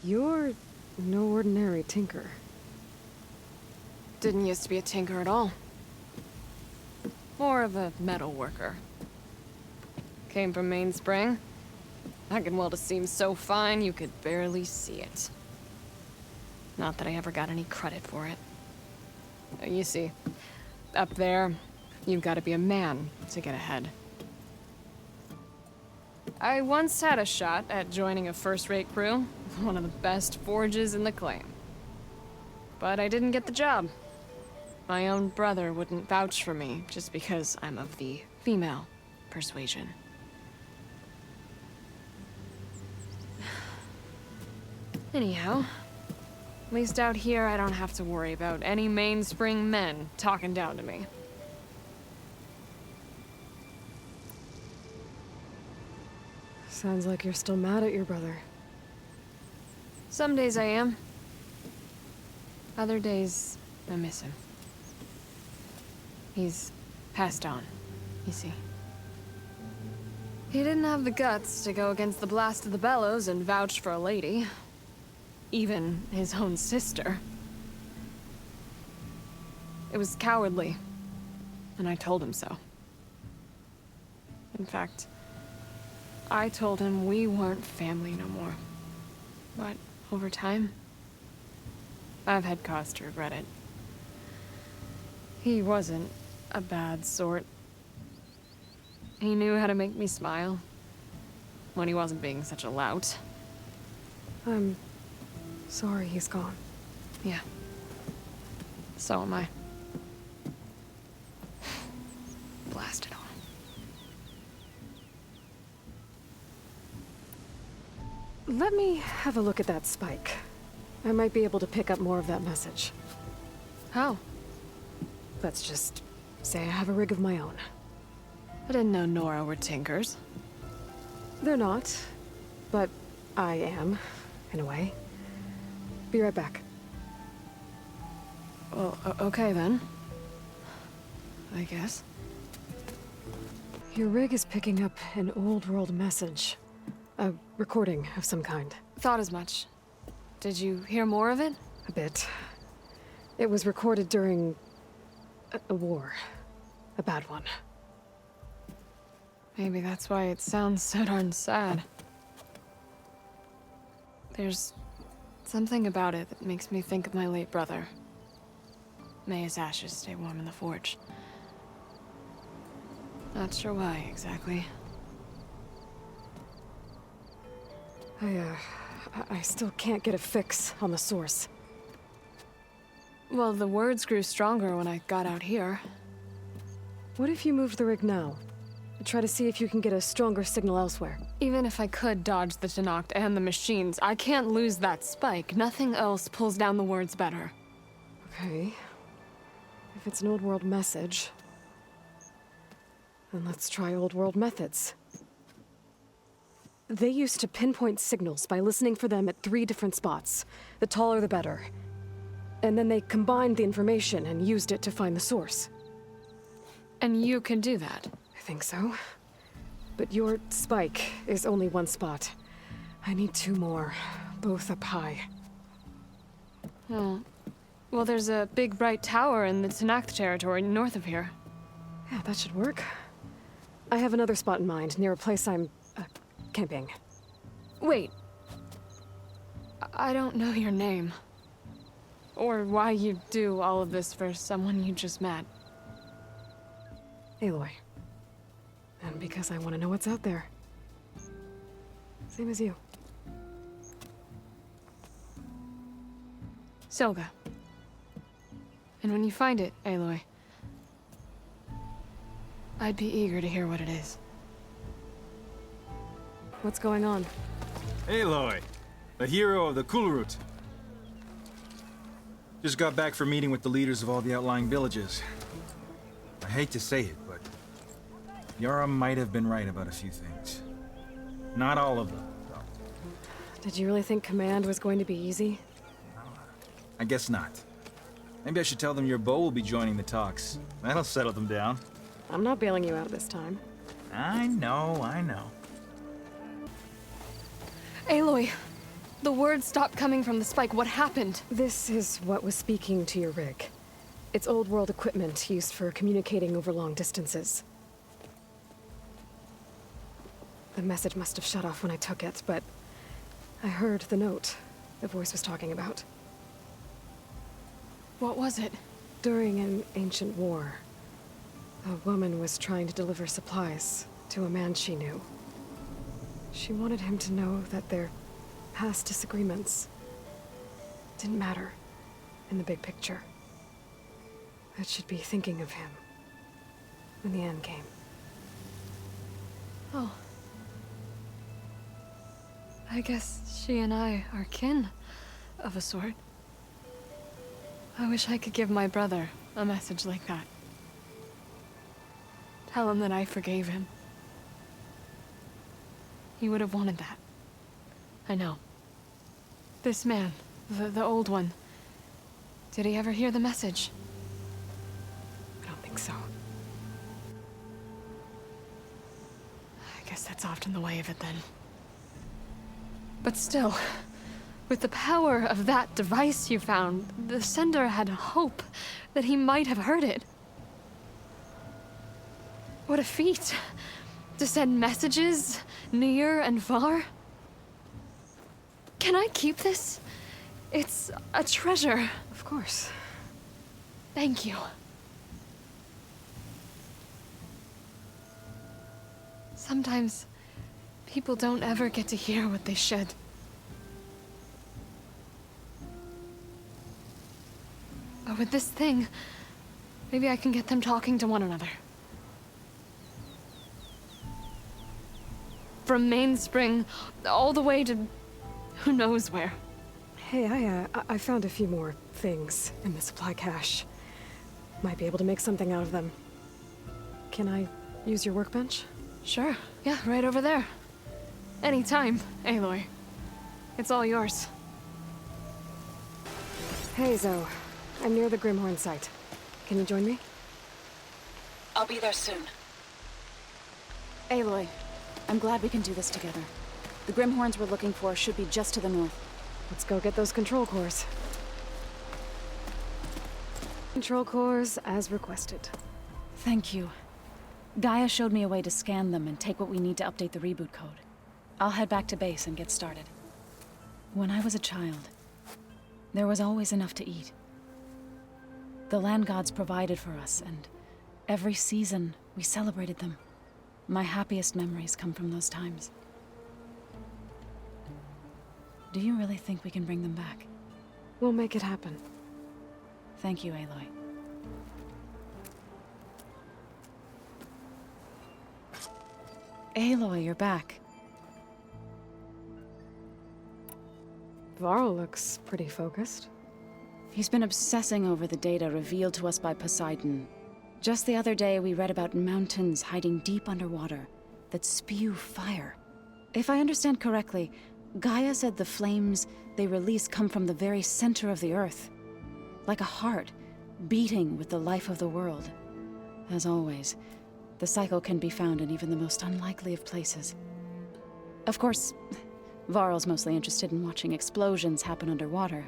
You're no ordinary tinker. Didn't used to be a tinker at all. More of a metal worker. Came from Mainspring. I can weld a seam so fine you could barely see it. Not that I ever got any credit for it. You see, up there, you've got to be a man to get ahead. I once had a shot at joining a first-rate crew, one of the best forges in the claim. But I didn't get the job. My own brother wouldn't vouch for me just because I'm of the female persuasion. Anyhow, at least out here I don't have to worry about any mainspring men talking down to me. Sounds like you're still mad at your brother. Some days I am. Other days, I miss him. He's passed on, you see. He didn't have the guts to go against the blast of the bellows and vouch for a lady. Even his own sister. It was cowardly, and I told him so. In fact, I told him we weren't family no more. But over time, I've had cause to regret it. He wasn't a bad sort. He knew how to make me smile when he wasn't being such a lout. I'm sorry he's gone. Yeah. So am I. Blast it all. Let me have a look at that spike. I might be able to pick up more of that message. How? Let's just say I have a rig of my own. I didn't know Nora were tinkers. They're not, but I am, in a way. Be right back. Well, okay then. I guess. Your rig is picking up an old world message. A recording of some kind. Thought as much. Did you hear more of it? A bit. It was recorded during a war. A bad one. Maybe that's why it sounds so darn sad. There's something about it that makes me think of my late brother. May his ashes stay warm in the forge. Not sure why, exactly. I still can't get a fix on the source. Well, the words grew stronger when I got out here. What if you moved the rig now? Try to see if you can get a stronger signal elsewhere. Even if I could dodge the Tenakth and the machines, I can't lose that spike. Nothing else pulls down the words better. Okay. If it's an old world message, then let's try old world methods. They used to pinpoint signals by listening for them at 3 different spots. The taller the better. And then they combined the information and used it to find the source. And you can do that? I think so. But your spike is only 1 spot. I need 2 more, both up high. Oh. Well, there's a big bright tower in the Tenakth territory north of here. Yeah, that should work. I have another spot in mind, near a place I'm, camping. Wait. I don't know your name. Or why you do all of this for someone you just met. Aloy. And because I want to know what's out there. Same as you. Selga. And when you find it, Aloy, I'd be eager to hear what it is. What's going on? Aloy, the hero of the Kulrut. Just got back from meeting with the leaders of all the outlying villages. I hate to say it, but Yara might have been right about a few things. Not all of them, though. Did you really think command was going to be easy? I guess not. Maybe I should tell them your bow will be joining the talks. That'll settle them down. I'm not bailing you out this time. I know, I know. Aloy, the words stopped coming from the spike. What happened? This is what was speaking to your rig. It's old world equipment used for communicating over long distances. The message must have shut off when I took it, but I heard the note the voice was talking about. What was it? During an ancient war, a woman was trying to deliver supplies to a man she knew. She wanted him to know that their past disagreements didn't matter in the big picture. That she'd be thinking of him when the end came. Oh. I guess she and I are kin. of a sort. I wish I could give my brother a message like that. Tell him that I forgave him. He would have wanted that. I know. This man, the old one, did he ever hear the message? I don't think so. I guess that's often the way of it then. But still, with the power of that device you found, the sender had hope that he might have heard it. What a feat! To send messages near and far. Can I keep this? It's a treasure. Of course. Thank you. Sometimes people don't ever get to hear what they should. But with this thing, maybe I can get them talking to one another. From Mainspring, all the way to who knows where. Hey, I found a few more things in the supply cache. Might be able to make something out of them. Can I use your workbench? Sure. Yeah, right over there. Anytime, Aloy. It's all yours. Hey, Zoe. I'm near the Grimhorn site. Can you join me? I'll be there soon. Aloy, I'm glad we can do this together. The Grimhorns we're looking for should be just to the north. Let's go get those control cores. Control cores as requested. Thank you. Gaia showed me a way to scan them and take what we need to update the reboot code. I'll head back to base and get started. When I was a child, there was always enough to eat. The land gods provided for us, and every season we celebrated them. My happiest memories come from those times. Do you really think we can bring them back? We'll make it happen. Thank you, Aloy. Aloy, you're back. Varl looks pretty focused. He's been obsessing over the data revealed to us by Poseidon. Just the other day, we read about mountains hiding deep underwater that spew fire. If I understand correctly, Gaia said the flames they release come from the very center of the Earth. Like a heart, beating with the life of the world. As always, the cycle can be found in even the most unlikely of places. Of course, Varl's mostly interested in watching explosions happen underwater.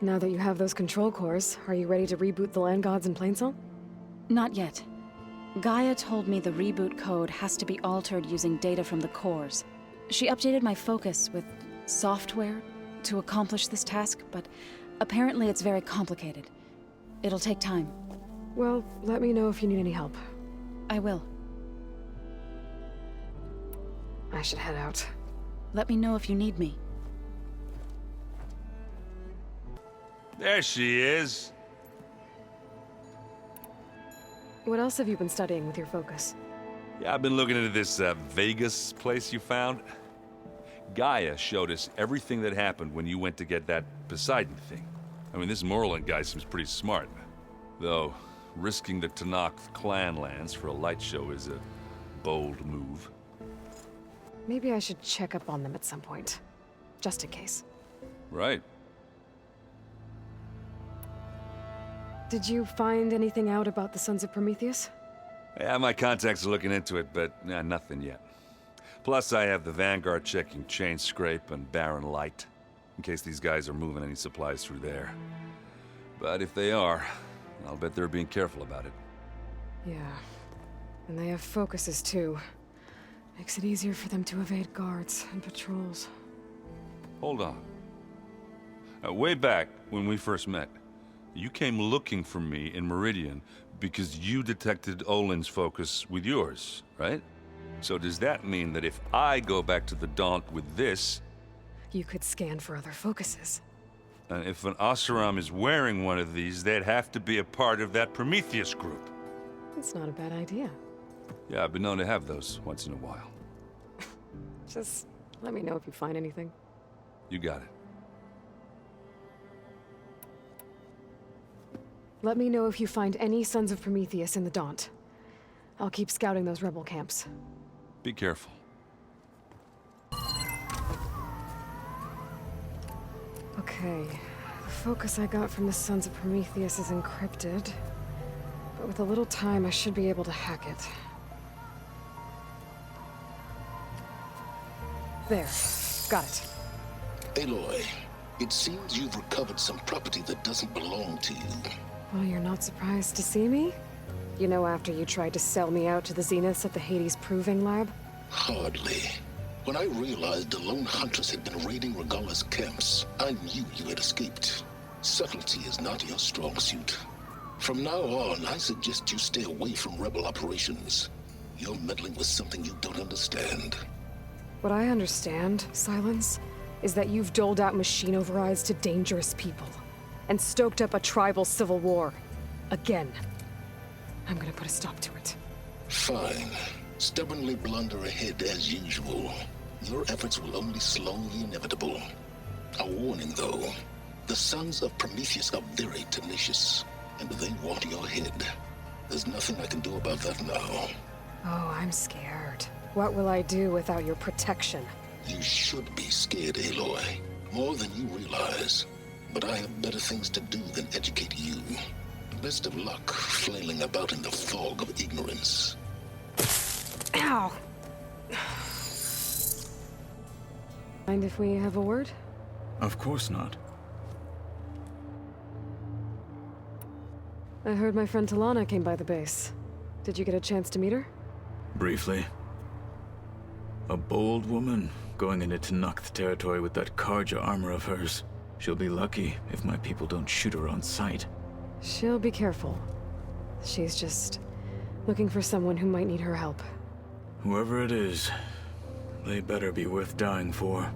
Now that you have those control cores, are you ready to reboot the land gods in Plainsong? Not yet. Gaia told me the reboot code has to be altered using data from the cores. She updated my focus with software to accomplish this task, but apparently it's very complicated. It'll take time. Well, let me know if you need any help. I will. I should head out. Let me know if you need me. There she is. What else have you been studying with your focus? Yeah, I've been looking into this Vegas place you found. Gaia showed us everything that happened when you went to get that Poseidon thing. I mean, this Morlund guy seems pretty smart. Though, risking the Tenakth clan lands for a light show is a bold move. Maybe I should check up on them at some point. Just in case. Right. Did you find anything out about the Sons of Prometheus? Yeah, my contacts are looking into it, but nothing yet. Plus, I have the Vanguard checking Chain Scrape and Barren Light, in case these guys are moving any supplies through there. But if they are, I'll bet they're being careful about it. Yeah. And they have focuses, too. Makes it easier for them to evade guards and patrols. Hold on. Way back, when we first met, you came looking for me in Meridian because you detected Olin's focus with yours, right? So does that mean that if I go back to the Daunt with this... You could scan for other focuses. And if an Oseram is wearing one of these, they'd have to be a part of that Prometheus group. It's not a bad idea. Yeah, I've been known to have those once in a while. Just Let me know if you find anything. You got it. Let me know if you find any Sons of Prometheus in the Daunt. I'll keep scouting those rebel camps. Be careful. Okay. The focus I got from the Sons of Prometheus is encrypted. But with a little time, I should be able to hack it. There. Got it. Aloy, it seems you've recovered some property that doesn't belong to you. Well, you're not surprised to see me? You know, after you tried to sell me out to the Zeniths at the Hades Proving Lab? Hardly. When I realized the lone huntress had been raiding Regalla's camps, I knew you had escaped. Subtlety is not your strong suit. From now on, I suggest you stay away from rebel operations. You're meddling with something you don't understand. What I understand, Silence, is that you've doled out machine overrides to dangerous people. And stoked up a tribal civil war. Again. I'm gonna put a stop to it. Fine. Stubbornly blunder ahead as usual. Your efforts will only slow the inevitable. A warning, though. The Sons of Prometheus are very tenacious, and they want your head. There's nothing I can do about that now. Oh, I'm scared. What will I do without your protection? You should be scared, Aloy. More than you realize. But I have better things to do than educate you. Best of luck flailing about in the fog of ignorance. Ow! Mind if we have a word? Of course not. I heard my friend Talana came by the base. Did you get a chance to meet her? Briefly. A bold woman going into Tenakth territory with that Karja armor of hers. She'll be lucky if my people don't shoot her on sight. She'll be careful. She's just looking for someone who might need her help. Whoever it is, they better be worth dying for.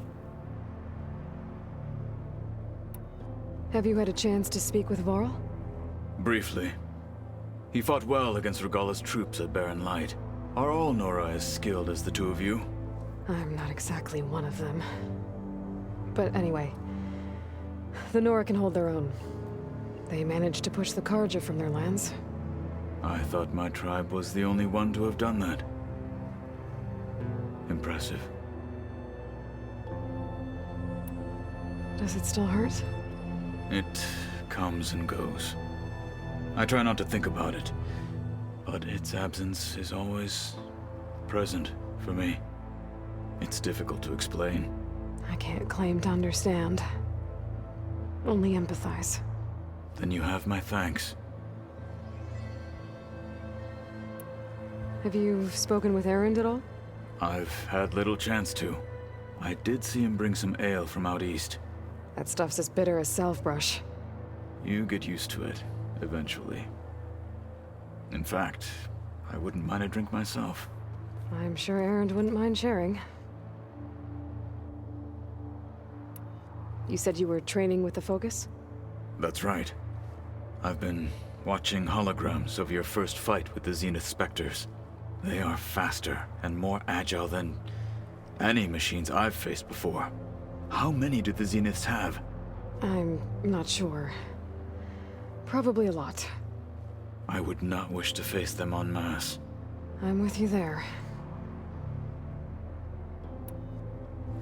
Have you had a chance to speak with Varl? Briefly. He fought well against Regalla's troops at Barren Light. Are all Nora as skilled as the two of you? I'm not exactly one of them. But anyway, the Nora can hold their own. They managed to push the Karja from their lands. I thought my tribe was the only one to have done that. Impressive. Does it still hurt? It comes and goes. I try not to think about it, but its absence is always present for me. It's difficult to explain. I can't claim to understand. Only empathize. Then you have my thanks. Have you spoken with Erend at all? I've had little chance to. I did see him bring some ale from out east. That stuff's as bitter as self-brush. You get used to it, eventually. In fact, I wouldn't mind a drink myself. I'm sure Erend wouldn't mind sharing. You said you were training with the Focus? That's right. I've been watching holograms of your first fight with the Zenith Spectres. They are faster and more agile than any machines I've faced before. How many do the Zeniths have? I'm not sure. Probably a lot. I would not wish to face them en masse. I'm with you there.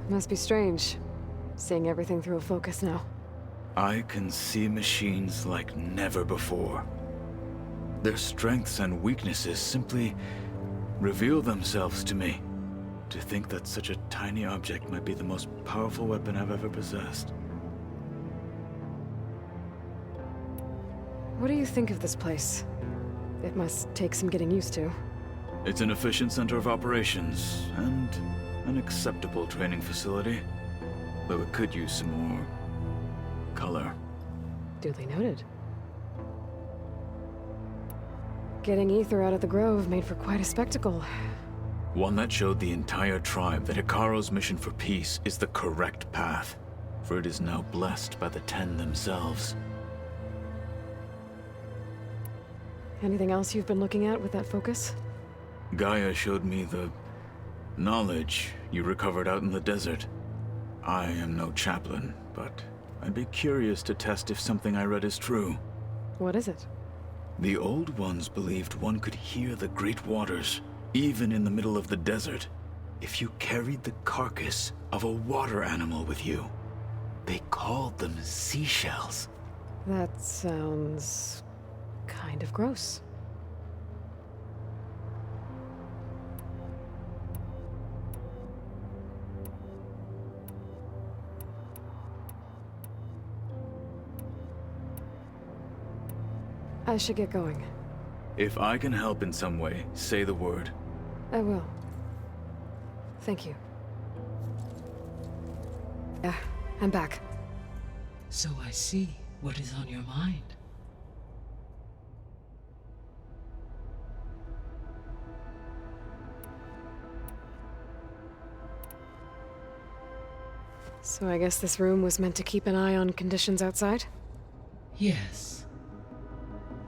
Must be strange, seeing everything through a Focus now. I can see machines like never before. Their strengths and weaknesses simply reveal themselves to me. To think that such a tiny object might be the most powerful weapon I've ever possessed. What do you think of this place? It must take some getting used to. It's an efficient center of operations, and an acceptable training facility. Though it could use some more color. Duly noted. Getting Ether out of the Grove made for quite a spectacle. One that showed the entire tribe that Hekarro's mission for peace is the correct path, for it is now blessed by the Ten themselves. Anything else you've been looking at with that Focus? Gaia showed me the Knowledge you recovered out in the desert. I am no chaplain, but I'd be curious to test if something I read is true. What is it? The old ones believed one could hear the great waters, even in the middle of the desert, if you carried the carcass of a water animal with you. They called them seashells. That sounds kind of gross. I should get going. If I can help in some way, say the word. I will. Thank you. Yeah, I'm back. So I see what is on your mind. So I guess this room was meant to keep an eye on conditions outside? Yes.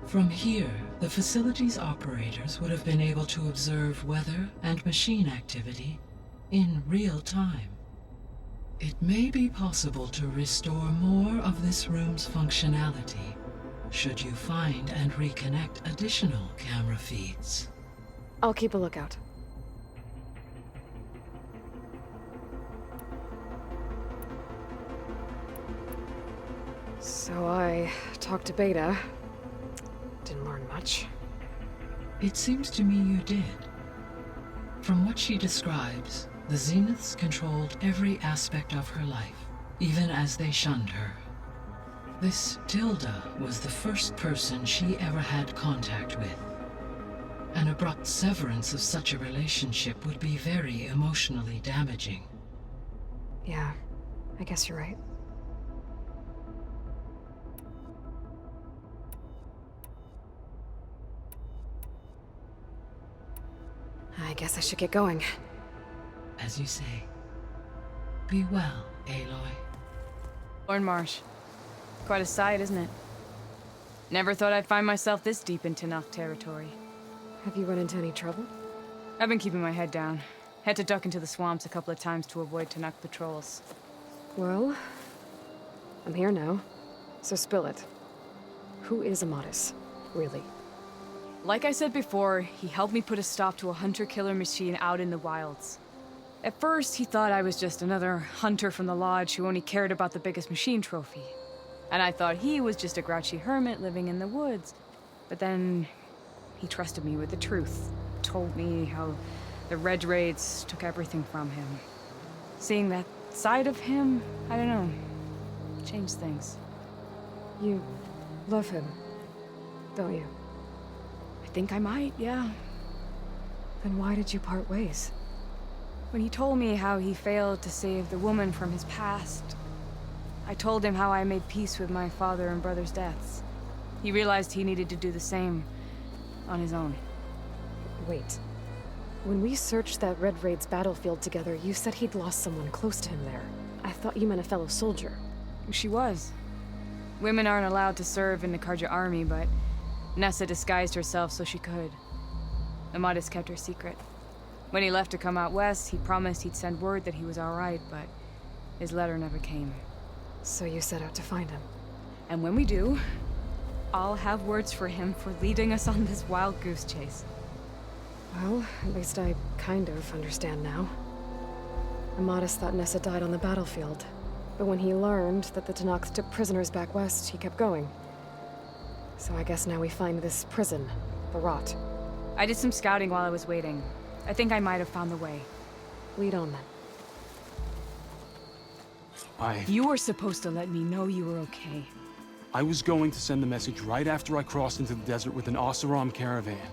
From here, the facility's operators would have been able to observe weather and machine activity in real time. It may be possible to restore more of this room's functionality, should you find and reconnect additional camera feeds. I'll keep a lookout. So I talked to Beta. Didn't learn much. It seems to me you did. From what she describes, the Zeniths controlled every aspect of her life, even as they shunned her. This Tilda was the first person she ever had contact with. An abrupt severance of such a relationship would be very emotionally damaging. Yeah, I guess you're right. I guess I should get going. As you say. Be well, Aloy. Lord Marsh. Quite a sight, isn't it? Never thought I'd find myself this deep in Tenakth territory. Have you run into any trouble? I've been keeping my head down. Had to duck into the swamps a couple of times to avoid Tenakth patrols. Well, I'm here now, so spill it. Who is Amadis, really? Like I said before, he helped me put a stop to a hunter-killer machine out in the wilds. At first, he thought I was just another hunter from the Lodge who only cared about the biggest machine trophy. And I thought he was just a grouchy hermit living in the woods. But then, he trusted me with the truth. Told me how the Red Raids took everything from him. Seeing that side of him, I don't know, changed things. You love him, don't you? I think I might, yeah. Then why did you part ways? When he told me how he failed to save the woman from his past, I told him how I made peace with my father and brother's deaths. He realized he needed to do the same on his own. Wait. When we searched that Red Raid's battlefield together, you said he'd lost someone close to him there. I thought you meant a fellow soldier. She was. Women aren't allowed to serve in the Karja army, but Nessa disguised herself so she could. Amadis kept her secret. When he left to come out west, he promised he'd send word that he was all right, but his letter never came. So you set out to find him. And when we do, I'll have words for him for leading us on this wild goose chase. Well, at least I kind of understand now. Amadis thought Nessa died on the battlefield, but when he learned that the Tenakth took prisoners back west, he kept going. So I guess now we find this prison, the Rot. I did some scouting while I was waiting. I think I might have found the way. Lead on then. You were supposed to let me know you were okay. I was going to send the message right after I crossed into the desert with an Oseram caravan.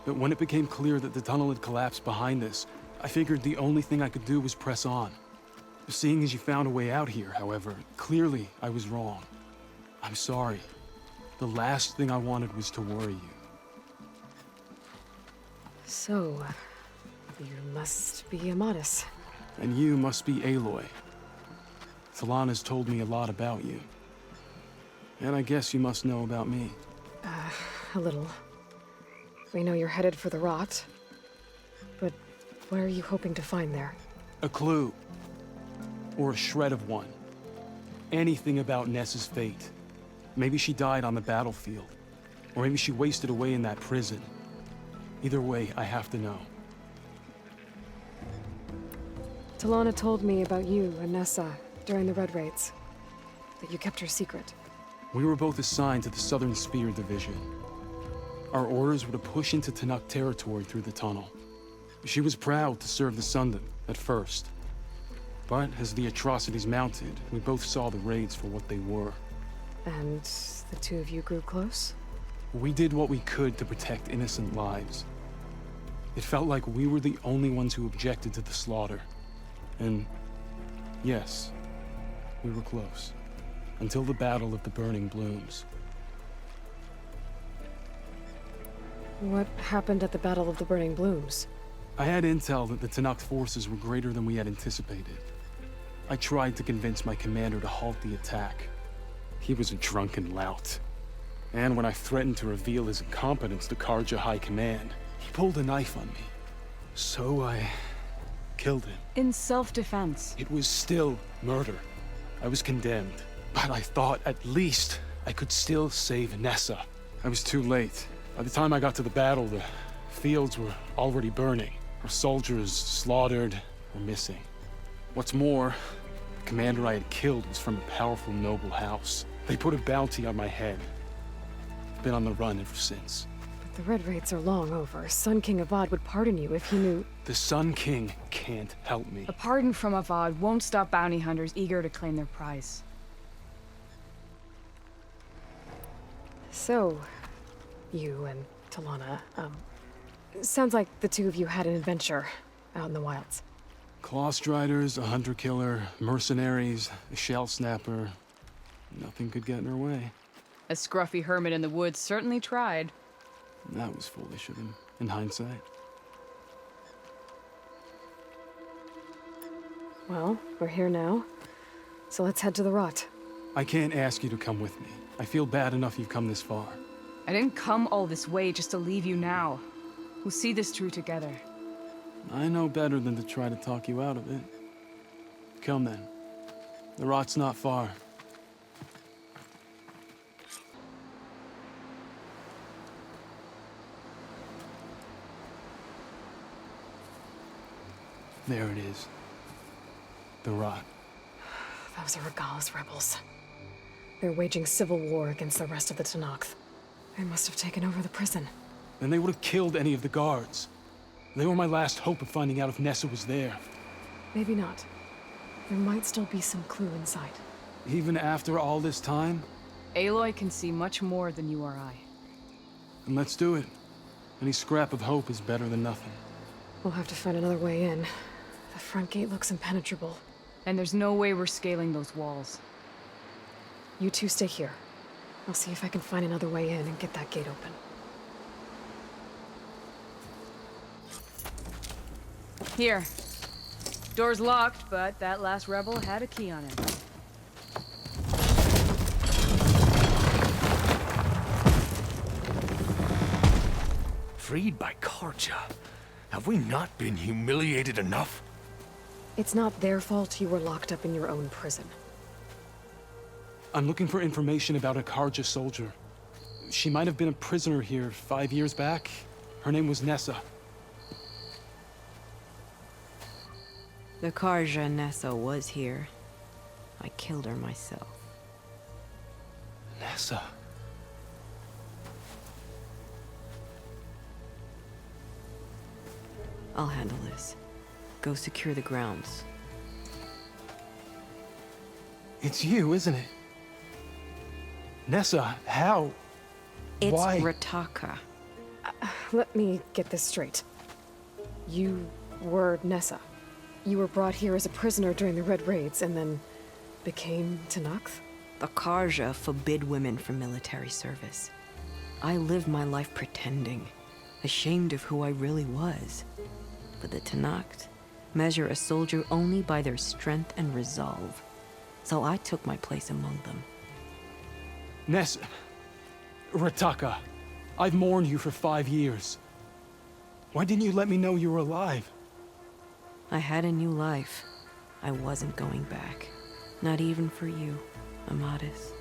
But when it became clear that the tunnel had collapsed behind us, I figured the only thing I could do was press on. Seeing as you found a way out here, however, clearly I was wrong. I'm sorry. The last thing I wanted was to worry you. So, you must be Amadis. And you must be Aloy. Thalana's told me a lot about you. And I guess you must know about me. A little. We know you're headed for the Rot. But What are you hoping to find there? A clue. Or a shred of one. Anything about Nessa's fate. Maybe she died on the battlefield. Or maybe she wasted away in that prison. Either way, I have to know. Talana told me about you and Nessa during the Red Raids. That you kept her secret. We were both assigned to the Southern Spear Division. Our orders were to push into Tenakth territory through the tunnel. She was proud to serve the Sundom at first. But as the atrocities mounted, we both saw the raids for what they were. And the two of you grew close? We did what we could to protect innocent lives. It felt like we were the only ones who objected to the slaughter. And yes, we were close. Until the Battle of the Burning Blooms. What happened at the Battle of the Burning Blooms? I had intel that the Tenakth forces were greater than we had anticipated. I tried to convince my commander to halt the attack. He was a drunken lout. And when I threatened to reveal his incompetence to Karja High Command, he pulled a knife on me. So I killed him. In self-defense. It was still murder. I was condemned. But I thought at least I could still save Nessa. I was too late. By the time I got to the battle, the fields were already burning. Our soldiers slaughtered or missing. What's more, the commander I had killed was from a powerful noble house. They put a bounty on my head. I've been on the run ever since. But the Red Raids are long over. Sun King Avad would pardon you if he knew... The Sun King can't help me. A pardon from Avad won't stop bounty hunters eager to claim their prize. So, you and Talana, sounds like the two of you had an adventure out in the wilds. Clawstriders, a hunter-killer, mercenaries, a shell snapper. Nothing could get in her way. A scruffy hermit in the woods certainly tried. That was foolish of him, in hindsight. Well, we're here now, so let's head to the Rot. I can't ask you to come with me. I feel bad enough you've come this far. I didn't come all this way just to leave you now. We'll see this through together. I know better than to try to talk you out of it. Come then. The Rot's not far. There it is. The Rot. Those are Regalla's rebels. They're waging civil war against the rest of the Tenakth. They must have taken over the prison. Then they would have killed any of the guards. They were my last hope of finding out if Nessa was there. Maybe not. There might still be some clue inside. Even after all this time? Aloy can see much more than you or I. And let's do it. Any scrap of hope is better than nothing. We'll have to find another way in. The front gate looks impenetrable. And there's no way we're scaling those walls. You two stay here. I'll see if I can find another way in and get that gate open. Here. Door's locked, but that last rebel had a key on him. Freed by Karja? Have we not been humiliated enough? It's not their fault you were locked up in your own prison. I'm looking for information about a Karja soldier. She might have been a prisoner here 5 years back. Her name was Nessa. The Karja Nessa was here. I killed her myself. Nessa. I'll handle this. Go secure the grounds. It's you, isn't it? Nessa, how? It's Why? Rataka. Let me get this straight. You were Nessa. You were brought here as a prisoner during the Red Raids and then became Tenakth? The Karja forbid women from military service. I lived my life pretending, ashamed of who I really was. But the Tenakth measure a soldier only by their strength and resolve. So I took my place among them. Nessa. Rataka. I've mourned you for 5 years. Why didn't you let me know you were alive? I had a new life. I wasn't going back. Not even for you, Amadis.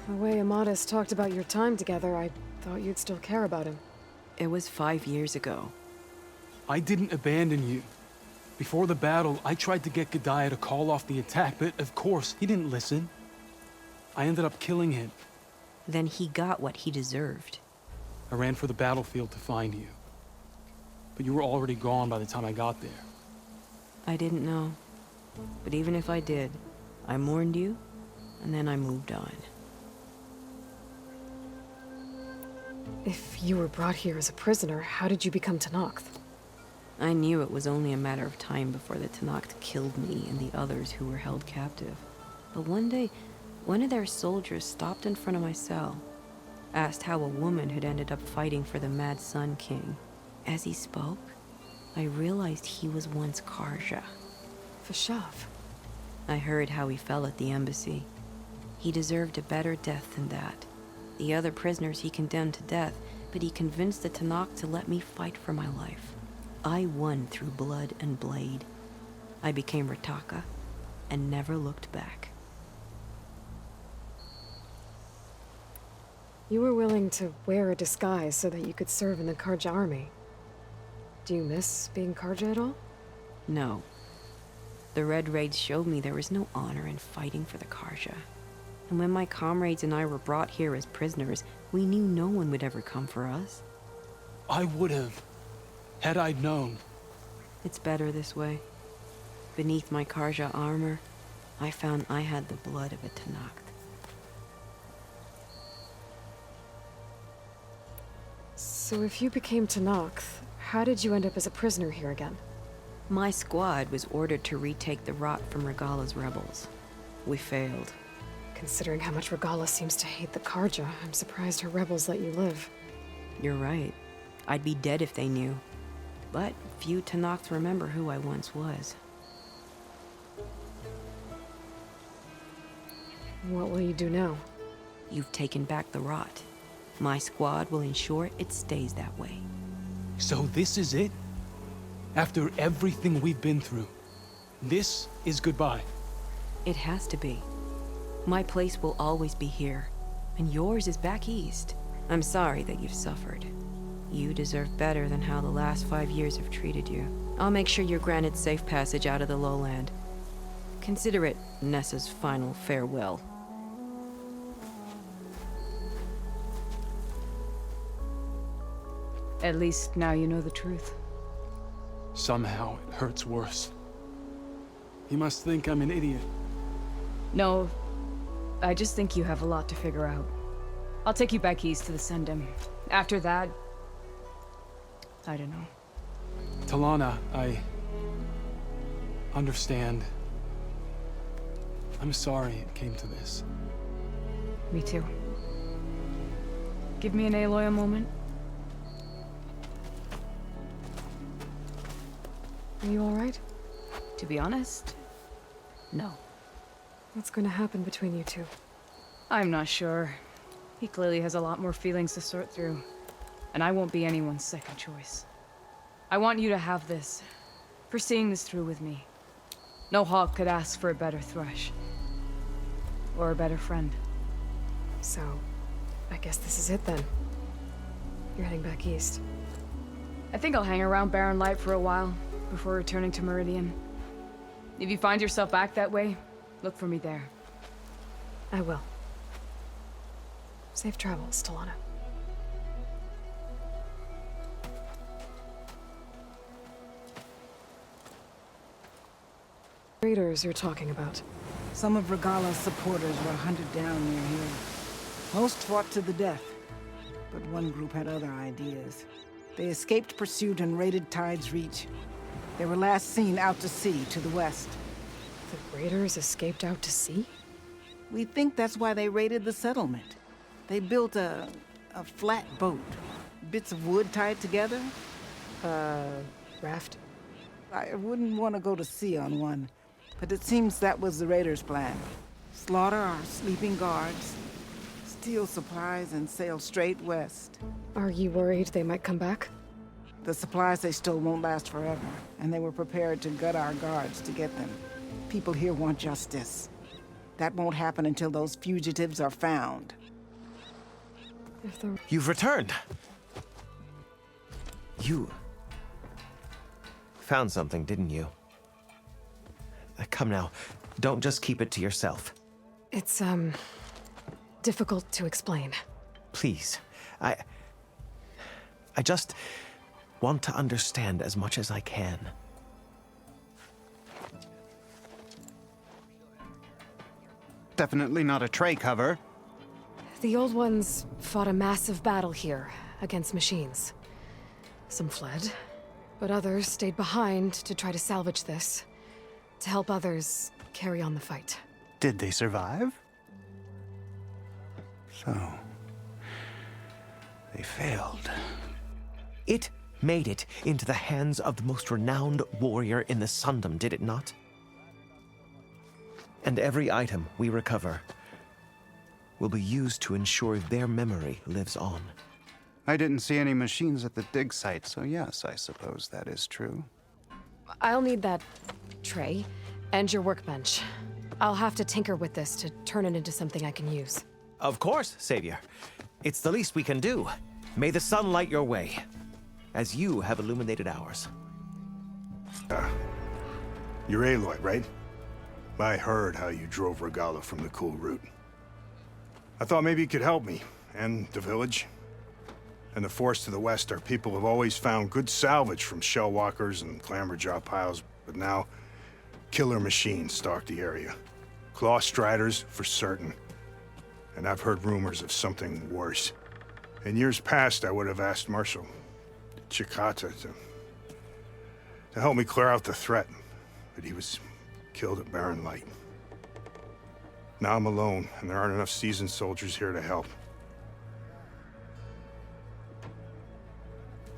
The way Amadis talked about your time together, I thought you'd still care about him. It was 5 years ago. I didn't abandon you. Before the battle, I tried to get Godiah to call off the attack, but of course, he didn't listen. I ended up killing him. Then he got what he deserved. I ran for the battlefield to find you. But you were already gone by the time I got there. I didn't know. But even if I did, I mourned you, and then I moved on. If you were brought here as a prisoner, how did you become Tenakth? I knew it was only a matter of time before the Tenakth killed me and the others who were held captive. But one day, one of their soldiers stopped in front of my cell, asked how a woman had ended up fighting for the Mad Sun King. As he spoke, I realized he was once Karja. Vashav. I heard how he fell at the embassy. He deserved a better death than that. The other prisoners he condemned to death, but he convinced the Tenakth to let me fight for my life. I won through blood and blade. I became Rataka and never looked back. You were willing to wear a disguise so that you could serve in the Karja army. Do you miss being Karja at all? No. The Red Raids showed me there was no honor in fighting for the Karja. And when my comrades and I were brought here as prisoners, we knew no one would ever come for us. I would have, had I known. It's better this way. Beneath my Karja armor, I found I had the blood of a Tenakth. So if you became Tenakth, how did you end up as a prisoner here again? My squad was ordered to retake the Rot from Regala's rebels. We failed. Considering how much Regala seems to hate the Karja, I'm surprised her rebels let you live. You're right. I'd be dead if they knew. But few Tenakth remember who I once was. What will you do now? You've taken back the Rot. My squad will ensure it stays that way. So this is it? After everything we've been through, this is goodbye? It has to be. My place will always be here, and yours is back east. I'm sorry that you've suffered. You deserve better than how the last 5 years have treated you. I'll make sure you're granted safe passage out of the lowland. Consider it Nessa's final farewell. At least now you know the truth. Somehow it hurts worse. He must think I'm an idiot. No, I just think you have a lot to figure out. I'll take you back east to the Sendem. After that, I don't know. Talana, I understand. I'm sorry it came to this. Me too. Give me an Aloy a moment. Are you all right? To be honest, no. What's going to happen between you two? I'm not sure. He clearly has a lot more feelings to sort through. And I won't be anyone's second choice. I want you to have this, for seeing this through with me. No hawk could ask for a better thrush. Or a better friend. So, I guess this is it then. You're heading back east. I think I'll hang around Barren Light for a while, before returning to Meridian. If you find yourself back that way, look for me there. I will. Safe travels, Talana. Raiders you're talking about. Some of Regala's supporters were hunted down near here. Most fought to the death, but one group had other ideas. They escaped pursuit and raided Tide's Reach. They were last seen out to sea to the west. The raiders escaped out to sea? We think that's why they raided the settlement. They built a flat boat. Bits of wood tied together. Raft? I wouldn't want to go to sea on one, but it seems that was the raiders' plan. Slaughter our sleeping guards, steal supplies, and sail straight west. Are you worried they might come back? The supplies they stole won't last forever, and they were prepared to gut our guards to get them. People here want justice. That won't happen until those fugitives are found. You've returned. You found something, didn't you? Come now, don't just keep it to yourself. It's, difficult to explain. Please, I just want to understand as much as I can. Definitely not a tray cover. The Old Ones fought a massive battle here against machines. Some fled, but others stayed behind to try to salvage this, to help others carry on the fight. Did they survive? So, they failed. It made it into the hands of the most renowned warrior in the Sundom, did it not? And every item we recover will be used to ensure their memory lives on. I didn't see any machines at the dig site, so yes, I suppose that is true. I'll need that tray and your workbench. I'll have to tinker with this to turn it into something I can use. Of course, Savior. It's the least we can do. May the sun light your way, as you have illuminated ours. You're Aloy, right? I heard how you drove Regalla from the Cool Route. I thought maybe you could help me, and the village. And the forest to the west, our people have always found good salvage from shell walkers and clamberjaw piles, but now killer machines stalk the area. Claw striders, for certain. And I've heard rumors of something worse. In years past, I would have asked Marshal Chikata to help me clear out the threat, but he was killed at Barren Light. Now I'm alone, and there aren't enough seasoned soldiers here to help.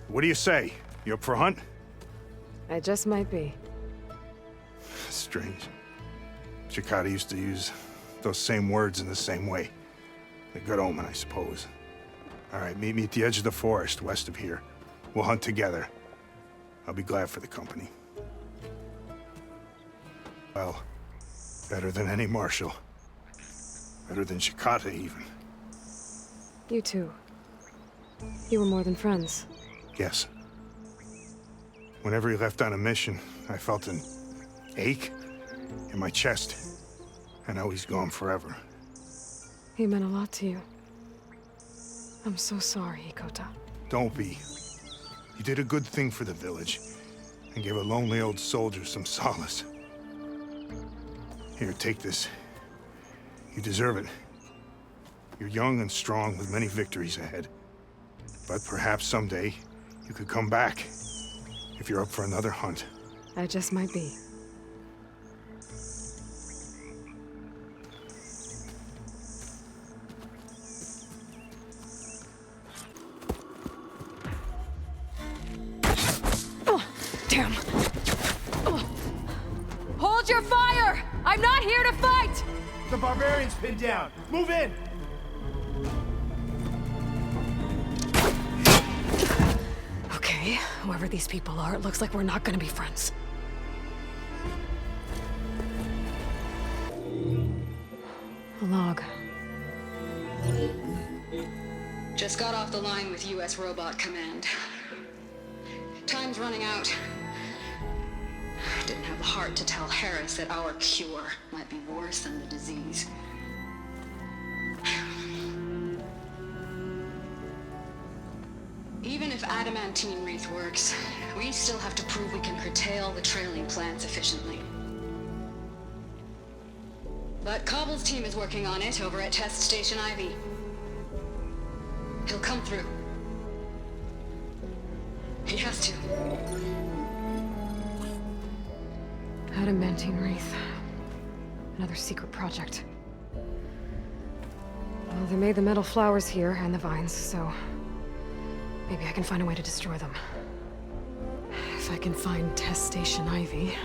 What do you say? You up for a hunt? I just might be. Strange. Chikata used to use those same words in the same way. A good omen, I suppose. All right, meet me at the edge of the forest, west of here. We'll hunt together. I'll be glad for the company. Well, better than any marshal. Better than Chikata, even. You too. You were more than friends. Yes. Whenever he left on a mission, I felt an ache in my chest. And now he's gone forever. He meant a lot to you. I'm so sorry, Ikota. Don't be. You did a good thing for the village, and gave a lonely old soldier some solace. Here, take this. You deserve it. You're young and strong with many victories ahead. But perhaps someday, you could come back, if you're up for another hunt. I just might be. Damn. Hold your fire! I'm not here to fight! The barbarian's pinned down. Move in! Okay, whoever these people are, it looks like we're not gonna be friends. A log. Just got off the line with U.S. Robot Command. Time's running out. Didn't have the heart to tell Harris that our cure might be worse than the disease. Even if adamantine wreath works, we still have to prove we can curtail the trailing plants efficiently. But Cobble's team is working on it over at Test Station Ivy. He'll come through. He has to. Adamantine Wreath. Another secret project. Well, they made the metal flowers here and the vines, so maybe I can find a way to destroy them. If I can find Test Station Ivy.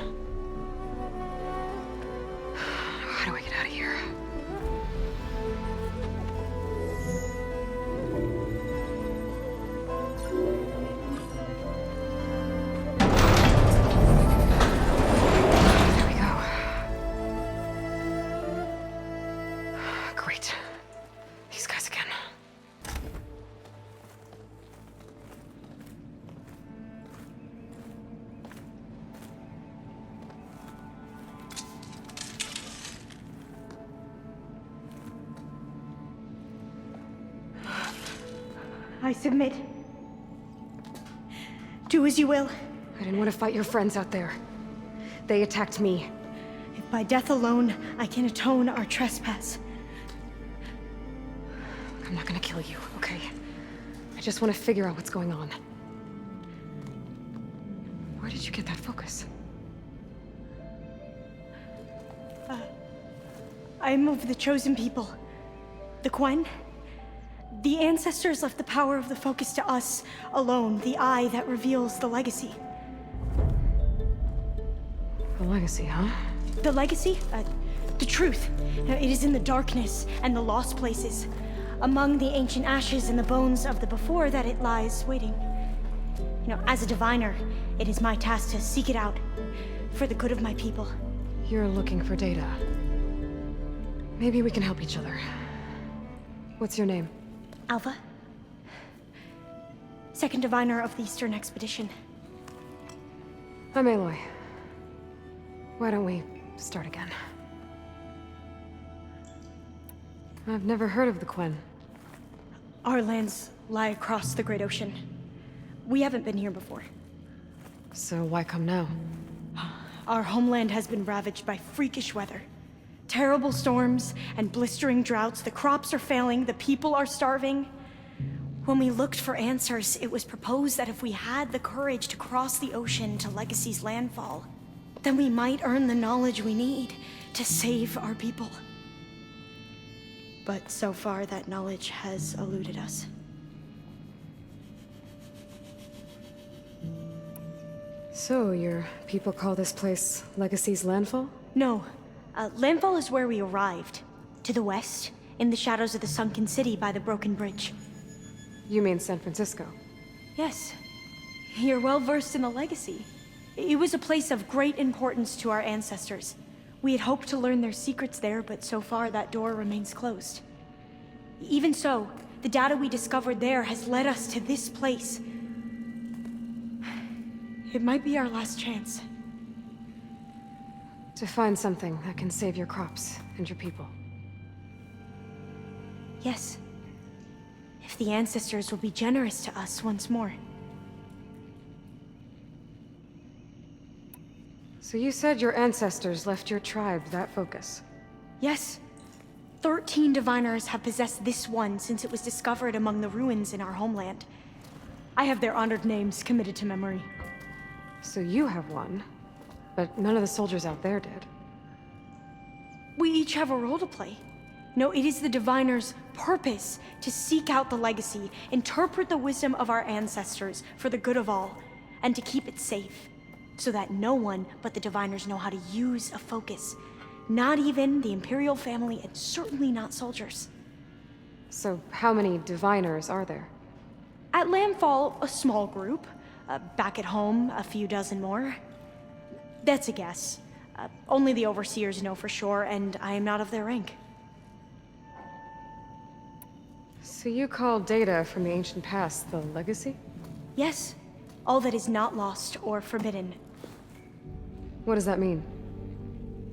How do I get out of here? I submit. Do as you will. I didn't want to fight your friends out there. They attacked me. If by death alone I can atone our trespass. I'm not gonna kill you, okay? I just want to figure out what's going on. Where did you get that focus? I am of the chosen people. The Quen. The ancestors left the power of the focus to us alone, the eye that reveals the legacy. The legacy, huh? The legacy? The truth. It is in the darkness and the lost places. Among the ancient ashes and the bones of the before that it lies waiting. As a diviner, it is my task to seek it out. For the good of my people. You're looking for data. Maybe we can help each other. What's your name? Alva. Second diviner of the Eastern Expedition. I'm Aloy. Why don't we start again? I've never heard of the Quen. Our lands lie across the Great Ocean. We haven't been here before. So why come now? Our homeland has been ravaged by freakish weather. Terrible storms and blistering droughts. The crops are failing, the people are starving. When we looked for answers, it was proposed that if we had the courage to cross the ocean to Legacy's landfall, then we might earn the knowledge we need to save our people. But so far, that knowledge has eluded us. So, your people call this place Legacy's landfall? No. Landfall is where we arrived. To the west, in the shadows of the sunken city by the broken bridge. You mean San Francisco? Yes. You're well versed in the legacy. It was a place of great importance to our ancestors. We had hoped to learn their secrets there, but so far that door remains closed. Even so, the data we discovered there has led us to this place. It might be our last chance. To find something that can save your crops and your people. Yes. If the ancestors will be generous to us once more. So you said your ancestors left your tribe that focus? Yes. 13 diviners have possessed this one since it was discovered among the ruins in our homeland. I have their honored names committed to memory. So you have one, but none of the soldiers out there did. We each have a role to play. No, it is the diviner's purpose to seek out the legacy, interpret the wisdom of our ancestors for the good of all, and to keep it safe, so that no one but the diviners know how to use a focus. Not even the Imperial family, and certainly not soldiers. So how many diviners are there? At Landfall, a small group. Back at home, a few dozen more. That's a guess. Only the overseers know for sure, and I am not of their rank. So you call data from the ancient past the legacy? Yes. All that is not lost or forbidden. What does that mean?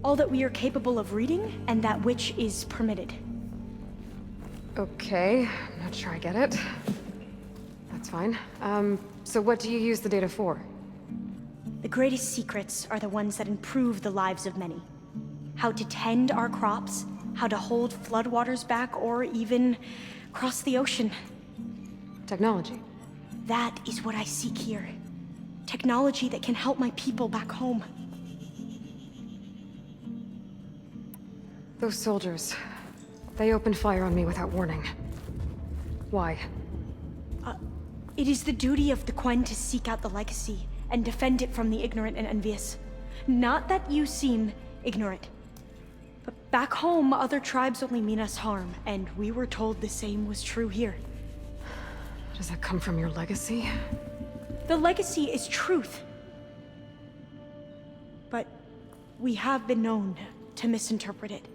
All that we are capable of reading, and that which is permitted. Okay, I'm not sure I get it. That's fine. So what do you use the data for? The greatest secrets are the ones that improve the lives of many. How to tend our crops, how to hold floodwaters back, or even cross the ocean. Technology. That is what I seek here. Technology that can help my people back home. Those soldiers, they opened fire on me without warning. Why? It is the duty of the Quen to seek out the legacy and defend it from the ignorant and envious. Not that you seem ignorant. But back home, other tribes only mean us harm, and we were told the same was true here. Does that come from your legacy? The legacy is truth. But we have been known to misinterpret it.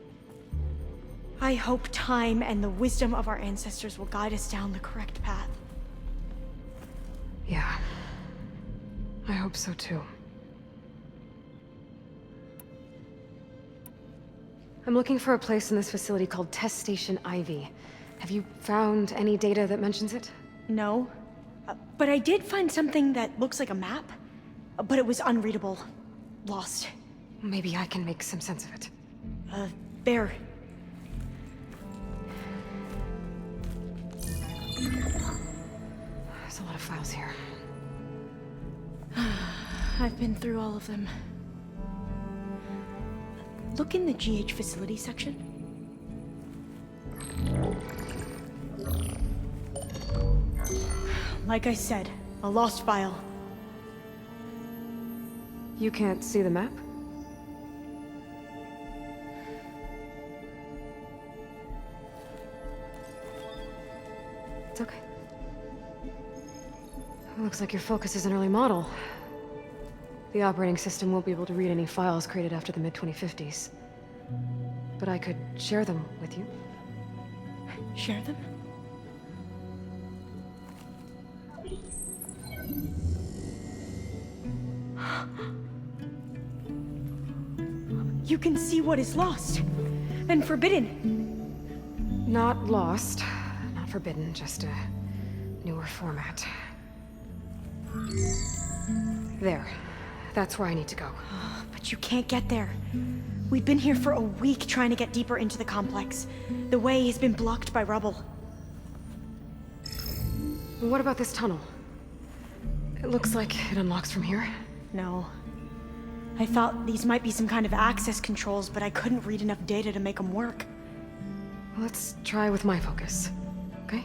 I hope time and the wisdom of our ancestors will guide us down the correct path. Yeah. I hope so too. I'm looking for a place in this facility called Test Station Ivy. Have you found any data that mentions it? No. But I did find something that looks like a map, but it was unreadable. Lost. Maybe I can make some sense of it. Bear. There's a lot of files here. I've been through all of them. Look in the GH facility section. Like I said, a lost file. You can't see the map? It's okay. It looks like your focus is an early model. The operating system won't be able to read any files created after the mid-2050s. But I could share them with you. Share them? You can see what is lost and forbidden. Not lost, not forbidden, just a newer format. There. That's where I need to go. But you can't get there. We've been here for a week trying to get deeper into the complex. The way has been blocked by rubble. What about this tunnel? It looks like it unlocks from here. No. I thought these might be some kind of access controls, but I couldn't read enough data to make them work. Let's try with my focus, okay?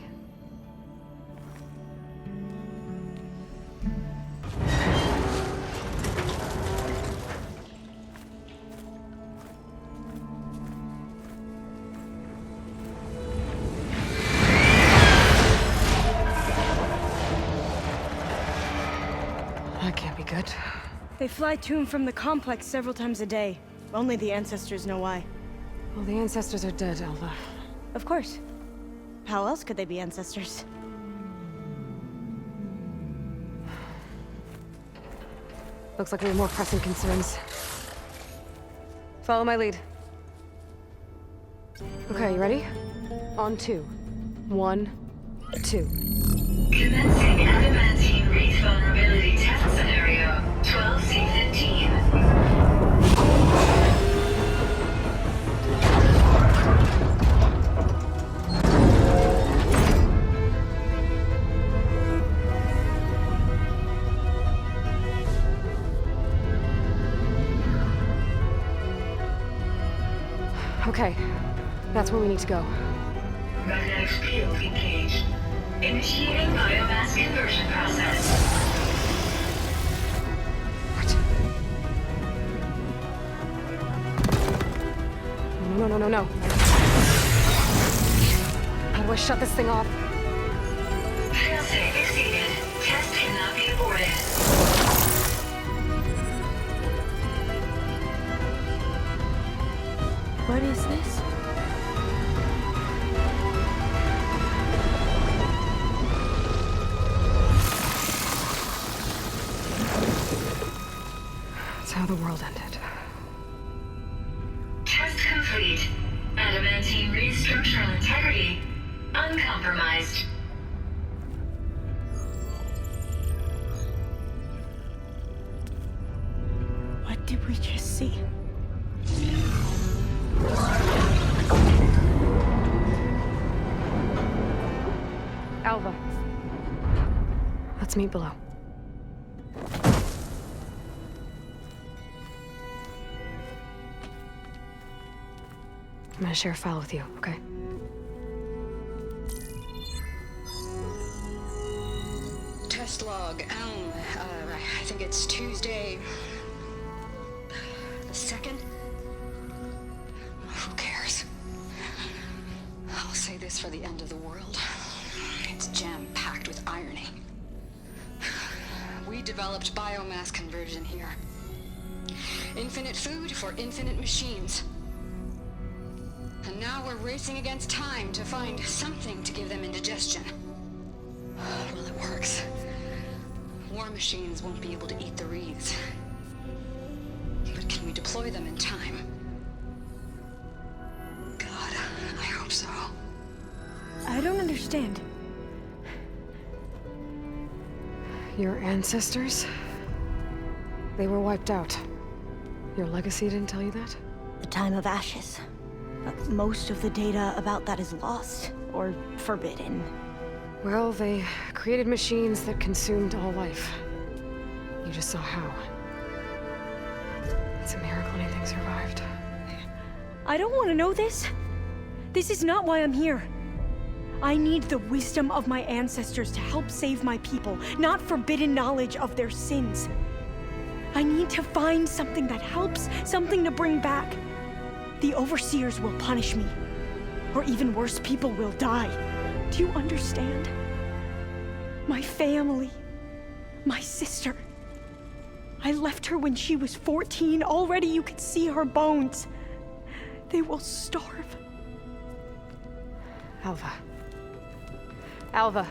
That can't be good. They fly to and from the complex several times a day. Only the ancestors know why. Well, the ancestors are dead, Alva. Of course. How else could they be ancestors? Looks like we have more pressing concerns. Follow my lead. Okay, you ready? On 2. 1, 2. Commencing adamantine wreath vulnerability test scenario 12C15. Okay, that's where we need to go. Magnetic field engaged. Initiating biomass conversion process. What? No. How do I shut this thing off? Failsafe exceeded. Test cannot be aborted. What is this? That's how the world ended. Test complete. Adamantine wreath structural integrity uncompromised. What did we just see? Alva. Let's meet below. I'm gonna share a file with you, okay? Test log, Elm. I think it's Tuesday the 2nd? Who cares? I'll say this for the end of the world. It's jam-packed with irony. We developed biomass conversion here. Infinite food for infinite machines. And now we're racing against time to find something to give them indigestion. Well, it works. War machines won't be able to eat the wreaths. But can we deploy them in time? God, I hope so. I don't understand. Your ancestors? They were wiped out. Your legacy didn't tell you that? The time of ashes. But most of the data about that is lost, or forbidden. Well, they created machines that consumed all life. You just saw how. It's a miracle anything survived. I don't want to know this. This is not why I'm here. I need the wisdom of my ancestors to help save my people, not forbidden knowledge of their sins. I need to find something that helps, something to bring back. The Overseers will punish me. Or even worse, people will die. Do you understand? My family. My sister. I left her when she was 14. Already you could see her bones. They will starve. Alva. Alva.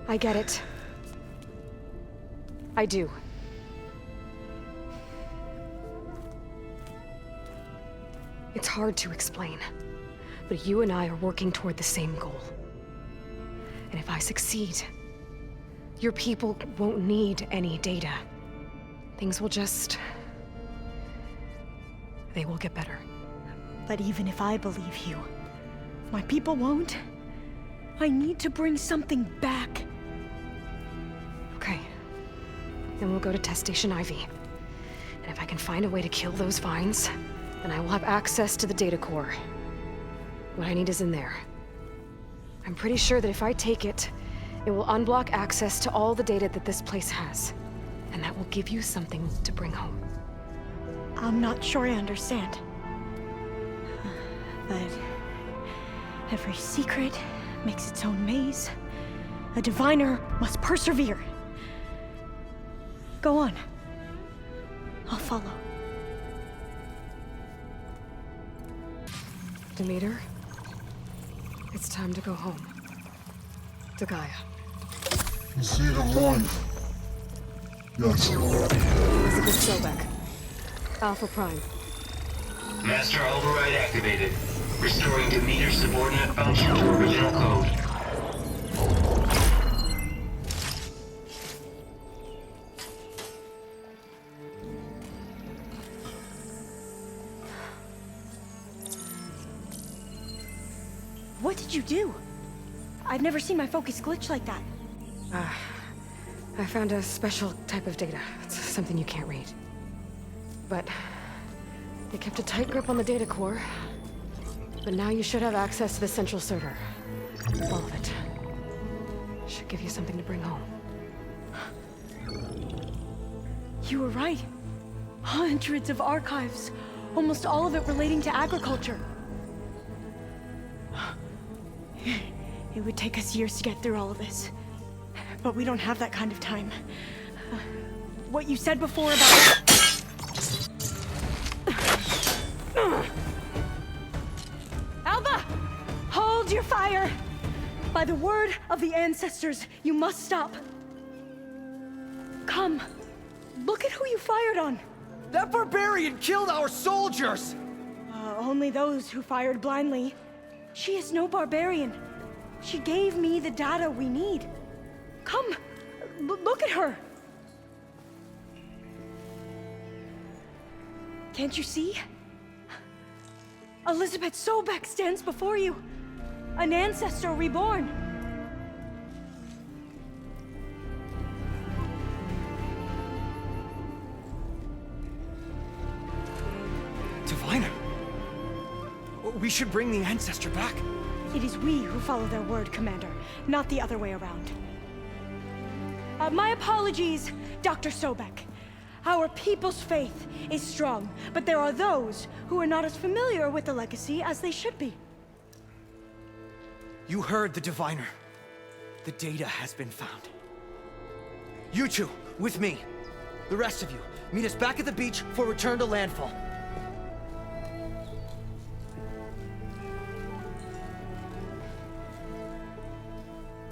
I get it. I do. It's hard to explain, but you and I are working toward the same goal. And if I succeed, your people won't need any data. Things will just... they will get better. But even if I believe you, my people won't. I need to bring something back. Okay. Then we'll go to Test Station Ivy. And if I can find a way to kill those vines, then I will have access to the data core. What I need is in there. I'm pretty sure that if I take it, it will unblock access to all the data that this place has. And that will give you something to bring home. I'm not sure I understand. But every secret makes its own maze. A diviner must persevere. Go on. I'll follow. Demeter, it's time to go home. To Gaia. Zeta 1. Yes. Elizabeth Sobek. Alpha Prime. Master override activated. Restoring Demeter's subordinate function to original code. What did you do? I've never seen my focus glitch like that. I found a special type of data. It's something you can't read. But they kept a tight grip on the data core. But now you should have access to the central server. All of it. Should give you something to bring home. You were right. Hundreds of archives. Almost all of it relating to agriculture. It would take us years to get through all of this. But we don't have that kind of time. What you said before about... Alva! Hold your fire! By the word of the ancestors, you must stop. Come. Look at who you fired on. That barbarian killed our soldiers! Only those who fired blindly. She is no barbarian. She gave me the data we need. Come, look at her. Can't you see? Elizabeth Sobek stands before you. An ancestor reborn. Diviner! We should bring the ancestor back. It is we who follow their word, Commander, not the other way around. My apologies, Dr. Sobek. Our people's faith is strong, but there are those who are not as familiar with the legacy as they should be. You heard the diviner. The data has been found. You two, with me. The rest of you, meet us back at the beach for return to landfall.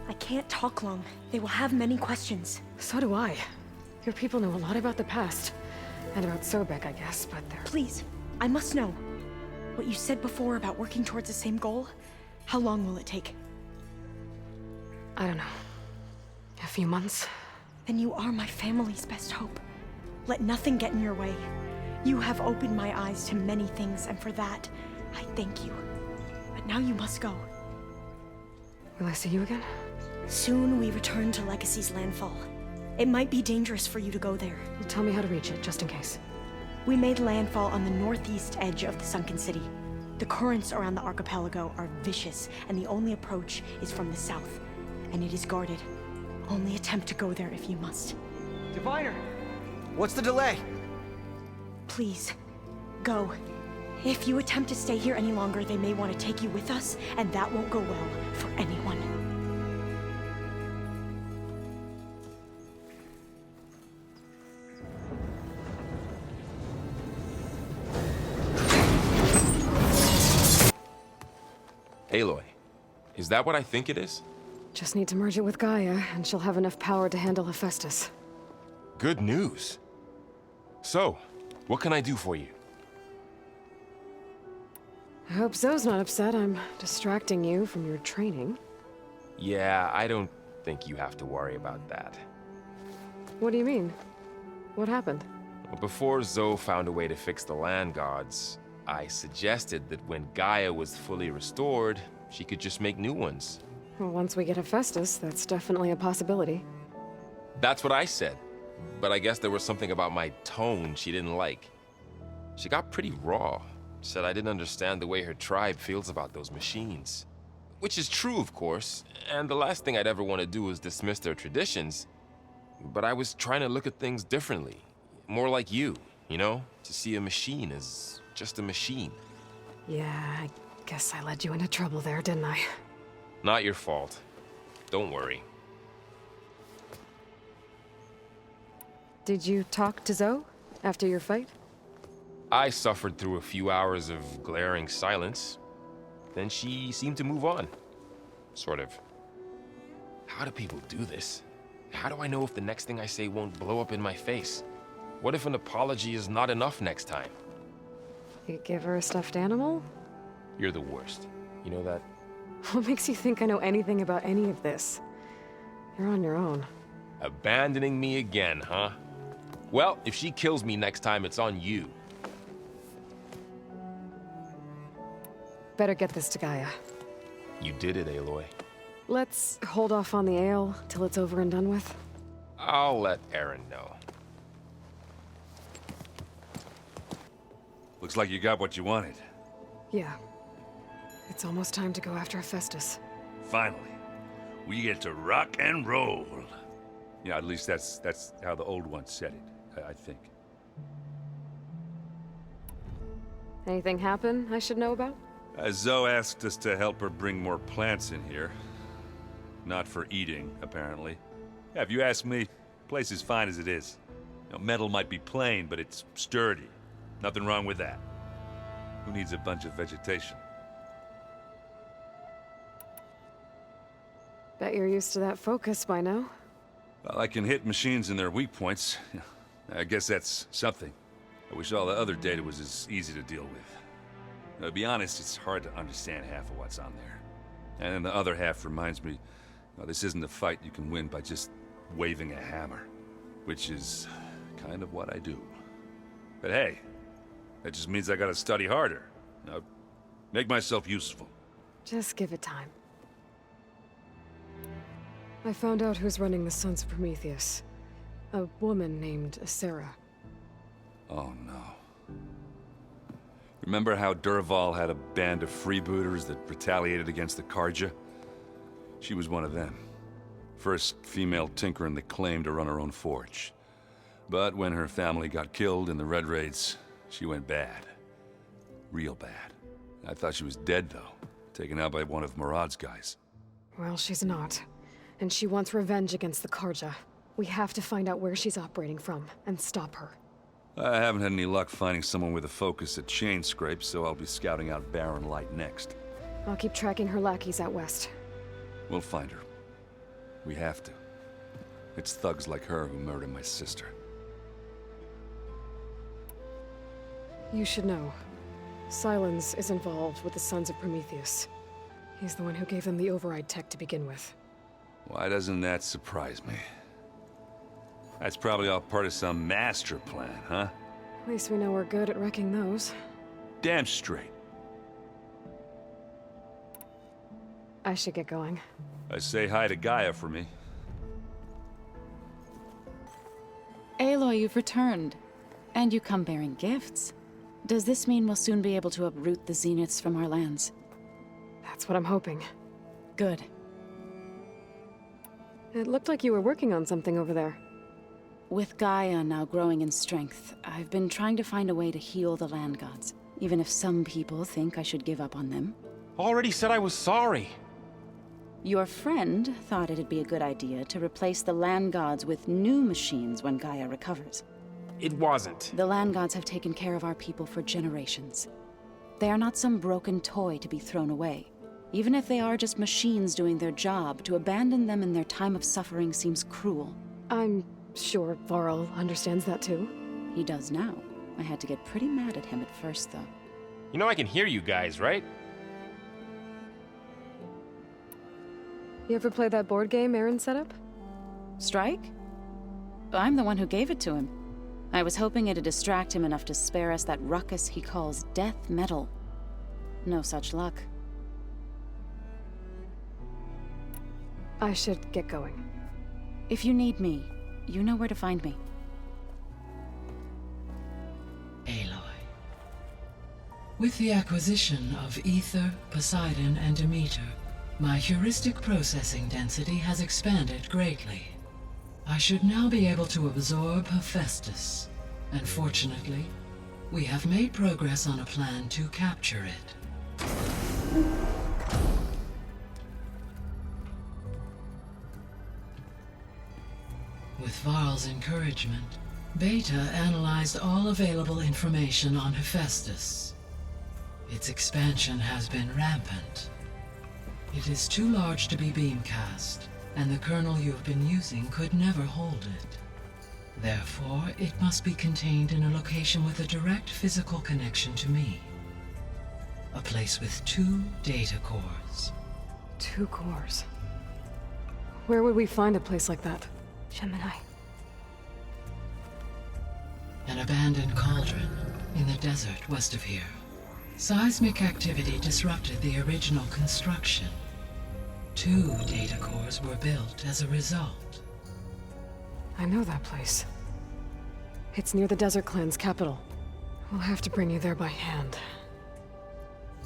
I can't talk long. They will have many questions. So do I. Your people know a lot about the past. And about Sobek, I guess, but they're... Please, I must know. What you said before about working towards the same goal, how long will it take? I don't know. If few months. Then you are my family's best hope. Let nothing get in your way. You have opened my eyes to many things, and for that, I thank you. But now you must go. Will I see you again? Soon we return to Legacy's landfall. It might be dangerous for you to go there. Well, tell me how to reach it, just in case. We made landfall on the northeast edge of the sunken city. The currents around the archipelago are vicious, and the only approach is from the south. And it is guarded. Only attempt to go there if you must. Diviner! What's the delay? Please, go. If you attempt to stay here any longer, they may want to take you with us, and that won't go well for anyone. Aloy, is that what I think it is? Just need to merge it with Gaia, and she'll have enough power to handle Hephaestus. Good news. So, what can I do for you? I hope Zoe's not upset I'm distracting you from your training. Yeah, I don't think you have to worry about that. What do you mean? What happened? Well, before Zoe found a way to fix the land gods, I suggested that when Gaia was fully restored, she could just make new ones. Well, once we get Hephaestus, that's definitely a possibility. That's what I said. But I guess there was something about my tone she didn't like. She got pretty raw. Said I didn't understand the way her tribe feels about those machines. Which is true, of course, and the last thing I'd ever want to do is dismiss their traditions. But I was trying to look at things differently. More like you know? To see a machine as just a machine. Yeah, I guess I led you into trouble there, didn't I? Not your fault. Don't worry. Did you talk to Zoe after your fight? I suffered through a few hours of glaring silence. Then she seemed to move on. Sort of. How do people do this? How do I know if the next thing I say won't blow up in my face? What if an apology is not enough next time? You give her a stuffed animal? You're the worst. You know that? What makes you think I know anything about any of this? You're on your own. Abandoning me again, huh? Well, if she kills me next time, it's on you. Better get this to Gaia. You did it, Aloy. Let's hold off on the ale till it's over and done with. I'll let Aaron know. Looks like you got what you wanted. Yeah. It's almost time to go after Hephaestus. Finally. We get to rock and roll. Yeah, at least that's how the old one said it, I think. Anything happen I should know about? Zoe asked us to help her bring more plants in here. Not for eating, apparently. Yeah, if you ask me, the place is fine as it is. Metal might be plain, but it's sturdy. Nothing wrong with that. Who needs a bunch of vegetation? Bet you're used to that focus by now. Well, I can hit machines in their weak points. I guess that's something. I wish all the other data was as easy to deal with. Now, to be honest, it's hard to understand half of what's on there. And then the other half reminds me, this isn't a fight you can win by just waving a hammer. Which is kind of what I do. But hey, that just means I gotta study harder. Make myself useful. Just give it time. I found out who's running the Sons of Prometheus. A woman named Asera. Oh no. Remember how Durval had a band of freebooters that retaliated against the Carja? She was one of them. First female tinker in the claim to run her own forge. But when her family got killed in the Red Raids, she went bad. Real bad. I thought she was dead, though. Taken out by one of Murad's guys. Well, she's not. And she wants revenge against the Carja. We have to find out where she's operating from, and stop her. I haven't had any luck finding someone with a focus at chain scrapes, so I'll be scouting out Barren Light next. I'll keep tracking her lackeys out west. We'll find her. We have to. It's thugs like her who murdered my sister. You should know. Sylens is involved with the Sons of Prometheus. He's the one who gave them the override tech to begin with. Why doesn't that surprise me? That's probably all part of some master plan, huh? At least we know we're good at wrecking those. Damn straight. I should get going. Say hi to Gaia for me. Aloy, you've returned. And you come bearing gifts. Does this mean we'll soon be able to uproot the Zeniths from our lands? That's what I'm hoping. Good. It looked like you were working on something over there. With Gaia now growing in strength, I've been trying to find a way to heal the land gods, even if some people think I should give up on them. Already said I was sorry. Your friend thought it'd be a good idea to replace the land gods with new machines when Gaia recovers. It wasn't. The land gods have taken care of our people for generations. They are not some broken toy to be thrown away. Even if they are just machines doing their job, to abandon them in their time of suffering seems cruel. I'm sure Varl understands that too. He does now. I had to get pretty mad at him at first, though. You know I can hear you guys, right? You ever play that board game Aaron set up? Strike? I'm the one who gave it to him. I was hoping it'd distract him enough to spare us that ruckus he calls death metal. No such luck. I should get going. If you need me, you know where to find me. Aloy. With the acquisition of Ether, Poseidon, and Demeter, my heuristic processing density has expanded greatly. I should now be able to absorb Hephaestus, and fortunately, we have made progress on a plan to capture it. With Varl's encouragement, Beta analyzed all available information on Hephaestus. Its expansion has been rampant. It is too large to be beamcast, and the kernel you have been using could never hold it. Therefore, it must be contained in a location with a direct physical connection to me. A place with 2 data cores. 2 cores? Where would we find a place like that? Gemini. An abandoned cauldron in the desert west of here. Seismic activity disrupted the original construction. 2 data cores were built as a result. I know that place. It's near the Desert Clan's capital. We'll have to bring you there by hand.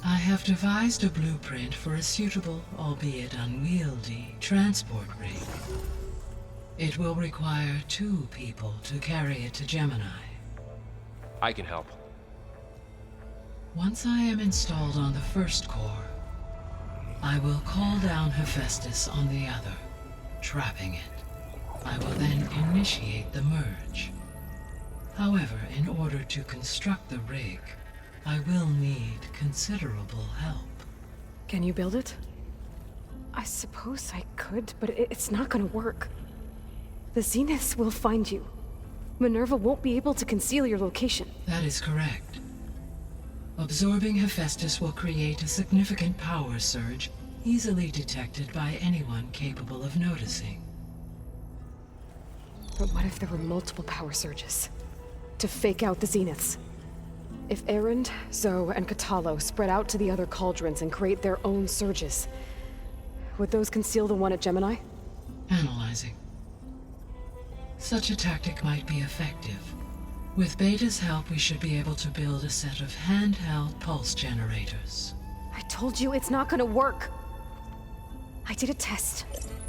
I have devised a blueprint for a suitable, albeit unwieldy, transport rig. It will require 2 people to carry it to Gemini. I can help. Once I am installed on the first core, I will call down Hephaestus on the other, trapping it. I will then initiate the merge. However, in order to construct the rig, I will need considerable help. Can you build it? I suppose I could, but it's not gonna work. The Zeniths will find you. Minerva won't be able to conceal your location. That is correct. Absorbing Hephaestus will create a significant power surge, easily detected by anyone capable of noticing. But what if there were multiple power surges? To fake out the Zeniths? If Erend, Zoe, and Katalo spread out to the other cauldrons and create their own surges, would those conceal the one at Gemini? Analyzing. Such a tactic might be effective. With Beta's help, we should be able to build a set of handheld pulse generators. I told you it's not gonna work! I did a test.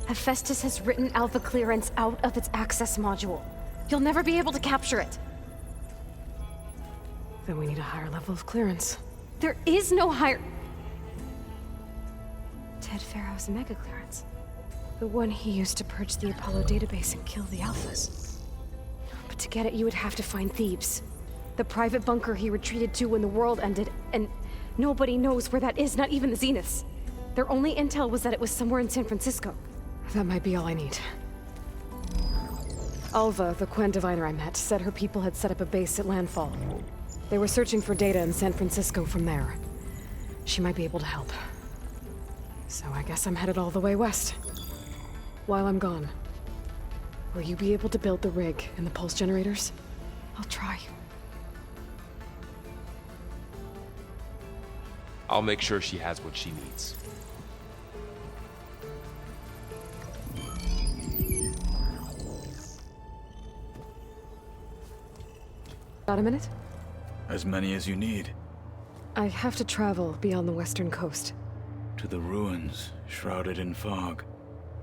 Hephaestus has written Alpha clearance out of its access module. You'll never be able to capture it. Then we need a higher level of clearance. There is no higher... Ted Pharaoh's mega clearance. The one he used to purge the Apollo database and kill the Alphas. But to get it, you would have to find Thebes. The private bunker he retreated to when the world ended, and nobody knows where that is, not even the Zeniths. Their only intel was that it was somewhere in San Francisco. That might be all I need. Alva, the Quen diviner I met, said her people had set up a base at Landfall. They were searching for data in San Francisco from there. She might be able to help. So I guess I'm headed all the way west. While I'm gone, will you be able to build the rig and the pulse generators? I'll try. I'll make sure she has what she needs. Got a minute? As many as you need. I have to travel beyond the western coast. To the ruins, shrouded in fog.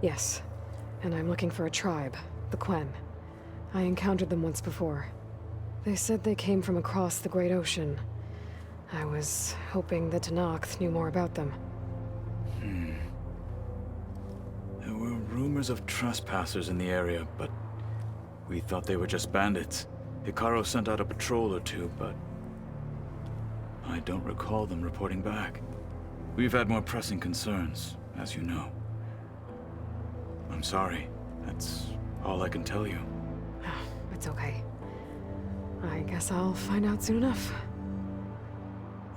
Yes, and I'm looking for a tribe, the Quen. I encountered them once before. They said they came from across the Great Ocean. I was hoping that Tenakth knew more about them. There were rumors of trespassers in the area, but we thought they were just bandits. Hekarro sent out a patrol or two, but I don't recall them reporting back. We've had more pressing concerns, as you know. I'm sorry. That's all I can tell you. It's okay. I guess I'll find out soon enough.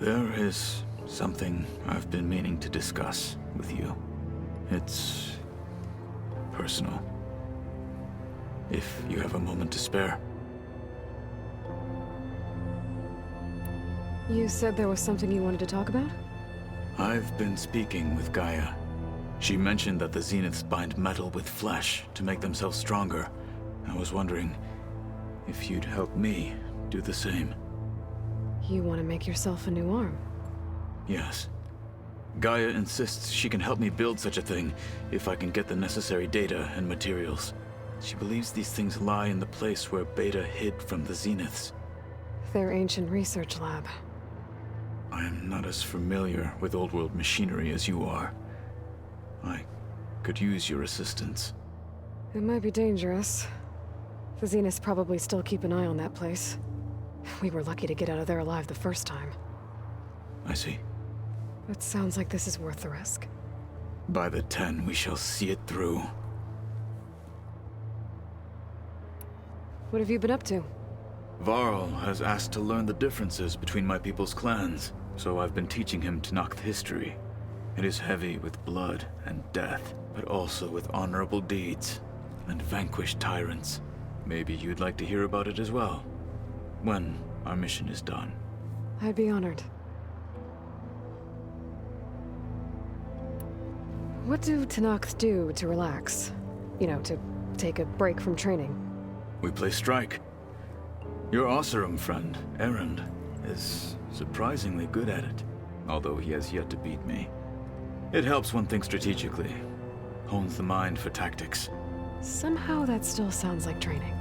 There is something I've been meaning to discuss with you. It's personal. If you have a moment to spare. You said there was something you wanted to talk about? I've been speaking with Gaia. She mentioned that the Zeniths bind metal with flesh to make themselves stronger. I was wondering if you'd help me do the same. You want to make yourself a new arm? Yes. Gaia insists she can help me build such a thing if I can get the necessary data and materials. She believes these things lie in the place where Beta hid from the Zeniths. Their ancient research lab. I am not as familiar with old world machinery as you are. I could use your assistance. It might be dangerous. The Zeniths probably still keep an eye on that place. We were lucky to get out of there alive the first time. I see. It sounds like this is worth the risk. By the 10, we shall see it through. What have you been up to? Varl has asked to learn the differences between my people's clans, so I've been teaching him Tenakth history. It is heavy with blood and death, but also with honorable deeds and vanquished tyrants. Maybe you'd like to hear about it as well, when our mission is done. I'd be honored. What do Tenakth do to relax? You know, to take a break from training? We play strike. Your Oseram friend, Erend, is surprisingly good at it, although he has yet to beat me. It helps one think strategically, hones the mind for tactics. Somehow that still sounds like training.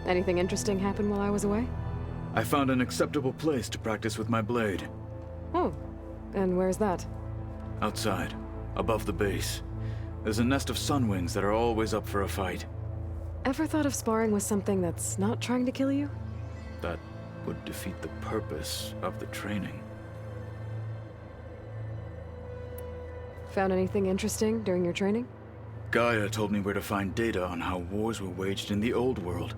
Anything interesting happen while I was away? I found an acceptable place to practice with my blade. Oh, and where's that? Outside, above the base. There's a nest of sunwings that are always up for a fight. Ever thought of sparring with something that's not trying to kill you? That would defeat the purpose of the training. Found anything interesting during your training? Gaia told me where to find data on how wars were waged in the old world.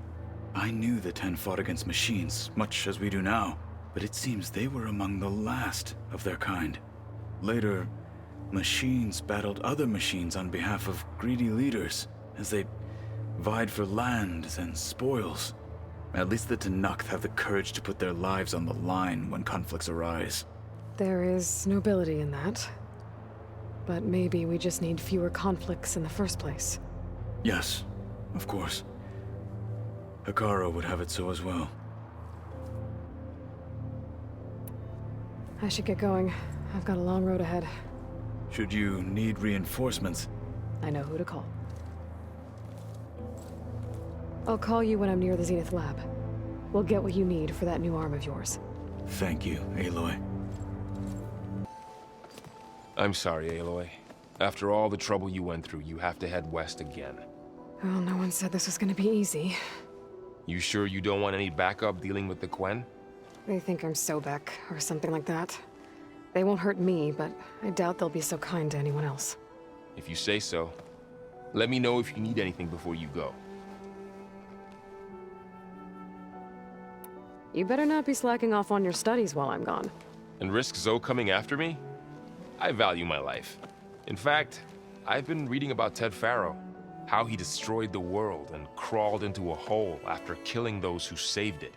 I knew the 10 fought against machines, much as we do now, but it seems they were among the last of their kind. Later, machines battled other machines on behalf of greedy leaders, as they vied for lands and spoils. At least the Tenakth have the courage to put their lives on the line when conflicts arise. There is nobility in that. But maybe we just need fewer conflicts in the first place. Yes, of course. Hekarro would have it so as well. I should get going. I've got a long road ahead. Should you need reinforcements, I know who to call. I'll call you when I'm near the Zenith lab. We'll get what you need for that new arm of yours. Thank you, Aloy. I'm sorry, Aloy. After all the trouble you went through, you have to head west again. Well, no one said this was gonna be easy. You sure you don't want any backup dealing with the Quen? They think I'm Sobek, or something like that. They won't hurt me, but I doubt they'll be so kind to anyone else. If you say so. Let me know if you need anything before you go. You better not be slacking off on your studies while I'm gone. And risk Zoe coming after me? I value my life. In fact, I've been reading about Ted Faro, how he destroyed the world and crawled into a hole after killing those who saved it.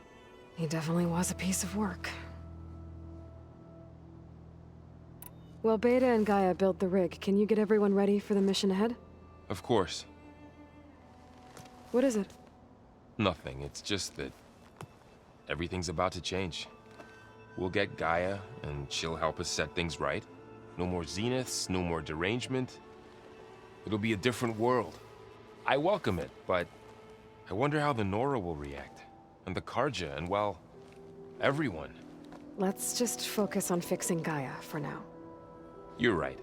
He definitely was a piece of work. Well, Beta and Gaia built the rig. Can you get everyone ready for the mission ahead? Of course. What is it? Nothing. It's just that everything's about to change. We'll get Gaia, and she'll help us set things right. No more zeniths, no more derangement. It'll be a different world. I welcome it, but I wonder how the Nora will react. And the Karja, and well, everyone. Let's just focus on fixing Gaia for now. You're right.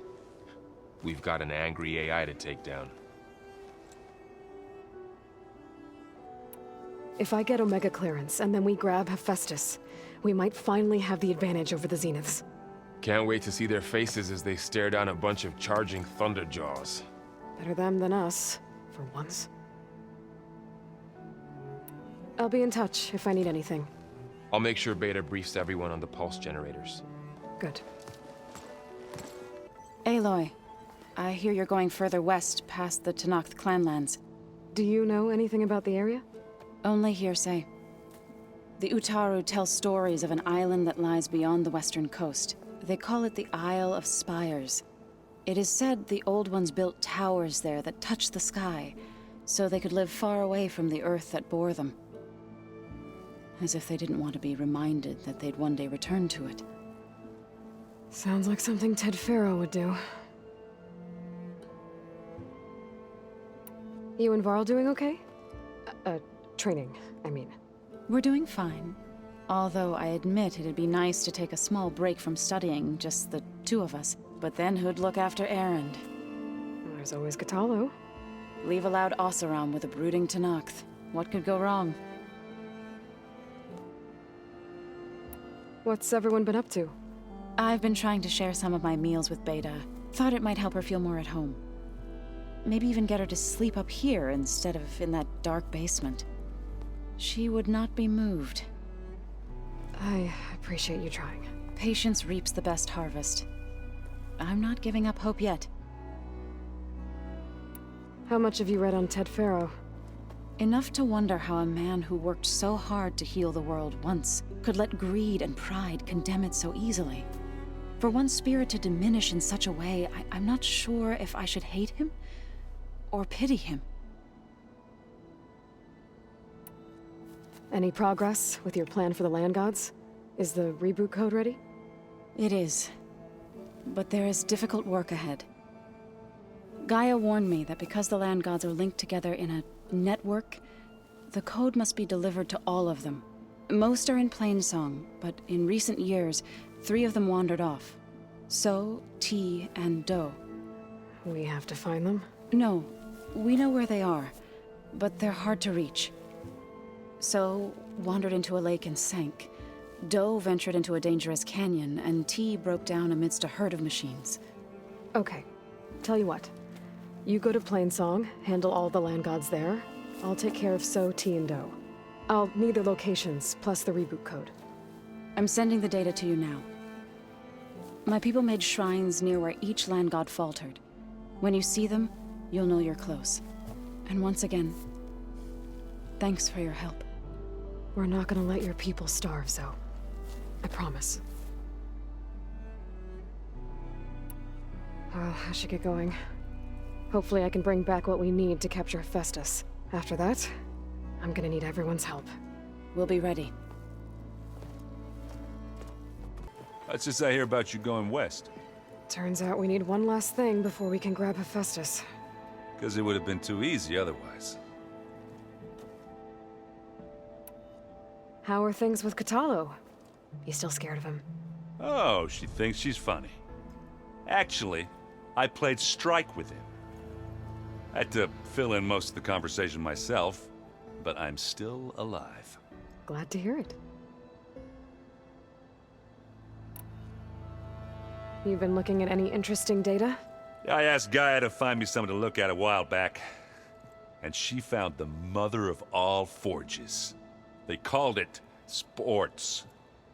We've got an angry AI to take down. If I get Omega clearance, and then we grab Hephaestus, we might finally have the advantage over the Zeniths. Can't wait to see their faces as they stare down a bunch of charging Thunderjaws. Better them than us, for once. I'll be in touch if I need anything. I'll make sure Beta briefs everyone on the pulse generators. Good. Aloy, I hear you're going further west past the Tenakth clanlands. Do you know anything about the area? Only hearsay. The Utaru tell stories of an island that lies beyond the western coast. They call it the Isle of Spires. It is said the Old Ones built towers there that touch the sky, so they could live far away from the earth that bore them. As if they didn't want to be reminded that they'd one day return to it. Sounds like something Ted Faro would do. You and Varl doing okay? Training, I mean. We're doing fine. Although I admit it'd be nice to take a small break from studying, just the two of us. But then who'd look after Erend? There's always Kotallo. Leave a loud Oseram with a brooding Tenakth. What could go wrong? What's everyone been up to? I've been trying to share some of my meals with Beta. Thought it might help her feel more at home. Maybe even get her to sleep up here instead of in that dark basement. She would not be moved. I appreciate you trying. Patience reaps the best harvest. I'm not giving up hope yet. How much have you read on Ted Faro? Enough to wonder how a man who worked so hard to heal the world once could let greed and pride condemn it so easily. For one's spirit to diminish in such a way, I'm not sure if I should hate him or pity him. Any progress with your plan for the Land Gods? Is the reboot code ready? It is. But there is difficult work ahead. Gaia warned me that because the Land Gods are linked together in a network, the code must be delivered to all of them. Most are in Plainsong, but in recent years, 3 of them wandered off. So, T, and Do. We have to find them? No. We know where they are, but they're hard to reach. So, wandered into a lake and sank. Do ventured into a dangerous canyon, and T broke down amidst a herd of machines. Okay. Tell you what. You go to Plainsong, handle all the Land Gods there. I'll take care of So, T, and Do. I'll need their locations, plus the reboot code. I'm sending the data to you now. My people made shrines near where each Land God faltered. When you see them, you'll know you're close. And once again, thanks for your help. We're not gonna let your people starve, Zoe. I promise. Well, I should get going. Hopefully I can bring back what we need to capture Hephaestus. After that, I'm gonna need everyone's help. We'll be ready. That's just I hear about you going west. Turns out we need one last thing before we can grab Hephaestus. Because it would have been too easy otherwise. How are things with Kotallo? You still scared of him? Oh, she thinks she's funny. Actually, I played strike with him. I had to fill in most of the conversation myself, but I'm still alive. Glad to hear it. You've been looking at any interesting data? I asked Gaia to find me something to look at a while back, and she found the mother of all forges. They called it sports.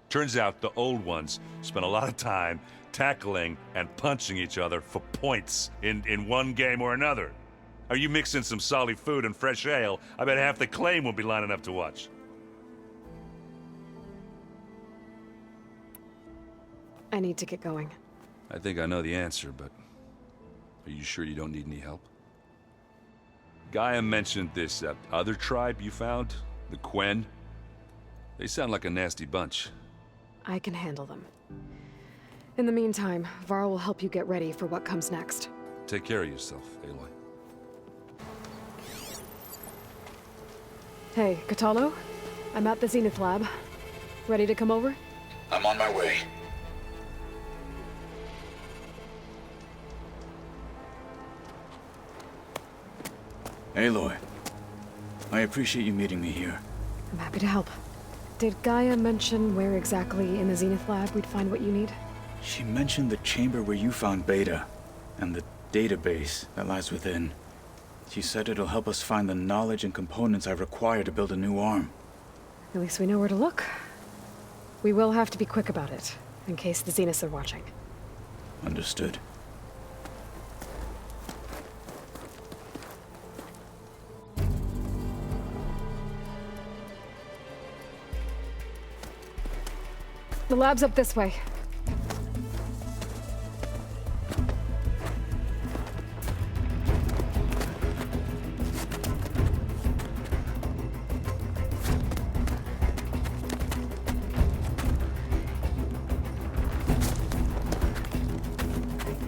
Turns out the old ones spent a lot of time tackling and punching each other for points in one game or another. Are you mixing some solid food and fresh ale? I bet half the claim will be lining up to watch. I need to get going. I think I know the answer, but are you sure you don't need any help? Gaia mentioned this other tribe you found, the Quen. They sound like a nasty bunch. I can handle them. In the meantime, Varl will help you get ready for what comes next. Take care of yourself, Aloy. Hey, Kotallo? I'm at the Zenith Lab. Ready to come over? I'm on my way. Aloy, I appreciate you meeting me here. I'm happy to help. Did Gaia mention where exactly in the Zenith Lab we'd find what you need? She mentioned the chamber where you found Beta, and the database that lies within. She said it'll help us find the knowledge and components I require to build a new arm. At least we know where to look. We will have to be quick about it, in case the Zeniths are watching. Understood. The lab's up this way.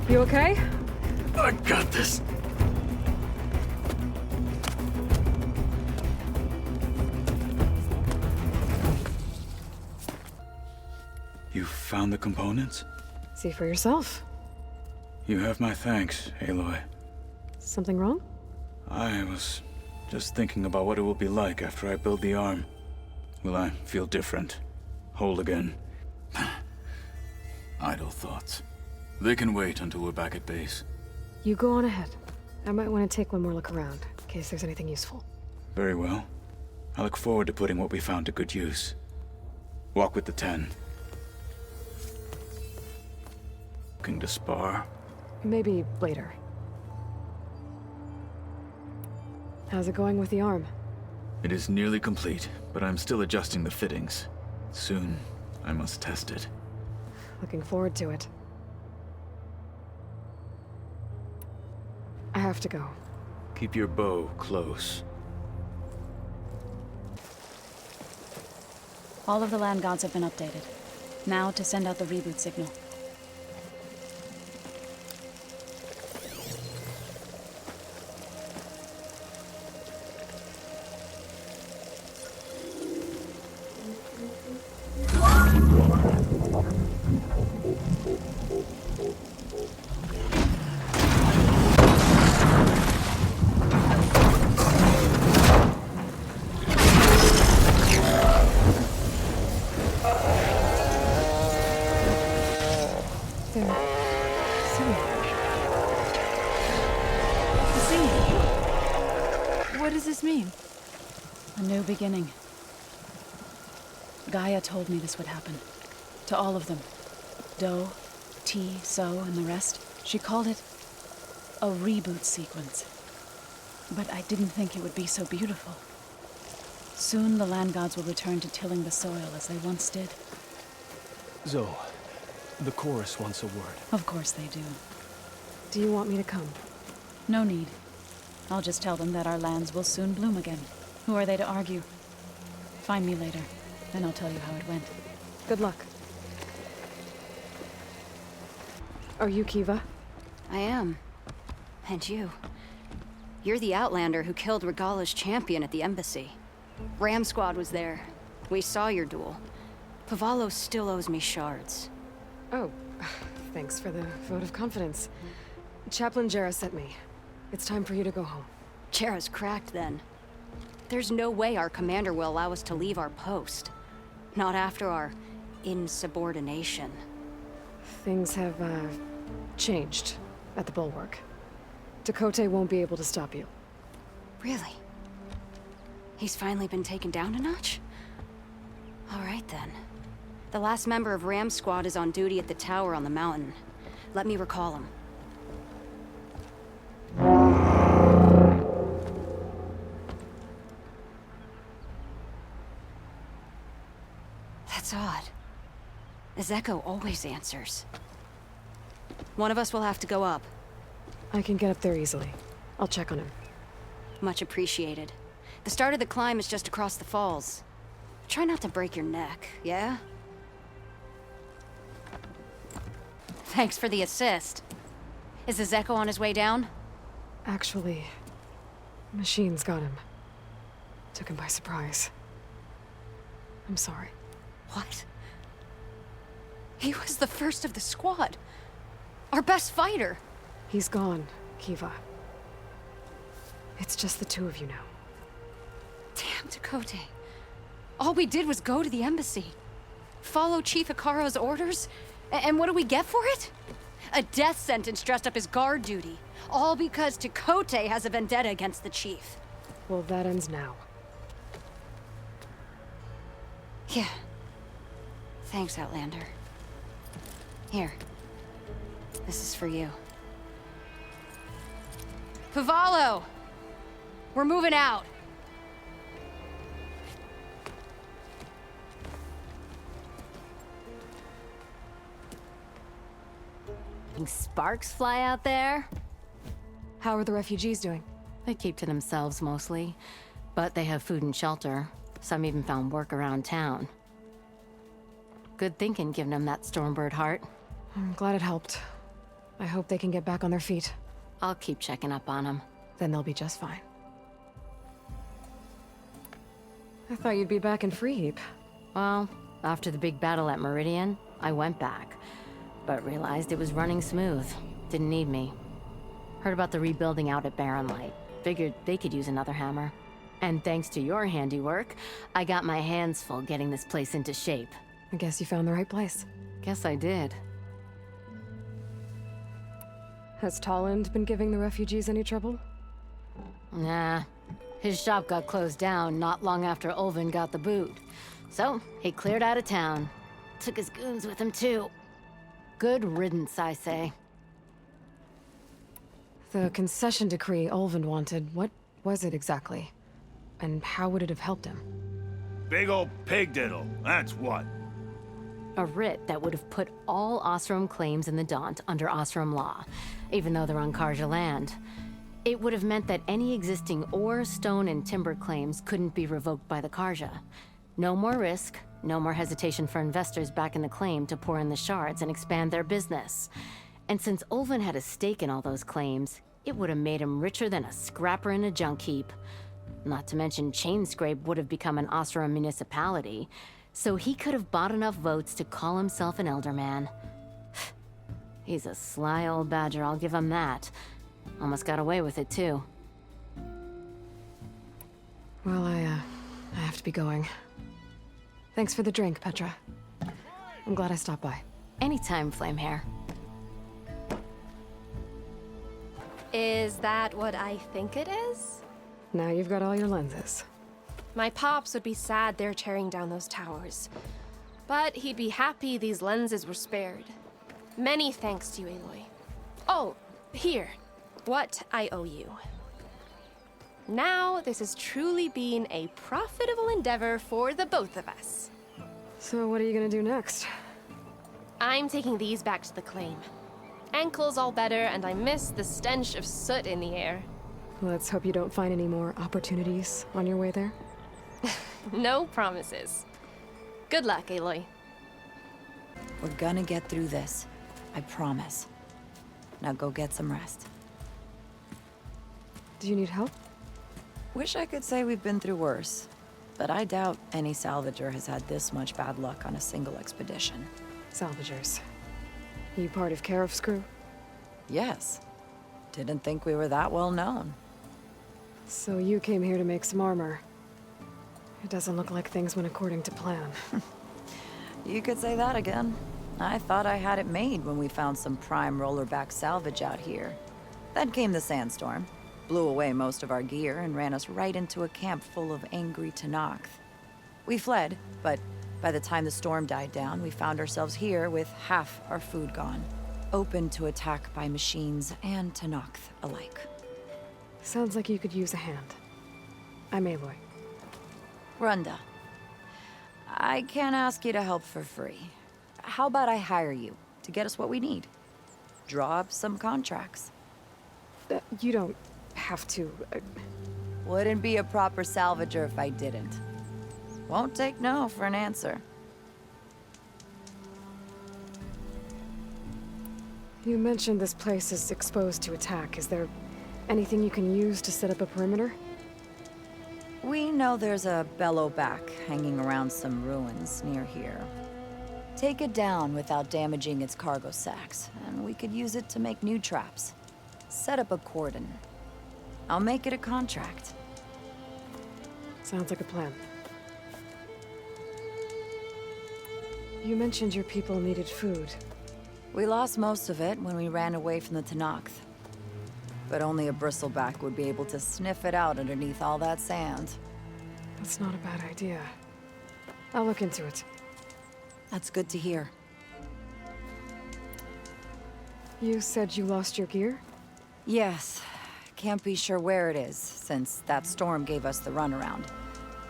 You okay? I got this. You found the components? See for yourself. You have my thanks, Aloy. Something wrong? I was just thinking about what it will be like after I build the arm. Will I feel different? Whole again? Idle thoughts. They can wait until we're back at base. You go on ahead. I might want to take one more look around, in case there's anything useful. Very well. I look forward to putting what we found to good use. Walk with the 10. Looking to spar? Maybe later. How's it going with the arm? It is nearly complete, but I'm still adjusting the fittings. Soon, I must test it. Looking forward to it. I have to go. Keep your bow close. All of the land gods have been updated. Now to send out the reboot signal. What does this mean? A new beginning. Gaia told me this would happen. To all of them. Do, T, So, and the rest. She called it a reboot sequence. But I didn't think it would be so beautiful. Soon the land gods will return to tilling the soil as they once did. Zoe, the chorus wants a word. Of course they do. Do you want me to come? No need. I'll just tell them that our lands will soon bloom again. Who are they to argue? Find me later, then I'll tell you how it went. Good luck. Are you Kiva? I am. And you. You're the Outlander who killed Regala's champion at the embassy. Ram Squad was there. We saw your duel. Pavalo still owes me shards. Oh, thanks for the vote of confidence. Chaplain Jera sent me. It's time for you to go home. Jera's cracked then. There's no way our commander will allow us to leave our post. Not after our insubordination. Things have, changed at the Bulwark. Tekotteh won't be able to stop you. Really? He's finally been taken down a notch? All right then. The last member of Ram Squad is on duty at the tower on the mountain. Let me recall him. That's odd. Ezeko always answers. One of us will have to go up. I can get up there easily. I'll check on him. Much appreciated. The start of the climb is just across the falls. Try not to break your neck, yeah? Thanks for the assist. Is Ezeko on his way down? Actually, machines got him. Took him by surprise. I'm sorry. What? He was the first of the squad. Our best fighter. He's gone, Kiva. It's just the two of you now. Damn Tekote. All we did was go to the embassy. Follow Chief Hikaru's orders? And what do we get for it? A death sentence dressed up as guard duty. All because Tekote has a vendetta against the chief. Well, that ends now. Yeah. Thanks, Outlander. Here. This is for you. Pavalo! We're moving out. Sparks fly out there? How are the refugees doing? They keep to themselves mostly, but they have food and shelter. Some even found work around town. Good thinking, giving them that Stormbird heart. I'm glad it helped. I hope they can get back on their feet. I'll keep checking up on them. Then they'll be just fine. I thought you'd be back in Freeheap. Well, after the big battle at Meridian, I went back. But realized it was running smooth. Didn't need me. Heard about the rebuilding out at Barren Light. Figured they could use another hammer. And thanks to your handiwork, I got my hands full getting this place into shape. I guess you found the right place. Guess I did. Has Tolland been giving the refugees any trouble? Nah. His shop got closed down not long after Ulvin got the boot. So, he cleared out of town. Took his goons with him too. Good riddance, I say. The concession decree Ulvin wanted, what was it exactly? And how would it have helped him? Big old pig diddle, that's what. A writ that would have put all Osram claims in the Daunt under Osram law, even though they're on Karja land. It would have meant that any existing ore, stone, and timber claims couldn't be revoked by the Karja. No more risk, no more hesitation for investors backing the claim to pour in the shards and expand their business. And since Ulvin had a stake in all those claims, it would have made him richer than a scrapper in a junk heap. Not to mention Chainscrape would have become an Osram municipality, so he could have bought enough votes to call himself an Elderman. He's a sly old badger, I'll give him that. Almost got away with it, too. Well, I have to be going. Thanks for the drink, Petra. I'm glad I stopped by. Anytime, Flamehair. Is that what I think it is? Now you've got all your lenses. My pops would be sad they're tearing down those towers. But he'd be happy these lenses were spared. Many thanks to you, Aloy. Oh, here. What I owe you. Now, this has truly been a profitable endeavor for the both of us. So what are you gonna do next? I'm taking these back to the claim. Ankle's all better, and I miss the stench of soot in the air. Let's hope you don't find any more opportunities on your way there. No promises. Good luck, Aloy. We're gonna get through this. I promise. Now go get some rest. Do you need help? Wish I could say we've been through worse, but I doubt any salvager has had this much bad luck on a single expedition. Salvagers. You part of Karif's crew? Yes. Didn't think we were that well known. So you came here to make some armor. It doesn't look like things went according to plan. You could say that again. I thought I had it made when we found some prime rollerback salvage out here. Then came the sandstorm. Blew away most of our gear and ran us right into a camp full of angry Tenakth. We fled, but By the time the storm died down, we found ourselves here with half our food gone. Open to attack by machines and Tenakth alike. Sounds like you could use a hand. I'm Aloy. Runda. I can't ask you to help for free. How about I hire you to get us what we need? Draw up some contracts. You don't have to. Wouldn't be a proper salvager if I didn't. Won't take no for an answer. You mentioned this place is exposed to attack. Is there anything you can use to set up a perimeter? We know there's a bellowback hanging around some ruins near here. Take it down without damaging its cargo sacks, and we could use it to make new traps. Set up a cordon. I'll make it a contract. Sounds like a plan. You mentioned your people needed food. We lost most of it when we ran away from the Tenakth. But only a bristleback would be able to sniff it out underneath all that sand. That's not a bad idea. I'll look into it. That's good to hear. You said you lost your gear? Yes. Can't be sure where it is, since that storm gave us the runaround.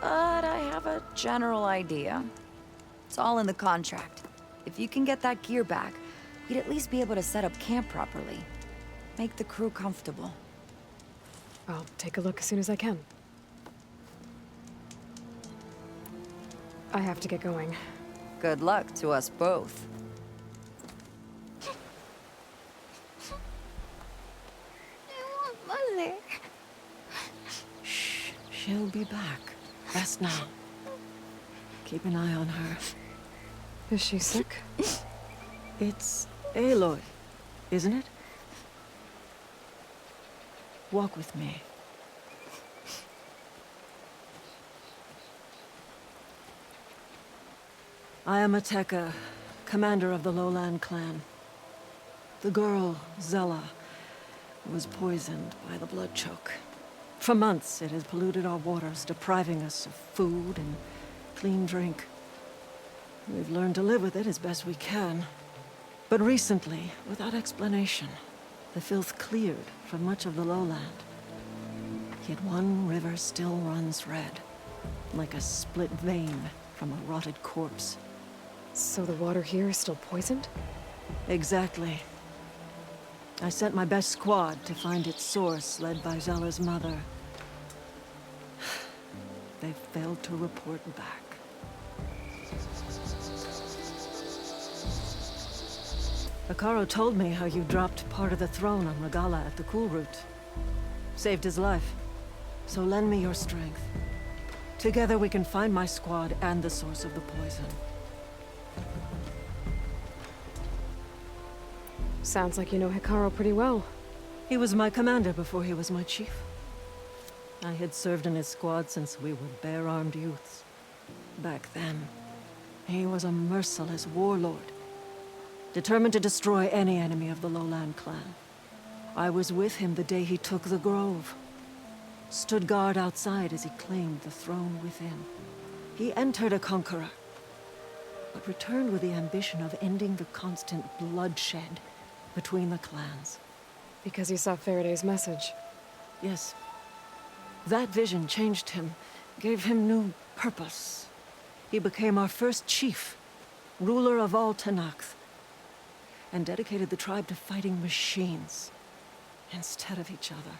But I have a general idea. It's all in the contract. If you can get that gear back, we'd at least be able to set up camp properly. Make the crew comfortable. I'll take a look as soon as I can. I have to get going. Good luck to us both. Mother. Shh. She'll be back. Rest now. Keep an eye on her. Is she sick? It's Aloy, isn't it? Walk with me. I am Ateka, commander of the Lowland clan. The girl, Zella, was poisoned by the blood choke. For months, it has polluted our waters, depriving us of food and clean drink. We've learned to live with it as best we can. But recently, without explanation, the filth cleared from much of the lowland. Yet one river still runs red, like a split vein from a rotted corpse. So the water here is still poisoned? Exactly. I sent my best squad to find its source, led by Zella's mother. They failed to report back. Hekarro told me how you dropped part of the throne on Regalla at the Cool Route. Saved his life. So lend me your strength. Together we can find my squad and the source of the poison. Sounds like you know Hekarro pretty well. He was my commander before he was my chief. I had served in his squad since we were bare-armed youths. Back then, he was a merciless warlord, determined to destroy any enemy of the Lowland clan. I was with him the day he took the Grove. Stood guard outside as he claimed the throne within. He entered a conqueror, but returned with the ambition of ending the constant bloodshed between the clans. Because he saw Faraday's message? Yes. That vision changed him, gave him new purpose. He became our first chief, ruler of all Tenakth, and dedicated the tribe to fighting machines instead of each other.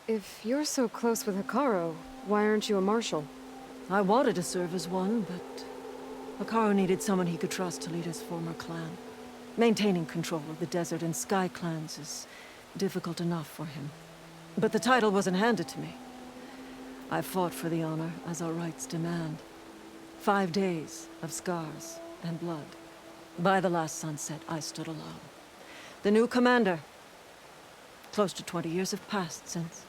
If you're so close with Hekarro, why aren't you a marshal? I wanted to serve as one, but Hekarro needed someone he could trust to lead his former clan. Maintaining control of the desert and sky clans is difficult enough for him. But the title wasn't handed to me. I fought for the honor, as our rights demand. 5 days of scars and blood. By the last sunset, I stood alone. The new commander. Close to 20 years have passed since.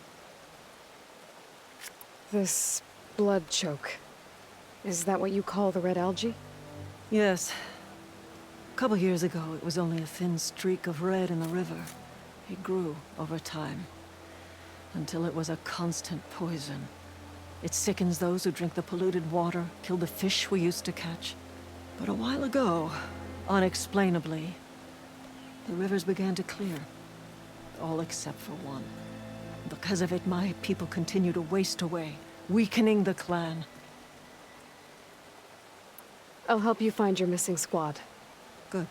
This blood choke. Is that what you call the red algae? Yes. A couple years ago, it was only a thin streak of red in the river. It grew over time, until it was a constant poison. It sickens those who drink the polluted water, kill the fish we used to catch. But a while ago, unexplainably, the rivers began to clear. All except for one. Because of it, my people continue to waste away, weakening the clan. I'll help you find your missing squad. Good.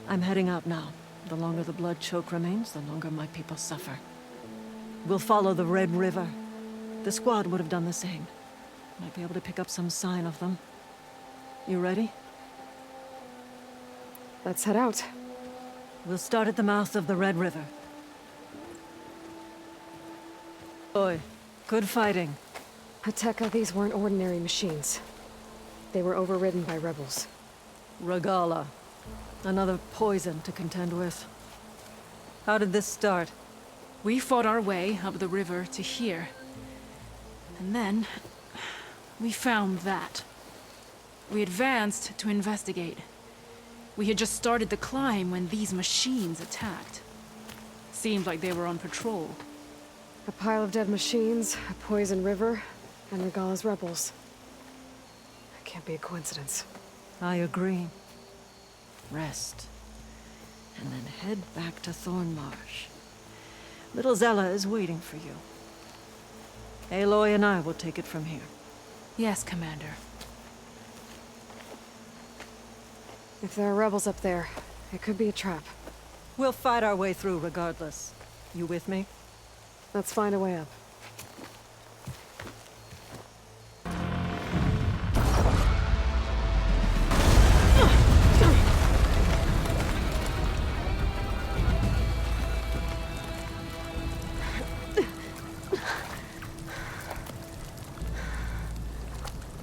I'm heading out now. The longer the blood choke remains, the longer my people suffer. We'll follow the Red River. The squad would have done the same. Might be able to pick up some sign of them. You ready? Let's head out. We'll start at the mouth of the Red River. Oi, good fighting. Hateka, these weren't ordinary machines. They were overridden by rebels. Regalla. Another poison to contend with. How did this start? We fought our way up the river to here. And then, we found that. We advanced to investigate. We had just started the climb when these machines attacked. Seemed like they were on patrol. A pile of dead machines, a poison river, and Regalla's rebels. That can't be a coincidence. I agree. Rest. And then head back to Thornmarsh. Little Zella is waiting for you. Aloy and I will take it from here. Yes, Commander. If there are rebels up there, it could be a trap. We'll fight our way through regardless. You with me? Let's find a way up.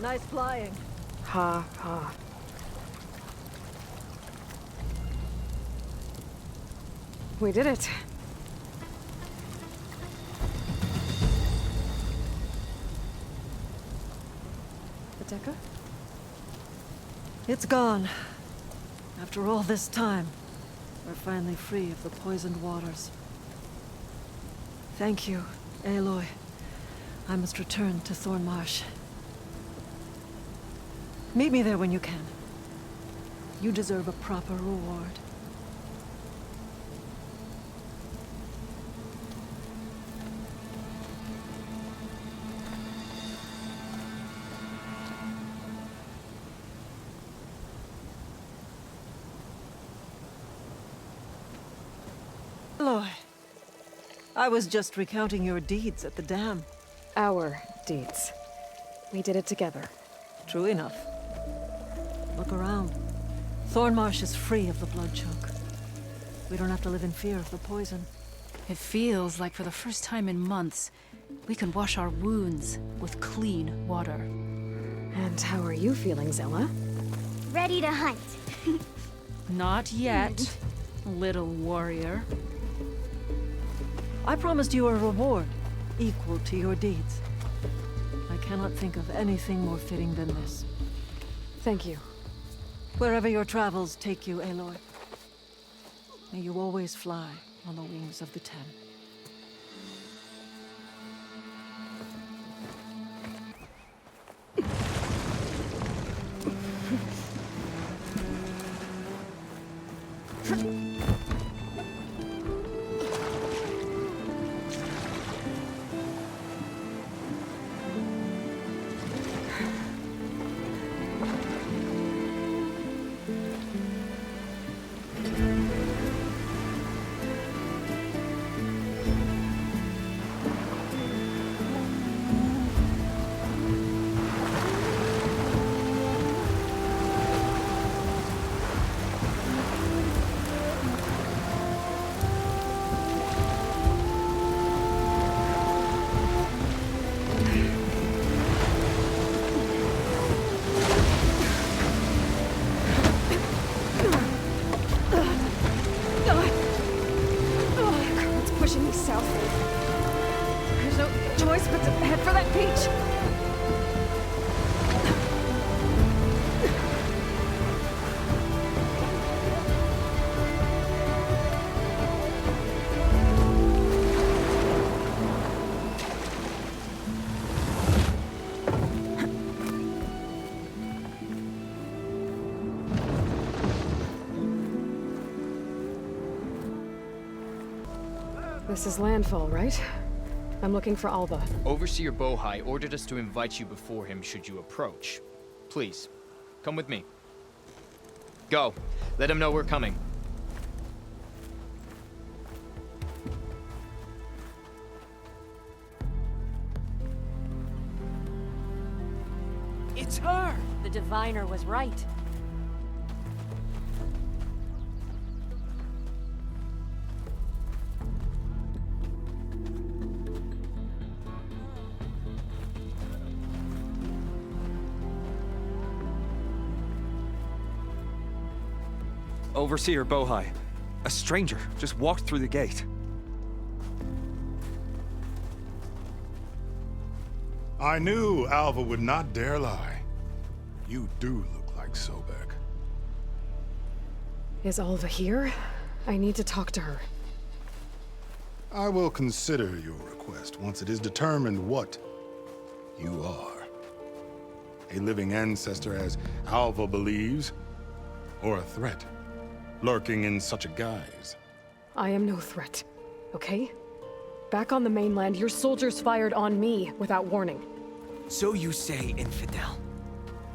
Nice flying. Ha, ha. We did it. Hateka? It's gone. After all this time, we're finally free of the poisoned waters. Thank you, Aloy. I must return to Thornmarsh. Meet me there when you can. You deserve a proper reward. Aloy, I was just recounting your deeds at the dam. Our deeds. We did it together. True enough. Look around. Thornmarsh is free of the blood choke. We don't have to live in fear of the poison. It feels like for the first time in months, we can wash our wounds with clean water. And how are you feeling, Zella? Ready to hunt. Not yet, little warrior. I promised you a reward, equal to your deeds. I cannot think of anything more fitting than this. Thank you. Wherever your travels take you, Aloy. May you always fly on the wings of the Ten. This is Landfall, right? I'm looking for Alva. Overseer Bohai ordered us to invite you before him should you approach. Please, come with me. Go. Let him know we're coming. It's her! The diviner was right. Overseer Bohai. A stranger just walked through the gate. I knew Alva would not dare lie. You do look like Sobek. Is Alva here? I need to talk to her. I will consider your request once it is determined what you are. A living ancestor, as Alva believes, or a threat, lurking in such a guise. I am no threat, okay? Back on the mainland, your soldiers fired on me without warning. So you say, infidel.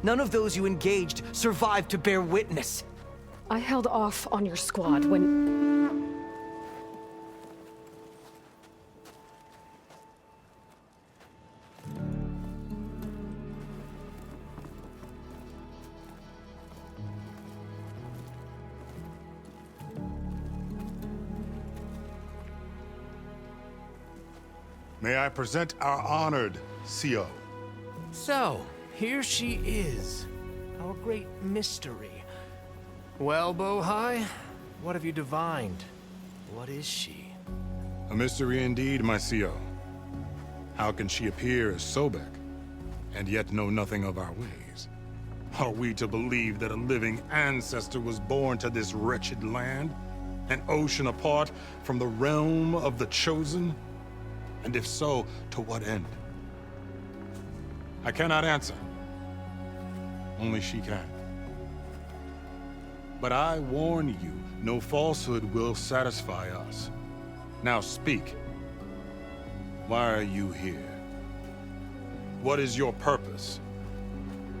None of those you engaged survived to bear witness. I held off on your squad when... May I present our honored CO. So, here she is, our great mystery. Well, Bohai, what have you divined? What is she? A mystery indeed, my CO. How can she appear as Sobek, and yet know nothing of our ways? Are we to believe that a living ancestor was born to this wretched land, an ocean apart from the realm of the Chosen? And if so, to what end? I cannot answer. Only she can. But I warn you, no falsehood will satisfy us. Now speak. Why are you here? What is your purpose?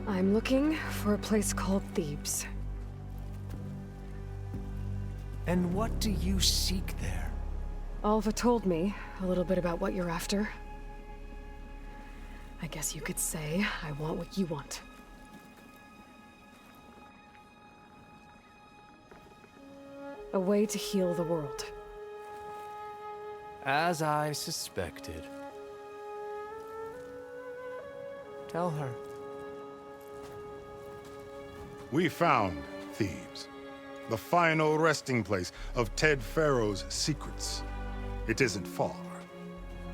I'm looking for a place called Thebes. And what do you seek there? Alva told me a little bit about what you're after. I guess you could say I want what you want. A way to heal the world. As I suspected. Tell her. We found Thebes, the final resting place of Ted Pharaoh's secrets. It isn't far,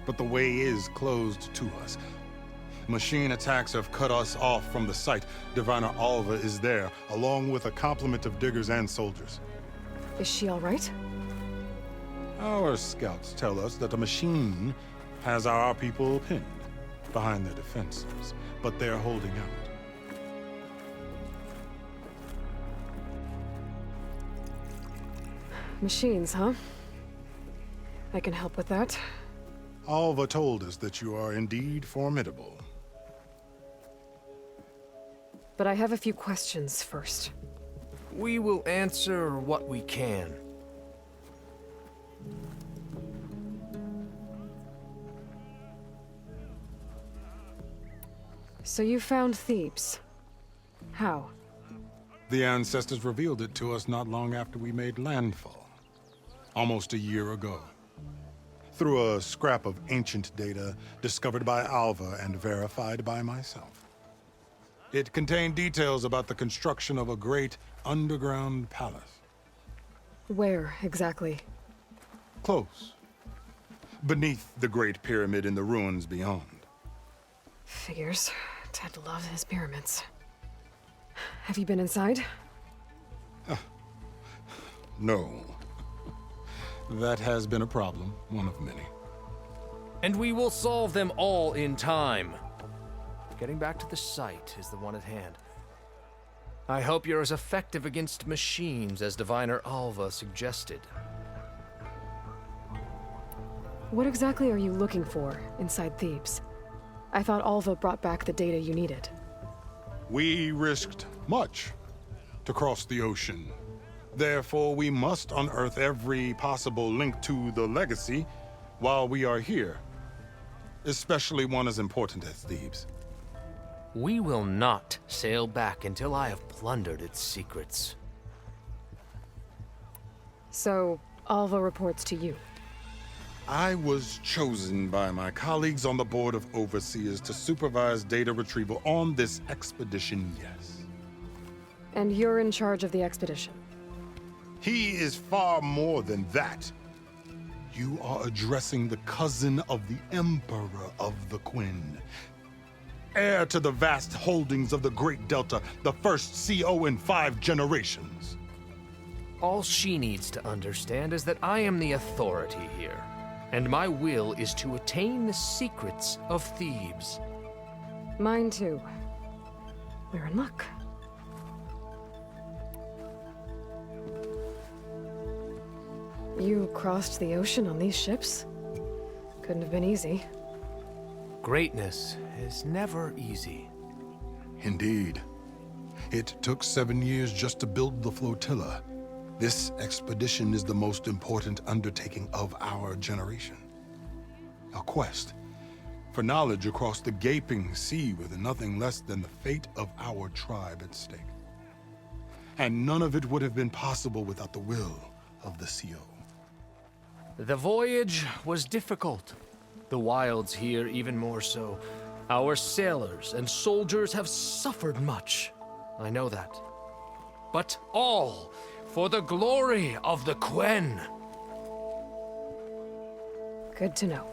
but the way is closed to us. Machine attacks have cut us off from the site. Diviner Alva is there, along with a complement of diggers and soldiers. Is she all right? Our scouts tell us that a machine has our people pinned behind their defenses, but they're holding out. Machines, huh? I can help with that. Alva told us that you are indeed formidable. But I have a few questions first. We will answer what we can. So you found Thebes. How? The ancestors revealed it to us not long after we made landfall. Almost a year ago. Through a scrap of ancient data discovered by Alva and verified by myself. It contained details about the construction of a great underground palace. Where, exactly? Close. Beneath the Great Pyramid in the ruins beyond. Figures. Ted loved his pyramids. Have you been inside? No. That has been a problem, one of many. And we will solve them all in time. Getting back to the site is the one at hand. I hope you're as effective against machines as Diviner Alva suggested. What exactly are you looking for inside Thebes? I thought Alva brought back the data you needed. We risked much to cross the ocean. Therefore, we must unearth every possible link to the legacy while we are here. Especially one as important as Thebes. We will not sail back until I have plundered its secrets. So, Alva reports to you. I was chosen by my colleagues on the Board of Overseers to supervise data retrieval on this expedition, yes. And you're in charge of the expedition? He is far more than that. You are addressing the cousin of the Emperor of the Quen. Heir to the vast holdings of the Great Delta, the first CO in 5 generations. All she needs to understand is that I am the authority here, and my will is to attain the secrets of Thebes. Mine too. We're in luck. You crossed the ocean on these ships? Couldn't have been easy. Greatness is never easy. Indeed. It took 7 years just to build the flotilla. This expedition is the most important undertaking of our generation. A quest for knowledge across the gaping sea with nothing less than the fate of our tribe at stake. And none of it would have been possible without the will of the CO. The voyage was difficult. The wilds here even more so. Our sailors and soldiers have suffered much. I know that. But all for the glory of the Quen. Good to know.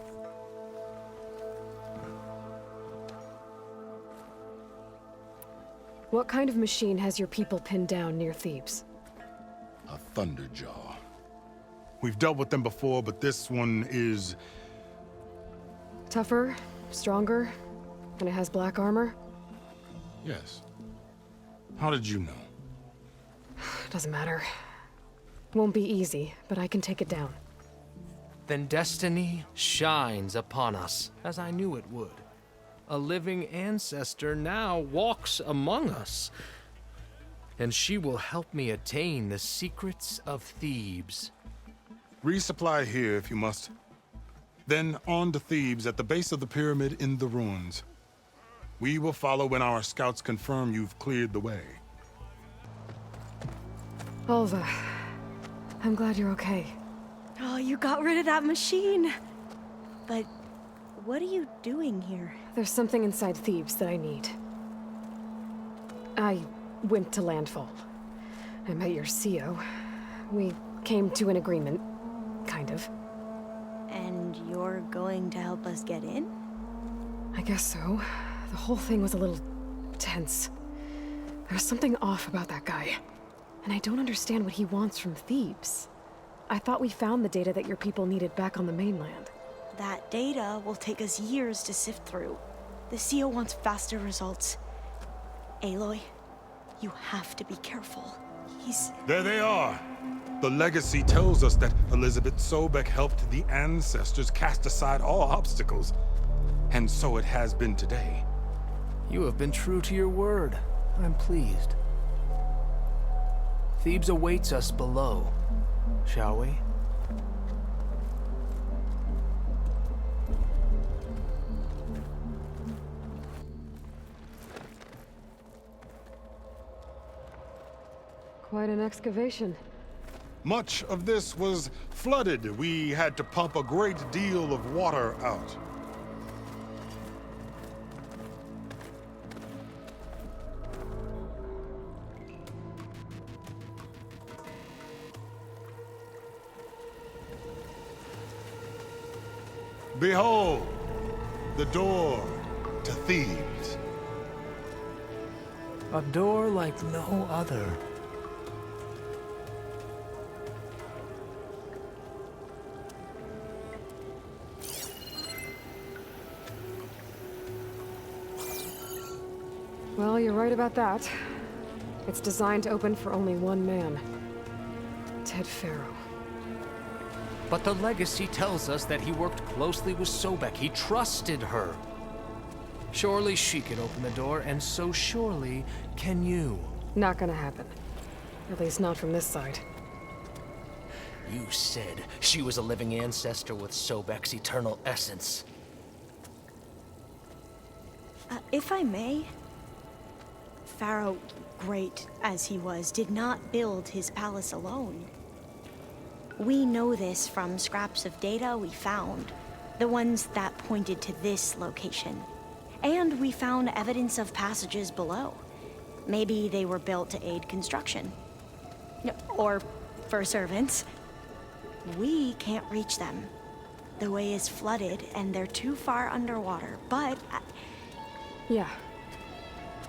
What kind of machine has your people pinned down near Thebes? A Thunderjaw. We've dealt with them before, but this one is... Tougher, stronger, and it has black armor? Yes. How did you know? Doesn't matter. Won't be easy, but I can take it down. Then destiny shines upon us, as I knew it would. A living ancestor now walks among us, and she will help me attain the secrets of Thebes. Resupply here if you must. Then on to Thebes at the base of the pyramid in the ruins. We will follow when our scouts confirm you've cleared the way. Alva, I'm glad you're okay. Oh, you got rid of that machine. But what are you doing here? There's something inside Thebes that I need. I went to Landfall. I met your CO. We came to an agreement, kind of. And you're going to help us get in? I guess so. The whole thing was a little tense. There was something off about that guy. And I don't understand what he wants from Thebes. I thought we found the data that your people needed back on the mainland. That data will take us years to sift through. The CO wants faster results. Aloy, you have to be careful. There they are! The legacy tells us that Elizabeth Sobek helped the ancestors cast aside all obstacles. And so it has been today. You have been true to your word. I'm pleased. Thebes awaits us below, shall we? Quite an excavation. Much of this was flooded. We had to pump a great deal of water out. Behold, the door to Thebes. A door like no other. Well, you're right about that. It's designed to open for only one man. Ted Faro. But the legacy tells us that he worked closely with Sobek. He trusted her. Surely she can open the door, and so surely can you. Not gonna happen. At least not from this side. You said she was a living ancestor with Sobek's eternal essence. If I may, Pharaoh, great as he was, did not build his palace alone. We know this from scraps of data we found, the ones that pointed to this location. And we found evidence of passages below. Maybe they were built to aid construction. Or for servants. We can't reach them. The way is flooded and they're too far underwater, but... Yeah.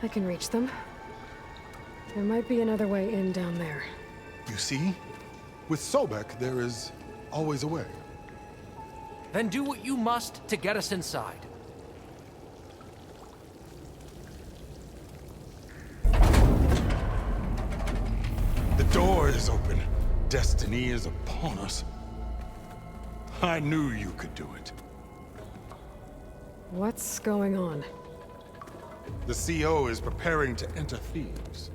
I can reach them. There might be another way in down there. You see? With Sobek, there is always a way. Then do what you must to get us inside. The door is open. Destiny is upon us. I knew you could do it. What's going on? The CO is preparing to enter Thebes.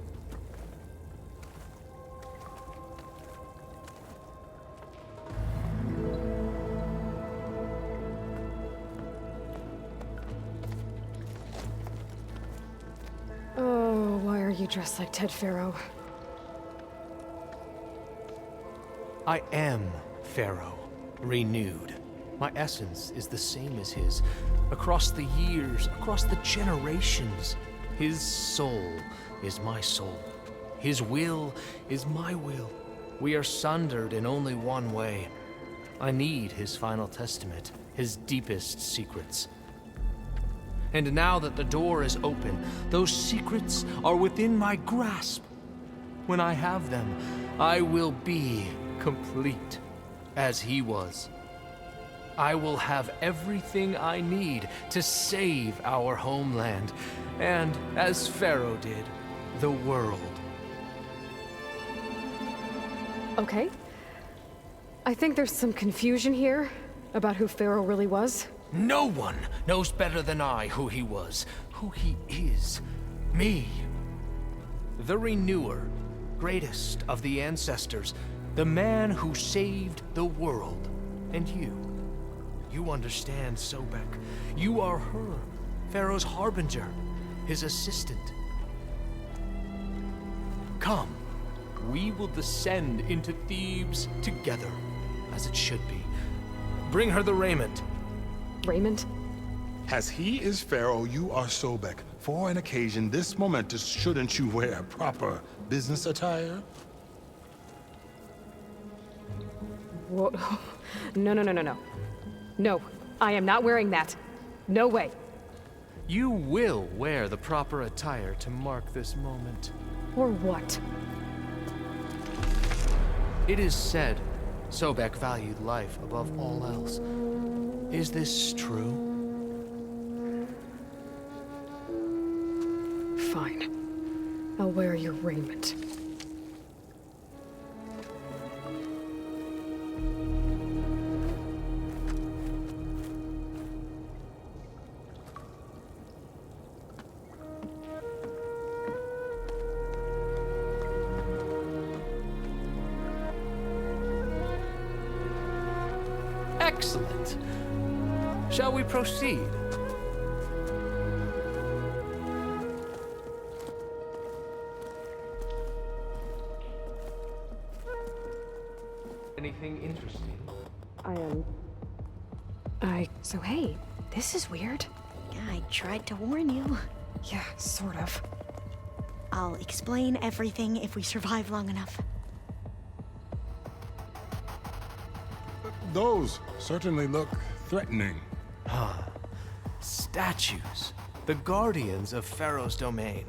Oh, why are you dressed like Ted Pharaoh? I am Pharaoh, renewed. My essence is the same as his. Across the years, across the generations, his soul is my soul. His will is my will. We are sundered in only one way. I need his final testament, his deepest secrets. And now that the door is open, those secrets are within my grasp. When I have them, I will be complete, as he was. I will have everything I need to save our homeland, and, as Pharaoh did, the world. Okay. I think there's some confusion here about who Pharaoh really was. No one knows better than I who he was, who he is. Me. The Renewer, greatest of the ancestors, the man who saved the world. And you. You understand, Sobek. You are her, Pharaoh's harbinger, his assistant. Come, we will descend into Thebes together, as it should be. Bring her the raiment. Raiment? As he is Pharaoh, you are Sobek. For an occasion this momentous, shouldn't you wear proper business attire? Whoa. No. No, I am not wearing that. No way. You will wear the proper attire to mark this moment. Or what? It is said Sobek valued life above all else. Is this true? Fine. I'll wear your raiment. Excellent. Shall we proceed? Anything interesting? So hey, this is weird. Yeah, I tried to warn you. Yeah, sort of. I'll explain everything if we survive long enough. Those certainly look threatening. Statues. The guardians of Pharaoh's domain.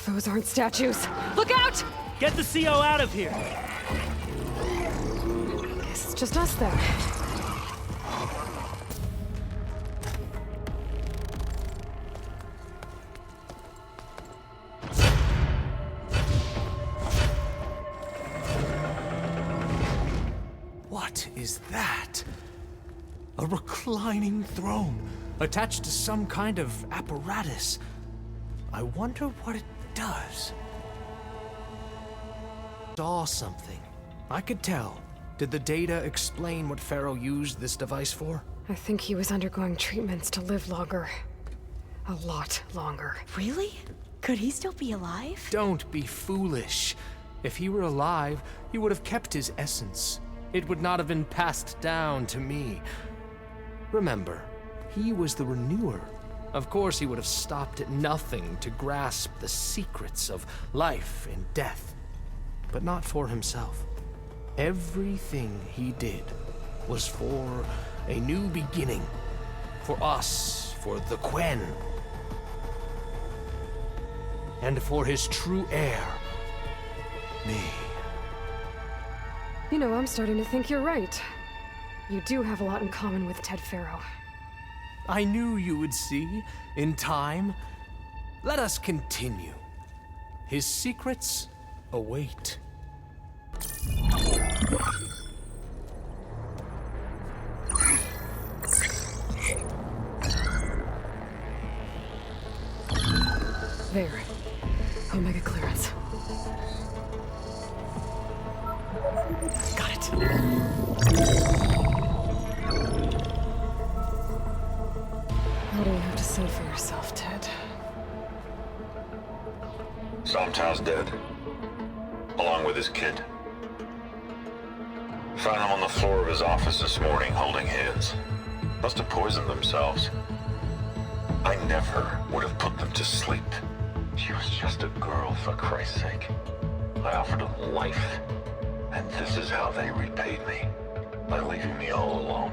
Those aren't statues. Look out! Get the CO out of here! Guess it's just us then. What is that? A reclining throne, attached to some kind of apparatus. I wonder what it does. Saw something. I could tell. Did the data explain what Pharaoh used this device for? I think he was undergoing treatments to live longer. A lot longer. Really? Could he still be alive? Don't be foolish. If he were alive, he would have kept his essence. It would not have been passed down to me. Remember, he was the renewer. Of course, he would have stopped at nothing to grasp the secrets of life and death, but not for himself. Everything he did was for a new beginning. For us, for the Quen. And for his true heir, me. You know, I'm starting to think you're right. You do have a lot in common with Ted Faro. I knew you would see, in time. Let us continue. His secrets await. There. Omega clearance. Got it. What do you have to say for yourself, Ted? Somtow's dead. Along with his kid. Found him on the floor of his office this morning, holding hands. Must have poisoned themselves. I never would have put them to sleep. She was just a girl, for Christ's sake. I offered them life. And this is how they repaid me. By leaving me all alone.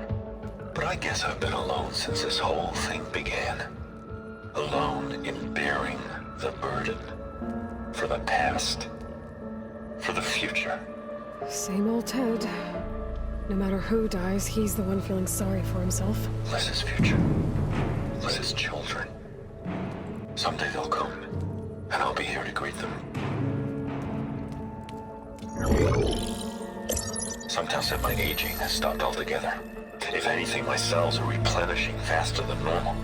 But I guess I've been alone since this whole thing began. Alone in bearing the burden. For the past. For the future. Same old Ted. No matter who dies, he's the one feeling sorry for himself. Liz's future. Liz's children. Someday they'll come. And I'll be here to greet them. Sometimes said my aging has stopped altogether. If anything, my cells are replenishing faster than normal.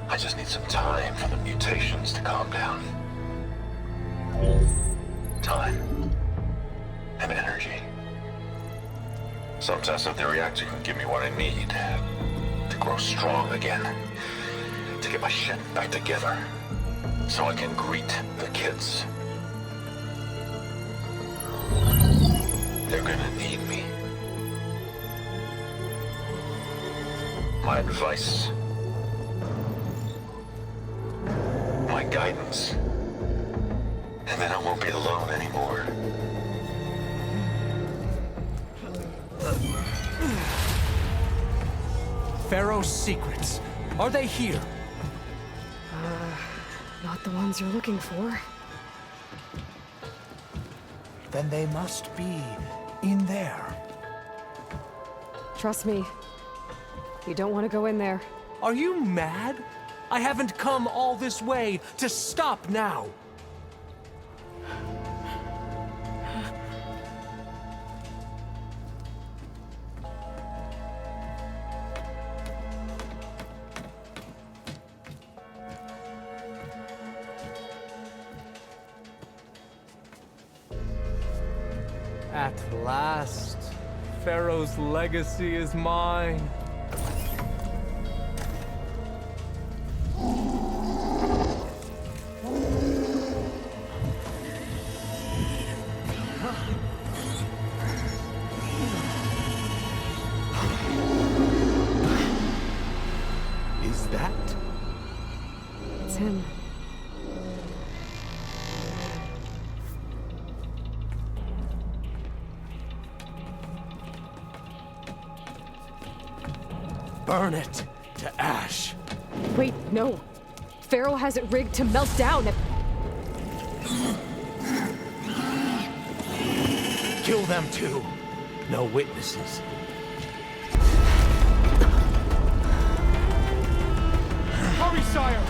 I just need some time for the mutations to calm down. Time. And energy. Sometimes said the reactor can give me what I need. To grow strong again. To get my shit back together. So I can greet the kids. They're gonna need me. My advice. My guidance. And then I won't be alone anymore. Pharaoh's secrets. Are they here? Not the ones you're looking for. Then they must be in there. Trust me. You don't want to go in there. Are you mad? I haven't come all this way to stop now. At last, Pharaoh's legacy is mine. Is that? It's him. Burn it to ash. Wait, no. Pharaoh has it rigged to melt down. Kill them too. No witnesses. Hurry, sire!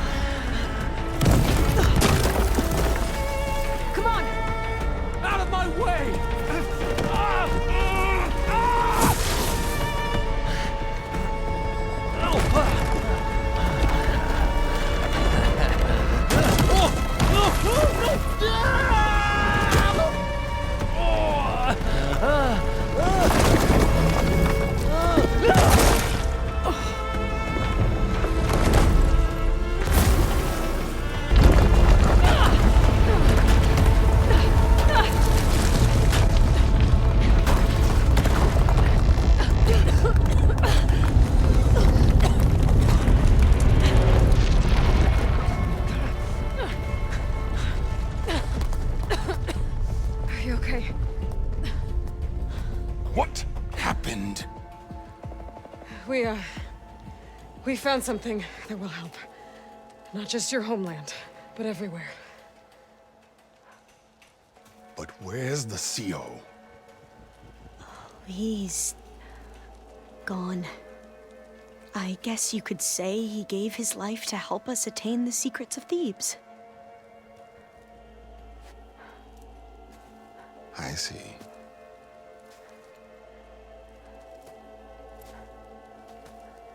Come on! Out of my way! We found something that will help. Not just your homeland, but everywhere. But where's the CO? He's gone. I guess you could say he gave his life to help us attain the secrets of Thebes. I see.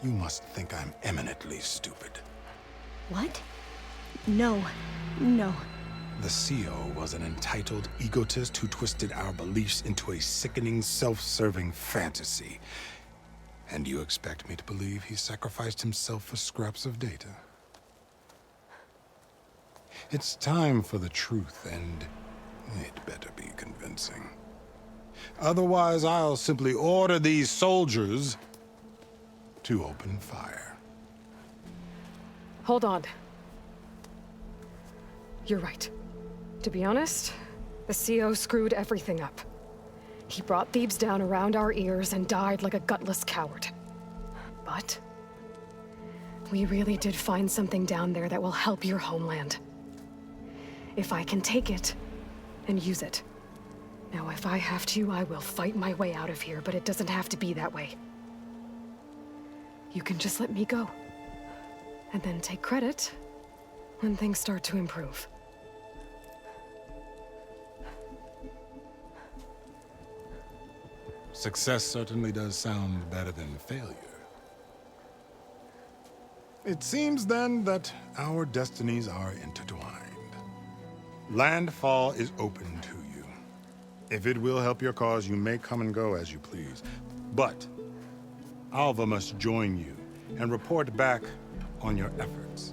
You must think I'm eminently stupid. What? No. No. The CO was an entitled egotist who twisted our beliefs into a sickening, self-serving fantasy. And you expect me to believe he sacrificed himself for scraps of data? It's time for the truth, and it better be convincing. Otherwise, I'll simply order these soldiers to open fire. Hold on. You're right. To be honest, the CO screwed everything up. He brought Thebes down around our ears and died like a gutless coward. But we really did find something down there that will help your homeland. If I can take it and use it. Now, if I have to, I will fight my way out of here, but it doesn't have to be that way. You can just let me go. And then take credit when things start to improve. Success certainly does sound better than failure. It seems then that our destinies are intertwined. Landfall is open to you. If it will help your cause, you may come and go as you please. But Alva must join you and report back on your efforts.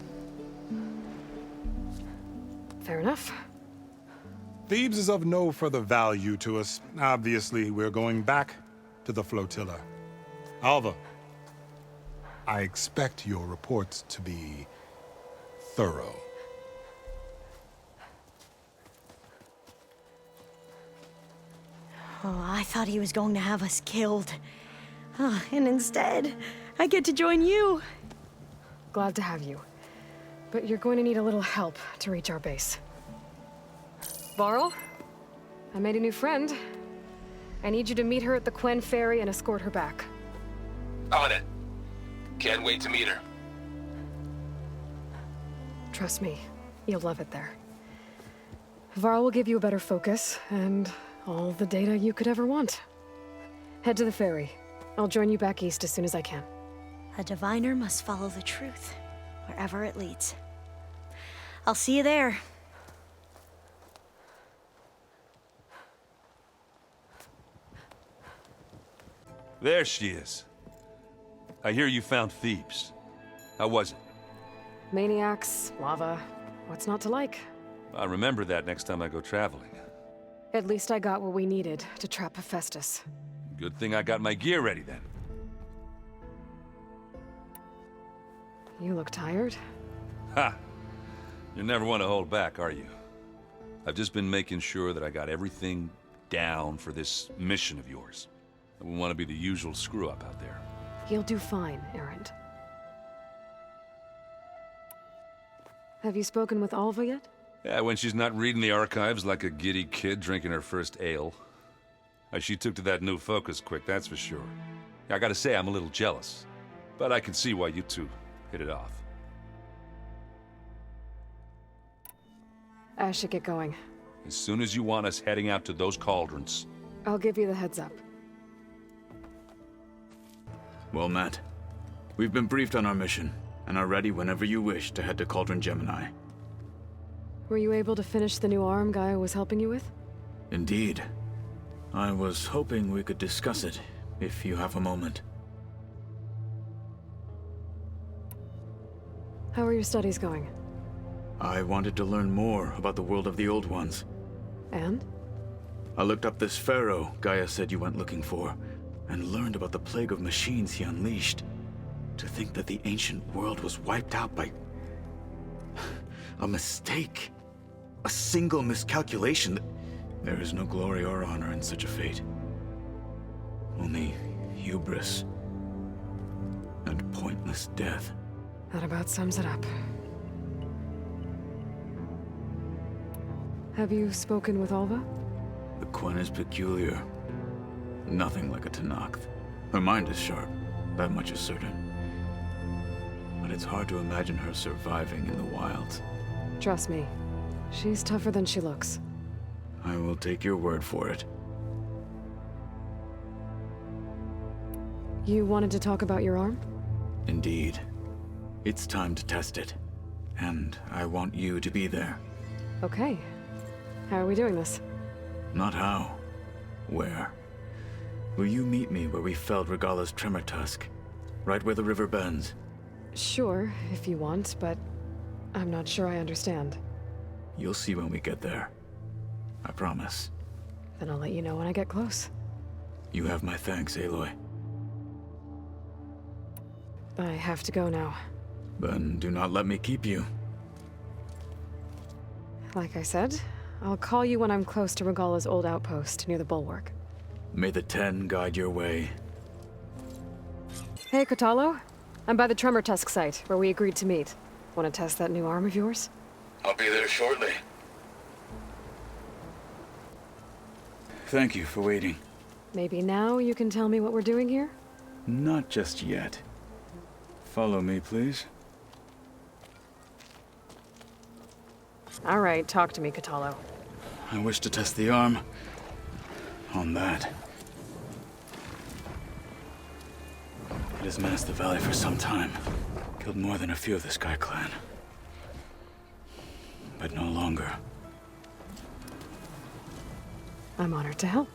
Fair enough. Thebes is of no further value to us. Obviously, we're going back to the flotilla. Alva, I expect your reports to be thorough. Oh, I thought he was going to have us killed. And instead, I get to join you. Glad to have you. But you're going to need a little help to reach our base. Varl, I made a new friend. I need you to meet her at the Quen Ferry and escort her back. On it. Can't wait to meet her. Trust me, you'll love it there. Varl will give you a better focus, and all the data you could ever want. Head to the ferry. I'll join you back east as soon as I can. A diviner must follow the truth, wherever it leads. I'll see you there. There she is. I hear you found Thebes. How was it? Maniacs, lava, what's not to like? I'll remember that next time I go traveling. At least I got what we needed to trap Hephaestus. Good thing I got my gear ready then. You look tired. Ha! You never want to hold back, are you? I've just been making sure that I got everything down for this mission of yours. I wouldn't want to be the usual screw-up out there. You'll do fine, Erend. Have you spoken with Alva yet? Yeah, when she's not reading the archives like a giddy kid drinking her first ale. She took to that new focus quick, that's for sure. I gotta say, I'm a little jealous. But I can see why you two hit it off. I should get going. As soon as you want us heading out to those cauldrons. I'll give you the heads up. Well, Matt, we've been briefed on our mission, and are ready whenever you wish to head to Cauldron Gemini. Were you able to finish the new arm Gaia was helping you with? Indeed. I was hoping we could discuss it, if you have a moment. How are your studies going? I wanted to learn more about the world of the Old Ones. And? I looked up this pharaoh Gaia said you went looking for, and learned about the plague of machines he unleashed. To think that the ancient world was wiped out by a mistake. A single miscalculation. There is no glory or honor in such a fate. Only hubris. and pointless death. That about sums it up. Have you spoken with Alva? The Quen is peculiar. Nothing like a Tenakth. Her mind is sharp, that much is certain. But it's hard to imagine her surviving in the wilds. Trust me, she's tougher than she looks. I will take your word for it. You wanted to talk about your arm? Indeed. It's time to test it. And I want you to be there. Okay. How are we doing this? Not how. Where? Will you meet me where we felled Regalla's tremor tusk? Right where the river bends? Sure, if you want, but I'm not sure I understand. You'll see when we get there. I promise. Then I'll let you know when I get close. You have my thanks, Aloy. I have to go now. Then do not let me keep you. Like I said, I'll call you when I'm close to Regalla's old outpost near the bulwark. May the Ten guide your way. Hey, Kotallo. I'm by the Tremor Tusk site, where we agreed to meet. Want to test that new arm of yours? I'll be there shortly. Thank you for waiting. Maybe now you can tell me what we're doing here? Not just yet. Follow me, please. All right, talk to me, Kotallo. I wish to test the arm on that. It has menaced the valley for some time. Killed more than a few of the Sky Clan. But no longer. I'm honored to help.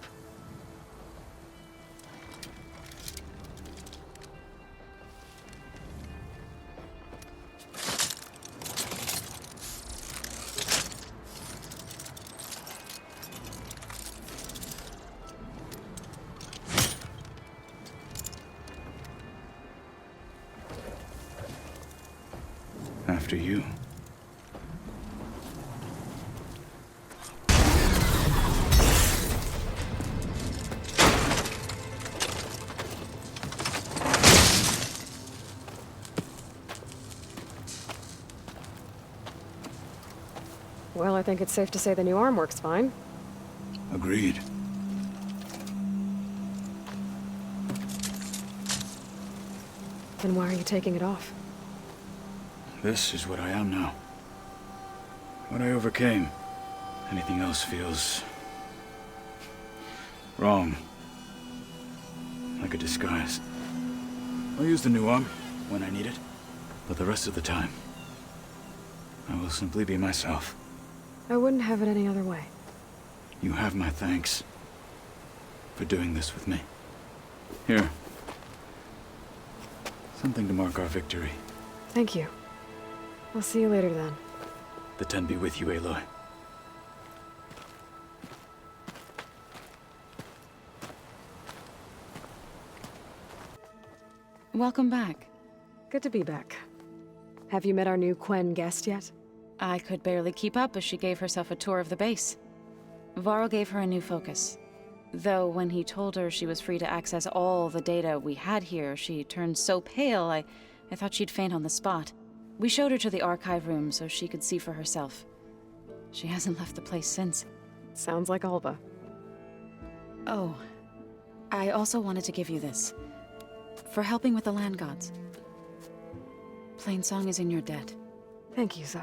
After you. Well, I think it's safe to say the new arm works fine. Agreed. Then why are you taking it off? This is what I am now. What I overcame. Anything else feels wrong. Like a disguise. I'll use the new arm when I need it, but the rest of the time, I will simply be myself. I wouldn't have it any other way. You have my thanks for doing this with me. Here. Something to mark our victory. Thank you. I'll see you later then. The Ten be with you, Aloy. Welcome back. Good to be back. Have you met our new Quen guest yet? I could barely keep up as she gave herself a tour of the base. Varl gave her a new focus. Though when he told her she was free to access all the data we had here, she turned so pale I thought she'd faint on the spot. We showed her to the archive room so she could see for herself. She hasn't left the place since. Sounds like Alva. Oh, I also wanted to give you this. For helping with the land gods. Plainsong is in your debt. Thank you, Zoe.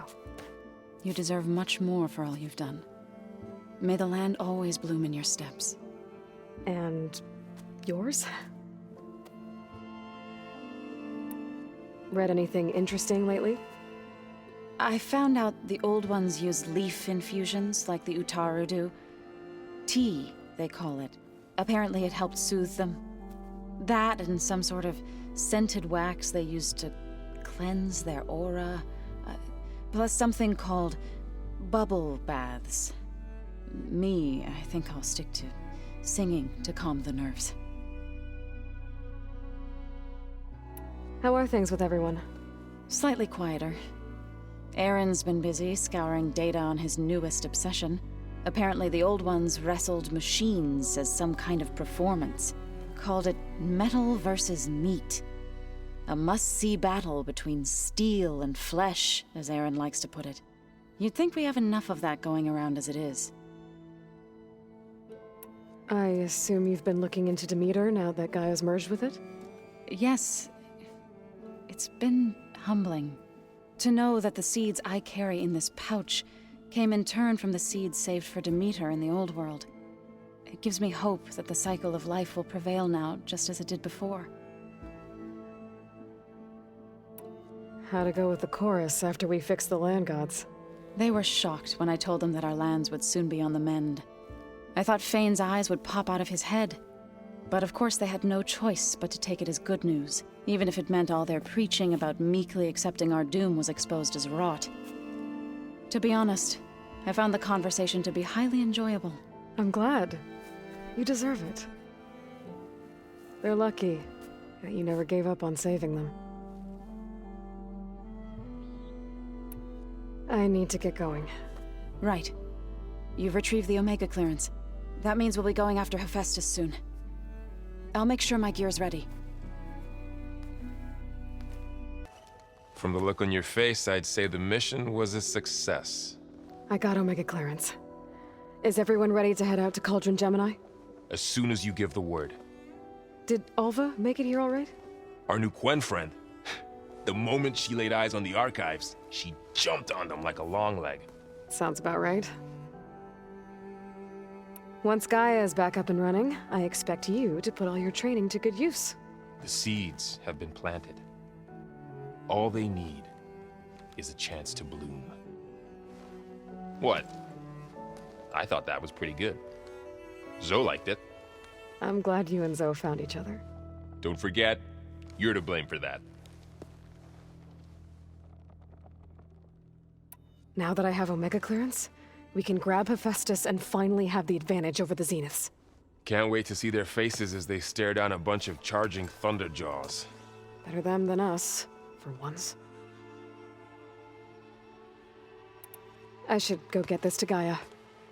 You deserve much more for all you've done. May the land always bloom in your steps. And yours? Read anything interesting lately? I found out the old ones use leaf infusions like the Utaru do. Tea, they call it. Apparently it helped soothe them. That and some sort of scented wax they used to cleanse their aura. Plus something called bubble baths. Me, I think I'll stick to singing to calm the nerves. How are things with everyone? Slightly quieter. Aaron's been busy scouring data on his newest obsession. Apparently the old ones wrestled machines as some kind of performance. Called it metal versus meat. A must-see battle between steel and flesh, as Aaron likes to put it. You'd think we have enough of that going around as it is. I assume you've been looking into Demeter now that Gaia's merged with it? Yes. It's been humbling to know that the seeds I carry in this pouch came in turn from the seeds saved for Demeter in the old world. It gives me hope that the cycle of life will prevail now, just as it did before. How'd it go with the chorus after we fixed the land gods? They were shocked when I told them that our lands would soon be on the mend. I thought Fane's eyes would pop out of his head. But of course they had no choice but to take it as good news, even if it meant all their preaching about meekly accepting our doom was exposed as rot. To be honest, I found the conversation to be highly enjoyable. I'm glad. You deserve it. They're lucky that you never gave up on saving them. I need to get going. Right. You've retrieved the Omega clearance. That means we'll be going after Hephaestus soon. I'll make sure my gear's ready. From the look on your face, I'd say the mission was a success. I got Omega clearance. Is everyone ready to head out to Cauldron Gemini? As soon as you give the word. Did Alva make it here all right? Our new Quen friend. The moment she laid eyes on the archives, she jumped on them like a long leg. Sounds about right. Once Gaia is back up and running, I expect you to put all your training to good use. The seeds have been planted. All they need is a chance to bloom. What? I thought that was pretty good. Zoe liked it. I'm glad you and Zoe found each other. Don't forget, you're to blame for that. Now that I have Omega clearance, we can grab Hephaestus and finally have the advantage over the Zeniths. Can't wait to see their faces as they stare down a bunch of charging Thunderjaws. Better them than us, for once. I should go get this to Gaia.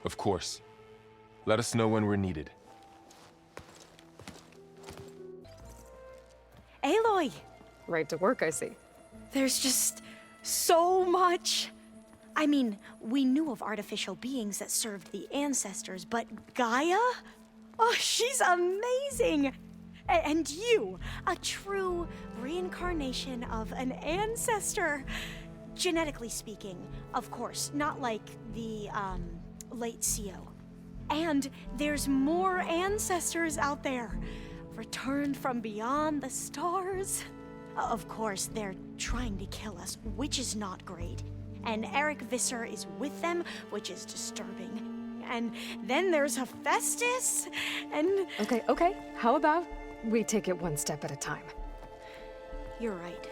Of course. Let us know when we're needed. Aloy! Right to work, I see. There's just so much. I mean, we knew of artificial beings that served the ancestors, but Gaia? Oh, she's amazing! And you, a true reincarnation of an ancestor. Genetically speaking, of course, not like the, late CO. And there's more ancestors out there, returned from beyond the stars. Of course, they're trying to kill us, which is not great. And Eric Visser is with them, which is disturbing. And then there's Hephaestus, and... Okay. How about we take it one step at a time? You're right.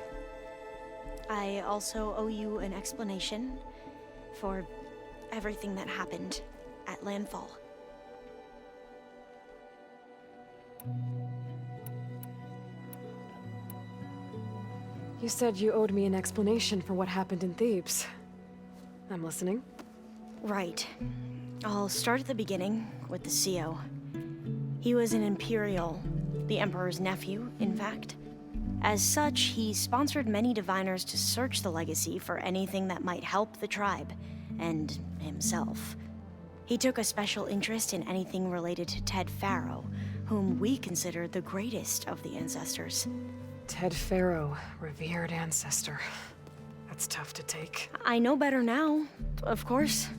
I also owe you an explanation for everything that happened at Landfall. You said you owed me an explanation for what happened in Thebes. I'm listening. Right. I'll start at the beginning with the CO. He was an Imperial, the Emperor's nephew, in fact. As such, he sponsored many diviners to search the legacy for anything that might help the tribe, and himself. He took a special interest in anything related to Ted Faro, whom we consider the greatest of the ancestors. Ted Faro, revered ancestor. That's tough to take. I know better now, of course.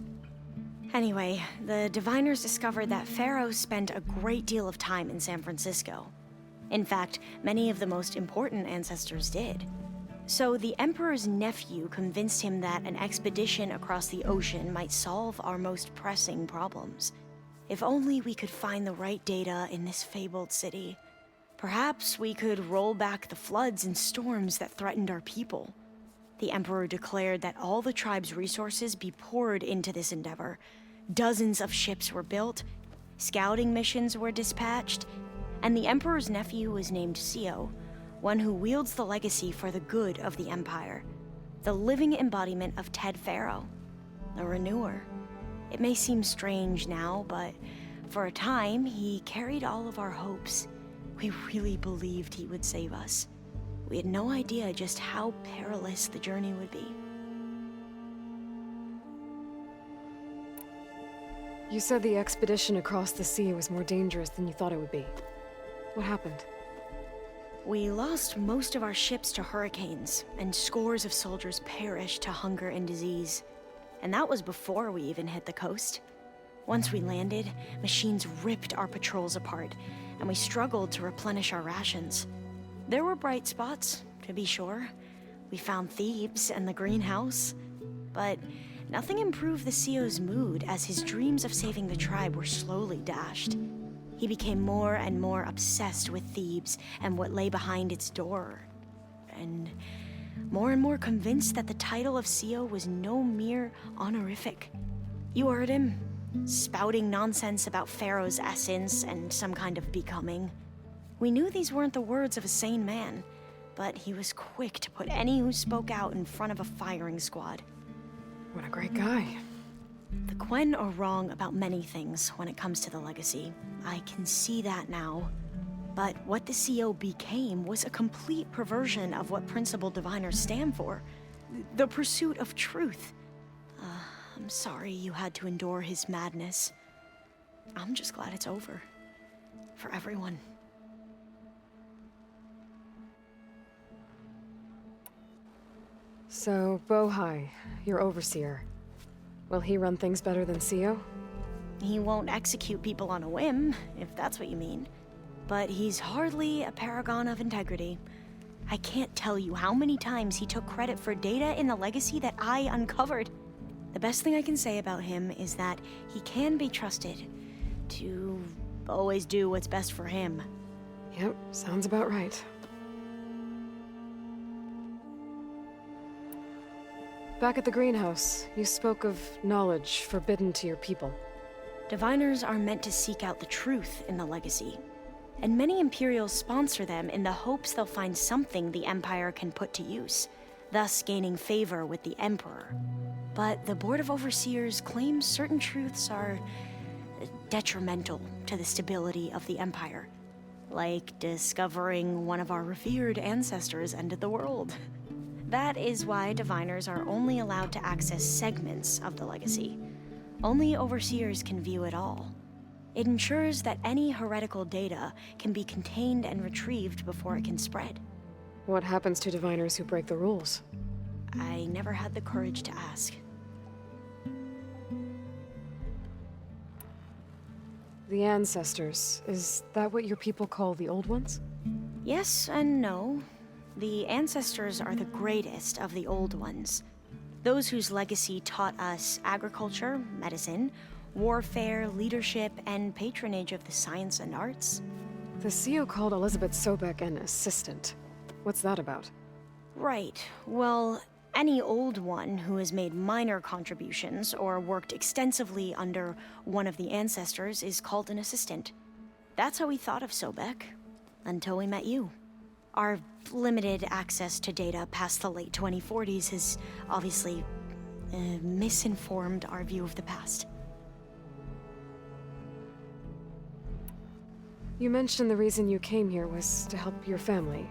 Anyway, the diviners discovered that Faro spent a great deal of time in San Francisco. In fact, many of the most important ancestors did. So the Emperor's nephew convinced him that an expedition across the ocean might solve our most pressing problems. If only we could find the right data in this fabled city. Perhaps we could roll back the floods and storms that threatened our people. The Emperor declared that all the tribe's resources be poured into this endeavor. Dozens of ships were built, scouting missions were dispatched, and the Emperor's nephew was named CO, one who wields the legacy for the good of the Empire. The living embodiment of Ted Faro, the Renewer. It may seem strange now, but for a time, he carried all of our hopes. We really believed he would save us. We had no idea just how perilous the journey would be. You said the expedition across the sea was more dangerous than you thought it would be. What happened? We lost most of our ships to hurricanes, and scores of soldiers perished to hunger and disease. And that was before we even hit the coast. Once we landed, machines ripped our patrols apart, and we struggled to replenish our rations. There were bright spots, to be sure. We found Thebes and the greenhouse, but nothing improved the CEO's mood as his dreams of saving the tribe were slowly dashed. He became more and more obsessed with Thebes and what lay behind its door, and more convinced that the title of CEO was no mere honorific. You heard him, spouting nonsense about Pharaoh's essence and some kind of becoming. We knew these weren't the words of a sane man, but he was quick to put any who spoke out in front of a firing squad. What a great guy. The Quen are wrong about many things when it comes to the legacy. I can see that now. But what the CEO became was a complete perversion of what principal diviners stand for. The pursuit of truth. I'm sorry you had to endure his madness. I'm just glad it's over. For everyone. So, Bohai, your overseer. Will he run things better than CEO? He won't execute people on a whim, if that's what you mean. But he's hardly a paragon of integrity. I can't tell you how many times he took credit for data in the legacy that I uncovered. The best thing I can say about him is that he can be trusted to always do what's best for him. Yep, sounds about right. Back at the greenhouse, you spoke of knowledge forbidden to your people. Diviners are meant to seek out the truth in the legacy, and many Imperials sponsor them in the hopes they'll find something the Empire can put to use, thus gaining favor with the Emperor. But the Board of Overseers claims certain truths are detrimental to the stability of the Empire, like discovering one of our revered ancestors ended the world. That is why diviners are only allowed to access segments of the legacy. Only overseers can view it all. It ensures that any heretical data can be contained and retrieved before it can spread. What happens to diviners who break the rules? I never had the courage to ask. The ancestors, is that what your people call the old ones? Yes and no. The ancestors are the greatest of the old ones. Those whose legacy taught us agriculture, medicine, warfare, leadership, and patronage of the science and arts. The CEO called Elizabeth Sobek an assistant. What's that about? Right. Well, any old one who has made minor contributions or worked extensively under one of the ancestors is called an assistant. That's how we thought of Sobek, until we met you. Our limited access to data past the late 2040s has obviously misinformed our view of the past. You mentioned the reason you came here was to help your family.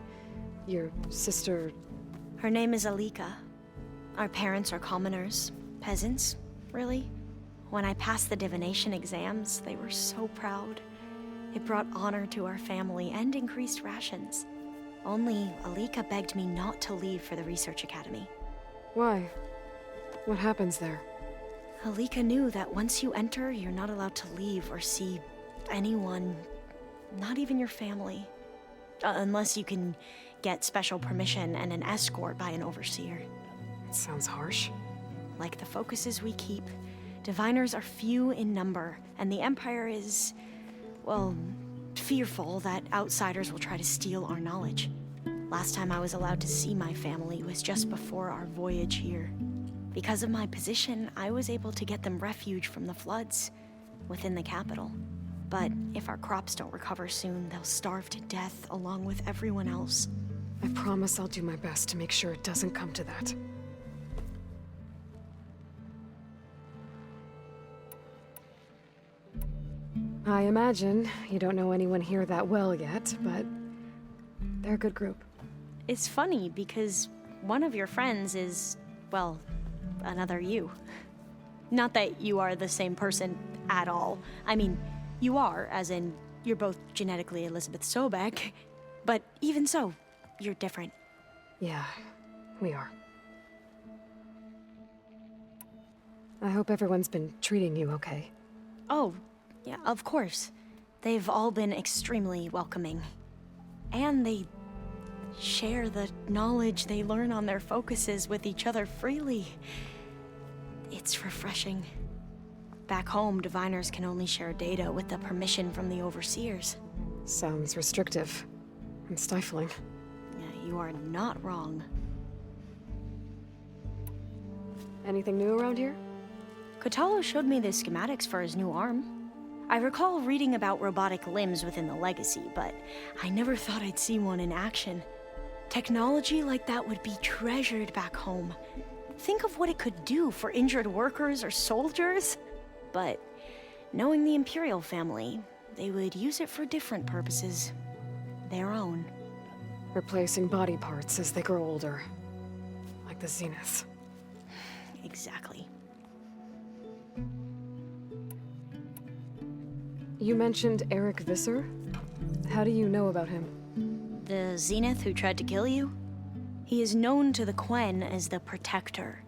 Your sister... Her name is Alika. Our parents are commoners. Peasants, really. When I passed the divination exams, they were so proud. It brought honor to our family and increased rations. Only Alika begged me not to leave for the research academy. Why? What happens there? Alika knew that once you enter, you're not allowed to leave or see anyone, not even your family. Unless you can get special permission and an escort by an overseer. It sounds harsh. Like the focuses we keep, diviners are few in number, and the Empire is, well, fearful that outsiders will try to steal our knowledge. Last time I was allowed to see my family was just before our voyage here. Because of my position, I was able to get them refuge from the floods within the capital. But if our crops don't recover soon, they'll starve to death along with everyone else. I promise I'll do my best to make sure it doesn't come to that. I imagine you don't know anyone here that well yet, but they're a good group. It's funny because one of your friends is, well, another you. Not that you are the same person at all. I mean, you are, as in, you're both genetically Elizabeth Sobek, but even so, you're different. Yeah, we are. I hope everyone's been treating you okay. Oh, yeah, of course. They've all been extremely welcoming. And they share the knowledge they learn on their focuses with each other freely. It's refreshing. Back home, diviners can only share data with the permission from the overseers. Sounds restrictive and stifling. Yeah, you are not wrong. Anything new around here? Kotallo showed me the schematics for his new arm. I recall reading about robotic limbs within the Legacy, but I never thought I'd see one in action. Technology like that would be treasured back home. Think of what it could do for injured workers or soldiers. But knowing the Imperial family, they would use it for different purposes. Their own. Replacing body parts as they grow older. Like the Zeniths. Exactly. You mentioned Eric Visser? How do you know about him? The Zenith who tried to kill you? He is known to the Quen as the Protector.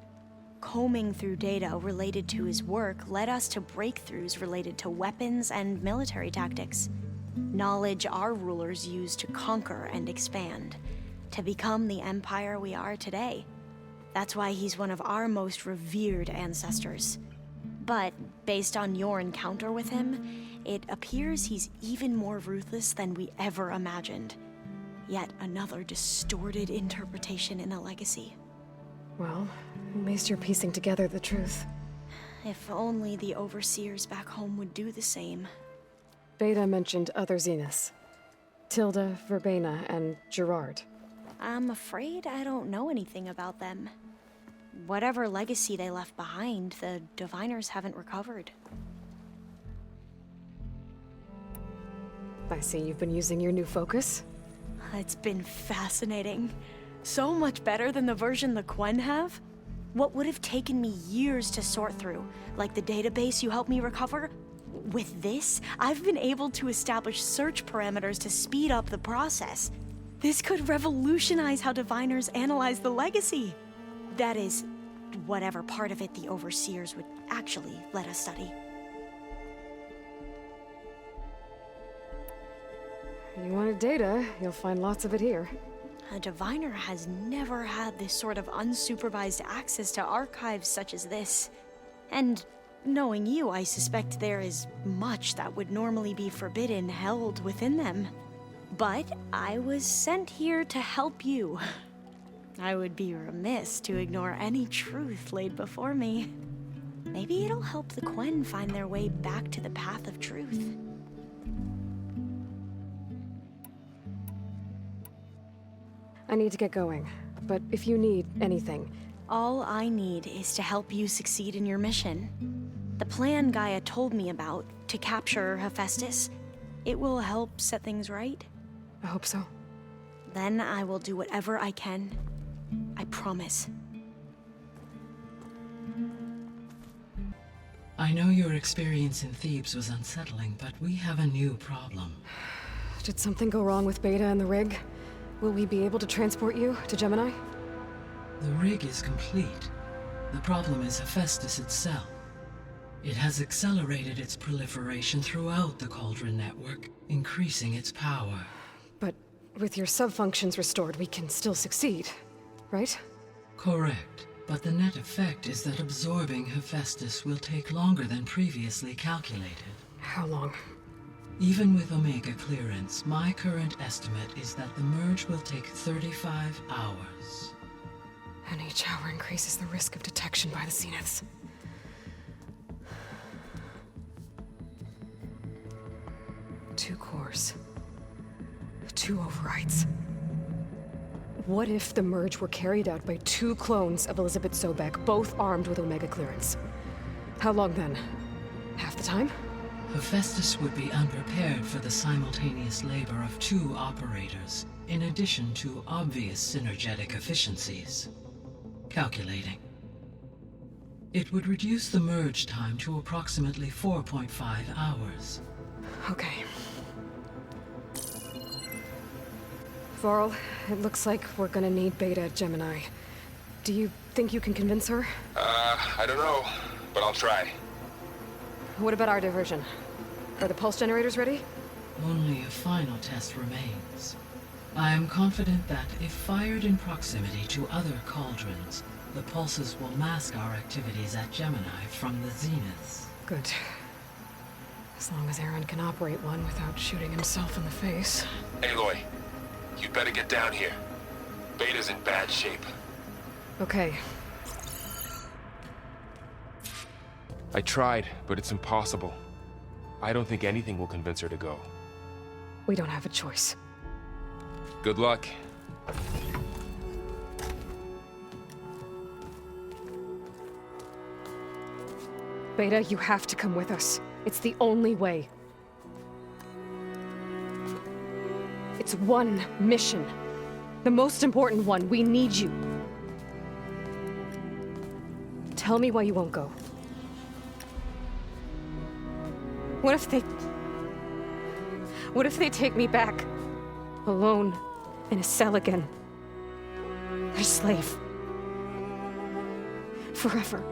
Combing through data related to his work led us to breakthroughs related to weapons and military tactics. Knowledge our rulers used to conquer and expand, to become the empire we are today. That's why he's one of our most revered ancestors. But based on your encounter with him, it appears he's even more ruthless than we ever imagined. Yet another distorted interpretation in the Legacy. Well, at least you're piecing together the truth. If only the overseers back home would do the same. Beta mentioned other Zeniths. Tilda, Verbena, and Gerard. I'm afraid I don't know anything about them. Whatever legacy they left behind, the Diviners haven't recovered. I see you've been using your new focus. It's been fascinating. So much better than the version the Quen have. What would have taken me years to sort through, like the database you helped me recover, with this, I've been able to establish search parameters to speed up the process. This could revolutionize how Diviners analyze the Legacy. That is, whatever part of it the Overseers would actually let us study. You wanted data, you'll find lots of it here. A Diviner has never had this sort of unsupervised access to archives such as this. And knowing you, I suspect there is much that would normally be forbidden held within them. But I was sent here to help you. I would be remiss to ignore any truth laid before me. Maybe it'll help the Quen find their way back to the path of truth. I need to get going, but if you need anything... All I need is to help you succeed in your mission. The plan Gaia told me about, to capture Hephaestus, it will help set things right. I hope so. Then I will do whatever I can. I promise. I know your experience in Thebes was unsettling, but we have a new problem. Did something go wrong with Beta and the rig? Will we be able to transport you to Gemini? The rig is complete. The problem is Hephaestus itself. It has accelerated its proliferation throughout the Cauldron network, increasing its power. But with your subfunctions restored, we can still succeed, right? Correct. But the net effect is that absorbing Hephaestus will take longer than previously calculated. How long? Even with Omega clearance, my current estimate is that the merge will take 35 hours. And each hour increases the risk of detection by the Zeniths. Two cores. 2 overrides. What if the merge were carried out by 2 clones of Elizabeth Sobek, both armed with Omega clearance? How long then? Half the time? Hephaestus would be unprepared for the simultaneous labor of 2 operators. in addition to obvious synergetic efficiencies. Calculating. It would reduce the merge time to approximately 4.5 hours. Okay. Varl, it looks like we're gonna need Beta at Gemini. Do you think you can convince her? I don't know, but I'll try. What about our diversion? Are the pulse generators ready? Only a final test remains. I am confident that if fired in proximity to other cauldrons, the pulses will mask our activities at Gemini from the zeniths. Good. As long as Aaron can operate one without shooting himself in the face. Aloy, you better get down here. Beta's in bad shape. Okay. I tried, but it's impossible. I don't think anything will convince her to go. We don't have a choice. Good luck. Beta, you have to come with us. It's the only way. It's one mission. The most important one. We need you. Tell me why you won't go. What if they take me back? Alone, in a cell again. A slave. Forever.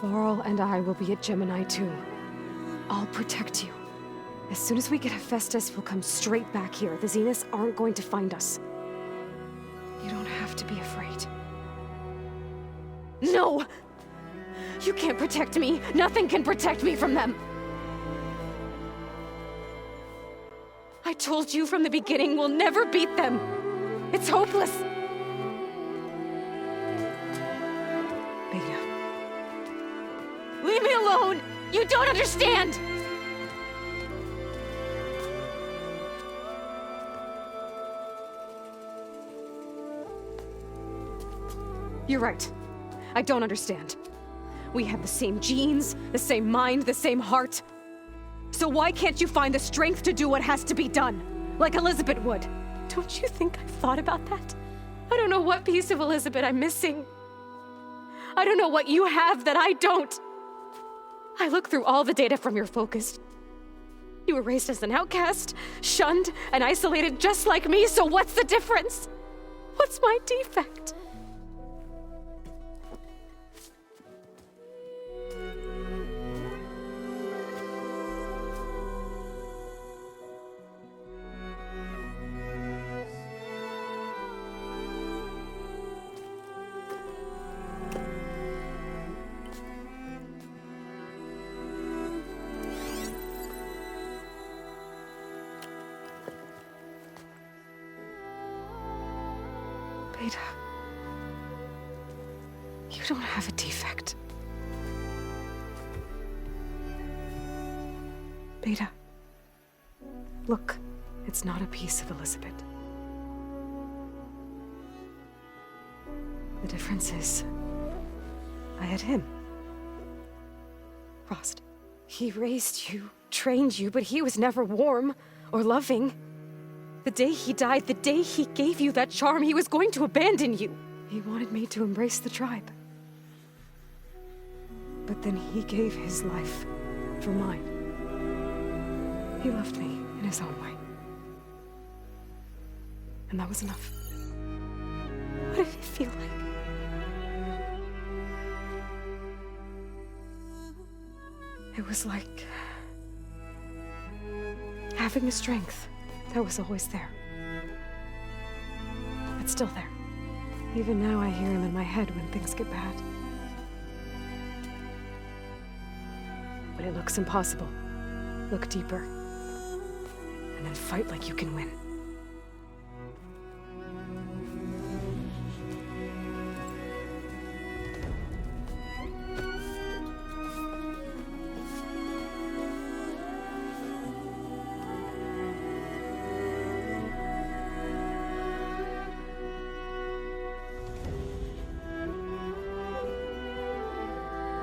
Varl and I will be at Gemini too. I'll protect you. As soon as we get Hephaestus, we'll come straight back here. The Zeniths aren't going to find us. You don't have to be afraid. No! You can't protect me. Nothing can protect me from them. I told you from the beginning we'll never beat them. It's hopeless. Beta. Leave me alone! You don't understand! You're right. I don't understand. We have the same genes, the same mind, the same heart. So why can't you find the strength to do what has to be done? Like Elizabeth would. Don't you think I've thought about that? I don't know what piece of Elizabeth I'm missing. I don't know what you have that I don't. I look through all the data from your focus. You were raised as an outcast, shunned, and isolated just like me, so what's the difference? What's my defect? Beta, you don't have a defect. Beta, look, it's not a piece of Elizabeth. The difference is, I had him. Frost. He raised you, trained you, but he was never warm or loving. The day he died, the day he gave you that charm, he was going to abandon you. He wanted me to embrace the tribe. But then he gave his life for mine. He loved me in his own way. And that was enough. What did it feel like? It was like having a strength that was always there. It's still there. Even now I hear him in my head when things get bad. When it looks impossible, look deeper. And then fight like you can win.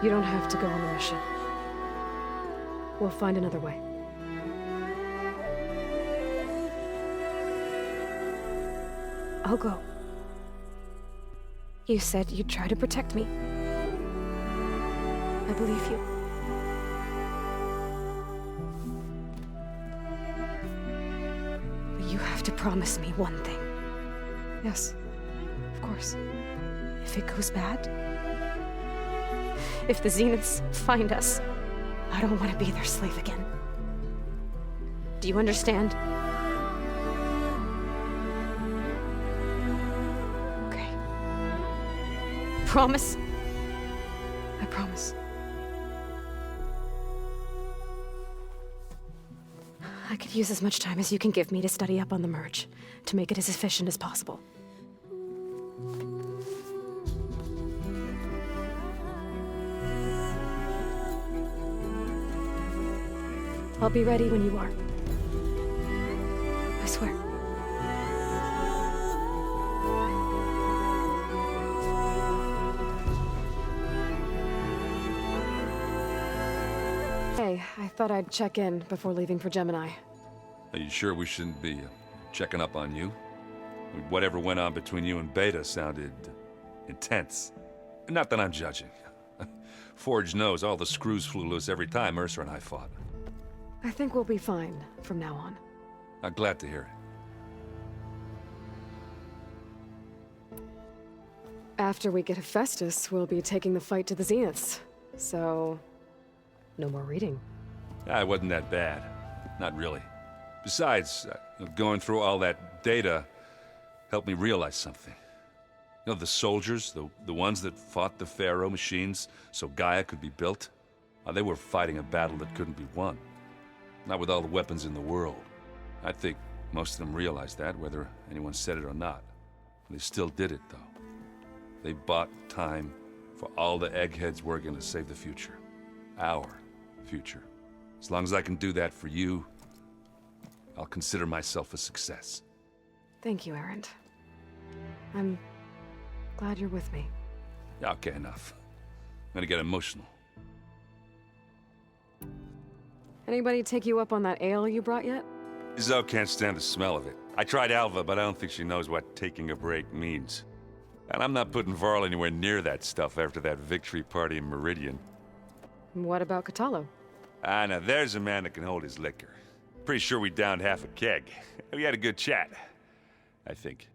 You don't have to go on the mission. We'll find another way. I'll go. You said you'd try to protect me. I believe you. But you have to promise me one thing. Yes, of course. If it goes bad, if the Zeniths find us, I don't want to be their slave again. Do you understand? Okay. Promise? I promise. I could use as much time as you can give me to study up on the merge, to make it as efficient as possible. I'll be ready when you are. I swear. Hey, I thought I'd check in before leaving for Gemini. Are you sure we shouldn't be checking up on you? Whatever went on between you and Beta sounded intense. Not that I'm judging. Forge knows all the screws flew loose every time Mercer and I fought. I think we'll be fine from now on. I'm glad to hear it. After we get Hephaestus, we'll be taking the fight to the Zeniths. So, no more reading. It wasn't that bad. Not really. Besides, going through all that data helped me realize something. You know, the soldiers, the ones that fought the Pharaoh machines so Gaia could be built, they were fighting a battle that couldn't be won. Not with all the weapons in the world. I think most of them realized that, whether anyone said it or not. They still did it, though. They bought time for all the eggheads working to save the future. Our future. As long as I can do that for you, I'll consider myself a success. Thank you, Erend. I'm glad you're with me. Okay, enough. I'm gonna get emotional. Anybody take you up on that ale you brought yet? Zoe can't stand the smell of it. I tried Alva, but I don't think she knows what taking a break means. And I'm not putting Varl anywhere near that stuff after that victory party in Meridian. What about Kotallo? Now there's a man that can hold his liquor. Pretty sure we downed half a keg. We had a good chat, I think.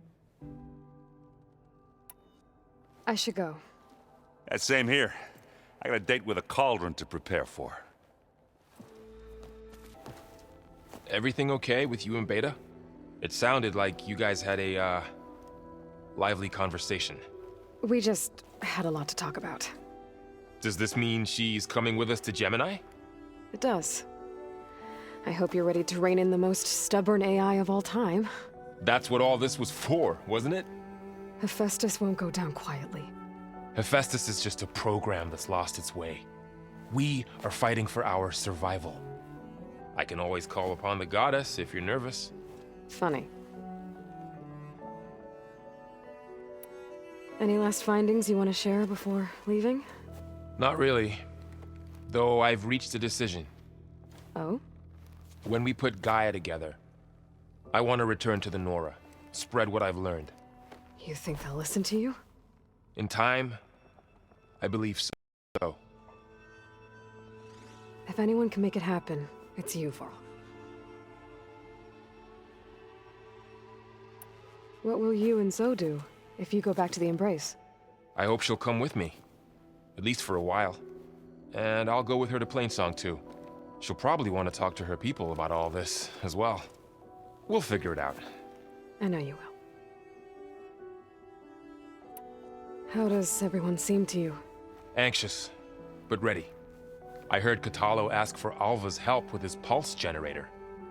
I should go. Same here. I got a date with a cauldron to prepare for. Everything okay with you and Beta? It sounded like you guys had a, lively conversation. We just had a lot to talk about. Does this mean she's coming with us to Gemini? It does. I hope you're ready to rein in the most stubborn AI of all time. That's what all this was for, wasn't it? Hephaestus won't go down quietly. Hephaestus is just a program that's lost its way. We are fighting for our survival. I can always call upon the goddess if you're nervous. Funny. Any last findings you want to share before leaving? Not really. Though I've reached a decision. Oh? When we put Gaia together, I want to return to the Nora. Spread what I've learned. You think they'll listen to you? In time, I believe so. If anyone can make it happen, it's you, Varl. What will you and Zoe do if you go back to the Embrace? I hope she'll come with me. At least for a while. And I'll go with her to Plainsong too. She'll probably want to talk to her people about all this as well. We'll figure it out. I know you will. How does everyone seem to you? Anxious, but ready. I heard Kotallo ask for Alva's help with his pulse generator.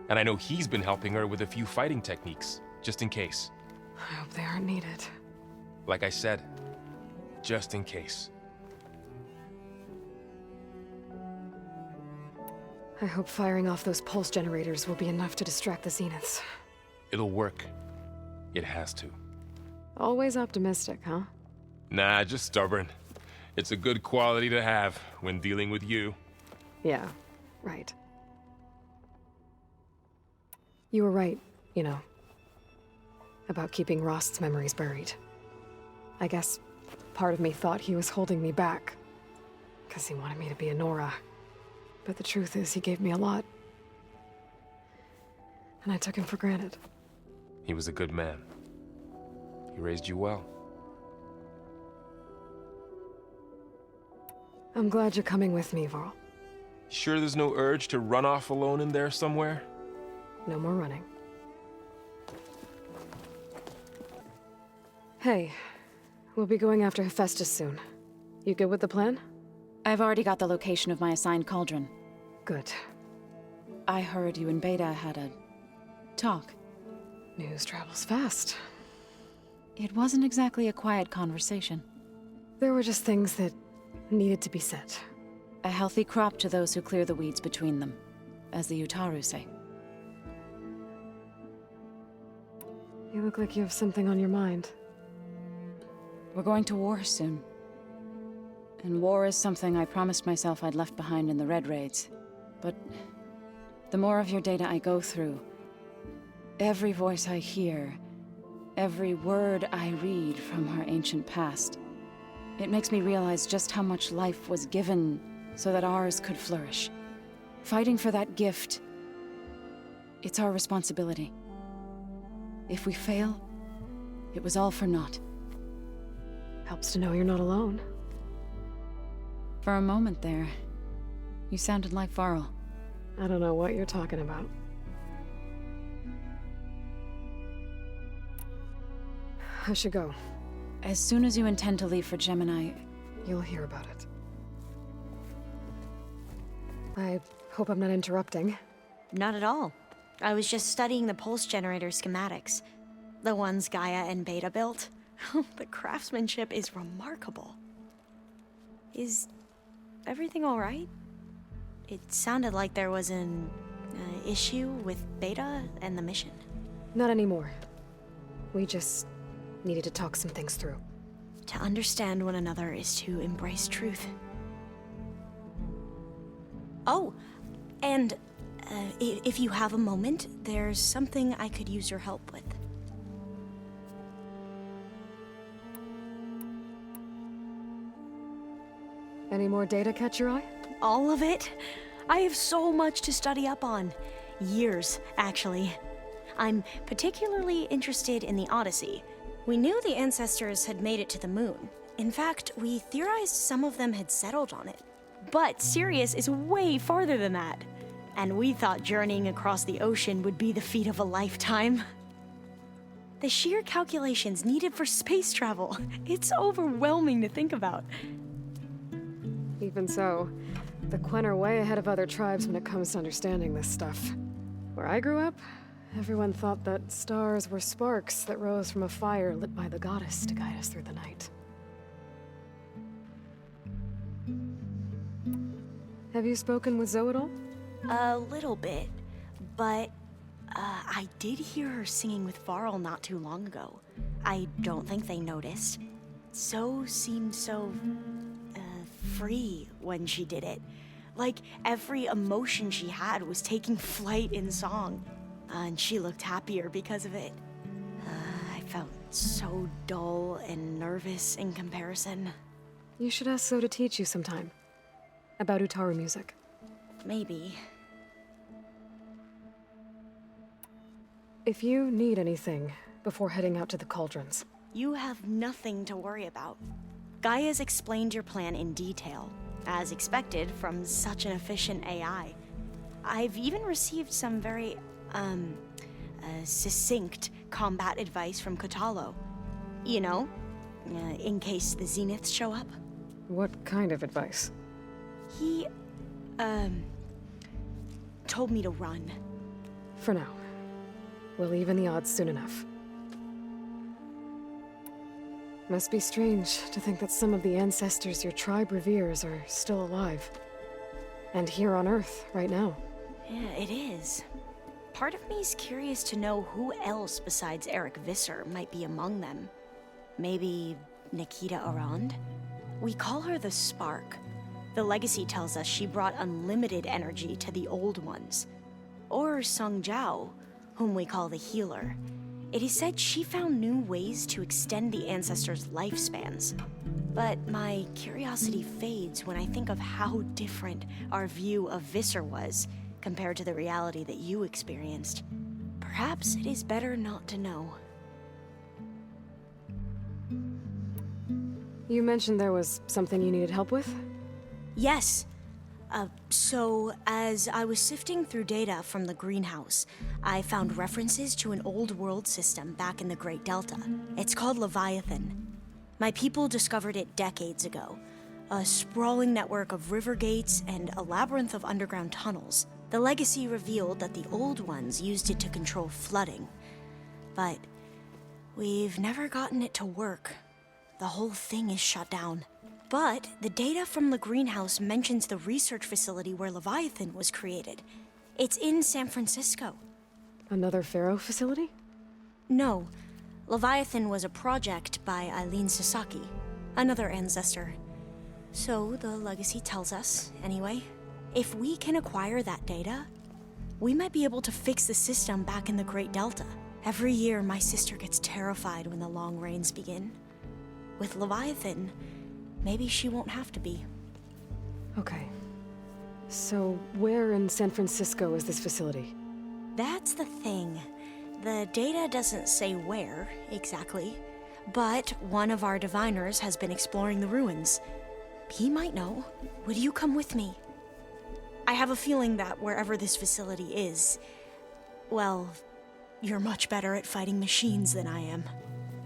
And I know he's been helping her with a few fighting techniques, just in case. I hope they aren't needed. Like I said, just in case. I hope firing off those pulse generators will be enough to distract the Zeniths. It'll work. It has to. Always optimistic, huh? Nah, just stubborn. It's a good quality to have when dealing with you. Yeah, right. You were right, you know, about keeping Rost's memories buried. I guess part of me thought he was holding me back, because he wanted me to be a Nora. But the truth is, he gave me a lot. And I took him for granted. He was a good man. He raised you well. I'm glad you're coming with me, Varl. Sure there's no urge to run off alone in there somewhere? No more running. Hey, we'll be going after Hephaestus soon. You good with the plan? I've already got the location of my assigned cauldron. Good. I heard you and Beta had a talk. News travels fast. It wasn't exactly a quiet conversation. There were just things that needed to be said. A healthy crop to those who clear the weeds between them, as the Utaru say. You look like you have something on your mind. We're going to war soon. And war is something I promised myself I'd left behind in the Red Raids. But the more of your data I go through, every voice I hear, every word I read from our ancient past, it makes me realize just how much life was given so that ours could flourish. Fighting for that gift, it's our responsibility. If we fail, it was all for naught. Helps to know you're not alone. For a moment there, you sounded like Varl. I don't know what you're talking about. I should go. As soon as you intend to leave for Gemini, you'll hear about it. I hope I'm not interrupting. Not at all. I was just studying the pulse generator schematics. The ones Gaia and Beta built. The craftsmanship is remarkable. Is everything all right? It sounded like there was an issue with Beta and the mission. Not anymore. We just needed to talk some things through. To understand one another is to embrace truth. Oh, and if you have a moment, there's something I could use your help with. Any more data catch your eye? All of it? I have so much to study up on. Years, actually. I'm particularly interested in the Odyssey. We knew the ancestors had made it to the moon. In fact, we theorized some of them had settled on it. But Sirius is way farther than that. And we thought journeying across the ocean would be the feat of a lifetime. The sheer calculations needed for space travel, it's overwhelming to think about. Even so, the Quen are way ahead of other tribes when it comes to understanding this stuff. Where I grew up, everyone thought that stars were sparks that rose from a fire lit by the goddess to guide us through the night. Have you spoken with Zoe at all? A little bit, but I did hear her singing with Varl not too long ago. I don't think they noticed. Zoe seemed so free when she did it. Like every emotion she had was taking flight in song. And she looked happier because of it. I felt so dull and nervous in comparison. You should ask Zoe to teach you sometime. About Utaru music. Maybe. If you need anything before heading out to the cauldrons. You have nothing to worry about. Gaia's explained your plan in detail, as expected from such an efficient AI. I've even received some very, succinct combat advice from Kotallo. You know, in case the Zeniths show up. What kind of advice? He, told me to run. For now. We'll even the odds soon enough. Must be strange to think that some of the ancestors your tribe reveres are still alive. And here on Earth, right now. Yeah, it is. Part of me's curious to know who else besides Eric Visser might be among them. Maybe Nikita Arand? We call her the Spark. The legacy tells us she brought unlimited energy to the old ones. Or Sung Jiao, whom we call the Healer. It is said she found new ways to extend the ancestors' lifespans. But my curiosity fades when I think of how different our view of Visser was compared to the reality that you experienced. Perhaps it is better not to know. You mentioned there was something you needed help with? Yes. So, as I was sifting through data from the greenhouse, I found references to an old world system back in the Great Delta. It's called Leviathan. My people discovered it decades ago. A sprawling network of river gates and a labyrinth of underground tunnels. The legacy revealed that the old ones used it to control flooding. But we've never gotten it to work. The whole thing is shut down. But the data from the greenhouse mentions the research facility where Leviathan was created. It's in San Francisco. Another Pharaoh facility? No. Leviathan was a project by Eileen Sasaki, another ancestor. So the legacy tells us, anyway. If we can acquire that data, we might be able to fix the system back in the Great Delta. Every year, my sister gets terrified when the long rains begin. With Leviathan, maybe she won't have to be. Okay. So, where in San Francisco is this facility? That's the thing. The data doesn't say where, exactly. But one of our diviners has been exploring the ruins. He might know. Would you come with me? I have a feeling that wherever this facility is, well, you're much better at fighting machines than I am.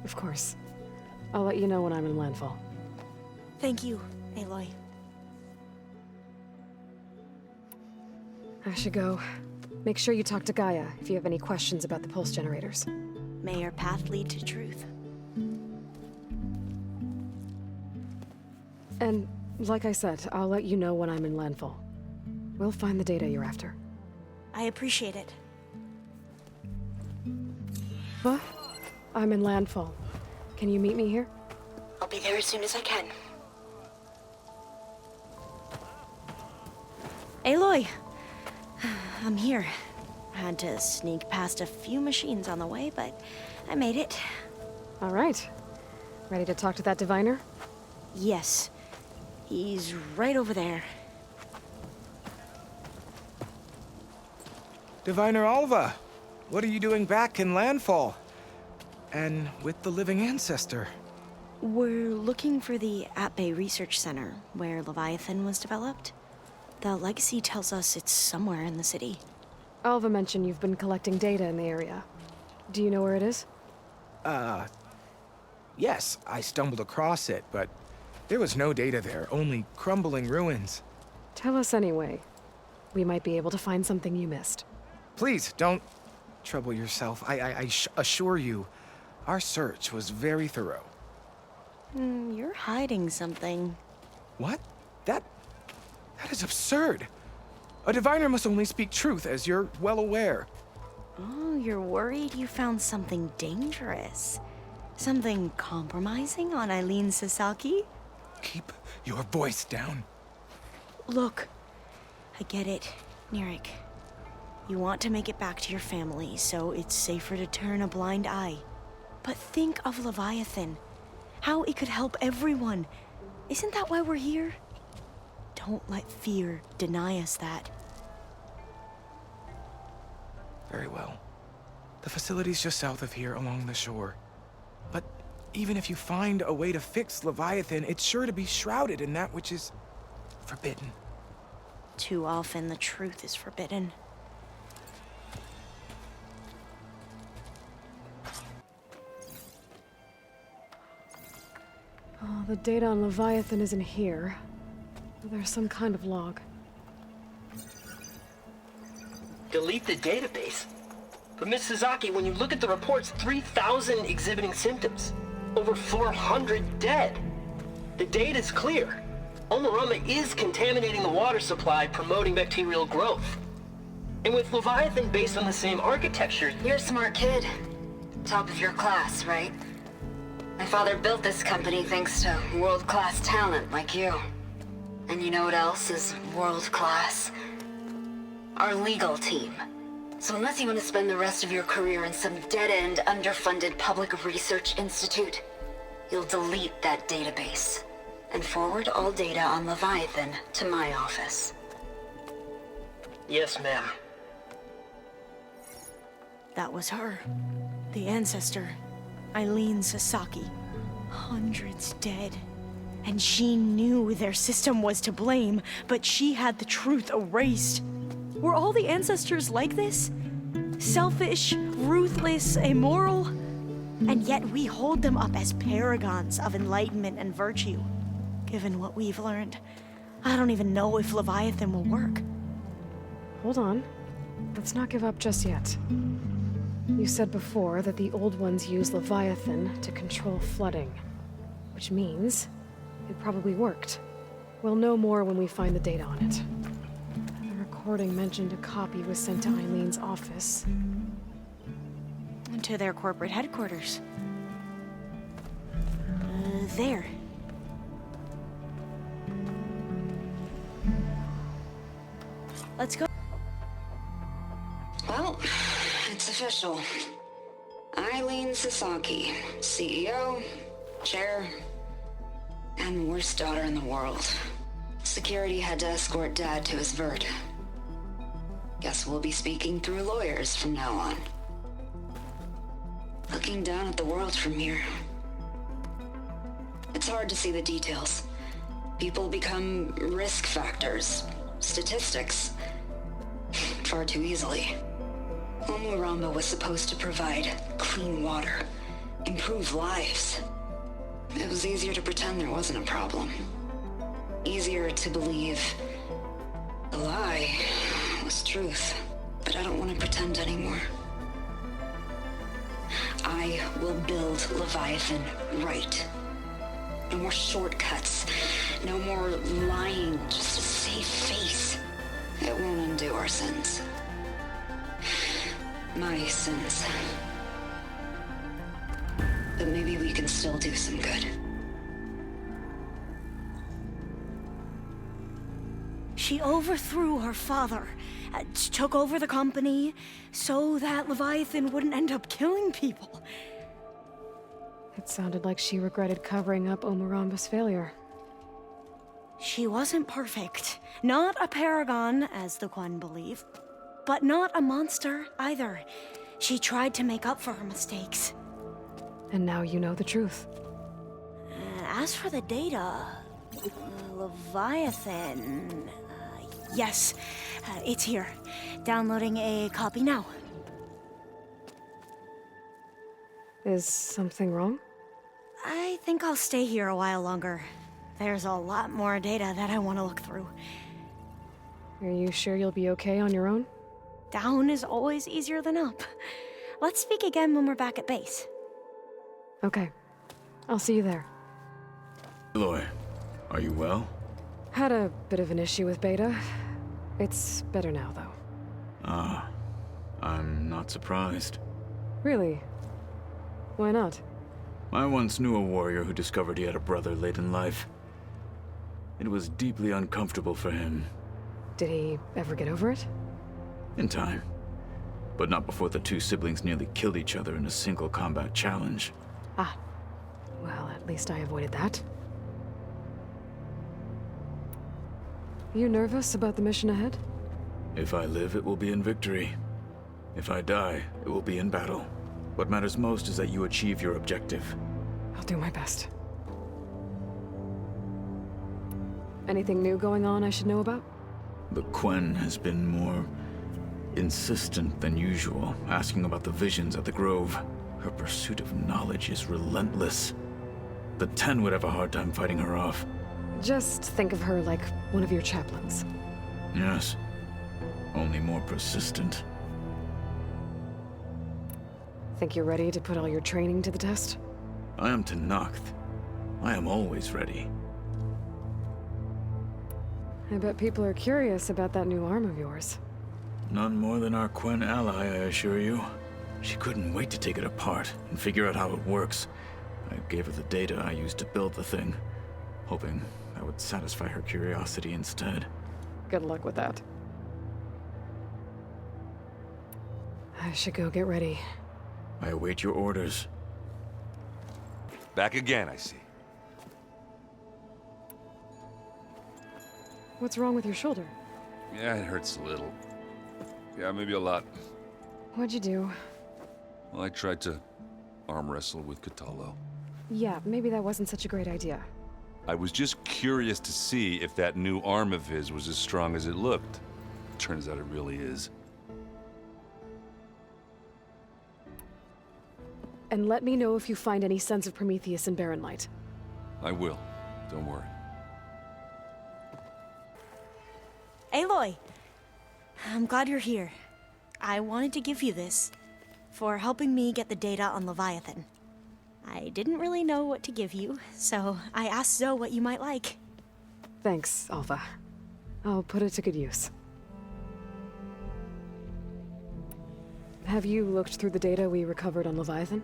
Of course. I'll let you know when I'm in landfall. Thank you, Aloy. I should go. Make sure you talk to Gaia if you have any questions about the pulse generators. May your path lead to truth. And, like I said, I'll let you know when I'm in landfall. We'll find the data you're after. I appreciate it. What? I'm in landfall. Can you meet me here? I'll be there as soon as I can. Aloy! I'm here. Had to sneak past a few machines on the way, but I made it. All right. Ready to talk to that diviner? Yes. He's right over there. Diviner Alva, what are you doing back in landfall? And with the living ancestor? We're looking for the At-Bay Research Center, where Leviathan was developed. The legacy tells us it's somewhere in the city. Alva mentioned you've been collecting data in the area. Do you know where it is? Yes, I stumbled across it, but there was no data there, only crumbling ruins. Tell us anyway. We might be able to find something you missed. Please, don't trouble yourself. I assure you, our search was very thorough. You're hiding something. What? That is absurd. A diviner must only speak truth, as you're well aware. Oh, you're worried you found something dangerous? Something compromising on Eileen Sasaki? Keep your voice down. Look, I get it, Nirik. You want to make it back to your family, so it's safer to turn a blind eye. But think of Leviathan. How it could help everyone. Isn't that why we're here? Don't let fear deny us that. Very well. The facility's just south of here, along the shore. But even if you find a way to fix Leviathan, it's sure to be shrouded in that which is forbidden. Too often the truth is forbidden. Oh, the data on Leviathan isn't here. There's some kind of log. Delete the database? But Miss Sasaki, when you look at the reports, 3,000 exhibiting symptoms. Over 400 dead. The data's clear. Omarama is contaminating the water supply, promoting bacterial growth. And with Leviathan based on the same architecture... You're a smart kid. Top of your class, right? My father built this company thanks to world-class talent like you. And you know what else is world-class? Our legal team. So unless you want to spend the rest of your career in some dead-end, underfunded public research institute, you'll delete that database and forward all data on Leviathan to my office. Yes, ma'am. That was her. The ancestor, Eileen Sasaki. Hundreds dead. And she knew their system was to blame, but she had the truth erased. Were all the ancestors like this? Selfish, ruthless, immoral? And yet we hold them up as paragons of enlightenment and virtue. Given what we've learned, I don't even know if Leviathan will work. Hold on. Let's not give up just yet. You said before that the Old Ones use Leviathan to control flooding. Which means it probably worked. We'll know more when we find the data on it. The recording mentioned a copy was sent to Eileen's office. To their corporate headquarters. There. Let's go. Well, it's official. Eileen Sasaki, CEO, chair, and worst daughter in the world. Security had to escort Dad to his vert. Guess we'll be speaking through lawyers from now on. Looking down at the world from here. It's hard to see the details. People become risk factors, statistics, far too easily. Omuramba was supposed to provide clean water, improve lives. It was easier to pretend there wasn't a problem. Easier to believe the lie was truth. But I don't want to pretend anymore. I will build Leviathan right. No more shortcuts. No more lying just to save face. It won't undo our sins. My sins. But maybe we can still do some good. She overthrew her father, took over the company, so that Leviathan wouldn't end up killing people. It sounded like she regretted covering up Omuramba's failure. She wasn't perfect. Not a paragon, as the Quan believe. But not a monster, either. She tried to make up for her mistakes. And now you know the truth. As for the data... Leviathan... yes, it's here. Downloading a copy now. Is something wrong? I think I'll stay here a while longer. There's a lot more data that I want to look through. Are you sure you'll be okay on your own? Down is always easier than up. Let's speak again when we're back at base. Okay. I'll see you there. Aloy, are you well? Had a bit of an issue with Beta. It's better now, though. Ah, I'm not surprised. Really? Why not? I once knew a warrior who discovered he had a brother late in life. It was deeply uncomfortable for him. Did he ever get over it? In time. But not before the two siblings nearly killed each other in a single combat challenge. Ah. Well, at least I avoided that. You nervous about the mission ahead? If I live, it will be in victory. If I die, it will be in battle. What matters most is that you achieve your objective. I'll do my best. Anything new going on I should know about? The Quen has been more insistent than usual, asking about the visions at the Grove. Her pursuit of knowledge is relentless. The Ten would have a hard time fighting her off. Just think of her like one of your chaplains. Yes. Only more persistent. Think you're ready to put all your training to the test? I am Tenakth. I am always ready. I bet people are curious about that new arm of yours. None more than our Quen ally, I assure you. She couldn't wait to take it apart and figure out how it works. I gave her the data I used to build the thing, hoping that would satisfy her curiosity instead. Good luck with that. I should go get ready. I await your orders. Back again, I see. What's wrong with your shoulder? Yeah, it hurts a little. Yeah, maybe a lot. What'd you do? Well, I tried to arm wrestle with Kotallo. Yeah, maybe that wasn't such a great idea. I was just curious to see if that new arm of his was as strong as it looked. Turns out it really is. And let me know if you find any Sons of Prometheus in Barren Light. I will. Don't worry. Aloy! I'm glad you're here. I wanted to give you this for helping me get the data on Leviathan. I didn't really know what to give you, so I asked Zoe what you might like. Thanks, Alpha. I'll put it to good use. Have you looked through the data we recovered on Leviathan?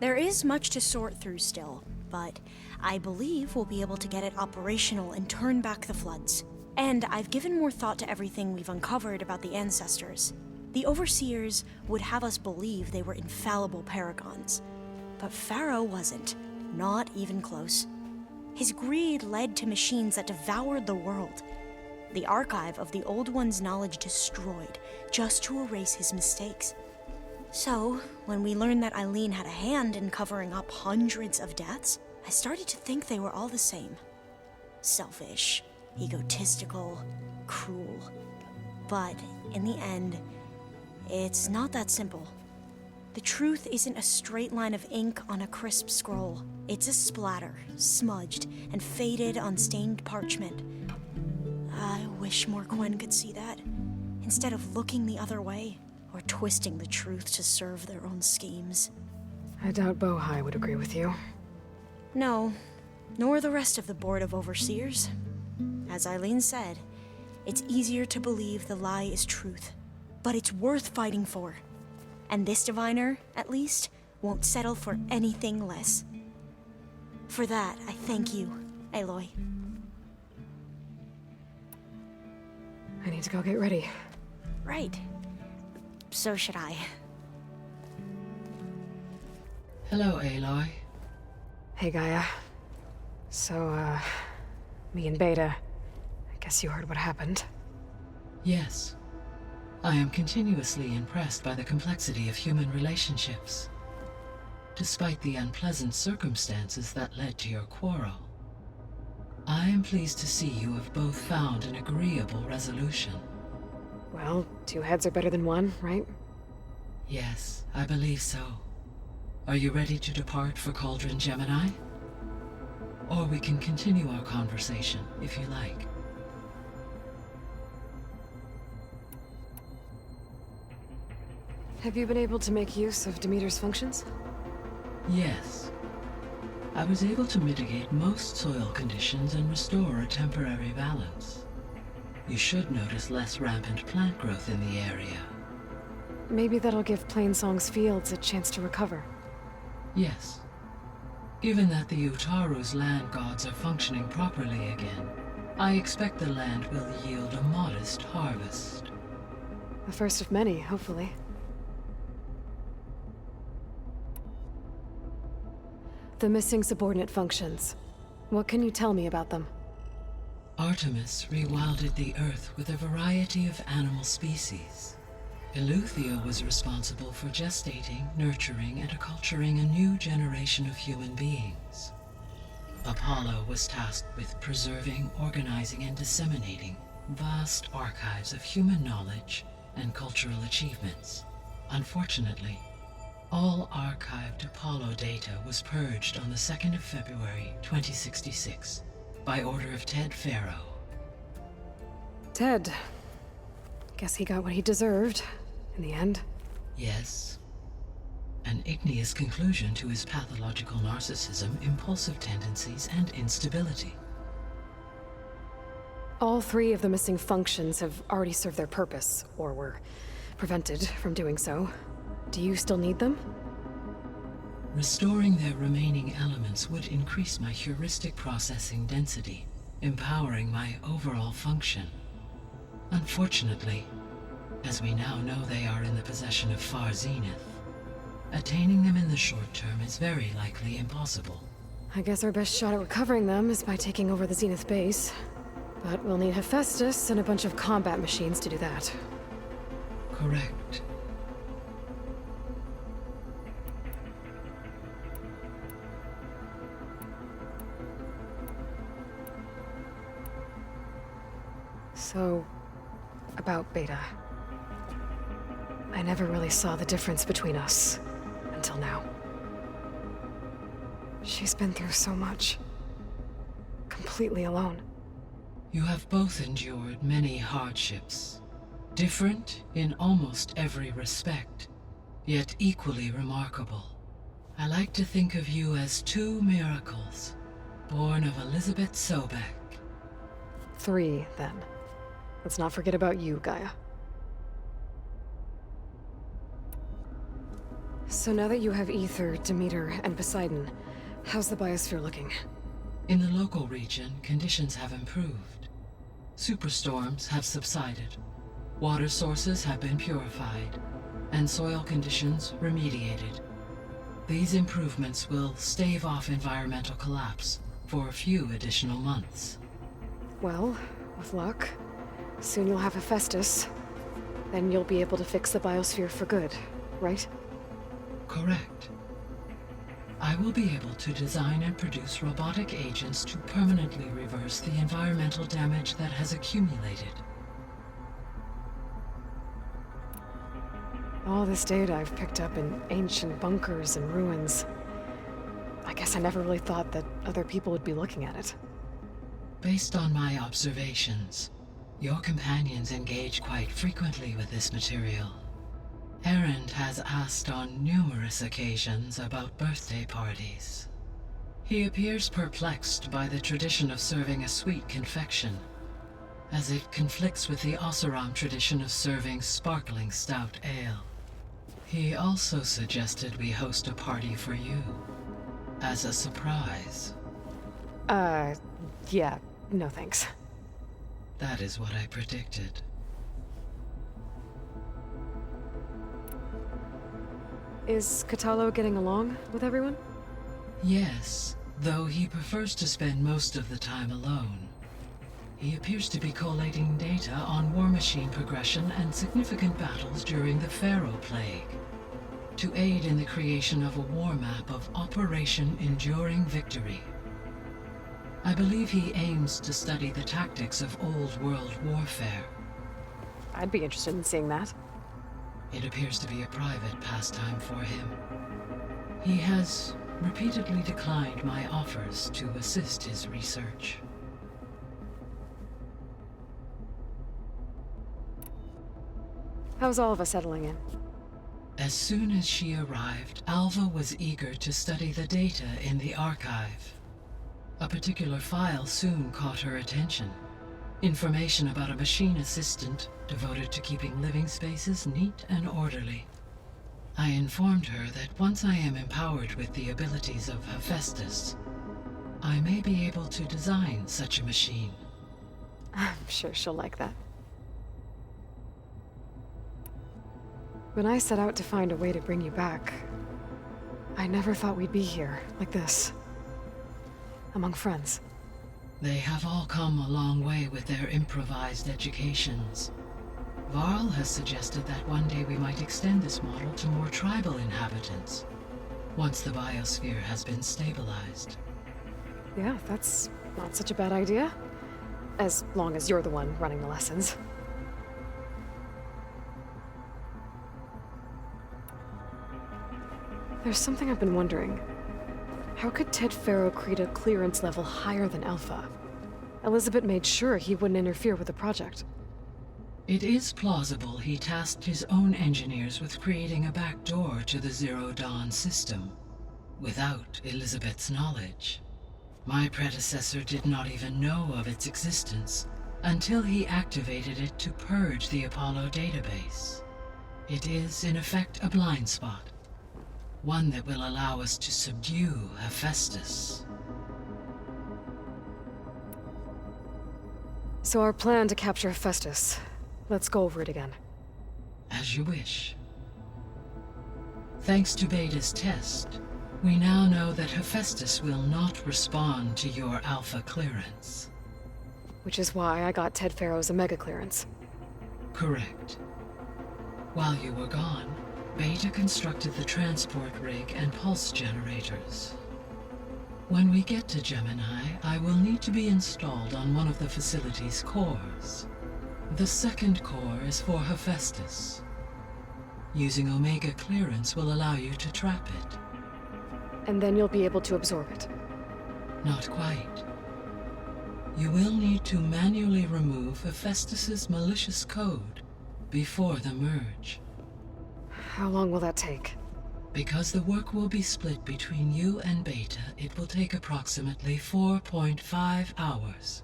There is much to sort through still, but I believe we'll be able to get it operational and turn back the floods. And I've given more thought to everything we've uncovered about the ancestors. The Overseers would have us believe they were infallible paragons. But Pharaoh wasn't. Not even close. His greed led to machines that devoured the world. The archive of the Old One's knowledge destroyed, just to erase his mistakes. So, when we learned that Eileen had a hand in covering up hundreds of deaths, I started to think they were all the same. Selfish, egotistical, cruel. But in the end, it's not that simple. The truth isn't a straight line of ink on a crisp scroll. It's a splatter, smudged and faded on stained parchment. I wish more Quen could see that, instead of looking the other way, or twisting the truth to serve their own schemes. I doubt Bohai would agree with you. No, nor the rest of the Board of Overseers. As Eileen said, it's easier to believe the lie is truth, but it's worth fighting for. And this diviner, at least, won't settle for anything less. For that, I thank you, Aloy. I need to go get ready. Right. So should I. Hello, Aloy. Hey, Gaia. So, me and Beta, I guess you heard what happened. Yes. I am continuously impressed by the complexity of human relationships. Despite the unpleasant circumstances that led to your quarrel, I am pleased to see you have both found an agreeable resolution. Well, two heads are better than one, right? Yes, I believe so. Are you ready to depart for Cauldron Gemini? Or we can continue our conversation, if you like. Have you been able to make use of Demeter's functions? Yes. I was able to mitigate most soil conditions and restore a temporary balance. You should notice less rampant plant growth in the area. Maybe that'll give Plainsong's fields a chance to recover. Yes. Given that the Utaru's land gods are functioning properly again, I expect the land will yield a modest harvest. The first of many, hopefully. The missing subordinate functions. What can you tell me about them? Artemis rewilded the Earth with a variety of animal species. Eleuthia was responsible for gestating, nurturing, and acculturating a new generation of human beings. Apollo was tasked with preserving, organizing, and disseminating vast archives of human knowledge and cultural achievements. Unfortunately, all archived Apollo data was purged on the 2nd of February, 2066, by order of Ted Faro. Ted. Guess he got what he deserved, in the end. Yes. An igneous conclusion to his pathological narcissism, impulsive tendencies, and instability. All three of the missing functions have already served their purpose, or were prevented from doing so. Do you still need them? Restoring their remaining elements would increase my heuristic processing density, empowering my overall function. Unfortunately, as we now know they are in the possession of Far Zenith. Attaining them in the short term is very likely impossible. I guess our best shot at recovering them is by taking over the Zenith base. But we'll need Hephaestus and a bunch of combat machines to do that. Correct. So, about Beta. I never really saw the difference between us, until now. She's been through so much. Completely alone. You have both endured many hardships. Different in almost every respect, yet equally remarkable. I like to think of you as two miracles, born of Elizabeth Sobek. 3, then. Let's not forget about you, Gaia. So now that you have Aether, Demeter, and Poseidon, how's the biosphere looking? In the local region, conditions have improved. Superstorms have subsided. Water sources have been purified, and soil conditions remediated. These improvements will stave off environmental collapse for a few additional months. Well, with luck, soon you'll have Hephaestus. Then you'll be able to fix the biosphere for good, right? Correct. I will be able to design and produce robotic agents to permanently reverse the environmental damage that has accumulated. All this data I've picked up in ancient bunkers and ruins. I guess I never really thought that other people would be looking at it. Based on my observations, your companions engage quite frequently with this material. Erend has asked on numerous occasions about birthday parties. He appears perplexed by the tradition of serving a sweet confection, as it conflicts with the Oseram tradition of serving sparkling stout ale. He also suggested we host a party for you, as a surprise. Yeah, no thanks. That is what I predicted. Is Kotallo getting along with everyone? Yes, though he prefers to spend most of the time alone. He appears to be collating data on war machine progression and significant battles during the Pharaoh Plague, to aid in the creation of a war map of Operation Enduring Victory. I believe he aims to study the tactics of Old World warfare. I'd be interested in seeing that. It appears to be a private pastime for him. He has repeatedly declined my offers to assist his research. How's all of us settling in? As soon as she arrived, Alva was eager to study the data in the archive. A particular file soon caught her attention. Information about a machine assistant devoted to keeping living spaces neat and orderly. I informed her that once I am empowered with the abilities of Hephaestus, I may be able to design such a machine. I'm sure she'll like that. When I set out to find a way to bring you back, I never thought we'd be here, like this. Among friends. They have all come a long way with their improvised educations. Varl has suggested that one day we might extend this model to more tribal inhabitants, once the biosphere has been stabilized. Yeah, that's not such a bad idea. As long as you're the one running the lessons. There's something I've been wondering. How could Ted Faro create a clearance level higher than Alpha? Elizabeth made sure he wouldn't interfere with the project. It is plausible he tasked his own engineers with creating a back door to the Zero Dawn system, without Elizabeth's knowledge. My predecessor did not even know of its existence until he activated it to purge the Apollo database. It is, in effect, a blind spot. One that will allow us to subdue Hephaestus. So our plan to capture Hephaestus. Let's go over it again. As you wish. Thanks to Beta's test, we now know that Hephaestus will not respond to your Alpha clearance. Which is why I got Ted Farrow's Omega clearance. Correct. While you were gone, Beta constructed the transport rig and pulse generators. When we get to Gemini, I will need to be installed on one of the facility's cores. The second core is for Hephaestus. Using Omega clearance will allow you to trap it. And then you'll be able to absorb it. Not quite. You will need to manually remove Hephaestus's malicious code before the merge. How long will that take? Because the work will be split between you and Beta, it will take approximately 4.5 hours.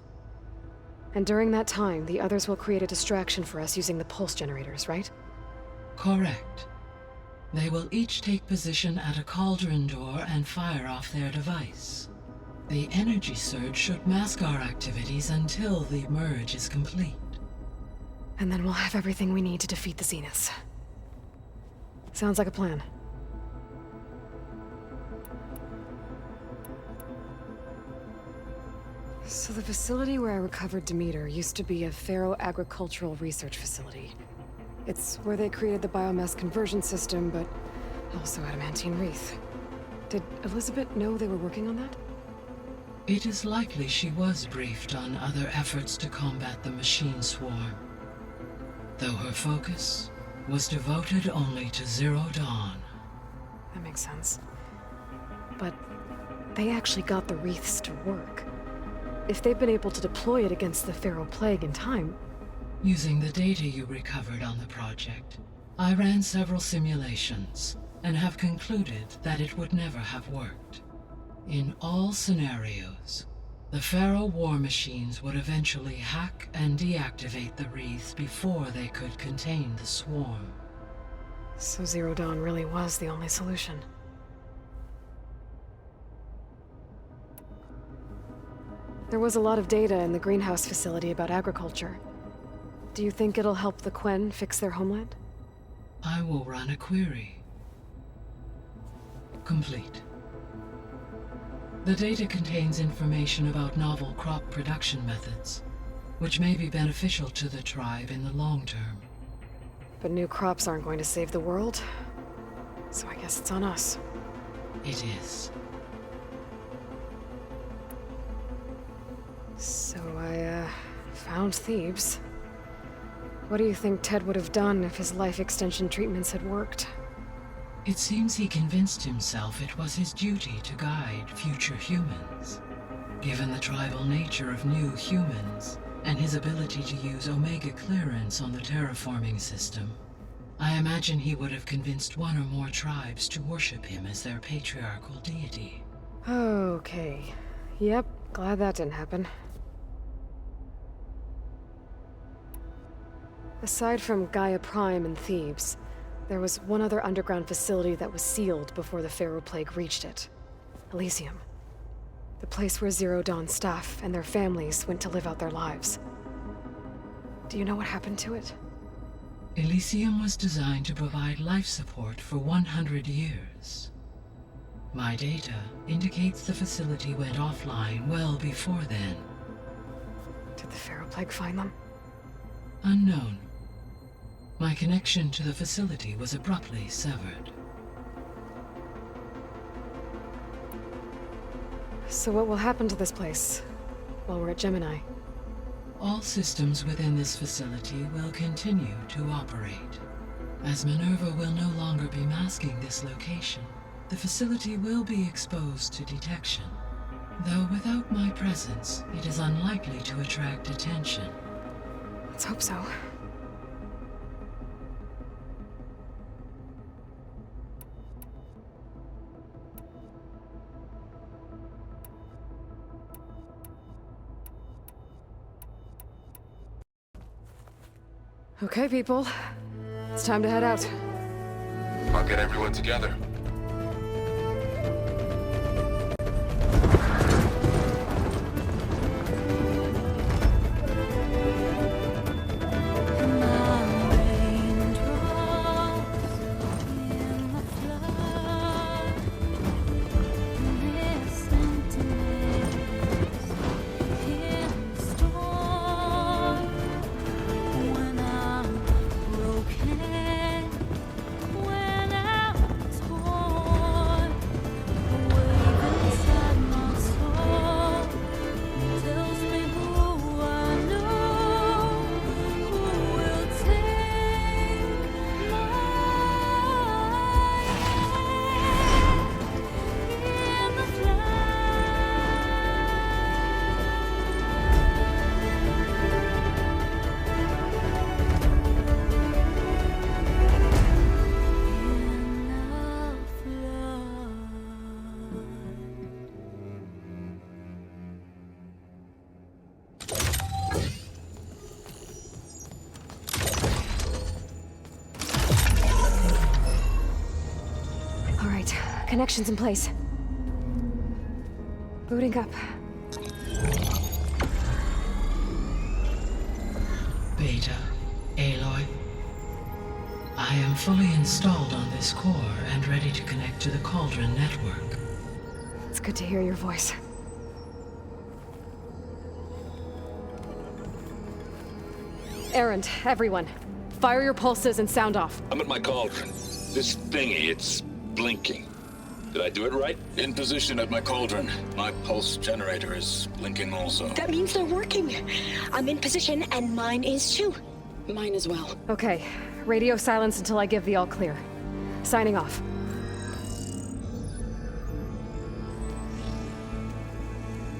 And during that time, the others will create a distraction for us using the pulse generators, right? Correct. They will each take position at a cauldron door and fire off their device. The energy surge should mask our activities until the merge is complete. And then we'll have everything we need to defeat the Zeniths. Sounds like a plan. So the facility where I recovered Demeter used to be a Faro agricultural research facility. It's where they created the biomass conversion system, but also adamantine wreath. Did Elizabeth know they were working on that? It is likely she was briefed on other efforts to combat the machine swarm, though her focus was devoted only to Zero Dawn. That makes sense. But they actually got the wreaths to work. If they've been able to deploy it against the Faro Plague in time... Using the data you recovered on the project, I ran several simulations and have concluded that it would never have worked. In all scenarios, the Faro war machines would eventually hack and deactivate the wreaths before they could contain the swarm. So Zero Dawn really was the only solution. There was a lot of data in the greenhouse facility about agriculture. Do you think it'll help the Quen fix their homeland? I will run a query. Complete. The data contains information about novel crop production methods, which may be beneficial to the tribe in the long term. But new crops aren't going to save the world, so I guess it's on us. It is. So I, found Thebes. What do you think Ted would have done if his life extension treatments had worked? It seems he convinced himself it was his duty to guide future humans. Given the tribal nature of new humans, and his ability to use Omega clearance on the terraforming system, I imagine he would have convinced one or more tribes to worship him as their patriarchal deity. Okay. Yep, glad that didn't happen. Aside from Gaia Prime and Thebes, there was one other underground facility that was sealed before the Faro Plague reached it. Elysium. The place where Zero Dawn staff and their families went to live out their lives. Do you know what happened to it? Elysium was designed to provide life support for 100 years. My data indicates the facility went offline well before then. Did the Faro Plague find them? Unknown. My connection to the facility was abruptly severed. So what will happen to this place while we're at Gemini? All systems within this facility will continue to operate. As Minerva will no longer be masking this location, the facility will be exposed to detection. Though without my presence, it is unlikely to attract attention. Let's hope so. Okay, people. It's time to head out. I'll get everyone together. Connection's in place. Booting up. Beta, Aloy. I am fully installed on this core and ready to connect to the Cauldron network. It's good to hear your voice. Erend, everyone. Fire your pulses and sound off. I'm at my cauldron. This thingy, it's blinking. Did I do it right? In position at my cauldron. My pulse generator is blinking also. That means they're working. I'm in position, and mine is too. Mine as well. Okay. Radio silence until I give the all clear. Signing off.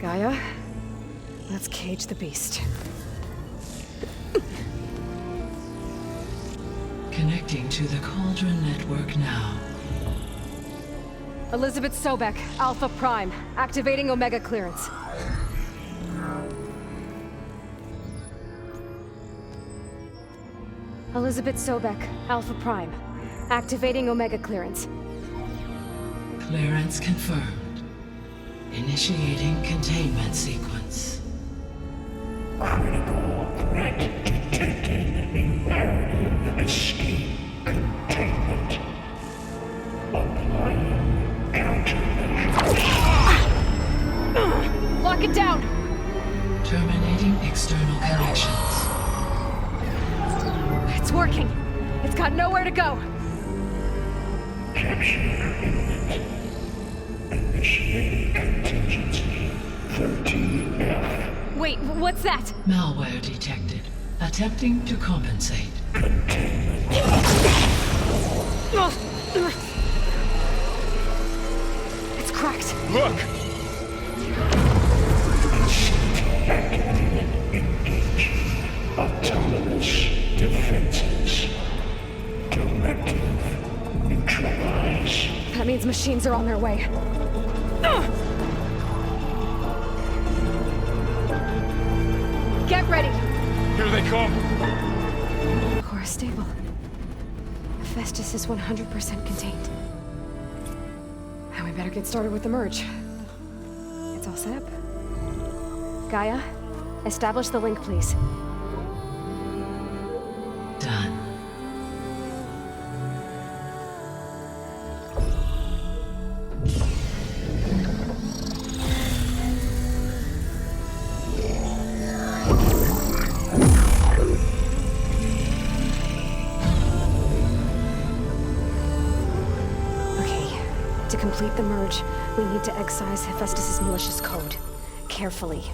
Gaia, let's cage the beast. Connecting to the Cauldron network now. Elizabeth Sobek, Alpha Prime, activating Omega clearance. Elizabeth Sobek, Alpha Prime, activating Omega clearance. Clearance confirmed. Initiating containment sequence. Critical threat detected. Imperative escape containment. Applying countermeasures. Lock it down! Terminating external connections. It's working. It's got nowhere to go. Capture imminent. Initiating contingency 13F. Wait, what's that? Malware detected. Attempting to compensate. It's cracked. Look! Engage. Autonomous defenses. Directive. Neutralize. That means machines are on their way. Get ready! Here they come! Core stable. Hephaestus is 100% contained. And we better get started with the merge. It's all set up. Gaia, establish the link, please. Done. To complete the merge, we need to excise Hephaestus' malicious code. Carefully.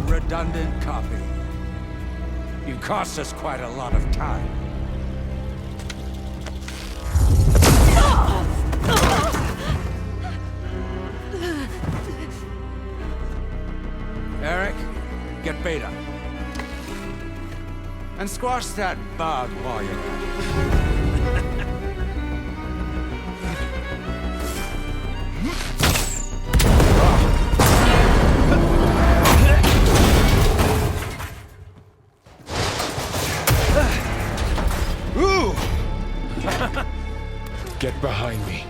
Redundant copy. You cost us quite a lot of time. Eric, get Beta. And squash that bug while you're at it. Get behind me.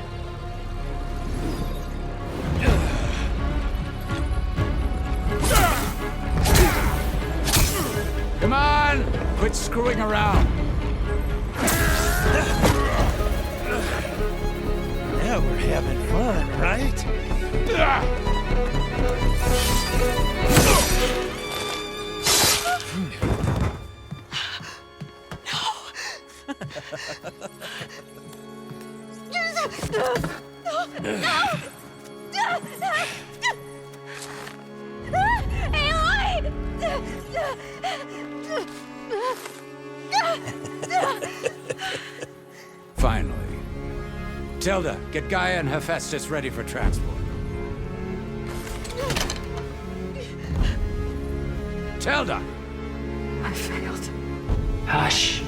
Come on! Quit screwing around. Now we're having fun, right? Finally. Tilda, get Gaia and Hephaestus ready for transport. Tilda! I failed. Hush.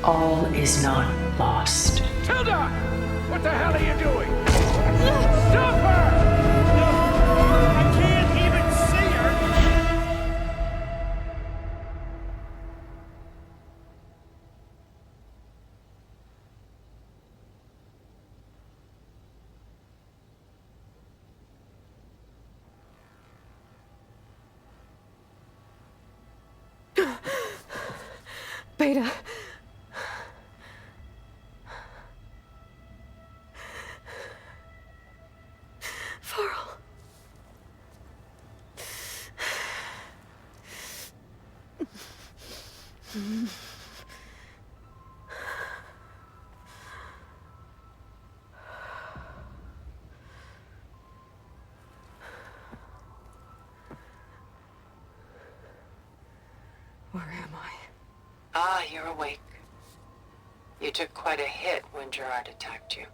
All is not lost. Tilda! What the hell are you doing? Stop her! I can't even see her! Beta. Varl. Where am I? Ah, you're awake. You took quite a hit when Gerard attacked you.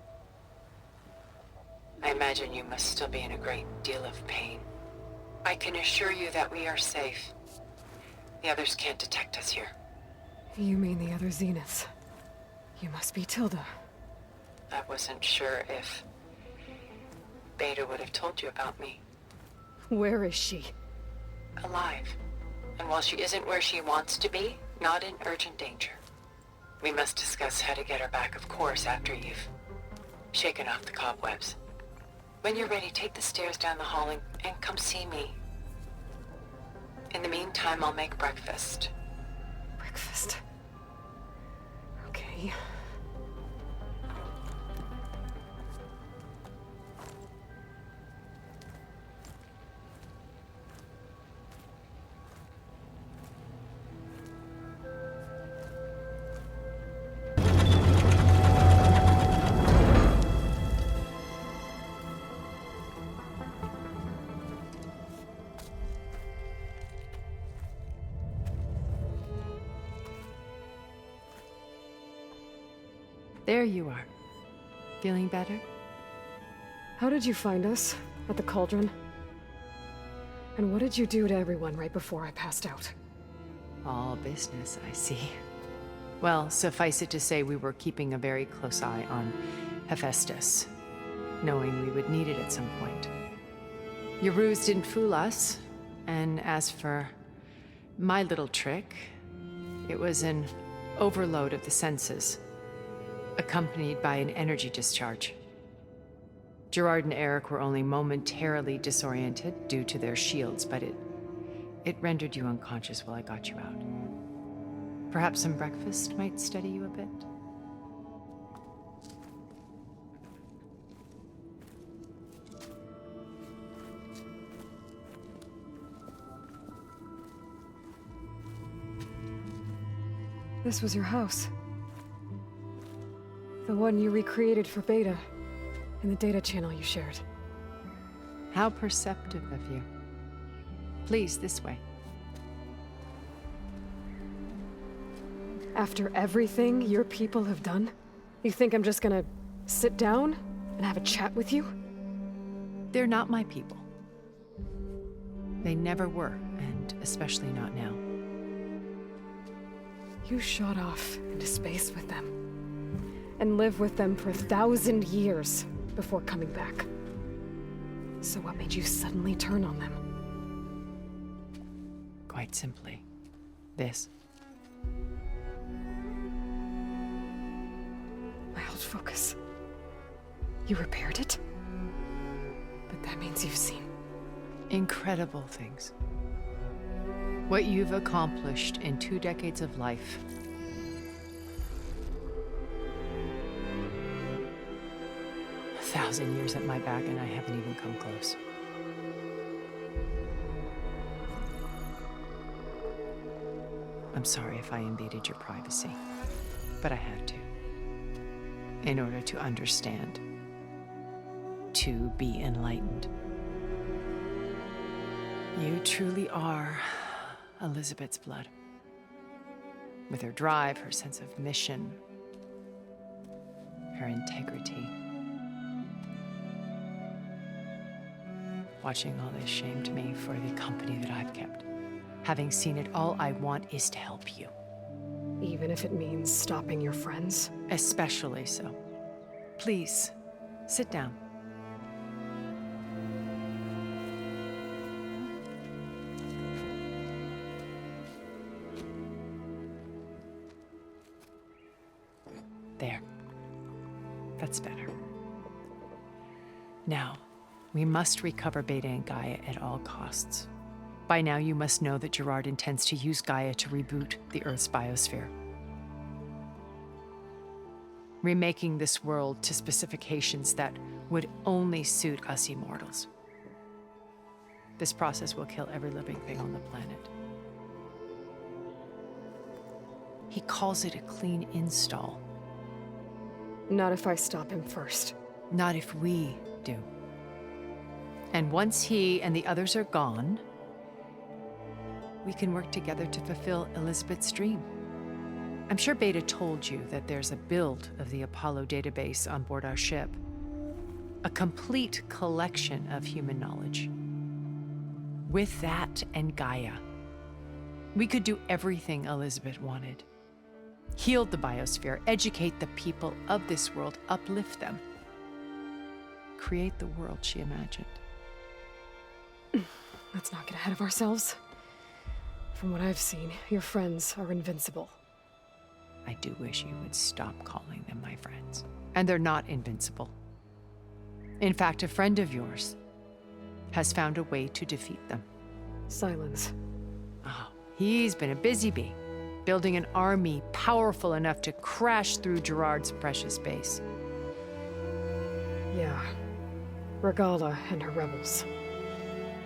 I imagine you must still be in a great deal of pain. I can assure you that we are safe. The others can't detect us here. You mean the other Zeniths? You must be Tilda. I wasn't sure if Beta would have told you about me. Where is she? Alive. And while she isn't where she wants to be, not in urgent danger. We must discuss how to get her back, of course, after you've shaken off the cobwebs. When you're ready, take the stairs down the hall and come see me. In the meantime, I'll make breakfast. Breakfast. Okay. There you are. Feeling better? How did you find us? At the cauldron? And what did you do to everyone right before I passed out? All business, I see. Well, suffice it to say we were keeping a very close eye on Hephaestus, knowing we would need it at some point. Your ruse didn't fool us, and as for my little trick, it was an overload of the senses, accompanied by an energy discharge. Gerard and Eric were only momentarily disoriented due to their shields, but it rendered you unconscious while I got you out. Perhaps some breakfast might steady you a bit? This was your house. The one you recreated for Beta, in the data channel you shared. How perceptive of you. Please, this way. After everything your people have done, you think I'm just gonna sit down and have a chat with you? They're not my people. They never were, and especially not now. You shot off into space with them, and lived with them for 1,000 years before coming back. So what made you suddenly turn on them? Quite simply, this. My old focus. You repaired it? But that means you've seen... Incredible things. What you've accomplished in 2 decades of life. A 1,000 years at my back and I haven't even come close. I'm sorry if I invaded your privacy, but I had to. In order to understand. To be enlightened. You truly are Elizabeth's blood. With her drive, her sense of mission, her integrity. Watching all this shamed me for the company that I've kept. Having seen it, all I want is to help you. Even if it means stopping your friends? Especially so. Please, sit down. There. That's better. Now, we must recover Beta and Gaia at all costs. By now, you must know that Gerard intends to use Gaia to reboot the Earth's biosphere. Remaking this world to specifications that would only suit us immortals. This process will kill every living thing on the planet. He calls it a clean install. Not if I stop him first. Not if we do. And once he and the others are gone, we can work together to fulfill Elizabeth's dream. I'm sure Beta told you that there's a build of the Apollo database on board our ship. A complete collection of human knowledge. With that and Gaia, we could do everything Elizabeth wanted. Heal the biosphere, educate the people of this world, uplift them. Create the world she imagined. Let's not get ahead of ourselves. From what I've seen, your friends are invincible. I do wish you would stop calling them my friends. And they're not invincible. In fact, a friend of yours has found a way to defeat them. Silence. Oh, he's been a busy bee, building an army powerful enough to crash through Gerard's precious base. Yeah. Regala and her rebels.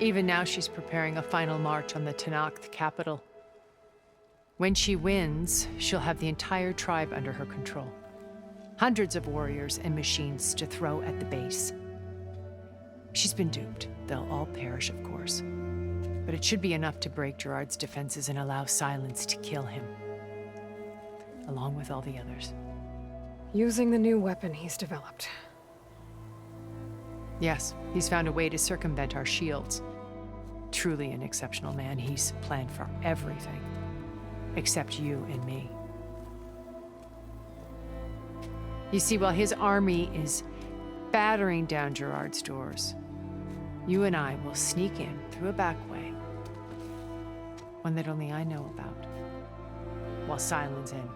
Even now, she's preparing a final march on the Tenakth capital. When she wins, she'll have the entire tribe under her control. Hundreds of warriors and machines to throw at the base. She's been duped. They'll all perish, of course. But it should be enough to break Gerard's defenses and allow Silence to kill him. Along with all the others. Using the new weapon he's developed. Yes, he's found a way to circumvent our shields. Truly an exceptional man. He's planned for everything. Except you and me. You see, while his army is battering down Gerard's doors, you and I will sneak in through a back way. One that only I know about. While Silence and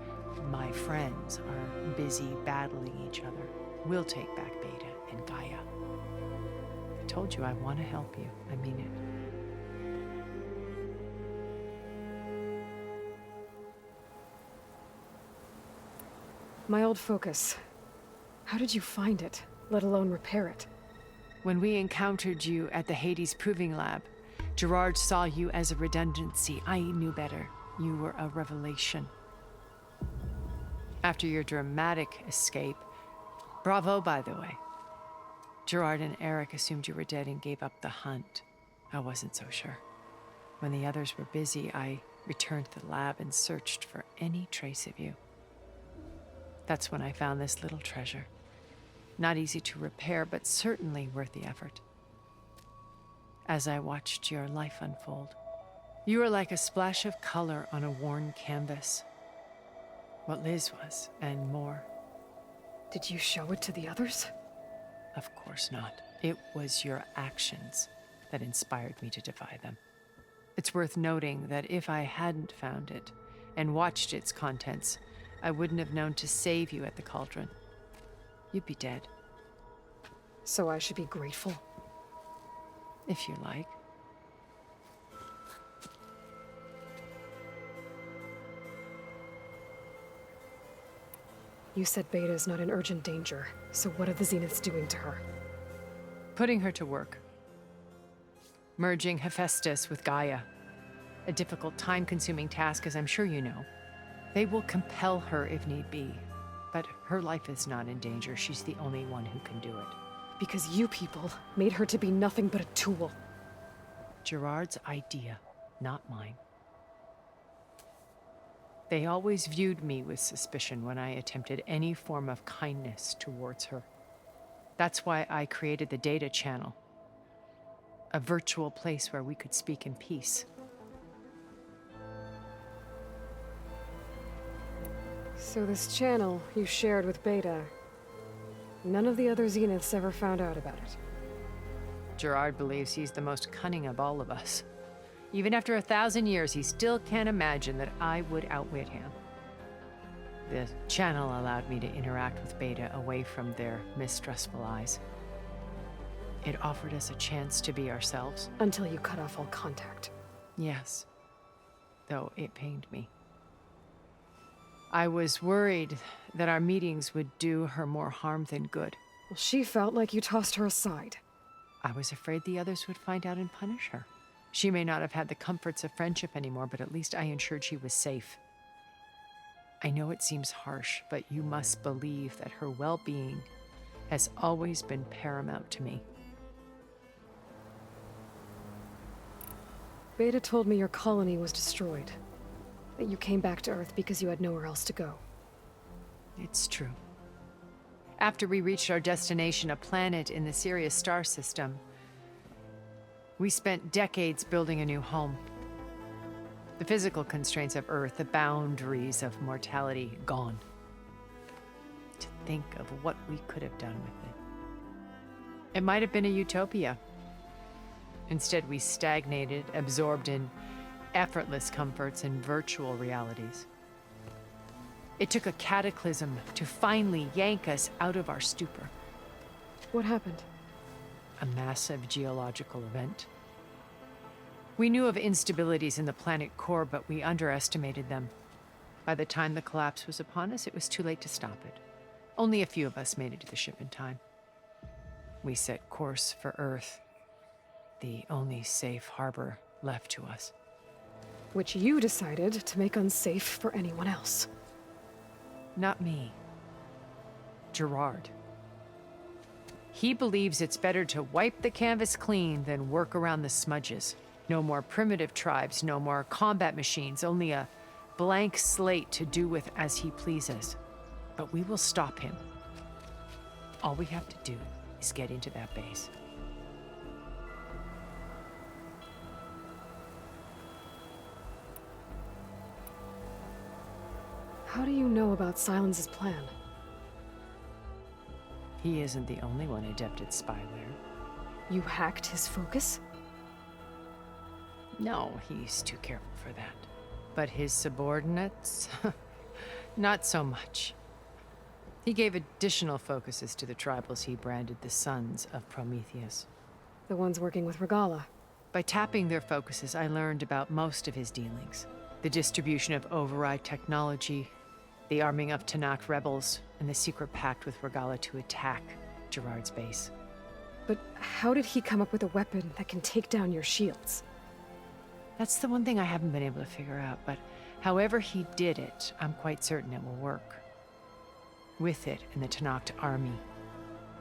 my friends are busy battling each other, we'll take back Beta and Gaia. I told you I want to help you. I mean it. My old focus. How did you find it, let alone repair it? When we encountered you at the Hades Proving Lab, Gerard saw you as a redundancy. I knew better. You were a revelation. After your dramatic escape, bravo, by the way. Gerard and Eric assumed you were dead and gave up the hunt. I wasn't so sure. When the others were busy, I returned to the lab and searched for any trace of you. That's when I found this little treasure. Not easy to repair, but certainly worth the effort. As I watched your life unfold, you were like a splash of color on a worn canvas. What Liz was, and more. Did you show it to the others? Of course not. It was your actions that inspired me to defy them. It's worth noting that if I hadn't found it and watched its contents, I wouldn't have known to save you at the cauldron. You'd be dead. So I should be grateful? If you like. You said Beta is not in urgent danger, so what are the Zeniths doing to her? Putting her to work. Merging Hephaestus with Gaia. A difficult, time-consuming task, as I'm sure you know. They will compel her if need be. But her life is not in danger. She's the only one who can do it. Because you people made her to be nothing but a tool. Gerard's idea, not mine. They always viewed me with suspicion when I attempted any form of kindness towards her. That's why I created the data channel. A virtual place where we could speak in peace. So this channel you shared with Beta, none of the other Zeniths ever found out about it. Gerard believes he's the most cunning of all of us. Even after 1,000 years, he still can't imagine that I would outwit him. The channel allowed me to interact with Beta away from their mistrustful eyes. It offered us a chance to be ourselves. Until you cut off all contact. Yes. Though it pained me. I was worried that our meetings would do her more harm than good. Well, she felt like you tossed her aside. I was afraid the others would find out and punish her. She may not have had the comforts of friendship anymore, but at least I ensured she was safe. I know it seems harsh, but you must believe that her well-being has always been paramount to me. Beta told me your colony was destroyed. That you came back to Earth because you had nowhere else to go. It's true. After we reached our destination, a planet in the Sirius star system, we spent decades building a new home. The physical constraints of Earth, the boundaries of mortality, gone. To think of what we could have done with it. It might have been a utopia. Instead, we stagnated, absorbed in effortless comforts and virtual realities. It took a cataclysm to finally yank us out of our stupor. What happened? A massive geological event. We knew of instabilities in the planet core, but we underestimated them. By the time the collapse was upon us, it was too late to stop it. Only a few of us made it to the ship in time. We set course for Earth, the only safe harbor left to us. Which you decided to make unsafe for anyone else. Not me. Gerard. He believes it's better to wipe the canvas clean than work around the smudges. No more primitive tribes, no more combat machines, only a blank slate to do with as he pleases. But we will stop him. All we have to do is get into that base. How do you know about Silence's plan? He isn't the only one adept at spyware. You hacked his focus? No, he's too careful for that. But his subordinates? Not so much. He gave additional focuses to the tribals he branded the Sons of Prometheus. The ones working with Regalla. By tapping their focuses, I learned about most of his dealings. The distribution of override technology, the arming of Tanakh rebels, and the secret pact with Regalla to attack Gerard's base. But how did he come up with a weapon that can take down your shields? That's the one thing I haven't been able to figure out, but however he did it, I'm quite certain it will work. With it and the Tanakh army,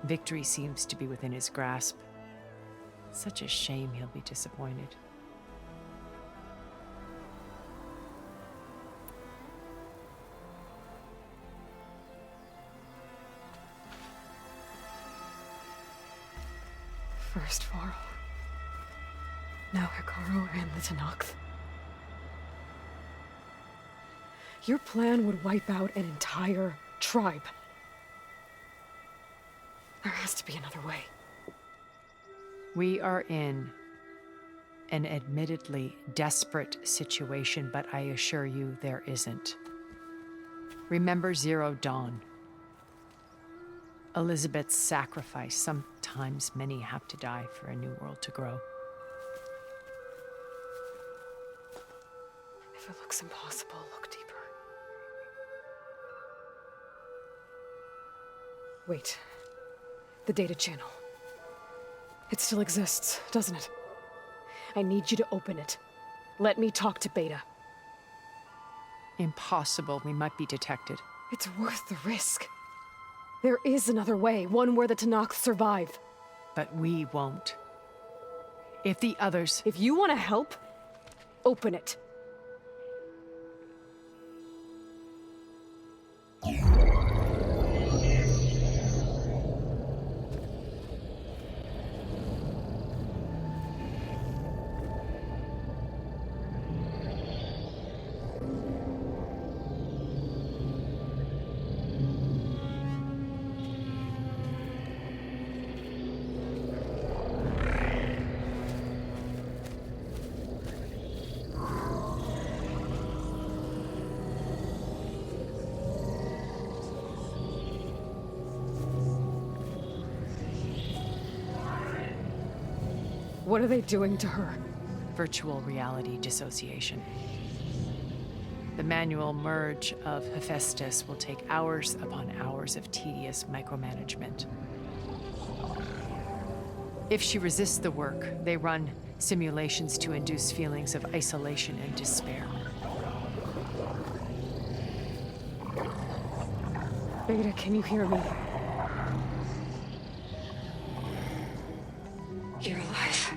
victory seems to be within his grasp. Such a shame he'll be disappointed. First Varl. Now Hekarro and the Tanakh. Your plan would wipe out an entire tribe. There has to be another way. We are in an admittedly desperate situation, but I assure you there isn't. Remember Zero Dawn. Elizabeth's sacrifice some Sometimes many have to die for a new world to grow. If it looks impossible, look deeper. Wait. The data channel. It still exists, doesn't it? I need you to open it. Let me talk to Beta. Impossible. We might be detected. It's worth the risk. There is another way, one where the Tenakth survive. But we won't. If the others... If you want to help, open it. What are they doing to her? Virtual reality dissociation. The manual merge of Hephaestus will take hours upon hours of tedious micromanagement. If she resists the work, they run simulations to induce feelings of isolation and despair. Beta, can you hear me? You're alive.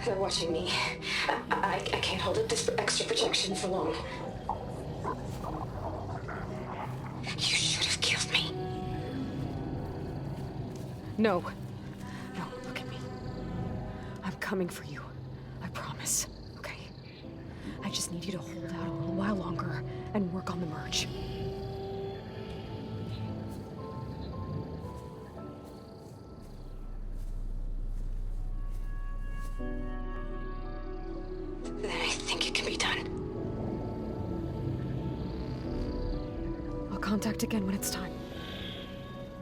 They're watching me. I can't hold up this extra protection for long. You should have killed me. No. No, look at me. I'm coming for you. I promise. Okay? I just need you to hold out a little while longer and work on the merge. Then I think it can be done. I'll contact again when it's time.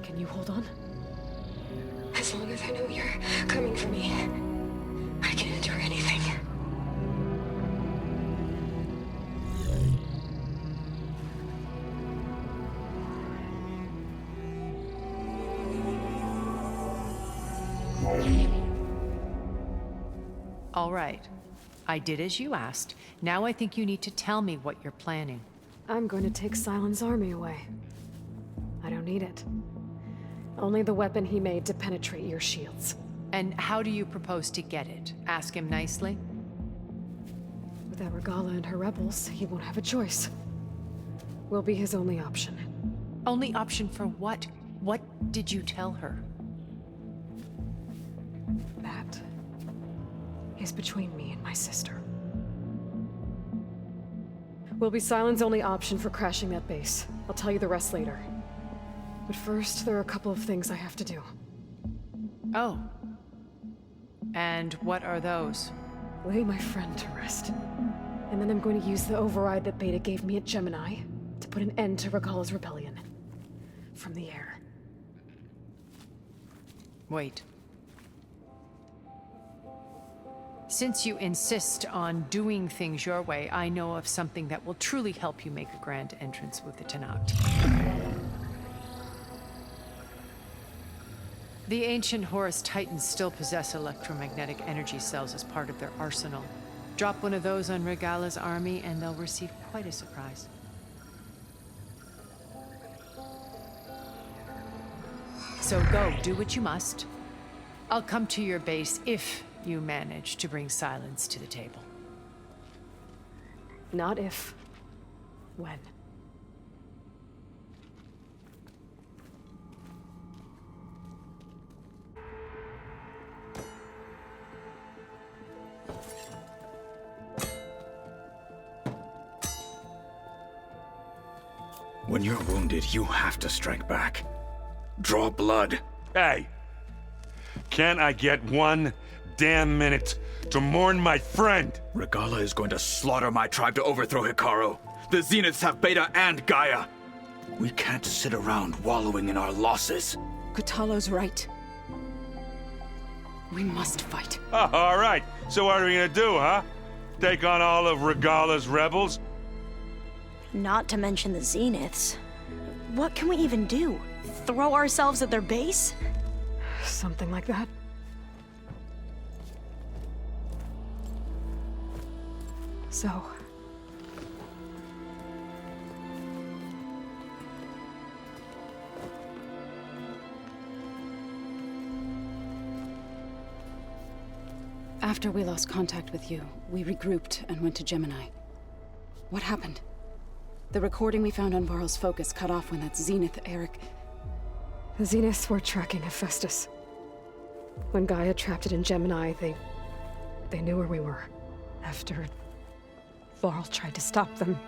Can you hold on? As long as I know you're coming for me, I can endure anything. All right. I did as you asked. Now I think you need to tell me what you're planning. I'm going to take Sylens' army away. I don't need it. Only the weapon he made to penetrate your shields. And how do you propose to get it? Ask him nicely? Without Regala and her rebels, he won't have a choice. We'll be his only option. Only option for what? What did you tell her? That is between me and my sister. Will be Sylens' only option for crashing that base. I'll tell you the rest later. But first, there are a couple of things I have to do. Oh. And what are those? Lay my friend to rest. And then I'm going to use the override that Beta gave me at Gemini to put an end to Regala's rebellion. From the air. Wait. Since you insist on doing things your way, I know of something that will truly help you make a grand entrance with the Tenakth. The ancient Horus Titans still possess electromagnetic energy cells as part of their arsenal. Drop one of those on Regala's army and they'll receive quite a surprise. So go, do what you must. I'll come to your base if you manage to bring Sylens to the table. Not if. When. When you're wounded, you have to strike back. Draw blood. Hey! Can't I get one damn minute to mourn my friend? Regala is going to slaughter my tribe to overthrow Hekarro. The Zeniths have Beta and Gaia. We can't sit around wallowing in our losses. Kotallo's right. We must fight. Oh, all right. So what are we gonna do, huh? Take on all of Regala's rebels? Not to mention the Zeniths. What can we even do? Throw ourselves at their base? Something like that. So... After we lost contact with you, we regrouped and went to Gemini. What happened? The recording we found on Varl's focus cut off when that Zenith, Eric... The Zeniths were tracking Hephaestus. When Gaia trapped it in Gemini, they knew where we were. After Varl tried to stop them.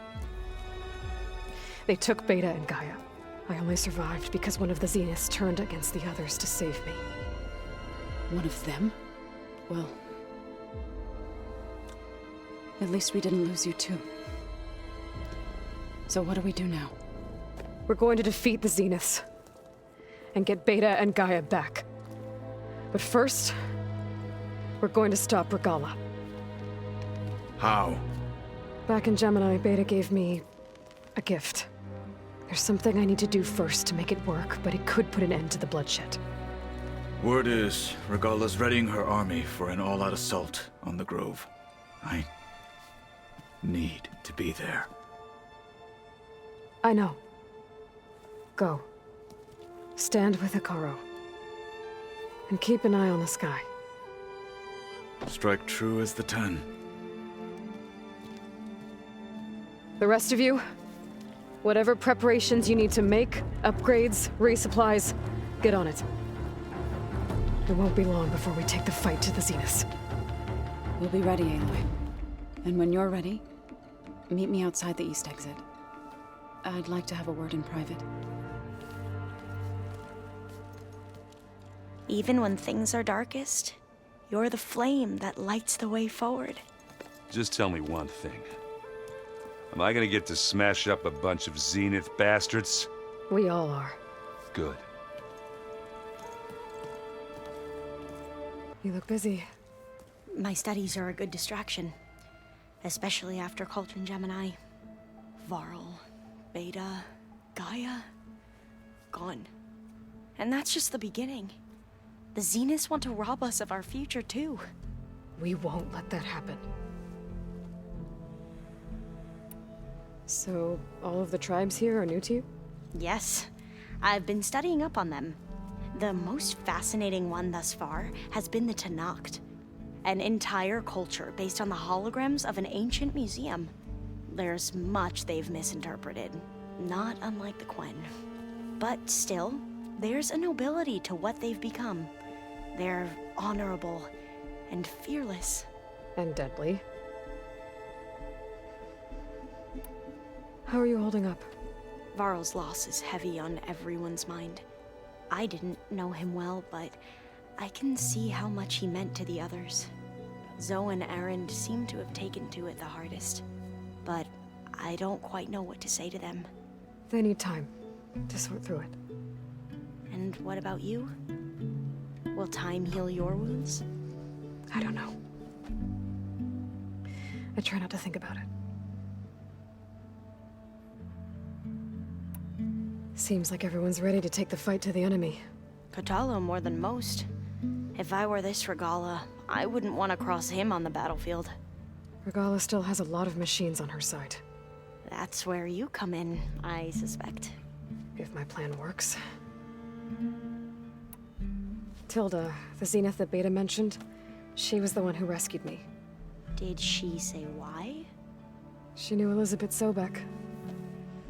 They took Beta and Gaia. I only survived because one of the Zeniths turned against the others to save me. One of them? Well... at least we didn't lose you too. So what do we do now? We're going to defeat the Zeniths. And get Beta and Gaia back. But first, we're going to stop Regala. How? Back in Gemini, Beta gave me a gift. There's something I need to do first to make it work, but it could put an end to the bloodshed. Word is, Regala's readying her army for an all-out assault on the Grove. I need to be there. I know. Go. Stand with Hekarro. And keep an eye on the sky. Strike true as the 10. The rest of you, whatever preparations you need to make, upgrades, resupplies, get on it. It won't be long before we take the fight to the Zeniths. We'll be ready, Aloy. And when you're ready, meet me outside the east exit. I'd like to have a word in private. Even when things are darkest, you're the flame that lights the way forward. Just tell me one thing. Am I gonna get to smash up a bunch of Zenith bastards? We all are. Good. You look busy. My studies are a good distraction. Especially after Cauldron Gemini. Varl, Beta, Gaia, gone. And that's just the beginning. The Zeniths want to rob us of our future, too. We won't let that happen. So, all of the tribes here are new to you? Yes. I've been studying up on them. The most fascinating one thus far has been the Tenakth. An entire culture based on the holograms of an ancient museum. There's much they've misinterpreted, not unlike the Quen. But still, there's a nobility to what they've become. They're honorable and fearless. And deadly. How are you holding up? Varl's loss is heavy on everyone's mind. I didn't know him well, but I can see how much he meant to the others. Zoe and Erend seem to have taken to it the hardest, but I don't quite know what to say to them. They need time to sort through it. And what about you? Will time heal your wounds? I don't know. I try not to think about it. Seems like everyone's ready to take the fight to the enemy. Kotallo more than most. If I were this Regala, I wouldn't want to cross him on the battlefield. Regala still has a lot of machines on her side. That's where you come in, I suspect. If my plan works. Tilda, the Zenith that Beta mentioned, she was the one who rescued me. Did she say why? She knew Elizabeth Sobek.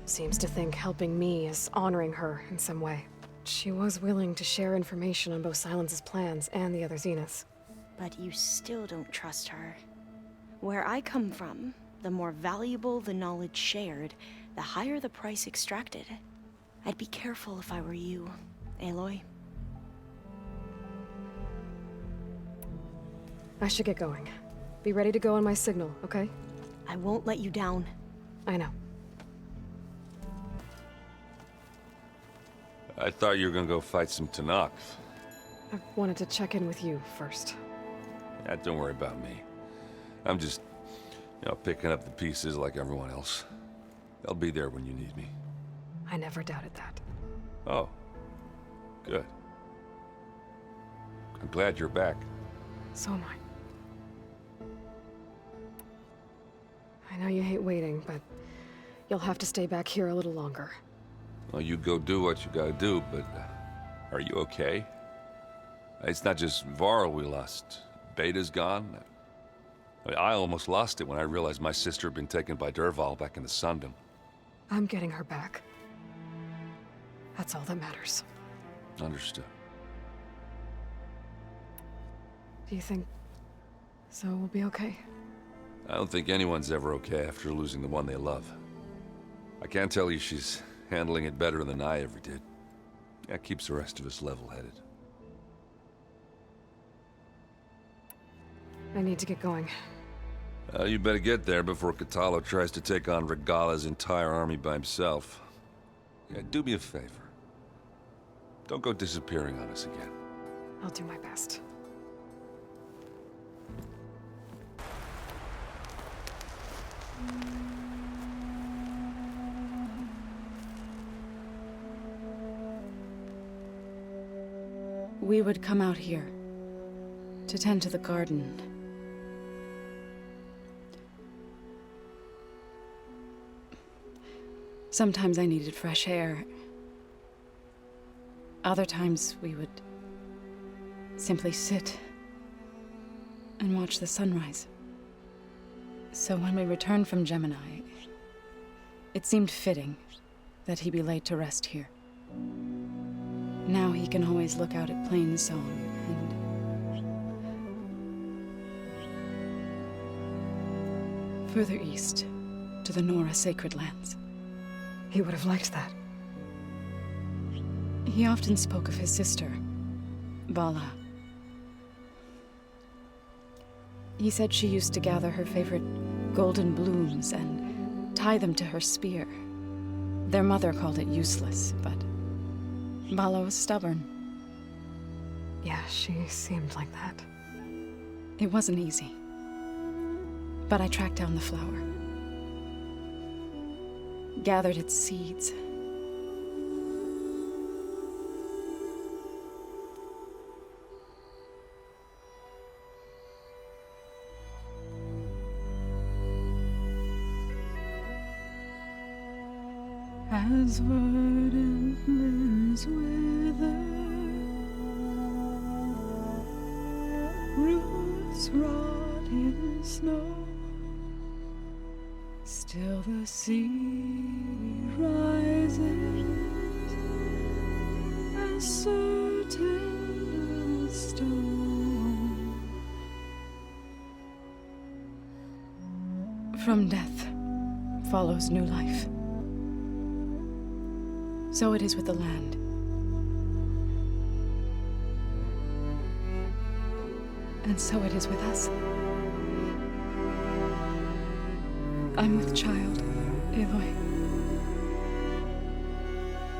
Seems to think helping me is honoring her in some way. She was willing to share information on both Silence's plans and the other Zeniths. But you still don't trust her. Where I come from, the more valuable the knowledge shared, the higher the price extracted. I'd be careful if I were you, Aloy. I should get going. Be ready to go on my signal, okay? I won't let you down. I know. I thought you were gonna go fight some Tanakh. I wanted to check in with you first. Yeah, don't worry about me. I'm just, picking up the pieces like everyone else. I'll be there when you need me. I never doubted that. Oh. Good. I'm glad you're back. So am I know you hate waiting, but you'll have to stay back here a little longer. Well, you go do what you gotta do, but are you okay? It's not just Varl we lost. Beta's gone. I almost lost it when I realized my sister had been taken by Dervahl back in the Sundom. I'm getting her back. That's all that matters. Understood. Do you think Zoe will be okay? I don't think anyone's ever okay after losing the one they love. I can't tell you she's handling it better than I ever did. That keeps the rest of us level-headed. I need to get going. You better get there before Kotallo tries to take on Regalla's entire army by himself. Yeah, do me a favor. Don't go disappearing on us again. I'll do my best. We would come out here to tend to the garden. Sometimes I needed fresh air. Other times we would simply sit and watch the sunrise. So when we returned from Gemini, it seemed fitting that he be laid to rest here. Now he can always look out at Plainsong and further east to the Nora Sacred Lands. He would have liked that. He often spoke of his sister, Vala. He said she used to gather her favorite golden blooms and tie them to her spear. Their mother called it useless, but Vala was stubborn. Yeah, she seemed like that. It wasn't easy. But I tracked down the flower. Gathered its seeds. As verdant limbs wither, roots rot in snow, still the sea rises as certain as stone. From death follows new life. So it is with the land. And so it is with us. I'm with child, Aloy.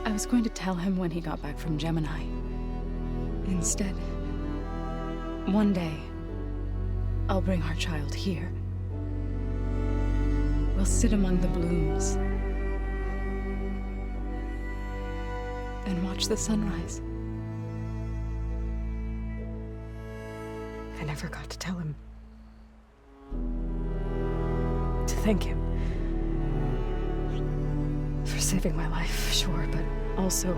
I was going to tell him when he got back from Gemini. Instead, one day, I'll bring our child here. We'll sit among the blooms and watch the sunrise. I never got to tell him. To thank him. For saving my life, sure, but also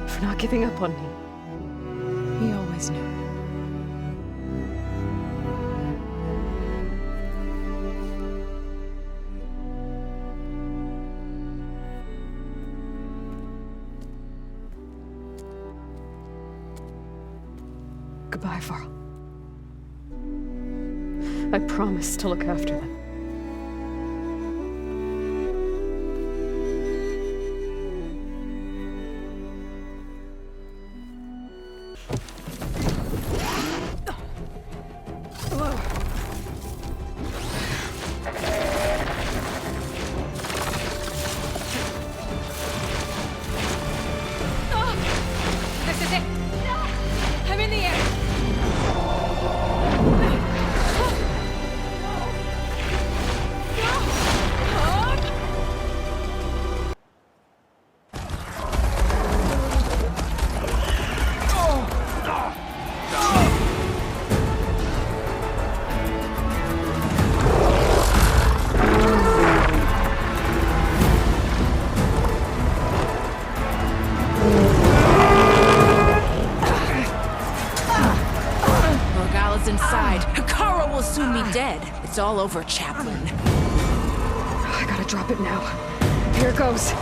for not giving up on me. He always knew. Goodbye, Varl. I promise to look after them. rebels inside. Hikara will soon be dead. It's all over, Chaplain. I gotta drop it now. Here it goes.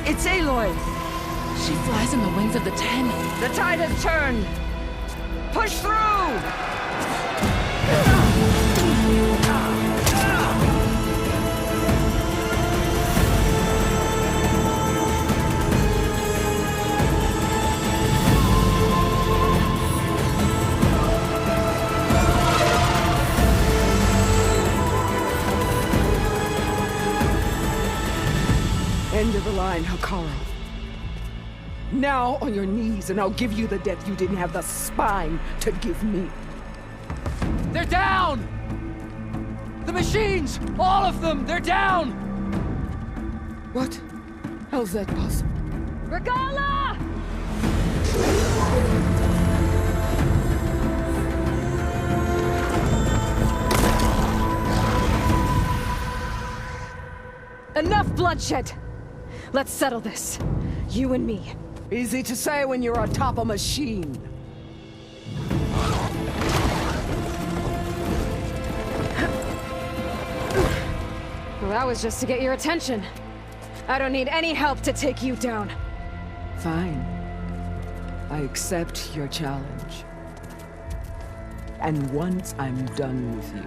It's Aloy! She flies in the wings of the Ten. The tide has turned! Push through! End of the line, Hikara. Now on your knees, and I'll give you the death you didn't have the spine to give me. They're down! The machines! All of them! They're down! What? How's that possible? Regala! Enough bloodshed! Let's settle this. You and me. Easy to say when you're atop a machine. Well, that was just to get your attention. I don't need any help to take you down. Fine. I accept your challenge. And once I'm done with you,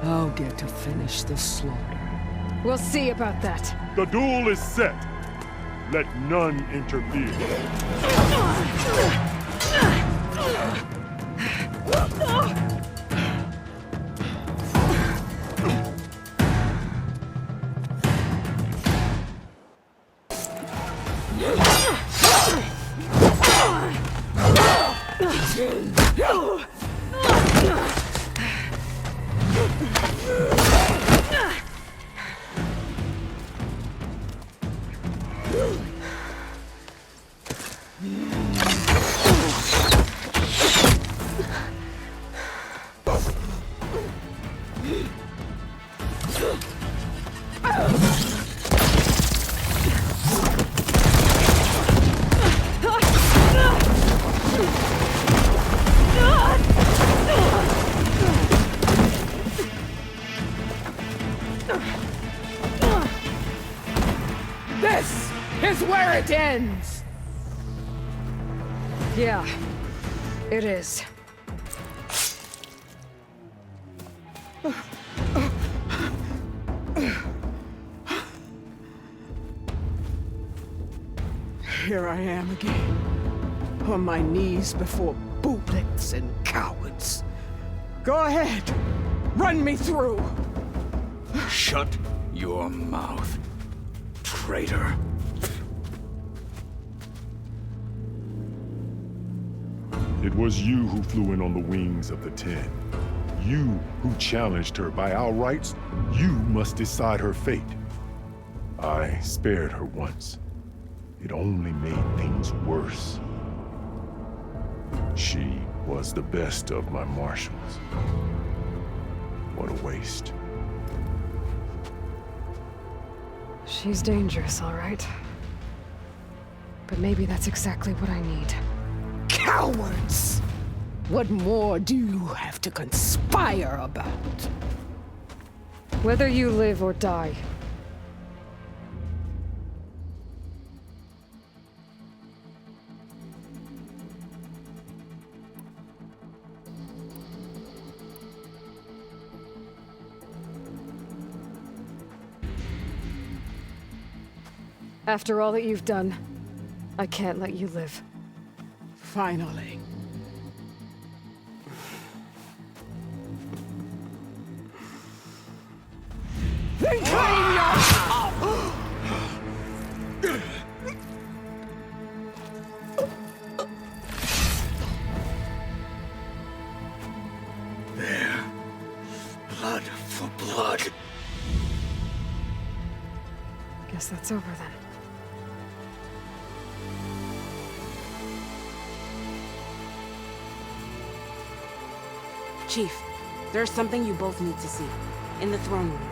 I'll get to finish the slaughter. We'll see about that. The duel is set. Let none interfere. This is where it ends! Yeah, it is. Here I am again, on my knees before booblets and cowards. Go ahead, run me through. Shut your mouth, traitor. It was you who flew in on the wings of the Ten. You who challenged her by our rights. You must decide her fate. I spared her once. It only made things worse. She was the best of my marshals. What a waste. She's dangerous, all right. But maybe that's exactly what I need. Cowards! What more do you have to conspire about? Whether you live or die. After all that you've done, I can't let you live. Finally. Then claim your... Their blood for blood. Guess that's over then. Chief, there's something you both need to see. In the throne room.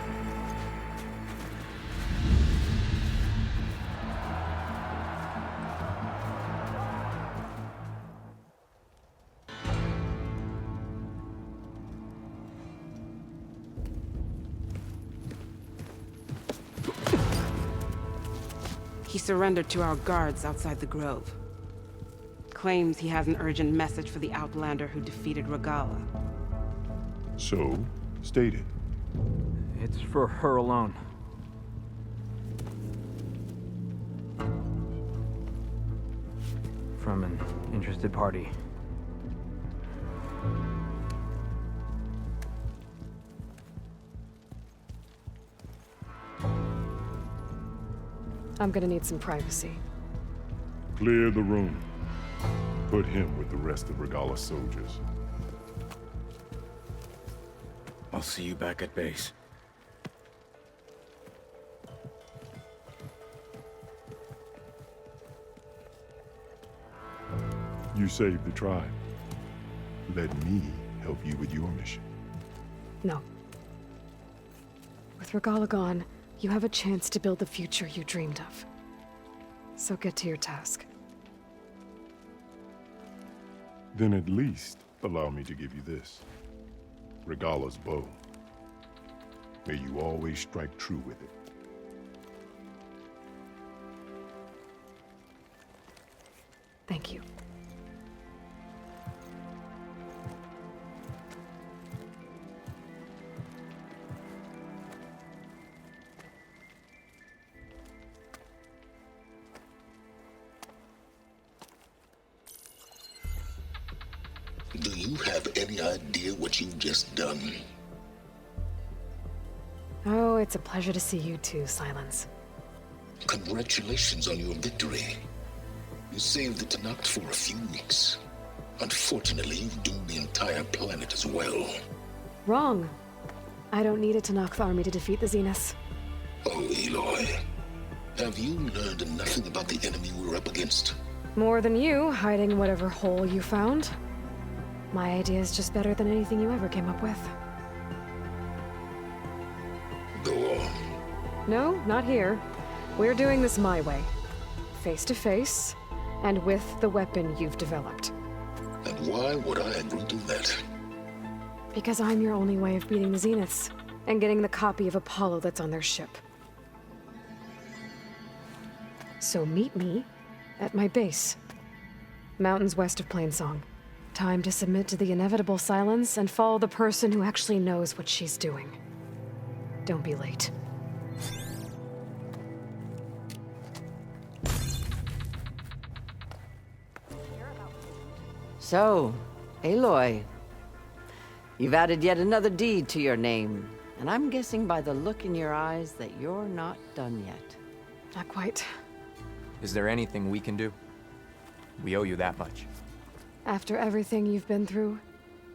He surrendered to our guards outside the grove. Claims he has an urgent message for the Outlander who defeated Regalla. So, state it. It's for her alone. From an interested party. I'm gonna need some privacy. Clear the room. Put him with the rest of Regalla's soldiers. I'll see you back at base. You saved the tribe. Let me help you with your mission. No. With Regalla gone, you have a chance to build the future you dreamed of. So get to your task. Then at least allow me to give you this. Regalla's bow. May you always strike true with it. Thank you. Do you have any idea what you've just done? Oh, it's a pleasure to see you too, Silence. Congratulations on your victory. You saved the Tenakth for a few weeks. Unfortunately, you've doomed the entire planet as well. Wrong. I don't need a Tenakth army to defeat the Zeniths. Oh, Aloy. Have you learned nothing about the enemy we're up against? More than you, hiding whatever hole you found. My idea is just better than anything you ever came up with. Go on. No, not here. We're doing this my way. Face to face, and with the weapon you've developed. And why would I agree to that? Because I'm your only way of beating the Zeniths, and getting the copy of Apollo that's on their ship. So meet me at my base. Mountains west of Plainsong. Time to submit to the inevitable silence and follow the person who actually knows what she's doing. Don't be late. So, Aloy, you've added yet another deed to your name, and I'm guessing by the look in your eyes that you're not done yet. Not quite. Is there anything we can do? We owe you that much. After everything you've been through,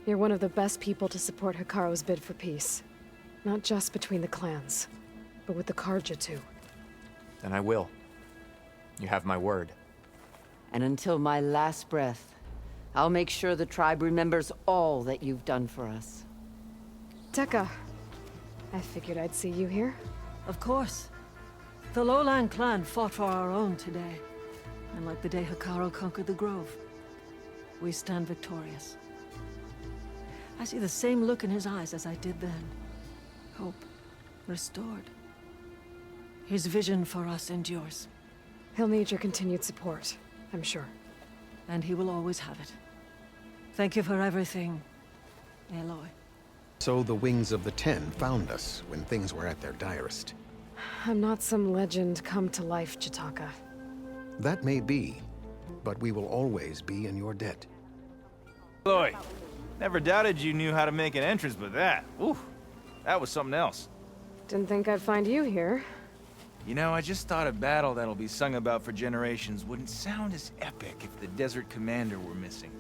you're one of the best people to support Hekarro's bid for peace. Not just between the clans, but with the Carja too. Then I will. You have my word. And until my last breath, I'll make sure the tribe remembers all that you've done for us. Tekka, I figured I'd see you here. Of course. The Lowland clan fought for our own today. And like the day Hekarro conquered the Grove, we stand victorious. I see the same look in his eyes as I did then. Hope restored. His vision for us endures. He'll need your continued support, I'm sure. And he will always have it. Thank you for everything, Aloy. So the Wings of the Ten found us when things were at their direst. I'm not some legend come to life, Jataka. That may be, but we will always be in your debt. Aloy, never doubted you knew how to make an entrance, but that, ooh, that was something else. Didn't think I'd find you here. You know, I just thought a battle that'll be sung about for generations wouldn't sound as epic if the Desert Commander were missing.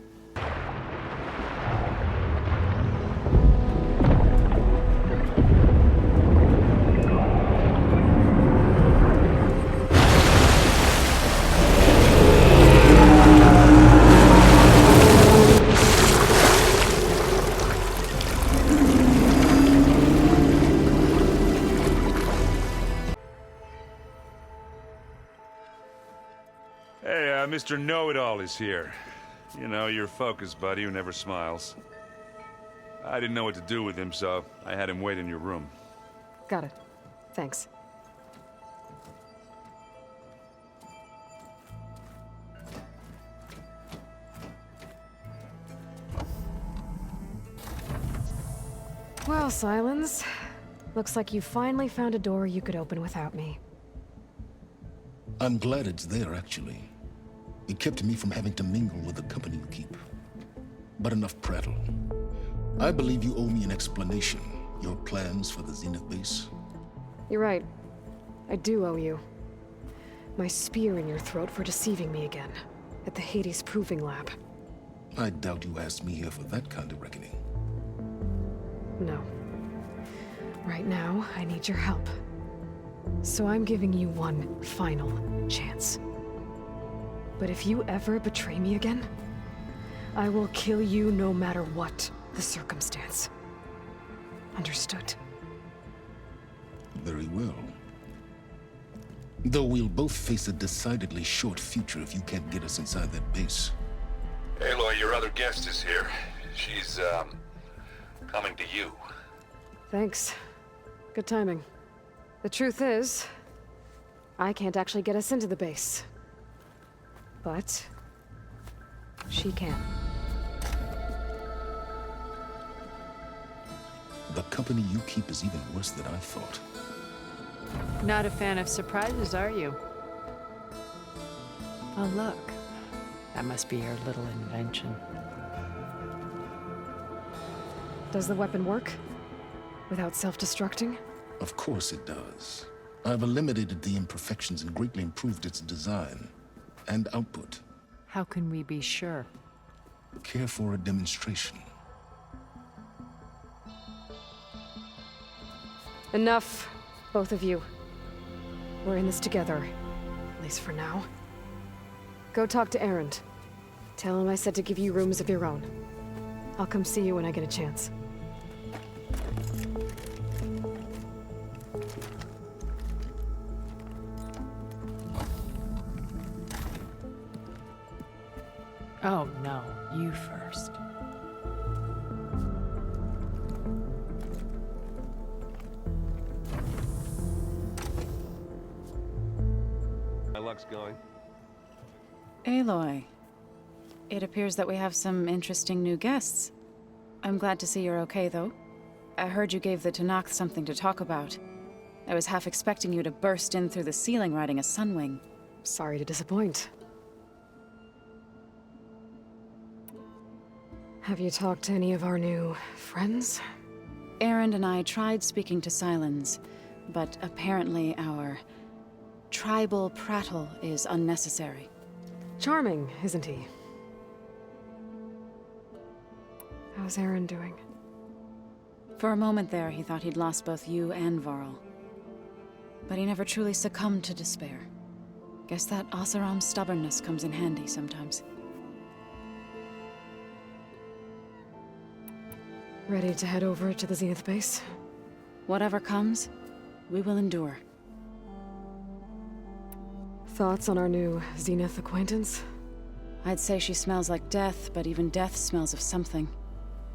Mr. Know-It-All is here. You know, your focus buddy who never smiles. I didn't know what to do with him, so I had him wait in your room. Got it. Thanks. Well, Sylens. Looks like you finally found a door you could open without me. I'm glad it's there, actually. It kept me from having to mingle with the company you keep. But enough prattle. I believe you owe me an explanation. Your plans for the Zenith base? You're right. I do owe you. My spear in your throat for deceiving me again. At the Hades Proving Lab. I doubt you asked me here for that kind of reckoning. No. Right now, I need your help. So I'm giving you one final chance. But if you ever betray me again, I will kill you no matter what the circumstance. Understood? Very well. Though we'll both face a decidedly short future if you can't get us inside that base. Aloy, your other guest is here. She's, coming to you. Thanks. Good timing. The truth is, I can't actually get us into the base. But she can. The company you keep is even worse than I thought. Not a fan of surprises, are you? Oh, look. That must be your little invention. Does the weapon work? Without self-destructing? Of course it does. I've eliminated the imperfections and greatly improved its design and output. How can we be sure? Care for a demonstration? Enough, both of you. We're in this together, at least for now. Go talk to Erend. Tell him I said to give you rooms of your own. I'll come see you when I get a chance. Oh, no. You first. My luck's going. Aloy. It appears that we have some interesting new guests. I'm glad to see you're okay, though. I heard you gave the Tenakth something to talk about. I was half expecting you to burst in through the ceiling riding a Sunwing. Sorry to disappoint. Have you talked to any of our new friends? Erend and I tried speaking to Sylens, but apparently our tribal prattle is unnecessary. Charming, isn't he? How's Erend doing? For a moment there, he thought he'd lost both you and Varl. But he never truly succumbed to despair. Guess that Oseram's stubbornness comes in handy sometimes. Ready to head over to the Zenith base? Whatever comes, we will endure. Thoughts on our new Zenith acquaintance? I'd say she smells like death, but even death smells of something.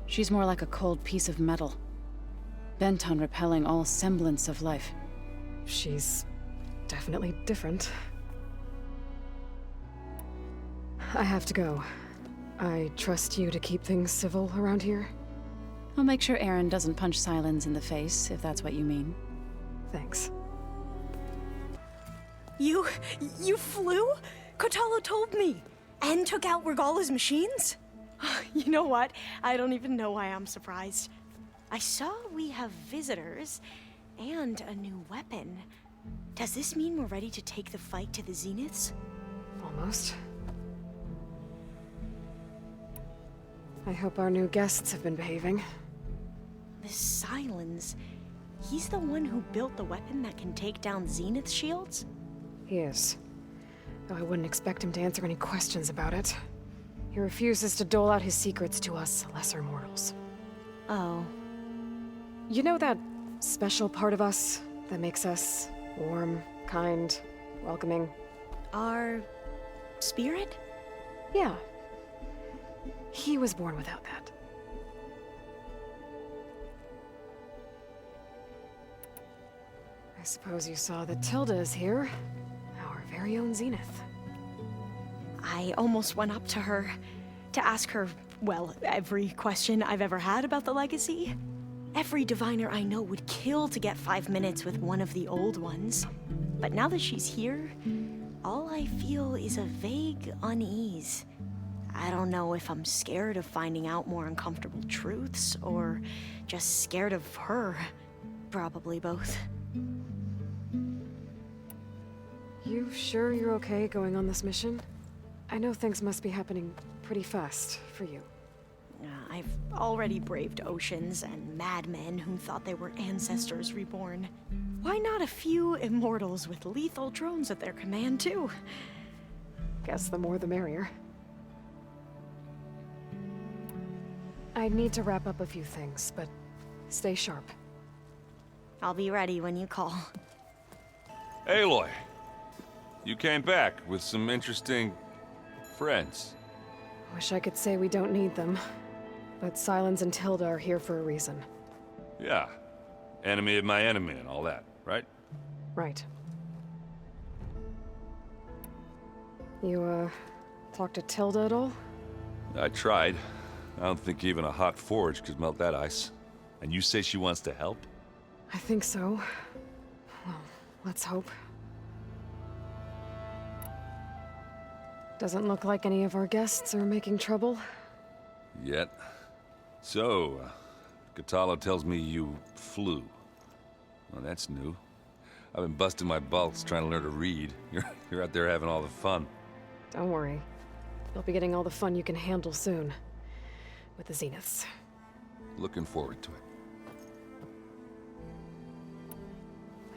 She's more like a cold piece of metal, bent on repelling all semblance of life. She's definitely different. I have to go. I trust you to keep things civil around here? I'll make sure Erend doesn't punch Sylens in the face, if that's what you mean. Thanks. You flew? Kotallo told me! And took out Regalla's machines? You know what? I don't even know why I'm surprised. I saw we have visitors, and a new weapon. Does this mean we're ready to take the fight to the Zeniths? Almost. I hope our new guests have been behaving. This Sylens, he's the one who built the weapon that can take down Zenith shields? He is. Though I wouldn't expect him to answer any questions about it. He refuses to dole out his secrets to us lesser mortals. Oh. You know that special part of us that makes us warm, kind, welcoming? Our spirit? Yeah. He was born without that. I suppose you saw that Tilda is here. Our very own Zenith. I almost went up to her to ask her, well, every question I've ever had about the legacy. Every diviner I know would kill to get 5 minutes with one of the old ones. But now that she's here, all I feel is a vague unease. I don't know if I'm scared of finding out more uncomfortable truths, or just scared of her. Probably both. You sure you're okay going on this mission? I know things must be happening pretty fast for you. I've already braved oceans and madmen who thought they were ancestors reborn. Why not a few immortals with lethal drones at their command, too? Guess the more the merrier. I need to wrap up a few things, but stay sharp. I'll be ready when you call. Aloy, you came back with some interesting friends. Wish I could say we don't need them, but Sylens and Tilda are here for a reason. Yeah, enemy of my enemy and all that, right? Right. You, talked to Tilda at all? I tried. I don't think even a hot forge could melt that ice. And you say she wants to help? I think so. Well, let's hope. Doesn't look like any of our guests are making trouble. Yet. So, Kotallo tells me you flew. Well, that's new. I've been busting my balls trying to learn to read. You're out there having all the fun. Don't worry. You'll be getting all the fun you can handle soon. With the Zeniths. Looking forward to it.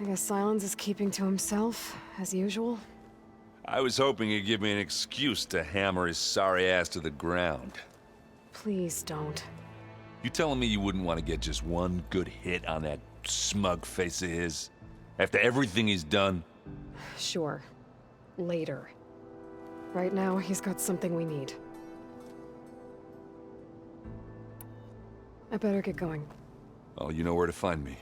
I guess Sylens is keeping to himself, as usual. I was hoping he'd give me an excuse to hammer his sorry ass to the ground. Please don't. You telling me you wouldn't want to get just one good hit on that smug face of his? After everything he's done? Sure. Later. Right now, he's got something we need. I better get going. Oh, you know where to find me.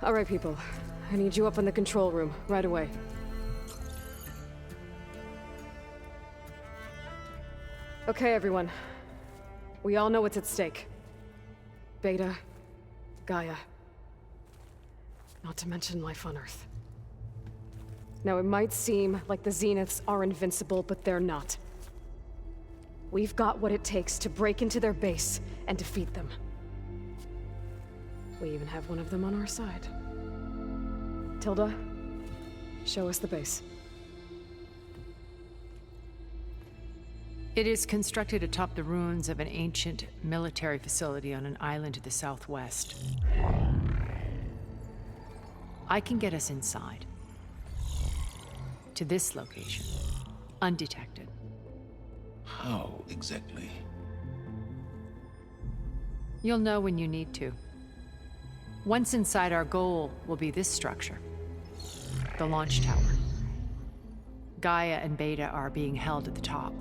All right, people. I need you up in the control room, right away. Okay, everyone. We all know what's at stake. Beta, Gaia. Not to mention life on Earth. Now, it might seem like the Zeniths are invincible, but they're not. We've got what it takes to break into their base and defeat them. We even have one of them on our side. Tilda, show us the base. It is constructed atop the ruins of an ancient military facility on an island to the southwest. I can get us inside. To this location. Undetected. How exactly? You'll know when you need to. Once inside, our goal will be this structure. The launch tower. Gaia and Beta are being held at the top.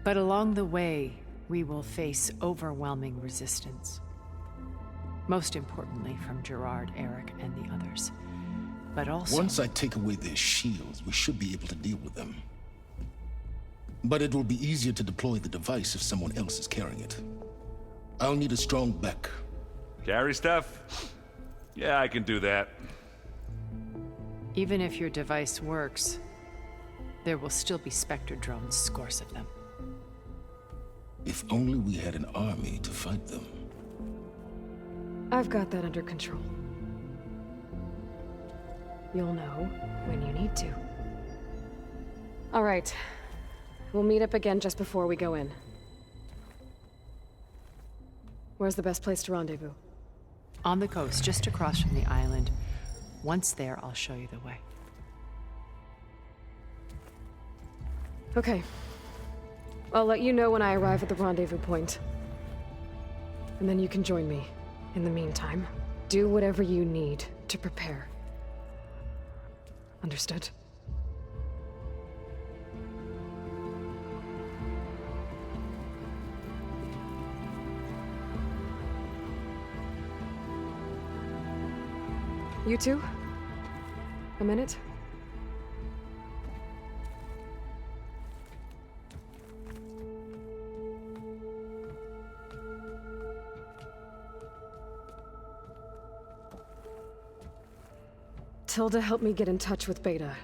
But along the way, we will face overwhelming resistance. Most importantly from Gerard, Eric, and the others. But also... Once I take away their shields, we should be able to deal with them. But it will be easier to deploy the device if someone else is carrying it. I'll need a strong back. Carry stuff? Yeah, I can do that. Even if your device works, there will still be Spectre drones, scores of them. If only we had an army to fight them. I've got that under control. You'll know when you need to. All right. We'll meet up again just before we go in. Where's the best place to rendezvous? On the coast, just across from the island. Once there, I'll show you the way. Okay. I'll let you know when I arrive at the rendezvous point. And then you can join me. In the meantime, do whatever you need to prepare. Understood? You two? A minute? Tilda helped me get in touch with Beta,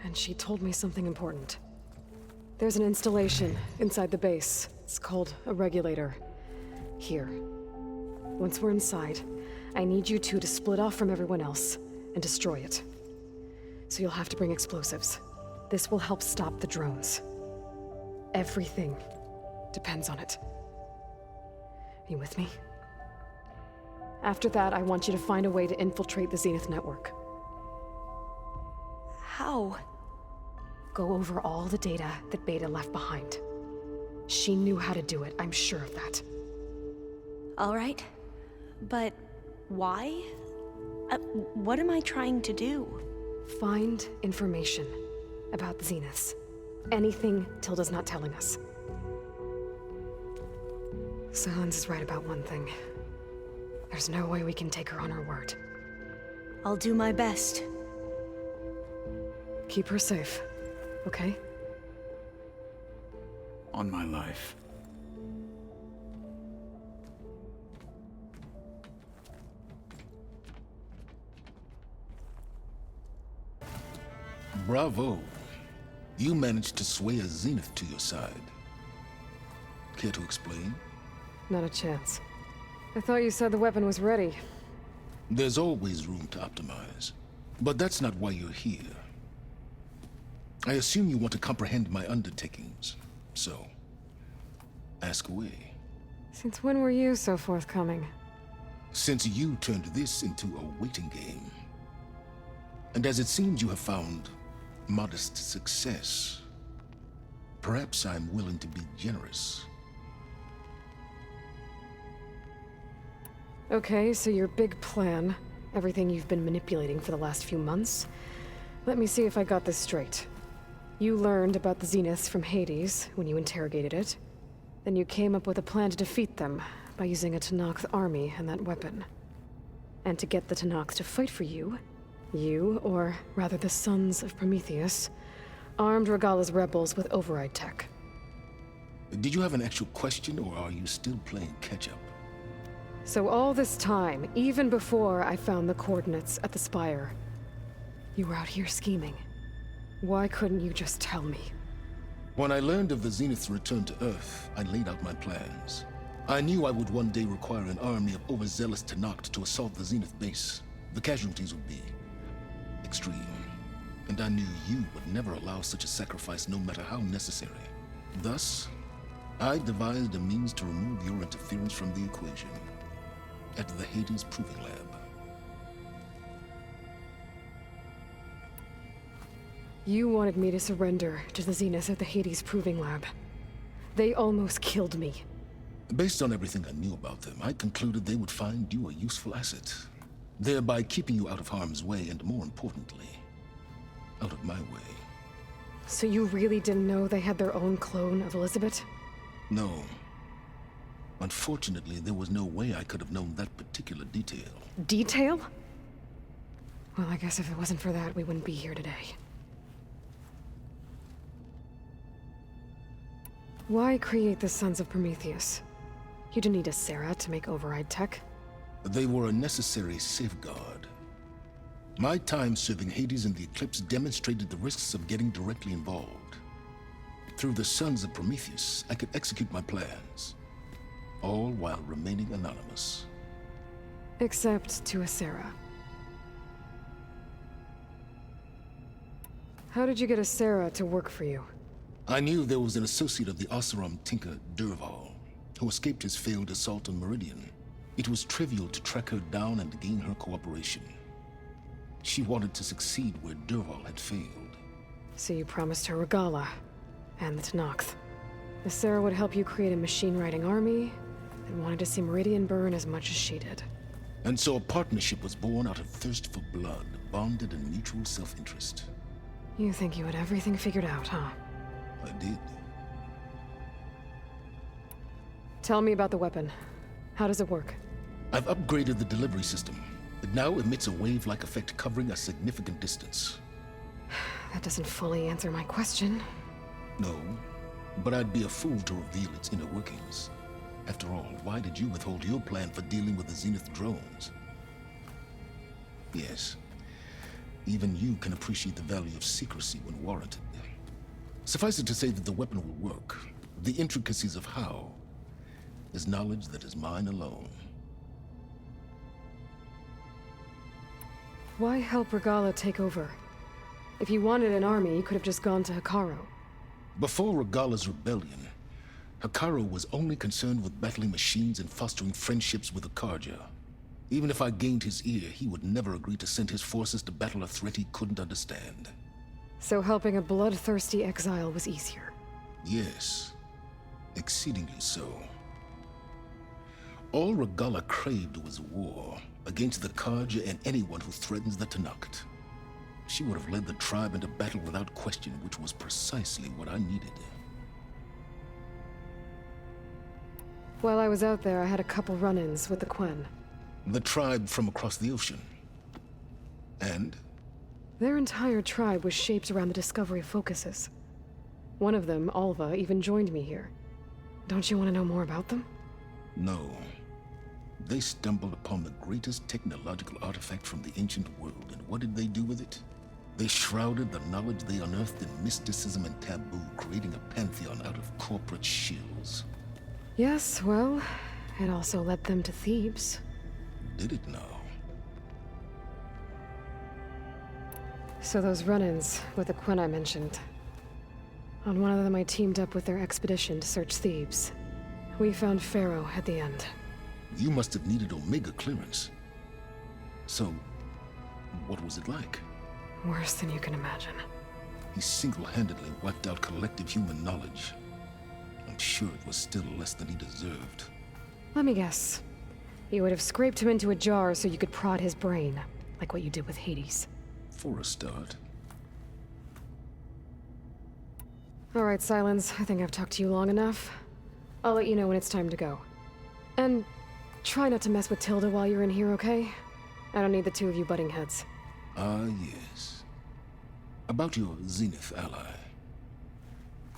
and she told me something important. There's an installation inside the base. It's called a regulator. Here. Once we're inside, I need you two to split off from everyone else and destroy it. So you'll have to bring explosives. This will help stop the drones. Everything depends on it. Are you with me? After that, I want you to find a way to infiltrate the Zenith network. How? Go over all the data that Beta left behind. She knew how to do it, I'm sure of that. All right. But why? What am I trying to do? Find information about the Zeniths. Anything Tilda's not telling us. Silence is right about one thing. There's no way we can take her on her word. I'll do my best. Keep her safe, okay? On my life. Bravo. You managed to sway a Zenith to your side. Care to explain? Not a chance. I thought you said the weapon was ready. There's always room to optimize. But that's not why you're here. I assume you want to comprehend my undertakings. So, ask away. Since when were you so forthcoming? Since you turned this into a waiting game. And as it seems you have found modest success, perhaps I'm willing to be generous. Okay, so your big plan, everything you've been manipulating for the last few months. Let me see if I got this straight. You learned about the Zeniths from Hades when you interrogated it. Then you came up with a plan to defeat them by using a Tenakth army and that weapon. And to get the Tenakth to fight for you, or rather the Sons of Prometheus, armed Regalla's rebels with override tech. Did you have an actual question, or are you still playing catch-up? So all this time, even before I found the coordinates at the Spire, you were out here scheming. Why couldn't you just tell me? When I learned of the Zenith's return to Earth, I laid out my plans. I knew I would one day require an army of overzealous Tenakth to assault the Zenith base. The casualties would be extreme. And I knew you would never allow such a sacrifice, no matter how necessary. Thus, I devised a means to remove your interference from the equation. At the Hades Proving Lab. You wanted me to surrender to the Zeniths at the Hades Proving Lab. They almost killed me. Based on everything I knew about them, I concluded they would find you a useful asset, thereby keeping you out of harm's way and, more importantly, out of my way. So you really didn't know they had their own clone of Elizabeth? No. Unfortunately, there was no way I could have known that particular detail. Detail? Well, I guess if it wasn't for that, we wouldn't be here today. Why create the Sons of Prometheus? You didn't need a Sarah to make override tech. They were a necessary safeguard. My time serving Hades and the Eclipse demonstrated the risks of getting directly involved. Through the Sons of Prometheus, I could execute my plans, all while remaining anonymous. Except to a Sarah. How did you get a Sarah to work for you? I knew there was an associate of the Oseram tinker, Dervahl, who escaped his failed assault on Meridian. It was trivial to track her down and gain her cooperation. She wanted to succeed where Dervahl had failed. So you promised her Regalla, and the Tenakth. The Sarah would help you create a machine-riding army, and wanted to see Meridian burn as much as she did. And so a partnership was born out of thirst for blood, bonded in mutual self-interest. You think you had everything figured out, huh? I did. Tell me about the weapon. How does it work? I've upgraded the delivery system. It now emits a wave-like effect covering a significant distance. That doesn't fully answer my question. No, but I'd be a fool to reveal its inner workings. After all, why did you withhold your plan for dealing with the Zenith drones? Yes, even you can appreciate the value of secrecy when warranted. Suffice it to say that the weapon will work. The intricacies of how is knowledge that is mine alone. Why help Regalla take over? If you wanted an army, you could have just gone to Hekarro. Before Regalla's rebellion, Hekarro was only concerned with battling machines and fostering friendships with the Carja. Even if I gained his ear, he would never agree to send his forces to battle a threat he couldn't understand. So helping a bloodthirsty exile was easier? Yes, exceedingly so. All Regalla craved was war against the Carja and anyone who threatens the Tenakth. She would have led the tribe into battle without question, which was precisely what I needed. While I was out there, I had a couple run-ins with the Quen. The tribe from across the ocean. And? Their entire tribe was shaped around the discovery of focuses. One of them, Alva, even joined me here. Don't you want to know more about them? No. They stumbled upon the greatest technological artifact from the ancient world, and what did they do with it? They shrouded the knowledge they unearthed in mysticism and taboo, creating a pantheon out of corporate shills. Yes, well, it also led them to Thebes. Did it now? So those run-ins with the Quen I mentioned. On one of them I teamed up with their expedition to search Thebes. We found Pharaoh at the end. You must have needed Omega clearance. So, what was it like? Worse than you can imagine. He single-handedly wiped out collective human knowledge. I'm sure it was still less than he deserved. Let me guess. You would have scraped him into a jar so you could prod his brain, like what you did with Hades. For a start. All right, Sylens, I think I've talked to you long enough. I'll let you know when it's time to go. And try not to mess with Tilda while you're in here, okay? I don't need the two of you butting heads. Ah, yes. About your Zenith ally.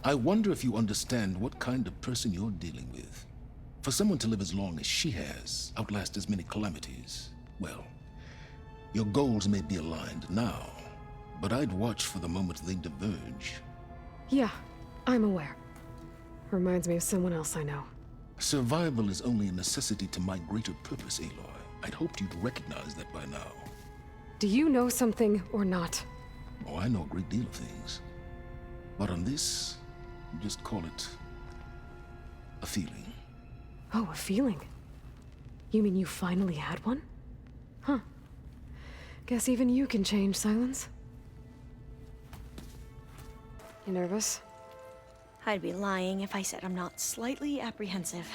I wonder if you understand what kind of person you're dealing with. For someone to live as long as she has, outlast as many calamities, well, your goals may be aligned now, but I'd watch for the moment they diverge. Yeah, I'm aware. Reminds me of someone else I know. Survival is only a necessity to my greater purpose, Aloy. I'd hoped you'd recognize that by now. Do you know something or not? Oh, I know a great deal of things. But on this, just call it a feeling. Oh, a feeling? You mean you finally had one? Huh. Guess even you can change, Sylens. You nervous? I'd be lying if I said I'm not slightly apprehensive.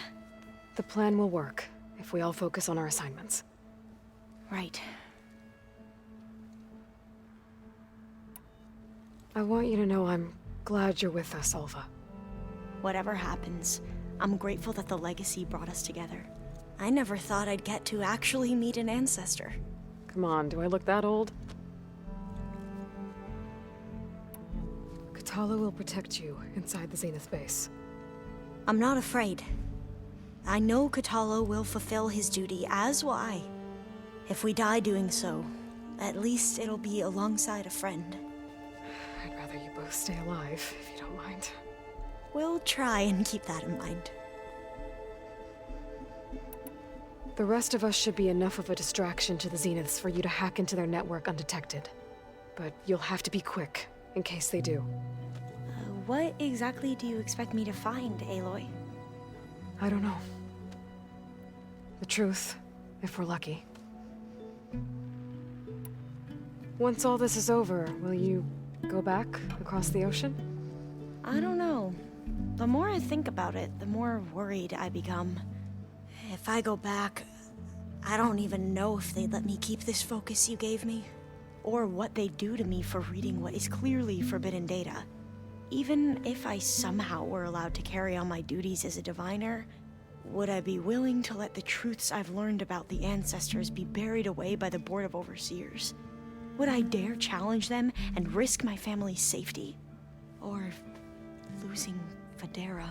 The plan will work, if we all focus on our assignments. Right. I want you to know I'm glad you're with us, Alva. Whatever happens, I'm grateful that the legacy brought us together. I never thought I'd get to actually meet an ancestor. Come on, do I look that old? Kotallo will protect you inside the Zenith base. I'm not afraid. I know Kotallo will fulfill his duty, as will I. If we die doing so, at least it'll be alongside a friend. I'd rather you both stay alive, if you don't mind. We'll try and keep that in mind. The rest of us should be enough of a distraction to the Zeniths for you to hack into their network undetected. But you'll have to be quick, in case they do. What exactly do you expect me to find, Aloy? I don't know. The truth, if we're lucky. Once all this is over, will you go back across the ocean? I don't know. The more I think about it, the more worried I become. If I go back, I don't even know if they'd let me keep this focus you gave me, or what they'd do to me for reading what is clearly forbidden data. Even if I somehow were allowed to carry on my duties as a diviner, would I be willing to let the truths I've learned about the ancestors be buried away by the Board of Overseers? Would I dare challenge them and risk my family's safety? Or losing Federa?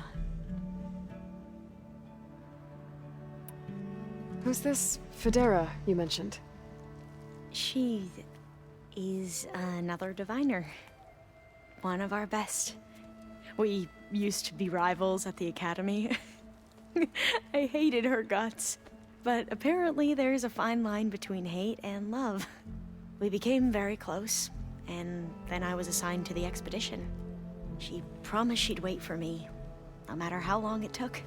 Who's this Federa you mentioned? She is another diviner. One of our best. We used to be rivals at the academy. I hated her guts. But apparently there's a fine line between hate and love. We became very close, and then I was assigned to the expedition. She promised she'd wait for me, no matter how long it took.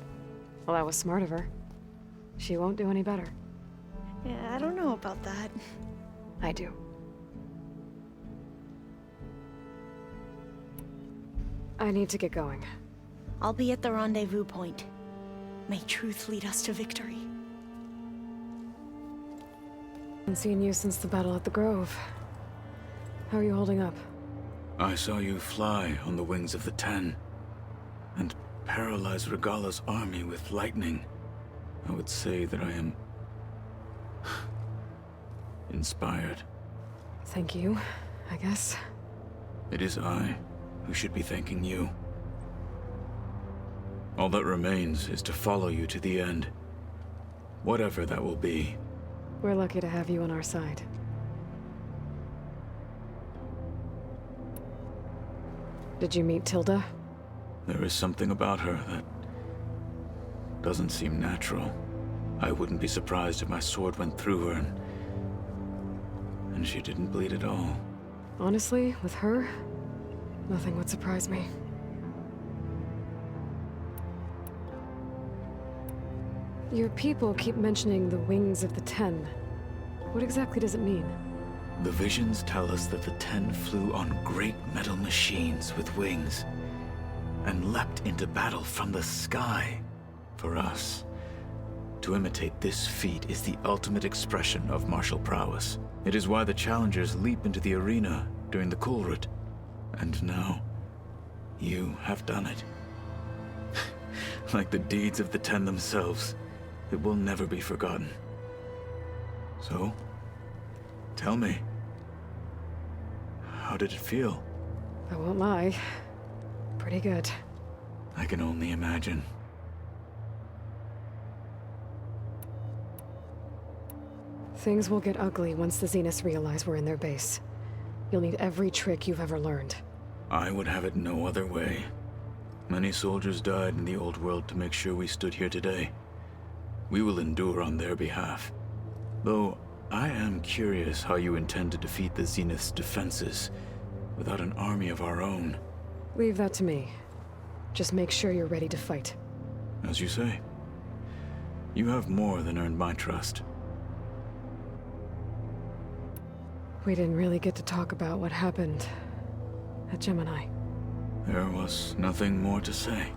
Well, that was smart of her. She won't do any better. Yeah, I don't know about that. I do. I need to get going. I'll be at the rendezvous point. May truth lead us to victory. Haven't seen you since the battle at the Grove. How are you holding up? I saw you fly on the wings of the Ten, and paralyze Regalla's army with lightning. I would say that I am inspired. Thank you, I guess. It is I who should be thanking you. All that remains is to follow you to the end. Whatever that will be. We're lucky to have you on our side. Did you meet Tilda? There is something about her that doesn't seem natural. I wouldn't be surprised if my sword went through her and she didn't bleed at all. Honestly, with her, nothing would surprise me. Your people keep mentioning the wings of the Ten. What exactly does it mean? The visions tell us that the Ten flew on great metal machines with wings and leapt into battle from the sky. For us, to imitate this feat is the ultimate expression of martial prowess. It is why the challengers leap into the arena during the Kulrut. And now, you have done it. Like the deeds of the Ten themselves, it will never be forgotten. So, tell me, how did it feel? I won't lie. Pretty good. I can only imagine. Things will get ugly once the Zeniths realize we're in their base. You'll need every trick you've ever learned. I would have it no other way. Many soldiers died in the old world to make sure we stood here today. We will endure on their behalf. Though, I am curious how you intend to defeat the Zenith's defenses without an army of our own. Leave that to me. Just make sure you're ready to fight. As you say. You have more than earned my trust. We didn't really get to talk about what happened at Gemini. There was nothing more to say.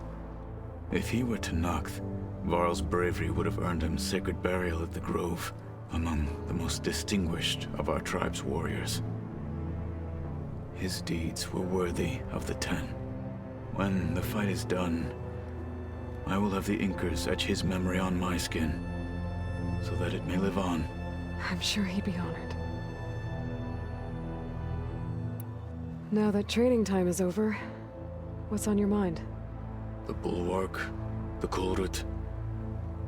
If he were to Noct, Varl's bravery would have earned him sacred burial at the Grove, among the most distinguished of our tribe's warriors. His deeds were worthy of the Ten. When the fight is done, I will have the Inkers etch his memory on my skin, so that it may live on. I'm sure he'd be honored. Now that training time is over, what's on your mind? The Bulwark, the Kulrut,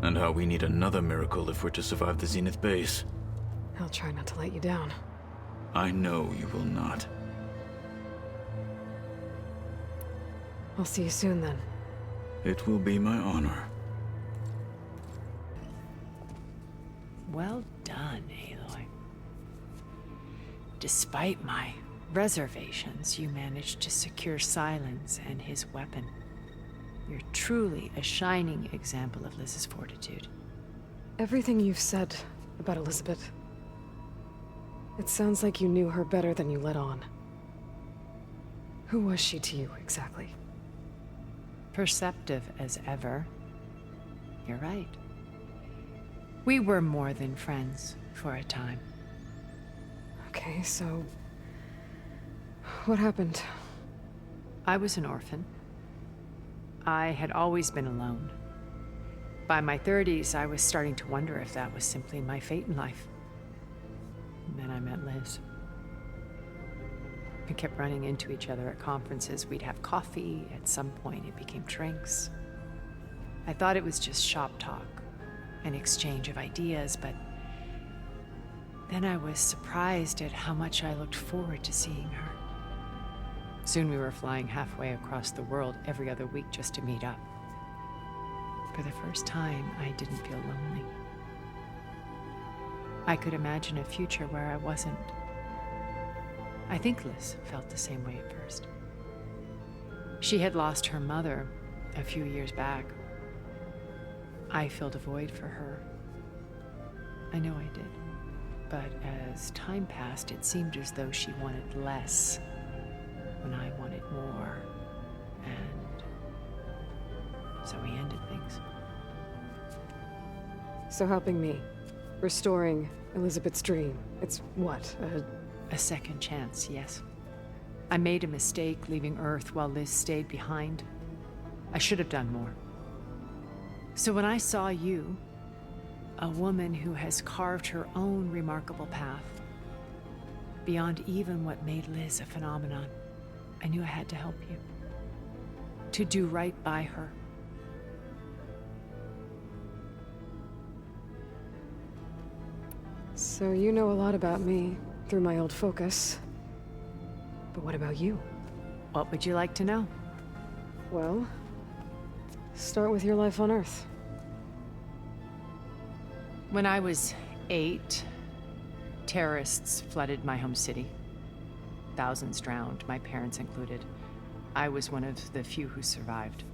and how we need another miracle if we're to survive the Zenith base. I'll try not to let you down. I know you will not. I'll see you soon then. It will be my honor. Well done, Aloy. Despite my reservations, you managed to secure Silence and his weapon. You're truly a shining example of Liz's fortitude. Everything you've said about Elizabeth, it sounds like you knew her better than you let on. Who was she to you, exactly? Perceptive as ever. You're right. We were more than friends for a time. Okay, so... what happened? I was an orphan. I had always been alone. By my 30s, I was starting to wonder if that was simply my fate in life. And then I met Liz. We kept running into each other at conferences. We'd have coffee. At some point, it became drinks. I thought it was just shop talk, an exchange of ideas, but then I was surprised at how much I looked forward to seeing her. Soon we were flying halfway across the world every other week just to meet up. For the first time, I didn't feel lonely. I could imagine a future where I wasn't. I think Liz felt the same way at first. She had lost her mother a few years back. I filled a void for her. I know I did. But as time passed, it seemed as though she wanted less when I wanted more. And so we ended things. So helping me, restoring Elizabeth's dream, it's what, a second chance, yes. I made a mistake leaving Earth while Liz stayed behind. I should have done more. So when I saw you, a woman who has carved her own remarkable path, beyond even what made Liz a phenomenon, I knew I had to help you. To do right by her. So you know a lot about me through my old focus. But what about you? What would you like to know? Well, start with your life on Earth. When I was 8, terrorists flooded my home city. Thousands drowned, my parents included. I was one of the few who survived.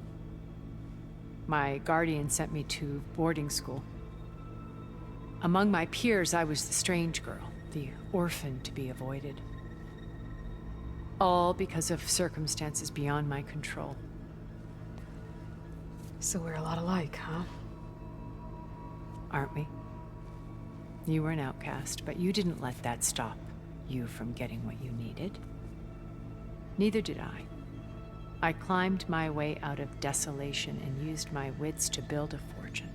My guardian sent me to boarding school. Among my peers, I was the strange girl, the orphan to be avoided. All because of circumstances beyond my control. So we're a lot alike, huh? Aren't we? You were an outcast, but you didn't let that stop you from getting what you needed. Neither did I. I climbed my way out of desolation and used my wits to build a fortune.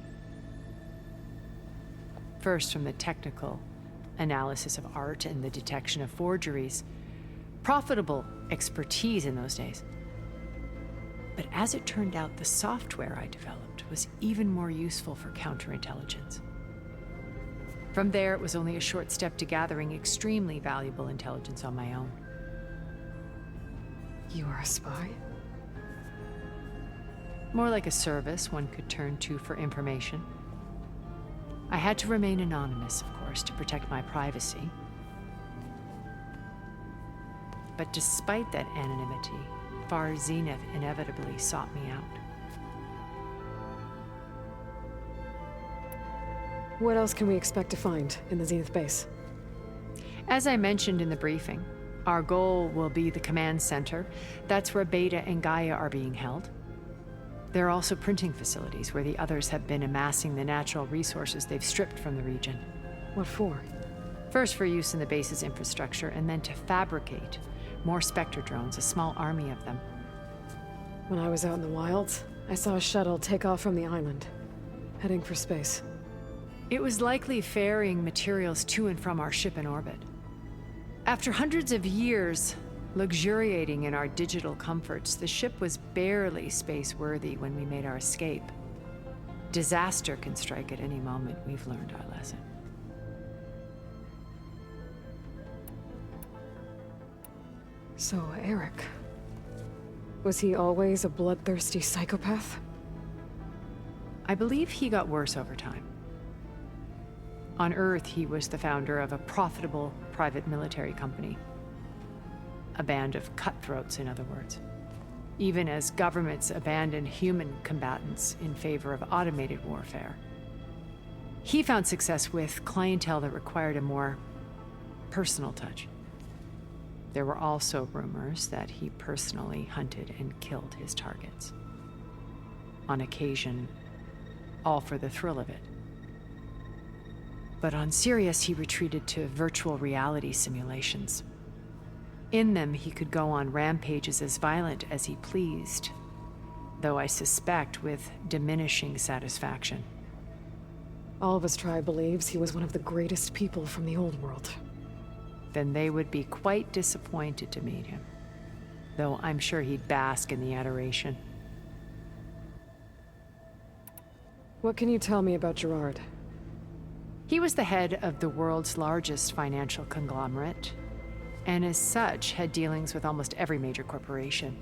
First, from the technical analysis of art and the detection of forgeries. Profitable expertise in those days. But as it turned out, the software I developed was even more useful for counterintelligence. From there, it was only a short step to gathering extremely valuable intelligence on my own. You are a spy? More like a service one could turn to for information. I had to remain anonymous, of course, to protect my privacy. But despite that anonymity, Far Zenith inevitably sought me out. What else can we expect to find in the Zenith base? As I mentioned in the briefing, our goal will be the command center. That's where Beta and Gaia are being held. There are also printing facilities where the others have been amassing the natural resources they've stripped from the region. What for? First for use in the base's infrastructure, and then to fabricate more Spectre drones, a small army of them. When I was out in the wilds, I saw a shuttle take off from the island, heading for space. It was likely ferrying materials to and from our ship in orbit. After hundreds of years luxuriating in our digital comforts, the ship was barely space-worthy when we made our escape. Disaster can strike at any moment. We've learned our lesson. So, Eric... was he always a bloodthirsty psychopath? I believe he got worse over time. On Earth, he was the founder of a profitable private military company. A band of cutthroats, in other words. Even as governments abandoned human combatants in favor of automated warfare. He found success with clientele that required a more personal touch. There were also rumors that he personally hunted and killed his targets. On occasion, all for the thrill of it. But on Sirius, he retreated to virtual reality simulations. In them, he could go on rampages as violent as he pleased, though I suspect with diminishing satisfaction. All of his tribe believes he was one of the greatest people from the old world. Then they would be quite disappointed to meet him, though I'm sure he'd bask in the adoration. What can you tell me about Gerard? He was the head of the world's largest financial conglomerate, and as such had dealings with almost every major corporation.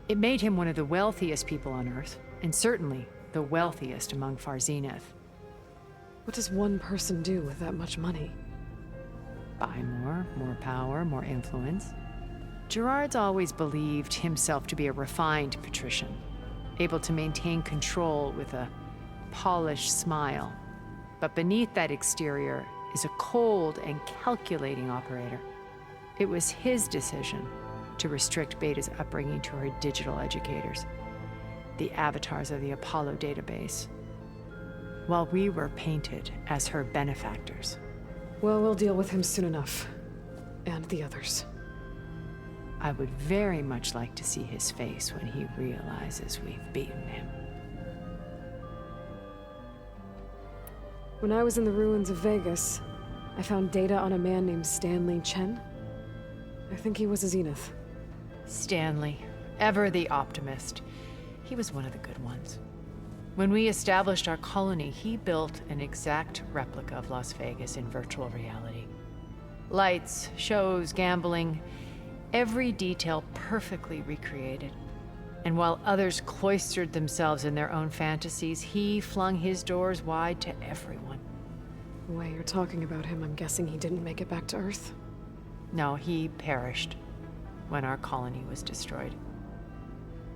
It made him one of the wealthiest people on Earth, and certainly the wealthiest among Far Zenith. What does one person do with that much money? Buy more power, more influence. Gerard's always believed himself to be a refined patrician, able to maintain control with a polished smile. But beneath that exterior is a cold and calculating operator. It was his decision to restrict Beta's upbringing to her digital educators, the avatars of the Apollo database, while we were painted as her benefactors. Well, we'll deal with him soon enough. And the others. I would very much like to see his face when he realizes we've beaten him. When I was in the ruins of Vegas, I found data on a man named Stanley Chen. I think he was a Zenith. Stanley, ever the optimist. He was one of the good ones. When we established our colony, he built an exact replica of Las Vegas in virtual reality. Lights, shows, gambling, every detail perfectly recreated. And while others cloistered themselves in their own fantasies, he flung his doors wide to everyone. The way you're talking about him, I'm guessing he didn't make it back to Earth? No, he perished when our colony was destroyed.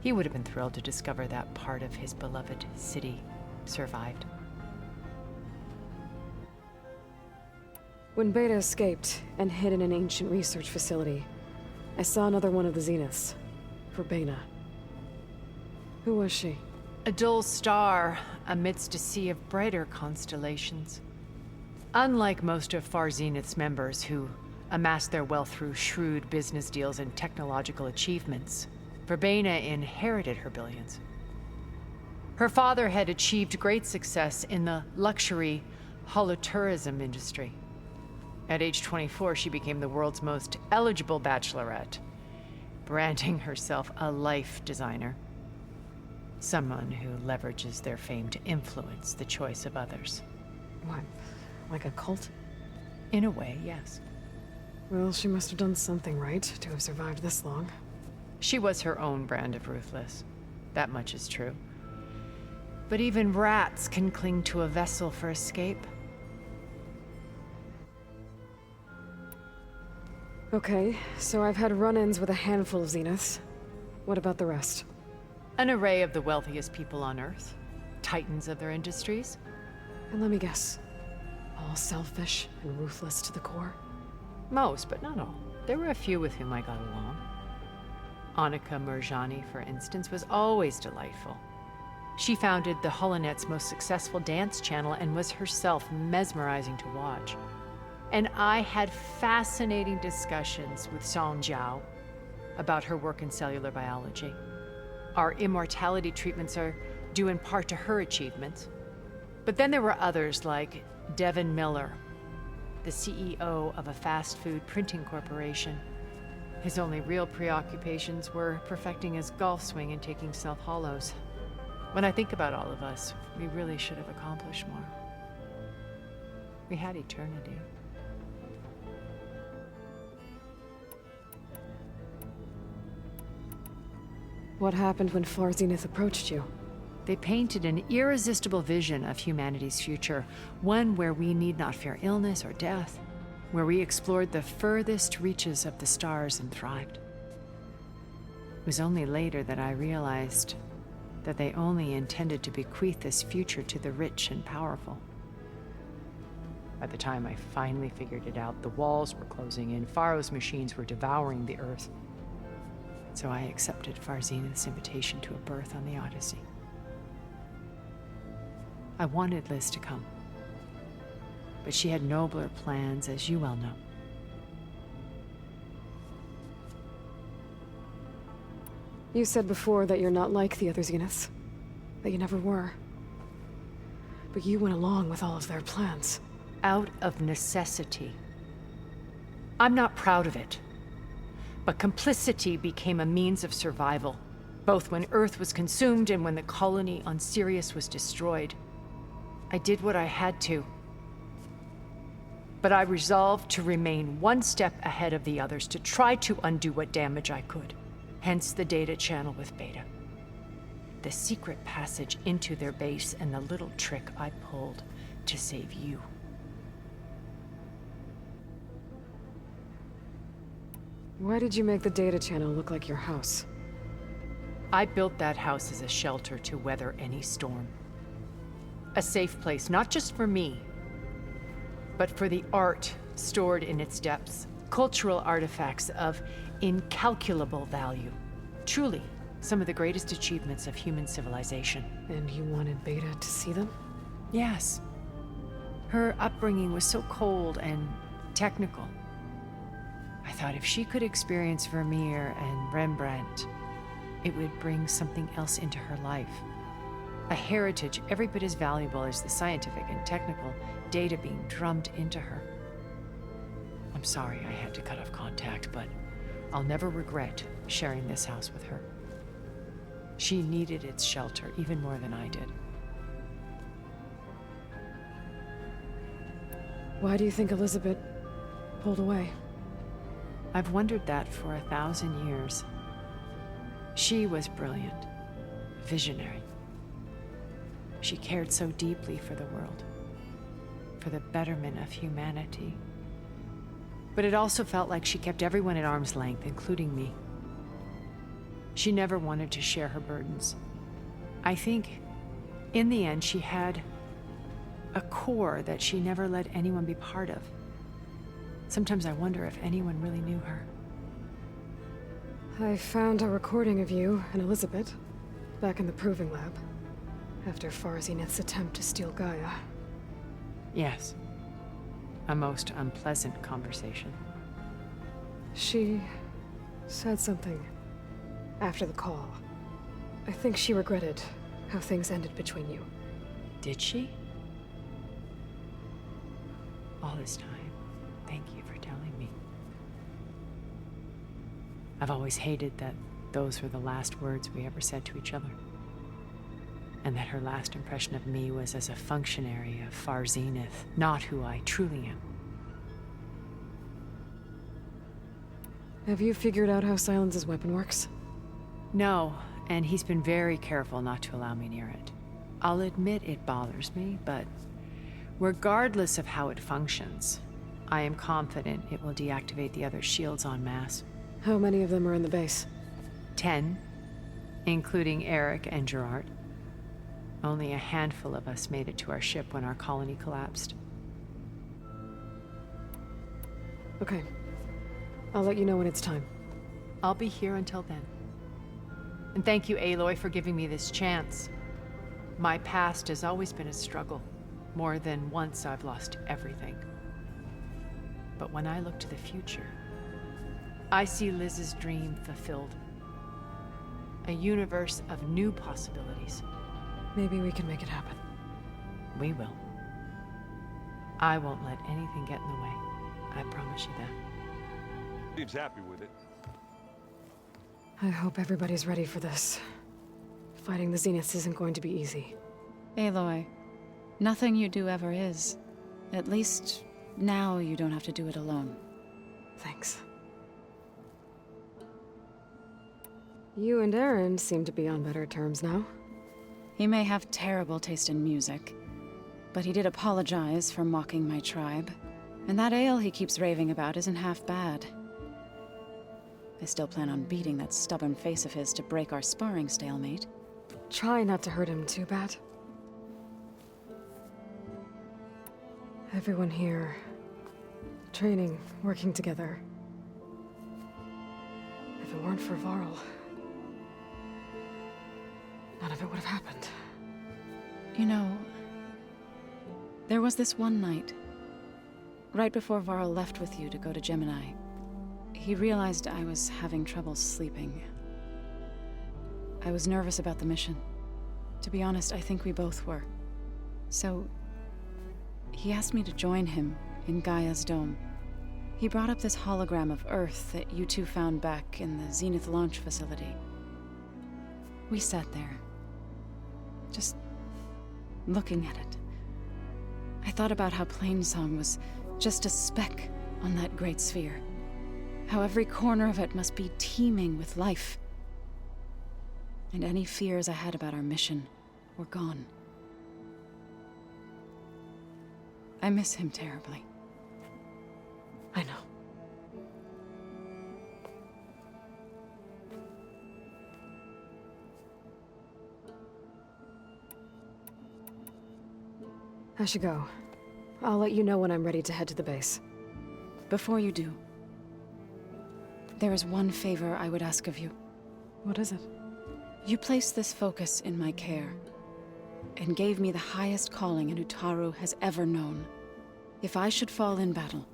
He would have been thrilled to discover that part of his beloved city survived. When Beta escaped and hid in an ancient research facility, I saw another one of the Zeniths, Verbena. Who was she? A dull star amidst a sea of brighter constellations. Unlike most of Far Zenith's members who amassed their wealth through shrewd business deals and technological achievements, Verbena inherited her billions. Her father had achieved great success in the luxury holotourism industry. At age 24, she became the world's most eligible bachelorette, branding herself a life designer. Someone who leverages their fame to influence the choice of others. What, like a cult? In a way, yes. Well, she must have done something right to have survived this long. She was her own brand of ruthless. That much is true. But even rats can cling to a vessel for escape. Okay, so I've had run-ins with a handful of Zeniths. What about the rest? An array of the wealthiest people on Earth. Titans of their industries. And let me guess. All selfish and ruthless to the core? Most, but not all. There were a few with whom I got along. Annika Murjani, for instance, was always delightful. She founded the Holonet's most successful dance channel and was herself mesmerizing to watch. And I had fascinating discussions with Song Jiao about her work in cellular biology. Our immortality treatments are due in part to her achievements. But then there were others like Devin Miller, the CEO of a fast food printing corporation. His only real preoccupations were perfecting his golf swing and taking self-hollows. When I think about all of us, we really should have accomplished more. We had eternity. What happened when Far Zenith approached you? They painted an irresistible vision of humanity's future, one where we need not fear illness or death, where we explored the furthest reaches of the stars and thrived. It was only later that I realized that they only intended to bequeath this future to the rich and powerful. By the time I finally figured it out, the walls were closing in, Pharaoh's machines were devouring the Earth. So I accepted Far Zenith's invitation to a berth on the Odyssey. I wanted Liz to come. but she had nobler plans, as you well know. You said before that you're not like the other Zeniths. That you never were. But you went along with all of their plans. Out of necessity. I'm not proud of it. But complicity became a means of survival, both when Earth was consumed and when the colony on Sirius was destroyed. I did what I had to. But I resolved to remain one step ahead of the others, to try to undo what damage I could. Hence the data channel with Beta. The secret passage into their base and the little trick I pulled to save you. Why did you make the data channel look like your house? I built that house as a shelter to weather any storm. A safe place, not just for me, but for the art stored in its depths. Cultural artifacts of incalculable value. Truly, some of the greatest achievements of human civilization. And you wanted Beta to see them? Yes. Her upbringing was so cold and technical. I thought if she could experience Vermeer and Rembrandt, it would bring something else into her life. A heritage every bit as valuable as the scientific and technical data being drummed into her. I'm sorry I had to cut off contact, but I'll never regret sharing this house with her. She needed its shelter even more than I did. Why do you think Elizabeth pulled away? I've wondered that for 1,000 years. She was brilliant, visionary. She cared so deeply for the world, for the betterment of humanity. But it also felt like she kept everyone at arm's length, including me. She never wanted to share her burdens. I think, in the end, she had a core that she never let anyone be part of. Sometimes I wonder if anyone really knew her. I found a recording of you and Elizabeth back in the Proving Lab, after Far Zenith's attempt to steal Gaia. Yes. A most unpleasant conversation. She said something after the call. I think she regretted how things ended between you. Did she? All this time, thank you for telling me. I've always hated that those were the last words we ever said to each other. And that her last impression of me was as a functionary of Far Zenith, not who I truly am. Have you figured out how Silence's weapon works? No, and he's been very careful not to allow me near it. I'll admit it bothers me, but regardless of how it functions, I am confident it will deactivate the other shields en masse. How many of them are in the base? 10, including Eric and Gerard. Only a handful of us made it to our ship when our colony collapsed. Okay. I'll let you know when it's time. I'll be here until then. And thank you, Aloy, for giving me this chance. My past has always been a struggle. More than once I've lost everything. But when I look to the future, I see Liz's dream fulfilled. A universe of new possibilities. Maybe we can make it happen. We will. I won't let anything get in the way. I promise you that. Steve's happy with it. I hope everybody's ready for this. Fighting the Zeniths isn't going to be easy. Aloy, nothing you do ever is. At least, now you don't have to do it alone. Thanks. You and Aaron seem to be on better terms now. He may have terrible taste in music, but he did apologize for mocking my tribe. And that ale he keeps raving about isn't half bad. I still plan on beating that stubborn face of his to break our sparring stalemate. Try not to hurt him too bad. Everyone here, training, working together. If it weren't for Varl, none of it would have happened. You know, there was this one night Right before Varl left with you to go to Gemini, he realized I was having trouble sleeping. I was nervous about the mission. To be honest, I think we both were. So, he asked me to join him in Gaia's dome. He brought up this hologram of Earth that you two found back in the Zenith launch facility. We sat there, just looking at it. I thought about how Plainsong was just a speck on that great sphere. How every corner of it must be teeming with life. And any fears I had about our mission were gone. I miss him terribly. I know. I should go. I'll let you know when I'm ready to head to the base. Before you do, there is one favor I would ask of you. What is it? You placed this focus in my care, and gave me the highest calling an Utaru has ever known. If I should fall in battle,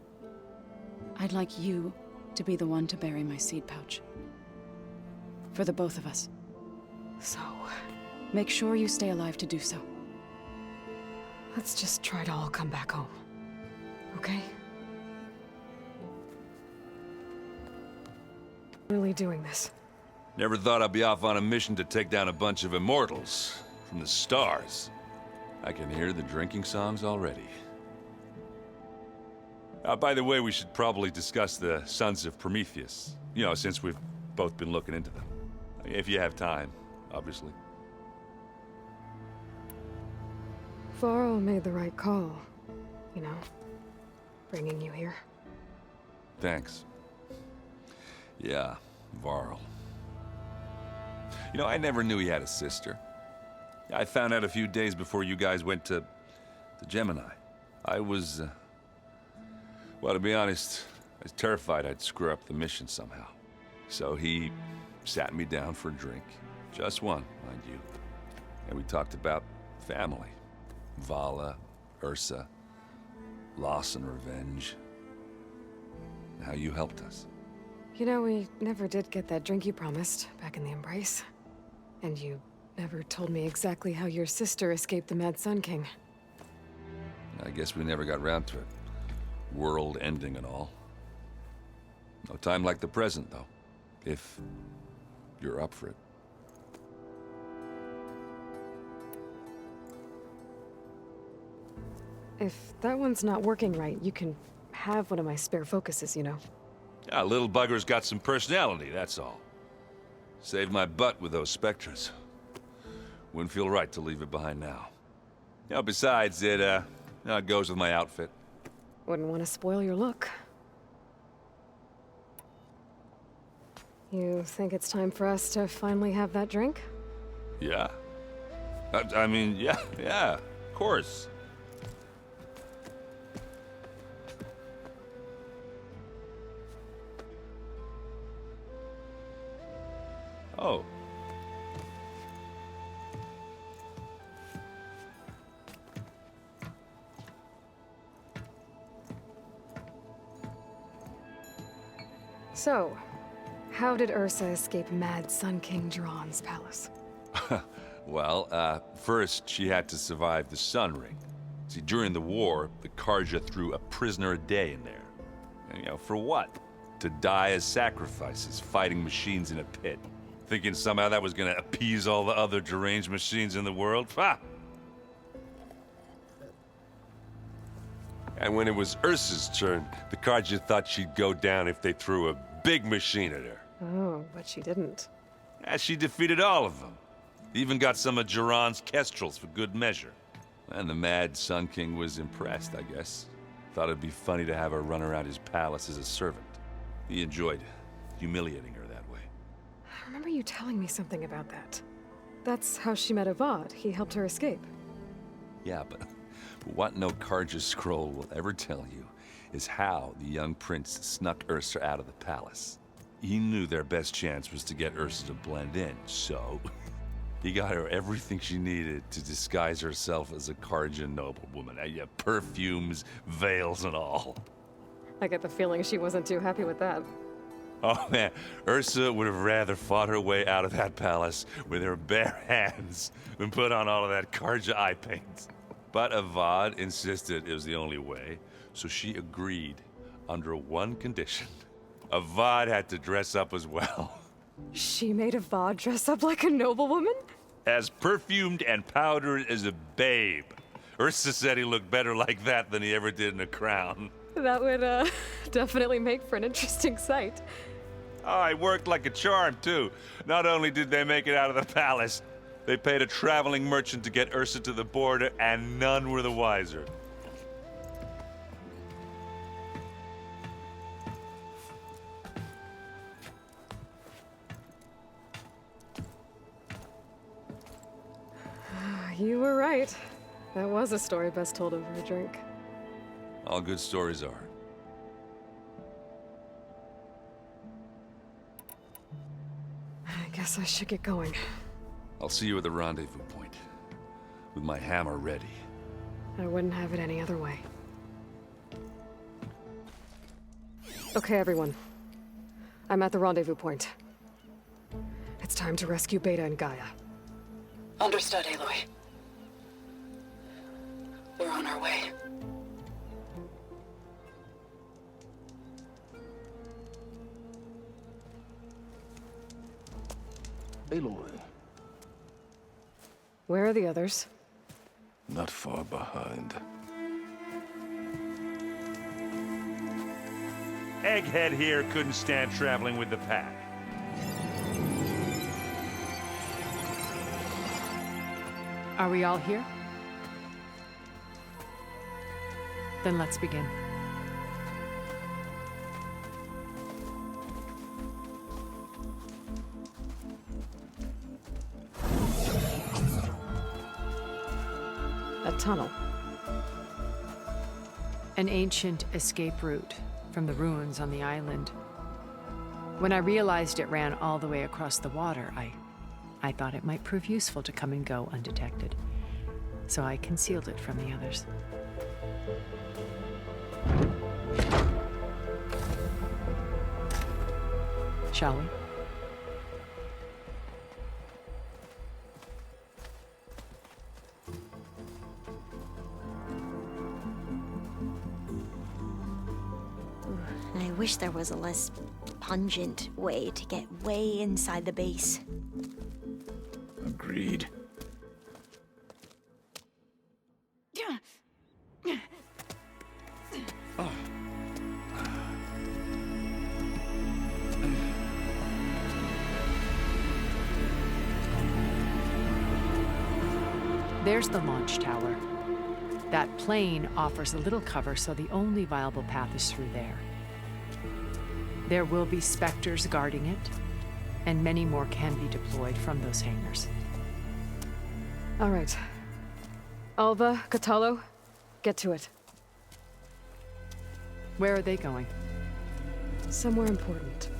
I'd like you to be the one to bury my seed pouch. For the both of us. So, make sure you stay alive to do so. Let's just try to all come back home. Okay? Really doing this. Never thought I'd be off on a mission to take down a bunch of immortals from the stars. I can hear the drinking songs already. By the way, we should probably discuss the Sons of Prometheus. You know, since we've both been looking into them. If you have time, obviously. Varl made the right call. You know, bringing you here. Thanks. Yeah, Varl. You know, I never knew he had a sister. I found out a few days before you guys went to Gemini. I was, well, to be honest, I was terrified I'd screw up the mission somehow. So he sat me down for a drink. Just one, mind you. And we talked about family. Vala, Ursa, loss and revenge. And how you helped us. You know, we never did get that drink you promised back in the Embrace. And you never told me exactly how your sister escaped the Mad Sun King. I guess we never got round to it. World ending and all. No time like the present, though. If you're up for it. If that one's not working right, you can have one of my spare focuses, you know. Yeah, little bugger's got some personality, that's all. Saved my butt with those Spectres. Wouldn't feel right to leave it behind now. You know, besides, it goes with my outfit. Wouldn't want to spoil your look. You think it's time for us to finally have that drink? Yeah. I mean, yeah, of course. Oh. So, how did Ursa escape Mad Sun King Jiran's palace? Well, first she had to survive the Sun Ring. See, during the war, the Carja threw a prisoner a day in there. And, you know, for what? To die as sacrifices, fighting machines in a pit. Thinking somehow that was gonna appease all the other deranged machines in the world? Ha! And when it was Ursa's turn, the Carja thought she'd go down if they threw a big machine at her. Oh, but she didn't. And she defeated all of them. Even got some of Jiran's kestrels for good measure. And the Mad Sun King was impressed, I guess. Thought it'd be funny to have her run around his palace as a servant. He enjoyed humiliating her that way. I remember you telling me something about that. That's how she met Avad. He helped her escape. Yeah, but what no Carja scroll will ever tell you is how the young prince snuck Ursa out of the palace. He knew their best chance was to get Ursa to blend in, so he got her everything she needed to disguise herself as a Carja noblewoman. Yeah, perfumes, veils, and all. I get the feeling she wasn't too happy with that. Oh man, Ursa would have rather fought her way out of that palace with her bare hands than put on all of that Karja eye paint. But Avad insisted it was the only way, so she agreed under one condition. Avad had to dress up as well. She made Avad dress up like a noblewoman? As perfumed and powdered as a babe. Ursa said he looked better like that than he ever did in a crown. That would, definitely make for an interesting sight. Oh, it worked like a charm, too. Not only did they make it out of the palace, they paid a traveling merchant to get Ursa to the border, and none were the wiser. You were right. That was a story best told over a drink. All good stories are. I guess I should get going. I'll see you at the rendezvous point, with my hammer ready. I wouldn't have it any other way. Okay, everyone. I'm at the rendezvous point. It's time to rescue Beta and Gaia. Understood, Aloy. We're on our way. Aloy. Where are the others? Not far behind. Egghead here couldn't stand traveling with the pack. Are we all here? Then let's begin. A tunnel. An ancient escape route from the ruins on the island. When I realized it ran all the way across the water, I thought it might prove useful to come and go undetected. So I concealed it from the others. Shall we? I wish there was a less pungent way to get way inside the base. Agreed. There's the launch tower. That plane offers a little cover, so the only viable path is through there. There will be Spectres guarding it, and many more can be deployed from those hangars. All right. Alva, Kotallo, get to it. Where are they going? Somewhere important.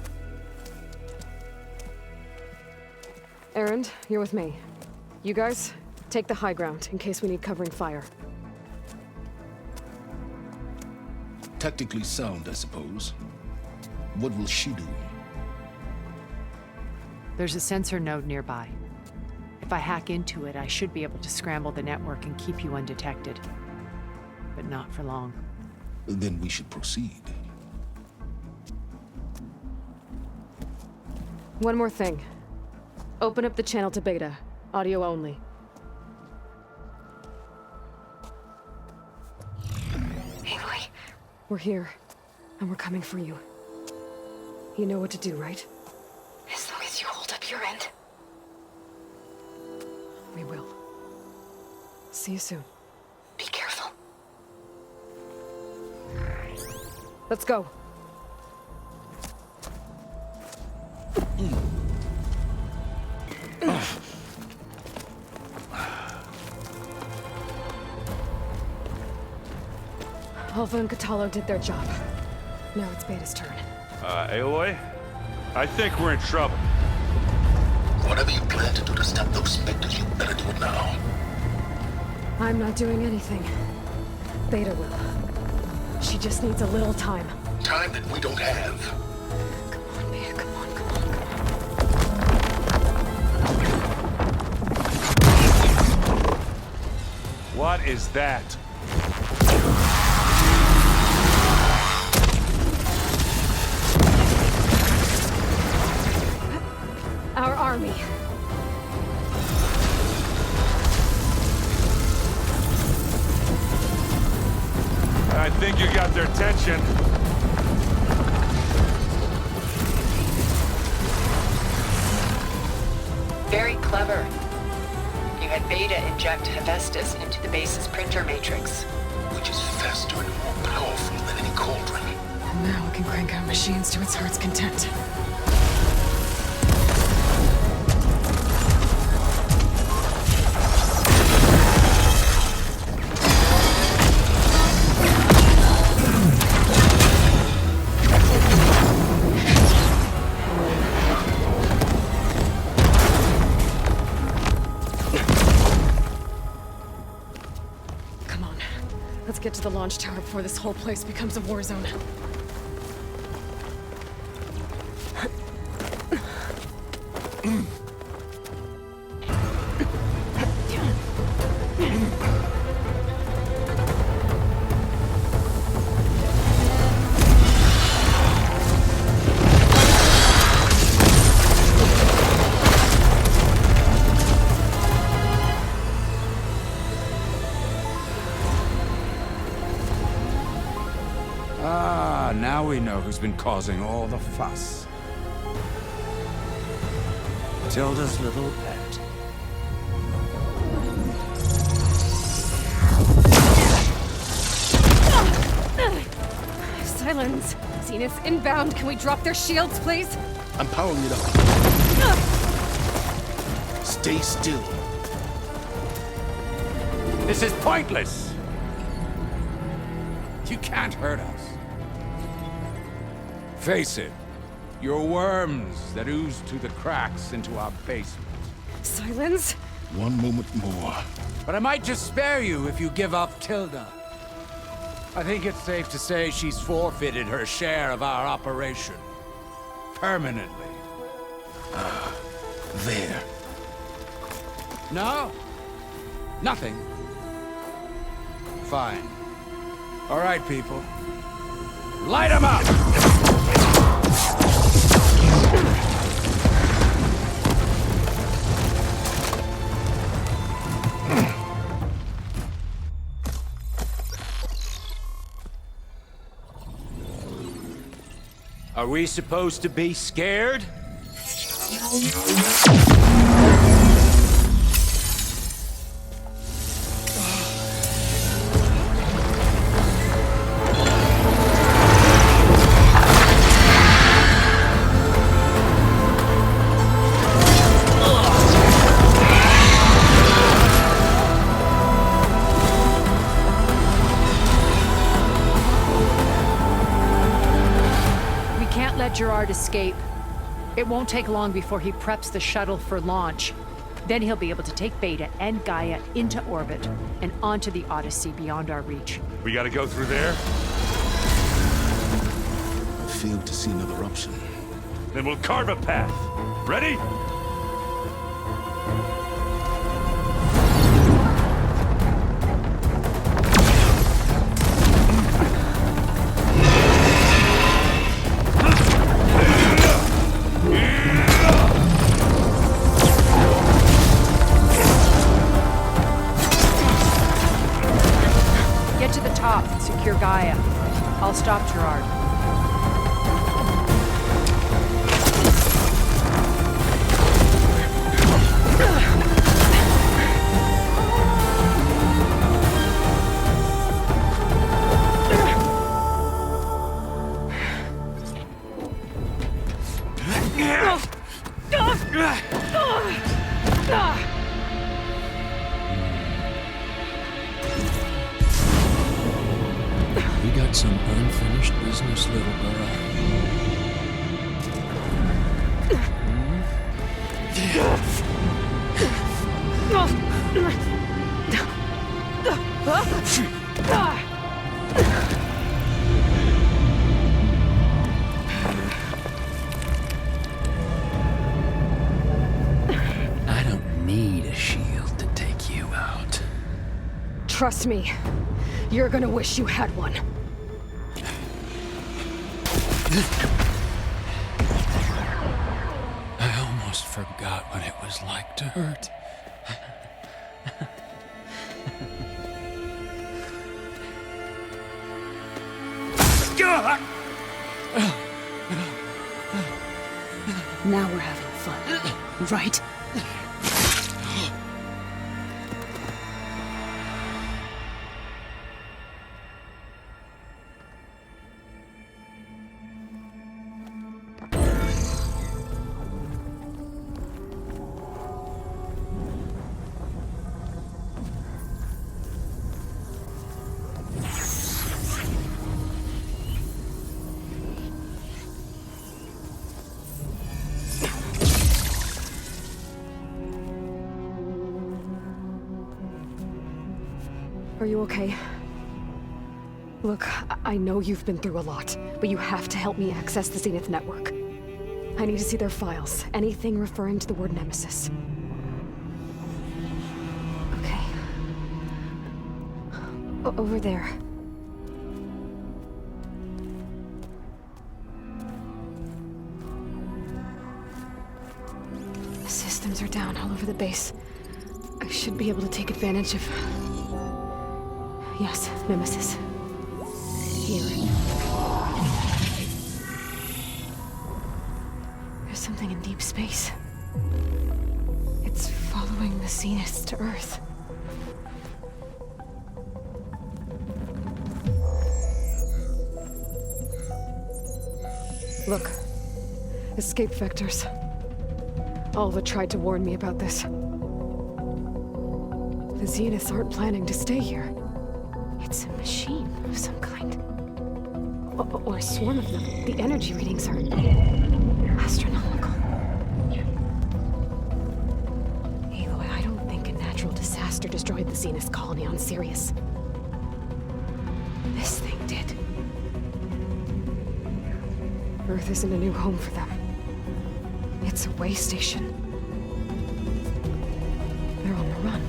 Erend, you're with me. You guys, take the high ground in case we need covering fire. Tactically sound, I suppose. What will she do? There's a sensor node nearby. If I hack into it, I should be able to scramble the network and keep you undetected. But not for long. Then we should proceed. One more thing. Open up the channel to Beta. Audio only. Aloy. We're here, and we're coming for you. You know what to do, right? As long as you hold up your end. We will. See you soon. Be careful. Let's go. Alva and Kotallo did their job. Now it's Beta's turn. Aloy? I think we're in trouble. Whatever you plan to do to stop those Spectres, you better do it now. I'm not doing anything. Beta will. She just needs a little time. Time that we don't have. Come on, man, come on, come on. What is that? Our army. I think you got their attention. Very clever. You had Beta inject Hephaestus into the base's printer matrix. Which is faster and more powerful than any cauldron. And now it can crank out machines to its heart's content. Get to the launch tower before this whole place becomes a war zone. Now we know who's been causing all the fuss. Tilda's little pet. Silence! Zenith's inbound. Can we drop their shields, please? I'm powering it up. Stay still. This is pointless! You can't hurt us. Face it, you're worms that ooze through the cracks into our basement. Silence? One moment more. But I might just spare you if you give up Tilda. I think it's safe to say she's forfeited her share of our operation. Permanently. There. No? Nothing? Fine. All right, people. Light 'em up! Are we supposed to be scared? Gerard escape. It won't take long before he preps the shuttle for launch. Then he'll be able to take Beta and Gaia into orbit and onto the Odyssey beyond our reach. We gotta go through there? I failed to see another option. Then we'll carve a path. Ready? Secure Gaia. I'll stop Gerard. Some unfinished business, little girl. Trust me, you're gonna wish you had one. I almost forgot what it was like to hurt. Now we're having fun, right? Are you okay? Look, I know you've been through a lot, but you have to help me access the Zenith network. I need to see their files, anything referring to the word Nemesis. Okay. Over there. The systems are down all over the base. I should be able to take advantage of... Yes, Nemesis. Here. There's something in deep space. It's following the Zeniths to Earth. Look. Escape vectors. Alva tried to warn me about this. The Zeniths aren't planning to stay here. It's a machine of some kind. Or a swarm of them. The energy readings are astronomical. Aloy, I don't think a natural disaster destroyed the Zenith colony on Sirius. This thing did. Earth isn't a new home for them. It's a way station. They're on the run.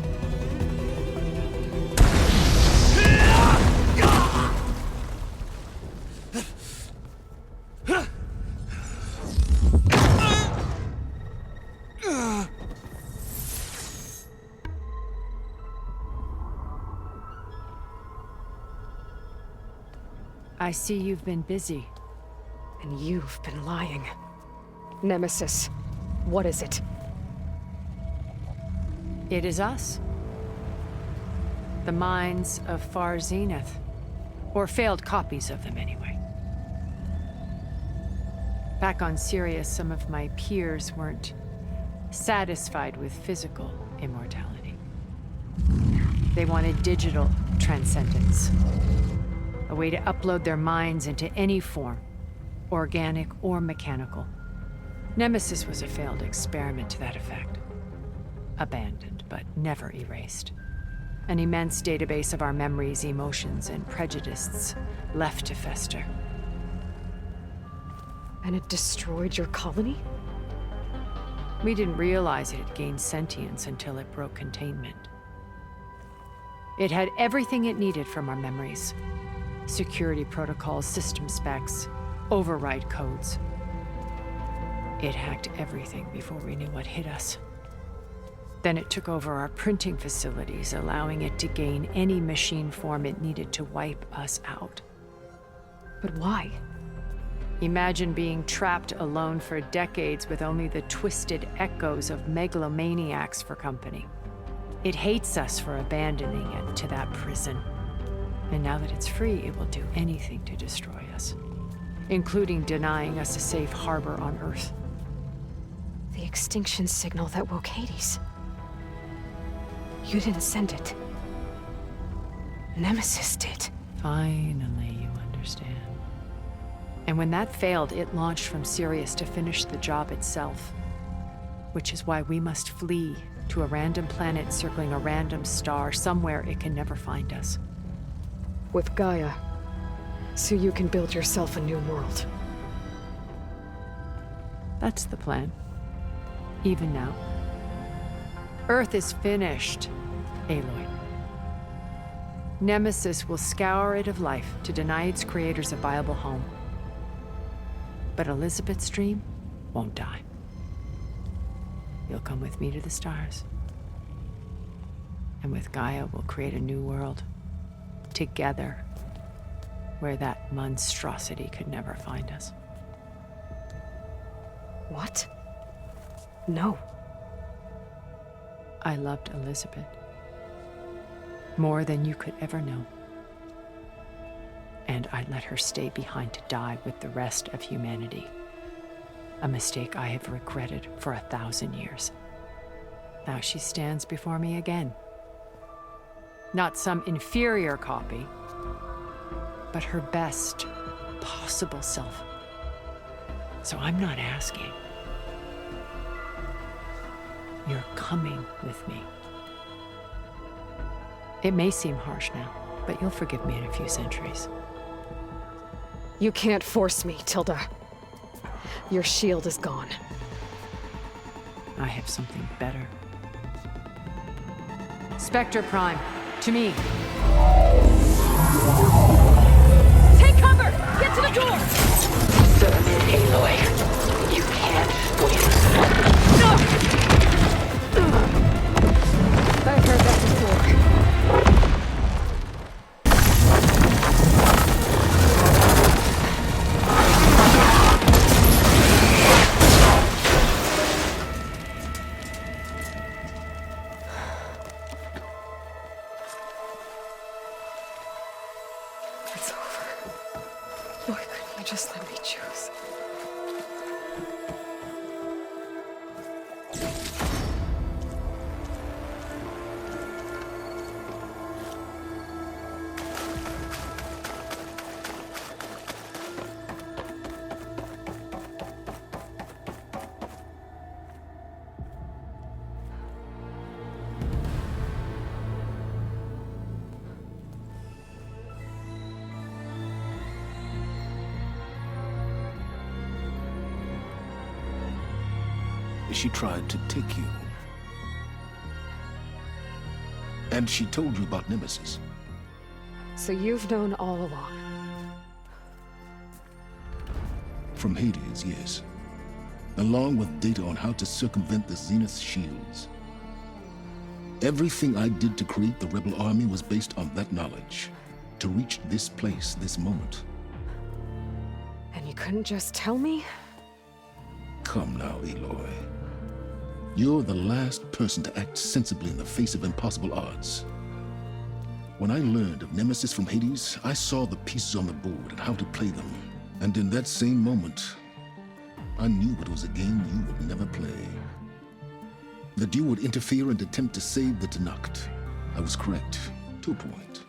I see you've been busy. And you've been lying. Nemesis, what is it? It is us. The minds of Far Zenith. Or failed copies of them, anyway. Back on Sirius, some of my peers weren't satisfied with physical immortality. They wanted digital transcendence. A way to upload their minds into any form, organic or mechanical. Nemesis was a failed experiment to that effect. Abandoned, but never erased. An immense database of our memories, emotions, and prejudices left to fester. And it destroyed your colony? We didn't realize it had gained sentience until it broke containment. It had everything it needed from our memories. Security protocols, system specs, override codes. It hacked everything before we knew what hit us. Then it took over our printing facilities, allowing it to gain any machine form it needed to wipe us out. But why? Imagine being trapped alone for decades with only the twisted echoes of megalomaniacs for company. It hates us for abandoning it to that prison. And now that it's free, it will do anything to destroy us, including denying us a safe harbor on Earth. The extinction signal that woke Hades. You didn't send it. Nemesis did. Finally, you understand. And when that failed, it launched from Sirius to finish the job itself. Which is why we must flee to a random planet circling a random star, somewhere it can never find us. With Gaia, so you can build yourself a new world. That's the plan. Even now. Earth is finished, Aloy. Nemesis will scour it of life to deny its creators a viable home. But Elizabeth's dream won't die. You'll come with me to the stars. And with Gaia, we'll create a new world. Together. Where that monstrosity could never find us. What? No. I loved Elizabeth. More than you could ever know. And I let her stay behind to die with the rest of humanity. A mistake I have regretted for 1,000 years. Now she stands before me again. Not some inferior copy, but her best possible self. So I'm not asking. You're coming with me. It may seem harsh now, but you'll forgive me in a few centuries. You can't force me, Tilda. Your shield is gone. I have something better. Spectre Prime, to me. Take cover! Get to the door! Submit, Aloy. You can't win. I've heard that before. It's over. Why couldn't you just let me choose? She tried to take you. And she told you about Nemesis. So you've known all along. From Hades, yes. Along with data on how to circumvent the Zenith shields. Everything I did to create the Rebel Army was based on that knowledge. To reach this place, this moment. And you couldn't just tell me? Come now, Aloy. You're the last person to act sensibly in the face of impossible odds. When I learned of Nemesis from Hades, I saw the pieces on the board and how to play them. And in that same moment, I knew it was a game you would never play. That you would interfere and attempt to save the Tenakth. I was correct, to a point.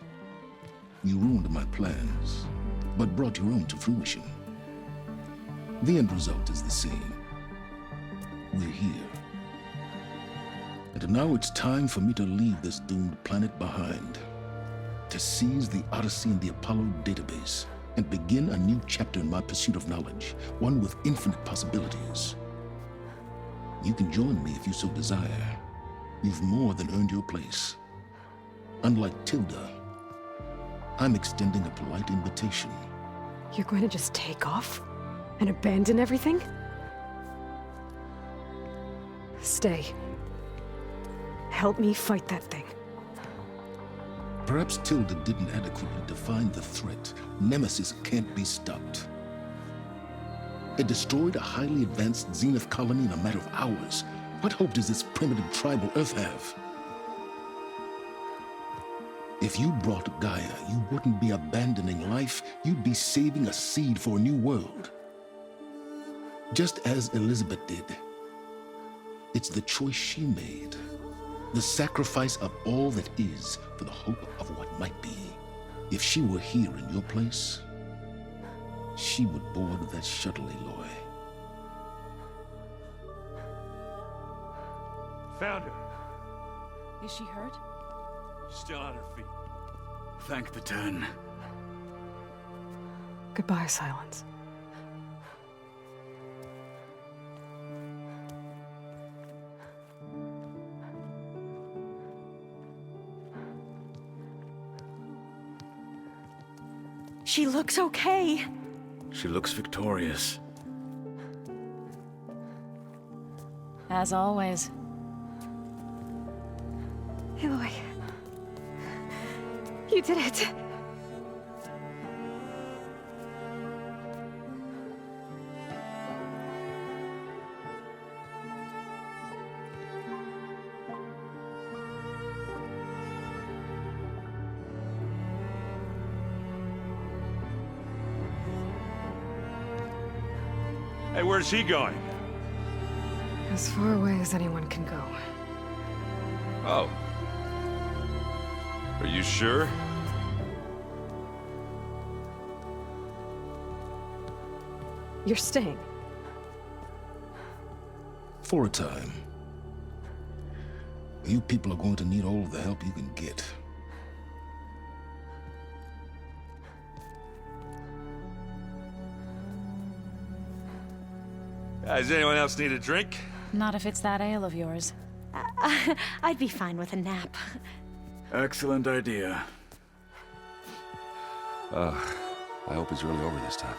You ruined my plans, but brought your own to fruition. The end result is the same. We're here. And now it's time for me to leave this doomed planet behind. To seize the Odyssey and the Apollo database, and begin a new chapter in my pursuit of knowledge, one with infinite possibilities. You can join me if you so desire. You've more than earned your place. Unlike Tilda, I'm extending a polite invitation. You're going to just take off? And abandon everything? Stay. Help me fight that thing. Perhaps Tilda didn't adequately define the threat. Nemesis can't be stopped. It destroyed a highly advanced Zenith colony in a matter of hours. What hope does this primitive tribal Earth have? If you brought Gaia, you wouldn't be abandoning life, you'd be saving a seed for a new world. Just as Elizabeth did. It's the choice she made. The sacrifice of all that is for the hope of what might be. If she were here in your place, she would board that shuttle, Aloy. Found her. Is she hurt? Still on her feet. Thank the Ten. Goodbye, Silence. She looks okay. She looks victorious. As always. Aloy. You did it. Hey, where's he going? As far away as anyone can go. Oh. Are you sure? You're staying. For a time. You people are going to need all of the help you can get. Does anyone else need a drink? Not if it's that ale of yours. I'd be fine with a nap. Excellent idea. I hope it's really over this time.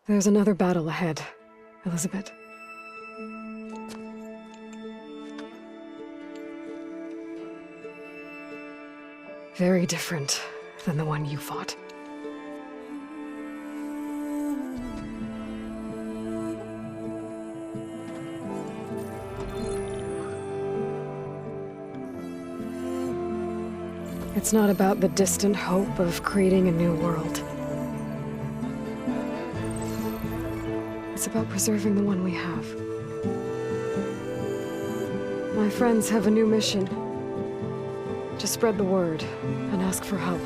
There's another battle ahead, Elizabeth. Very different than the one you fought. It's not about the distant hope of creating a new world. It's about preserving the one we have. My friends have a new mission. To spread the word and ask for help.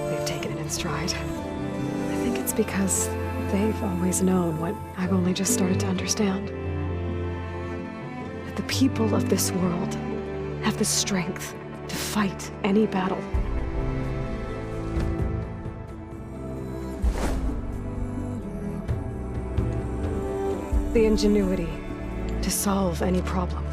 They've taken it in stride. I think it's because they've always known what I've only just started to understand. That the people of this world have the strength to fight any battle. The ingenuity to solve any problem.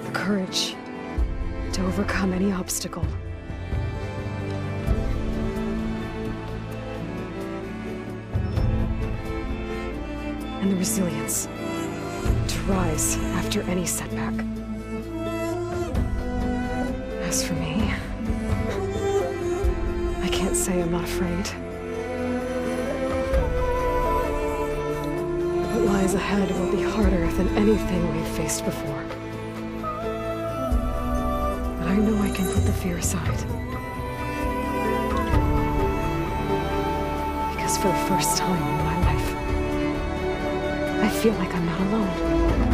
The courage to overcome any obstacle. And the resilience to rise after any setback. As for me, I can't say I'm not afraid. What lies ahead will be harder than anything we've faced before. But I know I can put the fear aside. Because for the first time in my life, I feel like I'm not alone.